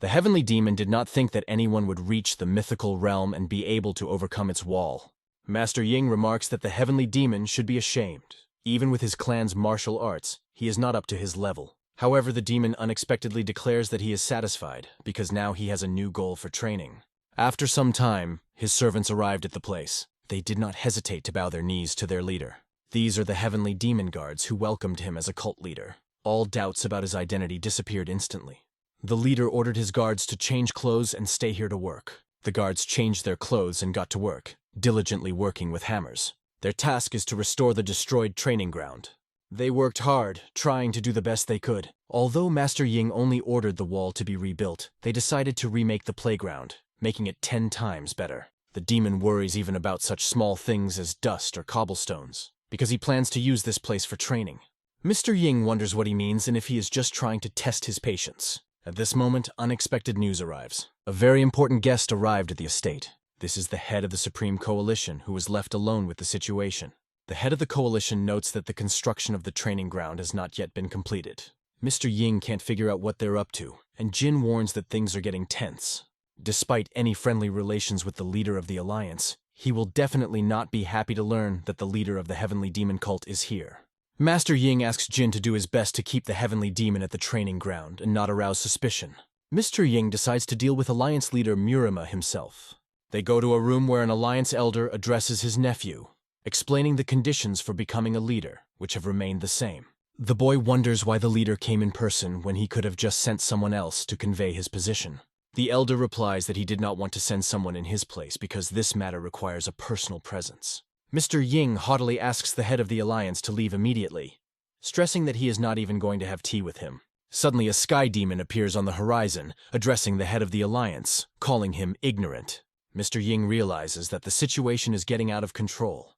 The heavenly demon did not think that anyone would reach the mythical realm and be able to overcome its wall. Master Ying remarks that the heavenly demon should be ashamed. Even with his clan's martial arts, he is not up to his level. However, the demon unexpectedly declares that he is satisfied, because now he has a new goal for training. After some time, his servants arrived at the place. They did not hesitate to bow their knees to their leader. These are the heavenly demon guards who welcomed him as a cult leader. All doubts about his identity disappeared instantly. The leader ordered his guards to change clothes and stay here to work. The guards changed their clothes and got to work, diligently working with hammers. Their task is to restore the destroyed training ground. They worked hard, trying to do the best they could. Although Master Ying only ordered the wall to be rebuilt, they decided to remake the playground, making it 10 times better. The demon worries even about such small things as dust or cobblestones, because he plans to use this place for training. Mr. Ying wonders what he means and if he is just trying to test his patience. At this moment, unexpected news arrives. A very important guest arrived at the estate. This is the head of the Supreme Coalition, who was left alone with the situation. The head of the coalition notes that the construction of the training ground has not yet been completed. Mr. Ying can't figure out what they're up to, and Jin warns that things are getting tense. Despite any friendly relations with the leader of the Alliance, he will definitely not be happy to learn that the leader of the Heavenly Demon Cult is here. Master Ying asks Jin to do his best to keep the Heavenly Demon at the training ground and not arouse suspicion. Mr. Ying decides to deal with Alliance leader Murima himself. They go to a room where an Alliance elder addresses his nephew. explaining the conditions for becoming a leader, which have remained the same. The boy wonders why the leader came in person when he could have just sent someone else to convey his position. The elder replies that he did not want to send someone in his place because this matter requires a personal presence. Mr. Ying haughtily asks the head of the alliance to leave immediately, stressing that he is not even going to have tea with him. Suddenly a sky demon appears on the horizon, addressing the head of the alliance, calling him ignorant. Mr. Ying realizes that the situation is getting out of control,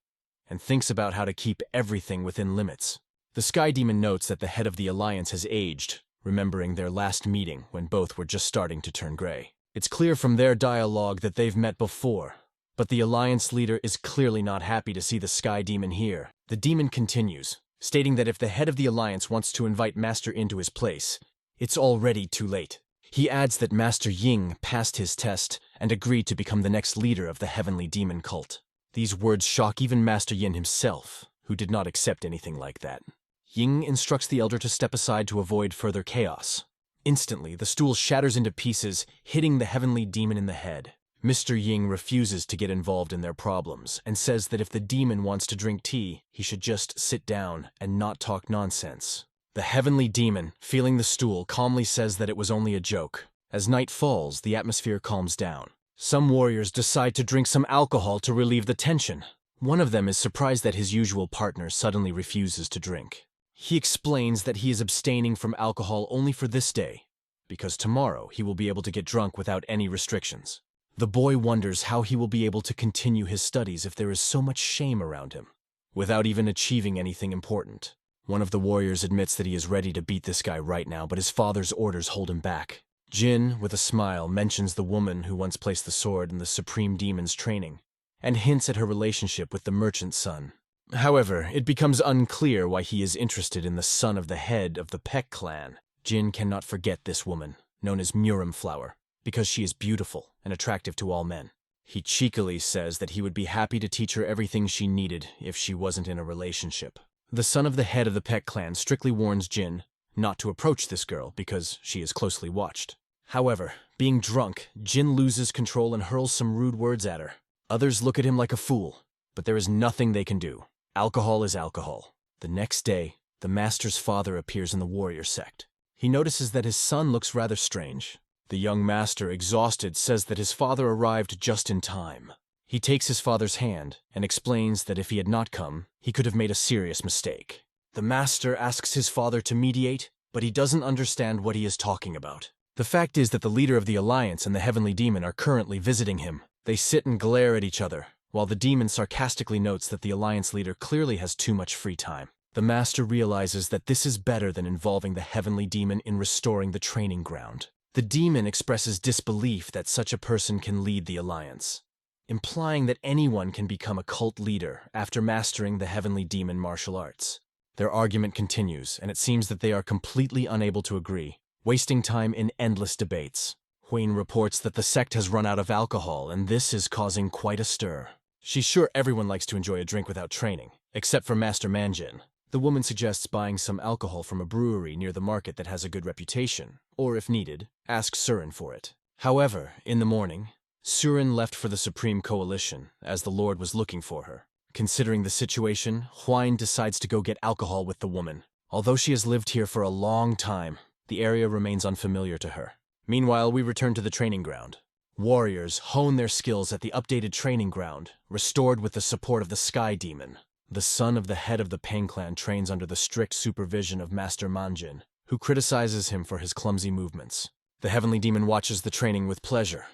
and thinks about how to keep everything within limits. The sky demon notes that the head of the alliance has aged, remembering their last meeting when both were just starting to turn gray. It's clear from their dialogue that they've met before, but the alliance leader is clearly not happy to see the sky demon here. The demon continues, stating that if the head of the alliance wants to invite Master into his place, it's already too late. He adds that Master Ying passed his test and agreed to become the next leader of the heavenly demon cult. These words shock even Master Yin himself, who did not accept anything like that. Ying instructs the elder to step aside to avoid further chaos. Instantly, the stool shatters into pieces, hitting the heavenly demon in the head. Mr. Ying refuses to get involved in their problems and says that if the demon wants to drink tea, he should just sit down and not talk nonsense. The heavenly demon, feeling the stool, calmly says that it was only a joke. As night falls, the atmosphere calms down. Some warriors decide to drink some alcohol to relieve the tension. One of them is surprised that his usual partner suddenly refuses to drink. He explains that he is abstaining from alcohol only for this day, because tomorrow he will be able to get drunk without any restrictions. The boy wonders how he will be able to continue his studies if there is so much shame around him, without even achieving anything important. One of the warriors admits that he is ready to beat this guy right now, but his father's orders hold him back. Jin, with a smile, mentions the woman who once placed the sword in the Supreme Demon's training, and hints at her relationship with the merchant's son. However, it becomes unclear why he is interested in the son of the head of the Peck clan. Jin cannot forget this woman, known as Murim Flower, because she is beautiful and attractive to all men. He cheekily says that he would be happy to teach her everything she needed if she wasn't in a relationship. The son of the head of the Peck clan strictly warns Jin not to approach this girl because she is closely watched. However, being drunk, Jin loses control and hurls some rude words at her. Others look at him like a fool, but there is nothing they can do. Alcohol is alcohol. The next day, the master's father appears in the warrior sect. He notices that his son looks rather strange. The young master, exhausted, says that his father arrived just in time. He takes his father's hand and explains that if he had not come, he could have made a serious mistake. The master asks his father to mediate, but he doesn't understand what he is talking about. The fact is that the leader of the alliance and the heavenly demon are currently visiting him. They sit and glare at each other, while the demon sarcastically notes that the alliance leader clearly has too much free time. The master realizes that this is better than involving the heavenly demon in restoring the training ground. The demon expresses disbelief that such a person can lead the alliance, implying that anyone can become a cult leader after mastering the heavenly demon martial arts. Their argument continues, and it seems that they are completely unable to agree, wasting time in endless debates. Huane reports that the sect has run out of alcohol, and this is causing quite a stir. She's sure everyone likes to enjoy a drink without training, except for Master Manjin. The woman suggests buying some alcohol from a brewery near the market that has a good reputation, or if needed, ask Surin for it. However, in the morning, Surin left for the Supreme Coalition, as the Lord was looking for her. Considering the situation, Huine decides to go get alcohol with the woman. Although she has lived here for a long time, the area remains unfamiliar to her. Meanwhile, we return to the training ground. Warriors hone their skills at the updated training ground, restored with the support of the Sky Demon. The son of the head of the Pang clan trains under the strict supervision of Master Manjin, who criticizes him for his clumsy movements. The heavenly demon watches the training with pleasure,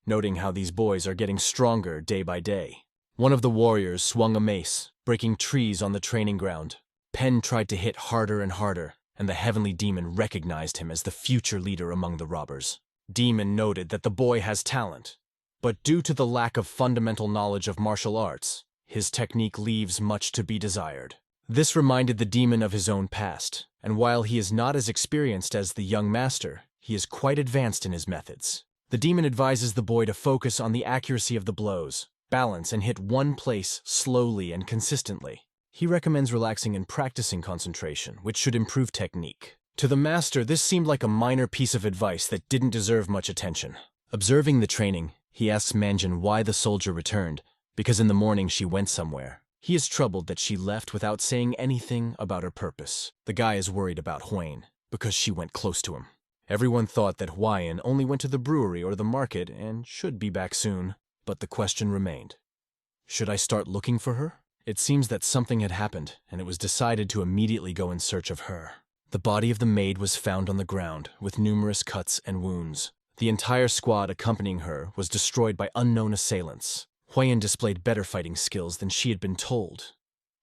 noting how these boys are getting stronger day by day. One of the warriors swung a mace, breaking trees on the training ground. Pen tried to hit harder and harder, and the heavenly demon recognized him as the future leader among the robbers. Demon noted that the boy has talent, but due to the lack of fundamental knowledge of martial arts, his technique leaves much to be desired. This reminded the demon of his own past, and while he is not as experienced as the young master, he is quite advanced in his methods. The demon advises the boy to focus on the accuracy of the blows, balance and hit one place slowly and consistently. He recommends relaxing and practicing concentration, which should improve technique. To the master, this seemed like a minor piece of advice that didn't deserve much attention. Observing the training, he asks Manjin why the soldier returned, because in the morning she went somewhere. He is troubled that she left without saying anything about her purpose. The guy is worried about Huyen, because she went close to him. Everyone thought that Huyen only went to the brewery or the market and should be back soon, but the question remained. Should I start looking for her? It seems that something had happened, and it was decided to immediately go in search of her. The body of the maid was found on the ground, with numerous cuts and wounds. The entire squad accompanying her was destroyed by unknown assailants. Huyen displayed better fighting skills than she had been told,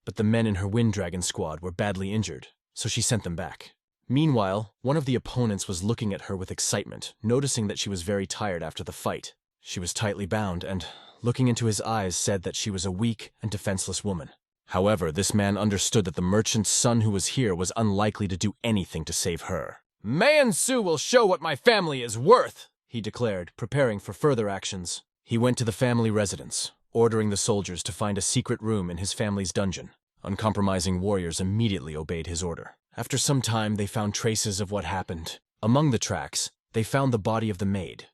but the men in her Wind Dragon squad were badly injured, so she sent them back. Meanwhile, one of the opponents was looking at her with excitement, noticing that she was very tired after the fight. She was tightly bound and, looking into his eyes, said that she was a weak and defenseless woman. However, this man understood that the merchant's son who was here was unlikely to do anything to save her. "Man-Su will show what my family is worth," he declared, preparing for further actions. He went to the family residence, ordering the soldiers to find a secret room in his family's dungeon. Uncompromising warriors immediately obeyed his order. After some time, they found traces of what happened. Among the tracks, they found the body of the maid,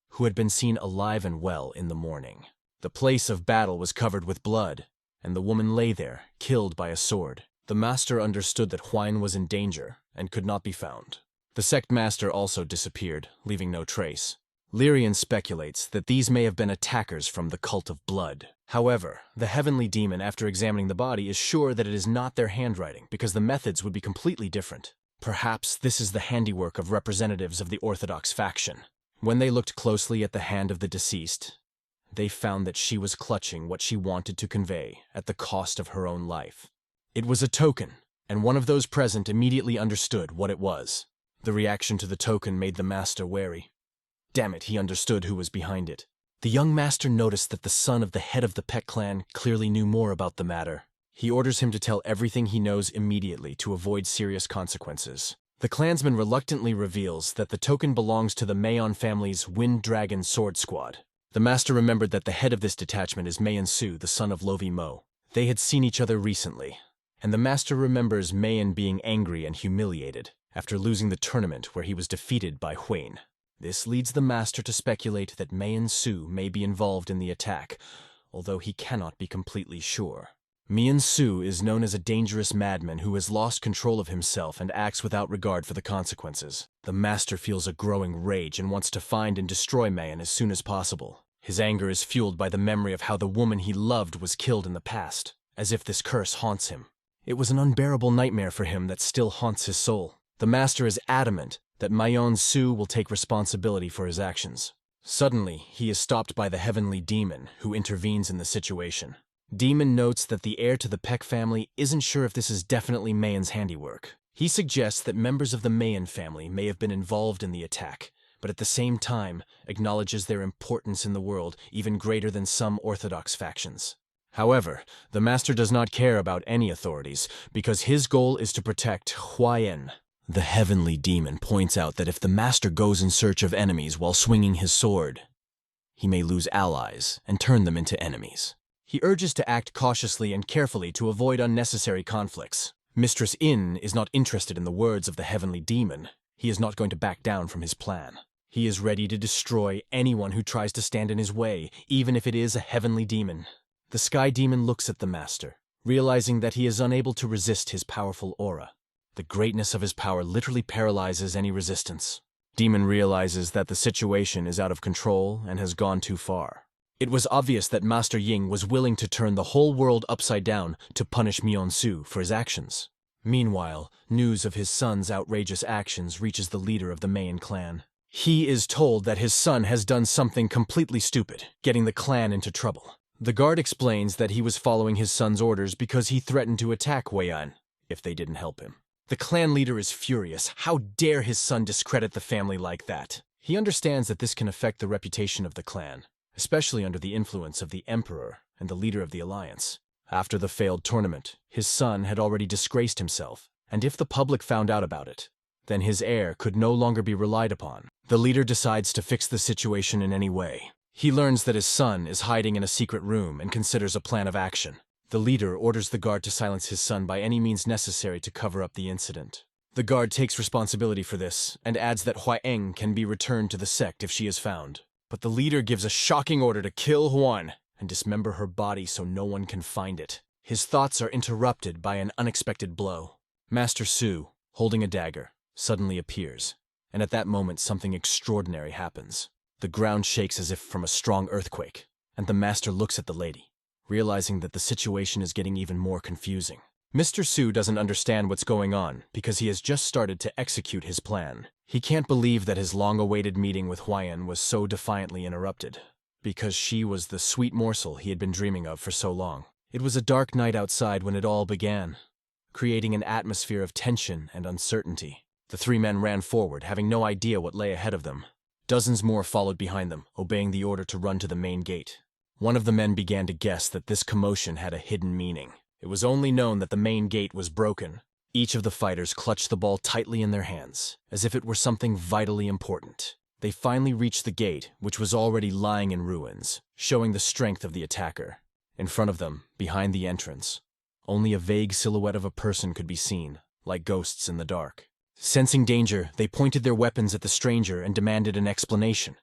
who had been seen alive and well in the morning. The place of battle was covered with blood, and the woman lay there, killed by a sword. The master understood that Huyen was in danger and could not be found. The sect master also disappeared, leaving no trace. Lyrian speculates that these may have been attackers from the Cult of Blood. However, the heavenly demon, after examining the body, is sure that it is not their handwriting because the methods would be completely different. Perhaps this is the handiwork of representatives of the Orthodox faction. When they looked closely at the hand of the deceased, they found that she was clutching what she wanted to convey at the cost of her own life. It was a token, and one of those present immediately understood what it was. The reaction to the token made the master wary. Damn it, he understood who was behind it. The young master noticed that the son of the head of the Peck clan clearly knew more about the matter. He orders him to tell everything he knows immediately to avoid serious consequences. The clansman reluctantly reveals that the token belongs to the Maon family's Wind Dragon Sword Squad. The master remembered that the head of this detachment is Man-Su, the son of Lovi Mo. They had seen each other recently, and the master remembers Man being angry and humiliated after losing the tournament where he was defeated by Huyen. This leads the master to speculate that Man-Su may be involved in the attack, although he cannot be completely sure. Man-Su is known as a dangerous madman who has lost control of himself and acts without regard for the consequences. The master feels a growing rage and wants to find and destroy Man as soon as possible. His anger is fueled by the memory of how the woman he loved was killed in the past, as if this curse haunts him. It was an unbearable nightmare for him that still haunts his soul. The master is adamant that Man-Su will take responsibility for his actions. Suddenly, he is stopped by the heavenly demon, who intervenes in the situation. Demon notes that the heir to the Peck family isn't sure if this is definitely Mayan's handiwork. He suggests that members of the Mayan family may have been involved in the attack, but at the same time acknowledges their importance in the world even greater than some Orthodox factions. However, the master does not care about any authorities because his goal is to protect Huyen. The heavenly demon points out that if the master goes in search of enemies while swinging his sword, he may lose allies and turn them into enemies. He urges to act cautiously and carefully to avoid unnecessary conflicts. Mistress In is not interested in the words of the heavenly demon. He is not going to back down from his plan. He is ready to destroy anyone who tries to stand in his way, even if it is a heavenly demon. The sky demon looks at the master, realizing that he is unable to resist his powerful aura. The greatness of his power literally paralyzes any resistance. Demon realizes that the situation is out of control and has gone too far. It was obvious that Master Ying was willing to turn the whole world upside down to punish Man-Su for his actions. Meanwhile, news of his son's outrageous actions reaches the leader of the Mayan clan. He is told that his son has done something completely stupid, getting the clan into trouble. The guard explains that he was following his son's orders because he threatened to attack Huyen if they didn't help him. The clan leader is furious. How dare his son discredit the family like that? He understands that this can affect the reputation of the clan, especially under the influence of the emperor and the leader of the alliance. After the failed tournament, his son had already disgraced himself, and if the public found out about it, then his heir could no longer be relied upon. The leader decides to fix the situation in any way. He learns that his son is hiding in a secret room and considers a plan of action. The leader orders the guard to silence his son by any means necessary to cover up the incident. The guard takes responsibility for this and adds that Huyen can be returned to the sect if she is found. But the leader gives a shocking order to kill Huyen and dismember her body so no one can find it. His thoughts are interrupted by an unexpected blow. Master Su, holding a dagger, suddenly appears, and at that moment something extraordinary happens. The ground shakes as if from a strong earthquake, and the master looks at the lady, realizing that the situation is getting even more confusing. Mr. Su doesn't understand what's going on because he has just started to execute his plan. He can't believe that his long-awaited meeting with Huayan was so defiantly interrupted, because she was the sweet morsel he had been dreaming of for so long. It was a dark night outside when it all began, creating an atmosphere of tension and uncertainty. The three men ran forward, having no idea what lay ahead of them. Dozens more followed behind them, obeying the order to run to the main gate. One of the men began to guess that this commotion had a hidden meaning. It was only known that the main gate was broken. Each of the fighters clutched the ball tightly in their hands, as if it were something vitally important. They finally reached the gate, which was already lying in ruins, showing the strength of the attacker. In front of them, behind the entrance, only a vague silhouette of a person could be seen, like ghosts in the dark. Sensing danger, they pointed their weapons at the stranger and demanded an explanation.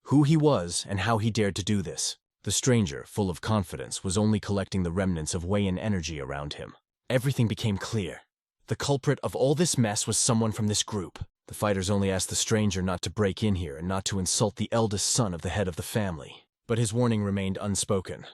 Who he was and how he dared to do this. The stranger, full of confidence, was only collecting the remnants of Wei-yin energy around him. Everything became clear. The culprit of all this mess was someone from this group. The fighters only asked the stranger not to break in here and not to insult the eldest son of the head of the family. But his warning remained unspoken.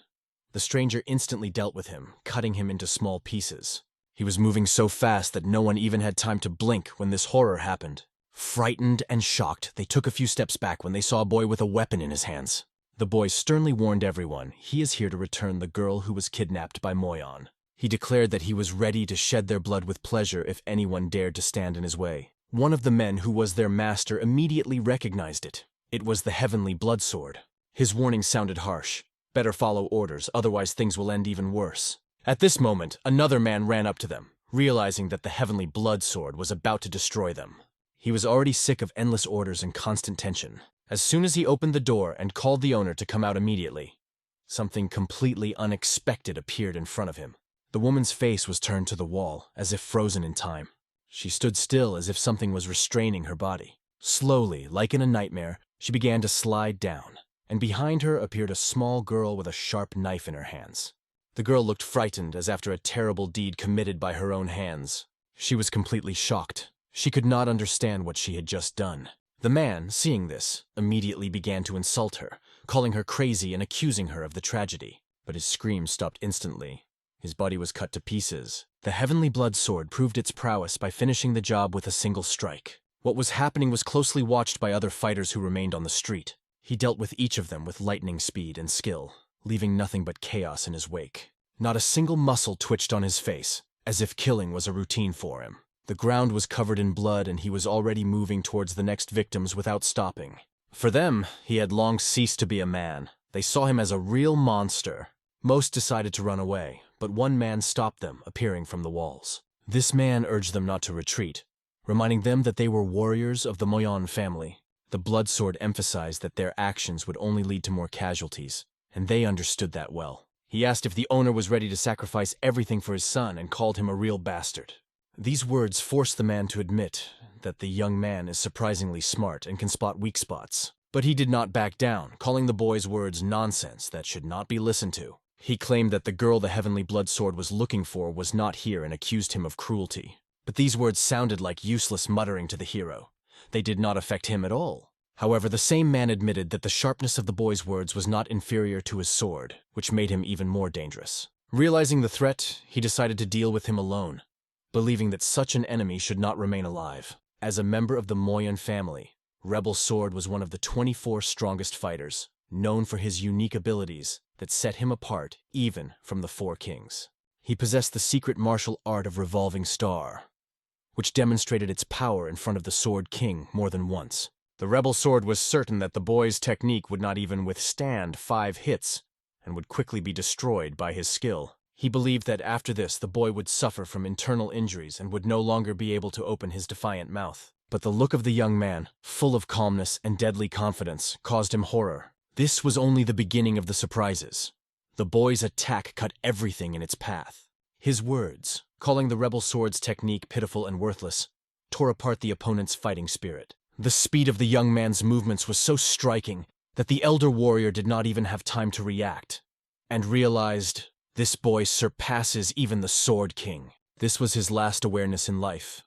The stranger instantly dealt with him, cutting him into small pieces. He was moving so fast that no one even had time to blink when this horror happened. Frightened and shocked, they took a few steps back when they saw a boy with a weapon in his hands. The boy sternly warned everyone he is here to return the girl who was kidnapped by Moyon. He declared that he was ready to shed their blood with pleasure if anyone dared to stand in his way. One of the men who was their master immediately recognized it. It was the Heavenly Blood Sword. His warning sounded harsh. Better follow orders, otherwise things will end even worse. At this moment, another man ran up to them, realizing that the Heavenly Blood Sword was about to destroy them. He was already sick of endless orders and constant tension. As soon as he opened the door and called the owner to come out immediately, something completely unexpected appeared in front of him. The woman's face was turned to the wall, as if frozen in time. She stood still as if something was restraining her body. Slowly, like in a nightmare, she began to slide down, and behind her appeared a small girl with a sharp knife in her hands. The girl looked frightened as after a terrible deed committed by her own hands. She was completely shocked. She could not understand what she had just done. The man, seeing this, immediately began to insult her, calling her crazy and accusing her of the tragedy. But his screams stopped instantly. His body was cut to pieces. The Heavenly Blood Sword proved its prowess by finishing the job with a single strike. What was happening was closely watched by other fighters who remained on the street. He dealt with each of them with lightning speed and skill, leaving nothing but chaos in his wake. Not a single muscle twitched on his face, as if killing was a routine for him. The ground was covered in blood and he was already moving towards the next victims without stopping. For them, he had long ceased to be a man. They saw him as a real monster. Most decided to run away, but one man stopped them, appearing from the walls. This man urged them not to retreat, reminding them that they were warriors of the Moyon family. The blood sword emphasized that their actions would only lead to more casualties, and they understood that well. He asked if the owner was ready to sacrifice everything for his son and called him a real bastard. These words forced the man to admit that the young man is surprisingly smart and can spot weak spots. But he did not back down, calling the boy's words nonsense that should not be listened to. He claimed that the girl the Heavenly Blood Sword was looking for was not here and accused him of cruelty. But these words sounded like useless muttering to the hero. They did not affect him at all. However, the same man admitted that the sharpness of the boy's words was not inferior to his sword, which made him even more dangerous. Realizing the threat, he decided to deal with him alone, believing that such an enemy should not remain alive. As a member of the Moyon family, Rebel Sword was one of the 24 strongest fighters, known for his unique abilities that set him apart even from the Four Kings. He possessed the secret martial art of Revolving Star, which demonstrated its power in front of the Sword King more than once. The Rebel Sword was certain that the boy's technique would not even withstand 5 hits and would quickly be destroyed by his skill. He believed that after this the boy would suffer from internal injuries and would no longer be able to open his defiant mouth. But the look of the young man, full of calmness and deadly confidence, caused him horror. This was only the beginning of the surprises. The boy's attack cut everything in its path. His words, calling the Rebel Sword's technique pitiful and worthless, tore apart the opponent's fighting spirit. The speed of the young man's movements was so striking that the elder warrior did not even have time to react. and realized this boy surpasses even the Sword King. This was his last awareness in life,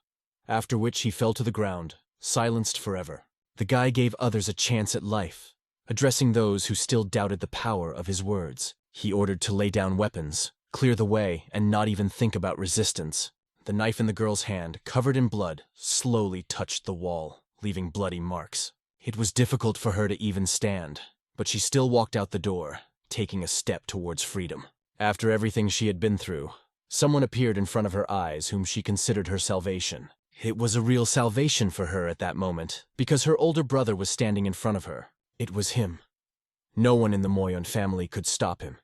after which he fell to the ground, silenced forever. The guy gave others a chance at life, addressing those who still doubted the power of his words. He ordered to lay down weapons, clear the way, and not even think about resistance. The knife in the girl's hand, covered in blood, slowly touched the wall, leaving bloody marks. It was difficult for her to even stand, but she still walked out the door, taking a step towards freedom. After everything she had been through, someone appeared in front of her eyes whom she considered her salvation. It was a real salvation for her at that moment, because her older brother was standing in front of her. It was him. No one in the Moyon family could stop him.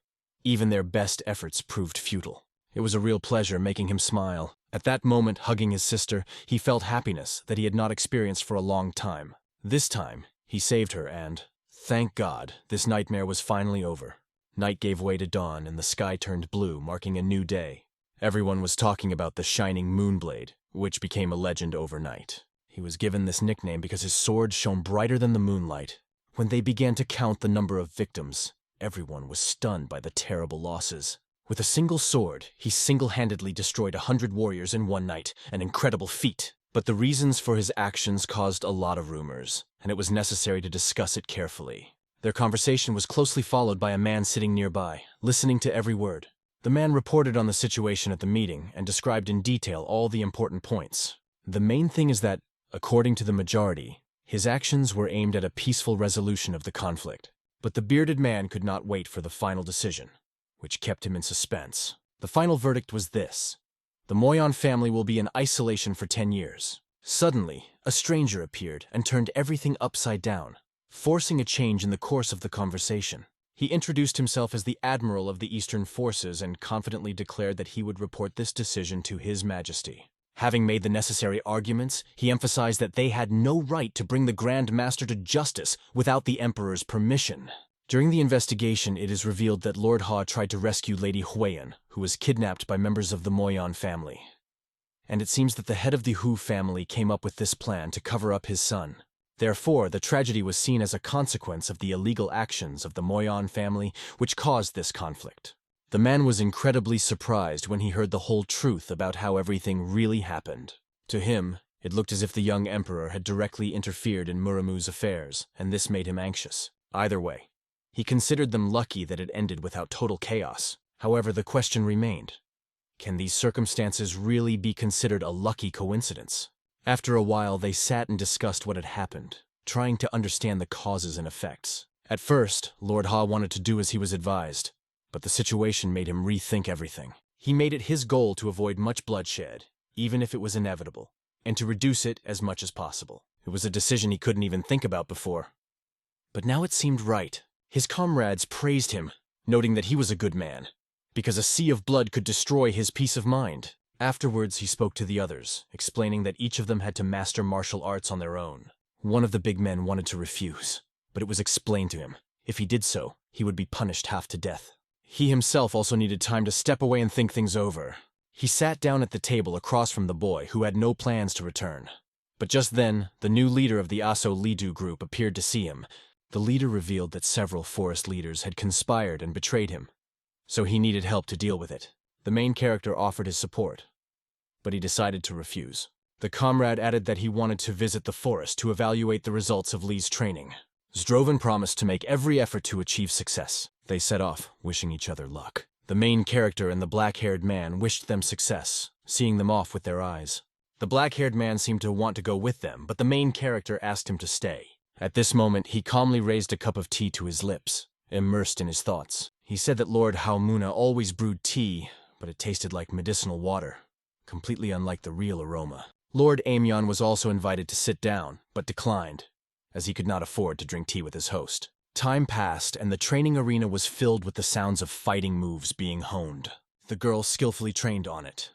Even their best efforts proved futile. It was a real pleasure making him smile. At that moment, hugging his sister, he felt happiness that he had not experienced for a long time. This time, he saved her and, thank God, this nightmare was finally over. Night gave way to dawn and the sky turned blue, marking a new day. Everyone was talking about the shining Moonblade, which became a legend overnight. He was given this nickname because his sword shone brighter than the moonlight. When they began to count the number of victims, everyone was stunned by the terrible losses. With a single sword, he single-handedly destroyed 100 warriors in one night, an incredible feat. But the reasons for his actions caused a lot of rumors, and it was necessary to discuss it carefully. Their conversation was closely followed by a man sitting nearby, listening to every word. The man reported on the situation at the meeting and described in detail all the important points. The main thing is that, according to the majority, his actions were aimed at a peaceful resolution of the conflict. But the bearded man could not wait for the final decision, which kept him in suspense. The final verdict was this: the Moyon family will be in isolation for 10 years. Suddenly, a stranger appeared and turned everything upside down, forcing a change in the course of the conversation. He introduced himself as the Admiral of the Eastern Forces and confidently declared that he would report this decision to His Majesty. Having made the necessary arguments, he emphasized that they had no right to bring the Grand Master to justice without the Emperor's permission. During the investigation, it is revealed that Lord Ha tried to rescue Lady Huiyan, who was kidnapped by members of the Moyon family. And it seems that the head of the Hu family came up with this plan to cover up his son. Therefore, the tragedy was seen as a consequence of the illegal actions of the Moyon family, which caused this conflict. The man was incredibly surprised when he heard the whole truth about how everything really happened. To him, it looked as if the young emperor had directly interfered in Muramu's affairs, and this made him anxious. Either way, he considered them lucky that it ended without total chaos. However, the question remained: can these circumstances really be considered a lucky coincidence? After a while, they sat and discussed what had happened, trying to understand the causes and effects. At first, Lord Ha wanted to do as he was advised, but the situation made him rethink everything. He made it his goal to avoid much bloodshed, even if it was inevitable, and to reduce it as much as possible. It was a decision he couldn't even think about before. But now it seemed right. His comrades praised him, noting that he was a good man, because a sea of blood could destroy his peace of mind. Afterwards, he spoke to the others, explaining that each of them had to master martial arts on their own. One of the big men wanted to refuse, but it was explained to him. If he did so, he would be punished half to death. He himself also needed time to step away and think things over. He sat down at the table across from the boy, who had no plans to return. But just then, the new leader of the Aso Lidu group appeared to see him. The leader revealed that several forest leaders had conspired and betrayed him, so he needed help to deal with it. The main character offered his support, but he decided to refuse. The comrade added that he wanted to visit the forest to evaluate the results of Lee's training. Zdrovan promised to make every effort to achieve success. They set off, wishing each other luck. The main character and the black-haired man wished them success, seeing them off with their eyes. The black-haired man seemed to want to go with them, but the main character asked him to stay. At this moment, he calmly raised a cup of tea to his lips, immersed in his thoughts. He said that Lord Haumuna always brewed tea, but it tasted like medicinal water, completely unlike the real aroma. Lord Amyon was also invited to sit down, but declined, as he could not afford to drink tea with his host. Time passed, and the training arena was filled with the sounds of fighting moves being honed. The girl skillfully trained on it,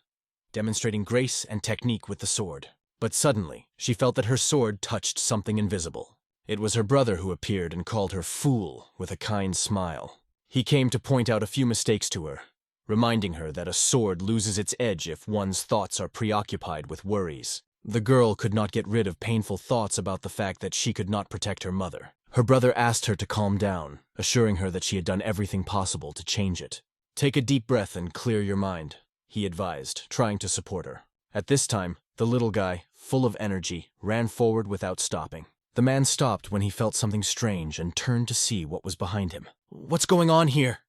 demonstrating grace and technique with the sword. But suddenly, she felt that her sword touched something invisible. It was her brother who appeared and called her fool with a kind smile. He came to point out a few mistakes to her, reminding her that a sword loses its edge if one's thoughts are preoccupied with worries. The girl could not get rid of painful thoughts about the fact that she could not protect her mother. Her brother asked her to calm down, assuring her that she had done everything possible to change it. "Take a deep breath and clear your mind," he advised, trying to support her. At this time, the little guy, full of energy, ran forward without stopping. The man stopped when he felt something strange and turned to see what was behind him. "What's going on here?"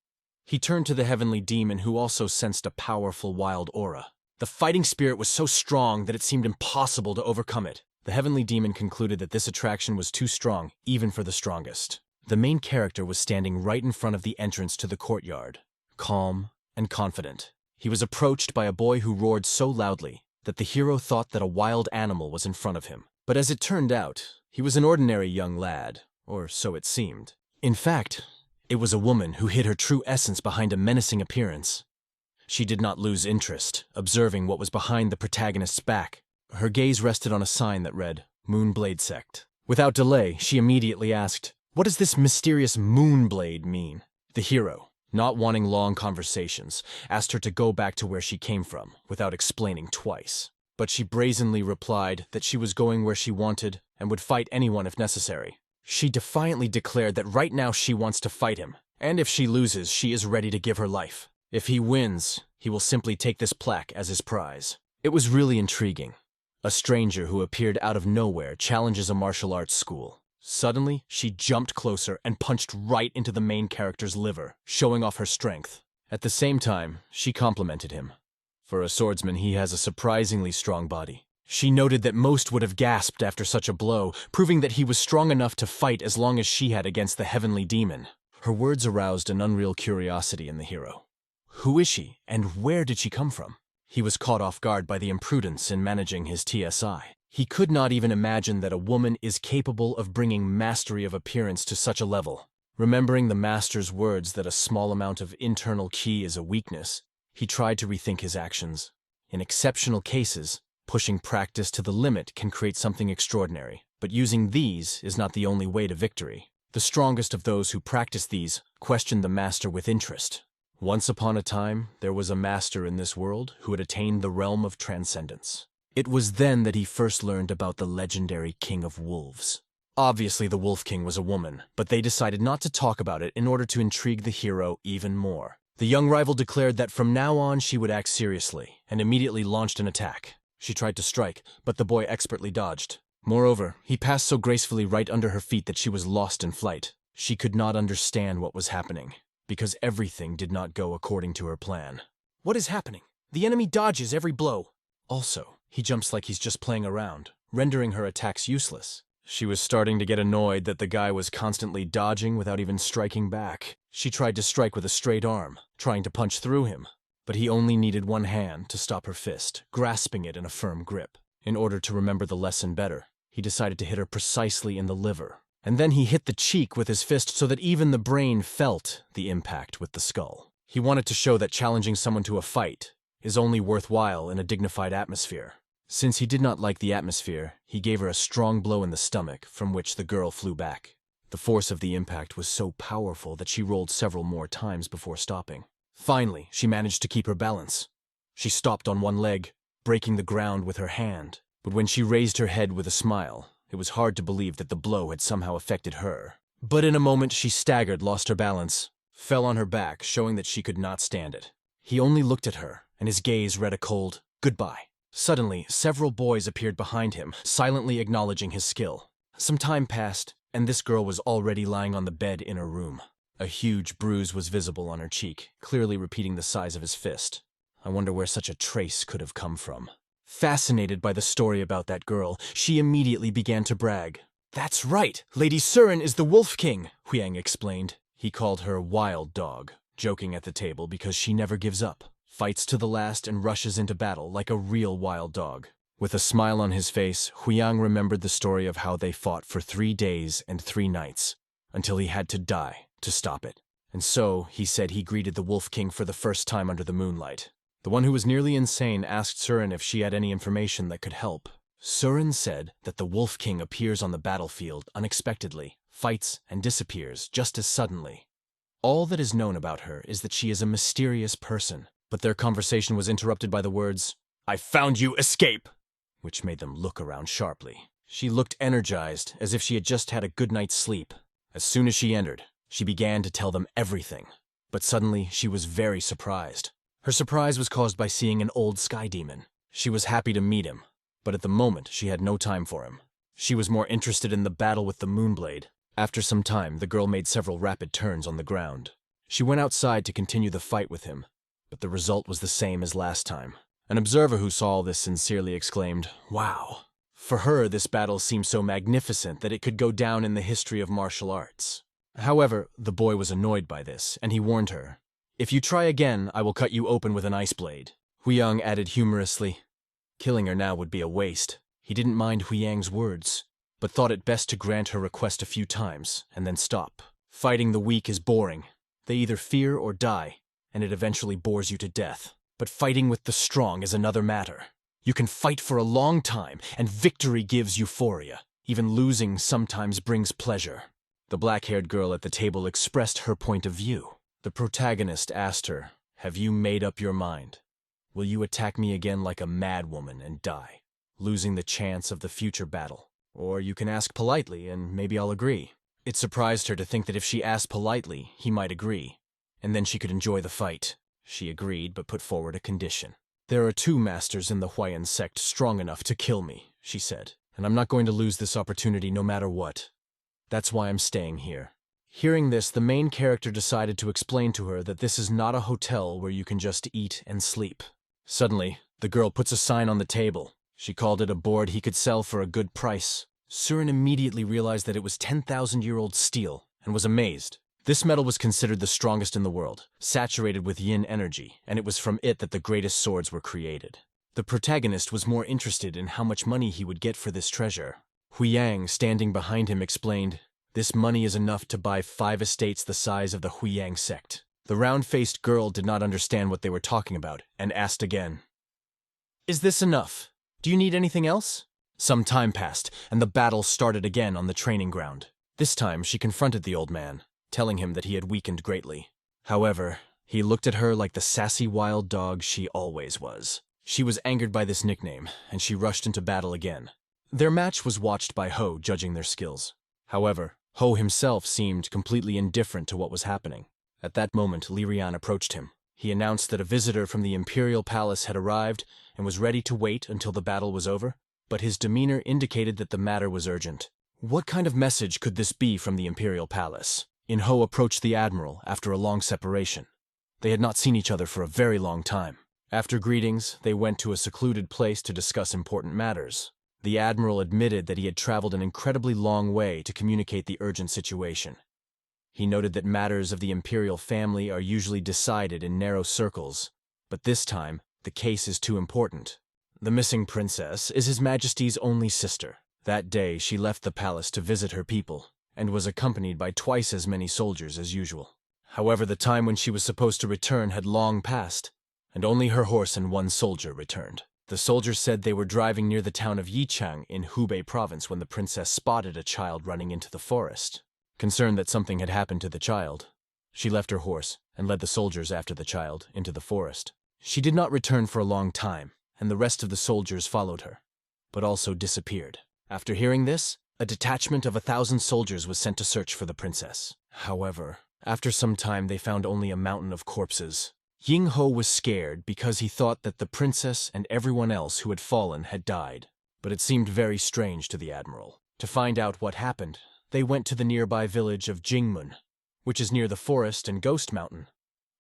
He turned to the heavenly demon, who also sensed a powerful wild aura. The fighting spirit was so strong that it seemed impossible to overcome it. The heavenly demon concluded that this attraction was too strong, even for the strongest. The main character was standing right in front of the entrance to the courtyard, calm and confident. He was approached by a boy who roared so loudly that the hero thought that a wild animal was in front of him. But as it turned out, he was an ordinary young lad, or so it seemed. In fact, it was a woman who hid her true essence behind a menacing appearance. She did not lose interest, observing what was behind the protagonist's back. Her gaze rested on a sign that read, Moonblade Sect. Without delay, she immediately asked, "What does this mysterious Moonblade mean?" The hero, not wanting long conversations, asked her to go back to where she came from, without explaining twice. But she brazenly replied that she was going where she wanted and would fight anyone if necessary. She defiantly declared that right now she wants to fight him, and if she loses, she is ready to give her life. If he wins, he will simply take this plaque as his prize. It was really intriguing. A stranger who appeared out of nowhere challenges a martial arts school. Suddenly, she jumped closer and punched right into the main character's liver, showing off her strength. At the same time, she complimented him. For a swordsman, he has a surprisingly strong body. She noted that most would have gasped after such a blow, proving that he was strong enough to fight as long as she had against the heavenly demon. Her words aroused an unreal curiosity in the hero. Who is she, and where did she come from? He was caught off guard by the imprudence in managing his TSI. He could not even imagine that a woman is capable of bringing mastery of appearance to such a level. Remembering the master's words that a small amount of internal ki is a weakness, he tried to rethink his actions. In exceptional cases, pushing practice to the limit can create something extraordinary, but using these is not the only way to victory. The strongest of those who practice these questioned the master with interest. Once upon a time, there was a master in this world who had attained the realm of transcendence. It was then that he first learned about the legendary King of Wolves. Obviously, the Wolf King was a woman, but they decided not to talk about it in order to intrigue the hero even more. The young rival declared that from now on she would act seriously, and immediately launched an attack. She tried to strike, but the boy expertly dodged. Moreover, he passed so gracefully right under her feet that she was lost in flight. She could not understand what was happening, because everything did not go according to her plan. What is happening? The enemy dodges every blow. Also, he jumps like he's just playing around, rendering her attacks useless. She was starting to get annoyed that the guy was constantly dodging without even striking back. She tried to strike with a straight arm, trying to punch through him, but he only needed one hand to stop her fist, grasping it in a firm grip. In order to remember the lesson better, he decided to hit her precisely in the liver. And then he hit the cheek with his fist so that even the brain felt the impact with the skull. He wanted to show that challenging someone to a fight is only worthwhile in a dignified atmosphere. Since he did not like the atmosphere, he gave her a strong blow in the stomach, from which the girl flew back. The force of the impact was so powerful that she rolled several more times before stopping. Finally, she managed to keep her balance. She stopped on one leg, breaking the ground with her hand. But when she raised her head with a smile, it was hard to believe that the blow had somehow affected her. But in a moment she staggered, lost her balance, fell on her back, showing that she could not stand it. He only looked at her, and his gaze read a cold goodbye. Suddenly, several boys appeared behind him, silently acknowledging his skill. Some time passed, and this girl was already lying on the bed in her room. A huge bruise was visible on her cheek, clearly repeating the size of his fist. I wonder where such a trace could have come from. Fascinated by the story about that girl, she immediately began to brag. "That's right! Lady Surin is the Wolf King," Huyang explained. He called her Wild Dog, joking at the table because she never gives up, fights to the last and rushes into battle like a real wild dog. With a smile on his face, Huyang remembered the story of how they fought for 3 days and 3 nights, until he had to die to stop it. And so, he said he greeted the Wolf King for the first time under the moonlight. The one who was nearly insane asked Surin if she had any information that could help. Surin said that the Wolf King appears on the battlefield unexpectedly, fights and disappears just as suddenly. All that is known about her is that she is a mysterious person, but their conversation was interrupted by the words, "I found you, escape!" which made them look around sharply. She looked energized, as if she had just had a good night's sleep. As soon as she entered, she began to tell them everything. But suddenly, she was very surprised. Her surprise was caused by seeing an old sky demon. She was happy to meet him, but at the moment, she had no time for him. She was more interested in the battle with the Moonblade. After some time, the girl made several rapid turns on the ground. She went outside to continue the fight with him, but the result was the same as last time. An observer who saw all this sincerely exclaimed, "Wow." For her, this battle seemed so magnificent that it could go down in the history of martial arts. However, the boy was annoyed by this, and he warned her, "If you try again, I will cut you open with an ice blade." Huyang added humorously, "Killing her now would be a waste." He didn't mind Huyang's words, but thought it best to grant her request a few times, and then stop. Fighting the weak is boring. They either fear or die, and it eventually bores you to death. But fighting with the strong is another matter. You can fight for a long time, and victory gives euphoria. Even losing sometimes brings pleasure. The black-haired girl at the table expressed her point of view. The protagonist asked her, "Have you made up your mind? Will you attack me again like a madwoman and die, losing the chance of the future battle? Or you can ask politely, and maybe I'll agree." It surprised her to think that if she asked politely, he might agree, and then she could enjoy the fight. She agreed, but put forward a condition. "There are 2 masters in the Huayan sect strong enough to kill me," she said, "and I'm not going to lose this opportunity no matter what. That's why I'm staying here." Hearing this, the main character decided to explain to her that this is not a hotel where you can just eat and sleep. Suddenly, the girl puts a sign on the table. She called it a board he could sell for a good price. Surin immediately realized that it was 10,000-year-old steel and was amazed. This metal was considered the strongest in the world, saturated with yin energy, and it was from it that the greatest swords were created. The protagonist was more interested in how much money he would get for this treasure. Huyang, standing behind him, explained, "This money is enough to buy 5 estates the size of the Huyang sect." The round-faced girl did not understand what they were talking about, and asked again, "Is this enough? Do you need anything else?" Some time passed, and the battle started again on the training ground. This time, she confronted the old man, telling him that he had weakened greatly. However, he looked at her like the sassy wild dog she always was. She was angered by this nickname, and she rushed into battle again. Their match was watched by Ho, judging their skills. However, Ho himself seemed completely indifferent to what was happening. At that moment, Lirian approached him. He announced that a visitor from the Imperial Palace had arrived and was ready to wait until the battle was over, but his demeanor indicated that the matter was urgent. What kind of message could this be from the Imperial Palace? Yin-ho approached the Admiral after a long separation. They had not seen each other for a very long time. After greetings, they went to a secluded place to discuss important matters. The Admiral admitted that he had traveled an incredibly long way to communicate the urgent situation. He noted that matters of the imperial family are usually decided in narrow circles, but this time, the case is too important. The missing princess is His Majesty's only sister. That day, she left the palace to visit her people, and was accompanied by twice as many soldiers as usual. However, the time when she was supposed to return had long passed, and only her horse and 1 soldier returned. The soldiers said they were driving near the town of Yichang in Hubei province when the princess spotted a child running into the forest. Concerned that something had happened to the child, she left her horse and led the soldiers after the child into the forest. She did not return for a long time, and the rest of the soldiers followed her, but also disappeared. After hearing this, a detachment of 1,000 soldiers was sent to search for the princess. However, after some time they found only a mountain of corpses. Ying-ho was scared because he thought that the princess and everyone else who had fallen had died, but it seemed very strange to the Admiral. To find out what happened, they went to the nearby village of Jingmun, which is near the forest and Ghost Mountain.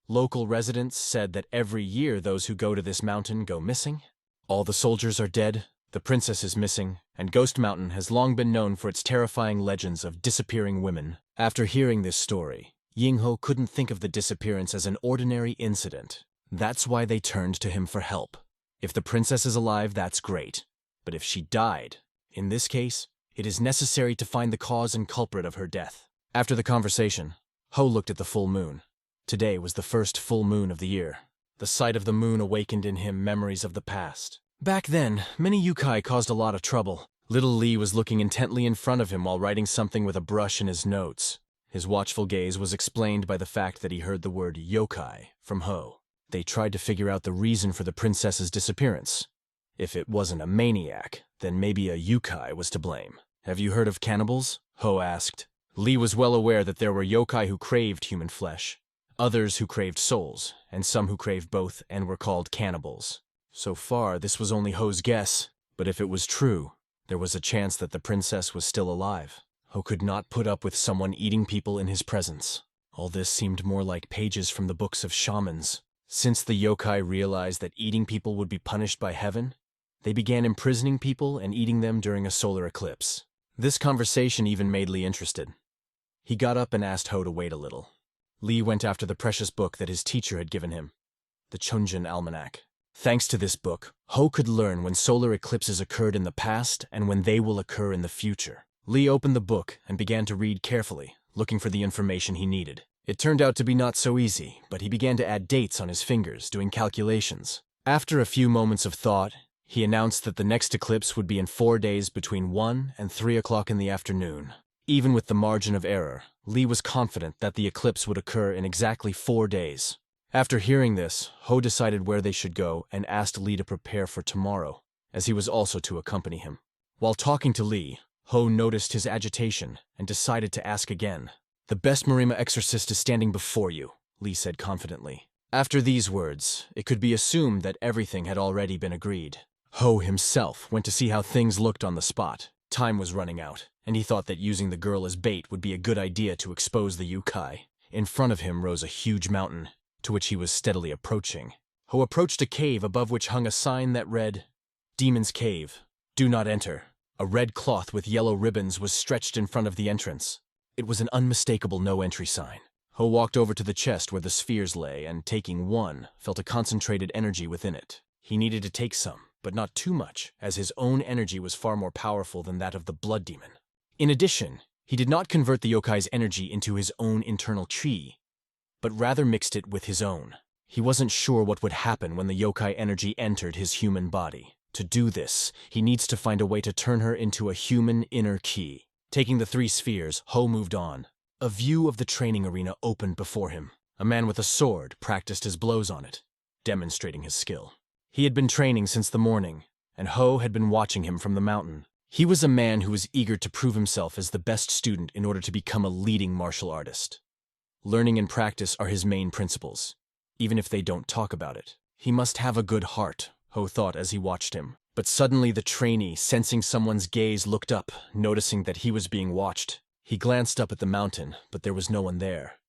Local residents said that every year those who go to this mountain go missing. All the soldiers are dead, the princess is missing, and Ghost Mountain has long been known for its terrifying legends of disappearing women. After hearing this story, Ying-ho couldn't think of the disappearance as an ordinary incident. That's why they turned to him for help. If the princess is alive, that's great. But if she died, in this case, it is necessary to find the cause and culprit of her death. After the conversation, Ho looked at the full moon. Today was the first full moon of the year. The sight of the moon awakened in him memories of the past. Back then, many yokai caused a lot of trouble. Little Lee was looking intently in front of him while writing something with a brush in his notes. His watchful gaze was explained by the fact that he heard the word yokai from Ho. They tried to figure out the reason for the princess's disappearance. If it wasn't a maniac, then maybe a yokai was to blame. "Have you heard of cannibals?" Ho asked. Lee was well aware that there were yokai who craved human flesh, others who craved souls, and some who craved both and were called cannibals. So far, this was only Ho's guess, but if it was true, there was a chance that the princess was still alive. Ho could not put up with someone eating people in his presence. All this seemed more like pages from the books of shamans. Since the yokai realized that eating people would be punished by heaven, they began imprisoning people and eating them during a solar eclipse. This conversation even made Lee interested. He got up and asked Ho to wait a little. Lee went after the precious book that his teacher had given him, the Chunjin Almanac. Thanks to this book, Ho could learn when solar eclipses occurred in the past and when they will occur in the future. Lee opened the book and began to read carefully, looking for the information he needed. It turned out to be not so easy, but he began to add dates on his fingers, doing calculations. After a few moments of thought, he announced that the next eclipse would be in 4 days between 1 and 3 o'clock in the afternoon. Even with the margin of error, Lee was confident that the eclipse would occur in exactly 4 days. After hearing this, Ho decided where they should go and asked Lee to prepare for tomorrow, as he was also to accompany him. While talking to Lee, Ho noticed his agitation and decided to ask again. "The best Marima exorcist is standing before you," Lee said confidently. After these words, it could be assumed that everything had already been agreed. Ho himself went to see how things looked on the spot. Time was running out, and he thought that using the girl as bait would be a good idea to expose the yokai. In front of him rose a huge mountain, to which he was steadily approaching. Ho approached a cave above which hung a sign that read, "Demon's Cave. Do not enter." A red cloth with yellow ribbons was stretched in front of the entrance. It was an unmistakable no-entry sign. Ho walked over to the chest where the spheres lay and, taking one, felt a concentrated energy within it. He needed to take some, but not too much, as his own energy was far more powerful than that of the blood demon. In addition, he did not convert the yokai's energy into his own internal chi, but rather mixed it with his own. He wasn't sure what would happen when the yokai energy entered his human body. To do this, he needs to find a way to turn her into a human inner ki. Taking the 3 spheres, Ho moved on. A view of the training arena opened before him. A man with a sword practiced his blows on it, demonstrating his skill. He had been training since the morning, and Ho had been watching him from the mountain. He was a man who was eager to prove himself as the best student in order to become a leading martial artist. Learning and practice are his main principles, even if they don't talk about it. He must have a good heart, Ho thought as he watched him. But suddenly the trainee, sensing someone's gaze, looked up, noticing that he was being watched. He glanced up at the mountain, but there was no one there.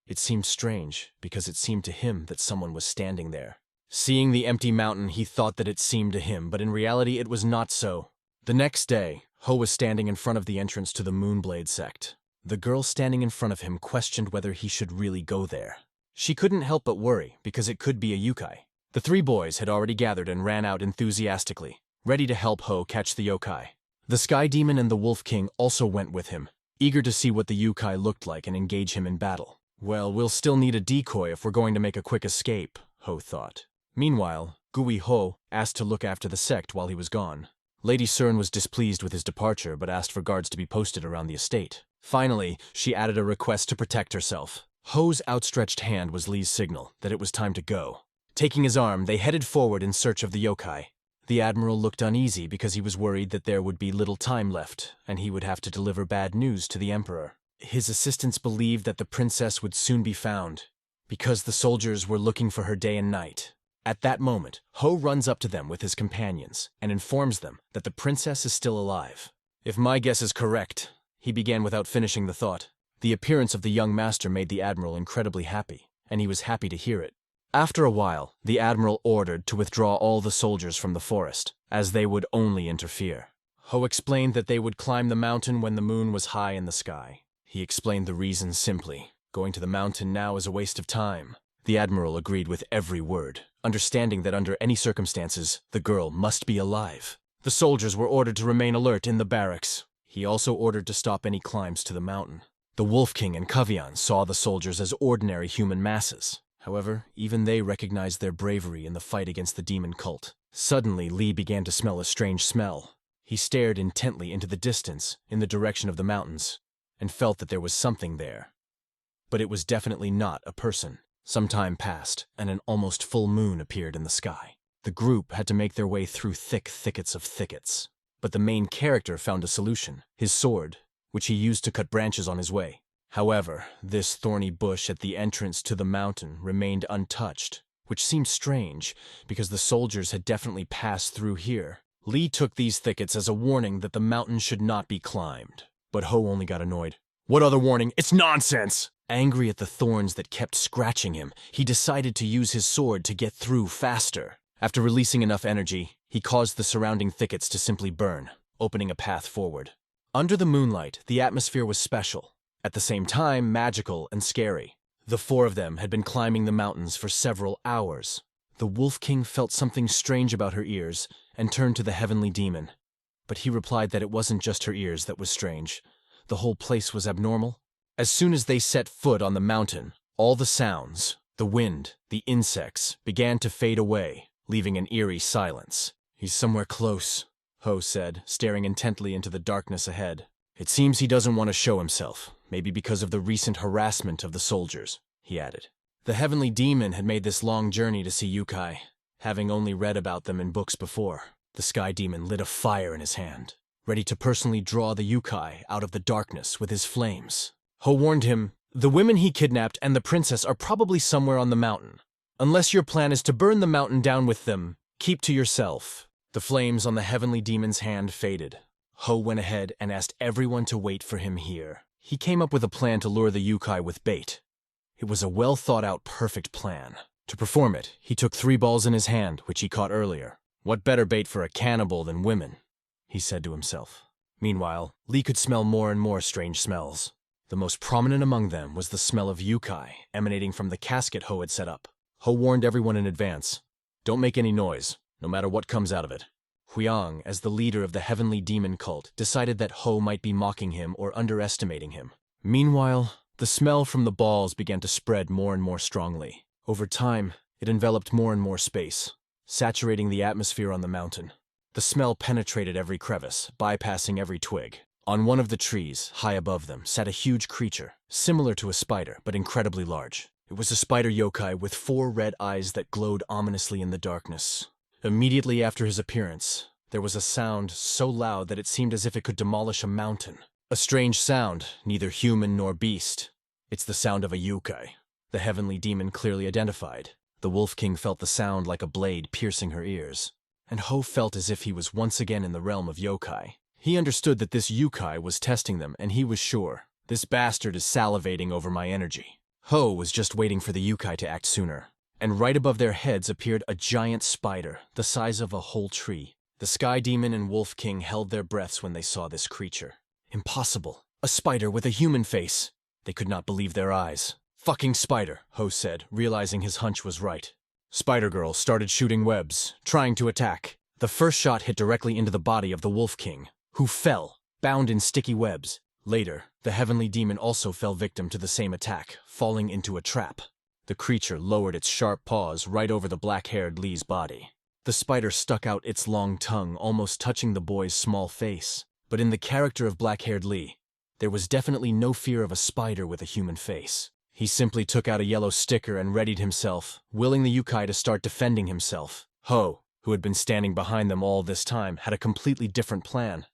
It seemed strange, because it seemed to him that someone was standing there. Seeing the empty mountain, he thought that it seemed to him, but in reality it was not so. The next day, Ho was standing in front of the entrance to the Moonblade sect. The girl standing in front of him questioned whether he should really go there. She couldn't help but worry, because it could be a yokai. The 3 boys had already gathered and ran out enthusiastically, ready to help Ho catch the yokai. The Sky Demon and the Wolf King also went with him, eager to see what the yokai looked like and engage him in battle. Well, we'll still need a decoy if we're going to make a quick escape, Ho thought. Meanwhile, Gui Ho asked to look after the sect while he was gone. Lady Cern was displeased with his departure but asked for guards to be posted around the estate. Finally, she added a request to protect herself. Ho's outstretched hand was Lee's signal that it was time to go. Taking his arm, they headed forward in search of the yokai. The Admiral looked uneasy because he was worried that there would be little time left, and he would have to deliver bad news to the Emperor. His assistants believed that the princess would soon be found, because the soldiers were looking for her day and night. At that moment, Ho runs up to them with his companions and informs them that the princess is still alive. "If my guess is correct," he began without finishing the thought. The appearance of the young master made the Admiral incredibly happy, and he was happy to hear it. After a while, the Admiral ordered to withdraw all the soldiers from the forest, as they would only interfere. Ho explained that they would climb the mountain when the moon was high in the sky. He explained the reason simply. Going to the mountain now is a waste of time. The Admiral agreed with every word, understanding that under any circumstances, the girl must be alive. The soldiers were ordered to remain alert in the barracks. He also ordered to stop any climbs to the mountain. The Wolf King and Kavian saw the soldiers as ordinary human masses. However, even they recognized their bravery in the fight against the demon cult. Suddenly, Lee began to smell a strange smell. He stared intently into the distance, in the direction of the mountains, and felt that there was something there. But it was definitely not a person. Some time passed, and an almost full moon appeared in the sky. The group had to make their way through thick thickets of thickets. But the main character found a solution. His sword, which he used to cut branches on his way. However, this thorny bush at the entrance to the mountain remained untouched, which seemed strange, because the soldiers had definitely passed through here. Lee took these thickets as a warning that the mountain should not be climbed. But Ho only got annoyed. "What other warning? It's nonsense!" Angry at the thorns that kept scratching him, he decided to use his sword to get through faster. After releasing enough energy, he caused the surrounding thickets to simply burn, opening a path forward. Under the moonlight, the atmosphere was special, at the same time magical and scary. The four of them had been climbing the mountains for several hours. The Wolf King felt something strange about her ears and turned to the heavenly demon. But he replied that it wasn't just her ears that was strange. The whole place was abnormal. As soon as they set foot on the mountain, all the sounds, the wind, the insects, began to fade away, leaving an eerie silence. "He's somewhere close," Ho said, staring intently into the darkness ahead. "It seems he doesn't want to show himself, maybe because of the recent harassment of the soldiers," he added. The heavenly demon had made this long journey to see Yukai, having only read about them in books before. The sky demon lit a fire in his hand, ready to personally draw the Yukai out of the darkness with his flames. Ho warned him, "The women he kidnapped and the princess are probably somewhere on the mountain. Unless your plan is to burn the mountain down with them, keep to yourself." The flames on the heavenly demon's hand faded. Ho went ahead and asked everyone to wait for him here. He came up with a plan to lure the Yukai with bait. It was a well-thought-out, perfect plan. To perform it, he took 3 balls in his hand, which he caught earlier. "What better bait for a cannibal than women?" he said to himself. Meanwhile, Lee could smell more and more strange smells. The most prominent among them was the smell of Yukai emanating from the casket Ho had set up. Ho warned everyone in advance, "Don't make any noise, no matter what comes out of it." Huang, as the leader of the heavenly demon cult, decided that Ho might be mocking him or underestimating him. Meanwhile, the smell from the balls began to spread more and more strongly. Over time, it enveloped more and more space, saturating the atmosphere on the mountain. The smell penetrated every crevice, bypassing every twig. On one of the trees, high above them, sat a huge creature, similar to a spider, but incredibly large. It was a spider yokai with 4 red eyes that glowed ominously in the darkness. Immediately after his appearance, there was a sound so loud that it seemed as if it could demolish a mountain. A strange sound, neither human nor beast. "It's the sound of a yokai," the heavenly demon clearly identified. The Wolf King felt the sound like a blade piercing her ears, and Ho felt as if he was once again in the realm of yokai. He understood that this yokai was testing them, and he was sure, "This bastard is salivating over my energy." Ho was just waiting for the yokai to act sooner, and right above their heads appeared a giant spider, the size of a whole tree. The Sky Demon and Wolf King held their breaths when they saw this creature. Impossible. A spider with a human face. They could not believe their eyes. "Fucking spider," Ho said, realizing his hunch was right. Spider-Girl started shooting webs, trying to attack. The first shot hit directly into the body of the Wolf King, who fell, bound in sticky webs. Later, the heavenly demon also fell victim to the same attack, falling into a trap. The creature lowered its sharp paws right over the black-haired Lee's body. The spider stuck out its long tongue, almost touching the boy's small face. But in the character of black-haired Lee, there was definitely no fear of a spider with a human face. He simply took out a yellow sticker and readied himself, willing the yokai to start defending himself. Ho, who had been standing behind them all this time, had a completely different plan: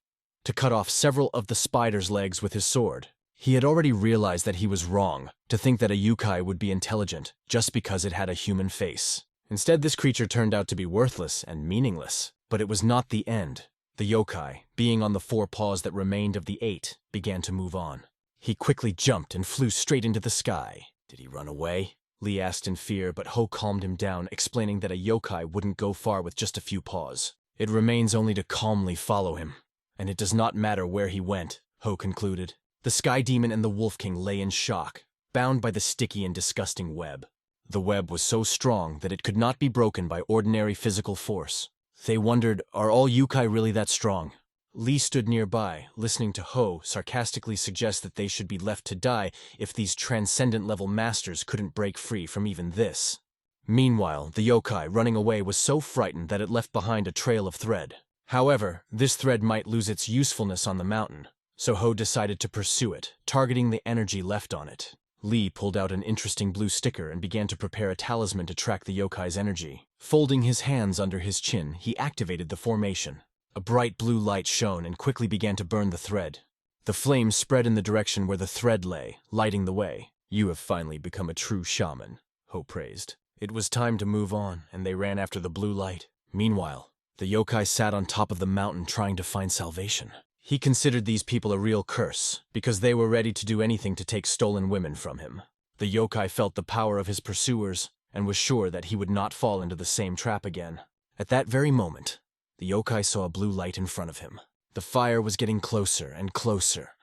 to cut off several of the spider's legs with his sword. He had already realized that he was wrong to think that a yokai would be intelligent just because it had a human face. Instead, this creature turned out to be worthless and meaningless. But it was not the end. The yokai, being on the 4 paws that remained of the 8, began to move on. He quickly jumped and flew straight into the sky. Did he run away? Lee asked in fear, but Ho calmed him down, explaining that a yokai wouldn't go far with just a few paws. It remains only to calmly follow him. And it does not matter where he went, Ho concluded. The Sky Demon and the Wolf King lay in shock, bound by the sticky and disgusting web. The web was so strong that it could not be broken by ordinary physical force. They wondered, are all yokai really that strong? Lee stood nearby, listening to Ho sarcastically suggest that they should be left to die if these transcendent-level masters couldn't break free from even this. Meanwhile, the yokai running away was so frightened that it left behind a trail of thread. However, this thread might lose its usefulness on the mountain, so Ho decided to pursue it, targeting the energy left on it. Lee pulled out an interesting blue sticker and began to prepare a talisman to track the yokai's energy. Folding his hands under his chin, he activated the formation. A bright blue light shone and quickly began to burn the thread. The flames spread in the direction where the thread lay, lighting the way. "You have finally become a true shaman," Ho praised. It was time to move on, and they ran after the blue light. Meanwhile, the yokai sat on top of the mountain trying to find salvation. He considered these people a real curse, because they were ready to do anything to take stolen women from him. The yokai felt the power of his pursuers, and was sure that he would not fall into the same trap again. At that very moment, the yokai saw a blue light in front of him. The fire was getting closer and closer,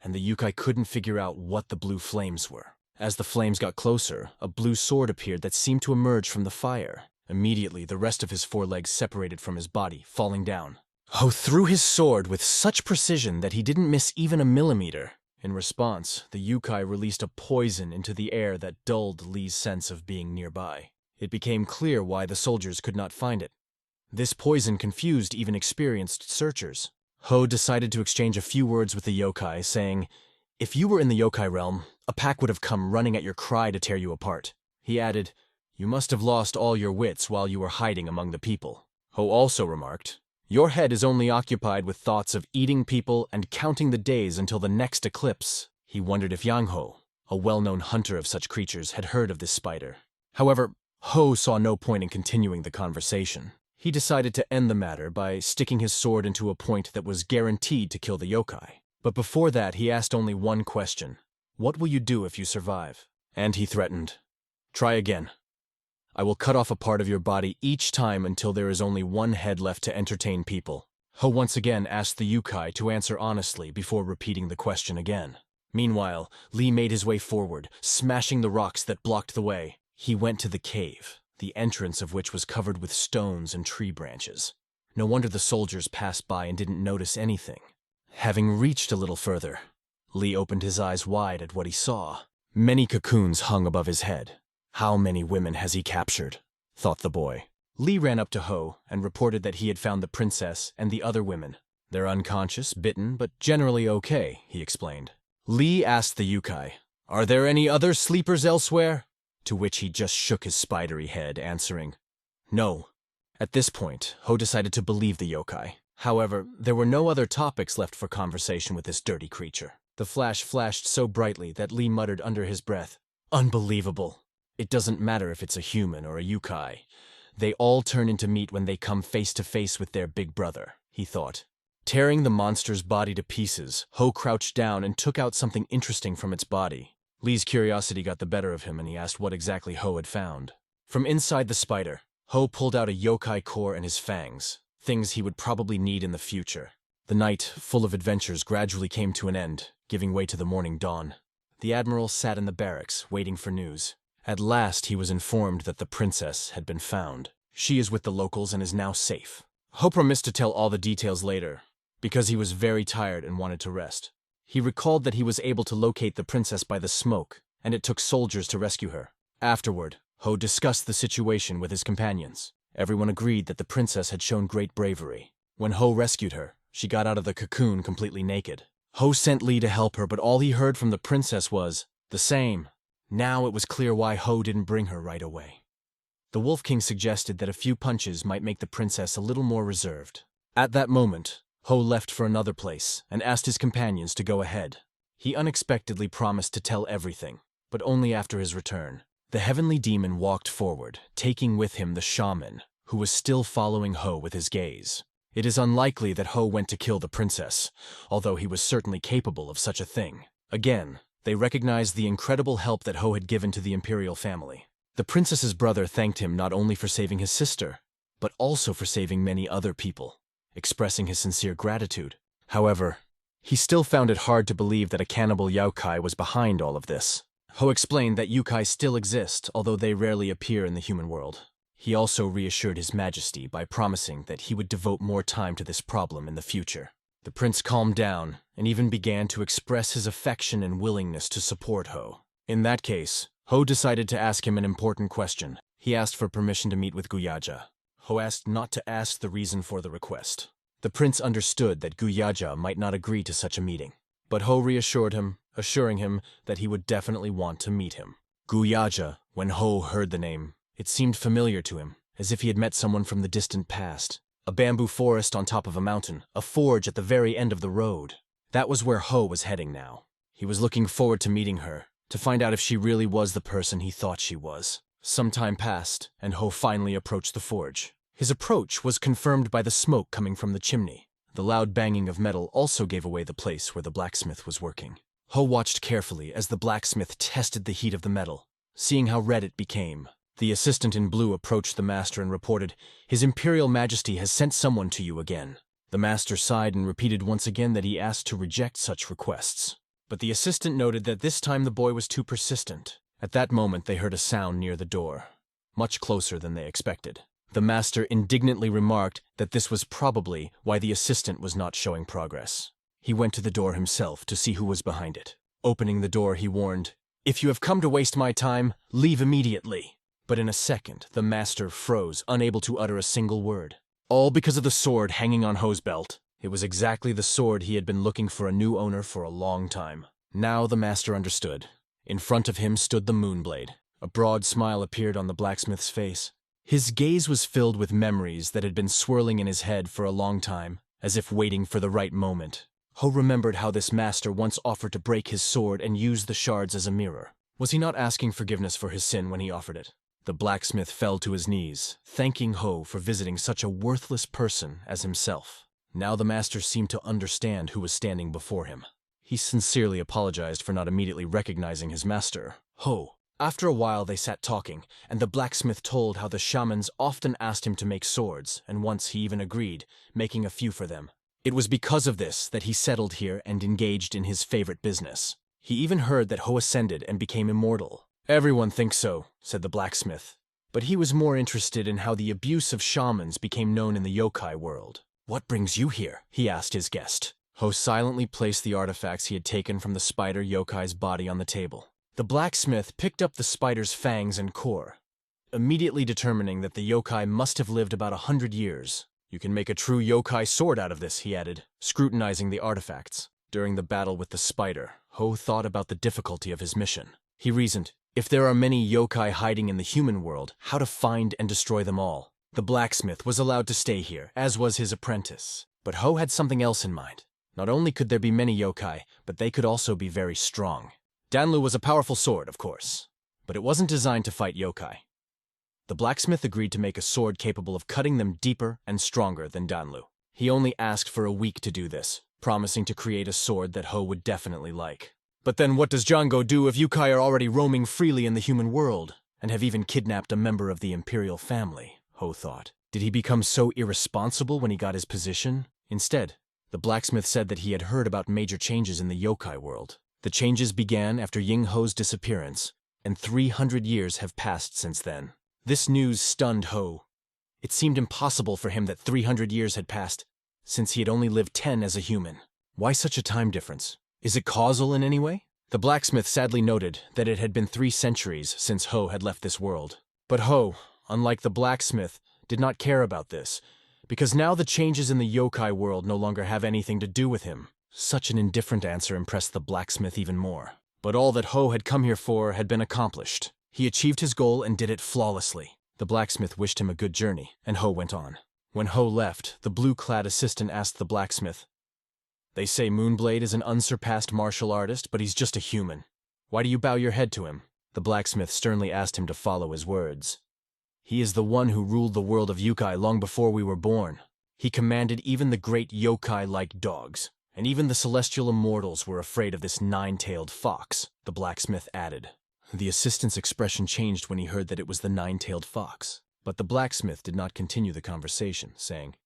and the yokai couldn't figure out what the blue flames were. As the flames got closer, a blue sword appeared that seemed to emerge from the fire. Immediately, the rest of his forelegs separated from his body, falling down. Ho threw his sword with such precision that he didn't miss even a millimeter. In response, the yokai released a poison into the air that dulled Lee's sense of being nearby. It became clear why the soldiers could not find it. This poison confused even experienced searchers. Ho decided to exchange a few words with the yokai, saying, "If you were in the yokai realm, a pack would have come running at your cry to tear you apart." He added, "You must have lost all your wits while you were hiding among the people." Ho also remarked, "Your head is only occupied with thoughts of eating people and counting the days until the next eclipse." He wondered if Hayingho, a well-known hunter of such creatures, had heard of this spider. However, Ho saw no point in continuing the conversation. He decided to end the matter by sticking his sword into a point that was guaranteed to kill the yokai. But before that, he asked only one question. "What will you do if you survive?" And he threatened, "Try again. I will cut off a part of your body each time until there is only one head left to entertain people." Ho once again asked the yokai to answer honestly before repeating the question again. Meanwhile, Lee made his way forward, smashing the rocks that blocked the way. He went to the cave, the entrance of which was covered with stones and tree branches. No wonder the soldiers passed by and didn't notice anything. Having reached a little further, Lee opened his eyes wide at what he saw. Many cocoons hung above his head. "How many women has he captured?" thought the boy. Lee ran up to Ho and reported that he had found the princess and the other women. "They're unconscious, bitten, but generally okay," he explained. Lee asked the yokai, "Are there any other sleepers elsewhere?" To which he just shook his spidery head, answering, "No." At this point, Ho decided to believe the yokai. However, there were no other topics left for conversation with this dirty creature. The flash flashed so brightly that Lee muttered under his breath, "Unbelievable. It doesn't matter if it's a human or a yokai. They all turn into meat when they come face to face with their big brother," he thought. Tearing the monster's body to pieces, Ho crouched down and took out something interesting from its body. Lee's curiosity got the better of him, and he asked what exactly Ho had found. From inside the spider, Ho pulled out a yokai core and his fangs, things he would probably need in the future. The night, full of adventures, gradually came to an end, giving way to the morning dawn. The admiral sat in the barracks, waiting for news. At last he was informed that the princess had been found. She is with the locals and is now safe. Ho promised to tell all the details later, because he was very tired and wanted to rest. He recalled that he was able to locate the princess by the smoke, and it took soldiers to rescue her. Afterward, Ho discussed the situation with his companions. Everyone agreed that the princess had shown great bravery. When Ho rescued her, she got out of the cocoon completely naked. Ho sent Lee to help her, but all he heard from the princess was, "The same." Now it was clear why Ho didn't bring her right away. The Wolf King suggested that a few punches might make the princess a little more reserved. At that moment, Ho left for another place and asked his companions to go ahead. He unexpectedly promised to tell everything, but only after his return. The heavenly demon walked forward, taking with him the shaman, who was still following Ho with his gaze. It is unlikely that Ho went to kill the princess, although he was certainly capable of such a thing. Again, they recognized the incredible help that Ho had given to the imperial family. The princess's brother thanked him not only for saving his sister, but also for saving many other people, expressing his sincere gratitude. However, he still found it hard to believe that a cannibal yokai was behind all of this. Ho explained that yokai still exist, although they rarely appear in the human world. He also reassured His Majesty by promising that he would devote more time to this problem in the future. The prince calmed down and even began to express his affection and willingness to support Ho. In that case, Ho decided to ask him an important question. He asked for permission to meet with Guyaja. Ho asked not to ask the reason for the request. The prince understood that Guyaja might not agree to such a meeting, but Ho reassured him, assuring him that he would definitely want to meet him. Guyaja, when Ho heard the name, it seemed familiar to him, as if he had met someone from the distant past. A bamboo forest on top of a mountain, a forge at the very end of the road. That was where Ho was heading now. He was looking forward to meeting her, to find out if she really was the person he thought she was. Some time passed, and Ho finally approached the forge. His approach was confirmed by the smoke coming from the chimney. The loud banging of metal also gave away the place where the blacksmith was working. Ho watched carefully as the blacksmith tested the heat of the metal. Seeing how red it became, the assistant in blue approached the master and reported, "His Imperial Majesty has sent someone to you again." The master sighed and repeated once again that he asked to reject such requests. But the assistant noted that this time the boy was too persistent. At that moment they heard a sound near the door, much closer than they expected. The master indignantly remarked that this was probably why the assistant was not showing progress. He went to the door himself to see who was behind it. Opening the door, he warned, "If you have come to waste my time, leave immediately." But in a second, the master froze, unable to utter a single word. All because of the sword hanging on Ho's belt. It was exactly the sword he had been looking for a new owner for a long time. Now the master understood. In front of him stood the Moonblade. A broad smile appeared on the blacksmith's face. His gaze was filled with memories that had been swirling in his head for a long time, as if waiting for the right moment. Ho remembered how this master once offered to break his sword and use the shards as a mirror. Was he not asking forgiveness for his sin when he offered it? The blacksmith fell to his knees, thanking Ho for visiting such a worthless person as himself. Now the master seemed to understand who was standing before him. He sincerely apologized for not immediately recognizing his master, Ho. After a while they sat talking, and the blacksmith told how the shamans often asked him to make swords, and once he even agreed, making a few for them. It was because of this that he settled here and engaged in his favorite business. He even heard that Ho ascended and became immortal. "Everyone thinks so," said the blacksmith. But he was more interested in how the abuse of shamans became known in the yokai world. "What brings you here?" he asked his guest. Ho silently placed the artifacts he had taken from the spider yokai's body on the table. The blacksmith picked up the spider's fangs and core, immediately determining that the yokai must have lived about 100 years. "You can make a true yokai sword out of this," he added, scrutinizing the artifacts. During the battle with the spider, Ho thought about the difficulty of his mission. He reasoned, if there are many yokai hiding in the human world, how to find and destroy them all. The blacksmith was allowed to stay here, as was his apprentice. But Ho had something else in mind. Not only could there be many yokai, but they could also be very strong. Danlu was a powerful sword, of course, but it wasn't designed to fight yokai. The blacksmith agreed to make a sword capable of cutting them deeper and stronger than Danlu. He only asked for a week to do this, promising to create a sword that Ho would definitely like. But then what does Django do if yokai are already roaming freely in the human world, and have even kidnapped a member of the imperial family? Ho thought. Did he become so irresponsible when he got his position? Instead, the blacksmith said that he had heard about major changes in the yokai world. The changes began after Ying-ho's disappearance, and 300 years have passed since then. This news stunned Ho. It seemed impossible for him that 300 years had passed, since he had only lived 10 as a human. Why such a time difference? Is it causal in any way? The blacksmith sadly noted that it had been 3 centuries since Ho had left this world. But Ho, unlike the blacksmith, did not care about this, because now the changes in the yokai world no longer have anything to do with him. Such an indifferent answer impressed the blacksmith even more. But all that Ho had come here for had been accomplished. He achieved his goal and did it flawlessly. The blacksmith wished him a good journey, and Ho went on. When Ho left, the blue-clad assistant asked the blacksmith, "They say Moonblade is an unsurpassed martial artist, but he's just a human. Why do you bow your head to him?" The blacksmith sternly asked him to follow his words. "He is the one who ruled the world of yokai long before we were born. He commanded even the great yokai like dogs. And even the celestial immortals were afraid of this 9-tailed fox," the blacksmith added. The assistant's expression changed when he heard that it was the 9-tailed fox. But the blacksmith did not continue the conversation, saying,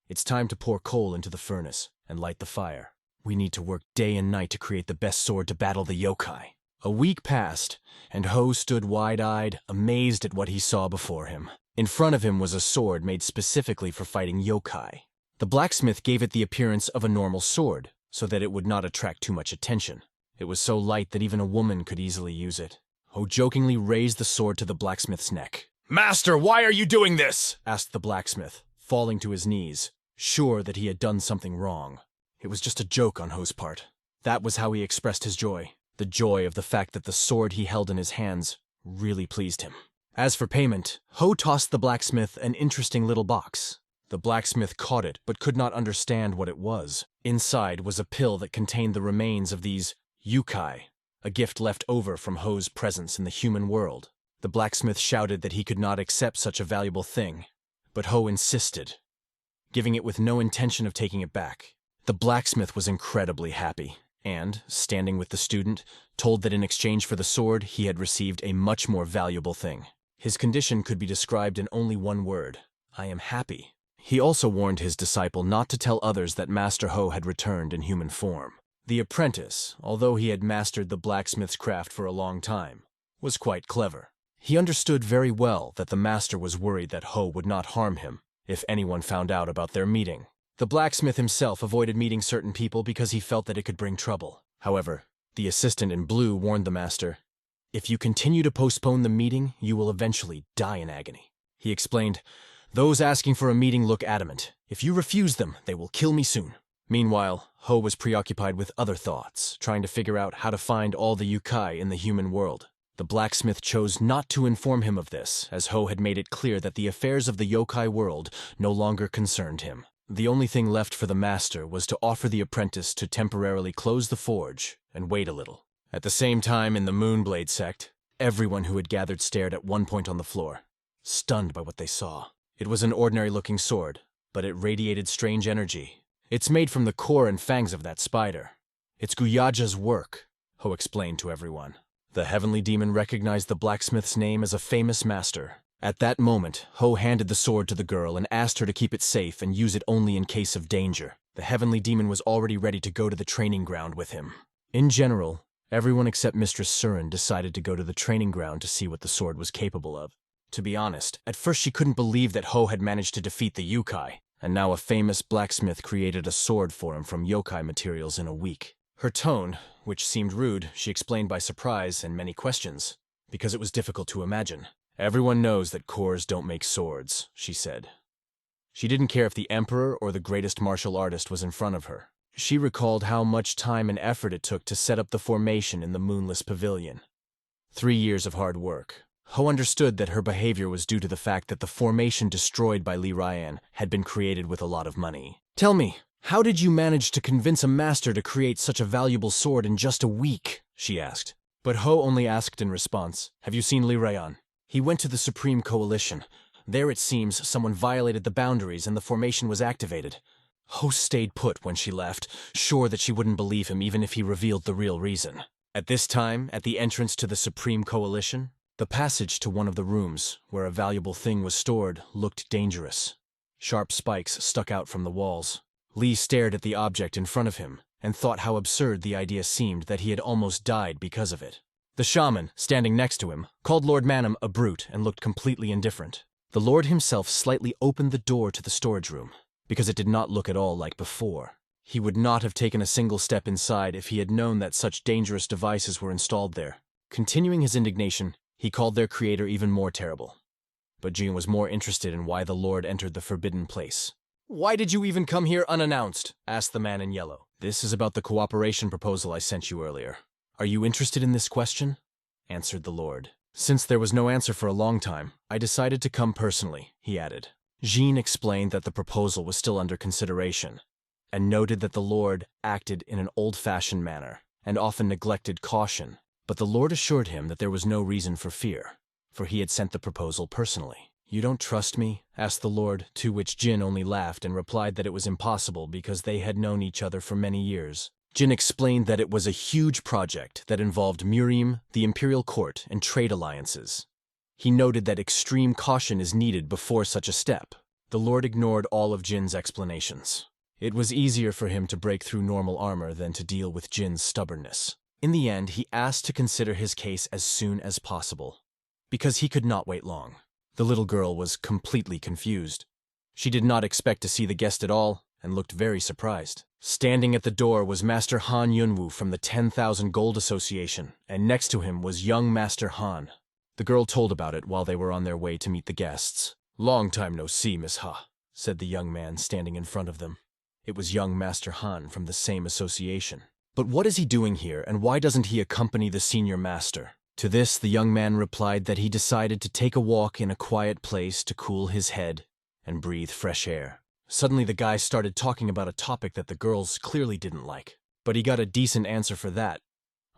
"It's time to pour coal into the furnace and light the fire. We need to work day and night to create the best sword to battle the yokai." A week passed, and Ho stood wide-eyed, amazed at what he saw before him. In front of him was a sword made specifically for fighting yokai. The blacksmith gave it the appearance of a normal sword, so that it would not attract too much attention. It was so light that even a woman could easily use it. Ho jokingly raised the sword to the blacksmith's neck. "Master, why are you doing this?" asked the blacksmith, falling to his knees, sure that he had done something wrong. It was just a joke on Ho's part. That was how he expressed his joy, the joy of the fact that the sword he held in his hands really pleased him. As for payment, Ho tossed the blacksmith an interesting little box. The blacksmith caught it but could not understand what it was. Inside was a pill that contained the remains of these yukai, a gift left over from Ho's presence in the human world. The blacksmith shouted that he could not accept such a valuable thing, but Ho insisted, giving it with no intention of taking it back. The blacksmith was incredibly happy, and, standing with the student, told that in exchange for the sword he had received a much more valuable thing. His condition could be described in only one word: I am happy. He also warned his disciple not to tell others that Master Ho had returned in human form. The apprentice, although he had mastered the blacksmith's craft for a long time, was quite clever. He understood very well that the master was worried that Ho would not harm him if anyone found out about their meeting. The blacksmith himself avoided meeting certain people because he felt that it could bring trouble. However, the assistant in blue warned the master, "If you continue to postpone the meeting, you will eventually die in agony." He explained, "Those asking for a meeting look adamant. If you refuse them, they will kill me soon." Meanwhile, Ho was preoccupied with other thoughts, trying to figure out how to find all the yukai in the human world. The blacksmith chose not to inform him of this, as Ho had made it clear that the affairs of the yokai world no longer concerned him. The only thing left for the master was to offer the apprentice to temporarily close the forge and wait a little. At the same time, in the Moonblade sect, everyone who had gathered stared at one point on the floor, stunned by what they saw. It was an ordinary-looking sword, but it radiated strange energy. "It's made from the core and fangs of that spider. It's Guyaja's work," Ho explained to everyone. The heavenly demon recognized the blacksmith's name as a famous master. At that moment, Ho handed the sword to the girl and asked her to keep it safe and use it only in case of danger. The heavenly demon was already ready to go to the training ground with him. In general, everyone except Mistress Surin decided to go to the training ground to see what the sword was capable of. To be honest, at first she couldn't believe that Ho had managed to defeat the yukai, and now a famous blacksmith created a sword for him from yokai materials in a week. Her tone, which seemed rude, she explained by surprise and many questions, because it was difficult to imagine. "Everyone knows that cores don't make swords," she said. She didn't care if the emperor or the greatest martial artist was in front of her. She recalled how much time and effort it took to set up the formation in the Moonless Pavilion. 3 years of hard work. Ho understood that her behavior was due to the fact that the formation destroyed by Li Ryan had been created with a lot of money. "Tell me, how did you manage to convince a master to create such a valuable sword in just a week?" she asked. But Ho only asked in response, "Have you seen Li Ryan? He went to the Supreme Coalition. There it seems someone violated the boundaries and the formation was activated." Ho stayed put when she left, sure that she wouldn't believe him even if he revealed the real reason. At this time, at the entrance to the Supreme Coalition, the passage to one of the rooms, where a valuable thing was stored, looked dangerous. Sharp spikes stuck out from the walls. Li stared at the object in front of him and thought how absurd the idea seemed that he had almost died because of it. The shaman, standing next to him, called Lord Manhwa a brute and looked completely indifferent. The lord himself slightly opened the door to the storage room, because it did not look at all like before. He would not have taken a single step inside if he had known that such dangerous devices were installed there. Continuing his indignation, he called their creator even more terrible. But Jin was more interested in why the lord entered the forbidden place. "Why did you even come here unannounced?" asked the man in yellow. "This is about the cooperation proposal I sent you earlier. Are you interested in this question?" answered the lord. "Since there was no answer for a long time, I decided to come personally," he added. Jin explained that the proposal was still under consideration, and noted that the lord acted in an old-fashioned manner, and often neglected caution. But the lord assured him that there was no reason for fear, for he had sent the proposal personally. "You don't trust me?" asked the lord, to which Jin only laughed and replied that it was impossible because they had known each other for many years. Jin explained that it was a huge project that involved Murim, the imperial court, and trade alliances. He noted that extreme caution is needed before such a step. The lord ignored all of Jin's explanations. It was easier for him to break through normal armor than to deal with Jin's stubbornness. In the end, he asked to consider his case as soon as possible, because he could not wait long. The little girl was completely confused. She did not expect to see the guest at all, and looked very surprised. Standing at the door was Master Han Yunwoo from the 10,000 Gold Association, and next to him was young Master Han. The girl told about it while they were on their way to meet the guests. "Long time no see, Miss Ha," said the young man standing in front of them. It was young Master Han from the same association. "But what is he doing here, and why doesn't he accompany the senior master?" To this, the young man replied that he decided to take a walk in a quiet place to cool his head and breathe fresh air. Suddenly the guy started talking about a topic that the girls clearly didn't like. But he got a decent answer for that.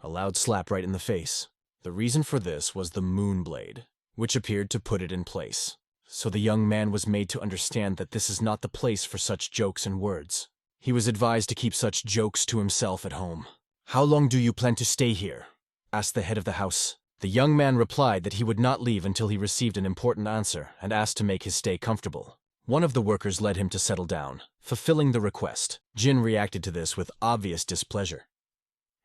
A loud slap right in the face. The reason for this was the Moonblade, which appeared to put it in place. So the young man was made to understand that this is not the place for such jokes and words. He was advised to keep such jokes to himself at home. "How long do you plan to stay here?" asked the head of the house. The young man replied that he would not leave until he received an important answer and asked to make his stay comfortable. One of the workers led him to settle down, fulfilling the request. Jin reacted to this with obvious displeasure.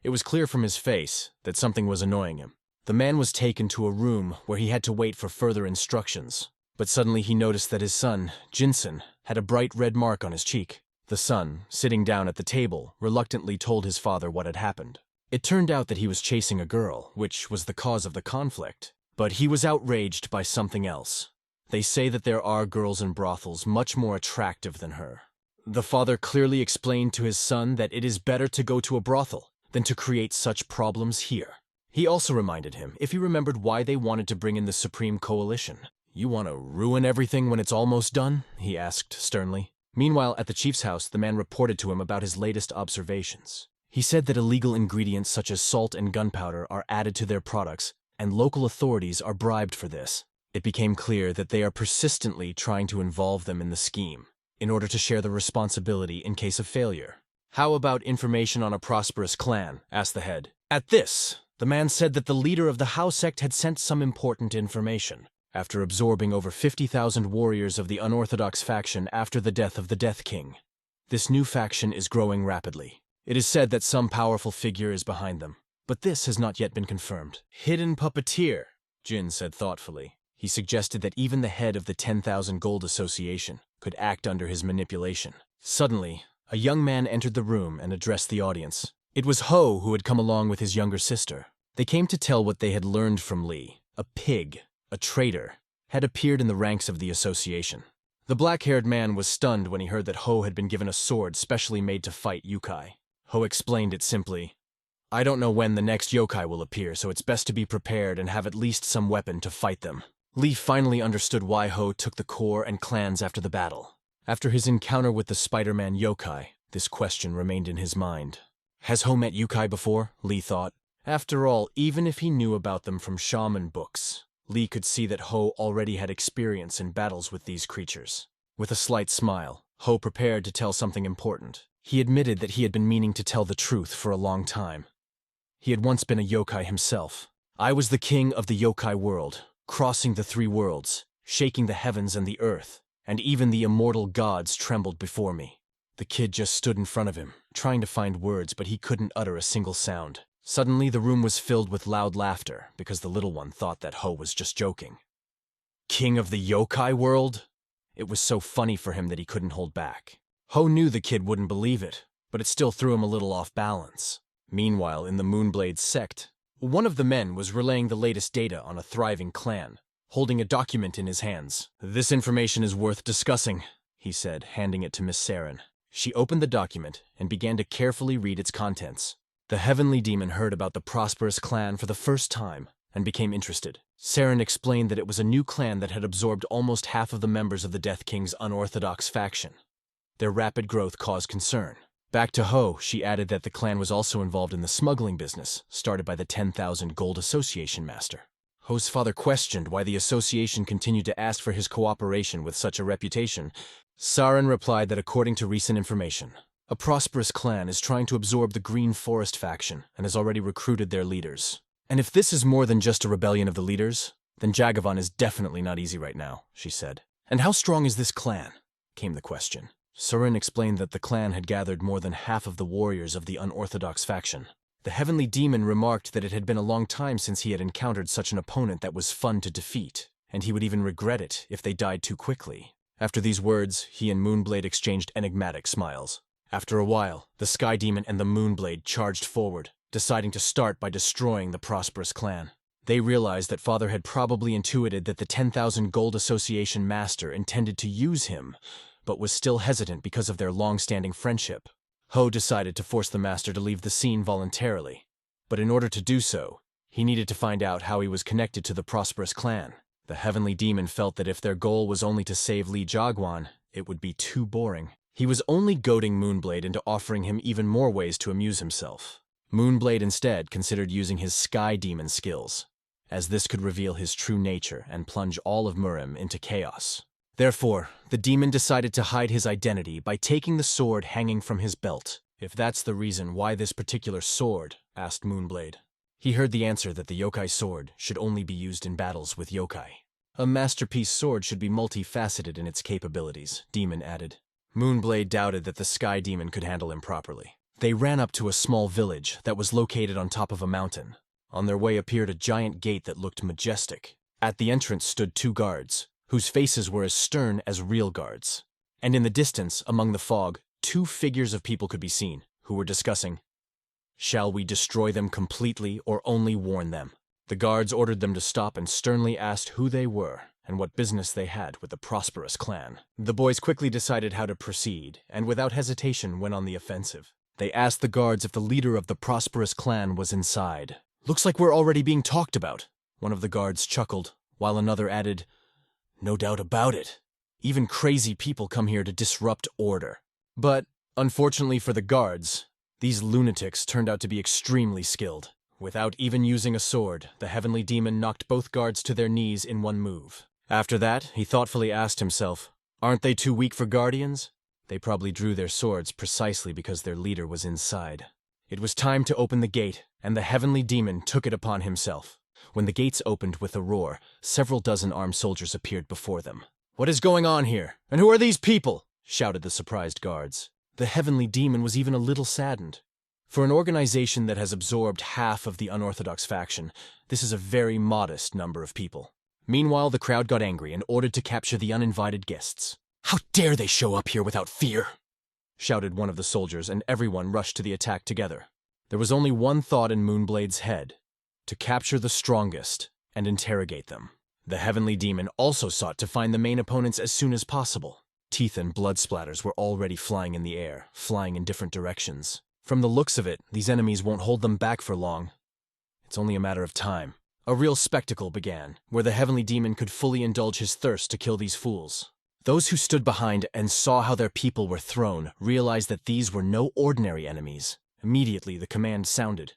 It was clear from his face that something was annoying him. The man was taken to a room where he had to wait for further instructions. But suddenly he noticed that his son, Jinsen, had a bright red mark on his cheek. The son, sitting down at the table, reluctantly told his father what had happened. It turned out that he was chasing a girl, which was the cause of the conflict. But he was outraged by something else. They say that there are girls in brothels much more attractive than her. The father clearly explained to his son that it is better to go to a brothel than to create such problems here. He also reminded him if he remembered why they wanted to bring in the Supreme Coalition. "You want to ruin everything when it's almost done?" he asked sternly. Meanwhile, at the chief's house, the man reported to him about his latest observations. He said that illegal ingredients such as salt and gunpowder are added to their products, and local authorities are bribed for this. It became clear that they are persistently trying to involve them in the scheme, in order to share the responsibility in case of failure. "How about information on a prosperous clan?" asked the head. At this, the man said that the leader of the Hao sect had sent some important information. After absorbing over 50,000 warriors of the unorthodox faction after the death of the Death King. This new faction is growing rapidly. It is said that some powerful figure is behind them, but this has not yet been confirmed. "Hidden puppeteer," Jin said thoughtfully. He suggested that even the head of the 10,000 Gold Association could act under his manipulation. Suddenly, a young man entered the room and addressed the audience. It was Ho who had come along with his younger sister. They came to tell what they had learned from Lee. A pig, a traitor, had appeared in the ranks of the association. The black-haired man was stunned when he heard that Ho had been given a sword specially made to fight yokai. Ho explained it simply. "I don't know when the next yokai will appear, so it's best to be prepared and have at least some weapon to fight them." Lee finally understood why Ho took the corps and clans after the battle. After his encounter with the Spider-Man yokai, this question remained in his mind. Has Ho met yokai before? Lee thought. After all, even if he knew about them from shaman books, Lee could see that Ho already had experience in battles with these creatures. With a slight smile, Ho prepared to tell something important. He admitted that he had been meaning to tell the truth for a long time. He had once been a yokai himself. "I was the king of the yokai world, crossing the 3 worlds, shaking the heavens and the earth, and even the immortal gods trembled before me." The kid just stood in front of him, trying to find words, but he couldn't utter a single sound. Suddenly, the room was filled with loud laughter because the little one thought that Ho was just joking. King of the yokai world? It was so funny for him that he couldn't hold back. Ho knew the kid wouldn't believe it, but it still threw him a little off balance. Meanwhile, in the Moonblade sect, one of the men was relaying the latest data on a thriving clan, holding a document in his hands. "This information is worth discussing," he said, handing it to Miss Saren. She opened the document and began to carefully read its contents. The Heavenly Demon heard about the prosperous clan for the first time and became interested. Saren explained that it was a new clan that had absorbed almost half of the members of the Death King's unorthodox faction. Their rapid growth caused concern. Back to Ho, she added that the clan was also involved in the smuggling business started by the 10,000 Gold Association master. Ho's father questioned why the association continued to ask for his cooperation with such a reputation. Saren replied that according to recent information, a prosperous clan is trying to absorb the Green Forest faction and has already recruited their leaders. "And if this is more than just a rebellion of the leaders, then Jagavan is definitely not easy right now," she said. "And how strong is this clan?" came the question. Saren explained that the clan had gathered more than half of the warriors of the unorthodox faction. The Heavenly Demon remarked that it had been a long time since he had encountered such an opponent that was fun to defeat, and he would even regret it if they died too quickly. After these words, he and Moonblade exchanged enigmatic smiles. After a while, the Sky Demon and the Moonblade charged forward, deciding to start by destroying the prosperous clan. They realized that Father had probably intuited that the 10,000 Gold Association master intended to use him, but was still hesitant because of their long-standing friendship. Ho decided to force the master to leave the scene voluntarily, but in order to do so, he needed to find out how he was connected to the prosperous clan. The Heavenly Demon felt that if their goal was only to save Lee Jagwan, It would be too boring. He was only goading Moonblade into offering him even more ways to amuse himself. Moonblade instead considered using his Sky Demon skills, as this could reveal his true nature and plunge all of Murim into chaos. Therefore, the demon decided to hide his identity by taking the sword hanging from his belt. If that's the reason why this particular sword, asked Moonblade. He heard the answer that the yokai sword should only be used in battles with yokai. A masterpiece sword should be multifaceted in its capabilities, Demon added. Moonblade doubted that the Sky Demon could handle him properly. They ran up to a small village that was located on top of a mountain. On their way appeared a giant gate that looked majestic. At the entrance stood 2 guards, whose faces were as stern as real guards. And in the distance, among the fog, 2 figures of people could be seen, who were discussing, "Shall we destroy them completely or only warn them?" The guards ordered them to stop and sternly asked who they were and what business they had with the prosperous clan. The boys quickly decided how to proceed, and without hesitation went on the offensive. They asked the guards if the leader of the prosperous clan was inside. "Looks like we're already being talked about," one of the guards chuckled, while another added, "No doubt about it. Even crazy people come here to disrupt order." But, unfortunately for the guards, these lunatics turned out to be extremely skilled. Without even using a sword, the heavenly demon knocked both guards to their knees in one move. After that, he thoughtfully asked himself, aren't they too weak for guardians? They probably drew their swords precisely because their leader was inside. It was time to open the gate, and the heavenly demon took it upon himself. When the gates opened with a roar, several dozen armed soldiers appeared before them. "What is going on here? And who are these people?" shouted the surprised guards. The heavenly demon was even a little saddened. For an organization that has absorbed half of the unorthodox faction, this is a very modest number of people. Meanwhile, the crowd got angry and ordered to capture the uninvited guests. "How dare they show up here without fear?" shouted one of the soldiers, and everyone rushed to the attack together. There was only one thought in Moonblade's head: to capture the strongest and interrogate them. The heavenly demon also sought to find the main opponents as soon as possible. Teeth and blood splatters were already flying in the air, flying in different directions. From the looks of it, these enemies won't hold them back for long. It's only a matter of time. A real spectacle began, where the heavenly demon could fully indulge his thirst to kill these fools. Those who stood behind and saw how their people were thrown realized that these were no ordinary enemies. Immediately, the command sounded.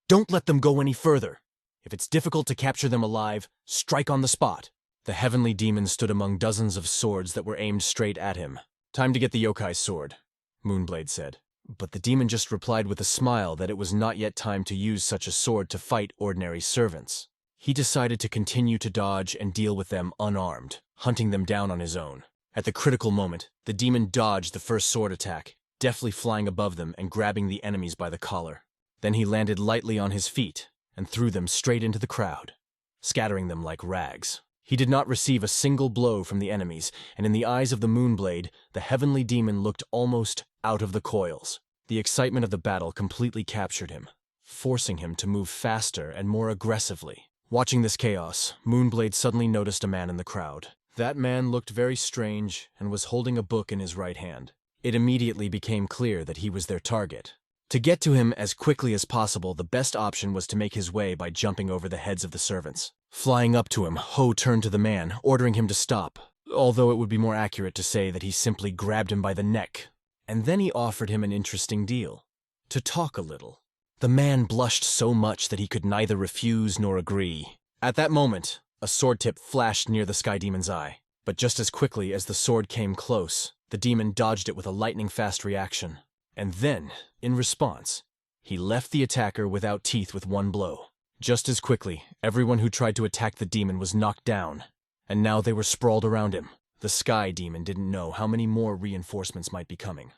"Don't let them go any further. If it's difficult to capture them alive, strike on the spot." The heavenly demon stood among dozens of swords that were aimed straight at him. "Time to get the yokai sword," Moonblade said. But the demon just replied with a smile that it was not yet time to use such a sword to fight ordinary servants. He decided to continue to dodge and deal with them unarmed, hunting them down on his own. At the critical moment, the demon dodged the first sword attack, deftly flying above them and grabbing the enemies by the collar. Then he landed lightly on his feet and threw them straight into the crowd, scattering them like rags. He did not receive a single blow from the enemies, and in the eyes of the Moonblade, the heavenly demon looked almost out of the coils. The excitement of the battle completely captured him, forcing him to move faster and more aggressively. Watching this chaos, Moonblade suddenly noticed a man in the crowd. That man looked very strange and was holding a book in his right hand. It immediately became clear that he was their target. To get to him as quickly as possible, the best option was to make his way by jumping over the heads of the servants. Flying up to him, Ho turned to the man, ordering him to stop, although it would be more accurate to say that he simply grabbed him by the neck. And then he offered him an interesting deal: to talk a little. The man blushed so much that he could neither refuse nor agree. At that moment, a sword tip flashed near the Sky Demon's eye, but just as quickly as the sword came close, the demon dodged it with a lightning-fast reaction. And then, in response, he left the attacker without teeth with one blow. Just as quickly, everyone who tried to attack the demon was knocked down, and now they were sprawled around him. The Sky Demon didn't know how many more reinforcements might be coming,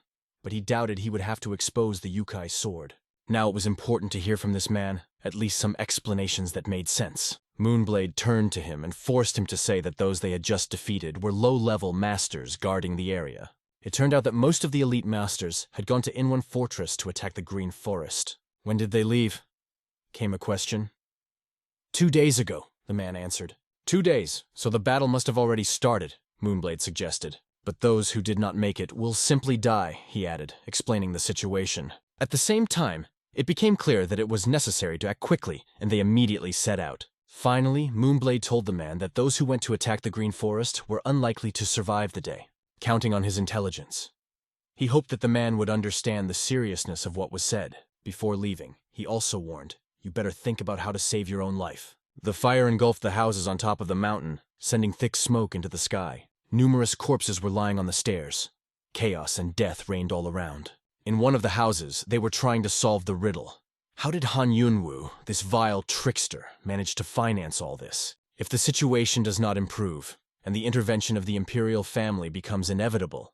but he doubted he would have to expose the Yukai sword. Now it was important to hear from this man, at least some explanations that made sense. Moonblade turned to him and forced him to say that those they had just defeated were low-level masters guarding the area. It turned out that most of the elite masters had gone to Inwan Fortress to attack the Green Forest. "When did they leave?" came a question. 2 days ago, the man answered. 2 days, so the battle must have already started, Moonblade suggested. But those who did not make it will simply die, he added, explaining the situation. At the same time, it became clear that it was necessary to act quickly, and they immediately set out. Finally, Moonblade told the man that those who went to attack the Green Forest were unlikely to survive the day. counting on his intelligence. He hoped that the man would understand the seriousness of what was said. Before leaving, he also warned, "You better think about how to save your own life." The fire engulfed the houses on top of the mountain, sending thick smoke into the sky. Numerous corpses were lying on the stairs. Chaos and death reigned all around. In one of the houses, they were trying to solve the riddle. How did Han Yunwoo, this vile trickster, manage to finance all this? If the situation does not improve, and the intervention of the imperial family becomes inevitable,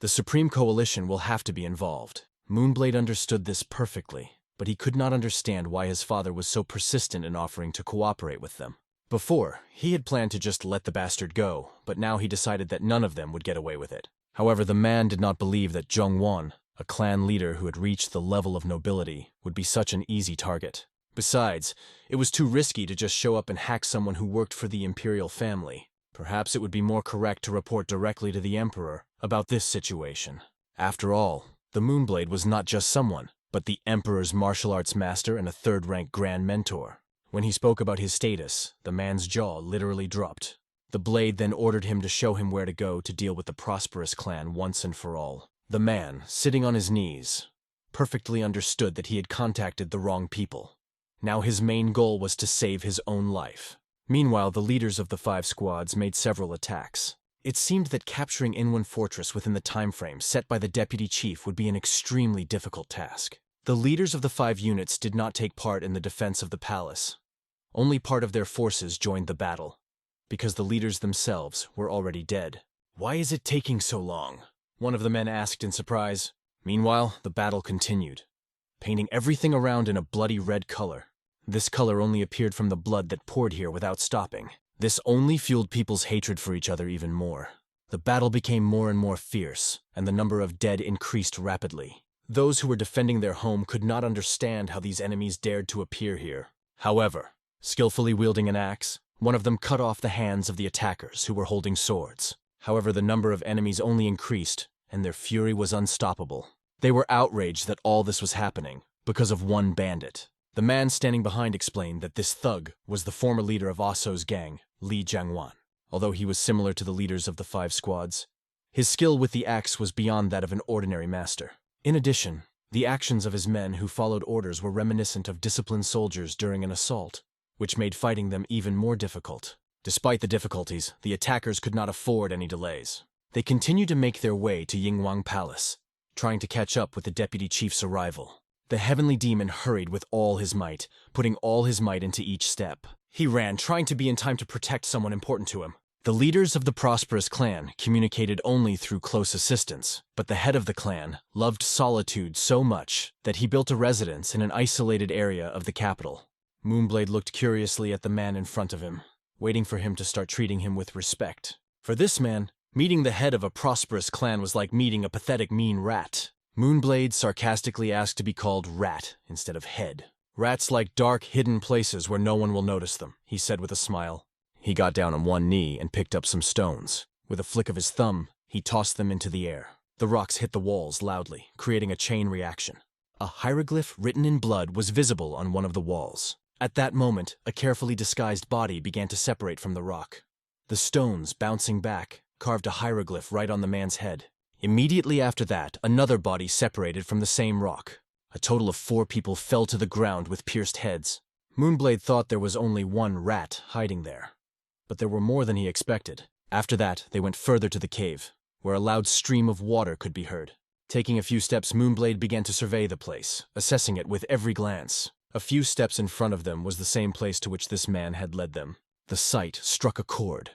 the Supreme Coalition will have to be involved. Moonblade understood this perfectly, but he could not understand why his father was so persistent in offering to cooperate with them. Before, he had planned to just let the bastard go, but now he decided that none of them would get away with it. However, the man did not believe that Zhongwan, a clan leader who had reached the level of nobility, would be such an easy target. Besides, it was too risky to just show up and hack someone who worked for the imperial family. Perhaps it would be more correct to report directly to the emperor about this situation. After all, the Moonblade was not just someone, but the emperor's martial arts master and a third-rank grand mentor. When he spoke about his status, the man's jaw literally dropped. The blade then ordered him to show him where to go to deal with the prosperous clan once and for all. The man, sitting on his knees, perfectly understood that he had contacted the wrong people. Now his main goal was to save his own life. Meanwhile, the leaders of the 5 squads made several attacks. It seemed that capturing Inwan Fortress within the time frame set by the deputy chief would be an extremely difficult task. The leaders of the 5 units did not take part in the defense of the palace. Only part of their forces joined the battle, because the leaders themselves were already dead. "Why is it taking so long?" one of the men asked in surprise. Meanwhile, the battle continued, painting everything around in a bloody red color. This color only appeared from the blood that poured here without stopping. This only fueled people's hatred for each other even more. The battle became more and more fierce, and the number of dead increased rapidly. Those who were defending their home could not understand how these enemies dared to appear here. However, skillfully wielding an axe, one of them cut off the hands of the attackers who were holding swords. However, the number of enemies only increased, and their fury was unstoppable. They were outraged that all this was happening because of one bandit. The man standing behind explained that this thug was the former leader of Aso's gang, Li Jiangwan. Although he was similar to the leaders of the 5 squads, his skill with the axe was beyond that of an ordinary master. In addition, the actions of his men who followed orders were reminiscent of disciplined soldiers during an assault, which made fighting them even more difficult. Despite the difficulties, the attackers could not afford any delays. They continued to make their way to Yingwang Palace, trying to catch up with the deputy chief's arrival. The heavenly demon hurried with all his might, putting all his might into each step. He ran, trying to be in time to protect someone important to him. The leaders of the prosperous clan communicated only through close assistance, but the head of the clan loved solitude so much that he built a residence in an isolated area of the capital. Moonblade looked curiously at the man in front of him, waiting for him to start treating him with respect. For this man, meeting the head of a prosperous clan was like meeting a pathetic mean rat. Moonblade sarcastically asked to be called Rat instead of Head. "Rats like dark, hidden places where no one will notice them," he said with a smile. He got down on one knee and picked up some stones. With a flick of his thumb, he tossed them into the air. The rocks hit the walls loudly, creating a chain reaction. A hieroglyph written in blood was visible on one of the walls. At that moment, a carefully disguised body began to separate from the rock. The stones, bouncing back, carved a hieroglyph right on the man's head. Immediately after that, another body separated from the same rock. A total of 4 people fell to the ground with pierced heads. Moonblade thought there was only one rat hiding there, but there were more than he expected. After that, they went further to the cave, where a loud stream of water could be heard. Taking a few steps, Moonblade began to survey the place, assessing it with every glance. A few steps in front of them was the same place to which this man had led them. The sight struck a chord,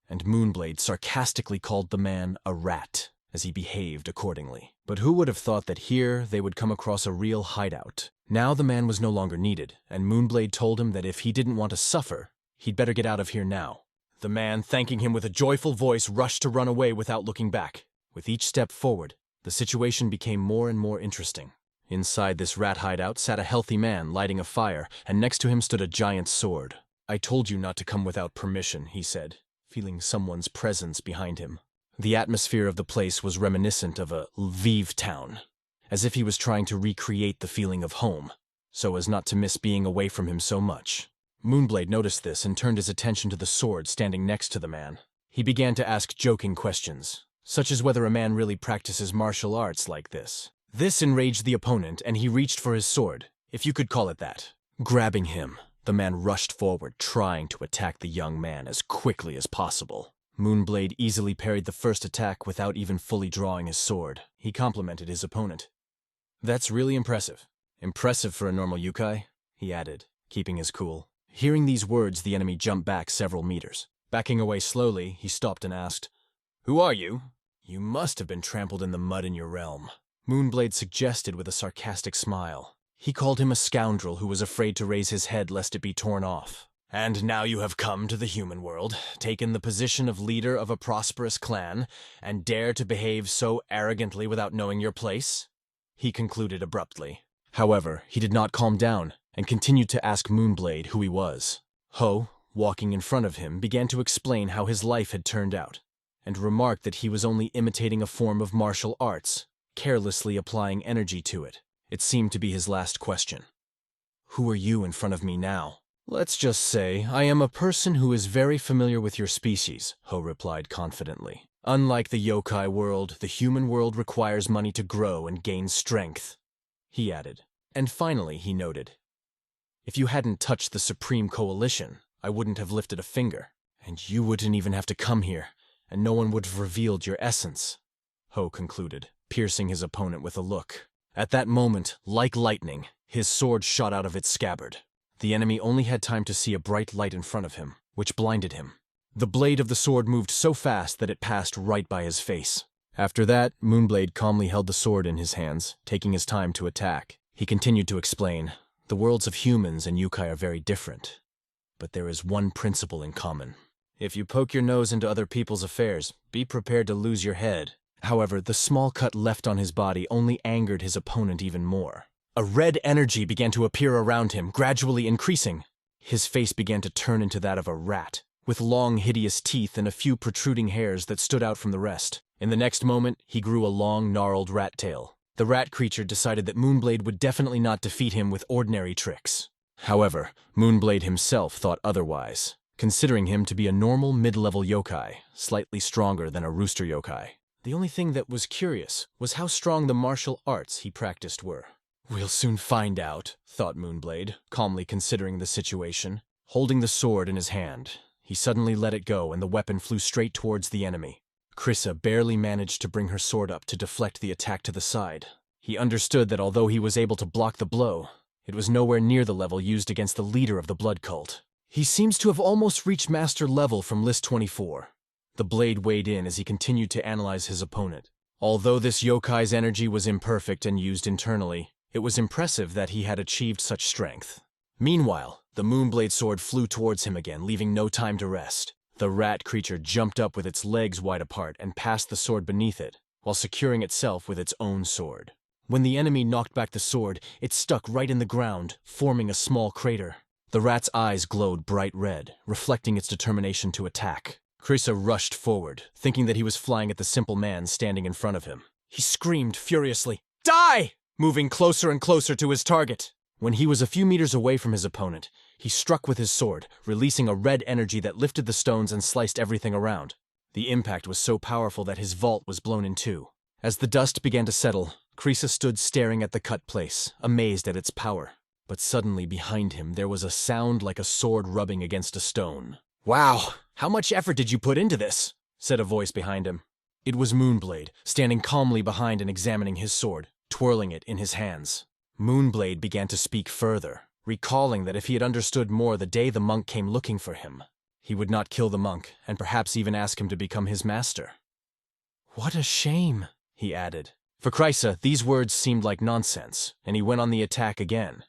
and Moonblade sarcastically called the man a rat, as he behaved accordingly. But who would have thought that here they would come across a real hideout? Now the man was no longer needed, and Moonblade told him that if he didn't want to suffer, he'd better get out of here now. The man, thanking him with a joyful voice, rushed to run away without looking back. With each step forward, the situation became more and more interesting. Inside this rat hideout sat a healthy man lighting a fire, and next to him stood a giant sword. "I told you not to come without permission," he said, feeling someone's presence behind him. The atmosphere of the place was reminiscent of a Lviv town, as if he was trying to recreate the feeling of home, so as not to miss being away from him so much. Moonblade noticed this and turned his attention to the sword standing next to the man. He began to ask joking questions. such as whether a man really practices martial arts like this. This enraged the opponent, and he reached for his sword, if you could call it that. Grabbing him, the man rushed forward, trying to attack the young man as quickly as possible. Moonblade easily parried the first attack without even fully drawing his sword. He complimented his opponent. "That's really impressive. Impressive for a normal yokai," he added, keeping his cool. Hearing these words, the enemy jumped back several meters. Backing away slowly, he stopped and asked, "Who are you? You must have been trampled in the mud in your realm." Moonblade suggested with a sarcastic smile. He called him a scoundrel who was afraid to raise his head lest it be torn off. "And now you have come to the human world, taken the position of leader of a prosperous clan, and dare to behave so arrogantly without knowing your place?" he concluded abruptly. However, he did not calm down, and continued to ask Moonblade who he was. Ho, walking in front of him, began to explain how his life had turned out, and remarked that he was only imitating a form of martial arts, carelessly applying energy to it. It seemed to be his last question. "Who are you in front of me now?" "Let's just say I am a person who is very familiar with your species," Ho replied confidently. "Unlike the yokai world, the human world requires money to grow and gain strength," he added. And finally, he noted, "If you hadn't touched the Supreme Coalition, I wouldn't have lifted a finger, and you wouldn't even have to come here, and no one would have revealed your essence," Ho concluded, piercing his opponent with a look. At that moment, like lightning, his sword shot out of its scabbard. The enemy only had time to see a bright light in front of him, which blinded him. The blade of the sword moved so fast that it passed right by his face. After that, Moonblade calmly held the sword in his hands, taking his time to attack. He continued to explain, "The worlds of humans and yokai are very different, but there is one principle in common. If you poke your nose into other people's affairs, be prepared to lose your head." However, the small cut left on his body only angered his opponent even more. A red energy began to appear around him, gradually increasing. His face began to turn into that of a rat, with long, hideous teeth and a few protruding hairs that stood out from the rest. In the next moment, he grew a long, gnarled rat tail. The rat creature decided that Moonblade would definitely not defeat him with ordinary tricks. However, Moonblade himself thought otherwise, considering him to be a normal mid-level yokai, slightly stronger than a rooster yokai. The only thing that was curious was how strong the martial arts he practiced were. "We'll soon find out," thought Moonblade, calmly considering the situation. Holding the sword in his hand, he suddenly let it go and the weapon flew straight towards the enemy. Krissa barely managed to bring her sword up to deflect the attack to the side. He understood that although he was able to block the blow, it was nowhere near the level used against the leader of the blood cult. "He seems to have almost reached master level from list 24. The blade weighed in as he continued to analyze his opponent. Although this yokai's energy was imperfect and used internally, it was impressive that he had achieved such strength. Meanwhile, the Moonblade sword flew towards him again, leaving no time to rest. The rat creature jumped up with its legs wide apart and passed the sword beneath it, while securing itself with its own sword. When the enemy knocked back the sword, it stuck right in the ground, forming a small crater. The rat's eyes glowed bright red, reflecting its determination to attack. Krissa rushed forward, thinking that he was flying at the simple man standing in front of him. He screamed furiously, "Die!" moving closer and closer to his target. When he was a few meters away from his opponent, he struck with his sword, releasing a red energy that lifted the stones and sliced everything around. The impact was so powerful that his vault was blown in two. As the dust began to settle, Krissa stood staring at the cut place, amazed at its power. But suddenly behind him there was a sound like a sword rubbing against a stone. "Wow, how much effort did you put into this?" said a voice behind him. It was Moonblade, standing calmly behind and examining his sword, twirling it in his hands. Moonblade began to speak further, recalling that if he had understood more the day the monk came looking for him, he would not kill the monk and perhaps even ask him to become his master. "What a shame," he added. For Krissa, these words seemed like nonsense, and he went on the attack again.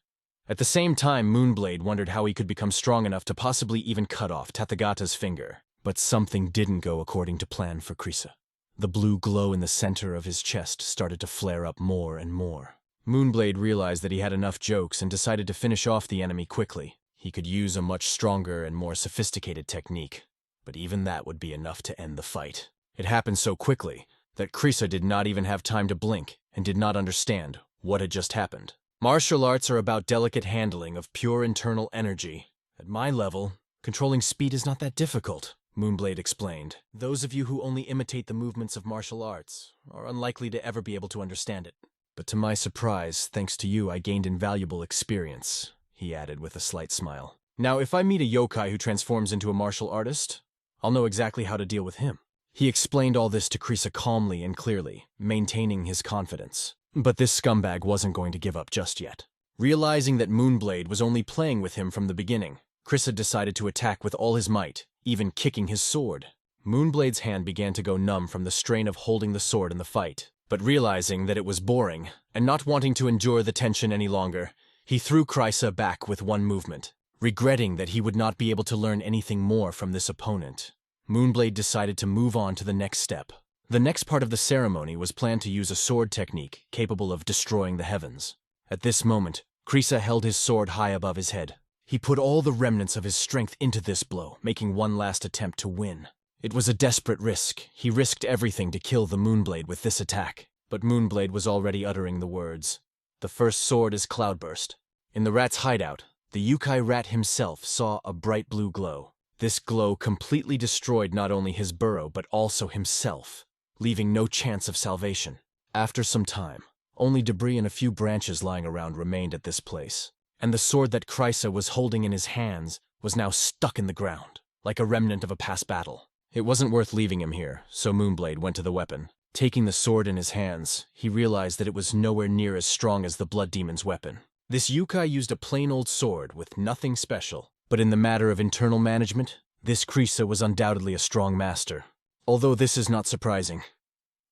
At the same time, Moonblade wondered how he could become strong enough to possibly even cut off Tathagata's finger. But something didn't go according to plan for Krissa. The blue glow in the center of his chest started to flare up more and more. Moonblade realized that he had enough jokes and decided to finish off the enemy quickly. He could use a much stronger and more sophisticated technique, but even that would be enough to end the fight. It happened so quickly that Krissa did not even have time to blink and did not understand what had just happened. Martial arts are about delicate handling of pure internal energy. At my level, controlling speed is not that difficult. Moonblade explained. "Those of you who only imitate the movements of martial arts are unlikely to ever be able to understand it. But to my surprise, thanks to you, I gained invaluable experience," he added with a slight smile. "Now, if I meet a yokai who transforms into a martial artist, I'll know exactly how to deal with him." He explained all this to Krisa calmly and clearly, maintaining his confidence. But this scumbag wasn't going to give up just yet. Realizing that Moonblade was only playing with him from the beginning, Krisa decided to attack with all his might, even kicking his sword. Moonblade's hand began to go numb from the strain of holding the sword in the fight. But realizing that it was boring, and not wanting to endure the tension any longer, he threw Krisa back with one movement. Regretting that he would not be able to learn anything more from this opponent, Moonblade decided to move on to the next step. The next part of the ceremony was planned to use a sword technique capable of destroying the heavens. At this moment, Krisa held his sword high above his head. He put all the remnants of his strength into this blow, making one last attempt to win. It was a desperate risk. He risked everything to kill the Moonblade with this attack. But Moonblade was already uttering the words. The first sword is Cloudburst. In the rat's hideout, the Yukai rat himself saw a bright blue glow. This glow completely destroyed not only his burrow but also himself, leaving no chance of salvation. After some time, only debris and a few branches lying around remained at this place, and the sword that Krisa was holding in his hands was now stuck in the ground, like a remnant of a past battle. It wasn't worth leaving him here, so Moonblade went to the weapon. Taking the sword in his hands, he realized that it was nowhere near as strong as the Blood Demon's weapon. This Yukai used a plain old sword with nothing special, but in the matter of internal management, this Krisa was undoubtedly a strong master. Although this is not surprising.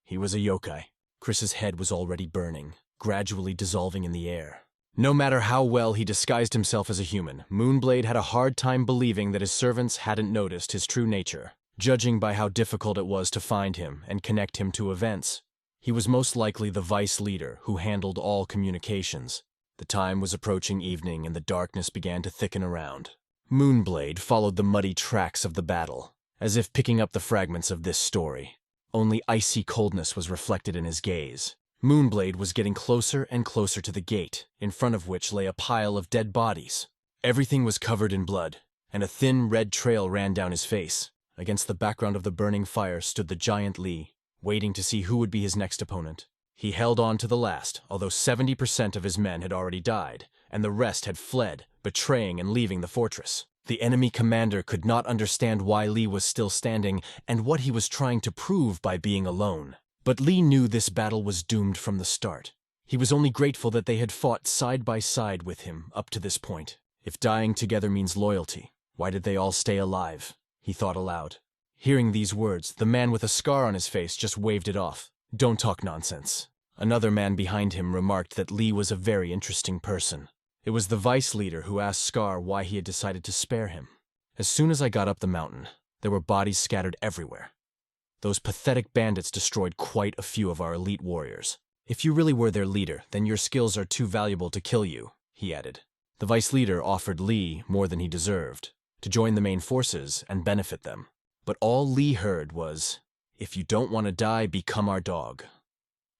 He was a yokai. Krisa's head was already burning, gradually dissolving in the air. No matter how well he disguised himself as a human, Moonblade had a hard time believing that his servants hadn't noticed his true nature. Judging by how difficult it was to find him and connect him to events, he was most likely the vice leader who handled all communications. The time was approaching evening and the darkness began to thicken around. Moonblade followed the muddy tracks of the battle, as if picking up the fragments of this story. Only icy coldness was reflected in his gaze. Moonblade was getting closer and closer to the gate, in front of which lay a pile of dead bodies. Everything was covered in blood, and a thin red trail ran down his face. Against the background of the burning fire stood the giant Lee, waiting to see who would be his next opponent. He held on to the last, although 70% of his men had already died, and the rest had fled, betraying and leaving the fortress. The enemy commander could not understand why Lee was still standing and what he was trying to prove by being alone. But Lee knew this battle was doomed from the start. He was only grateful that they had fought side by side with him up to this point. If dying together means loyalty, why did they all stay alive? He thought aloud. Hearing these words, the man with a scar on his face just waved it off. "Don't talk nonsense." Another man behind him remarked that Lee was a very interesting person. It was the vice leader who asked Scar why he had decided to spare him. "As soon as I got up the mountain, there were bodies scattered everywhere. Those pathetic bandits destroyed quite a few of our elite warriors. If you really were their leader, then your skills are too valuable to kill you," he added. The vice leader offered Lee more than he deserved, to join the main forces and benefit them. But all Lee heard was, "If you don't want to die, become our dog."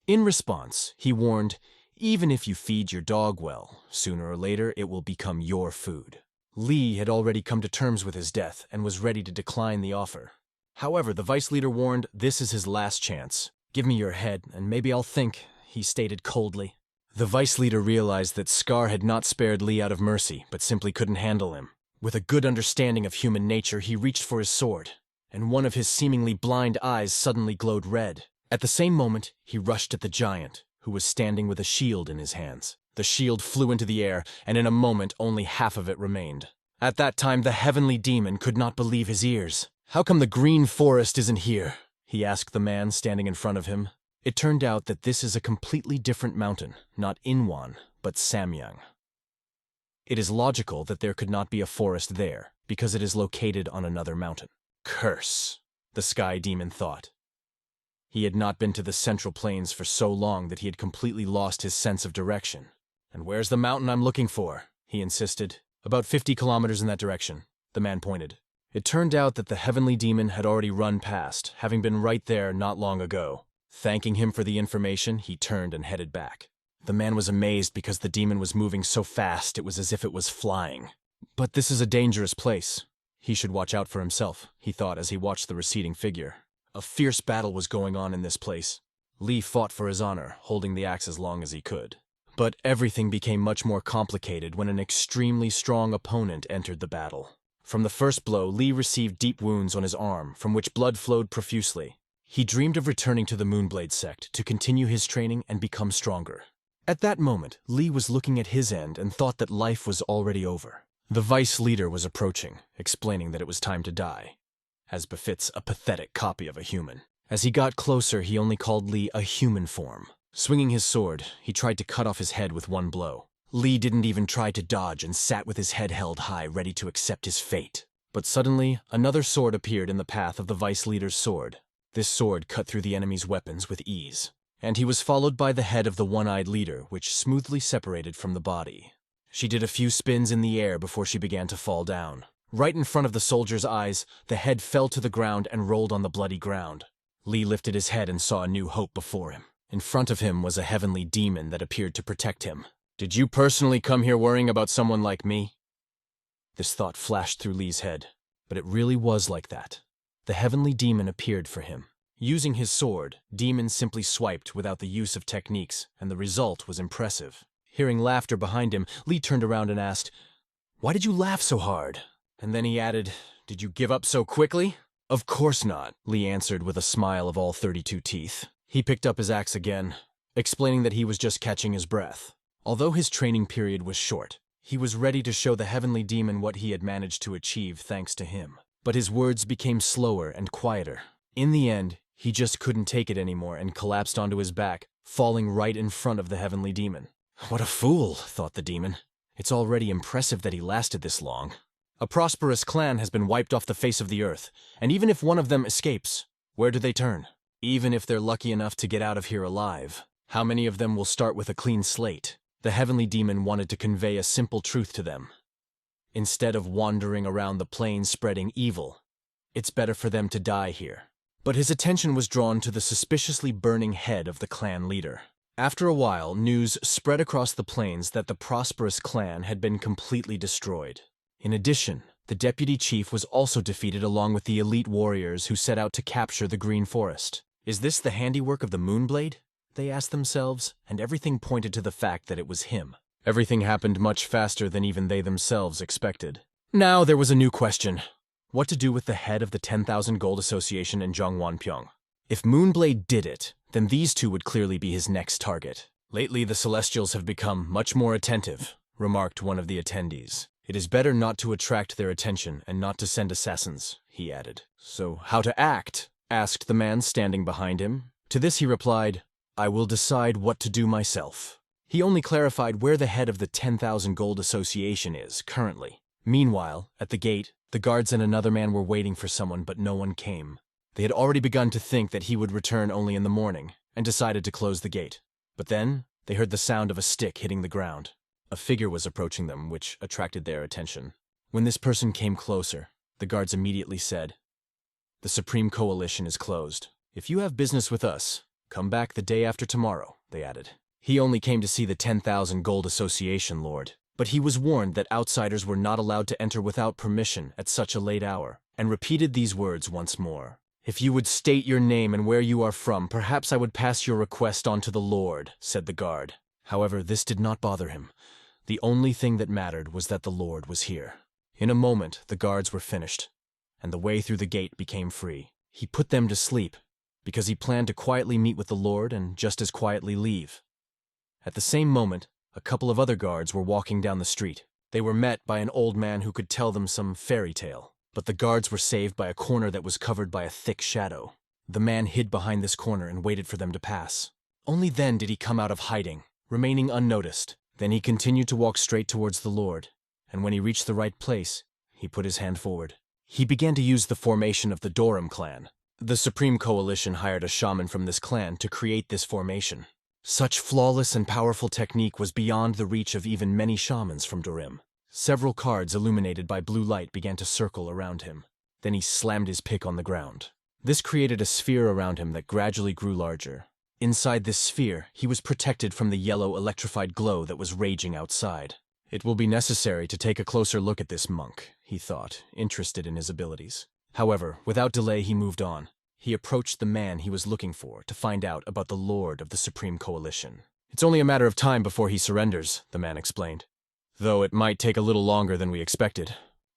In response, he warned, "Even if you feed your dog well, sooner or later it will become your food." Lee had already come to terms with his death and was ready to decline the offer. However, the vice leader warned, "This is his last chance. Give me your head, and maybe I'll think," he stated coldly. The vice leader realized that Scar had not spared Lee out of mercy, but simply couldn't handle him. With a good understanding of human nature, he reached for his sword, and one of his seemingly blind eyes suddenly glowed red. At the same moment, he rushed at the giant, who was standing with a shield in his hands. The shield flew into the air, and in a moment only half of it remained. At that time, the heavenly demon could not believe his ears. "How come the green forest isn't here?" he asked the man standing in front of him. It turned out that this is a completely different mountain, not Inwan, but Samyang. It is logical that there could not be a forest there, because it is located on another mountain. Curse, the sky demon thought. He had not been to the Central Plains for so long that he had completely lost his sense of direction. "And where's the mountain I'm looking for?" he insisted. "About 50 kilometers in that direction," the man pointed. It turned out that the heavenly demon had already run past, having been right there not long ago. Thanking him for the information, he turned and headed back. The man was amazed because the demon was moving so fast it was as if it was flying. "But this is a dangerous place," He should watch out for himself, he thought as he watched the receding figure. A fierce battle was going on in this place. Lee fought for his honor, holding the axe as long as he could. But everything became much more complicated when an extremely strong opponent entered the battle. From the first blow, Lee received deep wounds on his arm, from which blood flowed profusely. He dreamed of returning to the Moonblade sect to continue his training and become stronger. At that moment, Lee was looking at his end and thought that life was already over. The vice leader was approaching, explaining that it was time to die, as befits a pathetic copy of a human. As he got closer, he only called Lee a human form. Swinging his sword, he tried to cut off his head with one blow. Lee didn't even try to dodge and sat with his head held high, ready to accept his fate. But suddenly, another sword appeared in the path of the vice leader's sword. This sword cut through the enemy's weapons with ease, and he was followed by the head of the one-eyed leader, which smoothly separated from the body. She did a few spins in the air before she began to fall down. Right in front of the soldier's eyes, the head fell to the ground and rolled on the bloody ground. Lee lifted his head and saw a new hope before him. In front of him was a heavenly demon that appeared to protect him. "Did you personally come here worrying about someone like me?" This thought flashed through Lee's head, but it really was like that. The heavenly demon appeared for him. Using his sword, Demon simply swiped without the use of techniques, and the result was impressive. Hearing laughter behind him, Lee turned around and asked, "Why did you laugh so hard?" And then he added, "Did you give up so quickly?" "Of course not," Lee answered with a smile of all 32 teeth. He picked up his axe again, explaining that he was just catching his breath. Although his training period was short, he was ready to show the heavenly demon what he had managed to achieve thanks to him. But his words became slower and quieter. In the end, he just couldn't take it anymore and collapsed onto his back, falling right in front of the heavenly demon. "What a fool," thought the demon. "It's already impressive that he lasted this long. A prosperous clan has been wiped off the face of the earth, and even if one of them escapes, where do they turn? Even if they're lucky enough to get out of here alive, how many of them will start with a clean slate?" The heavenly demon wanted to convey a simple truth to them. Instead of wandering around the plains spreading evil, it's better for them to die here. But his attention was drawn to the suspiciously burning head of the clan leader. After a while, news spread across the plains that the prosperous clan had been completely destroyed. In addition, the deputy chief was also defeated along with the elite warriors who set out to capture the Green Forest. "Is this the handiwork of the Moonblade?" they asked themselves, and everything pointed to the fact that it was him. Everything happened much faster than even they themselves expected. Now there was a new question. What to do with the head of the 10,000 Gold Association in Zhongwanpyong? If Moonblade did it, then these two would clearly be his next target. "Lately the Celestials have become much more attentive," remarked one of the attendees. "It is better not to attract their attention and not to send assassins," he added. "So how to act?" asked the man standing behind him. To this he replied, "I will decide what to do myself." He only clarified where the head of the 10,000 Gold Association is currently. Meanwhile, at the gate, the guards and another man were waiting for someone, but no one came. They had already begun to think that he would return only in the morning, and decided to close the gate. But then, they heard the sound of a stick hitting the ground. A figure was approaching them, which attracted their attention. When this person came closer, the guards immediately said, "The Supreme Coalition is closed. If you have business with us, come back the day after tomorrow," they added. He only came to see the 10,000 Gold Association Lord, but he was warned that outsiders were not allowed to enter without permission at such a late hour, and repeated these words once more. "If you would state your name and where you are from, perhaps I would pass your request on to the Lord," said the guard. However, this did not bother him. The only thing that mattered was that the Lord was here. In a moment, the guards were finished, and the way through the gate became free. He put them to sleep, because he planned to quietly meet with the Lord and just as quietly leave. At the same moment, a couple of other guards were walking down the street. They were met by an old man who could tell them some fairy tale, but the guards were saved by a corner that was covered by a thick shadow. The man hid behind this corner and waited for them to pass. Only then did he come out of hiding, remaining unnoticed. Then he continued to walk straight towards the Lord, and when he reached the right place, he put his hand forward. He began to use the formation of the Dorim clan. The Supreme Coalition hired a shaman from this clan to create this formation. Such flawless and powerful technique was beyond the reach of even many shamans from Dorim. Several cards illuminated by blue light began to circle around him. Then he slammed his pick on the ground. This created a sphere around him that gradually grew larger. Inside this sphere, he was protected from the yellow electrified glow that was raging outside. It will be necessary to take a closer look at this monk, he thought, interested in his abilities. However, without delay he moved on. He approached the man he was looking for to find out about the Lord of the Supreme Coalition. It's only a matter of time before he surrenders, the man explained. Though it might take a little longer than we expected.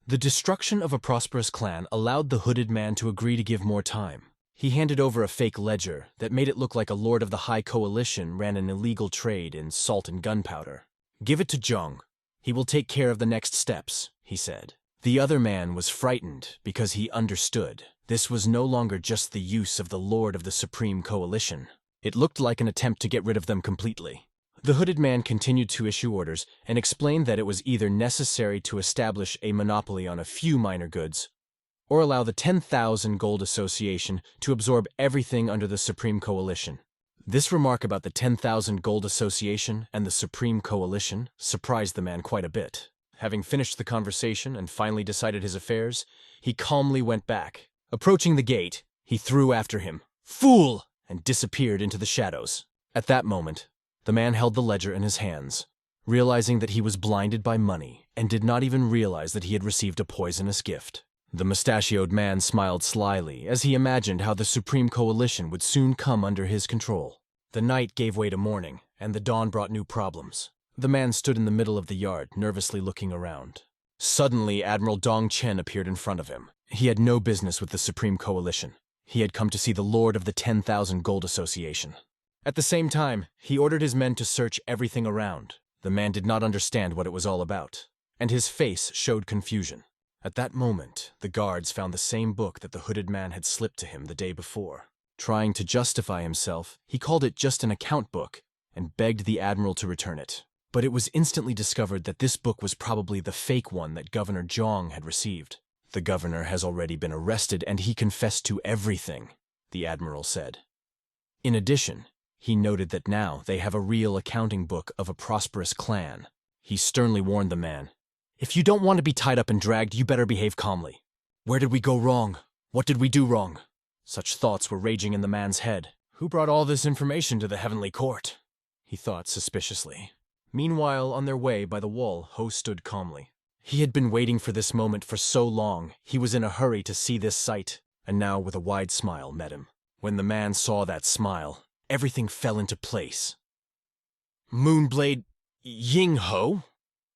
The destruction of a prosperous clan allowed the hooded man to agree to give more time. He handed over a fake ledger that made it look like a Lord of the High Coalition ran an illegal trade in salt and gunpowder. Give it to Zhong. He will take care of the next steps, he said. The other man was frightened because he understood. This was no longer just the use of the Lord of the Supreme Coalition. It looked like an attempt to get rid of them completely. The hooded man continued to issue orders and explained that it was either necessary to establish a monopoly on a few minor goods or allow the 10,000 Gold Association to absorb everything under the Supreme Coalition. This remark about the 10,000 Gold Association and the Supreme Coalition surprised the man quite a bit. Having finished the conversation and finally decided his affairs, he calmly went back. Approaching the gate, he threw after him, "Fool!" and disappeared into the shadows. At that moment, the man held the ledger in his hands, realizing that he was blinded by money and did not even realize that he had received a poisonous gift. The mustachioed man smiled slyly as he imagined how the Supreme Coalition would soon come under his control. The night gave way to morning, and the dawn brought new problems. The man stood in the middle of the yard, nervously looking around. Suddenly, Admiral Dong Chen appeared in front of him. He had no business with the Supreme Coalition. He had come to see the Lord of the 10,000 Gold Association. At the same time, he ordered his men to search everything around. The man did not understand what it was all about, and his face showed confusion. At that moment, the guards found the same book that the hooded man had slipped to him the day before. Trying to justify himself, he called it just an account book and begged the admiral to return it. But it was instantly discovered that this book was probably the fake one that Governor Zhong had received. The governor has already been arrested and he confessed to everything, the admiral said. In addition, he noted that now they have a real accounting book of a prosperous clan. He sternly warned the man, "If you don't want to be tied up and dragged, you better behave calmly. Where did we go wrong? What did we do wrong?" Such thoughts were raging in the man's head. Who brought all this information to the heavenly court? He thought suspiciously. Meanwhile, on their way by the wall, Ho stood calmly. He had been waiting for this moment for so long, he was in a hurry to see this sight, and now with a wide smile met him. When the man saw that smile, everything fell into place. Moonblade Yin-ho?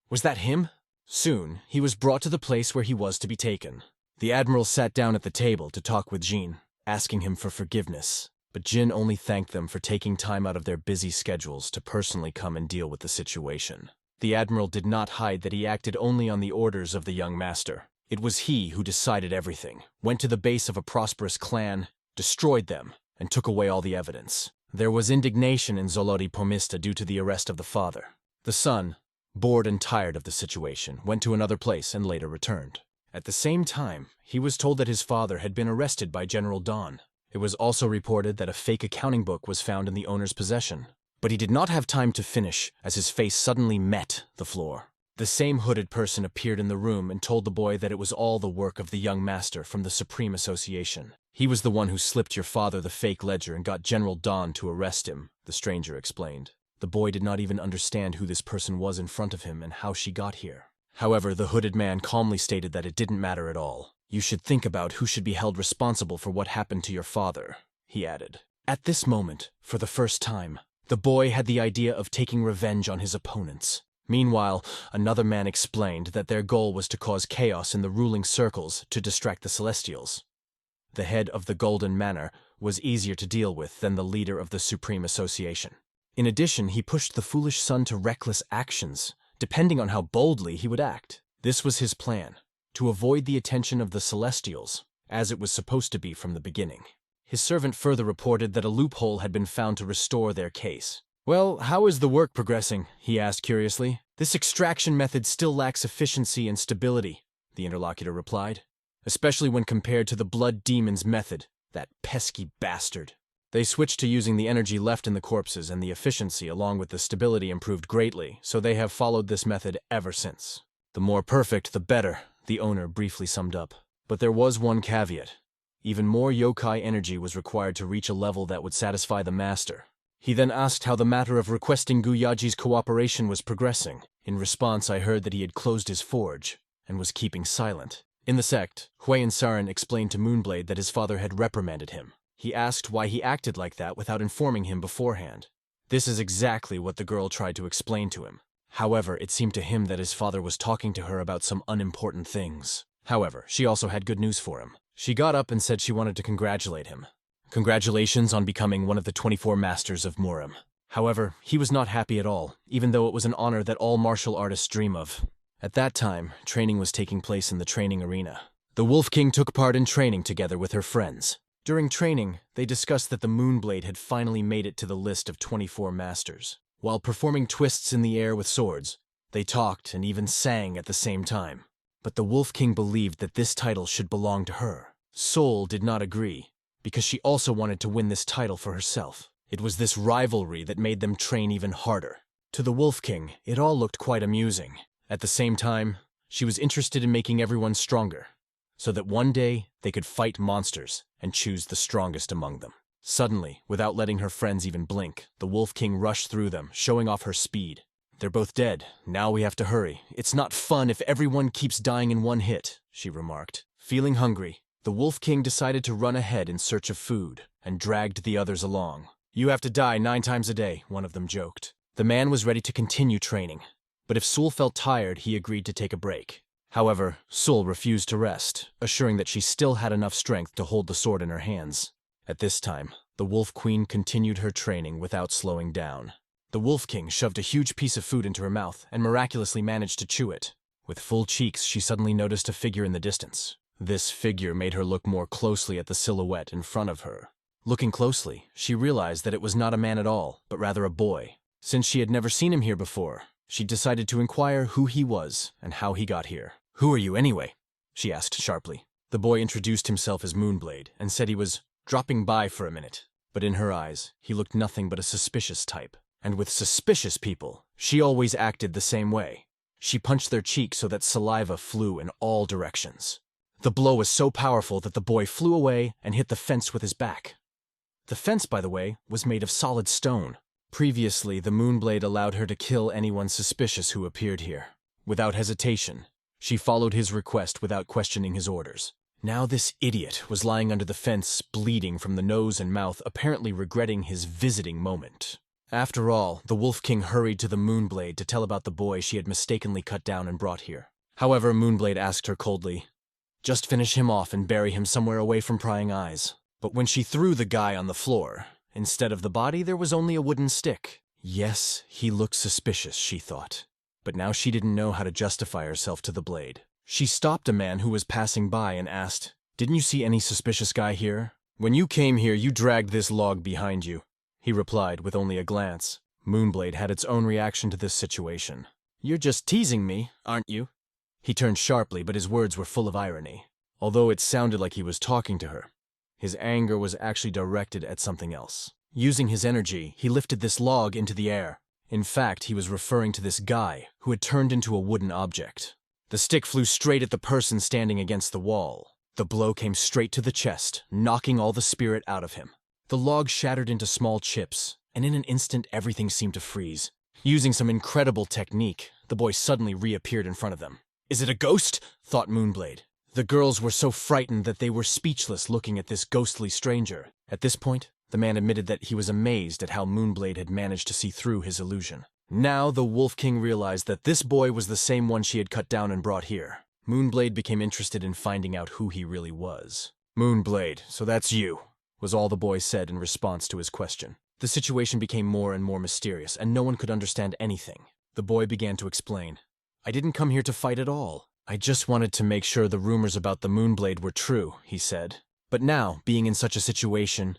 Was that him? Soon, he was brought to the place where he was to be taken. The admiral sat down at the table to talk with Jin, asking him for forgiveness. But Jin only thanked them for taking time out of their busy schedules to personally come and deal with the situation. The admiral did not hide that he acted only on the orders of the young master. It was he who decided everything, went to the base of a prosperous clan, destroyed them, and took away all the evidence. There was indignation in Zoloti Pomista due to the arrest of the father. The son, bored and tired of the situation, went to another place and later returned. At the same time, he was told that his father had been arrested by General Don. It was also reported that a fake accounting book was found in the owner's possession. But he did not have time to finish as his face suddenly met the floor. The same hooded person appeared in the room and told the boy that it was all the work of the young master from the Supreme Association. He was the one who slipped your father the fake ledger and got General Don to arrest him, the stranger explained. The boy did not even understand who this person was in front of him and how she got here. However, the hooded man calmly stated that it didn't matter at all. "You should think about who should be held responsible for what happened to your father," he added. At this moment, for the first time, the boy had the idea of taking revenge on his opponents. Meanwhile, another man explained that their goal was to cause chaos in the ruling circles to distract the Celestials. The head of the Golden Manor was easier to deal with than the leader of the Supreme Association. In addition, he pushed the foolish son to reckless actions, depending on how boldly he would act. This was his plan, to avoid the attention of the Celestials, as it was supposed to be from the beginning. His servant further reported that a loophole had been found to restore their case. "Well, how is the work progressing?" he asked curiously. "This extraction method still lacks efficiency and stability," the interlocutor replied, "especially when compared to the Blood Demon's method, that pesky bastard." They switched to using the energy left in the corpses, and the efficiency along with the stability improved greatly, so they have followed this method ever since. "The more perfect, the better," the owner briefly summed up. But there was one caveat. Even more yokai energy was required to reach a level that would satisfy the master. He then asked how the matter of requesting Guyaji's cooperation was progressing. In response, I heard that he had closed his forge and was keeping silent. In the sect, Hui and Sarin explained to Moonblade that his father had reprimanded him. He asked why he acted like that without informing him beforehand. This is exactly what the girl tried to explain to him. However, it seemed to him that his father was talking to her about some unimportant things. However, she also had good news for him. She got up and said she wanted to congratulate him. Congratulations on becoming one of the 24 masters of Murim. However, he was not happy at all, even though it was an honor that all martial artists dream of. At that time, training was taking place in the training arena. The Wolf King took part in training together with her friends. During training, they discussed that the Moonblade had finally made it to the list of 24 masters. While performing twists in the air with swords, they talked and even sang at the same time. But the Wolf King believed that this title should belong to her. Sol did not agree, because she also wanted to win this title for herself. It was this rivalry that made them train even harder. To the Wolf King, it all looked quite amusing. At the same time, she was interested in making everyone stronger, so that one day they could fight monsters and choose the strongest among them. Suddenly, without letting her friends even blink, the Wolf King rushed through them, showing off her speed. They're both dead. Now we have to hurry. It's not fun if everyone keeps dying in one hit, she remarked. Feeling hungry, the Wolf King decided to run ahead in search of food and dragged the others along. You have to die 9 times a day, one of them joked. The man was ready to continue training, but if Sul felt tired, he agreed to take a break. However, Sul refused to rest, assuring that she still had enough strength to hold the sword in her hands. At this time, the Wolf Queen continued her training without slowing down. The Wolf King shoved a huge piece of food into her mouth and miraculously managed to chew it. With full cheeks, she suddenly noticed a figure in the distance. This figure made her look more closely at the silhouette in front of her. Looking closely, she realized that it was not a man at all, but rather a boy. Since she had never seen him here before, she decided to inquire who he was and how he got here. Who are you anyway? She asked sharply. The boy introduced himself as Moonblade and said he was dropping by for a minute. But in her eyes, he looked nothing but a suspicious type. And with suspicious people, she always acted the same way. She punched their cheeks so that saliva flew in all directions. The blow was so powerful that the boy flew away and hit the fence with his back. The fence, by the way, was made of solid stone. Previously, the Moonblade allowed her to kill anyone suspicious who appeared here. Without hesitation, she followed his request without questioning his orders. Now this idiot was lying under the fence, bleeding from the nose and mouth, apparently regretting his visiting moment. After all, the Wolf King hurried to the Moonblade to tell about the boy she had mistakenly cut down and brought here. However, Moonblade asked her coldly, "Just finish him off and bury him somewhere away from prying eyes." But when she threw the guy on the floor, instead of the body, there was only a wooden stick. Yes, he looked suspicious, she thought. But now she didn't know how to justify herself to the blade. She stopped a man who was passing by and asked, "Didn't you see any suspicious guy here? When you came here, you dragged this log behind you." He replied with only a glance. Moonblade had its own reaction to this situation. "You're just teasing me, aren't you?" He turned sharply, but his words were full of irony. Although it sounded like he was talking to her, his anger was actually directed at something else. Using his energy, he lifted this log into the air. In fact, he was referring to this guy, who had turned into a wooden object. The stick flew straight at the person standing against the wall. The blow came straight to the chest, knocking all the spirit out of him. The log shattered into small chips, and in an instant everything seemed to freeze. Using some incredible technique, the boy suddenly reappeared in front of them. "Is it a ghost?" thought Moonblade. The girls were so frightened that they were speechless looking at this ghostly stranger. At this point, the man admitted that he was amazed at how Moonblade had managed to see through his illusion. Now the Wolf King realized that this boy was the same one she had cut down and brought here. Moonblade became interested in finding out who he really was. "Moonblade, so that's you," was all the boy said in response to his question. The situation became more and more mysterious, and no one could understand anything. The boy began to explain. "I didn't come here to fight at all. I just wanted to make sure the rumors about the Moonblade were true," he said. But now, being in such a situation,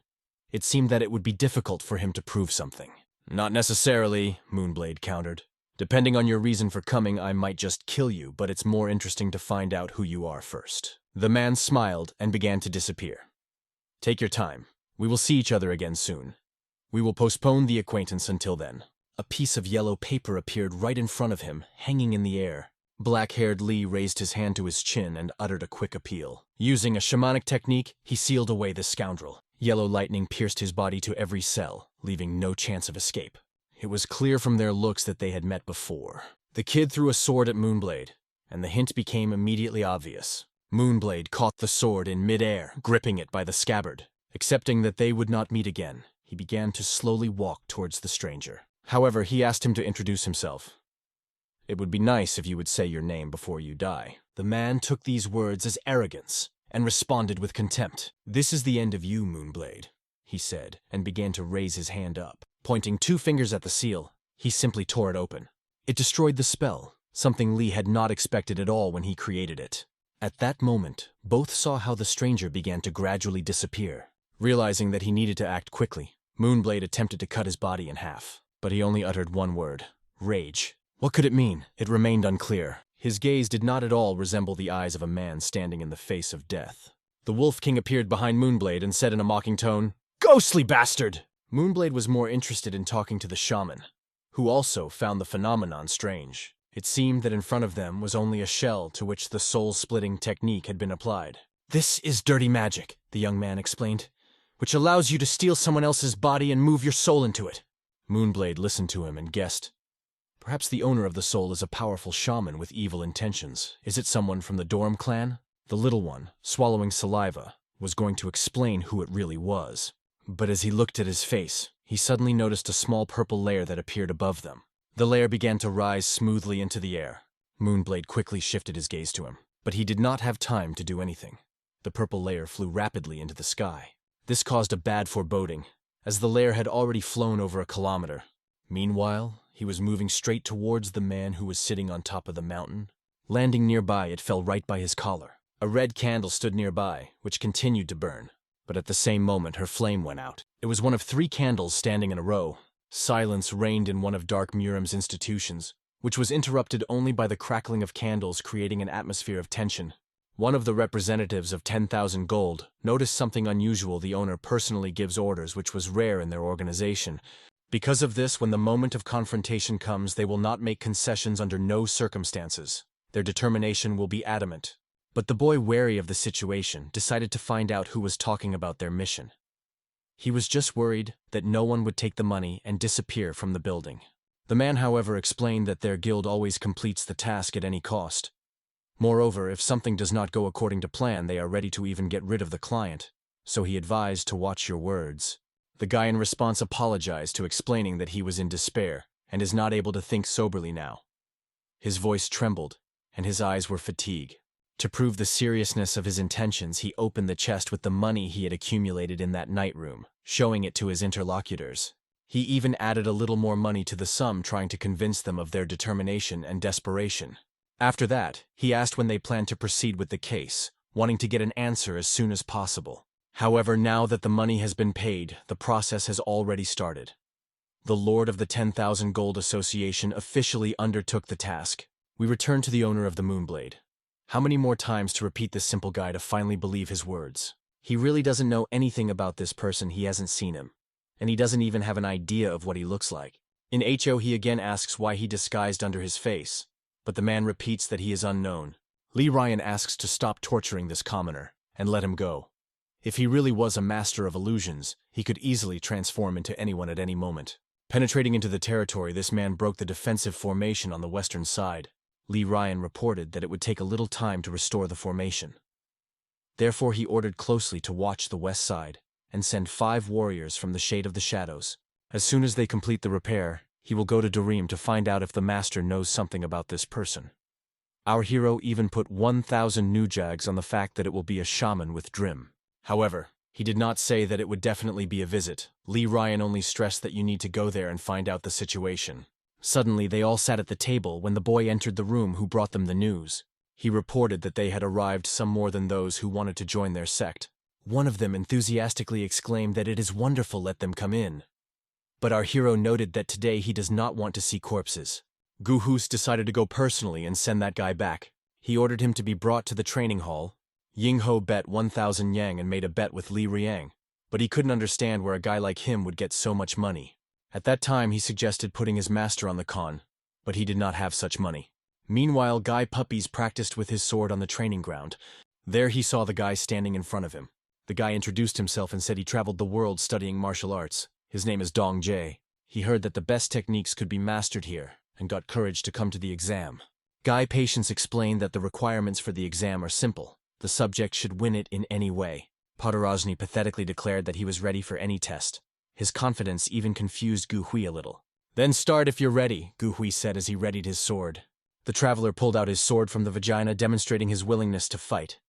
it seemed that it would be difficult for him to prove something. "Not necessarily," Moonblade countered. "Depending on your reason for coming, I might just kill you, but it's more interesting to find out who you are first." The man smiled and began to disappear. "Take your time. We will see each other again soon. We will postpone the acquaintance until then." A piece of yellow paper appeared right in front of him, hanging in the air. Black-haired Lee raised his hand to his chin and uttered a quick appeal. Using a shamanic technique, he sealed away the scoundrel. Yellow lightning pierced his body to every cell, leaving no chance of escape. It was clear from their looks that they had met before. The kid threw a sword at Moonblade, and the hint became immediately obvious. Moonblade caught the sword in midair, gripping it by the scabbard. Accepting that they would not meet again, he began to slowly walk towards the stranger. However, he asked him to introduce himself. "It would be nice if you would say your name before you die." The man took these words as arrogance and responded with contempt. "This is the end of you, Moonblade," he said, and began to raise his hand up. Pointing 2 fingers at the seal, he simply tore it open. It destroyed the spell, something Lee had not expected at all when he created it. At that moment, both saw how the stranger began to gradually disappear. Realizing that he needed to act quickly, Moonblade attempted to cut his body in half, but he only uttered one word: rage. What could it mean? It remained unclear. His gaze did not at all resemble the eyes of a man standing in the face of death. The Wolf King appeared behind Moonblade and said in a mocking tone, "Ghostly bastard!" Moonblade was more interested in talking to the shaman, who also found the phenomenon strange. It seemed that in front of them was only a shell to which the soul-splitting technique had been applied. "This is dirty magic," the young man explained, "which allows you to steal someone else's body and move your soul into it." Moonblade listened to him and guessed. Perhaps the owner of the soul is a powerful shaman with evil intentions. Is it someone from the Dorm clan? The little one, swallowing saliva, was going to explain who it really was. But as he looked at his face, he suddenly noticed a small purple lair that appeared above them. The lair began to rise smoothly into the air. Moonblade quickly shifted his gaze to him, but he did not have time to do anything. The purple lair flew rapidly into the sky. This caused a bad foreboding, as the lair had already flown over a kilometer. Meanwhile, he was moving straight towards the man who was sitting on top of the mountain. Landing nearby, it fell right by his collar. A red candle stood nearby, which continued to burn, but at the same moment her flame went out. It was one of 3 candles standing in a row. Silence reigned in one of Dark Murim's institutions, which was interrupted only by the crackling of candles creating an atmosphere of tension. One of the representatives of 10,000 gold noticed something unusual. The owner personally gives orders, which was rare in their organization. Because of this, when the moment of confrontation comes, they will not make concessions under no circumstances. Their determination will be adamant. But the boy, wary of the situation, decided to find out who was talking about their mission. He was just worried that no one would take the money and disappear from the building. The man, however, explained that their guild always completes the task at any cost. Moreover, if something does not go according to plan, they are ready to even get rid of the client, so he advised to watch your words. The guy in response apologized to explaining that he was in despair and is not able to think soberly now. His voice trembled, and his eyes were fatigued. To prove the seriousness of his intentions, he opened the chest with the money he had accumulated in that night room, showing it to his interlocutors. He even added a little more money to the sum, trying to convince them of their determination and desperation. After that, he asked when they planned to proceed with the case, wanting to get an answer as soon as possible. However, now that the money has been paid, the process has already started. The Lord of the 10,000 Gold Association officially undertook the task. We return to the owner of the Moonblade. How many more times to repeat this simple guy to finally believe his words? He really doesn't know anything about this person. He hasn't seen him, and he doesn't even have an idea of what he looks like. In HO, he again asks why he disguised under his face, but the man repeats that he is unknown. Lee Ryan asks to stop torturing this commoner and let him go. If he really was a master of illusions, he could easily transform into anyone at any moment. Penetrating into the territory, this man broke the defensive formation on the western side. Lee Ryan reported that it would take a little time to restore the formation. Therefore, he ordered closely to watch the west side and send 5 warriors from the Shade of the Shadows. As soon as they complete the repair, he will go to Durim to find out if the master knows something about this person. Our hero even put 1,000 nujags on the fact that it will be a shaman with Drim. However, he did not say that it would definitely be a visit. Lee Ryan only stressed that you need to go there and find out the situation. Suddenly, they all sat at the table when the boy entered the room who brought them the news. He reported that they had arrived some more than those who wanted to join their sect. One of them enthusiastically exclaimed that it is wonderful, let them come in. But our hero noted that today he does not want to see corpses. Guhus decided to go personally and send that guy back. He ordered him to be brought to the training hall. Ying-ho bet 1,000 yang and made a bet with Li Riang, but he couldn't understand where a guy like him would get so much money. At that time, he suggested putting his master on the con, but he did not have such money. Meanwhile, Guy Puppies practiced with his sword on the training ground. There he saw the guy standing in front of him. The guy introduced himself and said he traveled the world studying martial arts. His name is Dong Jae. He heard that the best techniques could be mastered here and got courage to come to the exam. Guy Patience explained that the requirements for the exam are simple. The subject should win it in any way. Padarozny pathetically declared that he was ready for any test. His confidence even confused Gu Hui a little. "Then start if you're ready," Gu Hui said as he readied his sword. The traveler pulled out his sword from the vagina, demonstrating his willingness to fight.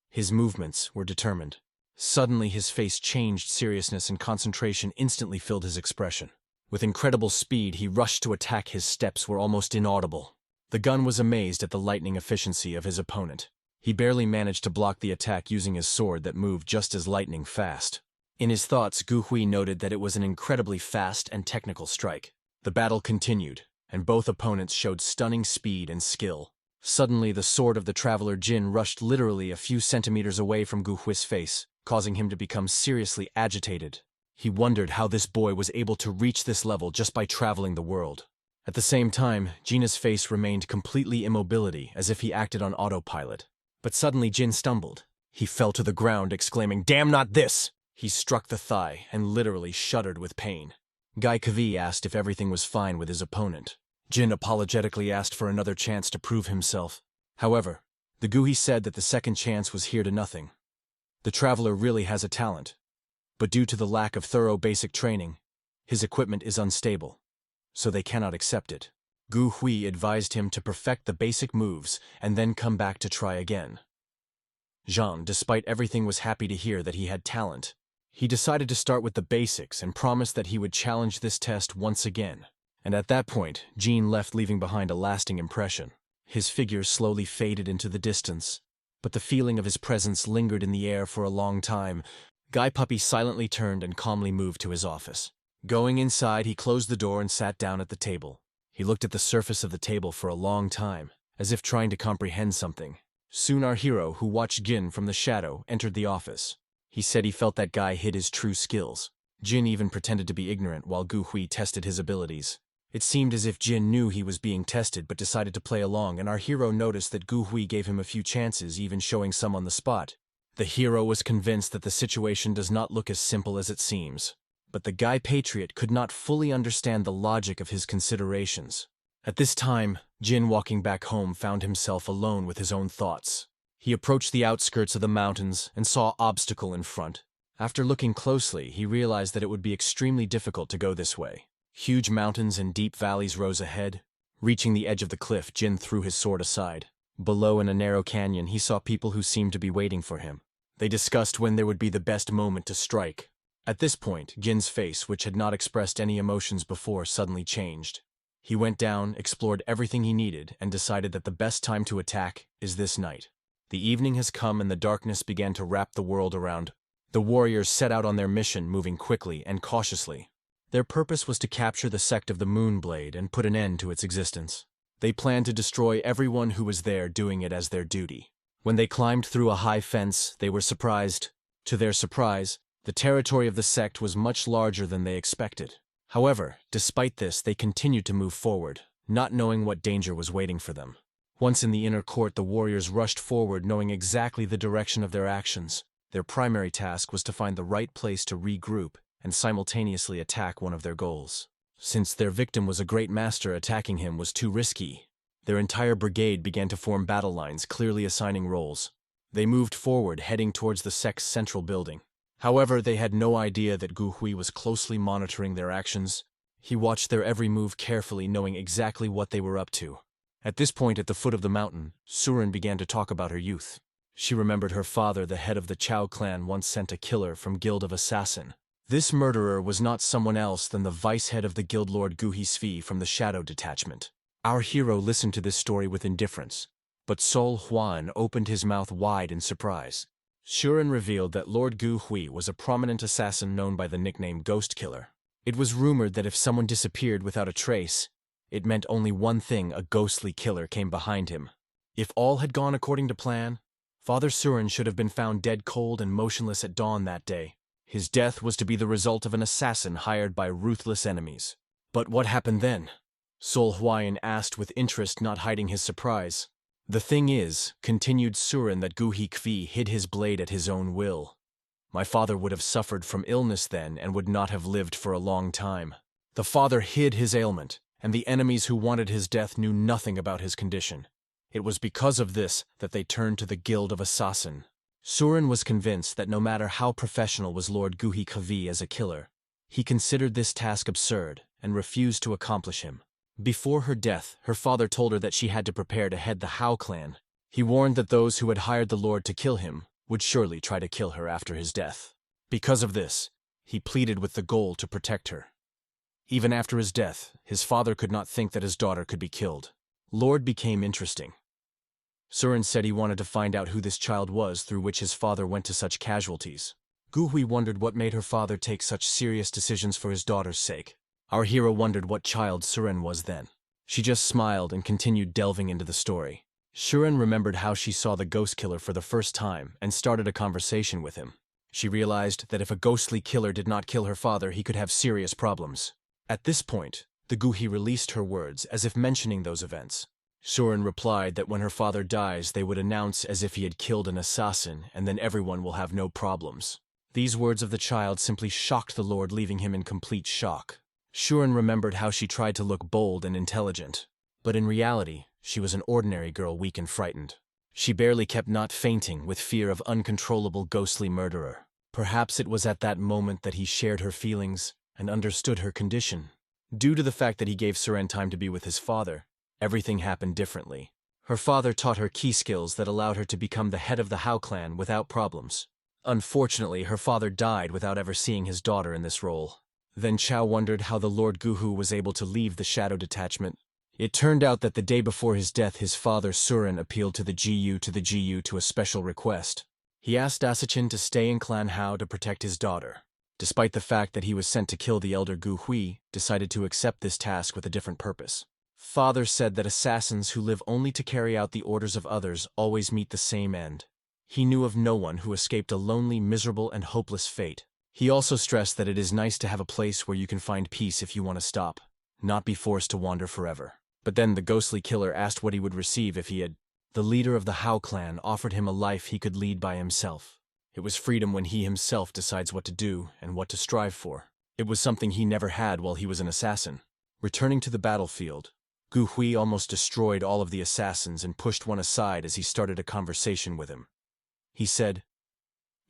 His movements were determined. Suddenly his face changed, seriousness and concentration instantly filled his expression. With incredible speed, he rushed to attack. His steps were almost inaudible. The gun was amazed at the lightning efficiency of his opponent. He barely managed to block the attack using his sword that moved just as lightning fast. In his thoughts, Gu Hui noted that it was an incredibly fast and technical strike. The battle continued, and both opponents showed stunning speed and skill. Suddenly, the sword of the traveler Jin rushed literally a few centimeters away from Gu Hui's face, causing him to become seriously agitated. He wondered how this boy was able to reach this level just by traveling the world. At the same time, Jina's face remained completely immobility, as if he acted on autopilot. But suddenly Jin stumbled. He fell to the ground, exclaiming, "Damn, not this!" He struck the thigh and literally shuddered with pain. Guy Kavi asked if everything was fine with his opponent. Jin apologetically asked for another chance to prove himself. However, the Guhi said that the second chance was here to nothing. The traveler really has a talent, but due to the lack of thorough basic training, his equipment is unstable, so they cannot accept it. Gu Hui advised him to perfect the basic moves and then come back to try again. Jean, despite everything, was happy to hear that he had talent. He decided to start with the basics and promised that he would challenge this test once again. And at that point, Jean left, leaving behind a lasting impression. His figure slowly faded into the distance, but the feeling of his presence lingered in the air for a long time. Guy Puppy silently turned and calmly moved to his office. Going inside, he closed the door and sat down at the table. He looked at the surface of the table for a long time, as if trying to comprehend something. Soon our hero, who watched Jin from the shadow, entered the office. He said he felt that Guy hid his true skills. Jin even pretended to be ignorant while Gu Hui tested his abilities. It seemed as if Jin knew he was being tested but decided to play along, and our hero noticed that Gu Hui gave him a few chances, even showing some on the spot. The hero was convinced that the situation does not look as simple as it seems. But the Guy Patriot could not fully understand the logic of his considerations. At this time, Jin, walking back home, found himself alone with his own thoughts. He approached the outskirts of the mountains and saw an obstacle in front. After looking closely, he realized that it would be extremely difficult to go this way. Huge mountains and deep valleys rose ahead. Reaching the edge of the cliff, Jin threw his sword aside. Below, in a narrow canyon, he saw people who seemed to be waiting for him. They discussed when there would be the best moment to strike. At this point, Jin's face, which had not expressed any emotions before, suddenly changed. He went down, explored everything he needed, and decided that the best time to attack is this night. The evening has come and the darkness began to wrap the world around. The warriors set out on their mission, moving quickly and cautiously. Their purpose was to capture the sect of the Moonblade and put an end to its existence. They planned to destroy everyone who was there, doing it as their duty. When they climbed through a high fence, they were surprised. To their surprise, the territory of the sect was much larger than they expected. However, despite this, they continued to move forward, not knowing what danger was waiting for them. Once in the inner court, the warriors rushed forward, knowing exactly the direction of their actions. Their primary task was to find the right place to regroup and simultaneously attack one of their goals. Since their victim was a great master, attacking him was too risky. Their entire brigade began to form battle lines, clearly assigning roles. They moved forward, heading towards the sect's central building. However, they had no idea that Gu Hui was closely monitoring their actions. He watched their every move carefully, knowing exactly what they were up to. At this point, at the foot of the mountain, Surin began to talk about her youth. She remembered her father, the head of the Chao clan, once sent a killer from Guild of Assassin. This murderer was not someone else than the vice head of the guild lord Gu Hisvi from the Shadow Detachment. Our hero listened to this story with indifference, but Sol Huan opened his mouth wide in surprise. Surin revealed that Lord Gu Hui was a prominent assassin known by the nickname Ghost Killer. It was rumored that if someone disappeared without a trace, it meant only one thing: a ghostly killer came behind him. If all had gone according to plan, Father Surin should have been found dead cold and motionless at dawn that day. His death was to be the result of an assassin hired by ruthless enemies. But what happened then? Sol Huayan asked with interest, not hiding his surprise. The thing is, continued Surin, that Gu Hikvi hid his blade at his own will. My father would have suffered from illness then and would not have lived for a long time. The father hid his ailment, and the enemies who wanted his death knew nothing about his condition. It was because of this that they turned to the Guild of Assassin. Surin was convinced that no matter how professional was Lord Guhi Kavi as a killer, he considered this task absurd and refused to accomplish him. Before her death, her father told her that she had to prepare to head the Hao clan. He warned that those who had hired the Lord to kill him would surely try to kill her after his death. Because of this, he pleaded with the goal to protect her. Even after his death, his father could not think that his daughter could be killed. Lord became interesting. Surin said he wanted to find out who this child was through which his father went to such casualties. Guhui wondered what made her father take such serious decisions for his daughter's sake. Our hero wondered what child Surin was then. She just smiled and continued delving into the story. Surin remembered how she saw the ghost killer for the first time and started a conversation with him. She realized that if a ghostly killer did not kill her father, he could have serious problems. At this point, the Guhi released her words as if mentioning those events. Surin replied that when her father dies, they would announce as if he had killed an assassin, and then everyone will have no problems. These words of the child simply shocked the Lord, leaving him in complete shock. Surin remembered how she tried to look bold and intelligent, but in reality, she was an ordinary girl, weak and frightened. She barely kept not fainting with fear of uncontrollable ghostly murderer. Perhaps it was at that moment that he shared her feelings and understood her condition. Due to the fact that he gave Surin time to be with his father, everything happened differently. Her father taught her key skills that allowed her to become the head of the Hao clan without problems. Unfortunately, her father died without ever seeing his daughter in this role. Then Chao wondered how the Lord Guhu was able to leave the shadow detachment. It turned out that the day before his death, his father Surin appealed to the GU to a special request. He asked Asachin to stay in Clan Hao to protect his daughter. Despite the fact that he was sent to kill the elder Gu Hui, decided to accept this task with a different purpose. Father said that assassins who live only to carry out the orders of others always meet the same end. He knew of no one who escaped a lonely, miserable, and hopeless fate. He also stressed that it is nice to have a place where you can find peace if you want to stop, not be forced to wander forever. But then the ghostly killer asked what he would receive if he had. The leader of the Hao clan offered him a life he could lead by himself. It was freedom when he himself decides what to do and what to strive for. It was something he never had while he was an assassin. Returning to the battlefield, Gu Hui almost destroyed all of the assassins and pushed one aside as he started a conversation with him. He said,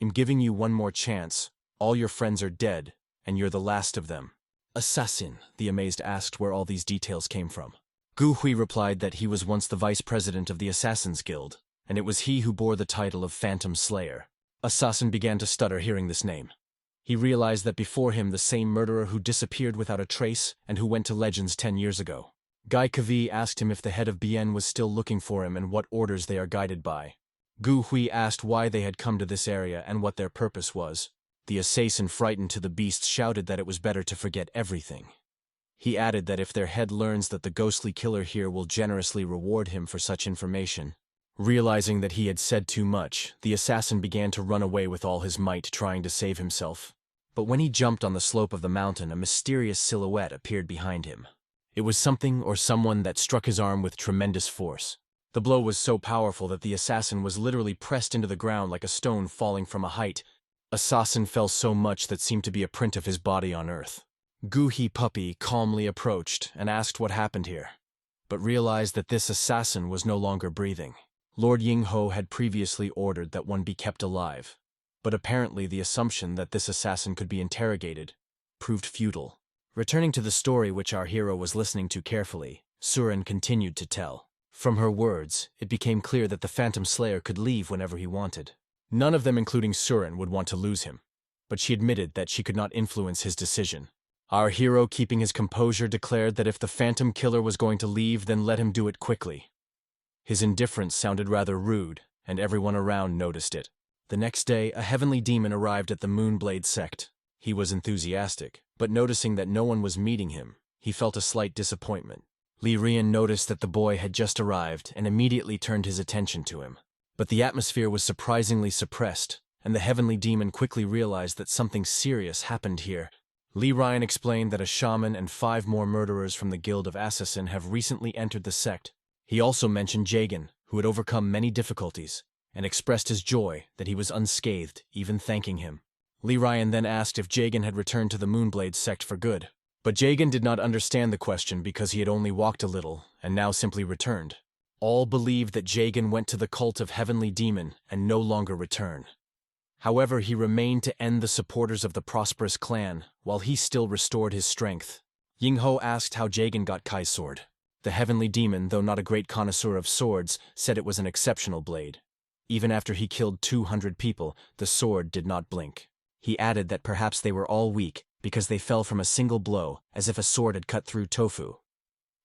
"I'm giving you one more chance. All your friends are dead, and you're the last of them." Assassin, the amazed asked where all these details came from. Gu Hui replied that he was once the vice president of the Assassin's Guild, and it was he who bore the title of Phantom Slayer. Assassin began to stutter hearing this name. He realized that before him the same murderer who disappeared without a trace and who went to Legends 10 years ago. Gai Kavi asked him if the head of Bien was still looking for him and what orders they are guided by. Gu Hui asked why they had come to this area and what their purpose was. The assassin, frightened to the beast, shouted that it was better to forget everything. He added that if their head learns that the ghostly killer here will generously reward him for such information. Realizing that he had said too much, the assassin began to run away with all his might, trying to save himself. But when he jumped on the slope of the mountain, a mysterious silhouette appeared behind him. It was something or someone that struck his arm with tremendous force. The blow was so powerful that the assassin was literally pressed into the ground like a stone falling from a height. Assassin fell so much that seemed to be a print of his body on earth. Guhi Puppy calmly approached and asked what happened here, but realized that this assassin was no longer breathing. Lord Yin-ho had previously ordered that one be kept alive, but apparently the assumption that this assassin could be interrogated proved futile. Returning to the story which our hero was listening to carefully, Surin continued to tell. From her words, it became clear that the Phantom Slayer could leave whenever he wanted. None of them, including Surin, would want to lose him, but she admitted that she could not influence his decision. Our hero, keeping his composure, declared that if the Phantom Killer was going to leave, then let him do it quickly. His indifference sounded rather rude, and everyone around noticed it. The next day, a heavenly demon arrived at the Moonblade sect. He was enthusiastic, but noticing that no one was meeting him, he felt a slight disappointment. Li Rian noticed that the boy had just arrived and immediately turned his attention to him. But the atmosphere was surprisingly suppressed, and the heavenly demon quickly realized that something serious happened here. Li Ryan explained that a shaman and 5 more murderers from the Guild of Assassin have recently entered the sect. He also mentioned Jagan, who had overcome many difficulties, and expressed his joy that he was unscathed, even thanking him. Lee Ryan then asked if Jagan had returned to the Moonblade sect for good. But Jagan did not understand the question because he had only walked a little and now simply returned. All believed that Jagan went to the cult of Heavenly Demon and no longer return. However, he remained to end the supporters of the prosperous clan while he still restored his strength. Ying-ho asked how Jagan got Kai's sword. The Heavenly Demon, though not a great connoisseur of swords, said it was an exceptional blade. Even after he killed 200 people, the sword did not blink. He added that perhaps they were all weak because they fell from a single blow, as if a sword had cut through tofu.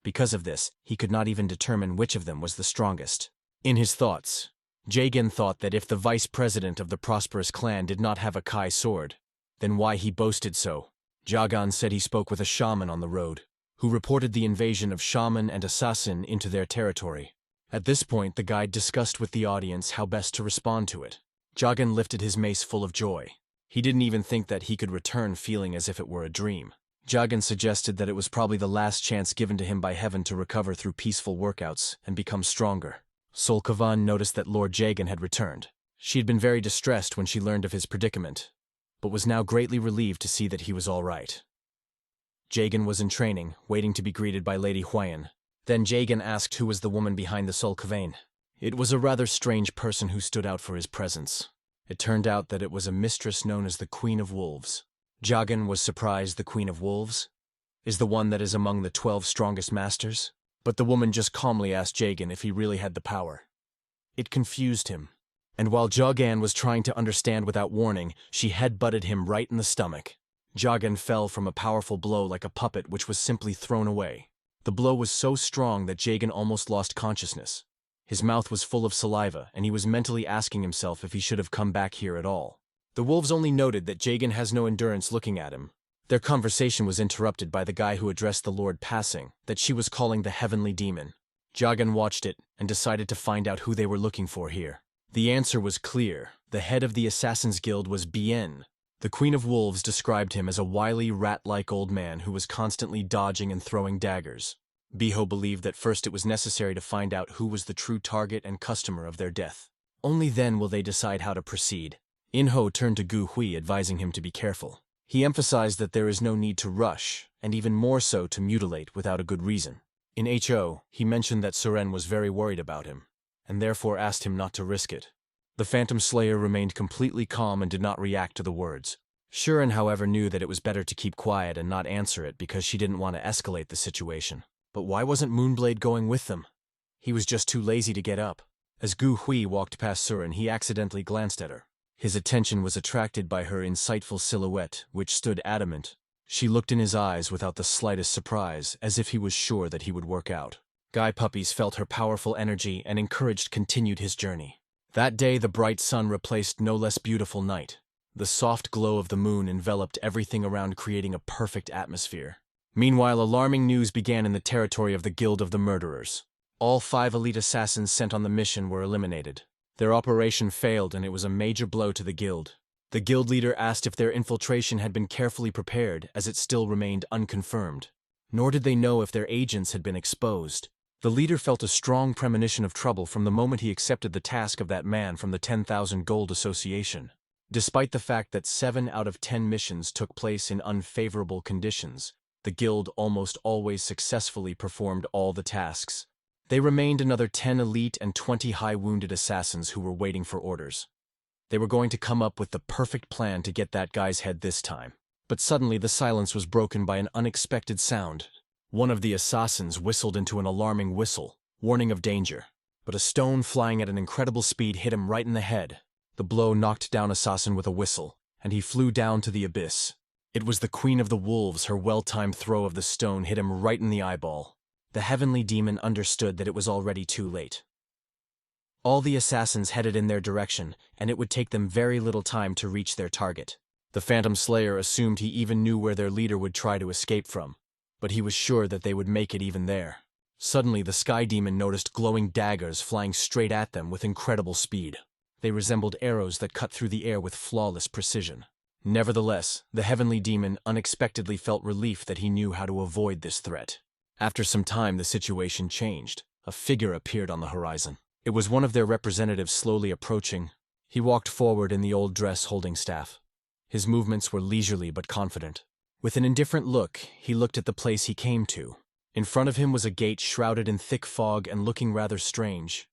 Because of this, he could not even determine which of them was the strongest. In his thoughts, Jagan thought that if the vice president of the prosperous clan did not have a Kai sword, then why he boasted so. Jagan said he spoke with a shaman on the road, who reported the invasion of shaman and assassin into their territory. At this point, the guide discussed with the audience how best to respond to it. Jagan lifted his mace full of joy. He didn't even think that he could return feeling as if it were a dream. Jagan suggested that it was probably the last chance given to him by heaven to recover through peaceful workouts and become stronger. Sol Kavan noticed that Lord Jagan had returned. She had been very distressed when she learned of his predicament, but was now greatly relieved to see that he was all right. Jagan was in training, waiting to be greeted by Lady Huayan. Then Jagan asked who was the woman behind the Sol Kavan. It was a rather strange person who stood out for his presence. It turned out that it was a mistress known as the Queen of Wolves. Jagan was surprised the Queen of Wolves is the one that is among the 12 strongest masters. But the woman just calmly asked Jagan if he really had the power. It confused him. And while Jagan was trying to understand without warning, she head-butted him right in the stomach. Jagan fell from a powerful blow like a puppet which was simply thrown away. The blow was so strong that Jagan almost lost consciousness. His mouth was full of saliva, and he was mentally asking himself if he should have come back here at all. The wolves only noted that Jagan has no endurance looking at him. Their conversation was interrupted by the guy who addressed the Lord passing, that she was calling the Heavenly Demon. Jagan watched it and decided to find out who they were looking for here. The answer was clear. The head of the Assassin's Guild was Bien. The Queen of Wolves described him as a wily, rat-like old man who was constantly dodging and throwing daggers. Biho believed that first it was necessary to find out who was the true target and customer of their death. Only then will they decide how to proceed. Yin-ho turned to Gu Hui, advising him to be careful. He emphasized that there is no need to rush, and even more so to mutilate without a good reason. In Ho, he mentioned that Suren was very worried about him, and therefore asked him not to risk it. The Phantom Slayer remained completely calm and did not react to the words. Suren, however, knew that it was better to keep quiet and not answer it because she didn't want to escalate the situation. But why wasn't Moonblade going with them? He was just too lazy to get up. As Gu Hui walked past Suren, he accidentally glanced at her. His attention was attracted by her insightful silhouette, which stood adamant. She looked in his eyes without the slightest surprise, as if he was sure that he would work out. Guy Puppies felt her powerful energy and encouraged continued his journey. That day the bright sun replaced no less beautiful night. The soft glow of the moon enveloped everything around, creating a perfect atmosphere. Meanwhile, alarming news began in the territory of the Guild of the Murderers. All 5 elite assassins sent on the mission were eliminated. Their operation failed, and it was a major blow to the guild. The guild leader asked if their infiltration had been carefully prepared, as it still remained unconfirmed. Nor did they know if their agents had been exposed. The leader felt a strong premonition of trouble from the moment he accepted the task of that man from the 10,000 Gold Association. Despite the fact that 7 out of 10 missions took place in unfavorable conditions, the guild almost always successfully performed all the tasks. They remained another 10 elite and 20 high-wounded assassins who were waiting for orders. They were going to come up with the perfect plan to get that guy's head this time. But suddenly the silence was broken by an unexpected sound. One of the assassins whistled into an alarming whistle, warning of danger. But a stone flying at an incredible speed hit him right in the head. The blow knocked down assassin with a whistle, and he flew down to the abyss. It was the Queen of the Wolves. Her well-timed throw of the stone hit him right in the eyeball. The Heavenly Demon understood that it was already too late. All the assassins headed in their direction, and it would take them very little time to reach their target. The Phantom Slayer assumed he even knew where their leader would try to escape from, but he was sure that they would make it even there. Suddenly, the Sky Demon noticed glowing daggers flying straight at them with incredible speed. They resembled arrows that cut through the air with flawless precision. Nevertheless, the Heavenly Demon unexpectedly felt relief that he knew how to avoid this threat. After some time, the situation changed. A figure appeared on the horizon. It was one of their representatives slowly approaching. He walked forward in the old dress holding staff. His movements were leisurely but confident. With an indifferent look, he looked at the place he came to. In front of him was a gate shrouded in thick fog and looking rather strange.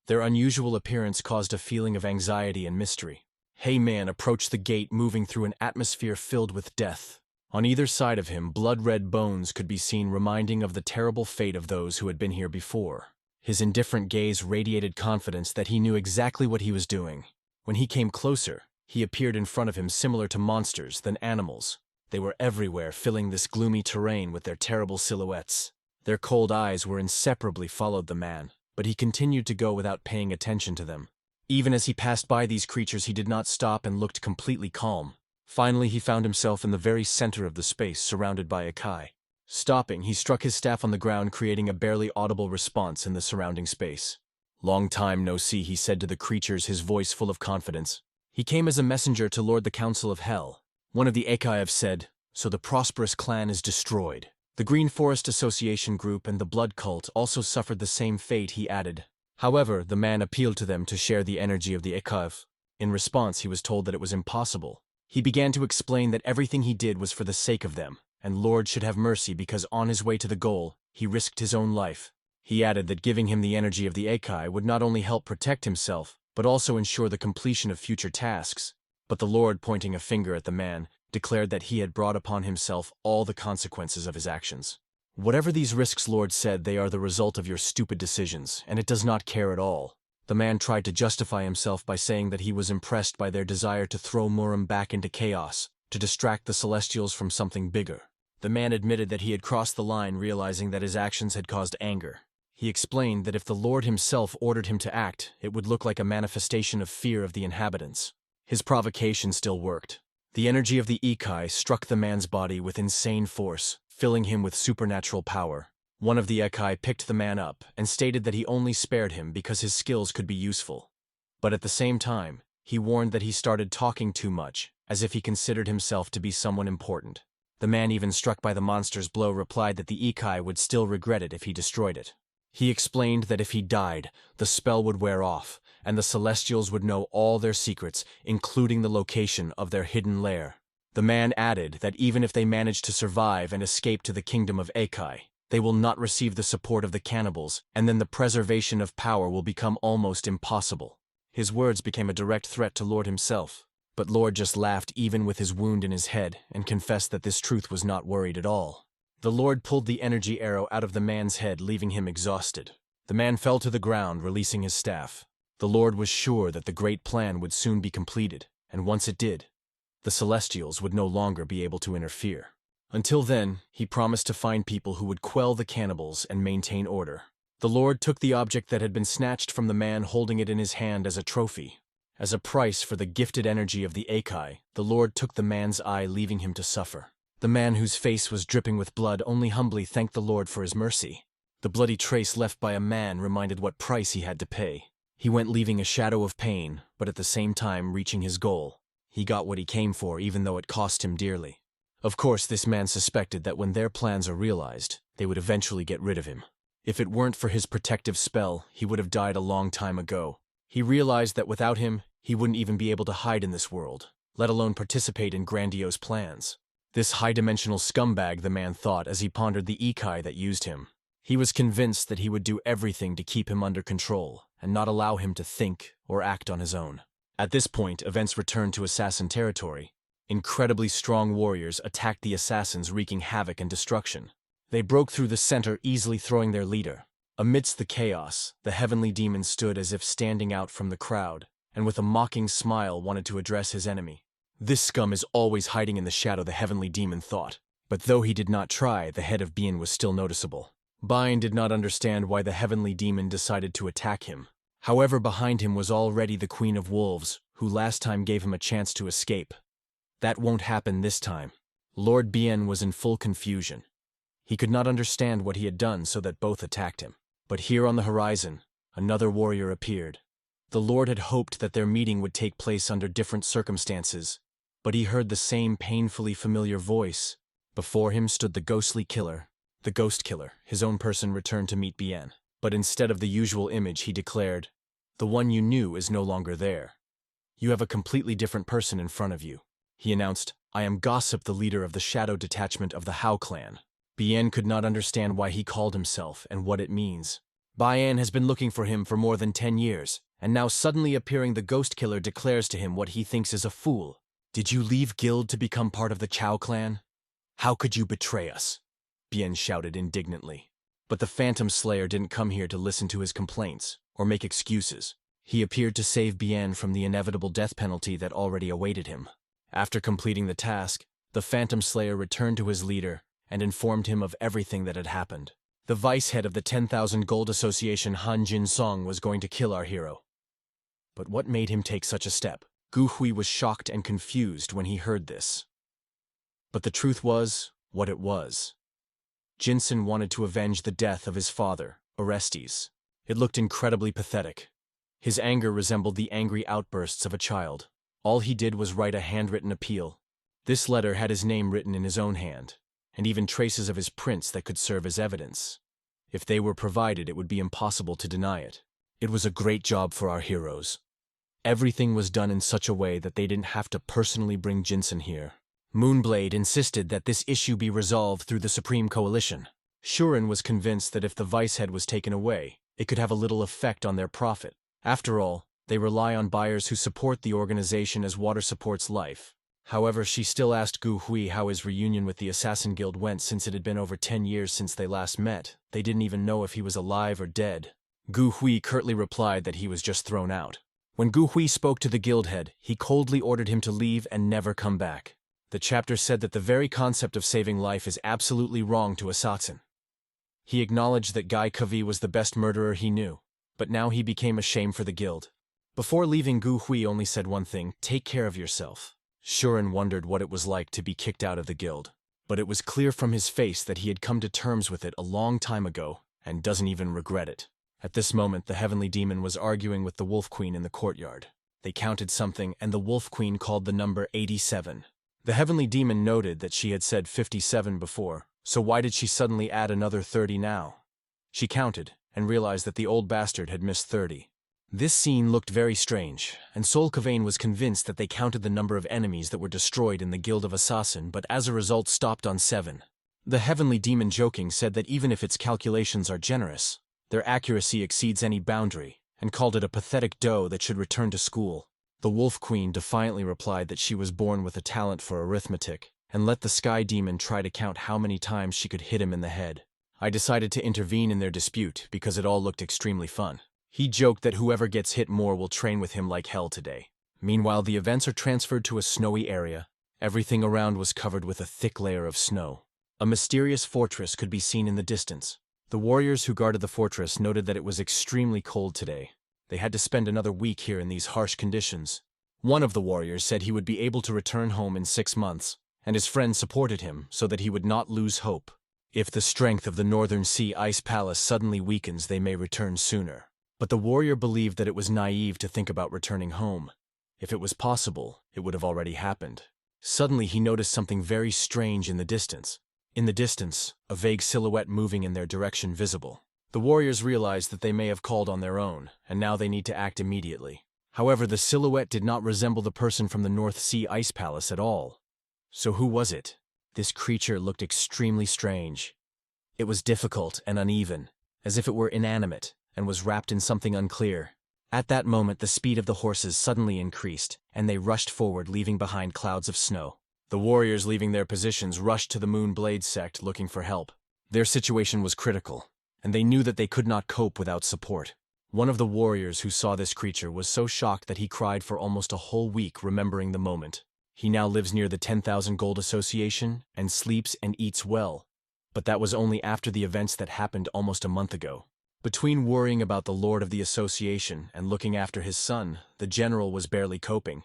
Their unusual appearance caused a feeling of anxiety and mystery. Hayman approached the gate, moving through an atmosphere filled with death. On either side of him, blood-red bones could be seen, reminding of the terrible fate of those who had been here before. His indifferent gaze radiated confidence that he knew exactly what he was doing. When he came closer, he appeared in front of him similar to monsters than animals. They were everywhere, filling this gloomy terrain with their terrible silhouettes. Their cold eyes were inseparably followed the man, but he continued to go without paying attention to them. Even as he passed by these creatures, he did not stop and looked completely calm. Finally, he found himself in the very center of the space, surrounded by Ikai. Stopping, he struck his staff on the ground, creating a barely audible response in the surrounding space. "Long time no see," he said to the creatures, his voice full of confidence. "He came as a messenger to lord the Council of Hell." One of the Ikai have said, "So the prosperous clan is destroyed." The Green Forest Association group and the Blood Cult also suffered the same fate, he added. However, the man appealed to them to share the energy of the Ikai. In response, he was told that it was impossible. He began to explain that everything he did was for the sake of them, and Lord should have mercy because on his way to the goal, he risked his own life. He added that giving him the energy of the Ikai would not only help protect himself, but also ensure the completion of future tasks. But the Lord, pointing a finger at the man, declared that he had brought upon himself all the consequences of his actions. "Whatever these risks," Lord said, "they are the result of your stupid decisions, and it does not care at all." The man tried to justify himself by saying that he was impressed by their desire to throw Muram back into chaos, to distract the Celestials from something bigger. The man admitted that he had crossed the line, realizing that his actions had caused anger. He explained that if the Lord himself ordered him to act, it would look like a manifestation of fear of the inhabitants. His provocation still worked. The energy of the Ikai struck the man's body with insane force, filling him with supernatural power. One of the Ikai picked the man up and stated that he only spared him because his skills could be useful. But at the same time, he warned that he started talking too much, as if he considered himself to be someone important. The man, even struck by the monster's blow, replied that the Ikai would still regret it if he destroyed it. He explained that if he died, the spell would wear off, and the Celestials would know all their secrets, including the location of their hidden lair. The man added that even if they manage to survive and escape to the kingdom of Ikai, they will not receive the support of the cannibals, and then the preservation of power will become almost impossible. His words became a direct threat to Lord himself, but Lord just laughed even with his wound in his head and confessed that this truth was not worried at all. The Lord pulled the energy arrow out of the man's head, leaving him exhausted. The man fell to the ground, releasing his staff. The Lord was sure that the great plan would soon be completed, and once it did, the Celestials would no longer be able to interfere. Until then, he promised to find people who would quell the cannibals and maintain order. The Lord took the object that had been snatched from the man, holding it in his hand as a trophy. As a price for the gifted energy of the Ikai, the Lord took the man's eye, leaving him to suffer. The man, whose face was dripping with blood, only humbly thanked the Lord for his mercy. The bloody trace left by a man reminded what price he had to pay. He went, leaving a shadow of pain, but at the same time reaching his goal. He got what he came for, even though it cost him dearly. Of course, this man suspected that when their plans are realized, they would eventually get rid of him. If it weren't for his protective spell, he would have died a long time ago. He realized that without him, he wouldn't even be able to hide in this world, let alone participate in grandiose plans. This high-dimensional scumbag, the man thought as he pondered the Ikai that used him. He was convinced that he would do everything to keep him under control and not allow him to think or act on his own. At this point, events returned to assassin territory. Incredibly strong warriors attacked the assassins, wreaking havoc and destruction. They broke through the center, easily throwing their leader. Amidst the chaos, the heavenly demon stood as if standing out from the crowd, and with a mocking smile wanted to address his enemy. This scum is always hiding in the shadow, the heavenly demon thought. But though he did not try, the head of Bien was still noticeable. Bien did not understand why the heavenly demon decided to attack him. However, behind him was already the Queen of Wolves, who last time gave him a chance to escape. That won't happen this time. Lord Bien was in full confusion. He could not understand what he had done, so that both attacked him. But here on the horizon, another warrior appeared. The Lord had hoped that their meeting would take place under different circumstances, but he heard the same painfully familiar voice. Before him stood the ghostly killer. The ghost killer, his own person, returned to meet Bien. But instead of the usual image, he declared, "The one you knew is no longer there. You have a completely different person in front of you." He announced, "I am Gossip, the leader of the shadow detachment of the Hao clan." Bien could not understand why he called himself and what it means. Bien has been looking for him for more than 10 years, and now suddenly appearing the ghost killer declares to him what he thinks is a fool. "Did you leave guild to become part of the Chao clan? How could you betray us?" Bien shouted indignantly. But the Phantom Slayer didn't come here to listen to his complaints or make excuses. He appeared to save Bien from the inevitable death penalty that already awaited him. After completing the task, the Phantom Slayer returned to his leader and informed him of everything that had happened. The vice head of the 10,000 Gold Association, Han Jin Song, was going to kill our hero. But what made him take such a step? Gu Hui was shocked and confused when he heard this. But the truth was what it was. Jinsen wanted to avenge the death of his father, Orestes. It looked incredibly pathetic. His anger resembled the angry outbursts of a child. All he did was write a handwritten appeal. This letter had his name written in his own hand, and even traces of his prints that could serve as evidence. If they were provided, it would be impossible to deny it. It was a great job for our heroes. Everything was done in such a way that they didn't have to personally bring Jinsen here. Moonblade insisted that this issue be resolved through the Supreme Coalition. Shuren was convinced that if the vice head was taken away, it could have a little effect on their profit. After all, they rely on buyers who support the organization as water supports life. However, she still asked Gu Hui how his reunion with the Assassin Guild went since it had been over 10 years since they last met. They didn't even know if he was alive or dead. Gu Hui curtly replied that he was just thrown out. When Gu Hui spoke to the guild head, he coldly ordered him to leave and never come back. The chapter said that the very concept of saving life is absolutely wrong to Assassin. He acknowledged that Guy Kavi was the best murderer he knew, but now he became a shame for the guild. Before leaving, Gu Hui only said one thing: take care of yourself. Shuren wondered what it was like to be kicked out of the guild, but it was clear from his face that he had come to terms with it a long time ago and doesn't even regret it. At this moment, the Heavenly Demon was arguing with the Wolf Queen in the courtyard. They counted something, and the Wolf Queen called the number 87. The Heavenly Demon noted that she had said 57 before, so why did she suddenly add another 30 now? She counted and realized that the old bastard had missed 30. This scene looked very strange, and Sol Kavain was convinced that they counted the number of enemies that were destroyed in the Guild of Assassin, but as a result stopped on 7. The Heavenly Demon, joking, said that even if its calculations are generous, their accuracy exceeds any boundary, and called it a pathetic doe that should return to school. The Wolf Queen defiantly replied that she was born with a talent for arithmetic, and let the Sky Demon try to count how many times she could hit him in the head. I decided to intervene in their dispute because it all looked extremely fun. He joked that whoever gets hit more will train with him like hell today. Meanwhile, the events are transferred to a snowy area. Everything around was covered with a thick layer of snow. A mysterious fortress could be seen in the distance. The warriors who guarded the fortress noted that it was extremely cold today. They had to spend another week here in these harsh conditions. One of the warriors said he would be able to return home in 6 months, and his friends supported him so that he would not lose hope. If the strength of the Northern Sea Ice Palace suddenly weakens, they may return sooner. But the warrior believed that it was naive to think about returning home. If it was possible, it would have already happened. Suddenly he noticed something very strange in the distance. In the distance, a vague silhouette moving in their direction visible. The warriors realized that they may have called on their own, and now they need to act immediately. However, the silhouette did not resemble the person from the North Sea Ice Palace at all. So who was it? This creature looked extremely strange. It was difficult and uneven, as if it were inanimate, and was wrapped in something unclear. At that moment, the speed of the horses suddenly increased, and they rushed forward, leaving behind clouds of snow. The warriors, leaving their positions, rushed to the Moonblade sect looking for help. Their situation was critical, and they knew that they could not cope without support. One of the warriors who saw this creature was so shocked that he cried for almost a whole week, remembering the moment. He now lives near the 10,000 Gold Association and sleeps and eats well. But that was only after the events that happened almost a month ago. Between worrying about the Lord of the Association and looking after his son, the general was barely coping.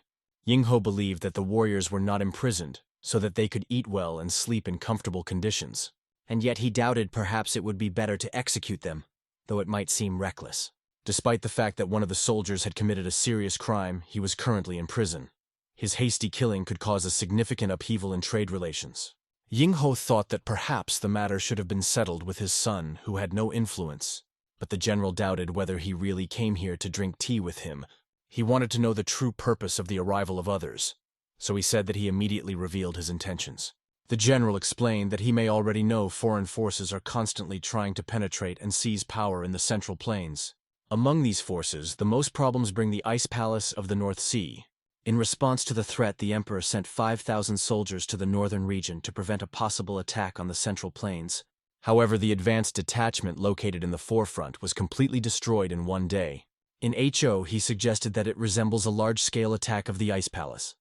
Yingho believed that the warriors were not imprisoned, so that they could eat well and sleep in comfortable conditions. And yet he doubted perhaps it would be better to execute them, though it might seem reckless. Despite the fact that one of the soldiers had committed a serious crime, he was currently in prison. His hasty killing could cause a significant upheaval in trade relations. Yingho thought that perhaps the matter should have been settled with his son, who had no influence. But the general doubted whether he really came here to drink tea with him. He wanted to know the true purpose of the arrival of others. so he said that he immediately revealed his intentions. The general explained that he may already know foreign forces are constantly trying to penetrate and seize power in the Central Plains. Among these forces, the most problems bring the Ice Palace of the North Sea. In response to the threat, the Emperor sent 5,000 soldiers to the northern region to prevent a possible attack on the Central Plains. However, the advanced detachment located in the forefront was completely destroyed in one day. In HO, he suggested that it resembles a large-scale attack of the Ice Palace.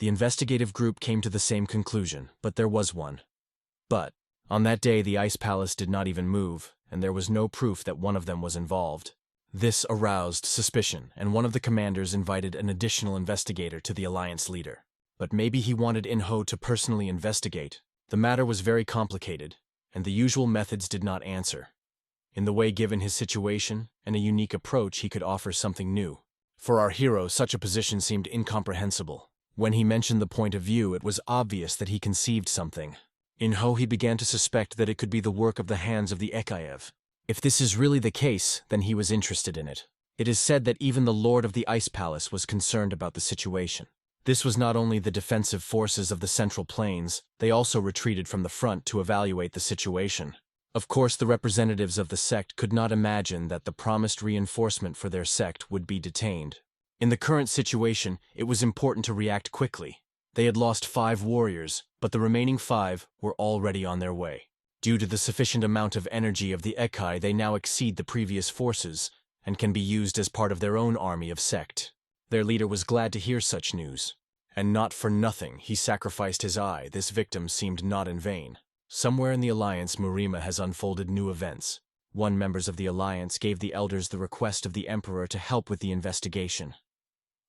The investigative group came to the same conclusion, but there was one. But, on that day, the Ice Palace did not even move, and there was no proof that one of them was involved. This aroused suspicion, and one of the commanders invited an additional investigator to the Alliance leader. But maybe he wanted Yin-ho to personally investigate. The matter was very complicated, and the usual methods did not answer. In the way given his situation and a unique approach, he could offer something new. For our hero, such a position seemed incomprehensible. When he mentioned the point of view, it was obvious that he conceived something. Yin-ho, he began to suspect that it could be the work of the hands of the Ekaev. If this is really the case, then he was interested in it. It is said that even the Lord of the Ice Palace was concerned about the situation. This was not only the defensive forces of the Central Plains, they also retreated from the front to evaluate the situation. Of course, the representatives of the sect could not imagine that the promised reinforcement for their sect would be detained. In the current situation, it was important to react quickly. They had lost 5 warriors, but the remaining 5 were already on their way. Due to the sufficient amount of energy of the Ekai, they now exceed the previous forces and can be used as part of their own army of sect. Their leader was glad to hear such news. And not for nothing, he sacrificed his eye. This victim seemed not in vain. Somewhere in the Alliance, Murima has unfolded new events. One members of the Alliance gave the elders the request of the Emperor to help with the investigation.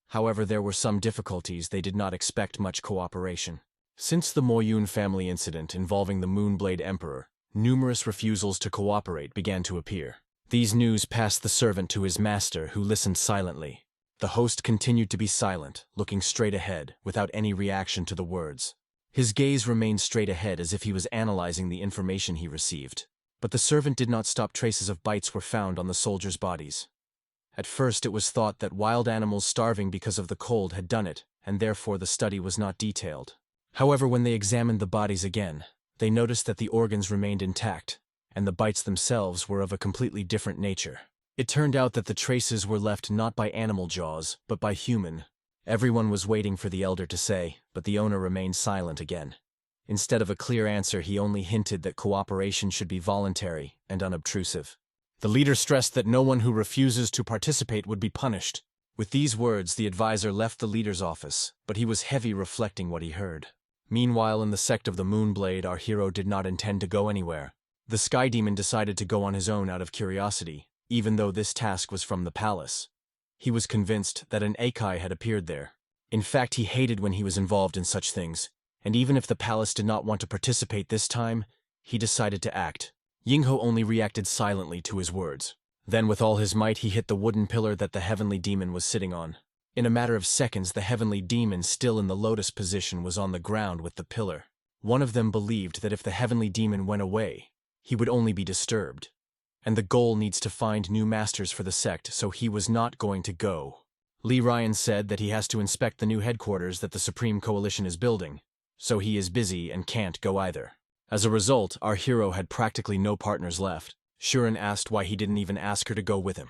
However, there were some difficulties. They did not expect much cooperation. Since the Moyun family incident involving the Moonblade Emperor, numerous refusals to cooperate began to appear. These news passed the servant to his master, who listened silently. The host continued to be silent, looking straight ahead, without any reaction to the words. His gaze remained straight ahead as if he was analyzing the information he received. But the servant did not stop. Traces of bites were found on the soldiers' bodies. At first it was thought that wild animals starving because of the cold had done it, and therefore the study was not detailed. However, when they examined the bodies again, they noticed that the organs remained intact, and the bites themselves were of a completely different nature. It turned out that the traces were left not by animal jaws, but by human. Everyone was waiting for the elder to say, but the owner remained silent again. Instead of a clear answer, he only hinted that cooperation should be voluntary and unobtrusive. The leader stressed that no one who refuses to participate would be punished. With these words, the advisor left the leader's office, but he was heavy reflecting what he heard. Meanwhile, in the sect of the Moonblade, our hero did not intend to go anywhere. The Sky Demon decided to go on his own out of curiosity, even though this task was from the palace. He was convinced that an Ekai had appeared there. In fact, he hated when he was involved in such things, and even if the palace did not want to participate this time, he decided to act. Yingho only reacted silently to his words. Then with all his might he hit the wooden pillar that the heavenly demon was sitting on. In a matter of seconds, the heavenly demon, still in the lotus position, was on the ground with the pillar. One of them believed that if the heavenly demon went away, he would only be disturbed. And the goal needs to find new masters for the sect, so he was not going to go. Lee Ryan said that he has to inspect the new headquarters that the Supreme Coalition is building, so he is busy and can't go either. As a result, our hero had practically no partners left. Shuren asked why he didn't even ask her to go with him.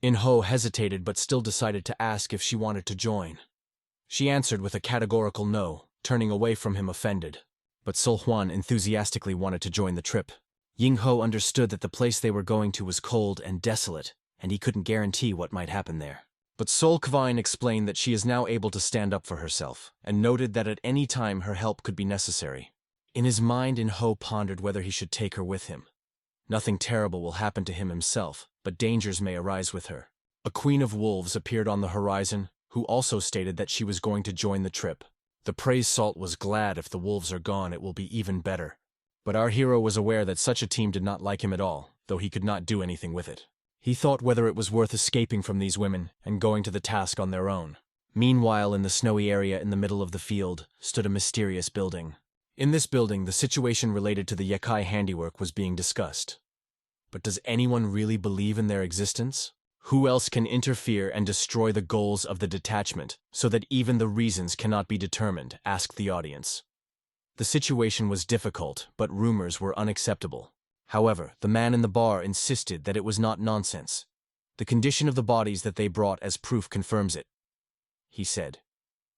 Yin-ho hesitated but still decided to ask if she wanted to join. She answered with a categorical no, turning away from him offended. But Sol Huan enthusiastically wanted to join the trip. Ying-ho understood that the place they were going to was cold and desolate, and he couldn't guarantee what might happen there. But Sol Kvine explained that she is now able to stand up for herself, and noted that at any time her help could be necessary. In his mind, Yin-ho pondered whether he should take her with him. Nothing terrible will happen to him himself, but dangers may arise with her. A queen of wolves appeared on the horizon, who also stated that she was going to join the trip. The praise salt was glad. If the wolves are gone, it will be even better. But our hero was aware that such a team did not like him at all, though he could not do anything with it. He thought whether it was worth escaping from these women and going to the task on their own. Meanwhile, in the snowy area in the middle of the field, stood a mysterious building. In this building, the situation related to the Yakai handiwork was being discussed. But does anyone really believe in their existence? Who else can interfere and destroy the goals of the detachment so that even the reasons cannot be determined? Asked the audience. The situation was difficult, but rumors were unacceptable. However, the man in the bar insisted that it was not nonsense. The condition of the bodies that they brought as proof confirms it, he said.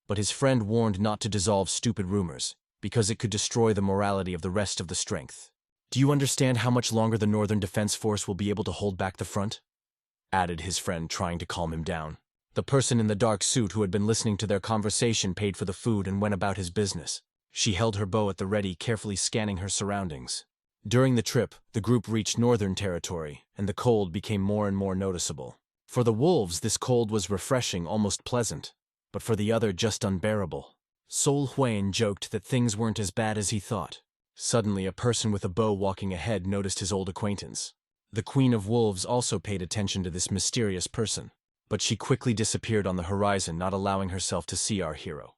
But his friend warned not to dissolve stupid rumors, because it could destroy the morality of the rest of the strength. Do you understand how much longer the Northern Defense Force will be able to hold back the front? Added his friend, trying to calm him down. The person in the dark suit who had been listening to their conversation paid for the food and went about his business. She held her bow at the ready, carefully scanning her surroundings. During the trip, the group reached northern territory, and the cold became more and more noticeable. For the wolves, this cold was refreshing, almost pleasant, but for the other, just unbearable. Sol Huan joked that things weren't as bad as he thought. Suddenly, a person with a bow walking ahead noticed his old acquaintance. The Queen of Wolves also paid attention to this mysterious person, but she quickly disappeared on the horizon, not allowing herself to see our hero.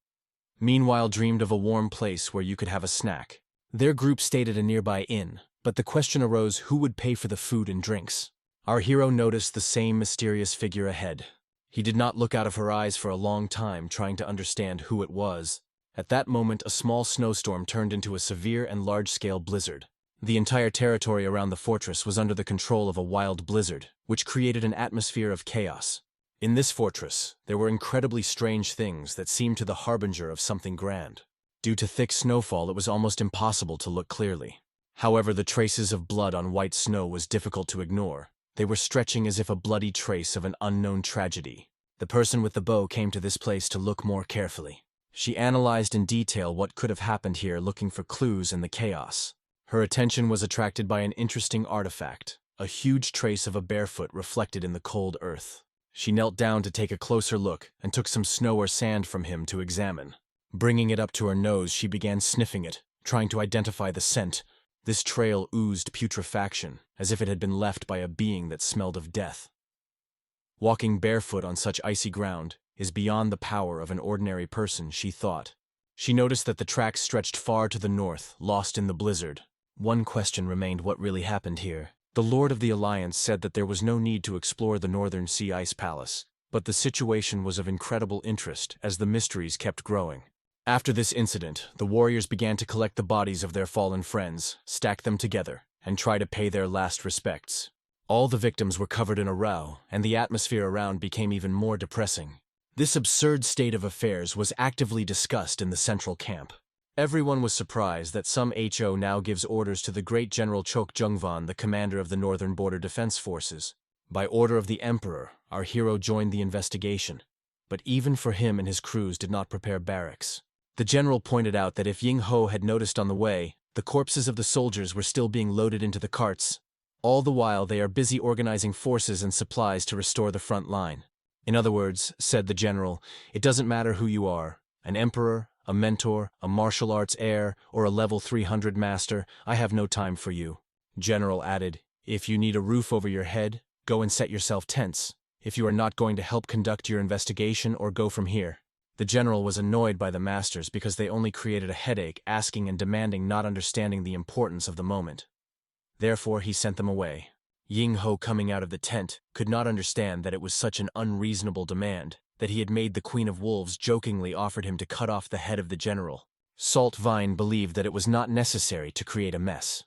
Meanwhile, dreamed of a warm place where you could have a snack. Their group stayed at a nearby inn, but the question arose who would pay for the food and drinks. Our hero noticed the same mysterious figure ahead. He did not look out of her eyes for a long time, trying to understand who it was. At that moment, a small snowstorm turned into a severe and large-scale blizzard. The entire territory around the fortress was under the control of a wild blizzard, which created an atmosphere of chaos. In this fortress, there were incredibly strange things that seemed to the harbinger of something grand. Due to thick snowfall, it was almost impossible to look clearly. However, the traces of blood on white snow was difficult to ignore. They were stretching as if a bloody trace of an unknown tragedy. The person with the bow came to this place to look more carefully. She analyzed in detail what could have happened here, looking for clues in the chaos. Her attention was attracted by an interesting artifact, a huge trace of a barefoot reflected in the cold earth. She knelt down to take a closer look and took some snow or sand from him to examine. Bringing it up to her nose, she began sniffing it, trying to identify the scent. This trail oozed putrefaction, as if it had been left by a being that smelled of death. Walking barefoot on such icy ground is beyond the power of an ordinary person, she thought. She noticed that the tracks stretched far to the north, lost in the blizzard. One question remained: what really happened here? The Lord of the Alliance said that there was no need to explore the Northern Sea Ice Palace, but the situation was of incredible interest as the mysteries kept growing. After this incident, the warriors began to collect the bodies of their fallen friends, stack them together, and try to pay their last respects. All the victims were covered in a row, and the atmosphere around became even more depressing. This absurd state of affairs was actively discussed in the central camp. Everyone was surprised that some HO now gives orders to the great General Chok Jungvan, the commander of the Northern Border Defense Forces. By order of the Emperor, our hero joined the investigation, but even for him and his crews did not prepare barracks. The general pointed out that if Ying-ho had noticed on the way, the corpses of the soldiers were still being loaded into the carts. All the while, they are busy organizing forces and supplies to restore the front line. In other words, said the general, it doesn't matter who you are, an emperor, a mentor, a martial arts heir, or a level 300 master, I have no time for you. General added, if you need a roof over your head, go and set yourself tents. If you are not going to help conduct your investigation, or go from here. The general was annoyed by the masters because they only created a headache, asking and demanding, not understanding the importance of the moment. Therefore, he sent them away. Ying-ho, coming out of the tent, could not understand that it was such an unreasonable demand, that he had made the Queen of Wolves jokingly offered him to cut off the head of the general. Salt Vine believed that it was not necessary to create a mess.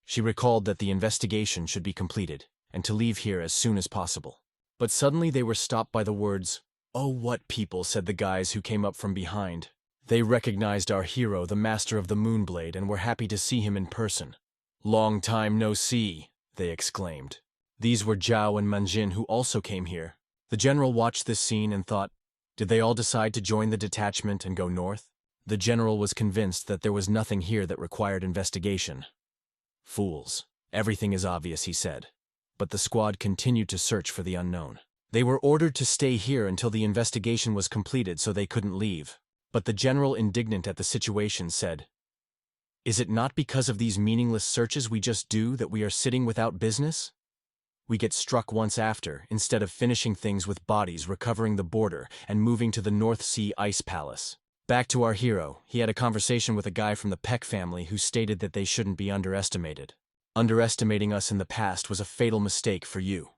She recalled that the investigation should be completed, and to leave here as soon as possible. But suddenly they were stopped by the words, "Oh, what people," said the guys who came up from behind. They recognized our hero, the master of the Moonblade, and were happy to see him in person. "Long time no see," they exclaimed. These were Zhao and Manjin, who also came here. The general watched this scene and thought, did they all decide to join the detachment and go north? The general was convinced that there was nothing here that required investigation. Fools. Everything is obvious, he said. But the squad continued to search for the unknown. They were ordered to stay here until the investigation was completed, so they couldn't leave. But the general, indignant at the situation, said, "Is it not because of these meaningless searches we just do that we are sitting without business? We get struck once after, instead of finishing things with bodies, recovering the border, and moving to the North Sea Ice Palace." Back to our hero, he had a conversation with a guy from the Peck family who stated that they shouldn't be underestimated. "Underestimating us in the past was a fatal mistake for you,"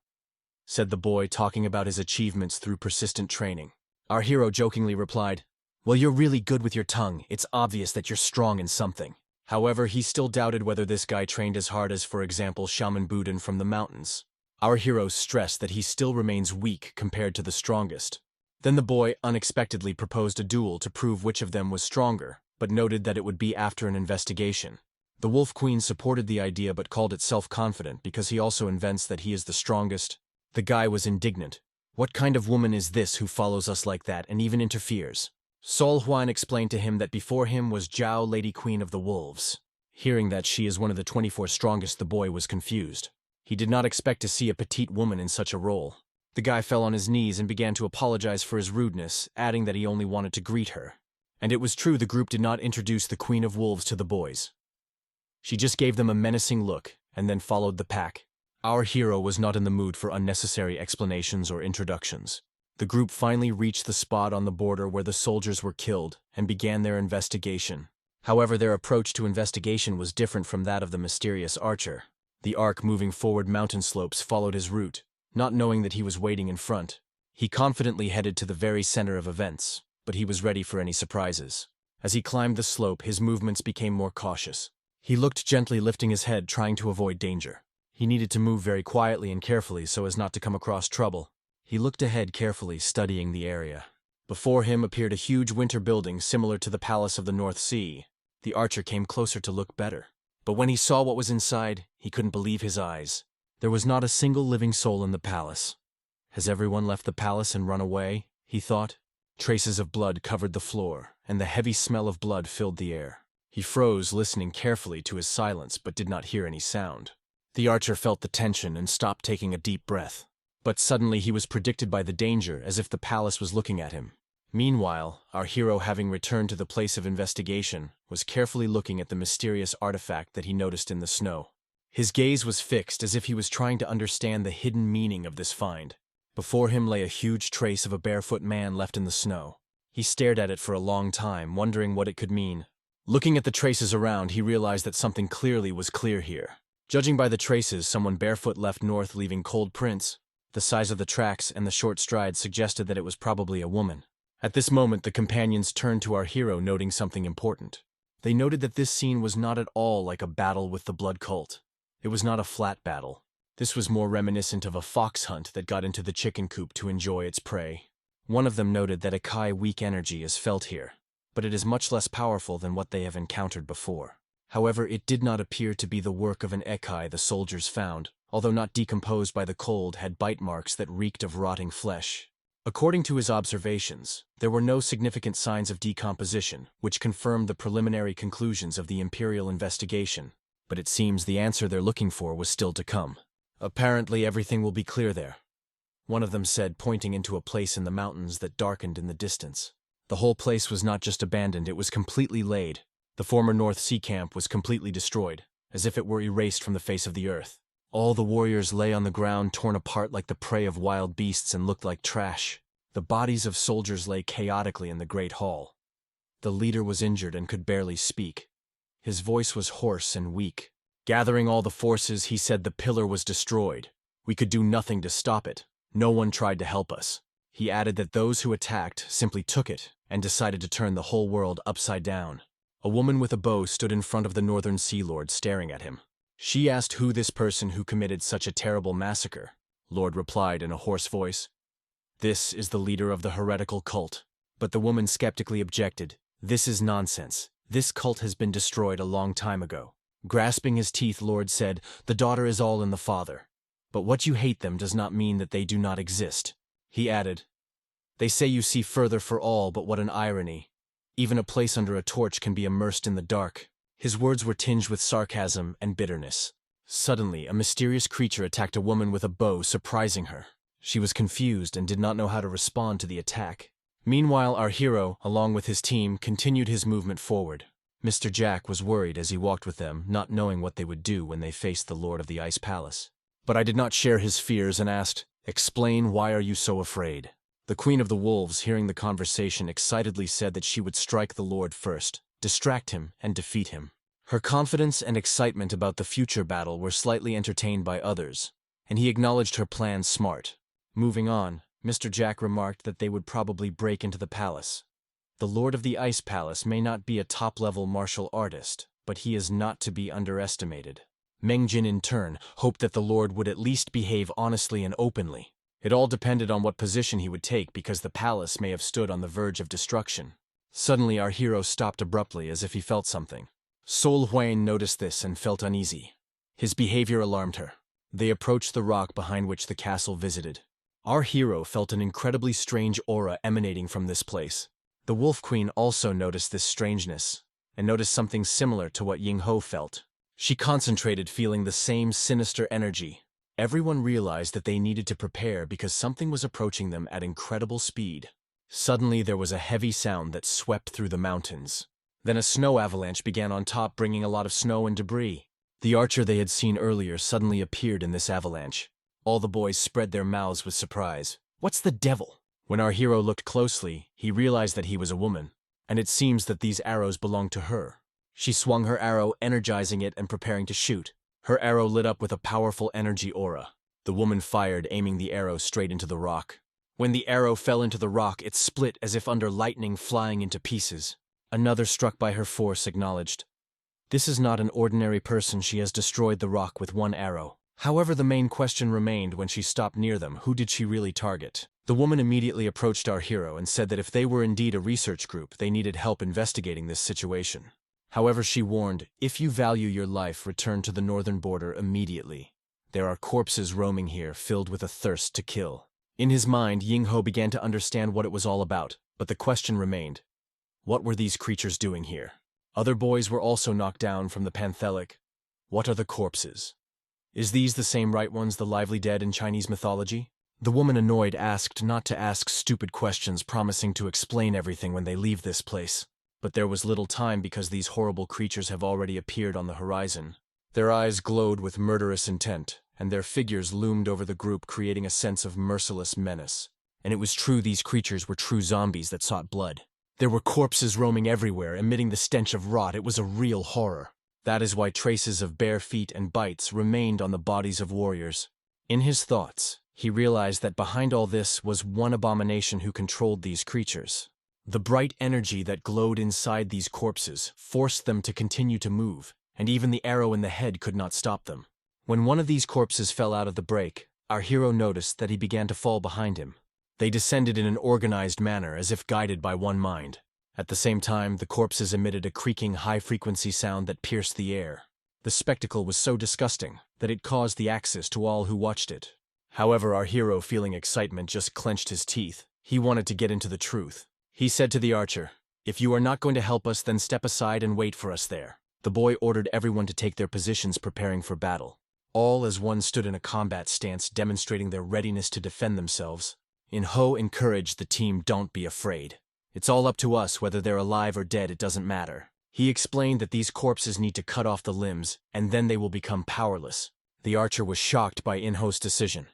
said the boy, talking about his achievements through persistent training. Our hero jokingly replied, "Well, you're really good with your tongue. It's obvious that you're strong in something." However, he still doubted whether this guy trained as hard as, for example, Shaman Buden from the mountains. Our hero stressed that he still remains weak compared to the strongest. Then the boy unexpectedly proposed a duel to prove which of them was stronger, but noted that it would be after an investigation. The Wolf Queen supported the idea but called it self-confident because he also invents that he is the strongest. The guy was indignant. What kind of woman is this who follows us like that and even interferes? Sol Huan explained to him that before him was Zhao, Lady Queen of the Wolves. Hearing that she is one of the 24 strongest, the boy was confused. He did not expect to see a petite woman in such a role. The guy fell on his knees and began to apologize for his rudeness, adding that he only wanted to greet her. And it was true, the group did not introduce the Queen of Wolves to the boys. She just gave them a menacing look, and then followed the pack. Our hero was not in the mood for unnecessary explanations or introductions. The group finally reached the spot on the border where the soldiers were killed and began their investigation. However, their approach to investigation was different from that of the mysterious archer. The arc moving forward mountain slopes followed his route, not knowing that he was waiting in front. He confidently headed to the very center of events, but he was ready for any surprises. As he climbed the slope, his movements became more cautious. He looked gently, lifting his head, trying to avoid danger. He needed to move very quietly and carefully so as not to come across trouble. He looked ahead carefully, studying the area. Before him appeared a huge winter building similar to the Palace of the North Sea. The archer came closer to look better. But when he saw what was inside, he couldn't believe his eyes. There was not a single living soul in the palace. Has everyone left the palace and run away? He thought. Traces of blood covered the floor, and the heavy smell of blood filled the air. He froze, listening carefully to his silence, but did not hear any sound. The archer felt the tension and stopped, taking a deep breath. But suddenly he was predicted by the danger, as if the palace was looking at him. Meanwhile, our hero, having returned to the place of investigation, was carefully looking at the mysterious artifact that he noticed in the snow. His gaze was fixed, as if he was trying to understand the hidden meaning of this find. Before him lay a huge trace of a barefoot man left in the snow. He stared at it for a long time, wondering what it could mean. Looking at the traces around, he realized that something clearly was clear here. Judging by the traces, someone barefoot left north, leaving cold prints. The size of the tracks and the short strides suggested that it was probably a woman. At this moment, the companions turned to our hero, noting something important. They noted that this scene was not at all like a battle with the blood cult. It was not a flat battle. This was more reminiscent of a fox hunt that got into the chicken coop to enjoy its prey. One of them noted that a Kai weak energy is felt here, but it is much less powerful than what they have encountered before. However, it did not appear to be the work of an Ekai the soldiers found, although not decomposed by the cold, had bite marks that reeked of rotting flesh. According to his observations, there were no significant signs of decomposition, which confirmed the preliminary conclusions of the Imperial investigation. But it seems the answer they're looking for was still to come. Apparently everything will be clear there, one of them said, pointing into a place in the mountains that darkened in the distance. The whole place was not just abandoned, it was completely laid. The former North Sea camp was completely destroyed, as if it were erased from the face of the earth. All the warriors lay on the ground, torn apart like the prey of wild beasts, and looked like trash. The bodies of soldiers lay chaotically in the great hall. The leader was injured and could barely speak. His voice was hoarse and weak. Gathering all the forces, he said the pillar was destroyed. We could do nothing to stop it. No one tried to help us. He added that those who attacked simply took it and decided to turn the whole world upside down. A woman with a bow stood in front of the Northern Sea Lord, staring at him. She asked who this person who committed such a terrible massacre. Lord replied in a hoarse voice, "This is the leader of the heretical cult." But the woman skeptically objected, "This is nonsense. This cult has been destroyed a long time ago." Grasping his teeth, Lord said, "The daughter is all in the father. But what you hate them does not mean that they do not exist." He added, "They say you see further for all, but what an irony. Even a place under a torch can be immersed in the dark." His words were tinged with sarcasm and bitterness. Suddenly, a mysterious creature attacked a woman with a bow, surprising her. She was confused and did not know how to respond to the attack. Meanwhile, our hero, along with his team, continued his movement forward. Mr. Jack was worried as he walked with them, not knowing what they would do when they faced the Lord of the Ice Palace. But I did not share his fears and asked, "Explain, why are you so afraid?" The Queen of the Wolves, hearing the conversation, excitedly said that she would strike the Lord first, distract him, and defeat him. Her confidence and excitement about the future battle were slightly entertained by others, and he acknowledged her plan smart. Moving on, Mr. Jack remarked that they would probably break into the palace. The Lord of the Ice Palace may not be a top-level martial artist, but he is not to be underestimated. Mengjin, in turn, hoped that the Lord would at least behave honestly and openly. It all depended on what position he would take because the palace may have stood on the verge of destruction. Suddenly, our hero stopped abruptly as if he felt something. Sol Huan noticed this and felt uneasy. His behavior alarmed her. They approached the rock behind which the castle visited. Our hero felt an incredibly strange aura emanating from this place. The Wolf Queen also noticed this strangeness, and noticed something similar to what Yin-ho felt. She concentrated, feeling the same sinister energy. Everyone realized that they needed to prepare because something was approaching them at incredible speed. Suddenly there was a heavy sound that swept through the mountains. Then a snow avalanche began on top, bringing a lot of snow and debris. The archer they had seen earlier suddenly appeared in this avalanche. All the boys spread their mouths with surprise. What's the devil? When our hero looked closely, he realized that he was a woman, and it seems that these arrows belonged to her. She swung her arrow, energizing it and preparing to shoot. Her arrow lit up with a powerful energy aura. The woman fired, aiming the arrow straight into the rock. When the arrow fell into the rock, it split as if under lightning, flying into pieces. Another struck by her force acknowledged, "This is not an ordinary person. She has destroyed the rock with one arrow." However, the main question remained when she stopped near them: who did she really target? The woman immediately approached our hero and said that if they were indeed a research group, they needed help investigating this situation. However, she warned, "If you value your life, return to the northern border immediately. There are corpses roaming here, filled with a thirst to kill." In his mind, Ying-ho began to understand what it was all about, but the question remained: what were these creatures doing here? Other boys were also knocked down from the Panthelic. What are the corpses? Is these the same right ones, the lively dead in Chinese mythology? The woman, annoyed, asked not to ask stupid questions, promising to explain everything when they leave this place. But there was little time because these horrible creatures have already appeared on the horizon. Their eyes glowed with murderous intent, and their figures loomed over the group, creating a sense of merciless menace. And it was true, these creatures were true zombies that sought blood. There were corpses roaming everywhere, emitting the stench of rot. It was a real horror. That is why traces of bare feet and bites remained on the bodies of warriors. In his thoughts, he realized that behind all this was one abomination who controlled these creatures. The bright energy that glowed inside these corpses forced them to continue to move, and even the arrow in the head could not stop them. When one of these corpses fell out of the break, our hero noticed that he began to fall behind him. They descended in an organized manner, as if guided by one mind. At the same time, the corpses emitted a creaking, high-frequency sound that pierced the air. The spectacle was so disgusting that it caused the axis to all who watched it. However, our hero, feeling excitement, just clenched his teeth. He wanted to get into the truth. He said to the archer, "If you are not going to help us, then step aside and wait for us there." The boy ordered everyone to take their positions, preparing for battle. All as one stood in a combat stance, demonstrating their readiness to defend themselves. Yin-ho encouraged the team, "Don't be afraid. It's all up to us, whether they're alive or dead, it doesn't matter." He explained that these corpses need to cut off the limbs, and then they will become powerless. The archer was shocked by Yin-ho's decision.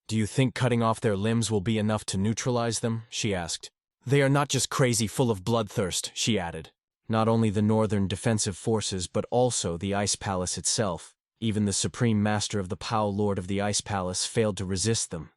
"Do you think cutting off their limbs will be enough to neutralize them?" she asked. "They are not just crazy, full of bloodthirst," she added. "Not only the northern defensive forces, but also the Ice Palace itself. Even the supreme master of the Pao Lord of the Ice Palace failed to resist them."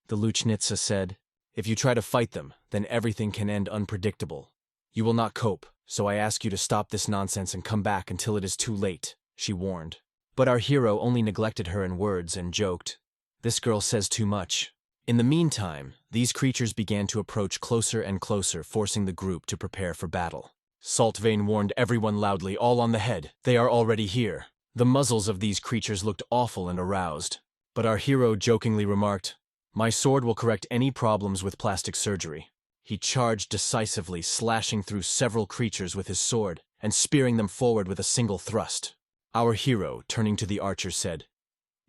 The Luchnitsa said, "If you try to fight them, then everything can end unpredictable. You will not cope, so I ask you to stop this nonsense and come back until it is too late," she warned. But our hero only neglected her in words and joked, "This girl says too much." In the meantime, these creatures began to approach closer and closer, forcing the group to prepare for battle. Saltvein warned everyone loudly, "All on the head. They are already here." The muzzles of these creatures looked awful and aroused. But our hero jokingly remarked, "My sword will correct any problems with plastic surgery." He charged decisively, slashing through several creatures with his sword and spearing them forward with a single thrust. Our hero, turning to the archer, said,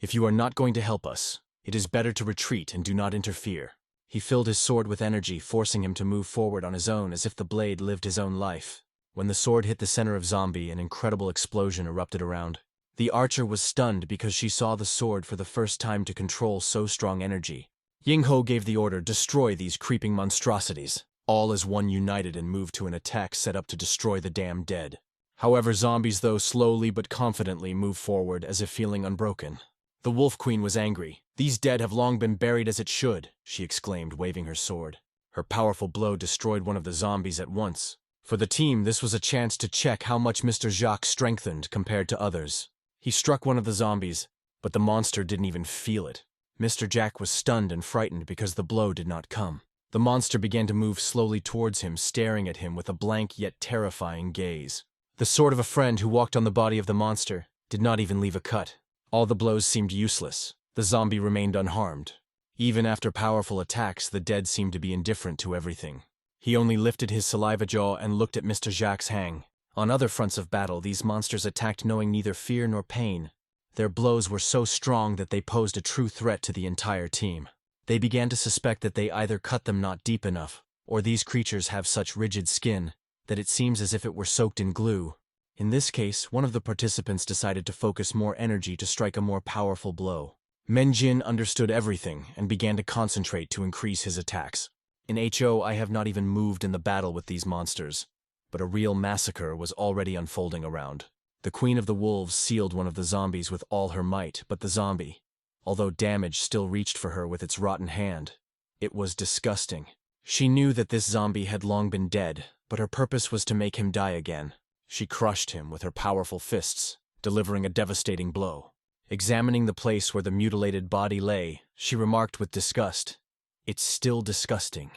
"If you are not going to help us, it is better to retreat and do not interfere." He filled his sword with energy, forcing him to move forward on his own as if the blade lived his own life. When the sword hit the center of Zombie, an incredible explosion erupted around. The archer was stunned because she saw the sword for the first time to control so strong energy. Ying-ho gave the order, "Destroy these creeping monstrosities." All as one united and moved to an attack set up to destroy the damn dead. However, zombies, though slowly but confidently, moved forward as if feeling unbroken. The Wolf Queen was angry. "These dead have long been buried as it should," she exclaimed, waving her sword. Her powerful blow destroyed one of the zombies at once. For the team, this was a chance to check how much Mr. Jacques strengthened compared to others. He struck one of the zombies, but the monster didn't even feel it. Mr. Jack was stunned and frightened because the blow did not come. The monster began to move slowly towards him, staring at him with a blank yet terrifying gaze. The sword of a friend who walked on the body of the monster did not even leave a cut. All the blows seemed useless. The zombie remained unharmed. Even after powerful attacks, the dead seemed to be indifferent to everything. He only lifted his saliva jaw and looked at Mr. Jacques hang. On other fronts of battle, these monsters attacked knowing neither fear nor pain. Their blows were so strong that they posed a true threat to the entire team. They began to suspect that they either cut them not deep enough, or these creatures have such rigid skin that it seems as if it were soaked in glue. In this case, one of the participants decided to focus more energy to strike a more powerful blow. Menjin understood everything and began to concentrate to increase his attacks. In HO, I have not even moved in the battle with these monsters, but a real massacre was already unfolding around. The Queen of the Wolves sealed one of the zombies with all her might, but the zombie, although damage still reached for her with its rotten hand. It was disgusting. She knew that this zombie had long been dead, but her purpose was to make him die again. She crushed him with her powerful fists, delivering a devastating blow. Examining the place where the mutilated body lay, she remarked with disgust, "It's still disgusting."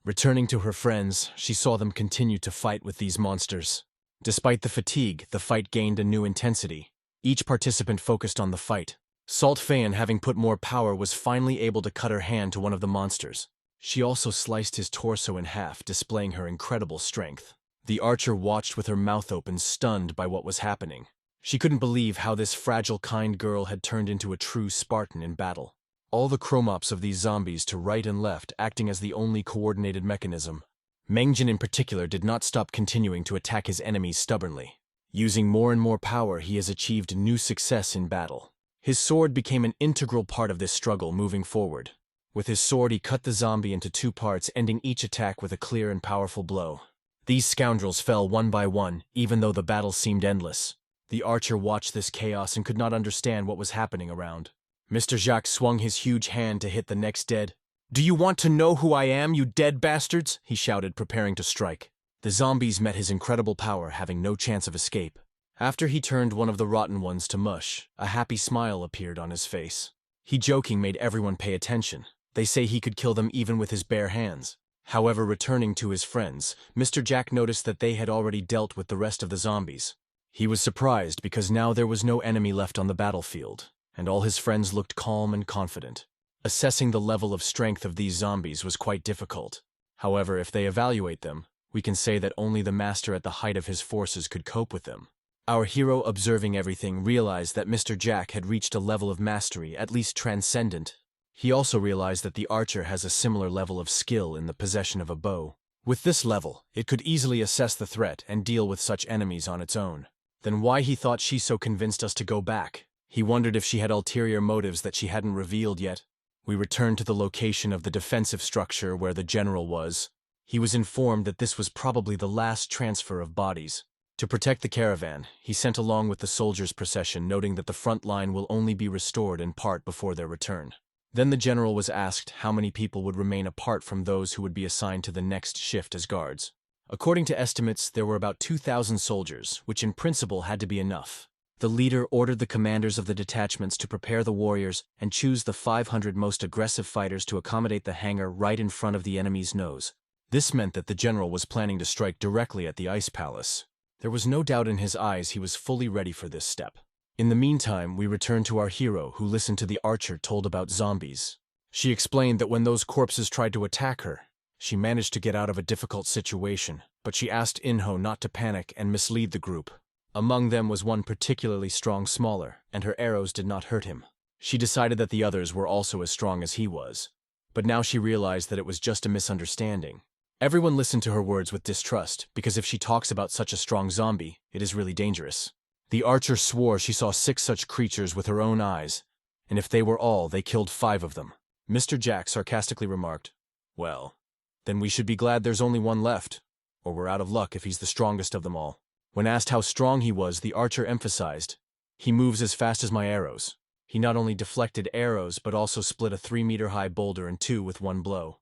Returning to her friends, she saw them continue to fight with these monsters. Despite the fatigue, the fight gained a new intensity. Each participant focused on the fight. Salt Fayan, having put more power, was finally able to cut her hand to one of the monsters. She also sliced his torso in half, displaying her incredible strength. The archer watched with her mouth open, stunned by what was happening. She couldn't believe how this fragile, kind girl had turned into a true Spartan in battle. All the chromops of these zombies to right and left acting as the only coordinated mechanism. Mengjin in particular did not stop continuing to attack his enemies stubbornly. Using more and more power, he has achieved new success in battle. His sword became an integral part of this struggle moving forward. With his sword, he cut the zombie into two parts, ending each attack with a clear and powerful blow. These scoundrels fell one by one, even though the battle seemed endless. The archer watched this chaos and could not understand what was happening around. Mr. Jacques swung his huge hand to hit the next dead. "Do you want to know who I am, you dead bastards?" he shouted, preparing to strike. The zombies met his incredible power, having no chance of escape. After he turned one of the rotten ones to mush, a happy smile appeared on his face. He joking made everyone pay attention. They say he could kill them even with his bare hands. However, returning to his friends, Mr. Jack noticed that they had already dealt with the rest of the zombies. He was surprised because now there was no enemy left on the battlefield, and all his friends looked calm and confident. Assessing the level of strength of these zombies was quite difficult. However, if they evaluate them, we can say that only the master at the height of his forces could cope with them. Our hero, observing everything, realized that Mr. Jack had reached a level of mastery, at least transcendent. He also realized that the archer has a similar level of skill in the possession of a bow. With this level, it could easily assess the threat and deal with such enemies on its own. Then why he thought she so convinced us to go back? He wondered if she had ulterior motives that she hadn't revealed yet. We returned to the location of the defensive structure where the general was. He was informed that this was probably the last transfer of bodies. To protect the caravan, he sent along with the soldiers' procession, noting that the front line will only be restored in part before their return. Then the general was asked how many people would remain apart from those who would be assigned to the next shift as guards. According to estimates, there were about 2,000 soldiers, which in principle had to be enough. The leader ordered the commanders of the detachments to prepare the warriors and choose the 500 most aggressive fighters to accommodate the hangar right in front of the enemy's nose. This meant that the general was planning to strike directly at the ice palace. There was no doubt in his eyes he was fully ready for this step. In the meantime, we returned to our hero, who listened to the archer told about zombies. She explained that when those corpses tried to attack her, she managed to get out of a difficult situation, but she asked Yin-ho not to panic and mislead the group. Among them was one particularly strong smaller, and her arrows did not hurt him. She decided that the others were also as strong as he was, but now she realized that it was just a misunderstanding. Everyone listened to her words with distrust, because if she talks about such a strong zombie, it is really dangerous. The archer swore she saw 6 such creatures with her own eyes, and if they were all, they killed 5 of them. Mr. Jack sarcastically remarked, "Well, then we should be glad there's only one left, or we're out of luck if he's the strongest of them all." When asked how strong he was, the archer emphasized, "He moves as fast as my arrows. He not only deflected arrows but also split a 3-meter-high boulder in two with one blow.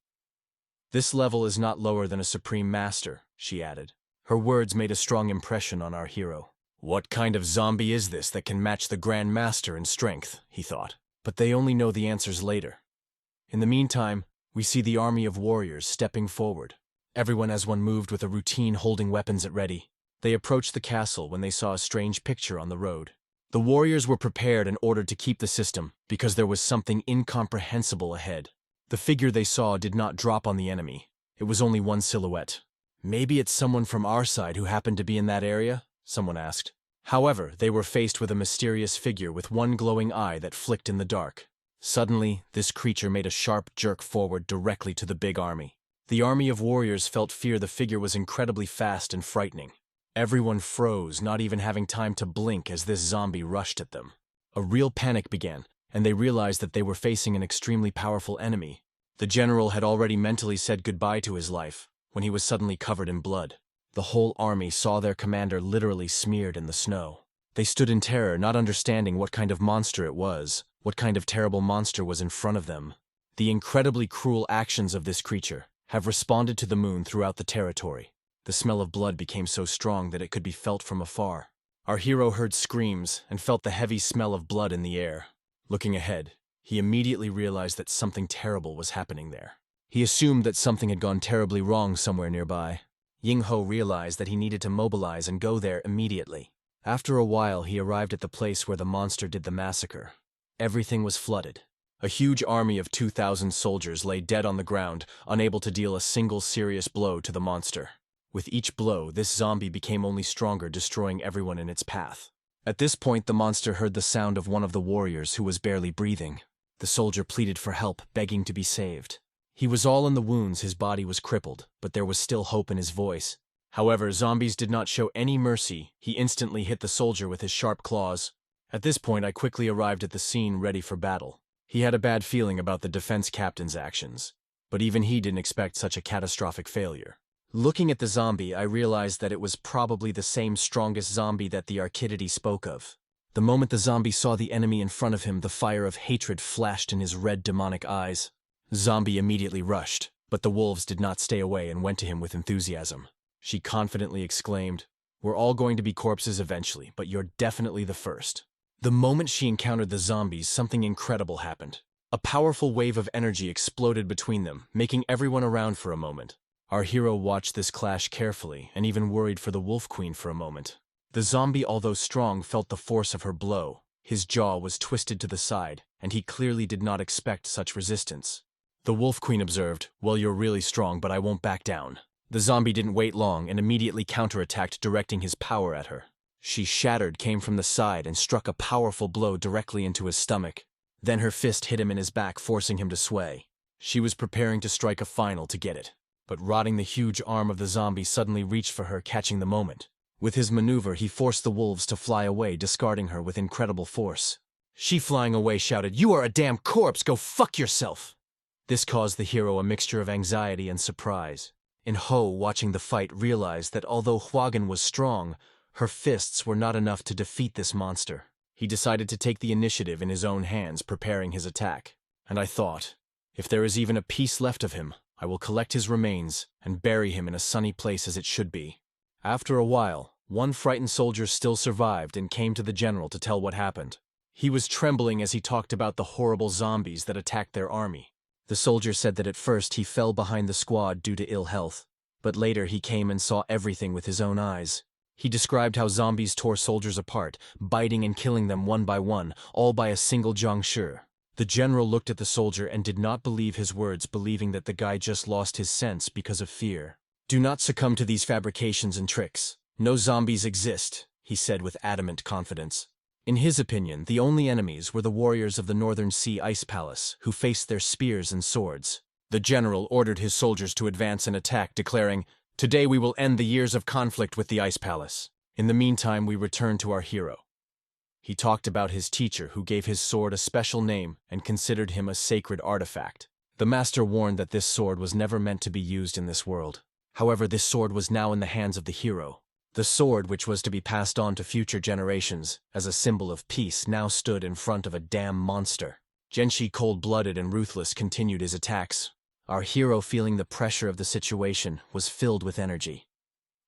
"This level is not lower than a supreme master," she added. Her words made a strong impression on our hero. "What kind of zombie is this that can match the Grand Master in strength?" he thought. But they only know the answers later. In the meantime, we see the army of warriors stepping forward. Everyone as one moved with a routine holding weapons at ready. They approached the castle when they saw a strange picture on the road. The warriors were prepared and ordered to keep the system because there was something incomprehensible ahead. The figure they saw did not drop on the enemy. It was only one silhouette. "Maybe it's someone from our side who happened to be in that area?" someone asked. However, they were faced with a mysterious figure with one glowing eye that flicked in the dark. Suddenly, this creature made a sharp jerk forward directly to the big army. The army of warriors felt fear. The figure was incredibly fast and frightening. Everyone froze, not even having time to blink as this zombie rushed at them. A real panic began, and they realized that they were facing an extremely powerful enemy. The general had already mentally said goodbye to his life when he was suddenly covered in blood. The whole army saw their commander literally smeared in the snow. They stood in terror, not understanding what kind of monster it was, what kind of terrible monster was in front of them. The incredibly cruel actions of this creature have responded to the moon throughout the territory. The smell of blood became so strong that it could be felt from afar. Our hero heard screams and felt the heavy smell of blood in the air. Looking ahead, he immediately realized that something terrible was happening there. He assumed that something had gone terribly wrong somewhere nearby. Yin-ho realized that he needed to mobilize and go there immediately. After a while, he arrived at the place where the monster did the massacre. Everything was flooded. A huge army of 2,000 soldiers lay dead on the ground, unable to deal a single serious blow to the monster. With each blow, this zombie became only stronger, destroying everyone in its path. At this point, the monster heard the sound of one of the warriors who was barely breathing. The soldier pleaded for help, begging to be saved. He was all in the wounds, his body was crippled, but there was still hope in his voice. However, zombies did not show any mercy. He instantly hit the soldier with his sharp claws. At this point, I quickly arrived at the scene, ready for battle. He had a bad feeling about the defense captain's actions, but even he didn't expect such a catastrophic failure. Looking at the zombie, I realized that it was probably the same strongest zombie that the Archidity spoke of. The moment the zombie saw the enemy in front of him, the fire of hatred flashed in his red demonic eyes. Zombie immediately rushed, but the wolves did not stay away and went to him with enthusiasm. She confidently exclaimed, "We're all going to be corpses eventually, but you're definitely the first." The moment she encountered the zombies, something incredible happened. A powerful wave of energy exploded between them, making everyone around for a moment. Our hero watched this clash carefully and even worried for the Wolf Queen for a moment. The zombie, although strong, felt the force of her blow. His jaw was twisted to the side, and he clearly did not expect such resistance. The Wolf Queen observed, "Well, you're really strong, but I won't back down." The zombie didn't wait long and immediately counterattacked, directing his power at her. She shattered, came from the side, and struck a powerful blow directly into his stomach. Then her fist hit him in his back, forcing him to sway. She was preparing to strike a final to get it. But rotting the huge arm of the zombie suddenly reached for her, catching the moment. With his maneuver, he forced the wolves to fly away, discarding her with incredible force. She, flying away, shouted, "You are a damn corpse! Go fuck yourself!" This caused the hero a mixture of anxiety and surprise. Yin-ho, watching the fight, realized that although Hwagen was strong, her fists were not enough to defeat this monster. He decided to take the initiative in his own hands, preparing his attack. And I thought, if there is even a piece left of him, I will collect his remains and bury him in a sunny place as it should be. After a while, one frightened soldier still survived and came to the general to tell what happened. He was trembling as he talked about the horrible zombies that attacked their army. The soldier said that at first he fell behind the squad due to ill health, but later he came and saw everything with his own eyes. He described how zombies tore soldiers apart, biting and killing them one by one, all by a single zhangshi. The general looked at the soldier and did not believe his words, believing that the guy just lost his sense because of fear. "Do not succumb to these fabrications and tricks. No zombies exist," he said with adamant confidence. In his opinion, the only enemies were the warriors of the Northern Sea Ice Palace, who faced their spears and swords. The general ordered his soldiers to advance and attack, declaring, "Today we will end the years of conflict with the Ice Palace." In the meantime, we return to our hero. He talked about his teacher, who gave his sword a special name and considered him a sacred artifact. The master warned that this sword was never meant to be used in this world. However, this sword was now in the hands of the hero. The sword, which was to be passed on to future generations as a symbol of peace, now stood in front of a damn monster. Genshi, cold-blooded and ruthless, continued his attacks. Our hero, feeling the pressure of the situation, was filled with energy.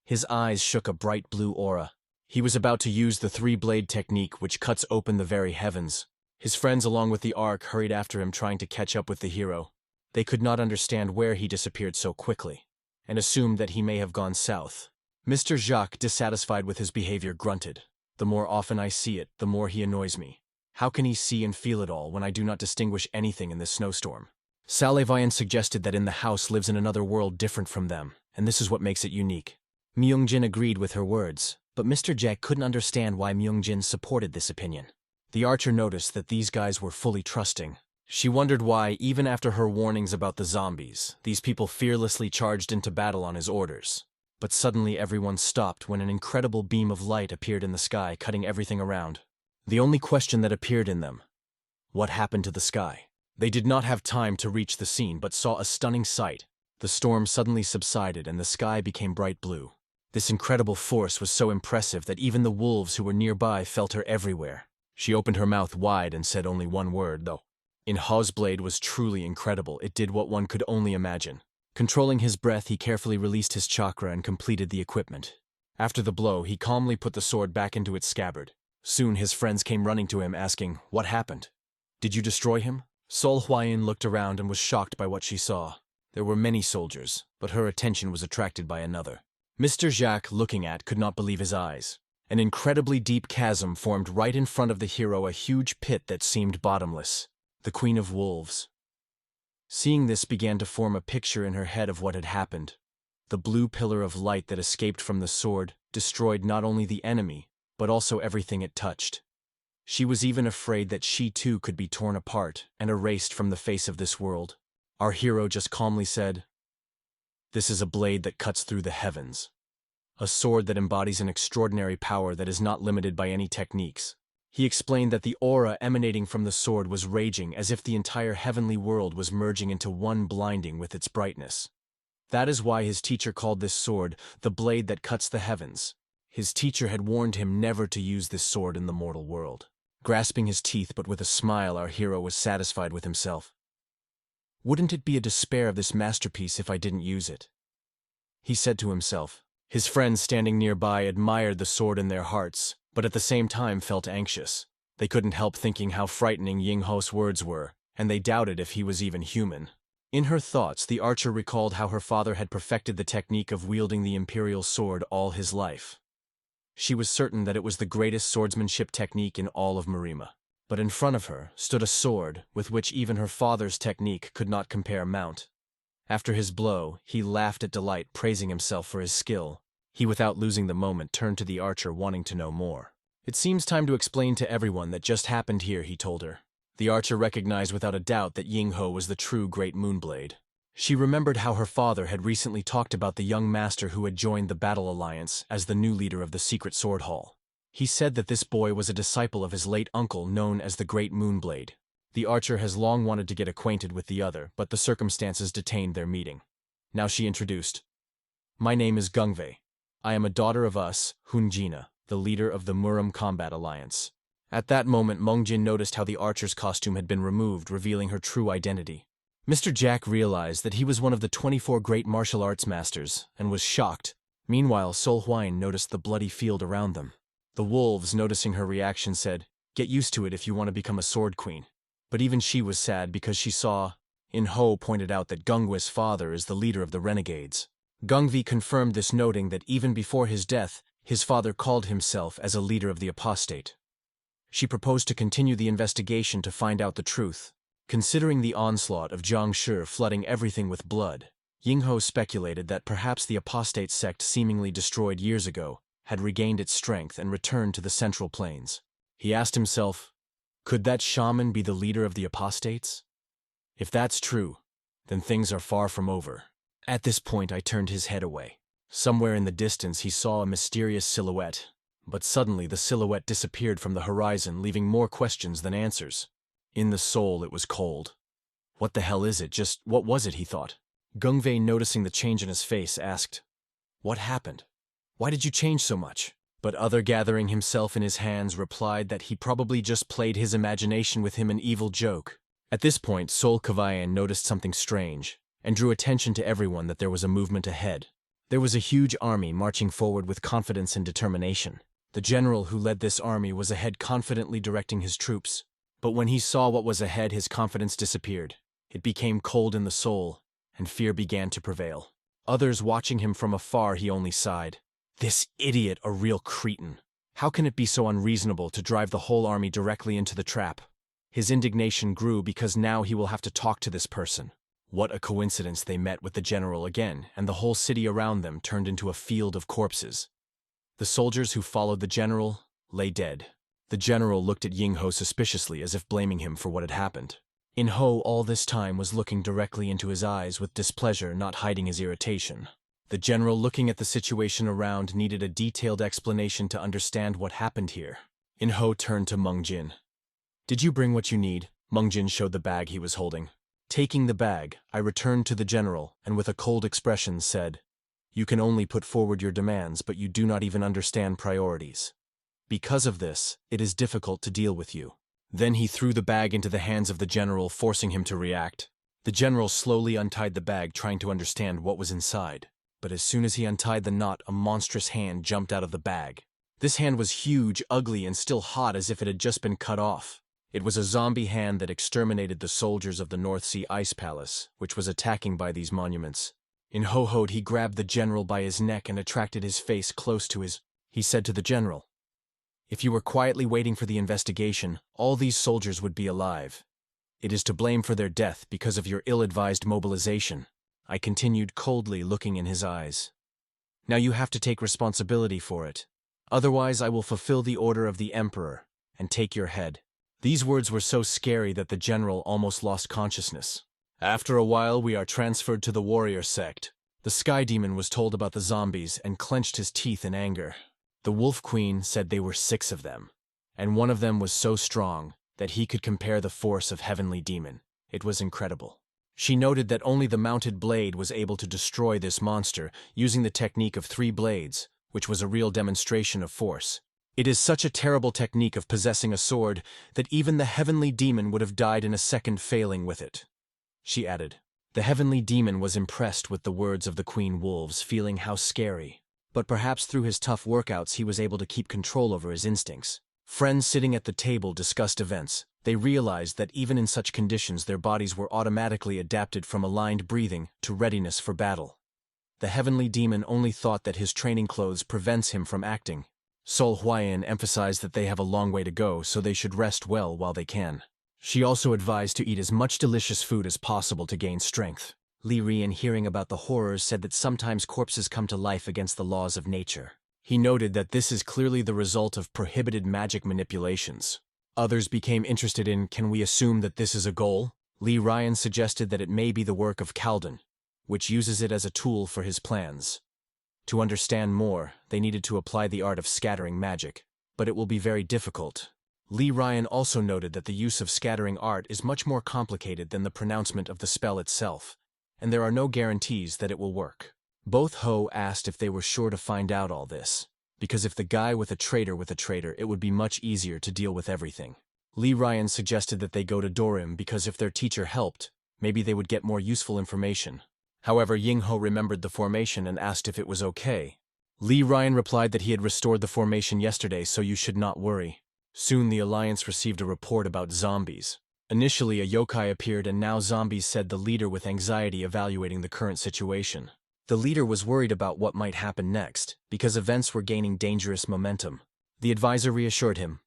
His eyes shook a bright blue aura. He was about to use the three-blade technique which cuts open the very heavens. His friends, along with the Ark, hurried after him, trying to catch up with the hero. They could not understand where he disappeared so quickly, and assumed that he may have gone south. Mr. Jacques, dissatisfied with his behavior, grunted. The more often I see it, the more he annoys me. How can he see and feel it all when I do not distinguish anything in this snowstorm? Salayvian suggested that in the house lives in another world different from them, and this is what makes it unique. Myungjin agreed with her words, but Mr. Jack couldn't understand why Myungjin supported this opinion. The archer noticed that these guys were fully trusting. She wondered why, even after her warnings about the zombies, these people fearlessly charged into battle on his orders. But suddenly everyone stopped when an incredible beam of light appeared in the sky, cutting everything around. The only question that appeared in them: what happened to the sky? They did not have time to reach the scene, but saw a stunning sight. The storm suddenly subsided and the sky became bright blue. This incredible force was so impressive that even the wolves who were nearby felt her everywhere. She opened her mouth wide and said only one word, though. In-ho's blade was truly incredible. It did what one could only imagine. Controlling his breath, he carefully released his chakra and completed the equipment. After the blow, he calmly put the sword back into its scabbard. Soon his friends came running to him, asking, "What happened? Did you destroy him?" Sol Huayin looked around and was shocked by what she saw. There were many soldiers, but her attention was attracted by another. Mr. Jacques, looking at, could not believe his eyes. An incredibly deep chasm formed right in front of the hero, a huge pit that seemed bottomless. The Queen of Wolves. Seeing this, began to form a picture in her head of what had happened. The blue pillar of light that escaped from the sword destroyed not only the enemy, but also everything it touched. She was even afraid that she too could be torn apart and erased from the face of this world. Our hero just calmly said, "This is a blade that cuts through the heavens. A sword that embodies an extraordinary power that is not limited by any techniques." He explained that the aura emanating from the sword was raging, as if the entire heavenly world was merging into one, blinding with its brightness. That is why his teacher called this sword the blade that cuts the heavens. His teacher had warned him never to use this sword in the mortal world. Grasping his teeth, but with a smile, our hero was satisfied with himself. "Wouldn't it be a despair of this masterpiece if I didn't use it?" he said to himself. His friends standing nearby admired the sword in their hearts, but at the same time felt anxious. They couldn't help thinking how frightening Yin-ho's words were, and they doubted if he was even human. In her thoughts, the archer recalled how her father had perfected the technique of wielding the imperial sword all his life. She was certain that it was the greatest swordsmanship technique in all of Marima. But in front of her stood a sword with which even her father's technique could not compare. Mount. After his blow, he laughed at delight, praising himself for his skill. He, without losing the moment, turned to the archer, wanting to know more. "It seems time to explain to everyone that just happened here," he told her. The archer recognized without a doubt that Yin-ho was the true Great Moonblade. She remembered how her father had recently talked about the young master who had joined the Battle Alliance as the new leader of the Secret Sword Hall. He said that this boy was a disciple of his late uncle, known as the Great Moonblade. The archer has long wanted to get acquainted with the other, but the circumstances detained their meeting. Now she introduced, "My name is Gungwei. I am a daughter of Us, Hunjina, the leader of the Muram Combat Alliance." At that moment, Mongjin noticed how the archer's costume had been removed, revealing her true identity. Mr. Jack realized that he was one of the 24 great martial arts masters, and was shocked. Meanwhile, Sol Huayin noticed the bloody field around them. The wolves, noticing her reaction, said, "Get used to it if you want to become a sword queen." But even she was sad because she saw. In-ho pointed out that Gungwe's father is the leader of the renegades. Gungvi confirmed this, noting that even before his death, his father called himself as a leader of the apostate. She proposed to continue the investigation to find out the truth. Considering the onslaught of Jiang Shi flooding everything with blood, Ying-ho speculated that perhaps the apostate sect, seemingly destroyed years ago, had regained its strength and returned to the Central Plains. He asked himself, could that shaman be the leader of the apostates? If that's true, then things are far from over. At this point, I turned his head away. Somewhere in the distance, he saw a mysterious silhouette, but suddenly the silhouette disappeared from the horizon, leaving more questions than answers. In the soul, it was cold. What the hell is it? Just what was it, he thought. Gungwei, noticing the change in his face, asked, "What happened?" Why did you change so much? But other, gathering himself in his hands, replied that he probably just played his imagination with him an evil joke. At this point, Sol Kavayan noticed something strange, and drew attention to everyone that there was a movement ahead. There was a huge army marching forward with confidence and determination. The general who led this army was ahead, confidently directing his troops. But when he saw what was ahead, his confidence disappeared. It became cold in the soul, and fear began to prevail. Others watching him from afar, he only sighed. This idiot, a real cretin. How can it be so unreasonable to drive the whole army directly into the trap? His indignation grew because now he will have to talk to this person. What a coincidence they met with the general again, and the whole city around them turned into a field of corpses. The soldiers who followed the general lay dead. The general looked at Ying-ho suspiciously, as if blaming him for what had happened. In-ho all this time was looking directly into his eyes with displeasure, not hiding his irritation. The general, looking at the situation around, needed a detailed explanation to understand what happened here. In-ho turned to Mungjin. Did you bring what you need? Mungjin showed the bag he was holding. Taking the bag, I returned to the general, and with a cold expression said, You can only put forward your demands, but you do not even understand priorities. Because of this, it is difficult to deal with you. Then he threw the bag into the hands of the general, forcing him to react. The general slowly untied the bag, trying to understand what was inside. But as soon as he untied the knot, a monstrous hand jumped out of the bag. This hand was huge, ugly, and still hot, as if it had just been cut off. It was a zombie hand that exterminated the soldiers of the North Sea Ice Palace, which was attacking by these monuments. In ho-hoed, he grabbed the general by his neck and attracted his face close to his. He said to the general, If you were quietly waiting for the investigation, all these soldiers would be alive. It is to blame for their death because of your ill-advised mobilization. I continued, coldly looking in his eyes. Now you have to take responsibility for it. Otherwise I will fulfill the order of the emperor and take your head. These words were so scary that the general almost lost consciousness. After a while, we are transferred to the warrior sect. The sky demon was told about the zombies and clenched his teeth in anger. The wolf queen said they were 6 of them, and one of them was so strong that he could compare the force of heavenly demon. It was incredible. She noted that only the mounted blade was able to destroy this monster using the technique of 3 blades, which was a real demonstration of force. It is such a terrible technique of possessing a sword that even the heavenly demon would have died in a second failing with it. She added. The heavenly demon was impressed with the words of the queen wolves, feeling how scary. But perhaps through his tough workouts he was able to keep control over his instincts. Friends sitting at the table discussed events. They realized that even in such conditions their bodies were automatically adapted from aligned breathing to readiness for battle. The heavenly demon only thought that his training clothes prevents him from acting. Sol Huayan emphasized that they have a long way to go, so they should rest well while they can. She also advised to eat as much delicious food as possible to gain strength. Li Rian, hearing about the horrors, said that sometimes corpses come to life against the laws of nature. He noted that this is clearly the result of prohibited magic manipulations. Others became interested in, can we assume that this is a goal? Li Rian suggested that it may be the work of Kaldan, which uses it as a tool for his plans. To understand more, they needed to apply the art of scattering magic, but it will be very difficult. Li Rian also noted that the use of scattering art is much more complicated than the pronouncement of the spell itself, and there are no guarantees that it will work. Both Ho asked if they were sure to find out all this, because if the guy with a traitor, it would be much easier to deal with everything. Li Rian suggested that they go to Dorim because if their teacher helped, maybe they would get more useful information. However, Ying-ho remembered the formation and asked if it was okay. Li Rian replied that he had restored the formation yesterday, so you should not worry. Soon the Alliance received a report about zombies. Initially a yokai appeared and now zombies, said the leader with anxiety, evaluating the current situation. The leader was worried about what might happen next, because events were gaining dangerous momentum. The advisor reassured him.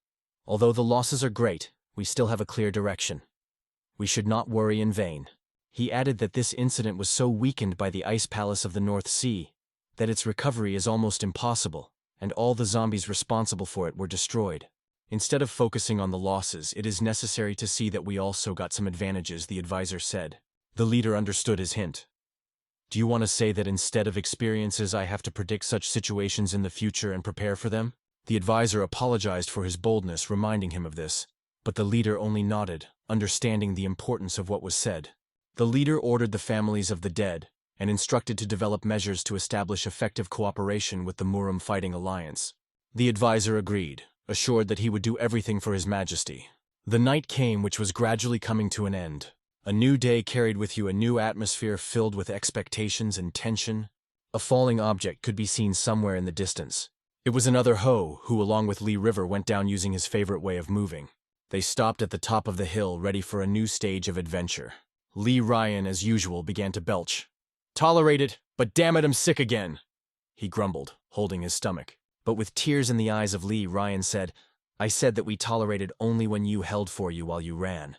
Although the losses are great, we still have a clear direction. We should not worry in vain. He added that this incident was so weakened by the Ice Palace of the North Sea that its recovery is almost impossible, and all the zombies responsible for it were destroyed. Instead of focusing on the losses, it is necessary to see that we also got some advantages, the advisor said. The leader understood his hint. Do you want to say that instead of experiences I have to predict such situations in the future and prepare for them? The advisor apologized for his boldness, reminding him of this, but the leader only nodded, understanding the importance of what was said. The leader ordered the families of the dead, and instructed to develop measures to establish effective cooperation with the Muram Fighting Alliance. The advisor agreed, assured that he would do everything for His Majesty. The night came, which was gradually coming to an end. A new day carried with you a new atmosphere filled with expectations and tension. A falling object could be seen somewhere in the distance. It was another Ho, who along with Lee River went down using his favorite way of moving. They stopped at the top of the hill, ready for a new stage of adventure. Lee Ryan, as usual, began to belch. "Tolerated, but damn it, I'm sick again," he grumbled, holding his stomach. But with tears in the eyes of Lee, Ryan said, "I said that we tolerated only when you held for you while you ran.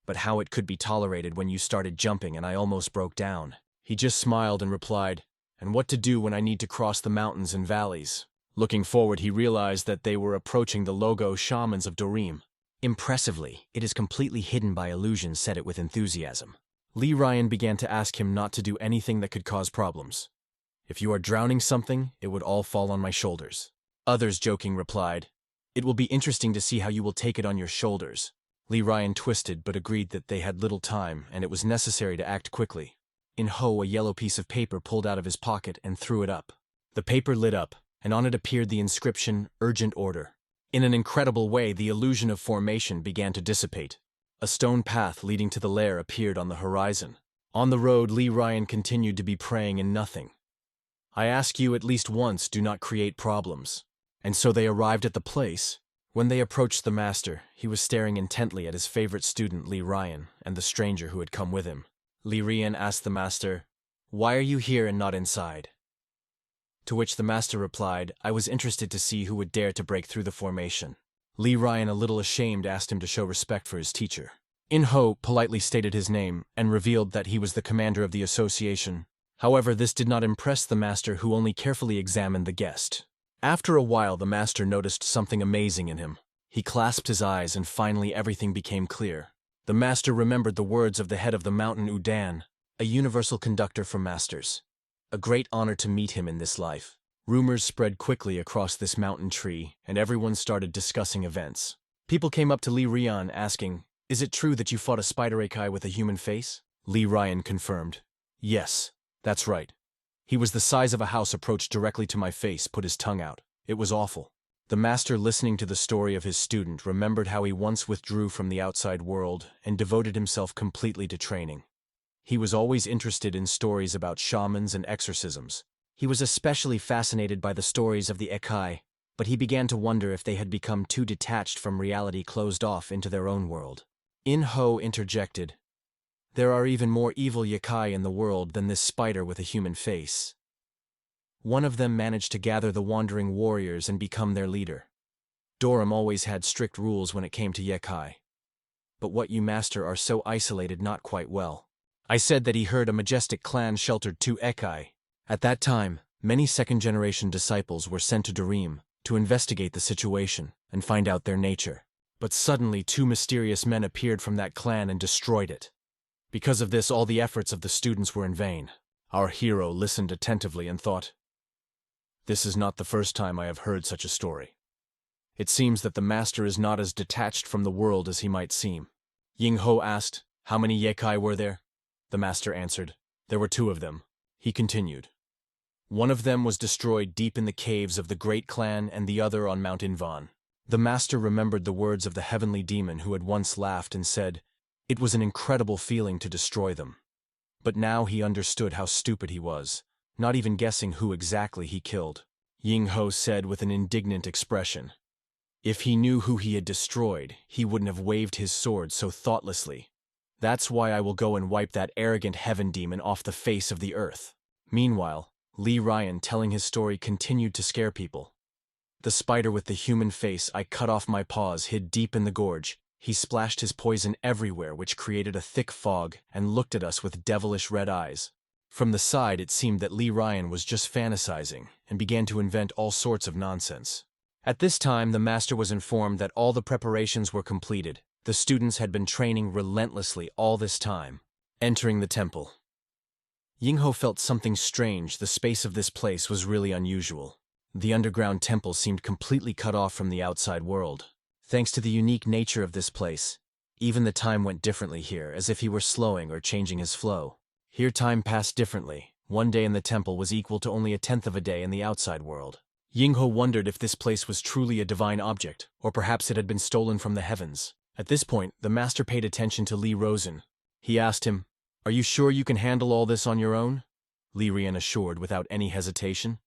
But how it could be tolerated when you started jumping and I almost broke down." He just smiled and replied, "And what to do when I need to cross the mountains and valleys?" Looking forward, he realized that they were approaching the logo shamans of Dorim. Impressively, it is completely hidden by illusion, said it with enthusiasm. Lee Ryan began to ask him not to do anything that could cause problems. "If you are drowning something, it would all fall on my shoulders." Others, joking, replied, "It will be interesting to see how you will take it on your shoulders." Lee Ryan twisted but agreed that they had little time and it was necessary to act quickly. Yin-ho, a yellow piece of paper, pulled out of his pocket and threw it up. The paper lit up, and on it appeared the inscription, "Urgent Order." In an incredible way, the illusion of formation began to dissipate. A stone path leading to the lair appeared on the horizon. On the road, Lee Ryan continued to be praying in nothing. "I ask you at least once, do not create problems." And so they arrived at the place. When they approached the master, he was staring intently at his favorite student, Lee Ryan, and the stranger who had come with him. Lee Ryan asked the master, "Why are you here and not inside?" To which the master replied, "I was interested to see who would dare to break through the formation." Lee Ryan, a little ashamed, asked him to show respect for his teacher. Yin-ho politely stated his name and revealed that he was the commander of the association. However, this did not impress the master, who only carefully examined the guest. After a while, the master noticed something amazing in him. He clasped his eyes and finally everything became clear. The master remembered the words of the head of the mountain Udan, a universal conductor for masters. A great honor to meet him in this life. Rumors spread quickly across this mountain tree, and everyone started discussing events. People came up to Lee Ryan asking, "Is it true that you fought a spider Akai with a human face?" Lee Ryan confirmed, "Yes, that's right. He was the size of a house, approached directly to my face, put his tongue out. It was awful." The master, listening to the story of his student, remembered how he once withdrew from the outside world and devoted himself completely to training. He was always interested in stories about shamans and exorcisms. He was especially fascinated by the stories of the Akai, but he began to wonder if they had become too detached from reality, closed off into their own world. Yin-ho interjected, "There are even more evil Yakai in the world than this spider with a human face. One of them managed to gather the wandering warriors and become their leader. Dorim always had strict rules when it came to Yakai. But what you master are so isolated, not quite well." I said that he heard a majestic clan sheltered 2 Akai. At that time, many second-generation disciples were sent to Dorim to investigate the situation and find out their nature. But suddenly 2 mysterious men appeared from that clan and destroyed it. Because of this, all the efforts of the students were in vain. Our hero listened attentively and thought, "This is not the first time I have heard such a story. It seems that the master is not as detached from the world as he might seem." Yin-ho asked, "How many Yakai were there?" The master answered, "There were 2 of them." He continued, "One of them was destroyed deep in the caves of the Great Clan and the other on Mount Invan." The master remembered the words of the heavenly demon who had once laughed and said, "It was an incredible feeling to destroy them." But now he understood how stupid he was, not even guessing who exactly he killed. Yin-ho said with an indignant expression, "If he knew who he had destroyed, he wouldn't have waved his sword so thoughtlessly. That's why I will go and wipe that arrogant heaven demon off the face of the earth." Meanwhile, Lee Ryan, telling his story, continued to scare people. "The spider with the human face, I cut off my paws, hid deep in the gorge. He splashed his poison everywhere, which created a thick fog, and looked at us with devilish red eyes." From the side, it seemed that Lee Ryan was just fantasizing and began to invent all sorts of nonsense. At this time, the master was informed that all the preparations were completed. The students had been training relentlessly all this time. Entering the temple, Yin-ho felt something strange. The space of this place was really unusual. The underground temple seemed completely cut off from the outside world. Thanks to the unique nature of this place, even the time went differently here, as if he were slowing or changing his flow. Here time passed differently. One day in the temple was equal to only 1/10 of a day in the outside world. Hayingho wondered if this place was truly a divine object, or perhaps it had been stolen from the heavens. At this point, the master paid attention to Li Rosen. He asked him, "Are you sure you can handle all this on your own?" Li Rian assured without any hesitation.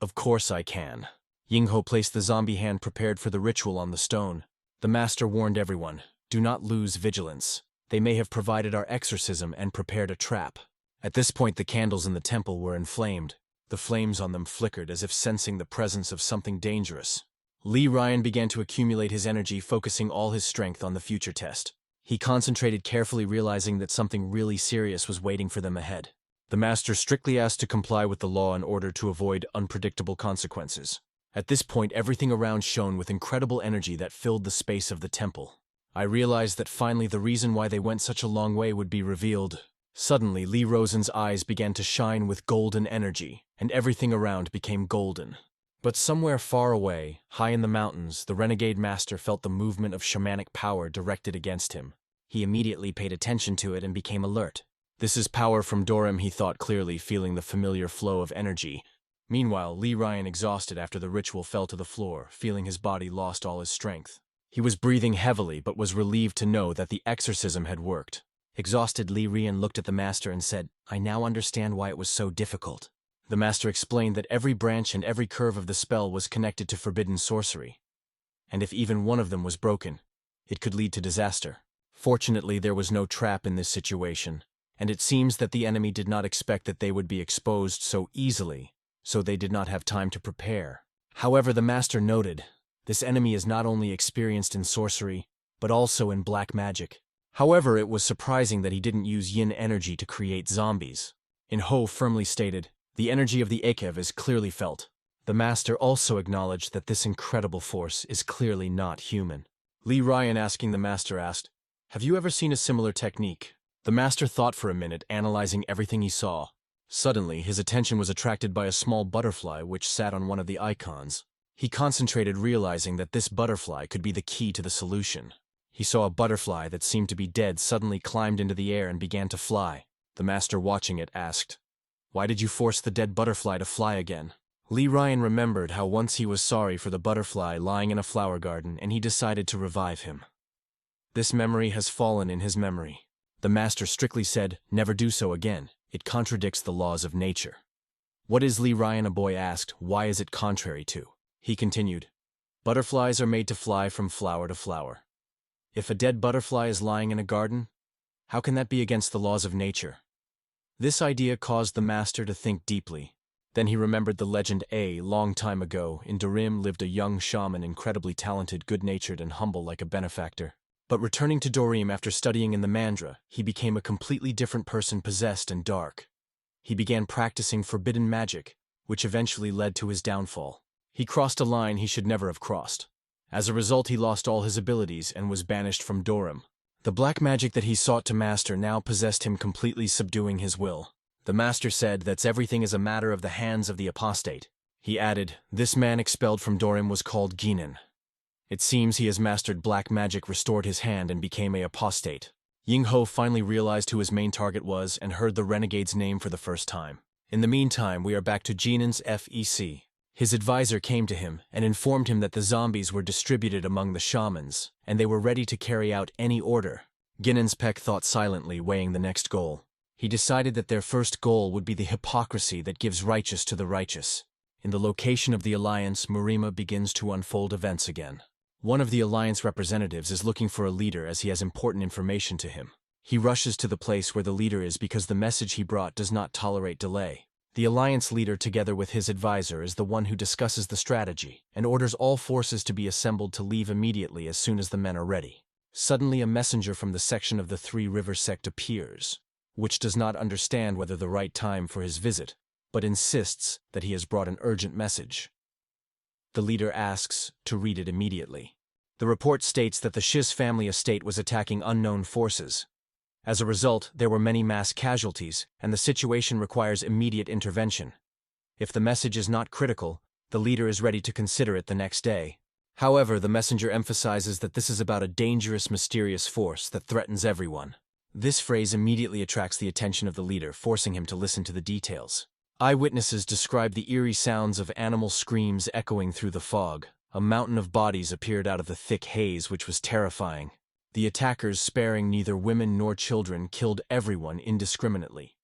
"Of course I can." Hayingho placed the zombie hand prepared for the ritual on the stone. The master warned everyone, "Do not lose vigilance. They may have provided our exorcism and prepared a trap." At this point the candles in the temple were inflamed. The flames on them flickered as if sensing the presence of something dangerous. Li Ryan began to accumulate his energy, focusing all his strength on the future test. He concentrated carefully, realizing that something really serious was waiting for them ahead. The master strictly asked to comply with the law in order to avoid unpredictable consequences. At this point everything around shone with incredible energy that filled the space of the temple. I realized that finally the reason why they went such a long way would be revealed. Suddenly, Li Rosen's eyes began to shine with golden energy, and everything around became golden. But somewhere far away, high in the mountains, the renegade master felt the movement of shamanic power directed against him. He immediately paid attention to it and became alert. This is power from Dorim, he thought clearly, feeling the familiar flow of energy. Meanwhile, Li Ryan, exhausted after the ritual, fell to the floor, feeling his body lost all his strength. He was breathing heavily, but was relieved to know that the exorcism had worked. Exhausted, Li Rian looked at the master and said, "I now understand why it was so difficult." The master explained that every branch and every curve of the spell was connected to forbidden sorcery, and if even one of them was broken, it could lead to disaster. Fortunately, there was no trap in this situation, and it seems that the enemy did not expect that they would be exposed so easily, so they did not have time to prepare. However, the master noted, this enemy is not only experienced in sorcery, but also in black magic. However, it was surprising that he didn't use yin energy to create zombies. Yin-ho firmly stated, "The energy of the Akev is clearly felt." The master also acknowledged that this incredible force is clearly not human. Li Ryan, asking the master, asked, "Have you ever seen a similar technique?" The master thought for a minute, analyzing everything he saw. Suddenly, his attention was attracted by a small butterfly which sat on one of the icons. He concentrated, realizing that this butterfly could be the key to the solution. He saw a butterfly that seemed to be dead suddenly climbed into the air and began to fly. The master, watching it, asked, "Why did you force the dead butterfly to fly again?" Li Ryan remembered how once he was sorry for the butterfly lying in a flower garden, and he decided to revive him. This memory has fallen in his memory. The master strictly said, "Never do so again. It contradicts the laws of nature." "What is, Li Ryan?" a boy asked. "Why is it contrary to?" He continued, "Butterflies are made to fly from flower to flower. If a dead butterfly is lying in a garden, how can that be against the laws of nature?" This idea caused the master to think deeply. Then he remembered the legend long time ago. In Dorim lived a young shaman, incredibly talented, good-natured, and humble like a benefactor. But returning to Dorim after studying in the Mandra, he became a completely different person, possessed and dark. He began practicing forbidden magic, which eventually led to his downfall. He crossed a line he should never have crossed. As a result, he lost all his abilities and was banished from Dorim. The black magic that he sought to master now possessed him completely, subduing his will. The master said that everything is a matter of the hands of the apostate. He added, "This man expelled from Dorim was called Ginen. It seems he has mastered black magic, restored his hand, and became an apostate." Hayingho finally realized who his main target was and heard the renegade's name for the first time. In the meantime, we are back to Ginen's FEC. His advisor came to him and informed him that the zombies were distributed among the shamans, and they were ready to carry out any order. Ginen's Peck thought silently, weighing the next goal. He decided that their first goal would be the hypocrisy that gives righteous to the righteous. In the location of the Alliance, Murima begins to unfold events again. One of the Alliance representatives is looking for a leader as he has important information to him. He rushes to the place where the leader is because the message he brought does not tolerate delay. The Alliance leader, together with his advisor, is the one who discusses the strategy and orders all forces to be assembled to leave immediately as soon as the men are ready. Suddenly, a messenger from the section of the Three Rivers sect appears, which does not understand whether the right time for his visit, but insists that he has brought an urgent message. The leader asks to read it immediately. The report states that the Shiz family estate was attacking unknown forces. As a result, there were many mass casualties, and the situation requires immediate intervention. If the message is not critical, the leader is ready to consider it the next day. However, the messenger emphasizes that this is about a dangerous, mysterious force that threatens everyone. This phrase immediately attracts the attention of the leader, forcing him to listen to the details. Eyewitnesses describe the eerie sounds of animal screams echoing through the fog. A mountain of bodies appeared out of the thick haze, which was terrifying. The attackers, sparing neither women nor children, killed everyone indiscriminately.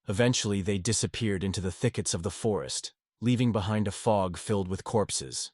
Eventually, they disappeared into the thickets of the forest, leaving behind a fog filled with corpses.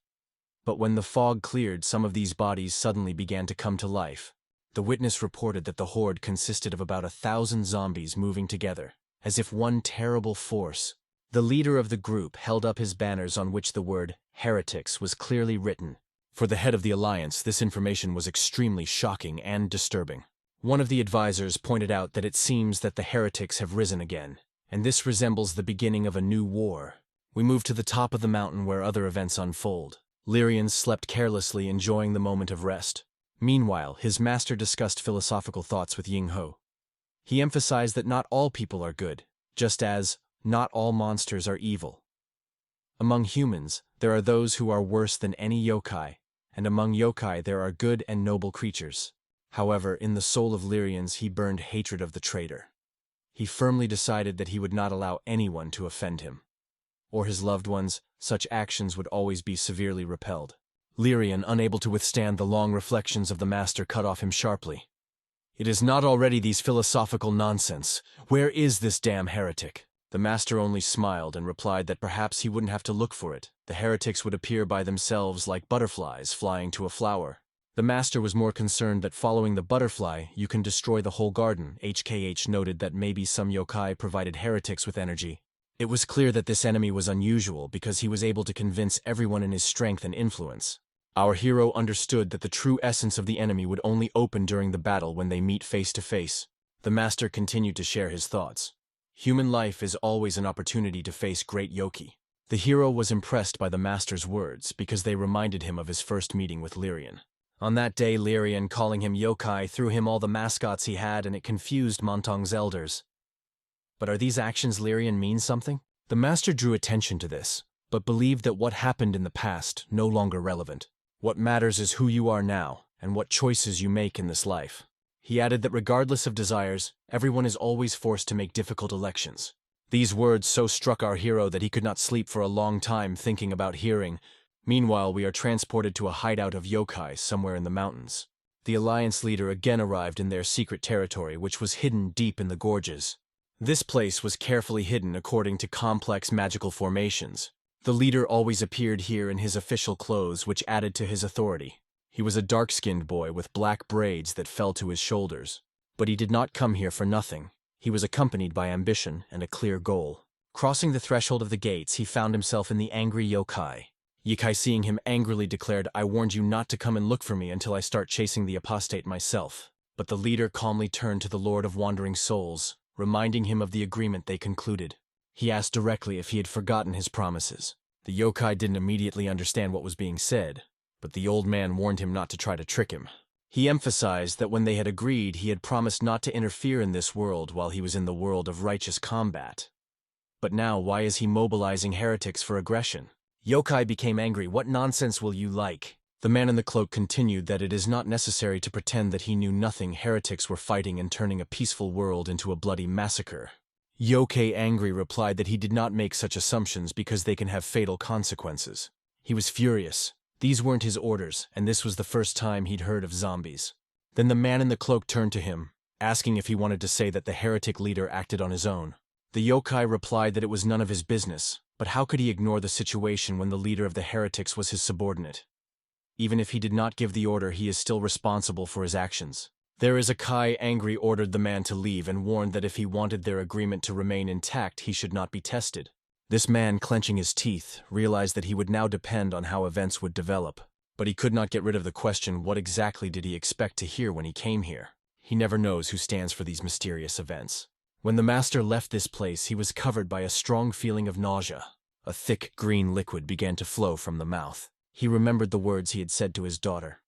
But when the fog cleared, some of these bodies suddenly began to come to life. The witness reported that the horde consisted of about 1,000 zombies moving together, as if one terrible force. The leader of the group held up his banners on which the word heretics was clearly written. For the head of the alliance, this information was extremely shocking and disturbing. One of the advisors pointed out that it seems that the heretics have risen again, and this resembles the beginning of a new war. We move to the top of the mountain where other events unfold. Lyrian slept carelessly, enjoying the moment of rest. Meanwhile, his master discussed philosophical thoughts with Ying-ho. He emphasized that not all people are good, just as not all monsters are evil. Among humans, there are those who are worse than any yokai, and among yokai there are good and noble creatures. However, in the soul of Lyrians he burned hatred of the traitor. He firmly decided that he would not allow anyone to offend him. Or his loved ones, such actions would always be severely repelled. Lyrian, unable to withstand the long reflections of the master, cut off him sharply. "It is not already these philosophical nonsense. Where is this damn heretic?" The master only smiled and replied that perhaps he wouldn't have to look for it. The heretics would appear by themselves like butterflies flying to a flower. The master was more concerned that following the butterfly, you can destroy the whole garden. HKH noted that maybe some yokai provided heretics with energy. It was clear that this enemy was unusual because he was able to convince everyone in his strength and influence. Our hero understood that the true essence of the enemy would only open during the battle when they meet face to face. The master continued to share his thoughts. Human life is always an opportunity to face great yoki. The hero was impressed by the master's words because they reminded him of his first meeting with Lyrian. On that day, Lyrian, calling him yokai, threw him all the mascots he had, and it confused Montong's elders. But are these actions Lyrian mean something? The master drew attention to this, but believed that what happened in the past no longer relevant. What matters is who you are now, and what choices you make in this life. He added that regardless of desires, everyone is always forced to make difficult elections. These words so struck our hero that he could not sleep for a long time thinking about hearing. Meanwhile, we are transported to a hideout of yokai somewhere in the mountains. The alliance leader again arrived in their secret territory, which was hidden deep in the gorges. This place was carefully hidden according to complex magical formations. The leader always appeared here in his official clothes, which added to his authority. He was a dark-skinned boy with black braids that fell to his shoulders. But he did not come here for nothing. He was accompanied by ambition and a clear goal. Crossing the threshold of the gates, he found himself in the angry yokai. Yokai, seeing him, angrily declared, "I warned you not to come and look for me until I start chasing the apostate myself." But the leader calmly turned to the Lord of Wandering Souls, reminding him of the agreement they concluded. He asked directly if he had forgotten his promises. The yokai didn't immediately understand what was being said, but the old man warned him not to try to trick him. He emphasized that when they had agreed, he had promised not to interfere in this world while he was in the world of righteous combat. But now, why is he mobilizing heretics for aggression? Yokai became angry. "What nonsense will you like?" The man in the cloak continued that it is not necessary to pretend that he knew nothing. Heretics were fighting and turning a peaceful world into a bloody massacre. Yokai, angry, replied that he did not make such assumptions because they can have fatal consequences. He was furious. These weren't his orders, and this was the first time he'd heard of zombies. Then the man in the cloak turned to him, asking if he wanted to say that the heretic leader acted on his own. The yokai replied that it was none of his business, but how could he ignore the situation when the leader of the heretics was his subordinate? Even if he did not give the order, he is still responsible for his actions. There is a Kai, angry, ordered the man to leave and warned that if he wanted their agreement to remain intact, he should not be tested. This man, clenching his teeth, realized that he would now depend on how events would develop. But he could not get rid of the question, what exactly did he expect to hear when he came here? He never knows who stands for these mysterious events. When the master left this place, he was covered by a strong feeling of nausea. A thick green liquid began to flow from the mouth. He remembered the words he had said to his daughter.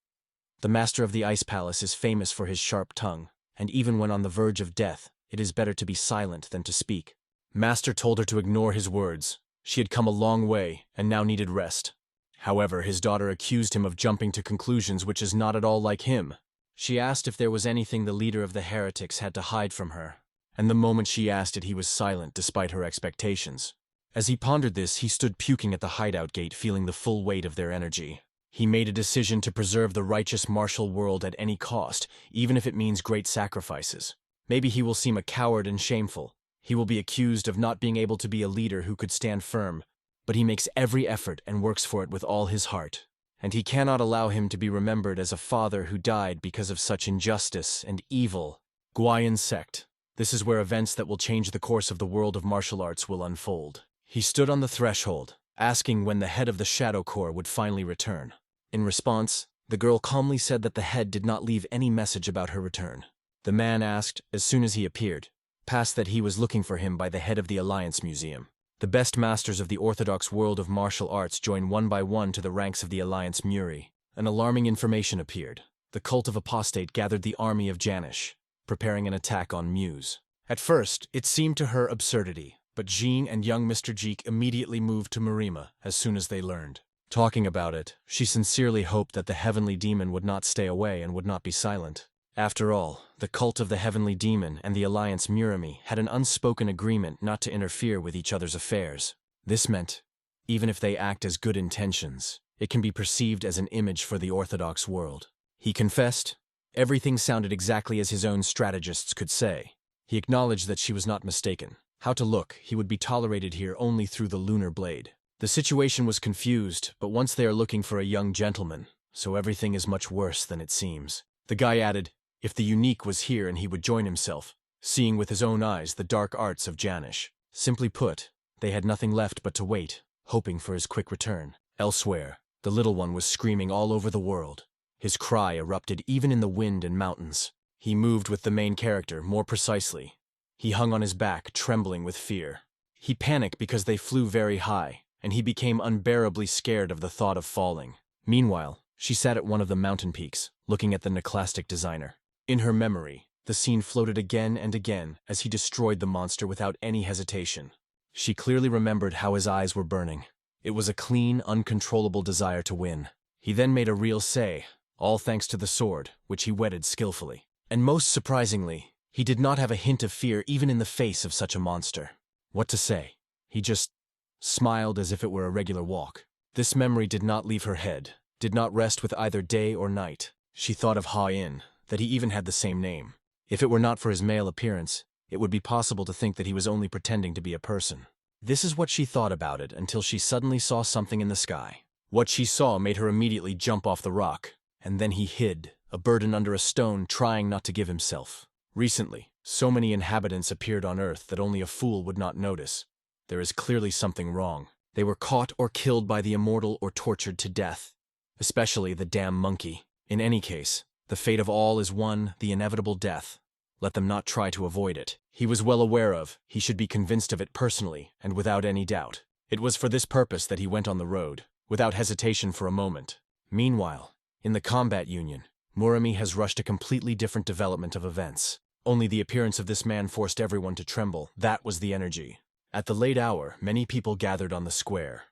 The master of the Ice Palace is famous for his sharp tongue, and even when on the verge of death, it is better to be silent than to speak. Master told her to ignore his words. She had come a long way, and now needed rest. However, his daughter accused him of jumping to conclusions which is not at all like him. She asked if there was anything the leader of the heretics had to hide from her, and the moment she asked it, he was silent despite her expectations. As he pondered this, he stood puking at the hideout gate, feeling the full weight of their energy. He made a decision to preserve the righteous martial world at any cost, even if it means great sacrifices. Maybe he will seem a coward and shameful. He will be accused of not being able to be a leader who could stand firm, but he makes every effort and works for it with all his heart. And he cannot allow him to be remembered as a father who died because of such injustice and evil. Guayan sect. This is where events that will change the course of the world of martial arts will unfold. He stood on the threshold, asking when the head of the Shadow Corps would finally return. In response, the girl calmly said that the head did not leave any message about her return. The man asked, as soon as he appeared, passed that he was looking for him by the head of the Alliance Museum. The best masters of the orthodox world of martial arts join one by one to the ranks of the Alliance Muri. An alarming information appeared. The cult of apostate gathered the army of Janish, preparing an attack on Muse. At first, it seemed to her absurdity, but Jean and young Mr. Jeek immediately moved to Marima as soon as they learned. Talking about it, she sincerely hoped that the heavenly demon would not stay away and would not be silent. After all, the cult of the heavenly demon and the Alliance Murami had an unspoken agreement not to interfere with each other's affairs. This meant, even if they act as good intentions, it can be perceived as an image for the orthodox world. He confessed. Everything sounded exactly as his own strategists could say. He acknowledged that she was not mistaken. How to look, he would be tolerated here only through the lunar blade. The situation was confused, but once they are looking for a young gentleman, so everything is much worse than it seems. The guy added, if the unique was here and he would join himself, seeing with his own eyes the dark arts of Janish. Simply put, they had nothing left but to wait, hoping for his quick return. Elsewhere, the little one was screaming all over the world. His cry erupted even in the wind and mountains. He moved with the main character more precisely. He hung on his back, trembling with fear. He panicked because they flew very high, and he became unbearably scared of the thought of falling. Meanwhile, she sat at one of the mountain peaks, looking at the neclastic designer. In her memory, the scene floated again and again as he destroyed the monster without any hesitation. She clearly remembered how his eyes were burning. It was a clean, uncontrollable desire to win. He then made a real say, all thanks to the sword, which he whetted skillfully. And most surprisingly, he did not have a hint of fear even in the face of such a monster. What to say? He just smiled as if it were a regular walk. This memory did not leave her head, did not rest with either day or night. She thought of Ha-in, that he even had the same name. If it were not for his male appearance, it would be possible to think that he was only pretending to be a person. This is what she thought about it until she suddenly saw something in the sky. What she saw made her immediately jump off the rock, and then he hid, a burden under a stone, trying not to give himself. Recently, so many inhabitants appeared on Earth that only a fool would not notice. There is clearly something wrong. They were caught or killed by the immortal or tortured to death. Especially the damn monkey. In any case, the fate of all is one, the inevitable death. Let them not try to avoid it. He was well aware of, he should be convinced of it personally, and without any doubt. It was for this purpose that he went on the road, without hesitation for a moment. Meanwhile, in the combat union, Murami has rushed a completely different development of events. Only the appearance of this man forced everyone to tremble. That was the energy. At the late hour, many people gathered on the square.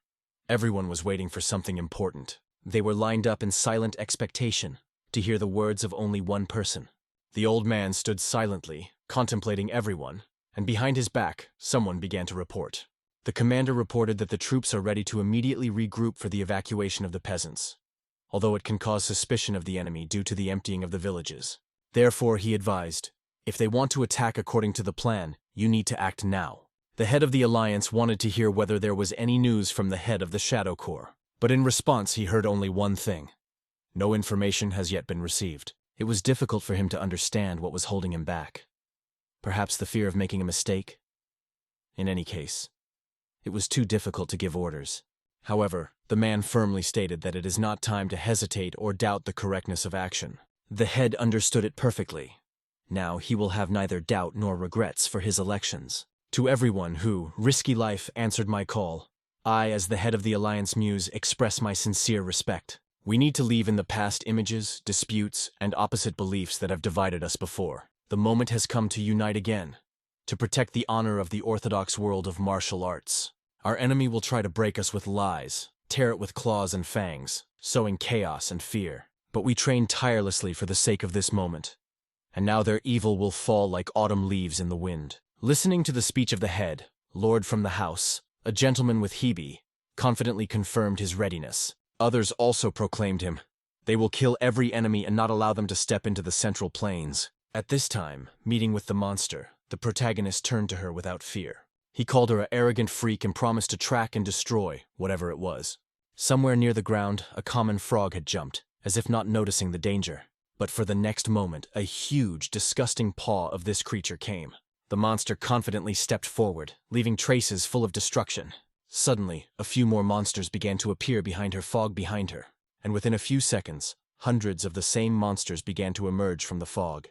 Everyone was waiting for something important. They were lined up in silent expectation to hear the words of only one person. The old man stood silently, contemplating everyone, and behind his back, someone began to report. The commander reported that the troops are ready to immediately regroup for the evacuation of the peasants, although it can cause suspicion of the enemy due to the emptying of the villages. Therefore, he advised, if they want to attack according to the plan, you need to act now. The head of the alliance wanted to hear whether there was any news from the head of the Shadow Corps, but in response he heard only one thing. No information has yet been received. It was difficult for him to understand what was holding him back. Perhaps the fear of making a mistake? In any case, it was too difficult to give orders. However, the man firmly stated that it is not time to hesitate or doubt the correctness of action. The head understood it perfectly. Now he will have neither doubt nor regrets for his elections. To everyone who, risky life, answered my call, I, as the head of the Alliance Muse, express my sincere respect. We need to leave in the past images, disputes, and opposite beliefs that have divided us before. The moment has come to unite again, to protect the honor of the orthodox world of martial arts. Our enemy will try to break us with lies, tear it with claws and fangs, sowing chaos and fear. but we trained tirelessly for the sake of this moment. And now their evil will fall like autumn leaves in the wind. Listening to the speech of the head, Lord from the house, a gentleman with Hebe, confidently confirmed his readiness. Others also proclaimed him. They will kill every enemy and not allow them to step into the central plains. At this time, meeting with the monster, the protagonist turned to her without fear. He called her an arrogant freak and promised to track and destroy whatever it was. Somewhere near the ground, a common frog had jumped, as if not noticing the danger. But for the next moment, a huge, disgusting paw of this creature came. The monster confidently stepped forward, leaving traces full of destruction. Suddenly, a few more monsters began to appear behind her fog behind her, and within a few seconds, hundreds of the same monsters began to emerge from the fog.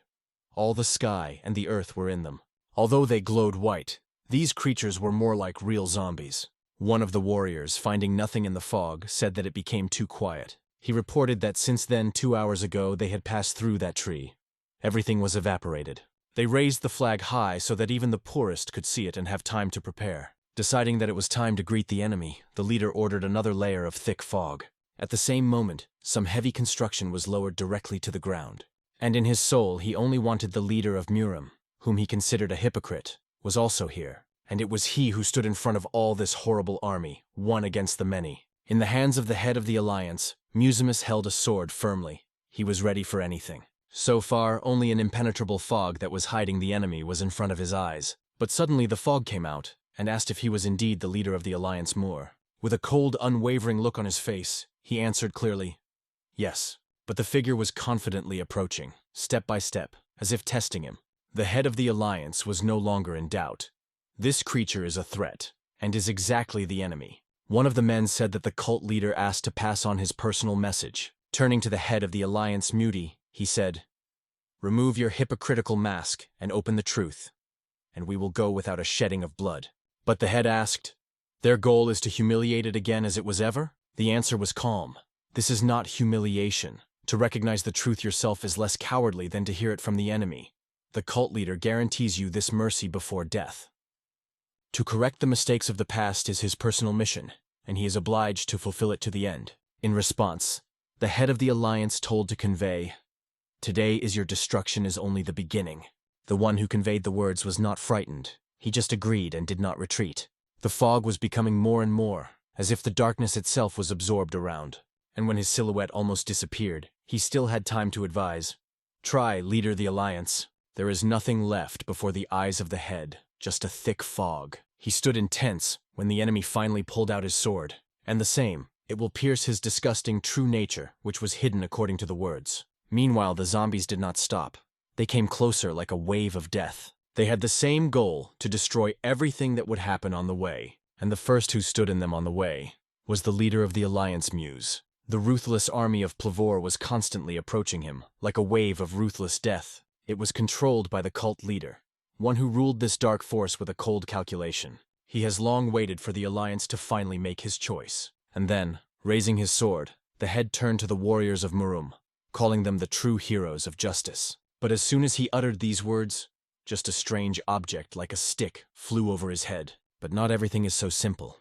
All the sky and the earth were in them. Although they glowed white, these creatures were more like real zombies. One of the warriors, finding nothing in the fog, said that it became too quiet. He reported that since then, 2 hours ago, they had passed through that tree. Everything was evaporated. They raised the flag high so that even the poorest could see it and have time to prepare. Deciding that it was time to greet the enemy, the leader ordered another layer of thick fog. At the same moment, some heavy construction was lowered directly to the ground. And in his soul, he only wanted the leader of Murim, whom he considered a hypocrite, was also here. And it was he who stood in front of all this horrible army, one against the many. In the hands of the head of the alliance, Musimus held a sword firmly. He was ready for anything. So far, only an impenetrable fog that was hiding the enemy was in front of his eyes. But suddenly the fog came out, and asked if he was indeed the leader of the alliance Moor. With a cold, unwavering look on his face, he answered clearly, yes. But the figure was confidently approaching, step by step, as if testing him. The head of the alliance was no longer in doubt. This creature is a threat, and is exactly the enemy. One of the men said that the cult leader asked to pass on his personal message. Turning to the head of the alliance Muti, he said, remove your hypocritical mask and open the truth, and we will go without a shedding of blood. But the head asked, their goal is to humiliate it again as it was ever? The answer was calm. This is not humiliation. To recognize the truth yourself is less cowardly than to hear it from the enemy. The cult leader guarantees you this mercy before death. To correct the mistakes of the past is his personal mission, and he is obliged to fulfill it to the end. In response, the head of the alliance told to convey, today is your destruction is only the beginning. The one who conveyed the words was not frightened. He just agreed and did not retreat. The fog was becoming more and more, as if the darkness itself was absorbed around. And when his silhouette almost disappeared, he still had time to advise, try, leader the alliance. There is nothing left before the eyes of the head, just a thick fog. He stood intense when the enemy finally pulled out his sword. And the same, it will pierce his disgusting true nature, which was hidden according to the words. Meanwhile, the zombies did not stop. They came closer like a wave of death. They had the same goal, to destroy everything that would happen on the way. And the first who stood in them on the way was the leader of the alliance Muse. The ruthless army of Plavor was constantly approaching him, like a wave of ruthless death. It was controlled by the cult leader, one who ruled this dark force with a cold calculation. He has long waited for the alliance to finally make his choice. And then, raising his sword, the head turned to the warriors of Murum, calling them the true heroes of justice. But as soon as he uttered these words, just a strange object like a stick flew over his head. But not everything is so simple.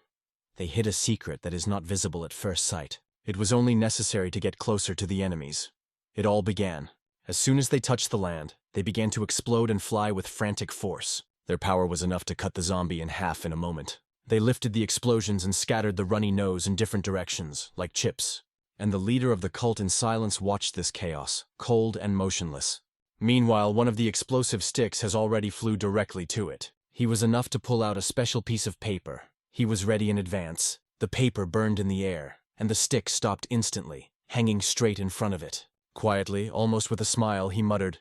They hid a secret that is not visible at first sight. It was only necessary to get closer to the enemies. It all began. As soon as they touched the land, they began to explode and fly with frantic force. Their power was enough to cut the zombie in half in a moment. They lifted the explosions and scattered the runny nose in different directions, like chips. And the leader of the cult in silence watched this chaos, cold and motionless. Meanwhile, one of the explosive sticks has already flew directly to it. He was enough to pull out a special piece of paper. He was ready in advance. The paper burned in the air, and the stick stopped instantly, hanging straight in front of it. Quietly, almost with a smile, he muttered,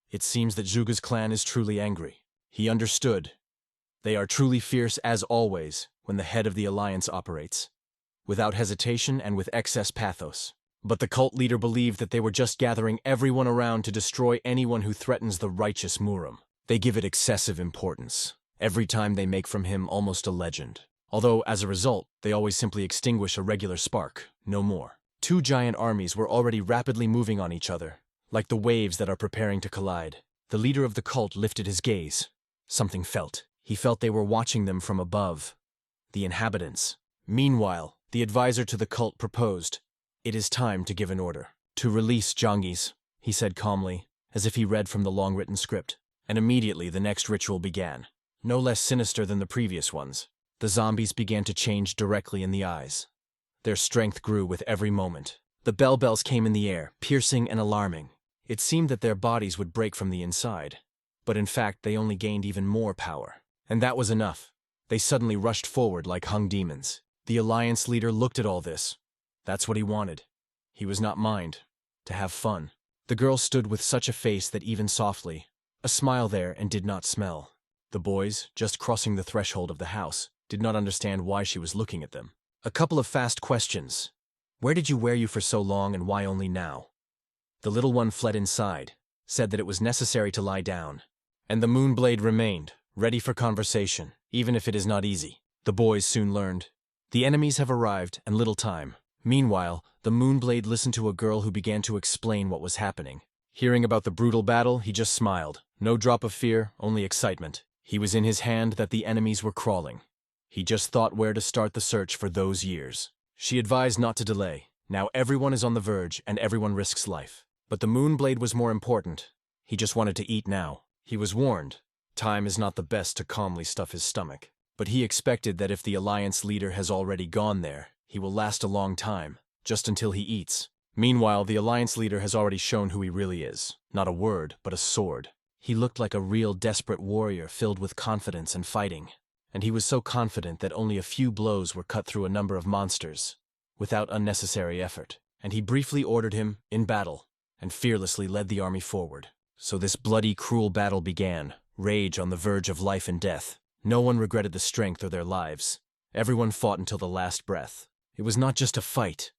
it seems that Zhuge's clan is truly angry. He understood. They are truly fierce as always when the head of the alliance operates, without hesitation and with excess pathos. But the cult leader believed that they were just gathering everyone around to destroy anyone who threatens the righteous Murum. They give it excessive importance. Every time they make from him almost a legend. Although, as a result, they always simply extinguish a regular spark, no more. Two giant armies were already rapidly moving on each other, like the waves that are preparing to collide. The leader of the cult lifted his gaze. Something felt. He felt they were watching them from above. The inhabitants. Meanwhile, the advisor to the cult proposed, it is time to give an order. To release Jongi's, he said calmly, as if he read from the long-written script. And immediately the next ritual began. No less sinister than the previous ones. The zombies began to change directly in the eyes. Their strength grew with every moment. The bells came in the air, piercing and alarming. It seemed that their bodies would break from the inside. But in fact, they only gained even more power. And that was enough. They suddenly rushed forward like hung demons. The Alliance leader looked at all this. That's what he wanted. He was not mind. To have fun. The girl stood with such a face that even softly, a smile there and did not smell. The boys, just crossing the threshold of the house, did not understand why she was looking at them. A couple of fast questions. Where did you wear you for so long and why only now? The little one fled inside, said that it was necessary to lie down. And the Moonblade remained, ready for conversation, even if it is not easy. The boys soon learned. The enemies have arrived, and little time. Meanwhile, the Moonblade listened to a girl who began to explain what was happening. Hearing about the brutal battle, he just smiled. No drop of fear, only excitement. He was in his hand that the enemies were crawling. He just thought where to start the search for those years. She advised not to delay. Now everyone is on the verge, and everyone risks life. But the Moonblade was more important. He just wanted to eat now. He was warned. Time is not the best to calmly stuff his stomach. But he expected that if the Alliance leader has already gone there, he will last a long time, just until he eats. Meanwhile, the Alliance leader has already shown who he really is. Not a word, but a sword. He looked like a real desperate warrior filled with confidence and fighting. And he was so confident that only a few blows were cut through a number of monsters, without unnecessary effort. And he briefly ordered him, in battle, and fearlessly led the army forward. So this bloody, cruel battle began, rage on the verge of life and death. No one regretted the strength or their lives. Everyone fought until the last breath. It was not just a fight.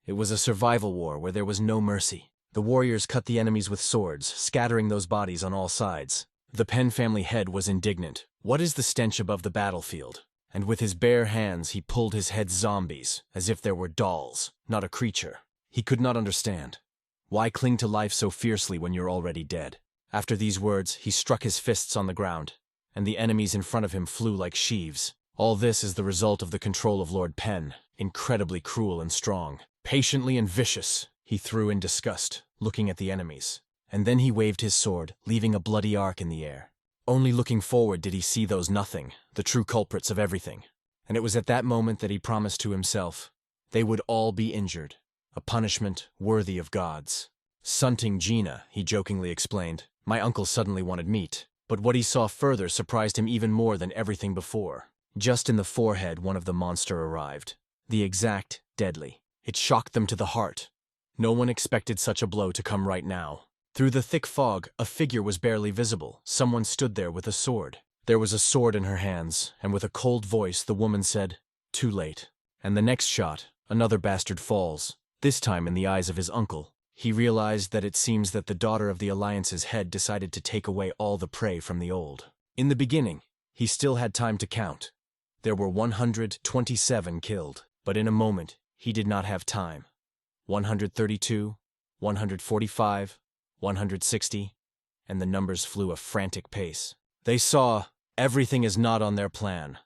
It was a survival war where there was no mercy. The warriors cut the enemies with swords, scattering those bodies on all sides. The Penn family head was indignant. What is the stench above the battlefield? And with his bare hands he pulled his head zombies, as if there were dolls, not a creature. He could not understand. Why cling to life so fiercely when you're already dead? After these words, he struck his fists on the ground, and the enemies in front of him flew like sheaves. All this is the result of the control of Lord Penn, incredibly cruel and strong. Patiently and vicious, he threw in disgust, looking at the enemies. And then he waved his sword, leaving a bloody arc in the air. Only looking forward did he see those nothing, the true culprits of everything. And it was at that moment that he promised to himself, they would all be injured, a punishment worthy of gods. Sunting Gina, he jokingly explained, my uncle suddenly wanted meat. But what he saw further surprised him even more than everything before. Just in the forehead, one of the monster arrived. The exact deadly. It shocked them to the heart. No one expected such a blow to come right now. Through the thick fog, a figure was barely visible. Someone stood there with a sword. There was a sword in her hands, and with a cold voice the woman said, too late. And the next shot, another bastard falls, this time in the eyes of his uncle. He realized that it seems that the daughter of the Alliance's head decided to take away all the prey from the old. In the beginning, he still had time to count. There were 127 killed, but in a moment, he did not have time. 132, 145, 160, and the numbers flew a frantic pace. They saw, everything is not on their plan.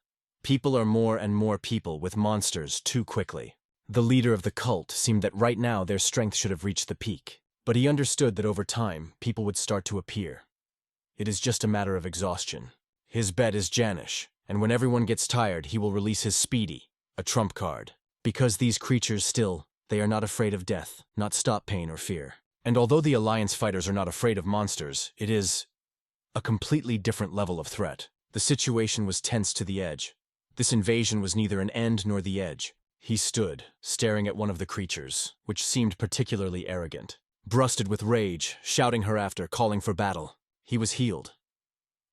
People are more and more people with monsters too quickly. The leader of the cult seemed that right now their strength should have reached the peak, but he understood that over time, people would start to appear. It is just a matter of exhaustion. His bet is Janish, and when everyone gets tired, he will release his Speedy, a trump card. Because these creatures still, they are not afraid of death, not stop pain or fear. And although the Alliance fighters are not afraid of monsters, it is a completely different level of threat. The situation was tense to the edge. This invasion was neither an end nor the edge. He stood, staring at one of the creatures, which seemed particularly arrogant. Brusted with rage, shouting her after, calling for battle. He was healed.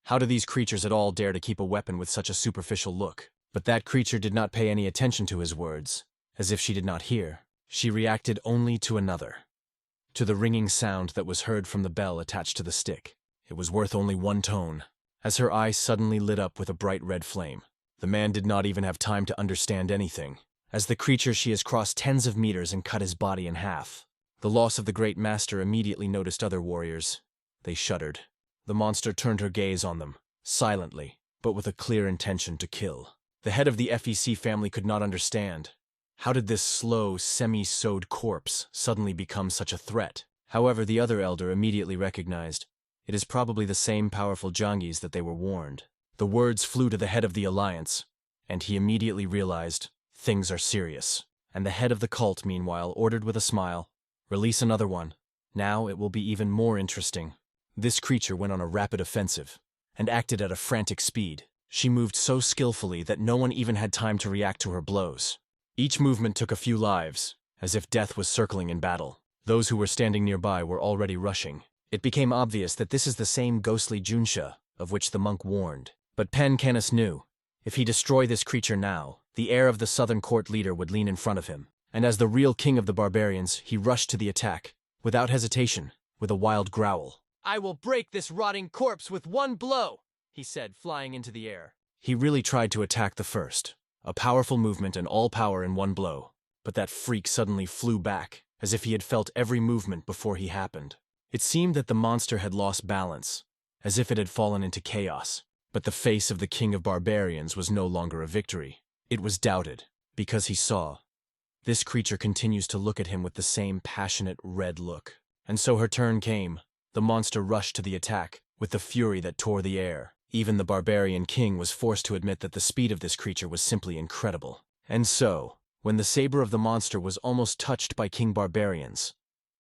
How do these creatures at all dare to keep a weapon with such a superficial look? But that creature did not pay any attention to his words, as if she did not hear. She reacted only to another. To the ringing sound that was heard from the bell attached to the stick. It was worth only one tone. As her eyes suddenly lit up with a bright red flame. The man did not even have time to understand anything. As the creature she has crossed tens of meters and cut his body in half. The loss of the great master immediately noticed other warriors. They shuddered. The monster turned her gaze on them, silently, but with a clear intention to kill. The head of the FEC family could not understand. How did this slow, semi-sewed corpse suddenly become such a threat? However, the other elder immediately recognized it is probably the same powerful Jangis that they were warned. The words flew to the head of the alliance, and he immediately realized things are serious. And the head of the cult, meanwhile, ordered with a smile, "Release another one. Now it will be even more interesting." This creature went on a rapid offensive and acted at a frantic speed. She moved so skillfully that no one even had time to react to her blows. Each movement took a few lives, as if death was circling in battle. Those who were standing nearby were already rushing. It became obvious that this is the same ghostly Junsha of which the monk warned. But Pen Canis knew, if he destroyed this creature now, the heir of the southern court leader would lean in front of him. And as the real king of the barbarians, he rushed to the attack, without hesitation, with a wild growl. "I will break this rotting corpse with one blow," he said, flying into the air. He really tried to attack the first, a powerful movement and all power in one blow. But that freak suddenly flew back, as if he had felt every movement before he happened. It seemed that the monster had lost balance, as if it had fallen into chaos. But the face of the king of barbarians was no longer a victory. It was doubted, because he saw. This creature continues to look at him with the same passionate red look. And so her turn came. The monster rushed to the attack, with the fury that tore the air. Even the barbarian king was forced to admit that the speed of this creature was simply incredible. And so, when the saber of the monster was almost touched by King Barbarians,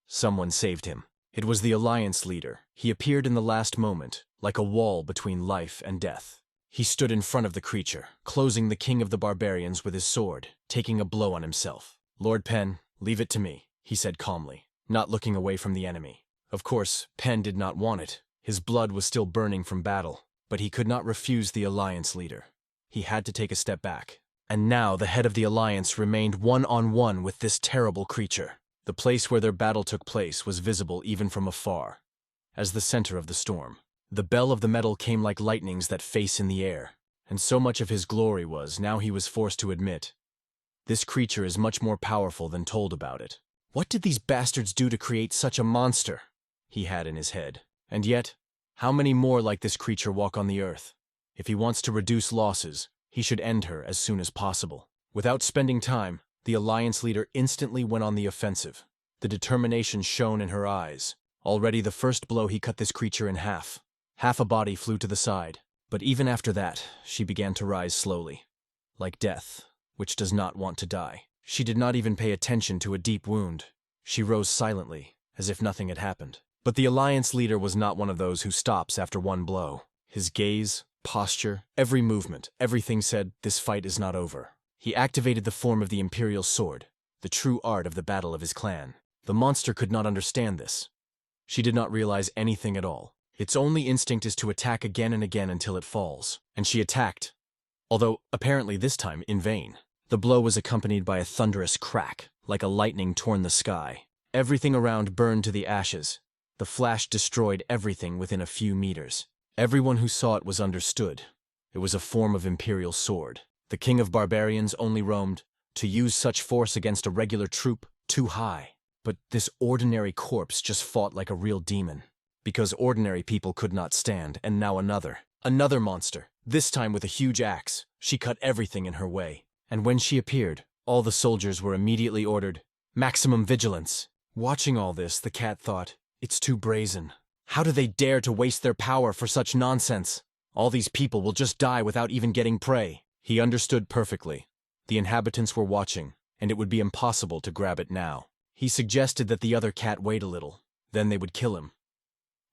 someone saved him. It was the alliance leader. He appeared in the last moment, like a wall between life and death. He stood in front of the creature, closing the king of the barbarians with his sword, taking a blow on himself. "Lord Pen, leave it to me," he said calmly, not looking away from the enemy. Of course, Pen did not want it. His blood was still burning from battle, but he could not refuse the alliance leader. He had to take a step back. And now the head of the alliance remained one-on-one with this terrible creature. The place where their battle took place was visible even from afar, as the center of the storm. The bell of the metal came like lightnings that face in the air, and so much of his glory was, now he was forced to admit, this creature is much more powerful than told about it. What did these bastards do to create such a monster? He had in his head. And yet, how many more like this creature walk on the earth? If he wants to reduce losses, he should end her as soon as possible. Without spending time, the alliance leader instantly went on the offensive. The determination shone in her eyes. Already the first blow he cut this creature in half. Half a body flew to the side. But even after that, she began to rise slowly. Like death, which does not want to die. She did not even pay attention to a deep wound. She rose silently, as if nothing had happened. But the alliance leader was not one of those who stops after one blow. His gaze, posture, every movement, everything said, this fight is not over. He activated the form of the imperial sword, the true art of the battle of his clan. The monster could not understand this. She did not realize anything at all. Its only instinct is to attack again and again until it falls. And she attacked, although apparently this time in vain. The blow was accompanied by a thunderous crack, like a lightning torn the sky. Everything around burned to the ashes. The flash destroyed everything within a few meters. Everyone who saw it was understood. It was a form of imperial sword. The king of barbarians only roamed. To use such force against a regular troop, too high. But this ordinary corpse just fought like a real demon. Because ordinary people could not stand, and now another monster, this time with a huge axe. She cut everything in her way. And when she appeared, all the soldiers were immediately ordered, maximum vigilance. Watching all this, the cat thought, it's too brazen. How do they dare to waste their power for such nonsense? All these people will just die without even getting prey. He understood perfectly. The inhabitants were watching, and it would be impossible to grab it now. He suggested that the other cat wait a little, then they would kill him.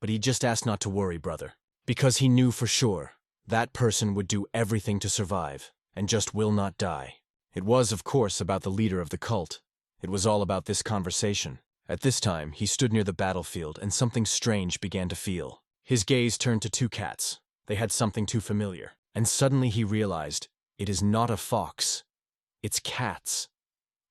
But he just asked not to worry, brother, because he knew for sure that person would do everything to survive, and just will not die. It was, of course, about the leader of the cult. It was all about this conversation. At this time, he stood near the battlefield, and something strange began to feel. His gaze turned to two cats. They had something too familiar. And suddenly he realized, it is not a fox. It's cats.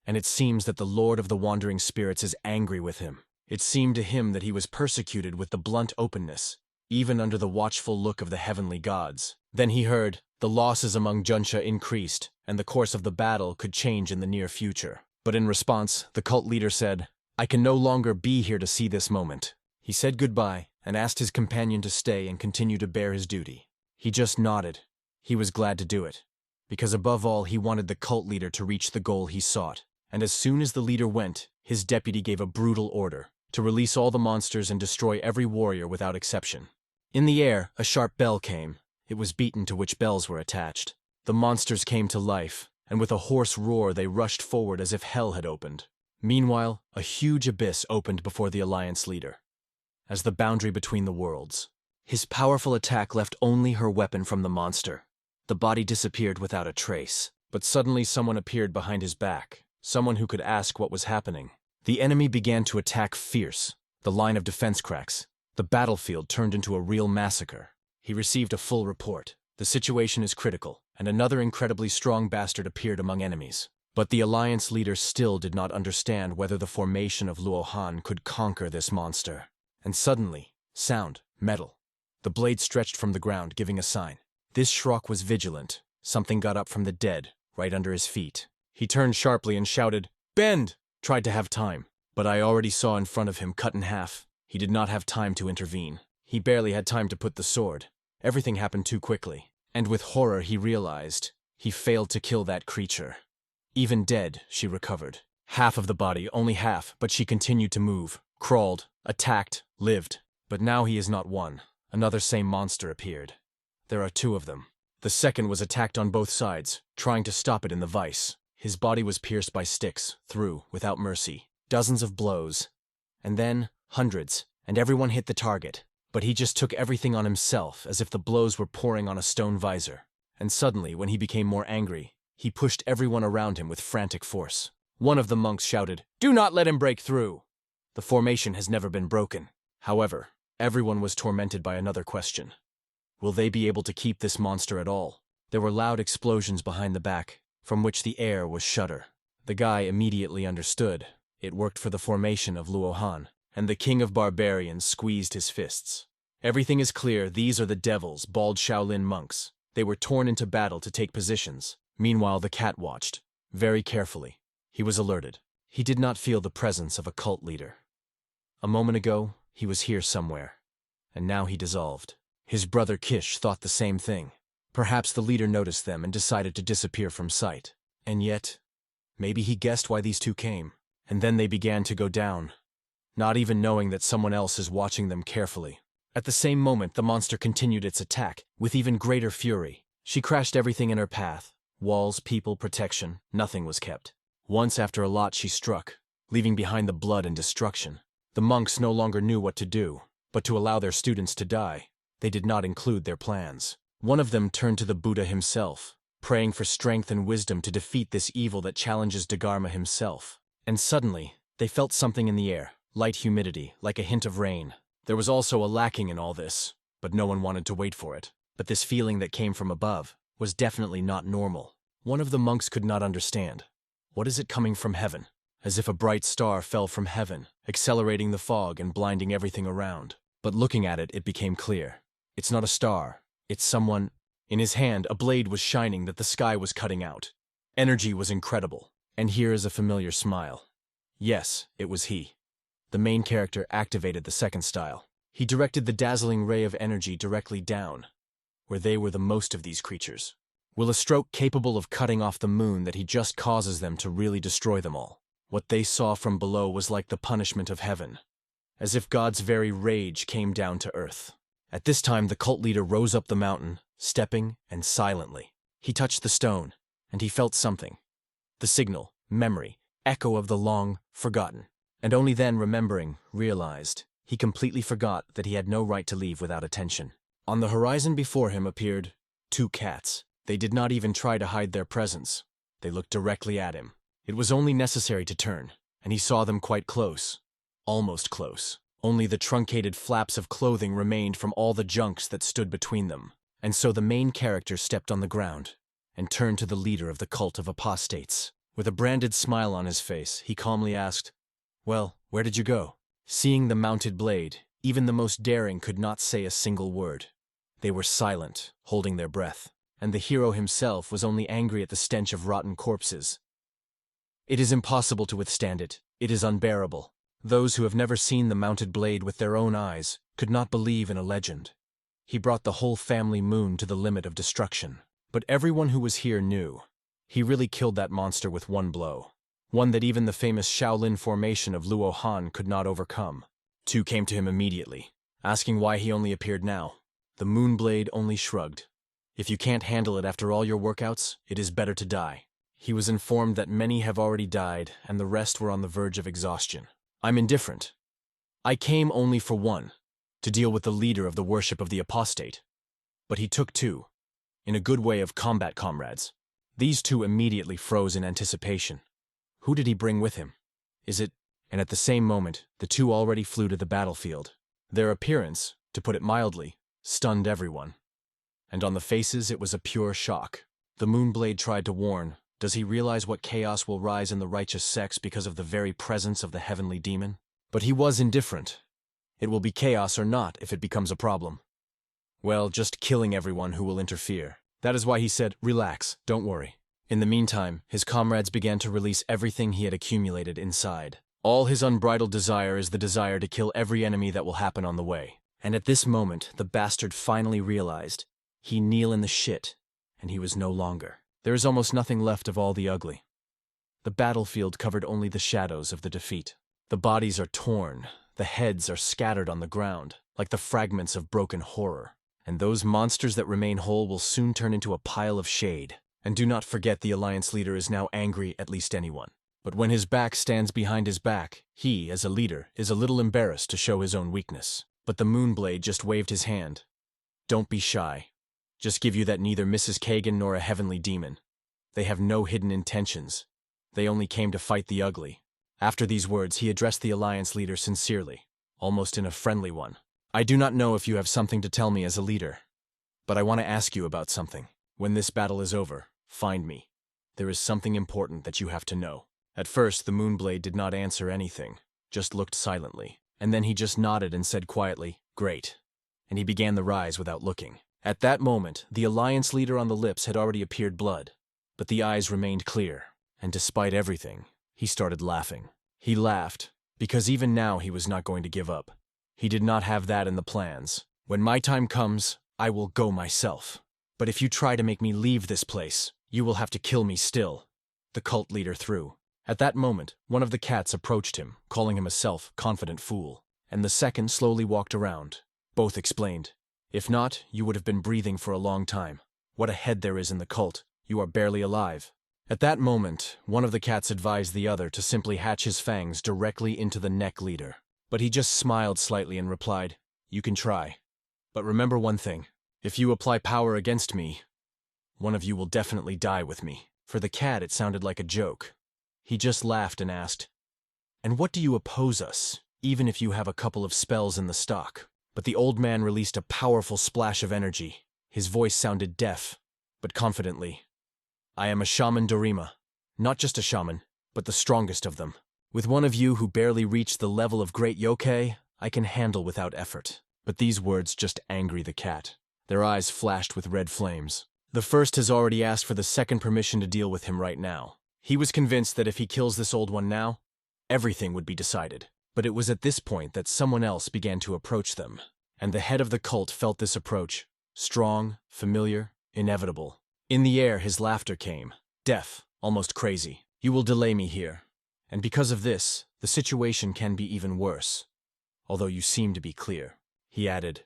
And it seems that the Lord of the Wandering Spirits is angry with him. It seemed to him that he was persecuted with the blunt openness, even under the watchful look of the heavenly gods. Then he heard, the losses among Junsha increased, and the course of the battle could change in the near future. But in response, the cult leader said, I can no longer be here to see this moment. He said goodbye, and asked his companion to stay and continue to bear his duty. He just nodded. He was glad to do it. because above all he wanted the cult leader to reach the goal he sought. And as soon as the leader went, his deputy gave a brutal order to release all the monsters and destroy every warrior without exception. In the air, a sharp bell came. It was beaten to which bells were attached. The monsters came to life, and with a hoarse roar they rushed forward as if hell had opened. Meanwhile, a huge abyss opened before the Alliance leader, as the boundary between the worlds. His powerful attack left only her weapon from the monster. The body disappeared without a trace, but suddenly someone appeared behind his back, someone who could ask what was happening. The enemy began to attack fierce. The line of defense cracks. The battlefield turned into a real massacre. He received a full report. The situation is critical, and another incredibly strong bastard appeared among enemies. But the Alliance leader still did not understand whether the formation of Luohan could conquer this monster. And suddenly, sound, metal. The blade stretched from the ground, giving a sign. This Shrock was vigilant. Something got up from the dead, right under his feet. He turned sharply and shouted, "Bend!" Tried to have time, but I already saw in front of him cut in half. He did not have time to intervene. He barely had time to put the sword. Everything happened too quickly. And with horror he realized he failed to kill that creature. Even dead, she recovered. Half of the body, only half, but she continued to move, crawled, attacked, lived. But now he is not one. Another same monster appeared. There are two of them. The second was attacked on both sides, trying to stop it in the vice. His body was pierced by sticks, through, without mercy. Dozens of blows. And then, hundreds, and everyone hit the target. But he just took everything on himself, as if the blows were pouring on a stone visor. And suddenly, when he became more angry, he pushed everyone around him with frantic force. One of the monks shouted, "Do not let him break through!" The formation has never been broken. However, everyone was tormented by another question. Will they be able to keep this monster at all? There were loud explosions behind the back, from which the air was shudder. The guy immediately understood. It worked for the formation of Luohan, and the king of barbarians squeezed his fists. Everything is clear. These are the devils, bald Shaolin monks. They were torn into battle to take positions. Meanwhile, the cat watched, very carefully. He was alerted. He did not feel the presence of a cult leader. A moment ago, he was here somewhere, and now he dissolved. His brother Kish thought the same thing. Perhaps the leader noticed them and decided to disappear from sight. And yet, maybe he guessed why these two came. And then they began to go down, not even knowing that someone else is watching them carefully. At the same moment, the monster continued its attack, with even greater fury. She crashed everything in her path. Walls, people, protection, nothing was kept. Once after a lot she struck, leaving behind the blood and destruction. The monks no longer knew what to do, but to allow their students to die. They did not include their plans. One of them turned to the Buddha himself, praying for strength and wisdom to defeat this evil that challenges Dharma himself. And suddenly, they felt something in the air, light humidity, like a hint of rain. There was also a lacking in all this, but no one wanted to wait for it. But this feeling that came from above was definitely not normal. One of the monks could not understand. What is it coming from heaven? As if a bright star fell from heaven, accelerating the fog and blinding everything around. But looking at it, it became clear. It's not a star. It's someone. In his hand, a blade was shining that the sky was cutting out. Energy was incredible. And here is a familiar smile. Yes, it was he. The main character activated the second style. He directed the dazzling ray of energy directly down, where they were the most of these creatures. Will a stroke capable of cutting off the moon that he just causes them to really destroy them all? What they saw from below was like the punishment of heaven, as if God's very rage came down to earth. At this time, the cult leader rose up the mountain, stepping and silently. He touched the stone, and he felt something. The signal, memory, echo of the long forgotten. And only then, remembering, realized, he completely forgot that he had no right to leave without attention. On the horizon before him appeared two cats. They did not even try to hide their presence. They looked directly at him. It was only necessary to turn, and he saw them quite close. Almost close. Only the truncated flaps of clothing remained from all the junks that stood between them. And so the main character stepped on the ground and turned to the leader of the cult of apostates. With a branded smile on his face, he calmly asked, "Well, where did you go?" Seeing the mounted blade, even the most daring could not say a single word. They were silent, holding their breath, and the hero himself was only angry at the stench of rotten corpses. It is impossible to withstand it. It is unbearable. Those who have never seen the mounted blade with their own eyes could not believe in a legend. He brought the whole family moon to the limit of destruction. But everyone who was here knew. He really killed that monster with one blow. One that even the famous Shaolin formation of Luo Han could not overcome. Two came to him immediately, asking why he only appeared now. The Moonblade only shrugged. If you can't handle it after all your workouts, it is better to die. He was informed that many have already died and the rest were on the verge of exhaustion. I'm indifferent. I came only for one, to deal with the leader of the worship of the apostate. But he took two, in a good way of combat comrades. These two immediately froze in anticipation. Who did he bring with him? Is it? And at the same moment, the two already flew to the battlefield. Their appearance, to put it mildly, stunned everyone. And on the faces it was a pure shock. The Moonblade tried to warn, does he realize what chaos will rise in the righteous sex because of the very presence of the heavenly demon? But he was indifferent. It will be chaos or not if it becomes a problem. Well, just killing everyone who will interfere. That is why he said, relax, don't worry. In the meantime, his comrades began to release everything he had accumulated inside. All his unbridled desire is the desire to kill every enemy that will happen on the way. And at this moment, the bastard finally realized he kneel in the shit, and he was no longer. There is almost nothing left of all the ugly. The battlefield covered only the shadows of the defeat. The bodies are torn, the heads are scattered on the ground, like the fragments of broken horror. And those monsters that remain whole will soon turn into a pile of shade. And do not forget the Alliance leader is now angry at least anyone. But when his back stands behind his back, he, as a leader, is a little embarrassed to show his own weakness. But the Moonblade just waved his hand. Don't be shy. Just give you that neither Mrs. Kagan nor a heavenly demon. They have no hidden intentions. They only came to fight the ugly. After these words, he addressed the Alliance leader sincerely, almost in a friendly one. I do not know if you have something to tell me as a leader, but I want to ask you about something. When this battle is over, find me. There is something important that you have to know. At first, the Moonblade did not answer anything, just looked silently. And then he just nodded and said quietly, great. And he began the rise without looking. At that moment, the Alliance leader on the lips had already appeared blood, but the eyes remained clear. And despite everything, he started laughing. He laughed, because even now he was not going to give up. He did not have that in the plans. When my time comes, I will go myself. But if you try to make me leave this place, you will have to kill me still. The cult leader threw. At that moment, one of the cats approached him, calling him a self-confident fool. And the second slowly walked around. Both explained. If not, you would have been breathing for a long time. What a head there is in the cult. You are barely alive. At that moment, one of the cats advised the other to simply hatch his fangs directly into the neck leader. But he just smiled slightly and replied, you can try. But remember one thing. If you apply power against me, one of you will definitely die with me. For the cat, it sounded like a joke. He just laughed and asked, and what do you oppose us, even if you have a couple of spells in the stock? But the old man released a powerful splash of energy. His voice sounded deaf, but confidently. I am a shaman Dorima. Not just a shaman, but the strongest of them. With one of you who barely reached the level of great yokai, I can handle without effort. But these words just angry the cat. Their eyes flashed with red flames. The first has already asked for the second permission to deal with him right now. He was convinced that if he kills this old one now, everything would be decided. But it was at this point that someone else began to approach them. And the head of the cult felt this approach. Strong, familiar, inevitable. In the air, his laughter came. Deaf, almost crazy. You will delay me here. And because of this, the situation can be even worse. Although you seem to be clear. He added,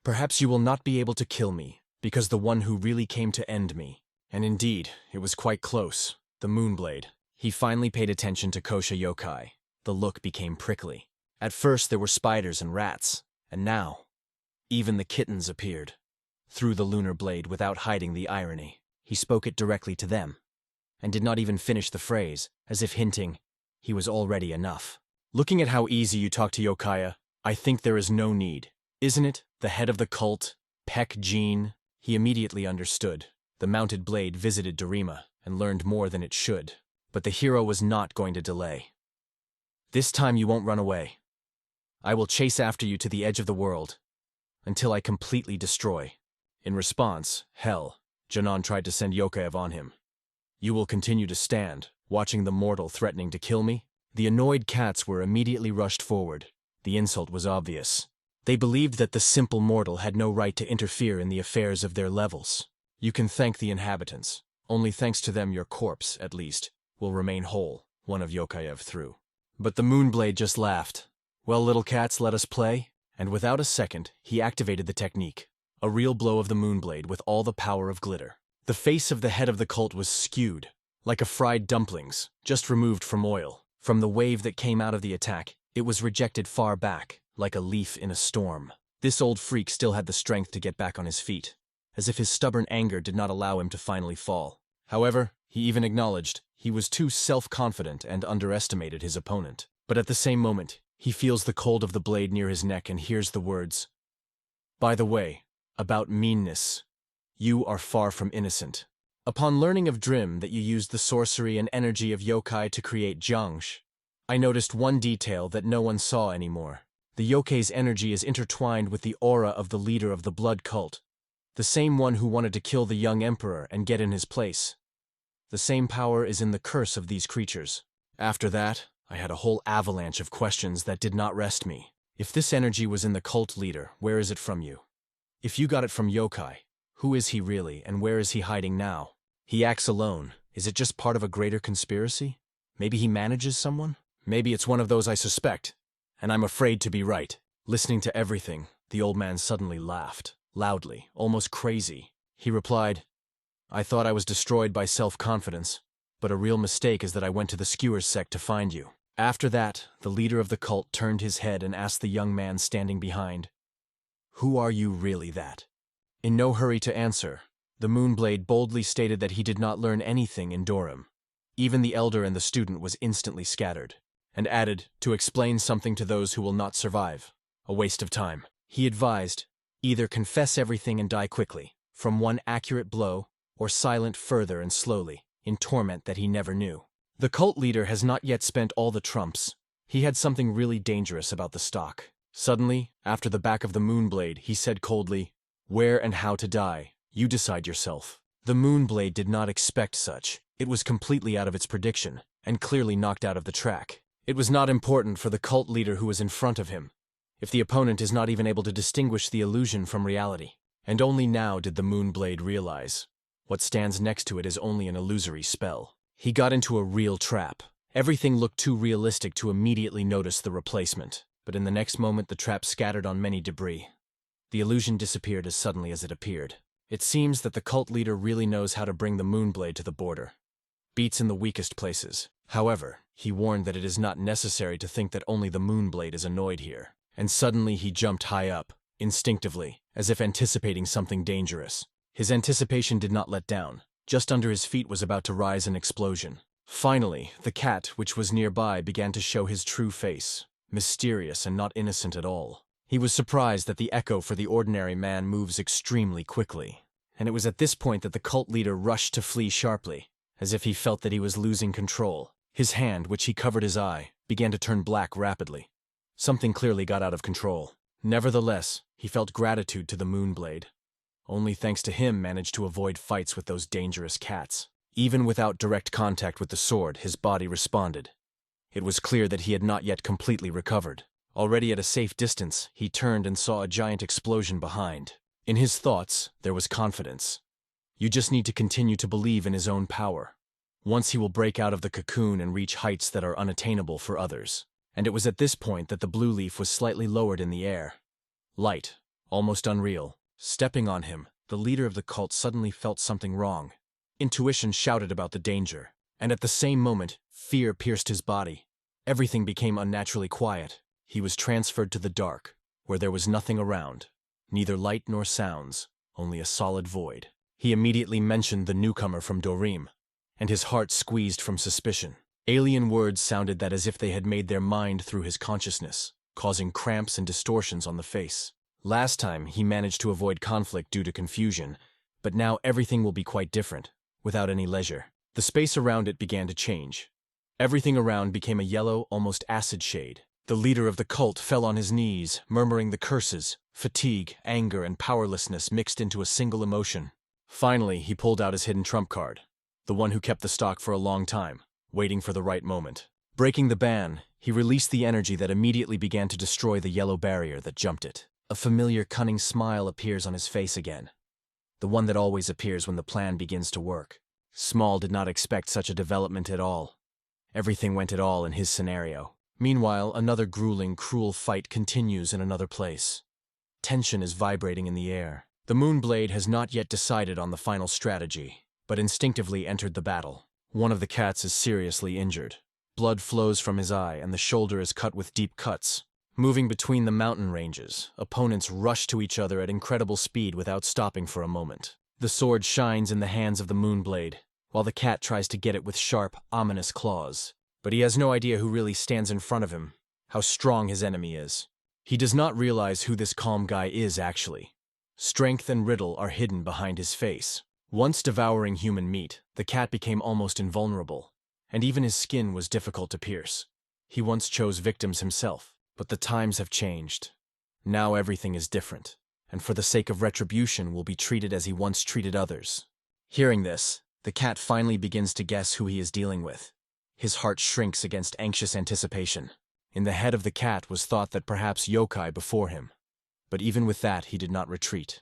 perhaps you will not be able to kill me, because the one who really came to end me. And indeed, it was quite close. The Moonblade. He finally paid attention to Kosha yokai. The look became prickly. At first there were spiders and rats, and now, even the kittens appeared. Through the lunar blade without hiding the irony. He spoke it directly to them, and did not even finish the phrase, as if hinting, he was already enough. Looking at how easy you talk to Yokaya, I think there is no need. Isn't it, the head of the cult, Peck Jean? He immediately understood. The mounted blade visited Dorima, and learned more than it should. But the hero was not going to delay. This time you won't run away. I will chase after you to the edge of the world, until I completely destroy. In response, Hell, Janan tried to send Yokaev on him. You will continue to stand, watching the mortal threatening to kill me? The annoyed cats were immediately rushed forward. The insult was obvious. They believed that the simple mortal had no right to interfere in the affairs of their levels. You can thank the inhabitants. Only thanks to them your corpse, at least, will remain whole, one of Yokayev threw. But the Moonblade just laughed. Well, little cats, let us play. And without a second, he activated the technique. A real blow of the Moonblade with all the power of glitter. The face of the head of the cult was skewed, like a fried dumplings, just removed from oil. From the wave that came out of the attack, it was rejected far back, like a leaf in a storm. This old freak still had the strength to get back on his feet, as if his stubborn anger did not allow him to finally fall. However, he even acknowledged he was too self-confident and underestimated his opponent. But at the same moment, he feels the cold of the blade near his neck and hears the words, "By the way, about meanness, you are far from innocent." Upon learning of Drim that you used the sorcery and energy of yokai to create Jiangsh, I noticed one detail that no one saw anymore. The yokai's energy is intertwined with the aura of the leader of the blood cult, the same one who wanted to kill the young emperor and get in his place. The same power is in the curse of these creatures. After that, I had a whole avalanche of questions that did not rest me. If this energy was in the cult leader, where is it from you? If you got it from yokai, who is he really and where is he hiding now? He acts alone. Is it just part of a greater conspiracy? Maybe he manages someone? Maybe it's one of those I suspect, and I'm afraid to be right. Listening to everything, the old man suddenly laughed, loudly, almost crazy. He replied, "I thought I was destroyed by self-confidence, but a real mistake is that I went to the Skewers sect to find you." After that, the leader of the cult turned his head and asked the young man standing behind, "Who are you really that?" In no hurry to answer, the Moonblade boldly stated that he did not learn anything in Dorim. Even the elder and the student was instantly scattered, and added, to explain something to those who will not survive. A waste of time. He advised, either confess everything and die quickly, from one accurate blow, or silent further and slowly, in torment that he never knew. The cult leader has not yet spent all the trumps. He had something really dangerous about the stock. Suddenly, after the back of the Moonblade, he said coldly, "Where and how to die, you decide yourself." The Moonblade did not expect such. It was completely out of its prediction, and clearly knocked out of the track. It was not important for the cult leader who was in front of him, if the opponent is not even able to distinguish the illusion from reality. And only now did the Moonblade realize, what stands next to it is only an illusory spell. He got into a real trap. Everything looked too realistic to immediately notice the replacement, but in the next moment the trap scattered on many debris. The illusion disappeared as suddenly as it appeared. It seems that the cult leader really knows how to bring the Moonblade to the border. Beats in the weakest places. However, he warned that it is not necessary to think that only the Moonblade is annoyed here. And suddenly he jumped high up, instinctively, as if anticipating something dangerous. His anticipation did not let down. Just under his feet was about to rise an explosion. Finally, the cat, which was nearby, began to show his true face, mysterious and not innocent at all. He was surprised that the echo for the ordinary man moves extremely quickly, and it was at this point that the cult leader rushed to flee sharply, as if he felt that he was losing control. His hand, which he covered his eye, began to turn black rapidly. Something clearly got out of control. Nevertheless, he felt gratitude to the Moonblade. Only thanks to him managed to avoid fights with those dangerous cats. Even without direct contact with the sword, his body responded. It was clear that he had not yet completely recovered. Already at a safe distance, he turned and saw a giant explosion behind. In his thoughts, there was confidence. You just need to continue to believe in his own power. Once he will break out of the cocoon and reach heights that are unattainable for others. And it was at this point that the blue leaf was slightly lowered in the air. Light, almost unreal. Stepping on him, the leader of the cult suddenly felt something wrong. Intuition shouted about the danger, and at the same moment, fear pierced his body. Everything became unnaturally quiet. He was transferred to the dark, where there was nothing around, neither light nor sounds, only a solid void. He immediately mentioned the newcomer from Dorim, and his heart squeezed from suspicion. Alien words sounded that as if they had made their mind through his consciousness, causing cramps and distortions on the face. Last time, he managed to avoid conflict due to confusion, but now everything will be quite different, without any leisure. The space around it began to change. Everything around became a yellow, almost acid shade. The leader of the cult fell on his knees, murmuring the curses. Fatigue, anger, and powerlessness mixed into a single emotion. Finally, he pulled out his hidden trump card, the one who kept the stock for a long time, waiting for the right moment. Breaking the ban, he released the energy that immediately began to destroy the yellow barrier that jumped it. A familiar, cunning smile appears on his face again. the one that always appears when the plan begins to work. Small did not expect such a development at all. Everything went at all in his scenario. Meanwhile, another grueling, cruel fight continues in another place. Tension is vibrating in the air. The Moonblade has not yet decided on the final strategy, but instinctively entered the battle. One of the cats is seriously injured. Blood flows from his eye, and the shoulder is cut with deep cuts. Moving between the mountain ranges, opponents rush to each other at incredible speed without stopping for a moment. The sword shines in the hands of the Moonblade, while the cat tries to get it with sharp, ominous claws. But he has no idea who really stands in front of him, how strong his enemy is. He does not realize who this calm guy is actually. Strength and riddle are hidden behind his face. Once devouring human meat, the cat became almost invulnerable, and even his skin was difficult to pierce. He once chose victims himself, but the times have changed. Now everything is different, and for the sake of retribution will be treated as he once treated others. Hearing this, the cat finally begins to guess who he is dealing with. His heart shrinks against anxious anticipation. In the head of the cat was thought that perhaps yokai before him, but even with that he did not retreat.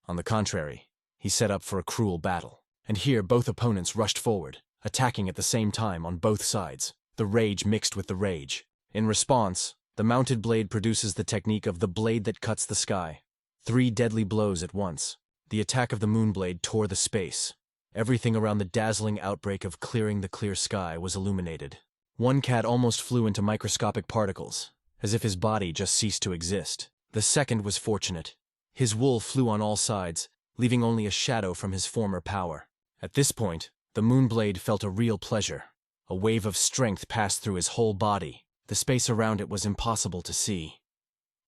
On the contrary, he set up for a cruel battle. And here both opponents rushed forward, attacking at the same time on both sides, the rage mixed with the rage. In response, the mounted blade produces the technique of the blade that cuts the sky. 3 deadly blows at once. The attack of the Moonblade tore the space. Everything around the dazzling outbreak of clearing the clear sky was illuminated. One cat almost flew into microscopic particles, as if his body just ceased to exist. The second was fortunate. His wool flew on all sides, leaving only a shadow from his former power. At this point, the Moonblade felt a real pleasure. A wave of strength passed through his whole body. The space around it was impossible to see.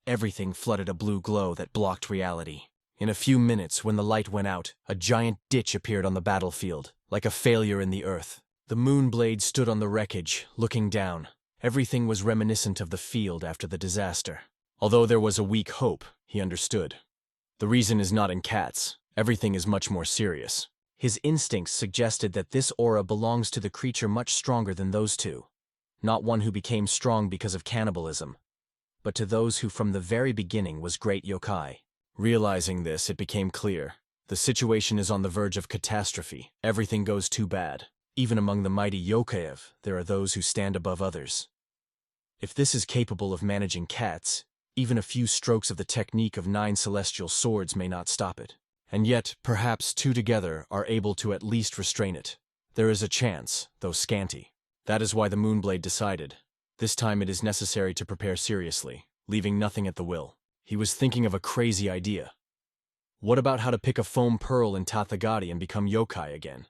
Everything flooded a blue glow that blocked reality. In a few minutes, when the light went out, a giant ditch appeared on the battlefield, like a failure in the earth. The Moonblade stood on the wreckage, looking down. Everything was reminiscent of the field after the disaster. Although there was a weak hope, he understood. The reason is not in cats. Everything is much more serious. His instincts suggested that this aura belongs to the creature much stronger than those two. Not one who became strong because of cannibalism, but to those who from the very beginning was great yokai. Realizing this, it became clear. The situation is on the verge of catastrophe. Everything goes too bad. Even among the mighty yokai, there are those who stand above others. If this is capable of managing cats, even a few strokes of the technique of 9 celestial swords may not stop it. And yet, perhaps 2 together are able to at least restrain it. There is a chance, though scanty. That is why the Moonblade decided. This time it is necessary to prepare seriously, leaving nothing at the will. He was thinking of a crazy idea. What about how to pick a foam pearl in Tathagati and become yokai again?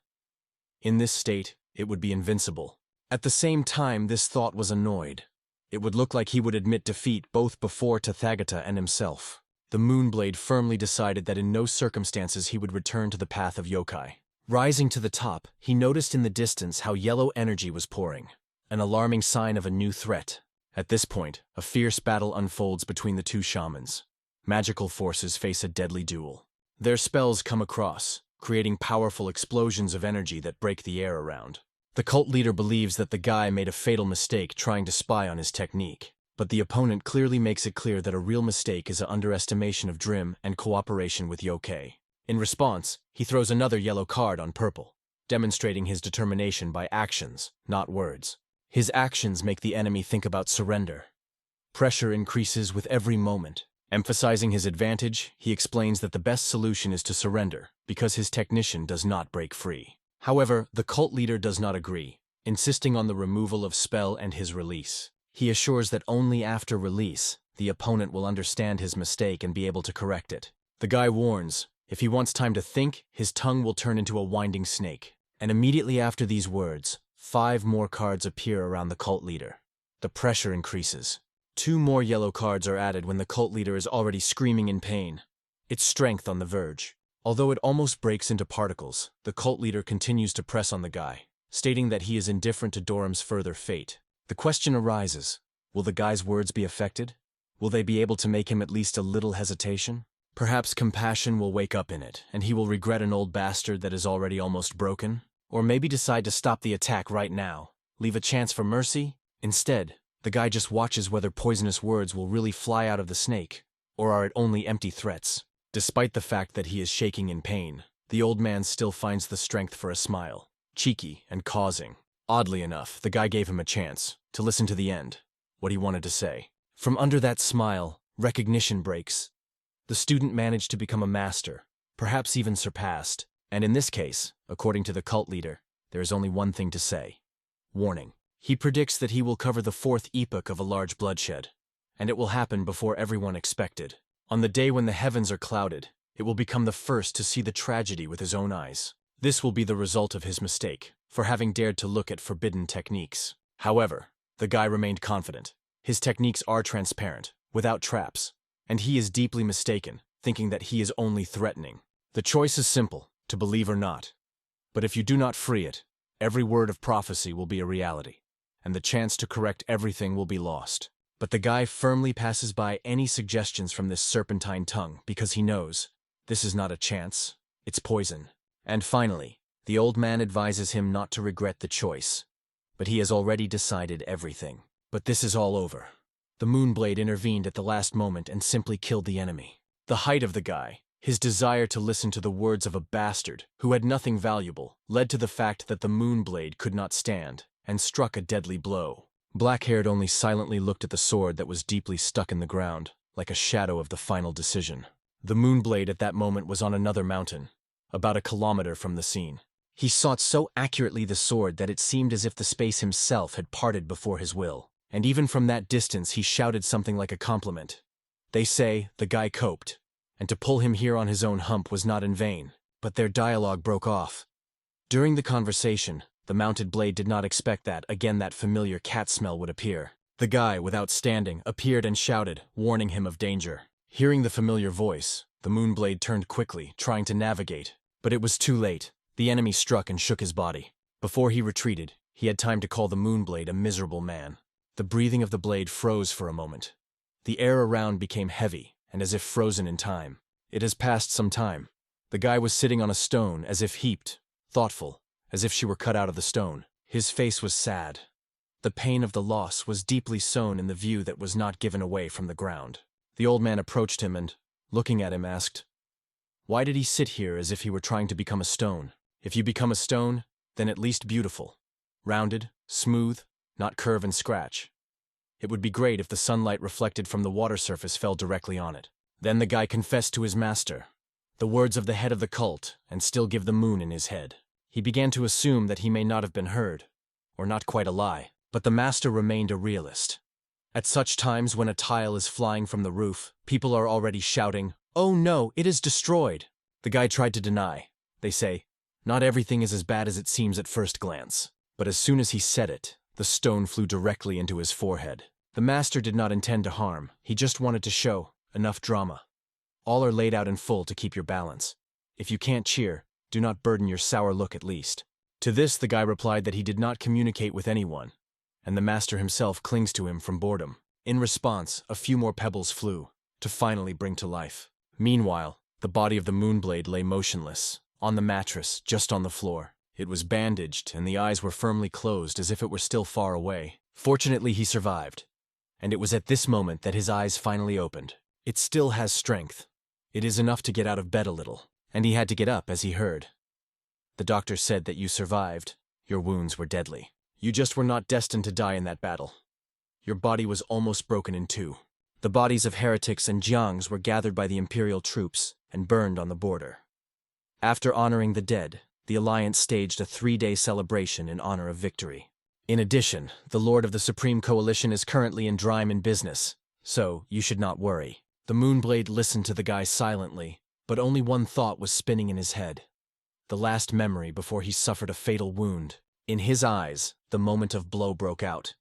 In this state, it would be invincible. At the same time, this thought was annoyed. It would look like he would admit defeat both before Tathagata and himself. The Moonblade firmly decided that in no circumstances he would return to the path of yokai. Rising to the top, he noticed in the distance how yellow energy was pouring, an alarming sign of a new threat. At this point, a fierce battle unfolds between the 2 shamans. Magical forces face a deadly duel. Their spells come across, creating powerful explosions of energy that break the air around. The cult leader believes that the guy made a fatal mistake trying to spy on his technique, but the opponent clearly makes it clear that a real mistake is an underestimation of Drim and cooperation with yokai. In response, he throws another yellow card on purple, demonstrating his determination by actions, not words. His actions make the enemy think about surrender. Pressure increases with every moment. Emphasizing his advantage, he explains that the best solution is to surrender, because his technician does not break free. However, the cult leader does not agree, insisting on the removal of spell and his release. He assures that only after release, the opponent will understand his mistake and be able to correct it. The guy warns, if he wants time to think, his tongue will turn into a winding snake. And immediately after these words, 5 more cards appear around the cult leader. The pressure increases. 2 more yellow cards are added when the cult leader is already screaming in pain, its strength on the verge. Although it almost breaks into particles, the cult leader continues to press on the guy, stating that he is indifferent to Doram's further fate. The question arises, will the guy's words be affected? Will they be able to make him at least a little hesitation? Perhaps compassion will wake up in it, and he will regret an old bastard that is already almost broken? Or maybe decide to stop the attack right now, leave a chance for mercy? Instead, the guy just watches whether poisonous words will really fly out of the snake, or are it only empty threats. Despite the fact that he is shaking in pain, the old man still finds the strength for a smile, cheeky and causing. Oddly enough, the guy gave him a chance to listen to the end, what he wanted to say. From under that smile, recognition breaks. The student managed to become a master, perhaps even surpassed, and in this case, according to the cult leader, there is only one thing to say. Warning. He predicts that he will cover the fourth epoch of a large bloodshed, and it will happen before everyone expected. On the day when the heavens are clouded, it will become the first to see the tragedy with his own eyes. This will be the result of his mistake, for having dared to look at forbidden techniques. However, the guy remained confident. His techniques are transparent, without traps, and he is deeply mistaken, thinking that he is only threatening. The choice is simple, to believe or not. But if you do not free it, every word of prophecy will be a reality, and the chance to correct everything will be lost. But the guy firmly passes by any suggestions from this serpentine tongue because he knows this is not a chance, it's poison. And finally, the old man advises him not to regret the choice. But he has already decided everything. But this is all over. The Moonblade intervened at the last moment and simply killed the enemy. The height of the guy, his desire to listen to the words of a bastard who had nothing valuable, led to the fact that the Moonblade could not stand and struck a deadly blow. Black-haired only silently looked at the sword that was deeply stuck in the ground, like a shadow of the final decision. The Moonblade at that moment was on another mountain, about a kilometer from the scene. He sought so accurately the sword that it seemed as if the space himself had parted before his will. And even from that distance he shouted something like a compliment. They say the guy coped, and to pull him here on his own hump was not in vain, but their dialogue broke off. During the conversation, the mounted blade did not expect that again that familiar cat smell would appear. The guy, without standing, appeared and shouted, warning him of danger. Hearing the familiar voice, the Moonblade turned quickly, trying to navigate, but it was too late. The enemy struck and shook his body. Before he retreated, he had time to call the Moonblade a miserable man. The breathing of the blade froze for a moment. The air around became heavy and as if frozen in time. It has passed some time. The guy was sitting on a stone as if heaped, thoughtful, as if she were cut out of the stone. His face was sad. The pain of the loss was deeply sown in the view that was not given away from the ground. The old man approached him and, looking at him, asked, "Why did he sit here as if he were trying to become a stone? If you become a stone, then at least beautiful. Rounded, smooth, not curve and scratch. It would be great if the sunlight reflected from the water surface fell directly on it." Then the guy confessed to his master, the words of the head of the cult, and still give the moon in his head. He began to assume that he may not have been heard, or not quite a lie, but the master remained a realist. At such times when a tile is flying from the roof, people are already shouting, "Oh no, it is destroyed!" The guy tried to deny. They say, not everything is as bad as it seems at first glance. But as soon as he said it, the stone flew directly into his forehead. The master did not intend to harm, he just wanted to show enough drama. All are laid out in full to keep your balance. If you can't cheer, do not burden your sour look at least. To this the guy replied that he did not communicate with anyone, and the master himself clings to him from boredom. In response, a few more pebbles flew, to finally bring to life. Meanwhile, the body of the Moonblade lay motionless, on the mattress, just on the floor. It was bandaged, and the eyes were firmly closed as if it were still far away. Fortunately, he survived, and it was at this moment that his eyes finally opened. It still has strength. It is enough to get out of bed a little, and he had to get up as he heard. The doctor said that you survived. Your wounds were deadly. You just were not destined to die in that battle. Your body was almost broken in two. The bodies of heretics and Jiangs were gathered by the imperial troops and burned on the border. After honoring the dead, the Alliance staged a 3-day celebration in honor of victory. In addition, the Lord of the Supreme Coalition is currently in Dryman business, so you should not worry. The Moonblade listened to the guy silently, but only one thought was spinning in his head. The last memory before he suffered a fatal wound. In his eyes, the moment of blow broke out.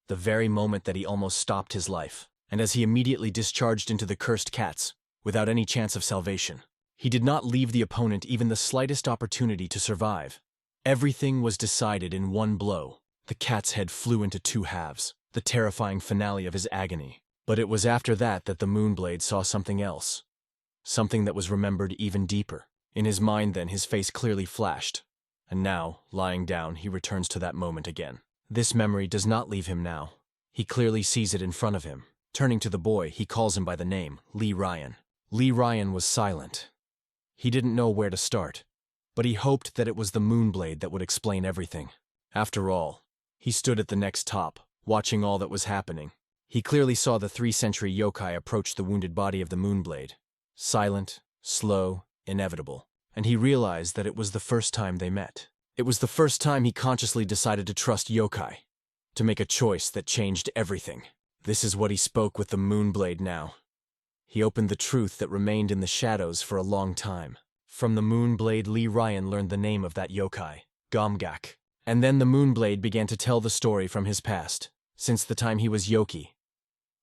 The very moment that he almost stopped his life, and as he immediately discharged into the cursed cats, without any chance of salvation. He did not leave the opponent even the slightest opportunity to survive. Everything was decided in one blow. The cat's head flew into two halves, the terrifying finale of his agony. But it was after that that the Moonblade saw something else. Something that was remembered even deeper. In his mind then his face clearly flashed. And now, lying down, he returns to that moment again. This memory does not leave him now. He clearly sees it in front of him. Turning to the boy, he calls him by the name, Lee Ryan. Lee Ryan was silent. He didn't know where to start, but he hoped that it was the Moonblade that would explain everything. After all, he stood at the next top, watching all that was happening. He clearly saw the 3th-century yokai approach the wounded body of the Moonblade. Silent, slow, inevitable. And he realized that it was the first time they met. It was the first time he consciously decided to trust yokai, to make a choice that changed everything. This is what he spoke with the Moonblade now. He opened the truth that remained in the shadows for a long time. From the Moonblade, Lee Ryan learned the name of that yokai, Gomgak. And then the Moonblade began to tell the story from his past, since the time he was Yoki.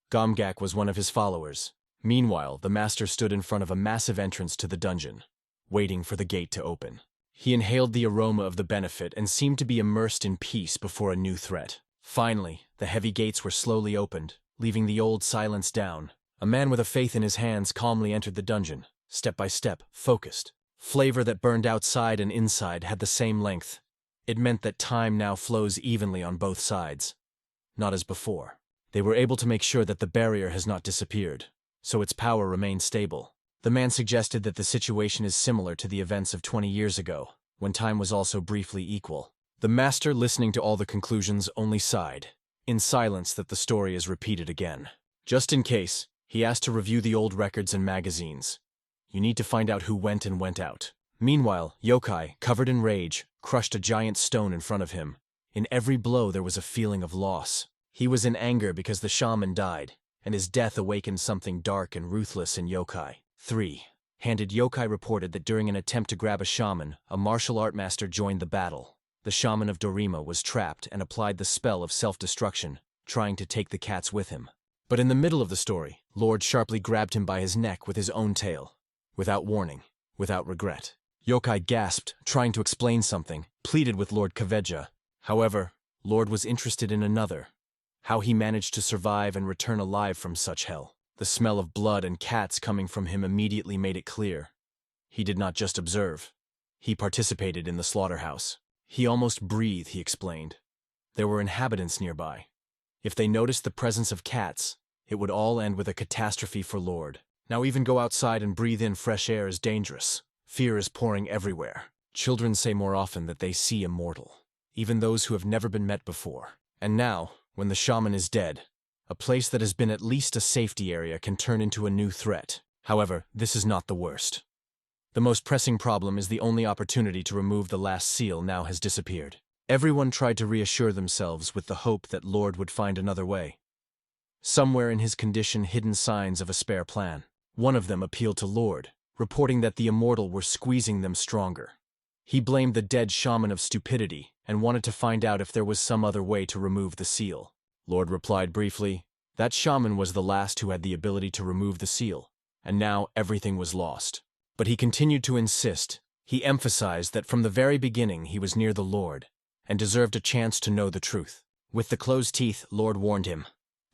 Gomgak was one of his followers. Meanwhile, the master stood in front of a massive entrance to the dungeon, waiting for the gate to open. He inhaled the aroma of the benefit and seemed to be immersed in peace before a new threat. Finally, the heavy gates were slowly opened, leaving the old silence down. A man with a faith in his hands calmly entered the dungeon, step by step, focused. Flavor that burned outside and inside had the same length. It meant that time now flows evenly on both sides. Not as before. They were able to make sure that the barrier has not disappeared, so its power remains stable. The man suggested that the situation is similar to the events of 20 years ago, when time was also briefly equal. The master, listening to all the conclusions, only sighed, in silence that the story is repeated again. Just in case, he asked to review the old records and magazines. You need to find out who went and went out. Meanwhile, yokai, covered in rage, crushed a giant stone in front of him. In every blow there was a feeling of loss. He was in anger because the shaman died, and his death awakened something dark and ruthless in yokai. 3-handed yokai reported that during an attempt to grab a shaman, a martial art master joined the battle. The shaman of Dorima was trapped and applied the spell of self-destruction, trying to take the cats with him. But in the middle of the story, Lord sharply grabbed him by his neck with his own tail. Without warning, without regret. Yokai gasped, trying to explain something, pleaded with Lord Kaveja. However, Lord was interested in another. How he managed to survive and return alive from such hell. The smell of blood and cats coming from him immediately made it clear. He did not just observe. He participated in the slaughterhouse. He almost breathed, he explained. There were inhabitants nearby. If they noticed the presence of cats, it would all end with a catastrophe for Lord. Now even go outside and breathe in fresh air is dangerous. Fear is pouring everywhere. Children say more often that they see immortal, even those who have never been met before. And now, when the shaman is dead, a place that has been at least a safety area can turn into a new threat. However, this is not the worst. The most pressing problem is the only opportunity to remove the last seal now has disappeared. Everyone tried to reassure themselves with the hope that Lord would find another way. Somewhere in his condition hidden signs of a spare plan. One of them appealed to Lord, reporting that the immortal were squeezing them stronger. He blamed the dead shaman of stupidity and wanted to find out if there was some other way to remove the seal. Lord replied briefly, that shaman was the last who had the ability to remove the seal, and now everything was lost. But he continued to insist. He emphasized that from the very beginning he was near the Lord, and deserved a chance to know the truth. With the closed teeth, Lord warned him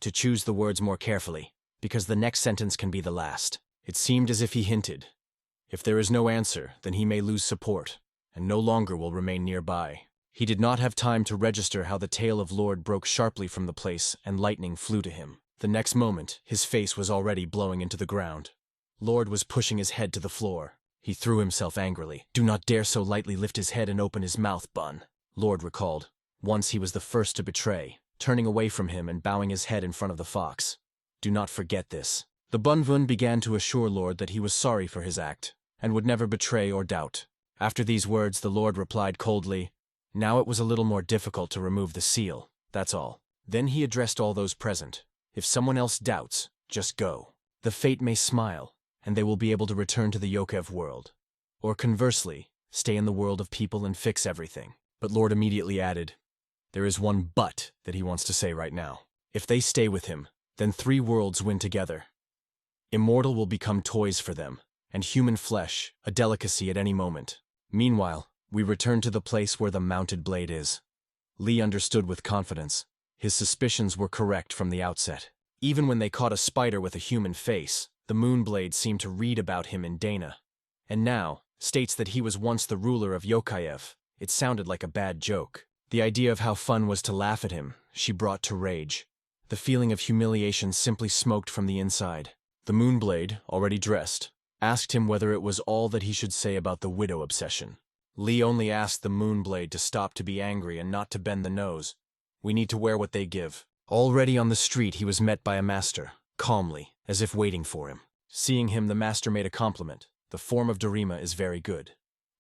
to choose the words more carefully, because the next sentence can be the last. It seemed as if he hinted, if there is no answer, then he may lose support, and no longer will remain nearby. He did not have time to register how the tail of Lord broke sharply from the place and lightning flew to him. The next moment, his face was already blowing into the ground. Lord was pushing his head to the floor. He threw himself angrily. Do not dare so lightly lift his head and open his mouth, Bun. Lord recalled. Once he was the first to betray, turning away from him and bowing his head in front of the fox. Do not forget this. The Bunvun began to assure Lord that he was sorry for his act, and would never betray or doubt. After these words, the Lord replied coldly, now it was a little more difficult to remove the seal, that's all. Then he addressed all those present. If someone else doubts, just go. The fate may smile, and they will be able to return to the Yokev world. Or conversely, stay in the world of people and fix everything. But Lord immediately added, there is one but that he wants to say right now. If they stay with him, then 3 worlds win together. Immortal will become toys for them, and human flesh, a delicacy at any moment. Meanwhile, we return to the place where the mounted blade is. Lee understood with confidence. His suspicions were correct from the outset. Even when they caught a spider with a human face, the Moonblade seemed to read about him in Dana. And now, states that he was once the ruler of Yokayev. It sounded like a bad joke. The idea of how fun was to laugh at him, she brought to rage. The feeling of humiliation simply smoked from the inside. The Moonblade, already dressed, asked him whether it was all that he should say about the widow obsession. Lee only asked the Moonblade to stop to be angry and not to bend the nose. We need to wear what they give. Already on the street, he was met by a master, calmly, as if waiting for him. Seeing him, the master made a compliment. The form of Dorima is very good.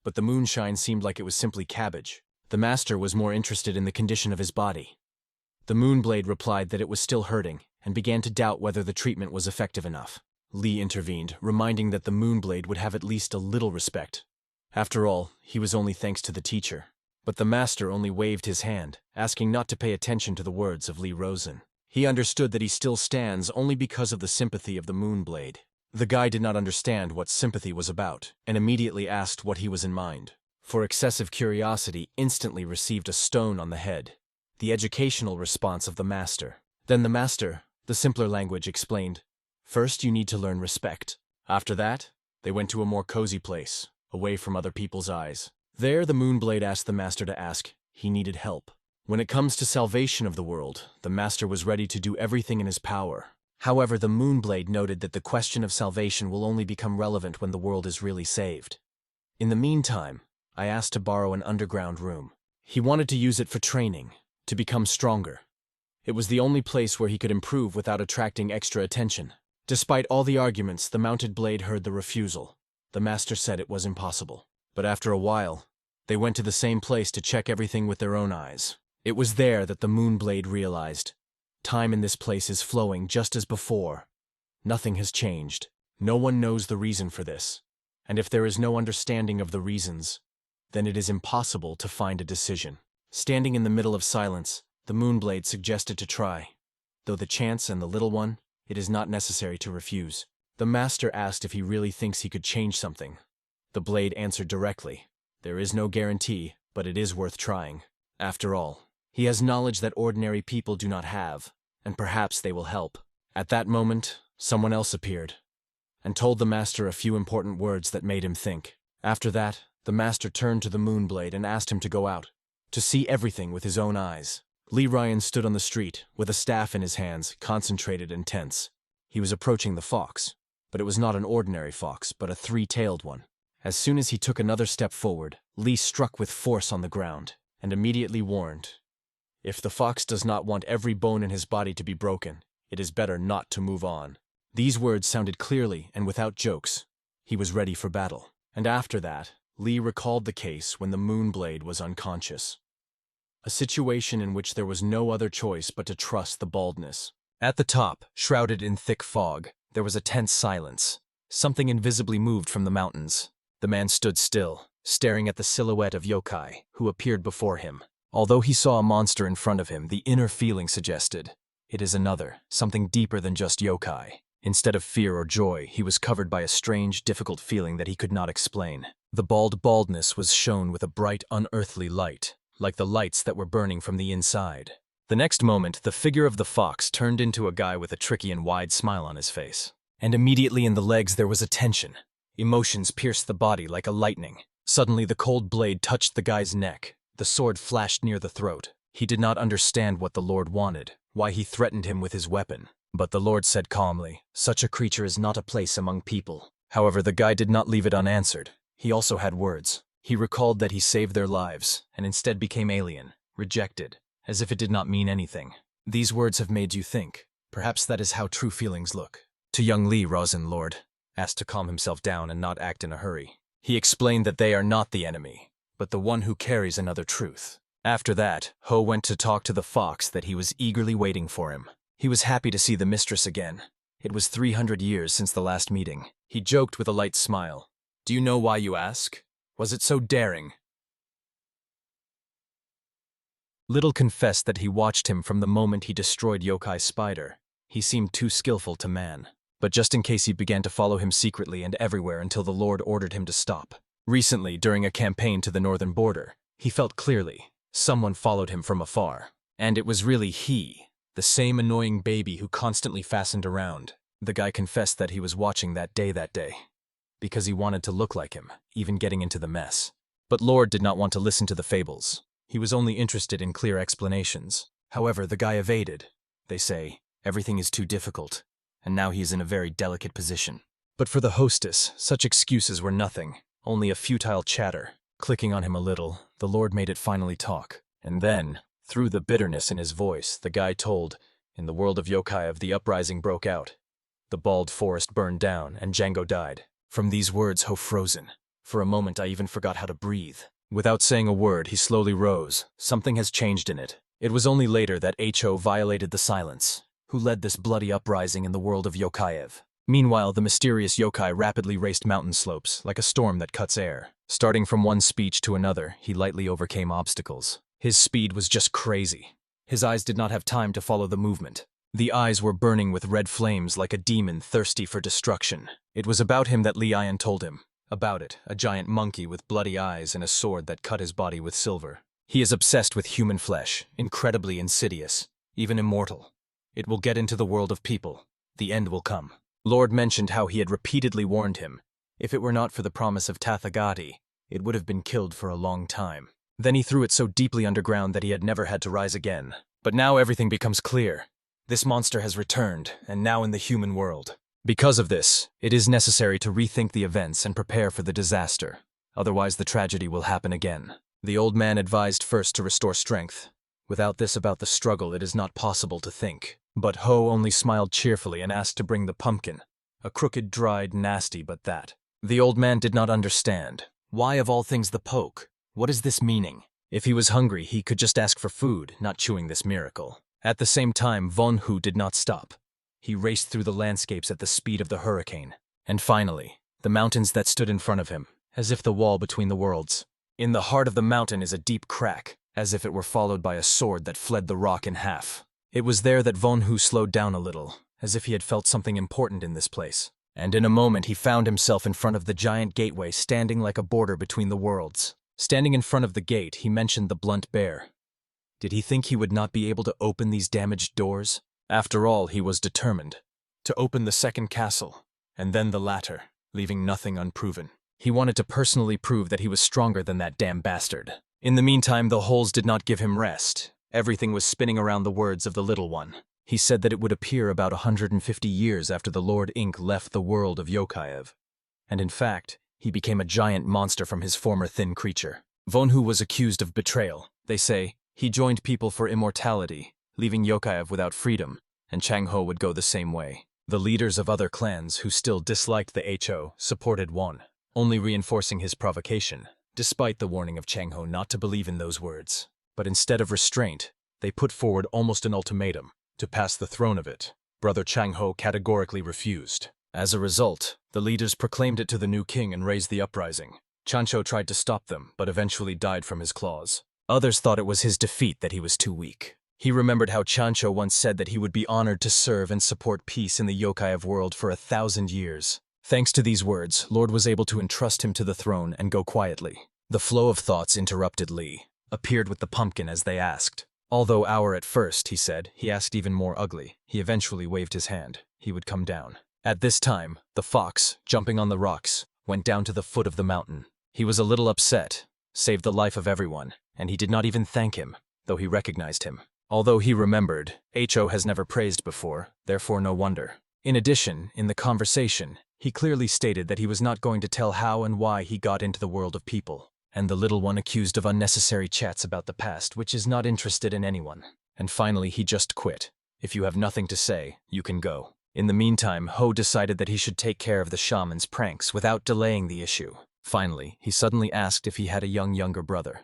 But the moonshine seemed like it was simply cabbage. The master was more interested in the condition of his body. The Moonblade replied that it was still hurting, and began to doubt whether the treatment was effective enough. Lee intervened, reminding that the Moonblade would have at least a little respect. After all, he was only thanks to the teacher. But the master only waved his hand, asking not to pay attention to the words of Lee Rosen. He understood that he still stands only because of the sympathy of the Moonblade. The guy did not understand what sympathy was about, and immediately asked what he was in mind. For excessive curiosity, instantly received a stone on the head. The educational response of the master. Then the master, the simpler language, explained, "First you need to learn respect." After that, they went to a more cozy place, away from other people's eyes. There the Moonblade asked the master to ask. He needed help. When it comes to salvation of the world, the master was ready to do everything in his power. However, the Moonblade noted that the question of salvation will only become relevant when the world is really saved. In the meantime, I asked to borrow an underground room. He wanted to use it for training, to become stronger. It was the only place where he could improve without attracting extra attention. Despite all the arguments, the mounted blade heard the refusal. The master said it was impossible. But after a while, they went to the same place to check everything with their own eyes. It was there that the Moonblade realized. Time in this place is flowing just as before. Nothing has changed. No one knows the reason for this. And if there is no understanding of the reasons, then it is impossible to find a decision. Standing in the middle of silence, the Moonblade suggested to try. Though the chance and the little one, it is not necessary to refuse. The master asked if he really thinks he could change something. The blade answered directly. There is no guarantee, but it is worth trying. After all, he has knowledge that ordinary people do not have, and perhaps they will help. At that moment, someone else appeared, and told the master a few important words that made him think. After that, the master turned to the Moonblade and asked him to go out, to see everything with his own eyes. Lee Ryan stood on the street, with a staff in his hands, concentrated and tense. He was approaching the fox, but it was not an ordinary fox, but a three-tailed one. As soon as he took another step forward, Lee struck with force on the ground, and immediately warned, "If the fox does not want every bone in his body to be broken, it is better not to move on." These words sounded clearly and without jokes. He was ready for battle. And after that, Lee recalled the case when the Moonblade was unconscious. A situation in which there was no other choice but to trust the baldness. At the top, shrouded in thick fog, there was a tense silence. Something invisibly moved from the mountains. The man stood still, staring at the silhouette of yokai, who appeared before him. Although he saw a monster in front of him, the inner feeling suggested, it is another, something deeper than just yokai. Instead of fear or joy, he was covered by a strange, difficult feeling that he could not explain. The baldness was shone with a bright, unearthly light, like the lights that were burning from the inside. The next moment, the figure of the fox turned into a guy with a tricky and wide smile on his face. And immediately in the legs there was a tension. Emotions pierced the body like a lightning. Suddenly the cold blade touched the guy's neck. The sword flashed near the throat. He did not understand what the Lord wanted, why he threatened him with his weapon. But the Lord said calmly, "Such a creature is not a place among people." However, the guy did not leave it unanswered. He also had words. He recalled that he saved their lives, and instead became alien, rejected, as if it did not mean anything. These words have made you think. Perhaps that is how true feelings look. To young Lee Rosen, Lord asked to calm himself down and not act in a hurry. He explained that they are not the enemy, but the one who carries another truth. After that, Ho went to talk to the fox that he was eagerly waiting for him. He was happy to see the mistress again. It was 300 years since the last meeting. He joked with a light smile. "Do you know why you ask? Was it so daring?" Little confessed that he watched him from the moment he destroyed Yokai Spider. He seemed too skillful to man. But just in case he began to follow him secretly and everywhere until the Lord ordered him to stop. Recently, during a campaign to the northern border, he felt clearly someone followed him from afar. And it was really he, the same annoying baby who constantly fastened around. The guy confessed that he was watching that day, because he wanted to look like him, even getting into the mess. But Lord did not want to listen to the fables. He was only interested in clear explanations. However, the guy evaded. They say, everything is too difficult, and now he is in a very delicate position. But for the hostess, such excuses were nothing, only a futile chatter. Clicking on him a little, the Lord made it finally talk. And then, through the bitterness in his voice, the guy told, in the world of yokai the uprising broke out. The bald forest burned down, and Django died. From these words, Ho frozen. For a moment I even forgot how to breathe. Without saying a word, he slowly rose. Something has changed in it. It was only later that Ho violated the silence. Who led this bloody uprising in the world of yokai? Meanwhile, the mysterious yokai rapidly raced mountain slopes, like a storm that cuts air. Starting from one speech to another, he lightly overcame obstacles. His speed was just crazy. His eyes did not have time to follow the movement. The eyes were burning with red flames like a demon thirsty for destruction. It was about him that Li Yan told him. About it, a giant monkey with bloody eyes and a sword that cut his body with silver. He is obsessed with human flesh, incredibly insidious, even immortal. It will get into the world of people. The end will come. Lord mentioned how he had repeatedly warned him. If it were not for the promise of Tathagati, it would have been killed for a long time. Then he threw it so deeply underground that he had never had to rise again. But now everything becomes clear. This monster has returned, and now in the human world. Because of this, it is necessary to rethink the events and prepare for the disaster. Otherwise the tragedy will happen again. The old man advised first to restore strength. Without this about the struggle, it is not possible to think. But Ho only smiled cheerfully and asked to bring the pumpkin. A crooked, dried, nasty, but that. The old man did not understand. Why of all things the poke? What is this meaning? If he was hungry, he could just ask for food, not chewing this miracle. At the same time, Von Hu did not stop. He raced through the landscapes at the speed of the hurricane. And finally, the mountains that stood in front of him, as if the wall between the worlds. In the heart of the mountain is a deep crack, as if it were followed by a sword that fled the rock in half. It was there that Von Hu slowed down a little, as if he had felt something important in this place. And in a moment he found himself in front of the giant gateway standing like a border between the worlds. Standing in front of the gate, he mentioned the blunt bear. Did he think he would not be able to open these damaged doors? After all, he was determined to open the second castle, and then the latter, leaving nothing unproven. He wanted to personally prove that he was stronger than that damn bastard. In the meantime, the holes did not give him rest. Everything was spinning around the words of the little one. He said that it would appear about 150 years after the Lord Ink left the world of yokai. And in fact, he became a giant monster from his former thin creature. Von Hu was accused of betrayal. They say he joined people for immortality, leaving yokai without freedom, and Chang-ho would go the same way. The leaders of other clans who still disliked the Ho supported Won, only reinforcing his provocation, despite the warning of Chang-ho not to believe in those words. But instead of restraint, they put forward almost an ultimatum to pass the throne of it. Brother Chang-ho categorically refused. As a result, the leaders proclaimed it to the new king and raised the uprising. Chancho tried to stop them, but eventually died from his claws. Others thought it was his defeat that he was too weak. He remembered how Chancho once said that he would be honored to serve and support peace in the yokai world for 1,000 years. Thanks to these words, Lord was able to entrust him to the throne and go quietly. The flow of thoughts interrupted Li. Appeared with the pumpkin as they asked. Although our at first, he said, he asked even more ugly. He eventually waved his hand. He would come down. At this time, the fox, jumping on the rocks, went down to the foot of the mountain. He was a little upset, saved the life of everyone, and he did not even thank him, though he recognized him. Although he remembered, Ho has never praised before, therefore no wonder. In addition, in the conversation, he clearly stated that he was not going to tell how and why he got into the world of people. And the little one accused of unnecessary chats about the past, which is not interested in anyone. And finally, he just quit. If you have nothing to say, you can go. In the meantime, Ho decided that he should take care of the shaman's pranks without delaying the issue. Finally, he suddenly asked if he had a younger brother.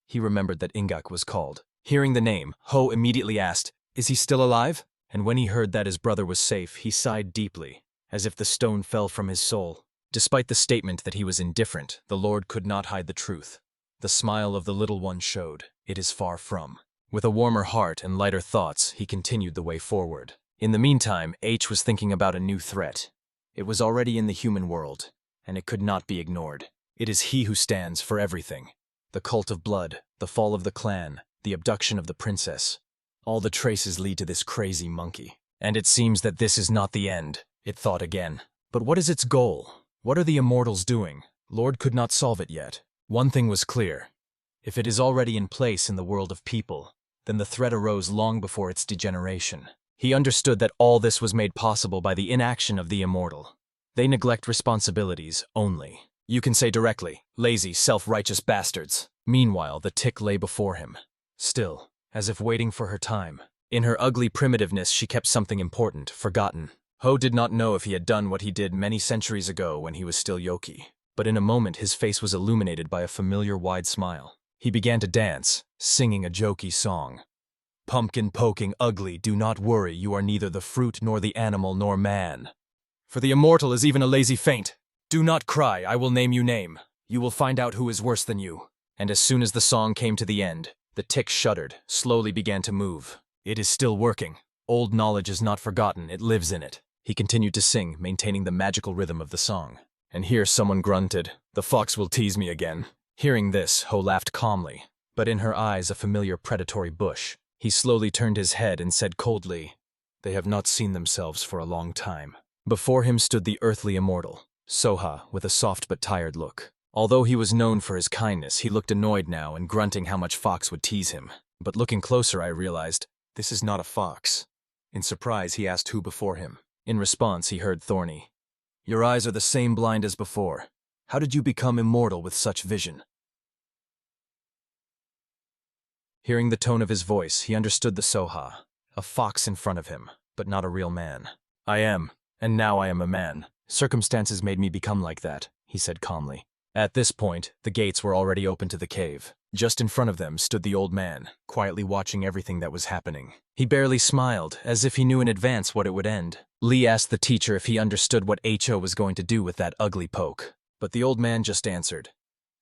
He remembered that Ingak was called. Hearing the name, Ho immediately asked, "Is he still alive?" And when he heard that his brother was safe, he sighed deeply, as if the stone fell from his soul. Despite the statement that he was indifferent, the Lord could not hide the truth. The smile of the little one showed, it is far from. With a warmer heart and lighter thoughts, he continued the way forward. In the meantime, H was thinking about a new threat. It was already in the human world, and it could not be ignored. It is he who stands for everything. The cult of blood, the fall of the clan, the abduction of the princess. All the traces lead to this crazy monkey. And it seems that this is not the end, it thought again. But what is its goal? What are the immortals doing? Lord could not solve it yet. One thing was clear. If it is already in place in the world of people, then the threat arose long before its degeneration. He understood that all this was made possible by the inaction of the immortal. They neglect responsibilities only. You can say directly, lazy, self-righteous bastards. Meanwhile, the tick lay before him. Still, as if waiting for her time. In her ugly primitiveness, she kept something important, forgotten. Ho did not know if he had done what he did many centuries ago when he was still Yoki. But in a moment, his face was illuminated by a familiar wide smile. He began to dance, singing a jokey song. Pumpkin poking ugly, do not worry, you are neither the fruit nor the animal nor man. For the immortal is even a lazy feint. Do not cry, I will name you name. You will find out who is worse than you. And as soon as the song came to the end, the tick shuddered, slowly began to move. It is still working. Old knowledge is not forgotten, it lives in it. He continued to sing, maintaining the magical rhythm of the song. And here someone grunted, the fox will tease me again. Hearing this, Ho laughed calmly, but in her eyes a familiar predatory bush. He slowly turned his head and said coldly, they have not seen themselves for a long time. Before him stood the earthly immortal, Soha, with a soft but tired look. Although he was known for his kindness, he looked annoyed now and grunting how much Fox would tease him. But looking closer, I realized, this is not a fox. In surprise, he asked who before him. In response, he heard Thorny. Your eyes are the same blind as before. How did you become immortal with such vision? Hearing the tone of his voice, he understood the Soha, a fox in front of him, but not a real man. I am, and now I am a man. Circumstances made me become like that, he said calmly. At this point, the gates were already open to the cave. Just in front of them stood the old man, quietly watching everything that was happening. He barely smiled, as if he knew in advance what it would end. Lee asked the teacher if he understood what Ho was going to do with that ugly poke. But the old man just answered,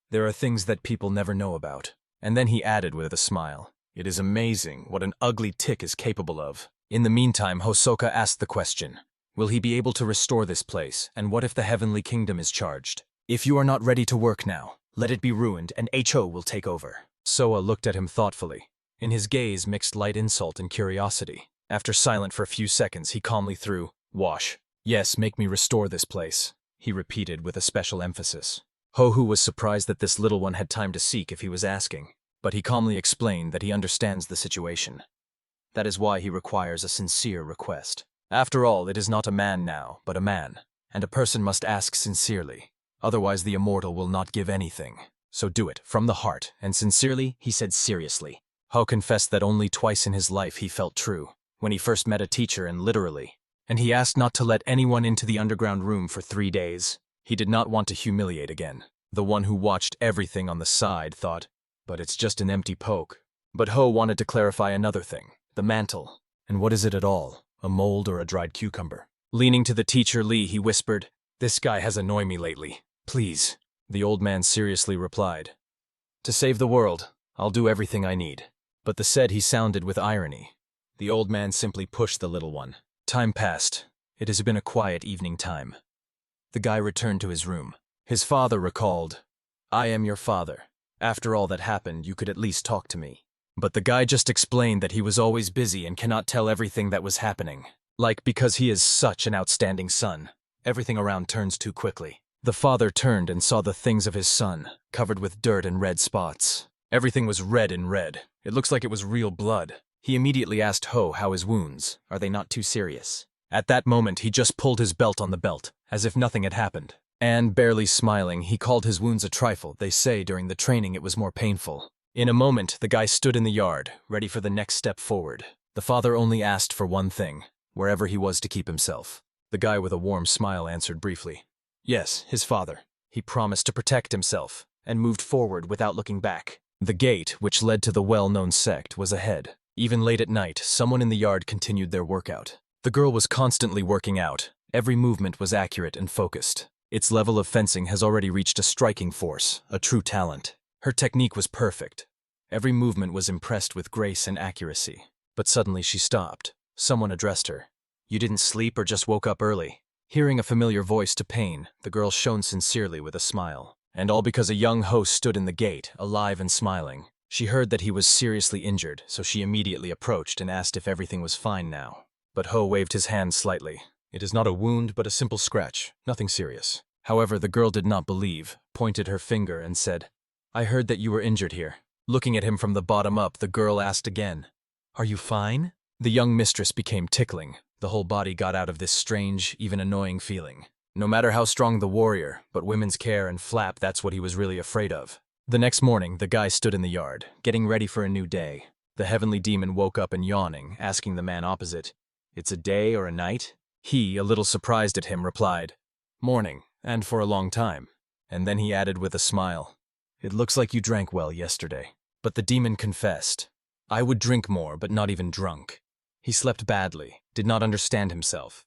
there are things that people never know about. And then he added with a smile, it is amazing what an ugly tick is capable of. In the meantime, Hosoka asked the question, will he be able to restore this place, and what if the heavenly kingdom is charged? If you are not ready to work now, let it be ruined and Ho will take over. Soa looked at him thoughtfully. In his gaze mixed light insult and curiosity. After silent for a few seconds, he calmly threw, wash. Yes, make me restore this place, he repeated with a special emphasis. Hohu was surprised that this little one had time to seek if he was asking, but he calmly explained that he understands the situation. That is why he requires a sincere request. After all, it is not a man now, but a man, and a person must ask sincerely. Otherwise the immortal will not give anything. So do it, from the heart, and sincerely, he said seriously. Ho confessed that only twice in his life he felt true, when he first met a teacher and literally, and he asked not to let anyone into the underground room for 3 days. He did not want to humiliate again. The one who watched everything on the side thought, but it's just an empty poke. But Ho wanted to clarify another thing, the mantle. And what is it at all, a mold or a dried cucumber? Leaning to the teacher Lee, he whispered, this guy has annoyed me lately. Please. The old man seriously replied, to save the world, I'll do everything I need. But the said he sounded with irony. The old man simply pushed the little one. Time passed. It has been a quiet evening time. The guy returned to his room. His father recalled, I am your father. After all that happened, you could at least talk to me. But the guy just explained that he was always busy and cannot tell everything that was happening. Like because he is such an outstanding son. Everything around turns too quickly. The father turned and saw the things of his son, covered with dirt and red spots. Everything was red in red. It looks like it was real blood. He immediately asked Ho how his wounds, are they not too serious? At that moment, he just pulled his belt on the belt, as if nothing had happened. And, barely smiling, he called his wounds a trifle. They say during the training it was more painful. In a moment, the guy stood in the yard, ready for the next step forward. The father only asked for one thing, wherever he was to keep himself. The guy with a warm smile answered briefly. Yes, his father. He promised to protect himself, and moved forward without looking back. The gate, which led to the well-known sect, was ahead. Even late at night, someone in the yard continued their workout. The girl was constantly working out. Every movement was accurate and focused. Its level of fencing has already reached a striking force, a true talent. Her technique was perfect. Every movement was impressed with grace and accuracy. But suddenly she stopped. Someone addressed her. You didn't sleep or just woke up early? Hearing a familiar voice to Pain, the girl shone sincerely with a smile. And all because a young host stood in the gate, alive and smiling. She heard that he was seriously injured, so she immediately approached and asked if everything was fine now. But Ho waved his hand slightly. It is not a wound, but a simple scratch. Nothing serious. However, the girl did not believe, pointed her finger and said, I heard that you were injured here. Looking at him from the bottom up, the girl asked again, Are you fine? The young mistress became tickling. The whole body got out of this strange, even annoying feeling. No matter how strong the warrior, but women's care and flap, that's what he was really afraid of. The next morning, the guy stood in the yard, getting ready for a new day. The heavenly demon woke up and yawning, asking the man opposite, "It's a day or a night?" He, a little surprised at him, replied, "Morning, and for a long time." And then he added with a smile, "It looks like you drank well yesterday." But the demon confessed, "I would drink more, but not even drunk." He slept badly, did not understand himself.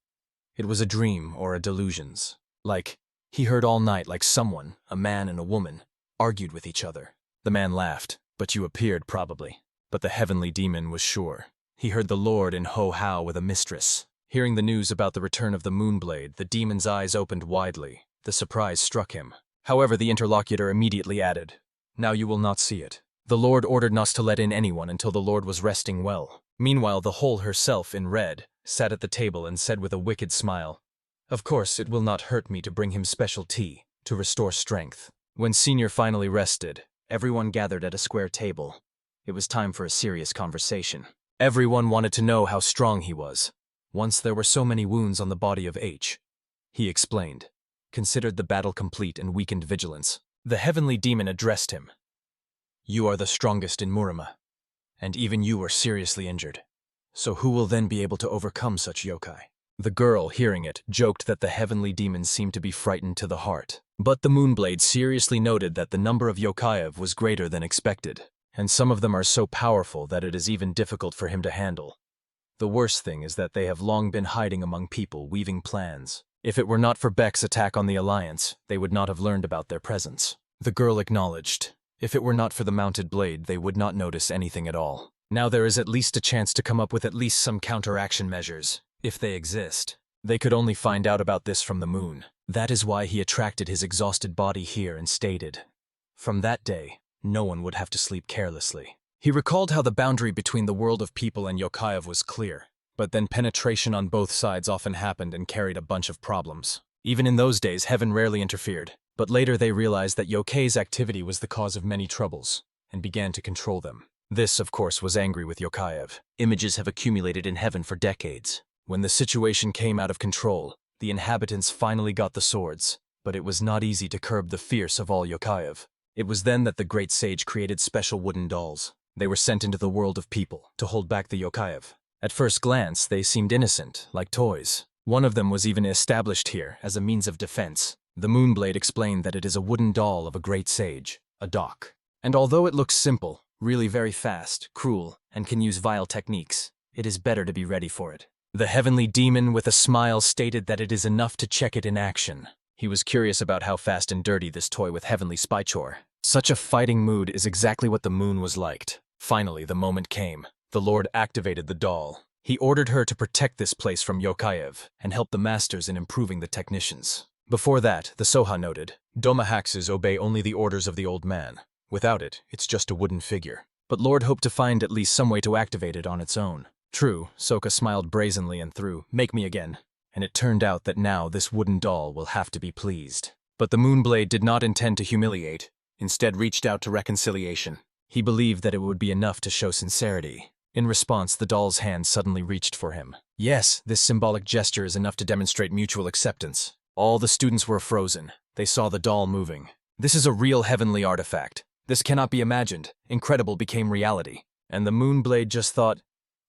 It was a dream or a delusions. He heard all night like someone, a man and a woman, argued with each other. The man laughed, "But you appeared, probably." But the heavenly demon was sure. He heard the Lord in Ho-How with a mistress. Hearing the news about the return of the Moonblade, the demon's eyes opened widely. The surprise struck him. However, the interlocutor immediately added, "Now you will not see it. The Lord ordered us to let in anyone until the Lord was resting well." Meanwhile, the whole herself, in red, sat at the table and said with a wicked smile, "Of course, it will not hurt me to bring him special tea, to restore strength." When Senior finally rested, everyone gathered at a square table. It was time for a serious conversation. Everyone wanted to know how strong he was. Once there were so many wounds on the body of H. He explained, considered the battle complete and weakened vigilance. The heavenly demon addressed him. "You are the strongest in Murama, and even you are seriously injured. So who will then be able to overcome such yokai?" The girl, hearing it, joked that the heavenly demon seemed to be frightened to the heart. But the Moonblade seriously noted that the number of yokai was greater than expected, and some of them are so powerful that it is even difficult for him to handle. The worst thing is that they have long been hiding among people, weaving plans. If it were not for Beck's attack on the Alliance, they would not have learned about their presence. The girl acknowledged. If it were not for the mounted blade, they would not notice anything at all. Now there is at least a chance to come up with at least some counteraction measures, if they exist. They could only find out about this from the moon. That is why he attracted his exhausted body here and stated, from that day, no one would have to sleep carelessly. He recalled how the boundary between the world of people and yokai was clear, but then penetration on both sides often happened and carried a bunch of problems. Even in those days, heaven rarely interfered, but later they realized that yokai's activity was the cause of many troubles, and began to control them. This, of course, was angry with Yokaev. Images have accumulated in heaven for decades. When the situation came out of control, the inhabitants finally got the swords, but it was not easy to curb the fierce of all Yokaev. It was then that the great sage created special wooden dolls. They were sent into the world of people to hold back the Yokaev. At first glance, they seemed innocent, like toys. One of them was even established here as a means of defense. The Moonblade explained that it is a wooden doll of a great sage, a doc. And although it looks simple, really very fast, cruel, and can use vile techniques, it is better to be ready for it. The heavenly demon with a smile stated that it is enough to check it in action. He was curious about how fast and dirty this toy with heavenly spy chore. Such a fighting mood is exactly what the moon was liked. Finally, the moment came. The Lord activated the doll. He ordered her to protect this place from Yokaev and help the masters in improving the technicians. Before that, the Soha noted, Domahaxes obey only the orders of the old man. Without it, it's just a wooden figure. But Lord hoped to find at least some way to activate it on its own. True, Soka smiled brazenly and threw, "Make me again." And it turned out that now this wooden doll will have to be pleased. But the Moonblade did not intend to humiliate, instead reached out to reconciliation. He believed that it would be enough to show sincerity. In response, the doll's hand suddenly reached for him. Yes, this symbolic gesture is enough to demonstrate mutual acceptance. All the students were frozen. They saw the doll moving. This is a real heavenly artifact. This cannot be imagined. Incredible became reality. And the Moonblade just thought,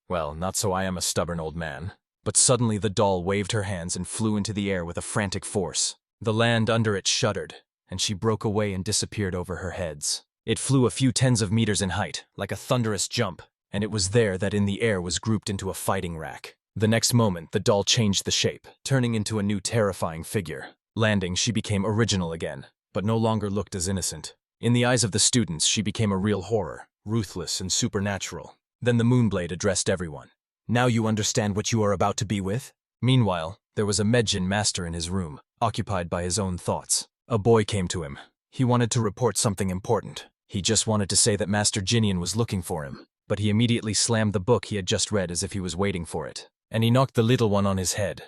well, not so I am a stubborn old man. But suddenly the doll waved her hands and flew into the air with a frantic force. The land under it shuddered, and she broke away and disappeared over her heads. It flew a few tens of meters in height, like a thunderous jump, and it was there that in the air was grouped into a fighting rack. The next moment, the doll changed the shape, turning into a new terrifying figure. Landing, she became original again, but no longer looked as innocent. In the eyes of the students, she became a real horror, ruthless and supernatural. Then the Moonblade addressed everyone. Now you understand what you are about to be with? Meanwhile, there was a Medjin master in his room, occupied by his own thoughts. A boy came to him. He wanted to report something important. He just wanted to say that Master Jinian was looking for him, but he immediately slammed the book he had just read as if he was waiting for it. And he knocked the little one on his head.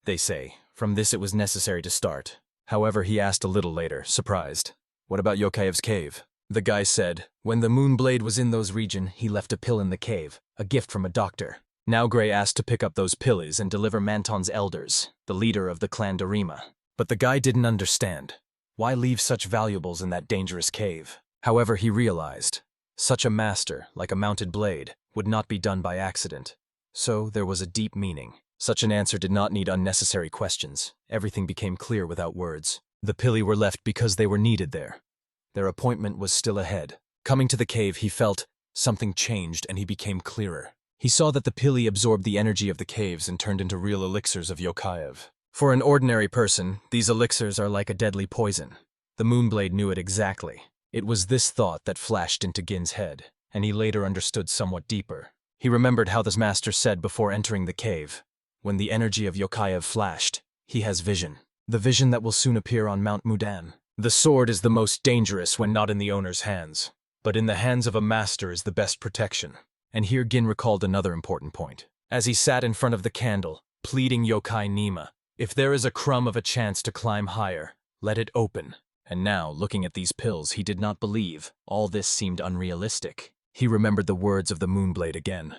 They say, from this it was necessary to start. However, he asked a little later, surprised, "What about Yokaev's cave?" The guy said, when the Moonblade was in those region, he left a pill in the cave, a gift from a doctor. Now Gray asked to pick up those pillies and deliver Manton's elders, the leader of the clan Darima. But the guy didn't understand. Why leave such valuables in that dangerous cave? However, he realized, such a master, like a mounted blade, would not be done by accident. So there was a deep meaning. Such an answer did not need unnecessary questions. Everything became clear without words. The pilli were left because they were needed there. Their appointment was still ahead. Coming to the cave, he felt something changed and he became clearer. He saw that the pilli absorbed the energy of the caves and turned into real elixirs of Yokaev. For an ordinary person, these elixirs are like a deadly poison. The Moonblade knew it exactly. It was this thought that flashed into Gin's head, and he later understood somewhat deeper. He remembered how the master said before entering the cave, when the energy of Yokaev flashed, he has vision. The vision that will soon appear on Mount Mudan. The sword is the most dangerous when not in the owner's hands, but in the hands of a master is the best protection. And here Gin recalled another important point. As he sat in front of the candle, pleading Yokai Nima, if there is a crumb of a chance to climb higher, let it open. And now, looking at these pills, he did not believe. All this seemed unrealistic. He remembered the words of the Moonblade again.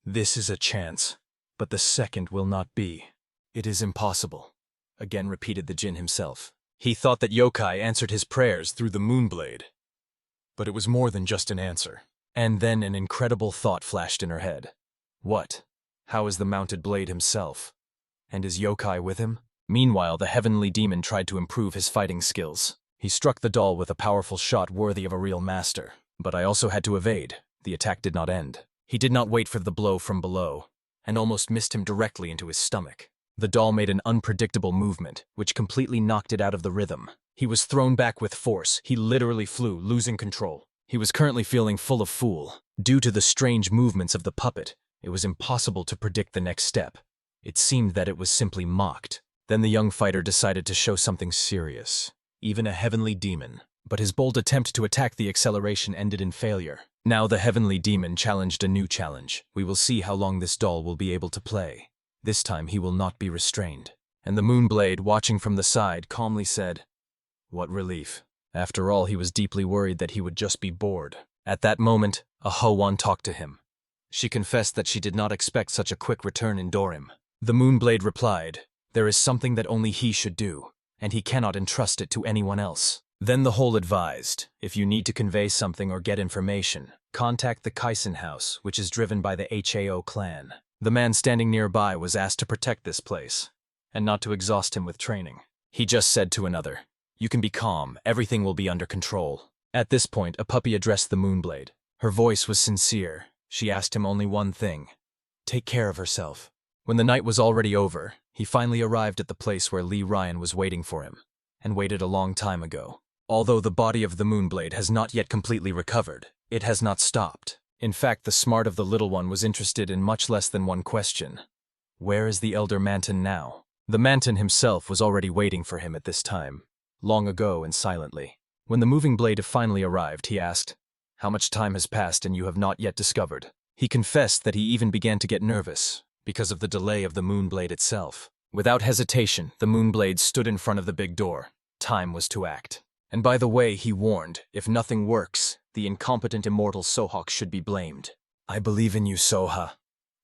This is a chance, but the second will not be. It is impossible, again repeated the Jin himself. He thought that Yokai answered his prayers through the Moonblade. But it was more than just an answer. And then an incredible thought flashed in her head. What? How is the mounted blade himself? And is Yokai with him? Meanwhile, the heavenly demon tried to improve his fighting skills. He struck the doll with a powerful shot worthy of a real master. But I also had to evade. The attack did not end. He did not wait for the blow from below, and almost missed him directly into his stomach. The doll made an unpredictable movement, which completely knocked it out of the rhythm. He was thrown back with force. He literally flew, losing control. He was currently feeling full of fool. Due to the strange movements of the puppet, it was impossible to predict the next step. It seemed that it was simply mocked. Then the young fighter decided to show something serious. Even a heavenly demon. But his bold attempt to attack the acceleration ended in failure. Now the heavenly demon challenged a new challenge. We will see how long this doll will be able to play. This time he will not be restrained. And the Moonblade, watching from the side, calmly said, "What relief." After all, he was deeply worried that he would just be bored. At that moment, a Ho-Wan talked to him. She confessed that she did not expect such a quick return in Dorim. The Moonblade replied, "There is something that only he should do, and he cannot entrust it to anyone else." Then the whole advised, if you need to convey something or get information, contact the Kaisen House, which is driven by the Hao clan. The man standing nearby was asked to protect this place, and not to exhaust him with training. He just said to another, "You can be calm, everything will be under control." At this point, a puppy addressed the Moonblade. Her voice was sincere. She asked him only one thing: take care of herself. When the night was already over, he finally arrived at the place where Lee Ryan was waiting for him, and waited a long time ago. Although the body of the Moonblade has not yet completely recovered, it has not stopped. In fact, the smart of the little one was interested in much less than one question. Where is the elder Manton now? The Manton himself was already waiting for him at this time, long ago and silently. When the moving blade finally arrived, he asked, "How much time has passed and you have not yet discovered?" He confessed that he even began to get nervous, because of the delay of the Moonblade itself. Without hesitation, the Moonblade stood in front of the big door. Time was to act. And by the way, he warned, if nothing works, the incompetent immortal Sohawk should be blamed. "I believe in you, Soha.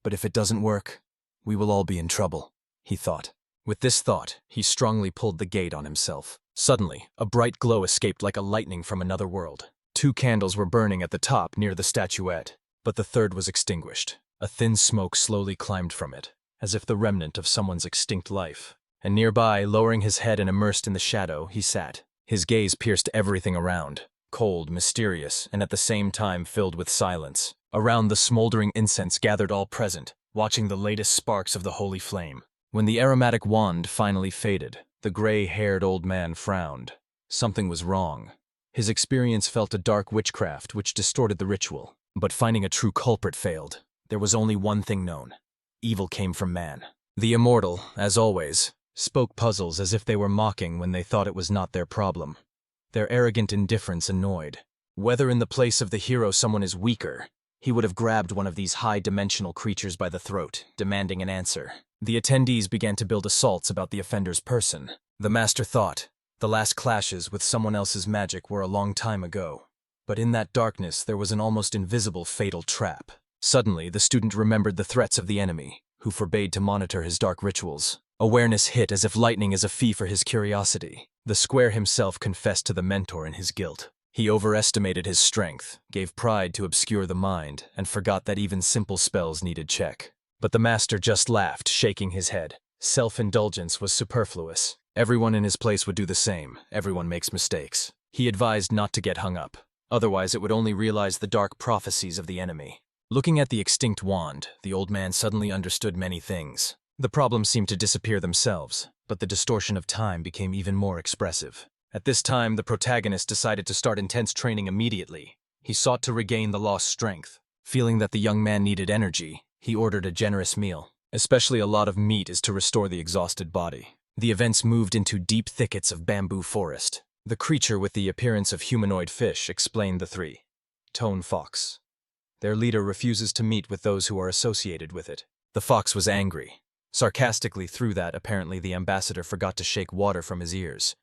But if it doesn't work, we will all be in trouble," he thought. With this thought, he strongly pulled the gate on himself. Suddenly, a bright glow escaped like a lightning from another world. 2 candles were burning at the top near the statuette, but the third was extinguished. A thin smoke slowly climbed from it, as if the remnant of someone's extinct life. And nearby, lowering his head and immersed in the shadow, he sat. His gaze pierced everything around, cold, mysterious, and at the same time filled with silence. Around the smoldering incense gathered all present, watching the latest sparks of the holy flame. When the aromatic wand finally faded, the gray-haired old man frowned. Something was wrong. His experience felt a dark witchcraft which distorted the ritual. But finding a true culprit failed. There was only one thing known. Evil came from man. The immortal, as always, spoke puzzles as if they were mocking when they thought it was not their problem. Their arrogant indifference annoyed. Whether in the place of the hero someone is weaker, he would have grabbed one of these high-dimensional creatures by the throat, demanding an answer. The attendees began to build assaults about the offender's person. The master thought, the last clashes with someone else's magic were a long time ago. But in that darkness there was an almost invisible fatal trap. Suddenly, the student remembered the threats of the enemy, who forbade to monitor his dark rituals. Awareness hit as if lightning is a fee for his curiosity. The square himself confessed to the mentor in his guilt. He overestimated his strength, gave pride to obscure the mind, and forgot that even simple spells needed check. But the master just laughed, shaking his head. Self-indulgence was superfluous. Everyone in his place would do the same. Everyone makes mistakes. He advised not to get hung up. Otherwise, it would only realize the dark prophecies of the enemy. Looking at the extinct wand, the old man suddenly understood many things. The problems seemed to disappear themselves, but the distortion of time became even more expressive. At this time, the protagonist decided to start intense training immediately. He sought to regain the lost strength. Feeling that the young man needed energy, he ordered a generous meal. Especially a lot of meat is to restore the exhausted body. The events moved into deep thickets of bamboo forest. The creature with the appearance of humanoid fish explained the three. Tone fox. Their leader refuses to meet with those who are associated with it. The fox was angry. Sarcastically through that, apparently the ambassador forgot to shake water from his ears.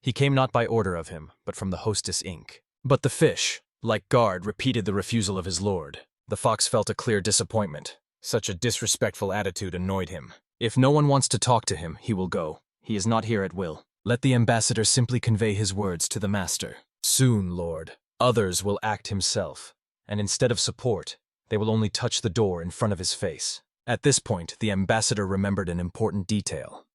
He came not by order of him, but from the hostess Inc. But the fish, like guard, repeated the refusal of his lord. The fox felt a clear disappointment. Such a disrespectful attitude annoyed him. If no one wants to talk to him, he will go. He is not here at will. Let the ambassador simply convey his words to the master. Soon, lord, others will act himself, and instead of support, they will only touch the door in front of his face. At this point, the ambassador remembered an important detail.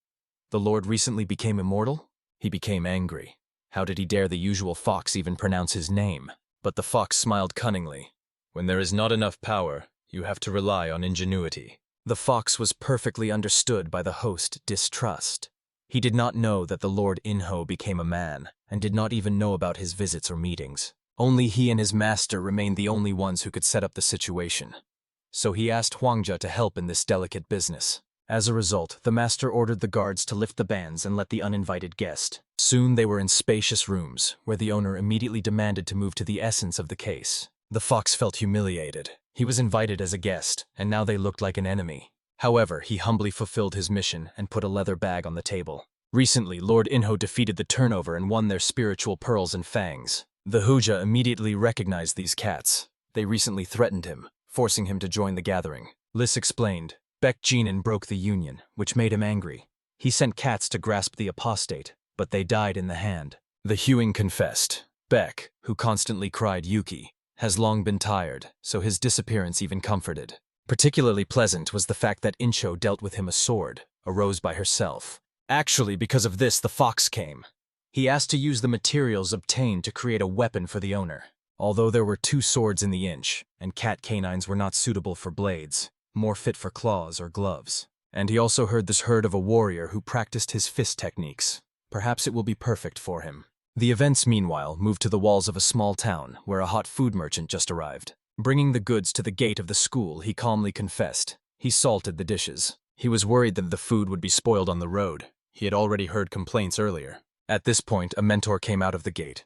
The lord recently became immortal? He became angry. How did he dare the usual fox even pronounce his name? But the fox smiled cunningly. When there is not enough power, you have to rely on ingenuity. The fox was perfectly understood by the host distrust. He did not know that the Lord Yin-ho became a man, and did not even know about his visits or meetings. Only he and his master remained the only ones who could set up the situation. So he asked Huangja to help in this delicate business. As a result, the master ordered the guards to lift the bands and let the uninvited guest. Soon they were in spacious rooms, where the owner immediately demanded to move to the essence of the case. The fox felt humiliated. He was invited as a guest, and now they looked like an enemy. However, he humbly fulfilled his mission and put a leather bag on the table. Recently, Lord Yin-ho defeated the turnover and won their spiritual pearls and fangs. The Huja immediately recognized these cats. They recently threatened him, forcing him to join the gathering. Liss explained. Baek Jinin broke the union, which made him angry. He sent cats to grasp the apostate, but they died in the hand. The Hewing confessed. Baek, who constantly cried Yuki, has long been tired, so his disappearance even comforted. Particularly pleasant was the fact that Incho dealt with him a sword, a rose by herself. Actually, because of this, the fox came. He asked to use the materials obtained to create a weapon for the owner. Although there were 2 swords in the inch, and cat canines were not suitable for blades, more fit for claws or gloves. And he also heard this heard of a warrior who practiced his fist techniques. Perhaps it will be perfect for him. The events, meanwhile, moved to the walls of a small town where a hot food merchant just arrived. Bringing the goods to the gate of the school, he calmly confessed. He salted the dishes. He was worried that the food would be spoiled on the road. He had already heard complaints earlier. At this point, a mentor came out of the gate.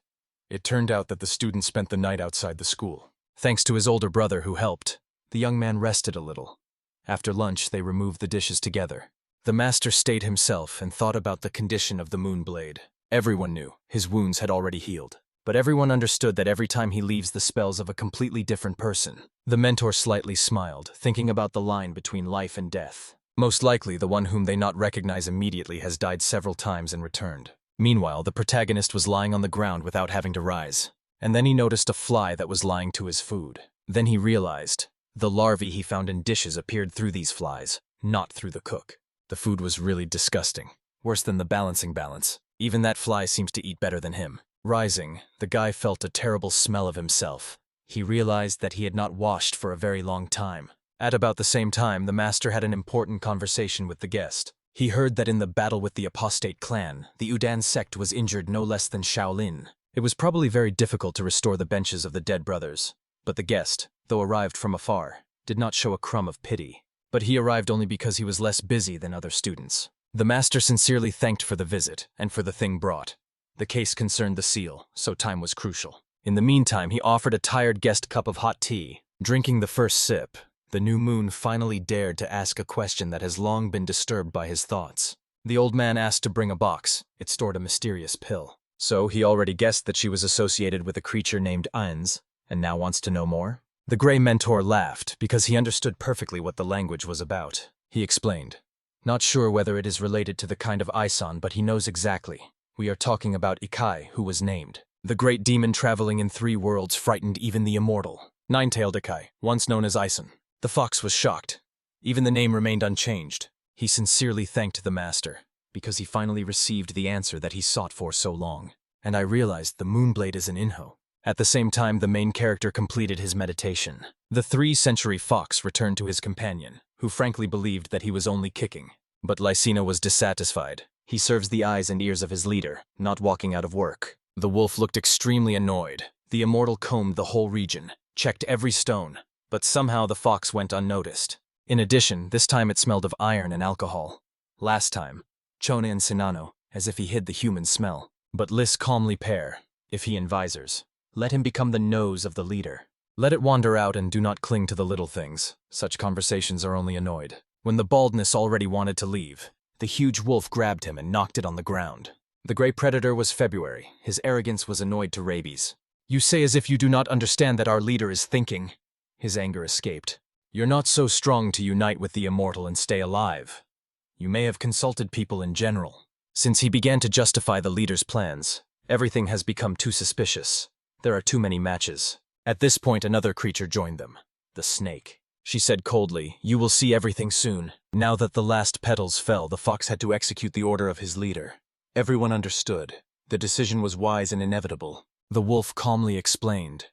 It turned out that the student spent the night outside the school. Thanks to his older brother who helped, the young man rested a little. After lunch, they removed the dishes together. The master stayed himself and thought about the condition of the moon blade. Everyone knew his wounds had already healed, but everyone understood that every time he leaves the spells of a completely different person. The mentor slightly smiled, thinking about the line between life and death. Most likely, the one whom they not recognize immediately has died several times and returned. Meanwhile, the protagonist was lying on the ground without having to rise. And then he noticed a fly that was lying to his food. Then he realized the larvae he found in dishes appeared through these flies, not through the cook. The food was really disgusting. Worse than the balancing balance. Even that fly seems to eat better than him. Rising, the guy felt a terrible smell of himself. He realized that he had not washed for a very long time. At about the same time, the master had an important conversation with the guest. He heard that in the battle with the apostate clan, the Udan sect was injured no less than Shaolin. It was probably very difficult to restore the benches of the dead brothers. But the guest, though arrived from afar, did not show a crumb of pity. But he arrived only because he was less busy than other students. The master sincerely thanked for the visit and for the thing brought. The case concerned the seal, so time was crucial. In the meantime, he offered a tired guest cup of hot tea. Drinking the first sip, the new moon finally dared to ask a question that has long been disturbed by his thoughts. The old man asked to bring a box. It stored a mysterious pill. So he already guessed that she was associated with a creature named Ainz, and now wants to know more? The gray mentor laughed because he understood perfectly what the language was about. He explained, "Not sure whether it is related to the kind of Isan, but he knows exactly. We are talking about Ikai, who was named. The great demon traveling in 3 worlds frightened even the immortal. Nine-tailed Ikai, once known as Isan." The fox was shocked. Even the name remained unchanged. He sincerely thanked the master, because he finally received the answer that he sought for so long. And I realized the Moonblade is an Yin-ho. At the same time, the main character completed his meditation. The 3-century fox returned to his companion, who frankly believed that he was only kicking. But Lysina was dissatisfied. He serves the eyes and ears of his leader, not walking out of work. The wolf looked extremely annoyed. The immortal combed the whole region, checked every stone, but somehow the fox went unnoticed. In addition, this time it smelled of iron and alcohol. Last time, Chone and Sinano, as if he hid the human smell. But Lys calmly pair, if he in visors. Let him become the nose of the leader. Let it wander out and do not cling to the little things. Such conversations are only annoyed. When the baldness already wanted to leave, the huge wolf grabbed him and knocked it on the ground. The gray predator was February. His arrogance was annoyed to rabies. "You say as if you do not understand that our leader is thinking." His anger escaped. "You're not so strong to unite with the immortal and stay alive. You may have consulted people in general." Since he began to justify the leader's plans, everything has become too suspicious. There are too many matches. At this point, another creature joined them. The snake. She said coldly, "You will see everything soon." Now that the last petals fell, the fox had to execute the order of his leader. Everyone understood. The decision was wise and inevitable. The wolf calmly explained,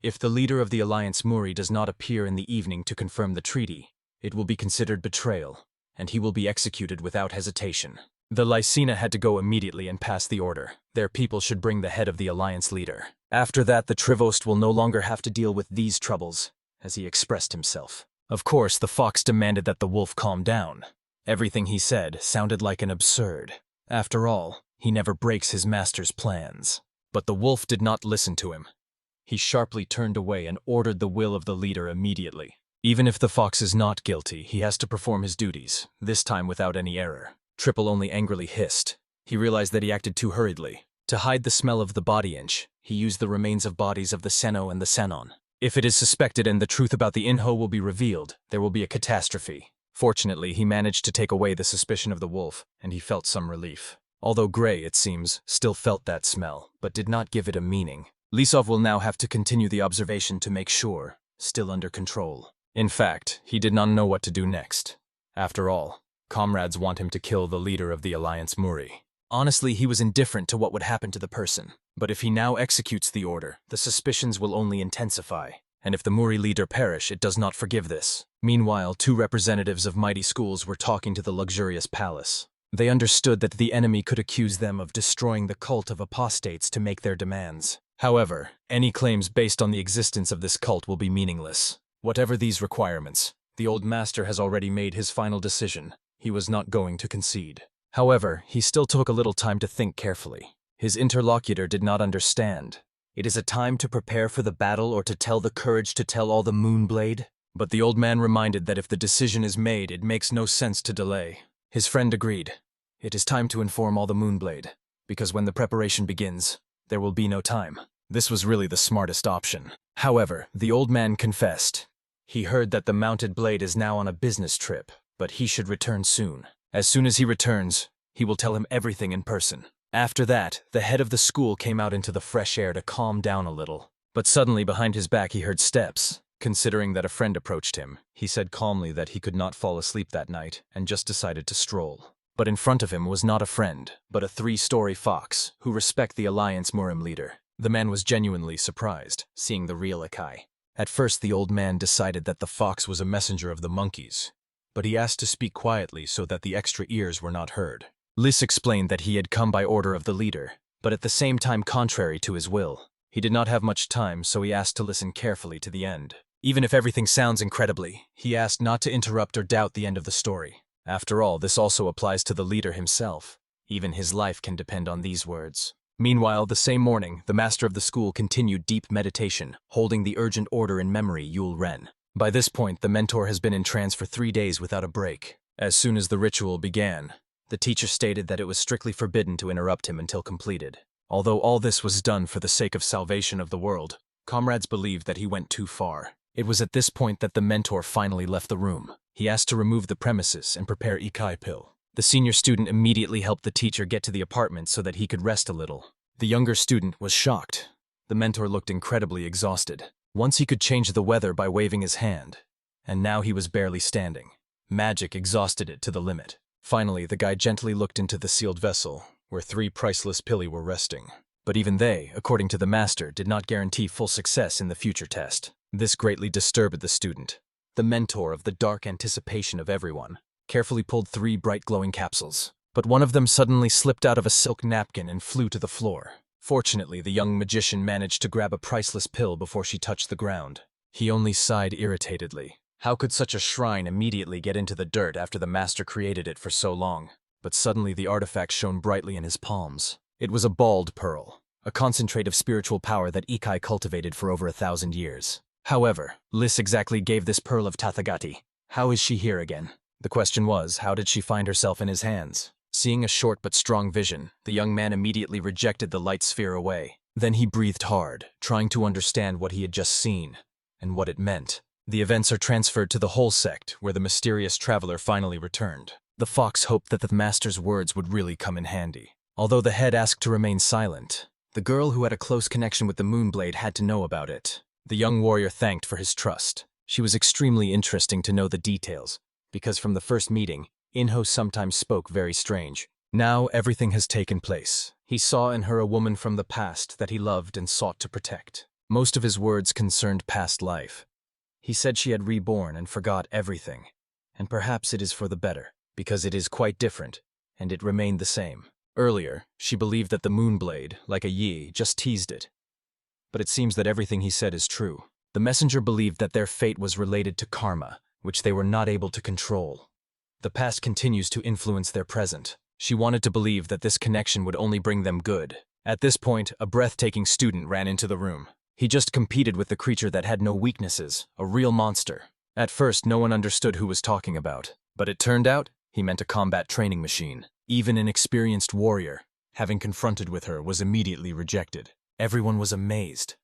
"If the leader of the Alliance Muri does not appear in the evening to confirm the treaty, it will be considered betrayal, and he will be executed without hesitation." The Lysina had to go immediately and pass the order. Their people should bring the head of the Alliance leader. After that, the Trivost will no longer have to deal with these troubles, as he expressed himself. Of course, the fox demanded that the wolf calm down. Everything he said sounded like an absurd. After all, he never breaks his master's plans. But the wolf did not listen to him. He sharply turned away and ordered the will of the leader immediately. Even if the fox is not guilty, he has to perform his duties, this time without any error. Triple only angrily hissed. He realized that he acted too hurriedly. To hide the smell of the body inch, he used the remains of bodies of the Seno and the Senon. If it is suspected and the truth about the Yin-ho will be revealed, there will be a catastrophe. Fortunately, he managed to take away the suspicion of the wolf, and he felt some relief. Although Gray, it seems, still felt that smell, but did not give it a meaning. Lisov will now have to continue the observation to make sure, still under control. In fact, he did not know what to do next. After all, comrades want him to kill the leader of the Alliance Muri. Honestly, he was indifferent to what would happen to the person. But if he now executes the order, the suspicions will only intensify. And if the Muri leader perish, it does not forgive this. Meanwhile, 2 representatives of mighty schools were talking to the luxurious palace. They understood that the enemy could accuse them of destroying the cult of apostates to make their demands. However, any claims based on the existence of this cult will be meaningless. Whatever these requirements, the old master has already made his final decision. He was not going to concede. However, he still took a little time to think carefully. His interlocutor did not understand. It is a time to prepare for the battle or to tell the courage to tell all the Moonblade? But the old man reminded that if the decision is made, it makes no sense to delay. His friend agreed. It is time to inform all the Moonblade, because when the preparation begins, there will be no time. This was really the smartest option. However, the old man confessed. He heard that the mounted blade is now on a business trip, but he should return soon. As soon as he returns, he will tell him everything in person. After that, the head of the school came out into the fresh air to calm down a little. But suddenly behind his back he heard steps. Considering that a friend approached him, he said calmly that he could not fall asleep that night and just decided to stroll. But in front of him was not a friend, but a 3-story fox who respect the Alliance Murim leader. The man was genuinely surprised, seeing the real Ikai. At first the old man decided that the fox was a messenger of the monkeys, but he asked to speak quietly so that the extra ears were not heard. Lys explained that he had come by order of the leader, but at the same time contrary to his will. He did not have much time, so he asked to listen carefully to the end. Even if everything sounds incredibly, he asked not to interrupt or doubt the end of the story. After all, this also applies to the leader himself. Even his life can depend on these words. Meanwhile, the same morning, the master of the school continued deep meditation, holding the urgent order in memory Yul Ren. By this point, the mentor has been in trance for 3 days without a break. As soon as the ritual began, the teacher stated that it was strictly forbidden to interrupt him until completed. Although all this was done for the sake of salvation of the world, comrades believed that he went too far. It was at this point that the mentor finally left the room. He asked to remove the premises and prepare Ikai pill. The senior student immediately helped the teacher get to the apartment so that he could rest a little. The younger student was shocked. The mentor looked incredibly exhausted. Once he could change the weather by waving his hand, and now he was barely standing. Magic exhausted it to the limit. Finally, the guy gently looked into the sealed vessel, where 3 priceless pilli were resting. But even they, according to the master, did not guarantee full success in the future test. This greatly disturbed the student. The mentor of the dark anticipation of everyone carefully pulled 3 bright glowing capsules, but one of them suddenly slipped out of a silk napkin and flew to the floor. Fortunately, the young magician managed to grab a priceless pill before she touched the ground. He only sighed irritatedly. How could such a shrine immediately get into the dirt after the master created it for so long? But suddenly the artifact shone brightly in his palms. It was a bald pearl, a concentrate of spiritual power that Ikai cultivated for over 1,000 years. However, Liz exactly gave this pearl of Tathagati. How is she here again? The question was, how did she find herself in his hands? Seeing a short but strong vision, the young man immediately rejected the light sphere away. Then he breathed hard, trying to understand what he had just seen, and what it meant. The events are transferred to the whole sect, where the mysterious traveler finally returned. The fox hoped that the master's words would really come in handy. Although the head asked to remain silent, the girl who had a close connection with the Moonblade had to know about it. The young warrior thanked for his trust. She was extremely interesting to know the details, because from the first meeting, Yin-ho sometimes spoke very strange. Now everything has taken place. He saw in her a woman from the past that he loved and sought to protect. Most of his words concerned past life. He said she had reborn and forgot everything, and perhaps it is for the better, because it is quite different, and it remained the same. Earlier, she believed that the Moonblade, like a Yi, just teased it. But it seems that everything he said is true. The messenger believed that their fate was related to karma, which they were not able to control. The past continues to influence their present. She wanted to believe that this connection would only bring them good. At this point, a breathtaking student ran into the room. He just competed with the creature that had no weaknesses, a real monster. At first, no one understood who was talking about, but it turned out he meant a combat training machine. Even an experienced warrior, having confronted with her, was immediately rejected. Everyone was amazed.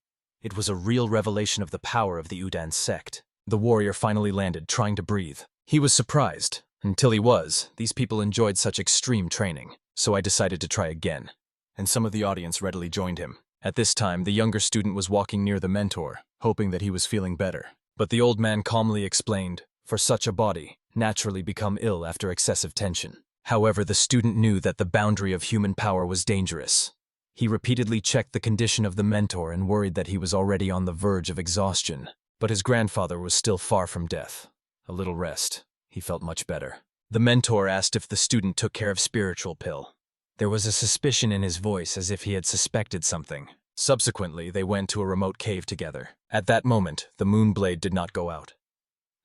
It was a real revelation of the power of the Udan sect. The warrior finally landed, trying to breathe. He was surprised. Until he was, these people enjoyed such extreme training, so I decided to try again. And some of the audience readily joined him. At this time, the younger student was walking near the mentor, hoping that he was feeling better. But the old man calmly explained, for such a body, naturally become ill after excessive tension. However, the student knew that the boundary of human power was dangerous. He repeatedly checked the condition of the mentor and worried that he was already on the verge of exhaustion. But his grandfather was still far from death. A little rest. He felt much better. The mentor asked if the student took care of spiritual pill. There was a suspicion in his voice as if he had suspected something. Subsequently, they went to a remote cave together. At that moment, the Moonblade did not go out.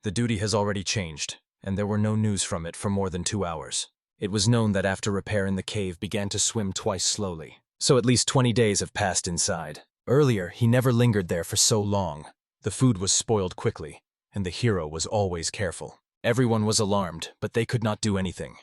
The duty has already changed, and there were no news from it for more than 2 hours. It was known that after repair in the cave began to swim twice slowly. So at least 20 days have passed inside. Earlier, he never lingered there for so long. The food was spoiled quickly, and the hero was always careful. Everyone was alarmed, but they could not do anything.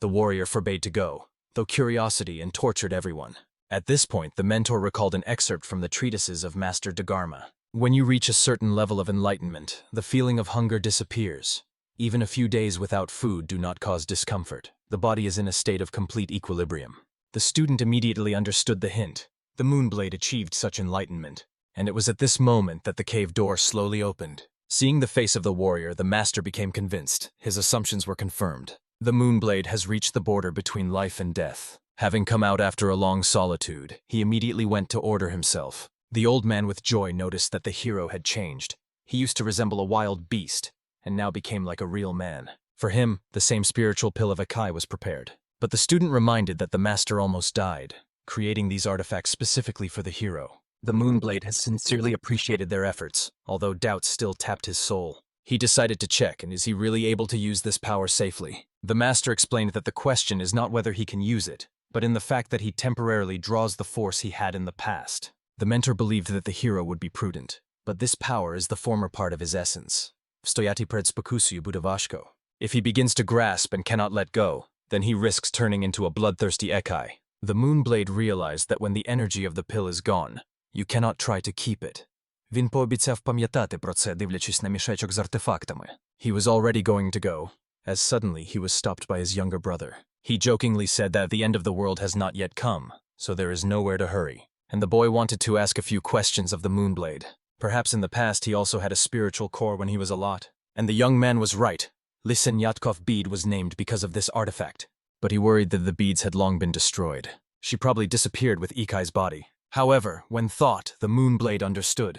The warrior forbade to go, though curiosity and tortured everyone. At this point, the mentor recalled an excerpt from the treatises of Master Dharma. When you reach a certain level of enlightenment, the feeling of hunger disappears. Even a few days without food do not cause discomfort. The body is in a state of complete equilibrium. The student immediately understood the hint. The Moonblade achieved such enlightenment, and it was at this moment that the cave door slowly opened. Seeing the face of the warrior, the master became convinced. His assumptions were confirmed. The Moonblade has reached the border between life and death. Having come out after a long solitude, he immediately went to order himself. The old man with joy noticed that the hero had changed. He used to resemble a wild beast, and now became like a real man. For him, the same spiritual pill of Akai was prepared. But the student reminded that the master almost died, creating these artifacts specifically for the hero. The Moonblade has sincerely appreciated their efforts, although doubts still tapped his soul. He decided to check, and is he really able to use this power safely? The master explained that the question is not whether he can use it, but in the fact that he temporarily draws the force he had in the past. The mentor believed that the hero would be prudent, but this power is the former part of his essence. Stoyati pred spokusuyu budavashko. If he begins to grasp and cannot let go, then he risks turning into a bloodthirsty Ekai. The Moonblade realized that when the energy of the pill is gone, you cannot try to keep it. Він пообіцяв пам'ятати про це, дивлячись на мішечок з артефактами. He was already going to go, as suddenly he was stopped by his younger brother. He jokingly said that the end of the world has not yet come, so there is nowhere to hurry. And the boy wanted to ask a few questions of the Moonblade. Perhaps in the past he also had a spiritual core when he was a lot. And the young man was right. Lysenyatkov bead was named because of this artifact. But he worried that the beads had long been destroyed. She probably disappeared with Ikai's body. However, when thought, the Moonblade understood.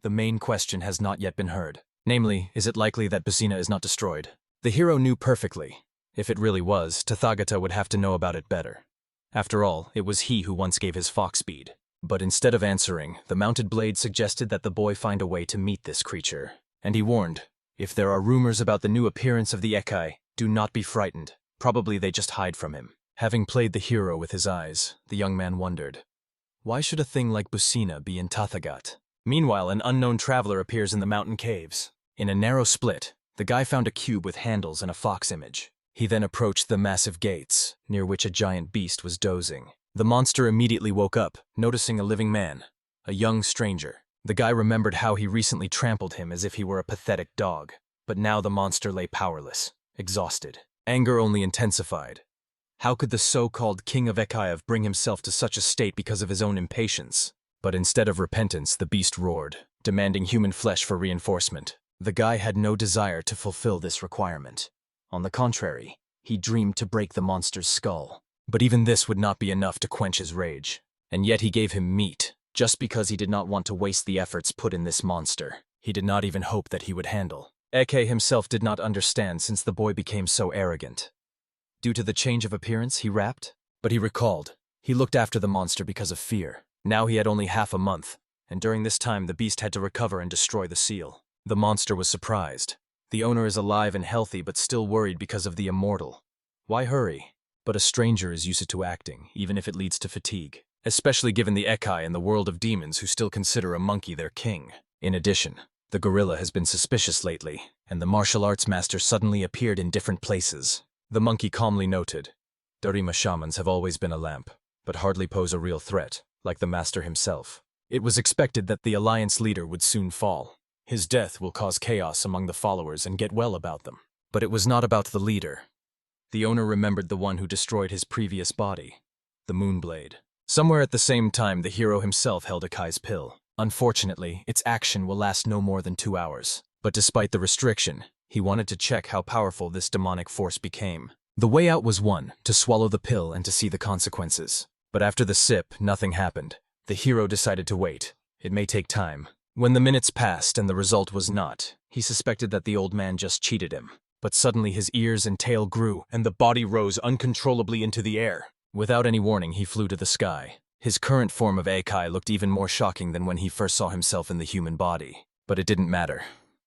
The main question has not yet been heard. Namely, is it likely that Busina is not destroyed? The hero knew perfectly. If it really was, Tathagata would have to know about it better. After all, it was he who once gave his fox bead. But instead of answering, the mounted blade suggested that the boy find a way to meet this creature. And he warned, if there are rumors about the new appearance of the Ekai, do not be frightened. Probably they just hide from him. Having played the hero with his eyes, the young man wondered, why should a thing like Busina be in Tathagat? Meanwhile, an unknown traveler appears in the mountain caves. In a narrow split, the guy found a cube with handles and a fox image. He then approached the massive gates, near which a giant beast was dozing. The monster immediately woke up, noticing a living man, a young stranger. The guy remembered how he recently trampled him as if he were a pathetic dog. But now the monster lay powerless, exhausted. Anger only intensified. How could the so-called King of Ekaev bring himself to such a state because of his own impatience? But instead of repentance, the beast roared, demanding human flesh for reinforcement. The guy had no desire to fulfill this requirement. On the contrary, he dreamed to break the monster's skull. But even this would not be enough to quench his rage. And yet he gave him meat, just because he did not want to waste the efforts put in this monster. He did not even hope that he would handle. Eke himself did not understand since the boy became so arrogant. Due to the change of appearance, he rapped? But he recalled. He looked after the monster because of fear. Now he had only half a month, and during this time the beast had to recover and destroy the seal. The monster was surprised. The owner is alive and healthy but still worried because of the immortal. Why hurry? But a stranger is used to acting, even if it leads to fatigue. Especially given the Ekai and the world of demons who still consider a monkey their king. In addition, the gorilla has been suspicious lately, and the martial arts master suddenly appeared in different places. The monkey calmly noted, Dorima shamans have always been a lamp, but hardly pose a real threat, like the master himself. It was expected that the alliance leader would soon fall. His death will cause chaos among the followers and get well about them. But it was not about the leader. The owner remembered the one who destroyed his previous body, the Moonblade. Somewhere at the same time, the hero himself held Akai's pill. Unfortunately, its action will last no more than 2 hours. But despite the restriction, he wanted to check how powerful this demonic force became. The way out was one, to swallow the pill and to see the consequences. But after the sip, nothing happened. The hero decided to wait. It may take time. When the minutes passed and the result was not, he suspected that the old man just cheated him. But suddenly his ears and tail grew, and the body rose uncontrollably into the air. Without any warning, he flew to the sky. His current form of Ekai looked even more shocking than when he first saw himself in the human body. But it didn't matter.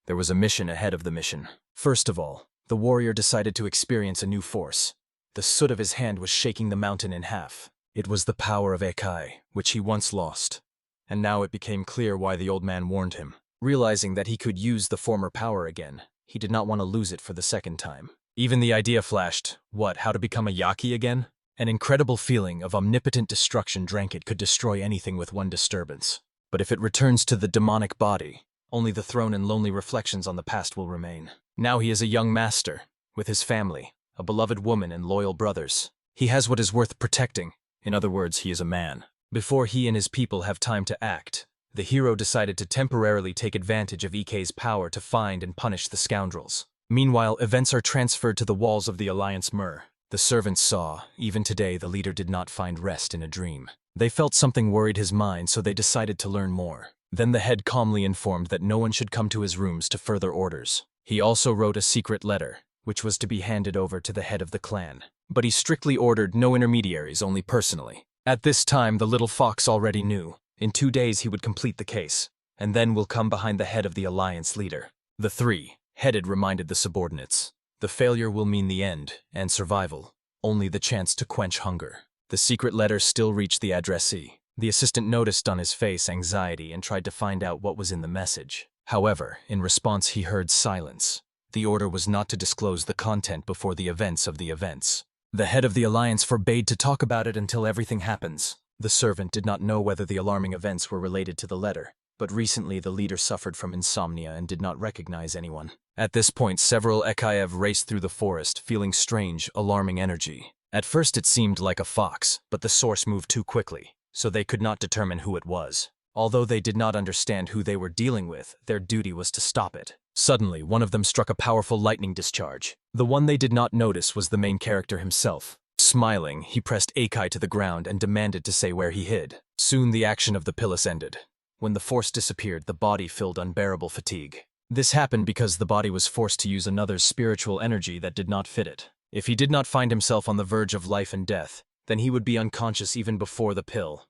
There was a mission ahead of the mission. First of all, the warrior decided to experience a new force. The soot of his hand was shaking the mountain in half. It was the power of Ekai, which he once lost. And now it became clear why the old man warned him. Realizing that he could use the former power again, he did not want to lose it for the second time. Even the idea flashed, how to become a Yaki again? An incredible feeling of omnipotent destruction drank it could destroy anything with one disturbance. But if it returns to the demonic body, only the throne and lonely reflections on the past will remain. Now he is a young master, with his family, a beloved woman and loyal brothers. He has what is worth protecting. In other words, he is a man. Before he and his people have time to act, the hero decided to temporarily take advantage of Ikei's power to find and punish the scoundrels. Meanwhile, events are transferred to the walls of the Alliance Myr. The servants saw, even today the leader did not find rest in a dream. They felt something worried his mind, so they decided to learn more. Then the head calmly informed that no one should come to his rooms to further orders. He also wrote a secret letter, which was to be handed over to the head of the clan. But he strictly ordered no intermediaries, only personally. At this time, the little fox already knew. In 2 days he would complete the case, and then will come behind the head of the alliance leader. The three-headed reminded the subordinates. The failure will mean the end, and survival. Only the chance to quench hunger. The secret letter still reached the addressee. The assistant noticed on his face anxiety and tried to find out what was in the message. However, in response he heard silence. The order was not to disclose the content before the events of the events. The head of the alliance forbade to talk about it until everything happens. The servant did not know whether the alarming events were related to the letter, but recently the leader suffered from insomnia and did not recognize anyone. At this point, several Ekaev raced through the forest, feeling strange, alarming energy. At first it seemed like a fox, but the source moved too quickly, so they could not determine who it was. Although they did not understand who they were dealing with, their duty was to stop it. Suddenly, one of them struck a powerful lightning discharge. The one they did not notice was the main character himself. Smiling, he pressed Akai to the ground and demanded to say where he hid. Soon the action of the Pilus ended. When the force disappeared, the body filled unbearable fatigue. This happened because the body was forced to use another's spiritual energy that did not fit it. If he did not find himself on the verge of life and death, then he would be unconscious even before the pill,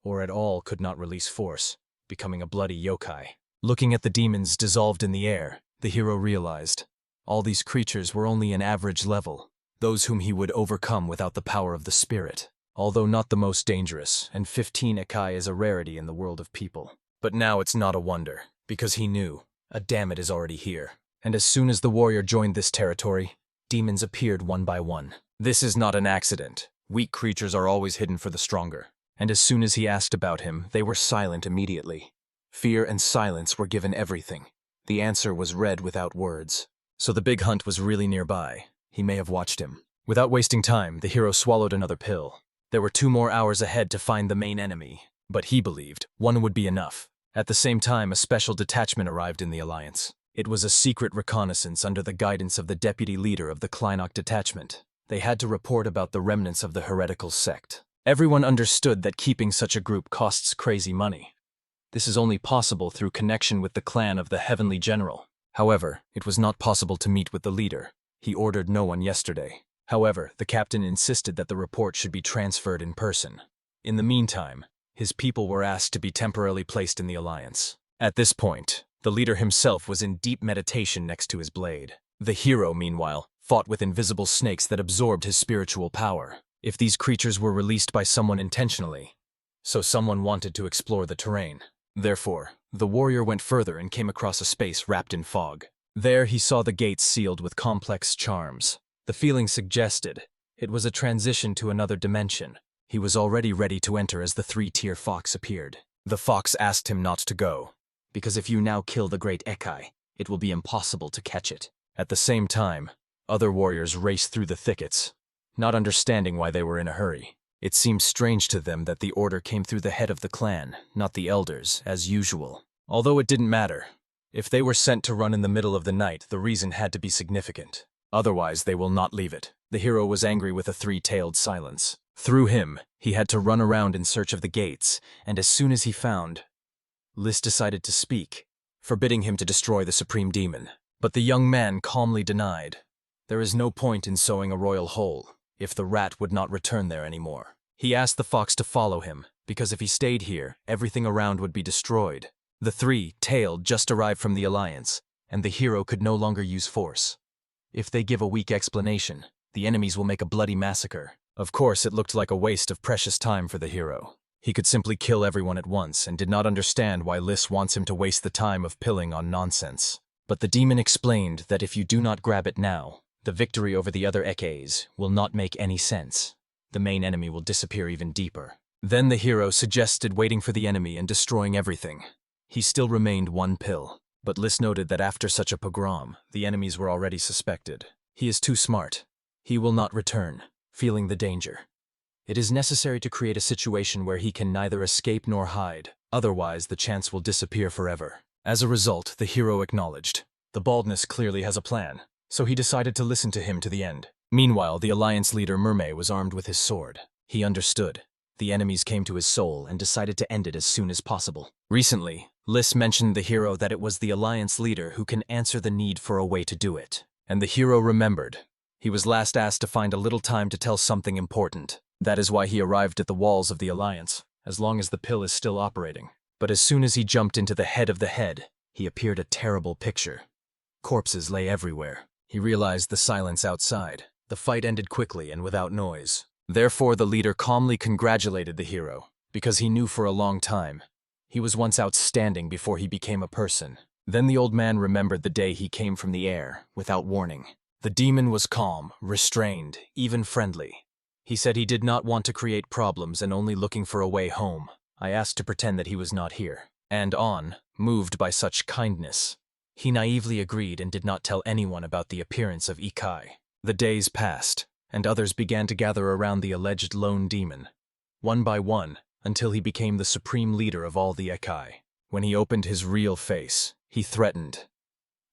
or at all could not release force, becoming a bloody yokai. Looking at the demons dissolved in the air, the hero realized all these creatures were only an average level, those whom he would overcome without the power of the spirit, although not the most dangerous, and 15 Ekai is a rarity in the world of people. But now it's not a wonder, because he knew a Dammit is already here, and as soon as the warrior joined this territory, demons appeared one by one. This is not an accident. Weak creatures are always hidden for the stronger, and as soon as he asked about him, they were silent immediately. Fear and silence were given everything. The answer was read without words. So the big hunt was really nearby. He may have watched him. Without wasting time, the hero swallowed another pill. There were 2 more hours ahead to find the main enemy, but he believed 1 would be enough. At the same time, a special detachment arrived in the Alliance. It was a secret reconnaissance under the guidance of the deputy leader of the Kleinok detachment. They had to report about the remnants of the heretical sect. Everyone understood that keeping such a group costs crazy money. This is only possible through connection with the clan of the Heavenly General. However, it was not possible to meet with the leader. He ordered no one yesterday. However, the captain insisted that the report should be transferred in person. In the meantime, his people were asked to be temporarily placed in the Alliance. At this point, the leader himself was in deep meditation next to his blade. The hero, meanwhile, fought with invisible snakes that absorbed his spiritual power. If these creatures were released by someone intentionally, so someone wanted to explore the terrain. Therefore, the warrior went further and came across a space wrapped in fog. There he saw the gates sealed with complex charms. The feeling suggested it was a transition to another dimension. He was already ready to enter as the 3-tier fox appeared. The fox asked him not to go, because if you now kill the great Ekai, it will be impossible to catch it. At the same time, other warriors raced through the thickets, not understanding why they were in a hurry. It seemed strange to them that the order came through the head of the clan, not the elders, as usual. Although it didn't matter. If they were sent to run in the middle of the night, the reason had to be significant. Otherwise, they will not leave it. The hero was angry with a 3-tailed silence. Through him, he had to run around in search of the gates, and as soon as he found, Lis decided to speak, forbidding him to destroy the supreme demon. But the young man calmly denied. There is no point in sowing a royal hole if the rat would not return there anymore. He asked the fox to follow him, because if he stayed here, everything around would be destroyed. The 3-tailed just arrived from the Alliance, and the hero could no longer use force. If they give a weak explanation, the enemies will make a bloody massacre. Of course, it looked like a waste of precious time for the hero. He could simply kill everyone at once and did not understand why Lis wants him to waste the time of pilling on nonsense. But the demon explained that if you do not grab it now, the victory over the other Ekes will not make any sense. The main enemy will disappear even deeper. Then the hero suggested waiting for the enemy and destroying everything. He still remained 1 pill, but Lis noted that after such a pogrom, the enemies were already suspected. He is too smart. He will not return, feeling the danger. It is necessary to create a situation where he can neither escape nor hide, otherwise the chance will disappear forever. As a result, the hero acknowledged. The baldness clearly has a plan, so he decided to listen to him to the end. Meanwhile, the Alliance leader Mermay was armed with his sword. He understood. The enemies came to his soul and decided to end it as soon as possible. Recently, Lis mentioned the hero that it was the Alliance leader who can answer the need for a way to do it. And the hero remembered. He was last asked to find a little time to tell something important. That is why he arrived at the walls of the Alliance, as long as the pill is still operating. But as soon as he jumped into the head of the head, he appeared a terrible picture. Corpses lay everywhere. He realized the silence outside. The fight ended quickly and without noise. Therefore, the leader calmly congratulated the hero, because he knew for a long time he was once outstanding before he became a person. Then the old man remembered the day he came from the air, without warning. The demon was calm, restrained, even friendly. He said he did not want to create problems and only looking for a way home. I asked to pretend that he was not here. And on, moved by such kindness, he naively agreed and did not tell anyone about the appearance of Ikai. The days passed, and others began to gather around the alleged lone demon, one by one, until he became the supreme leader of all the Ikai. When he opened his real face, he threatened,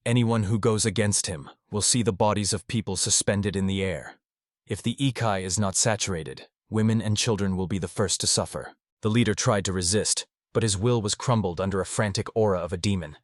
"Anyone who goes against him will see the bodies of people suspended in the air. If the Ikai is not saturated, women and children will be the first to suffer." The leader tried to resist, but his will was crumbled under a frantic aura of a demon.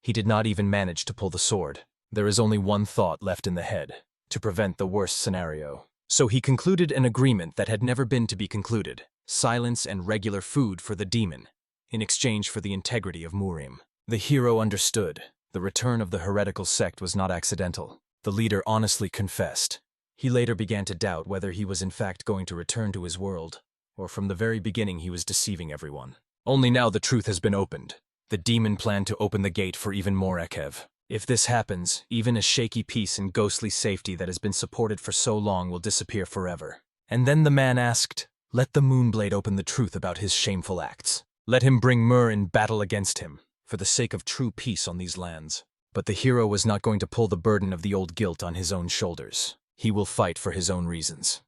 He did not even manage to pull the sword. There is only one thought left in the head: to prevent the worst scenario. So he concluded an agreement that had never been to be concluded: silence and regular food for the demon, in exchange for the integrity of Murim. The hero understood. The return of the heretical sect was not accidental. The leader honestly confessed. He later began to doubt whether he was in fact going to return to his world, or from the very beginning he was deceiving everyone. Only now the truth has been opened. The demon planned to open the gate for even more Ekev. If this happens, even a shaky peace and ghostly safety that has been supported for so long will disappear forever. And then the man asked, "Let the Moonblade open the truth about his shameful acts. Let him bring Mur in battle against him, for the sake of true peace on these lands." But the hero was not going to pull the burden of the old guilt on his own shoulders. He will fight for his own reasons.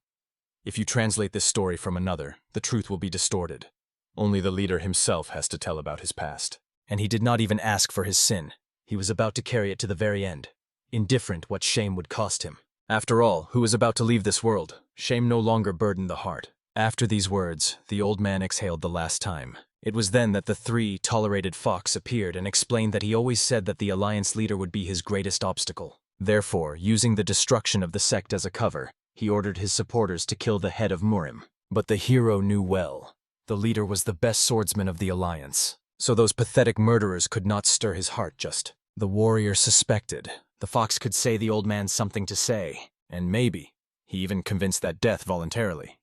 If you translate this story from another, the truth will be distorted. Only the leader himself has to tell about his past. And he did not even ask for his sin. He was about to carry it to the very end, indifferent what shame would cost him. After all, who was about to leave this world? Shame no longer burdened the heart. After these words, the old man exhaled the last time. It was then that the three tolerated fox appeared and explained that he always said that the Alliance leader would be his greatest obstacle. Therefore, using the destruction of the sect as a cover, he ordered his supporters to kill the head of Murim. But the hero knew well. The leader was the best swordsman of the Alliance, so those pathetic murderers could not stir his heart just. The warrior suspected. The fox could say the old man something to say, and maybe he even convinced that death voluntarily.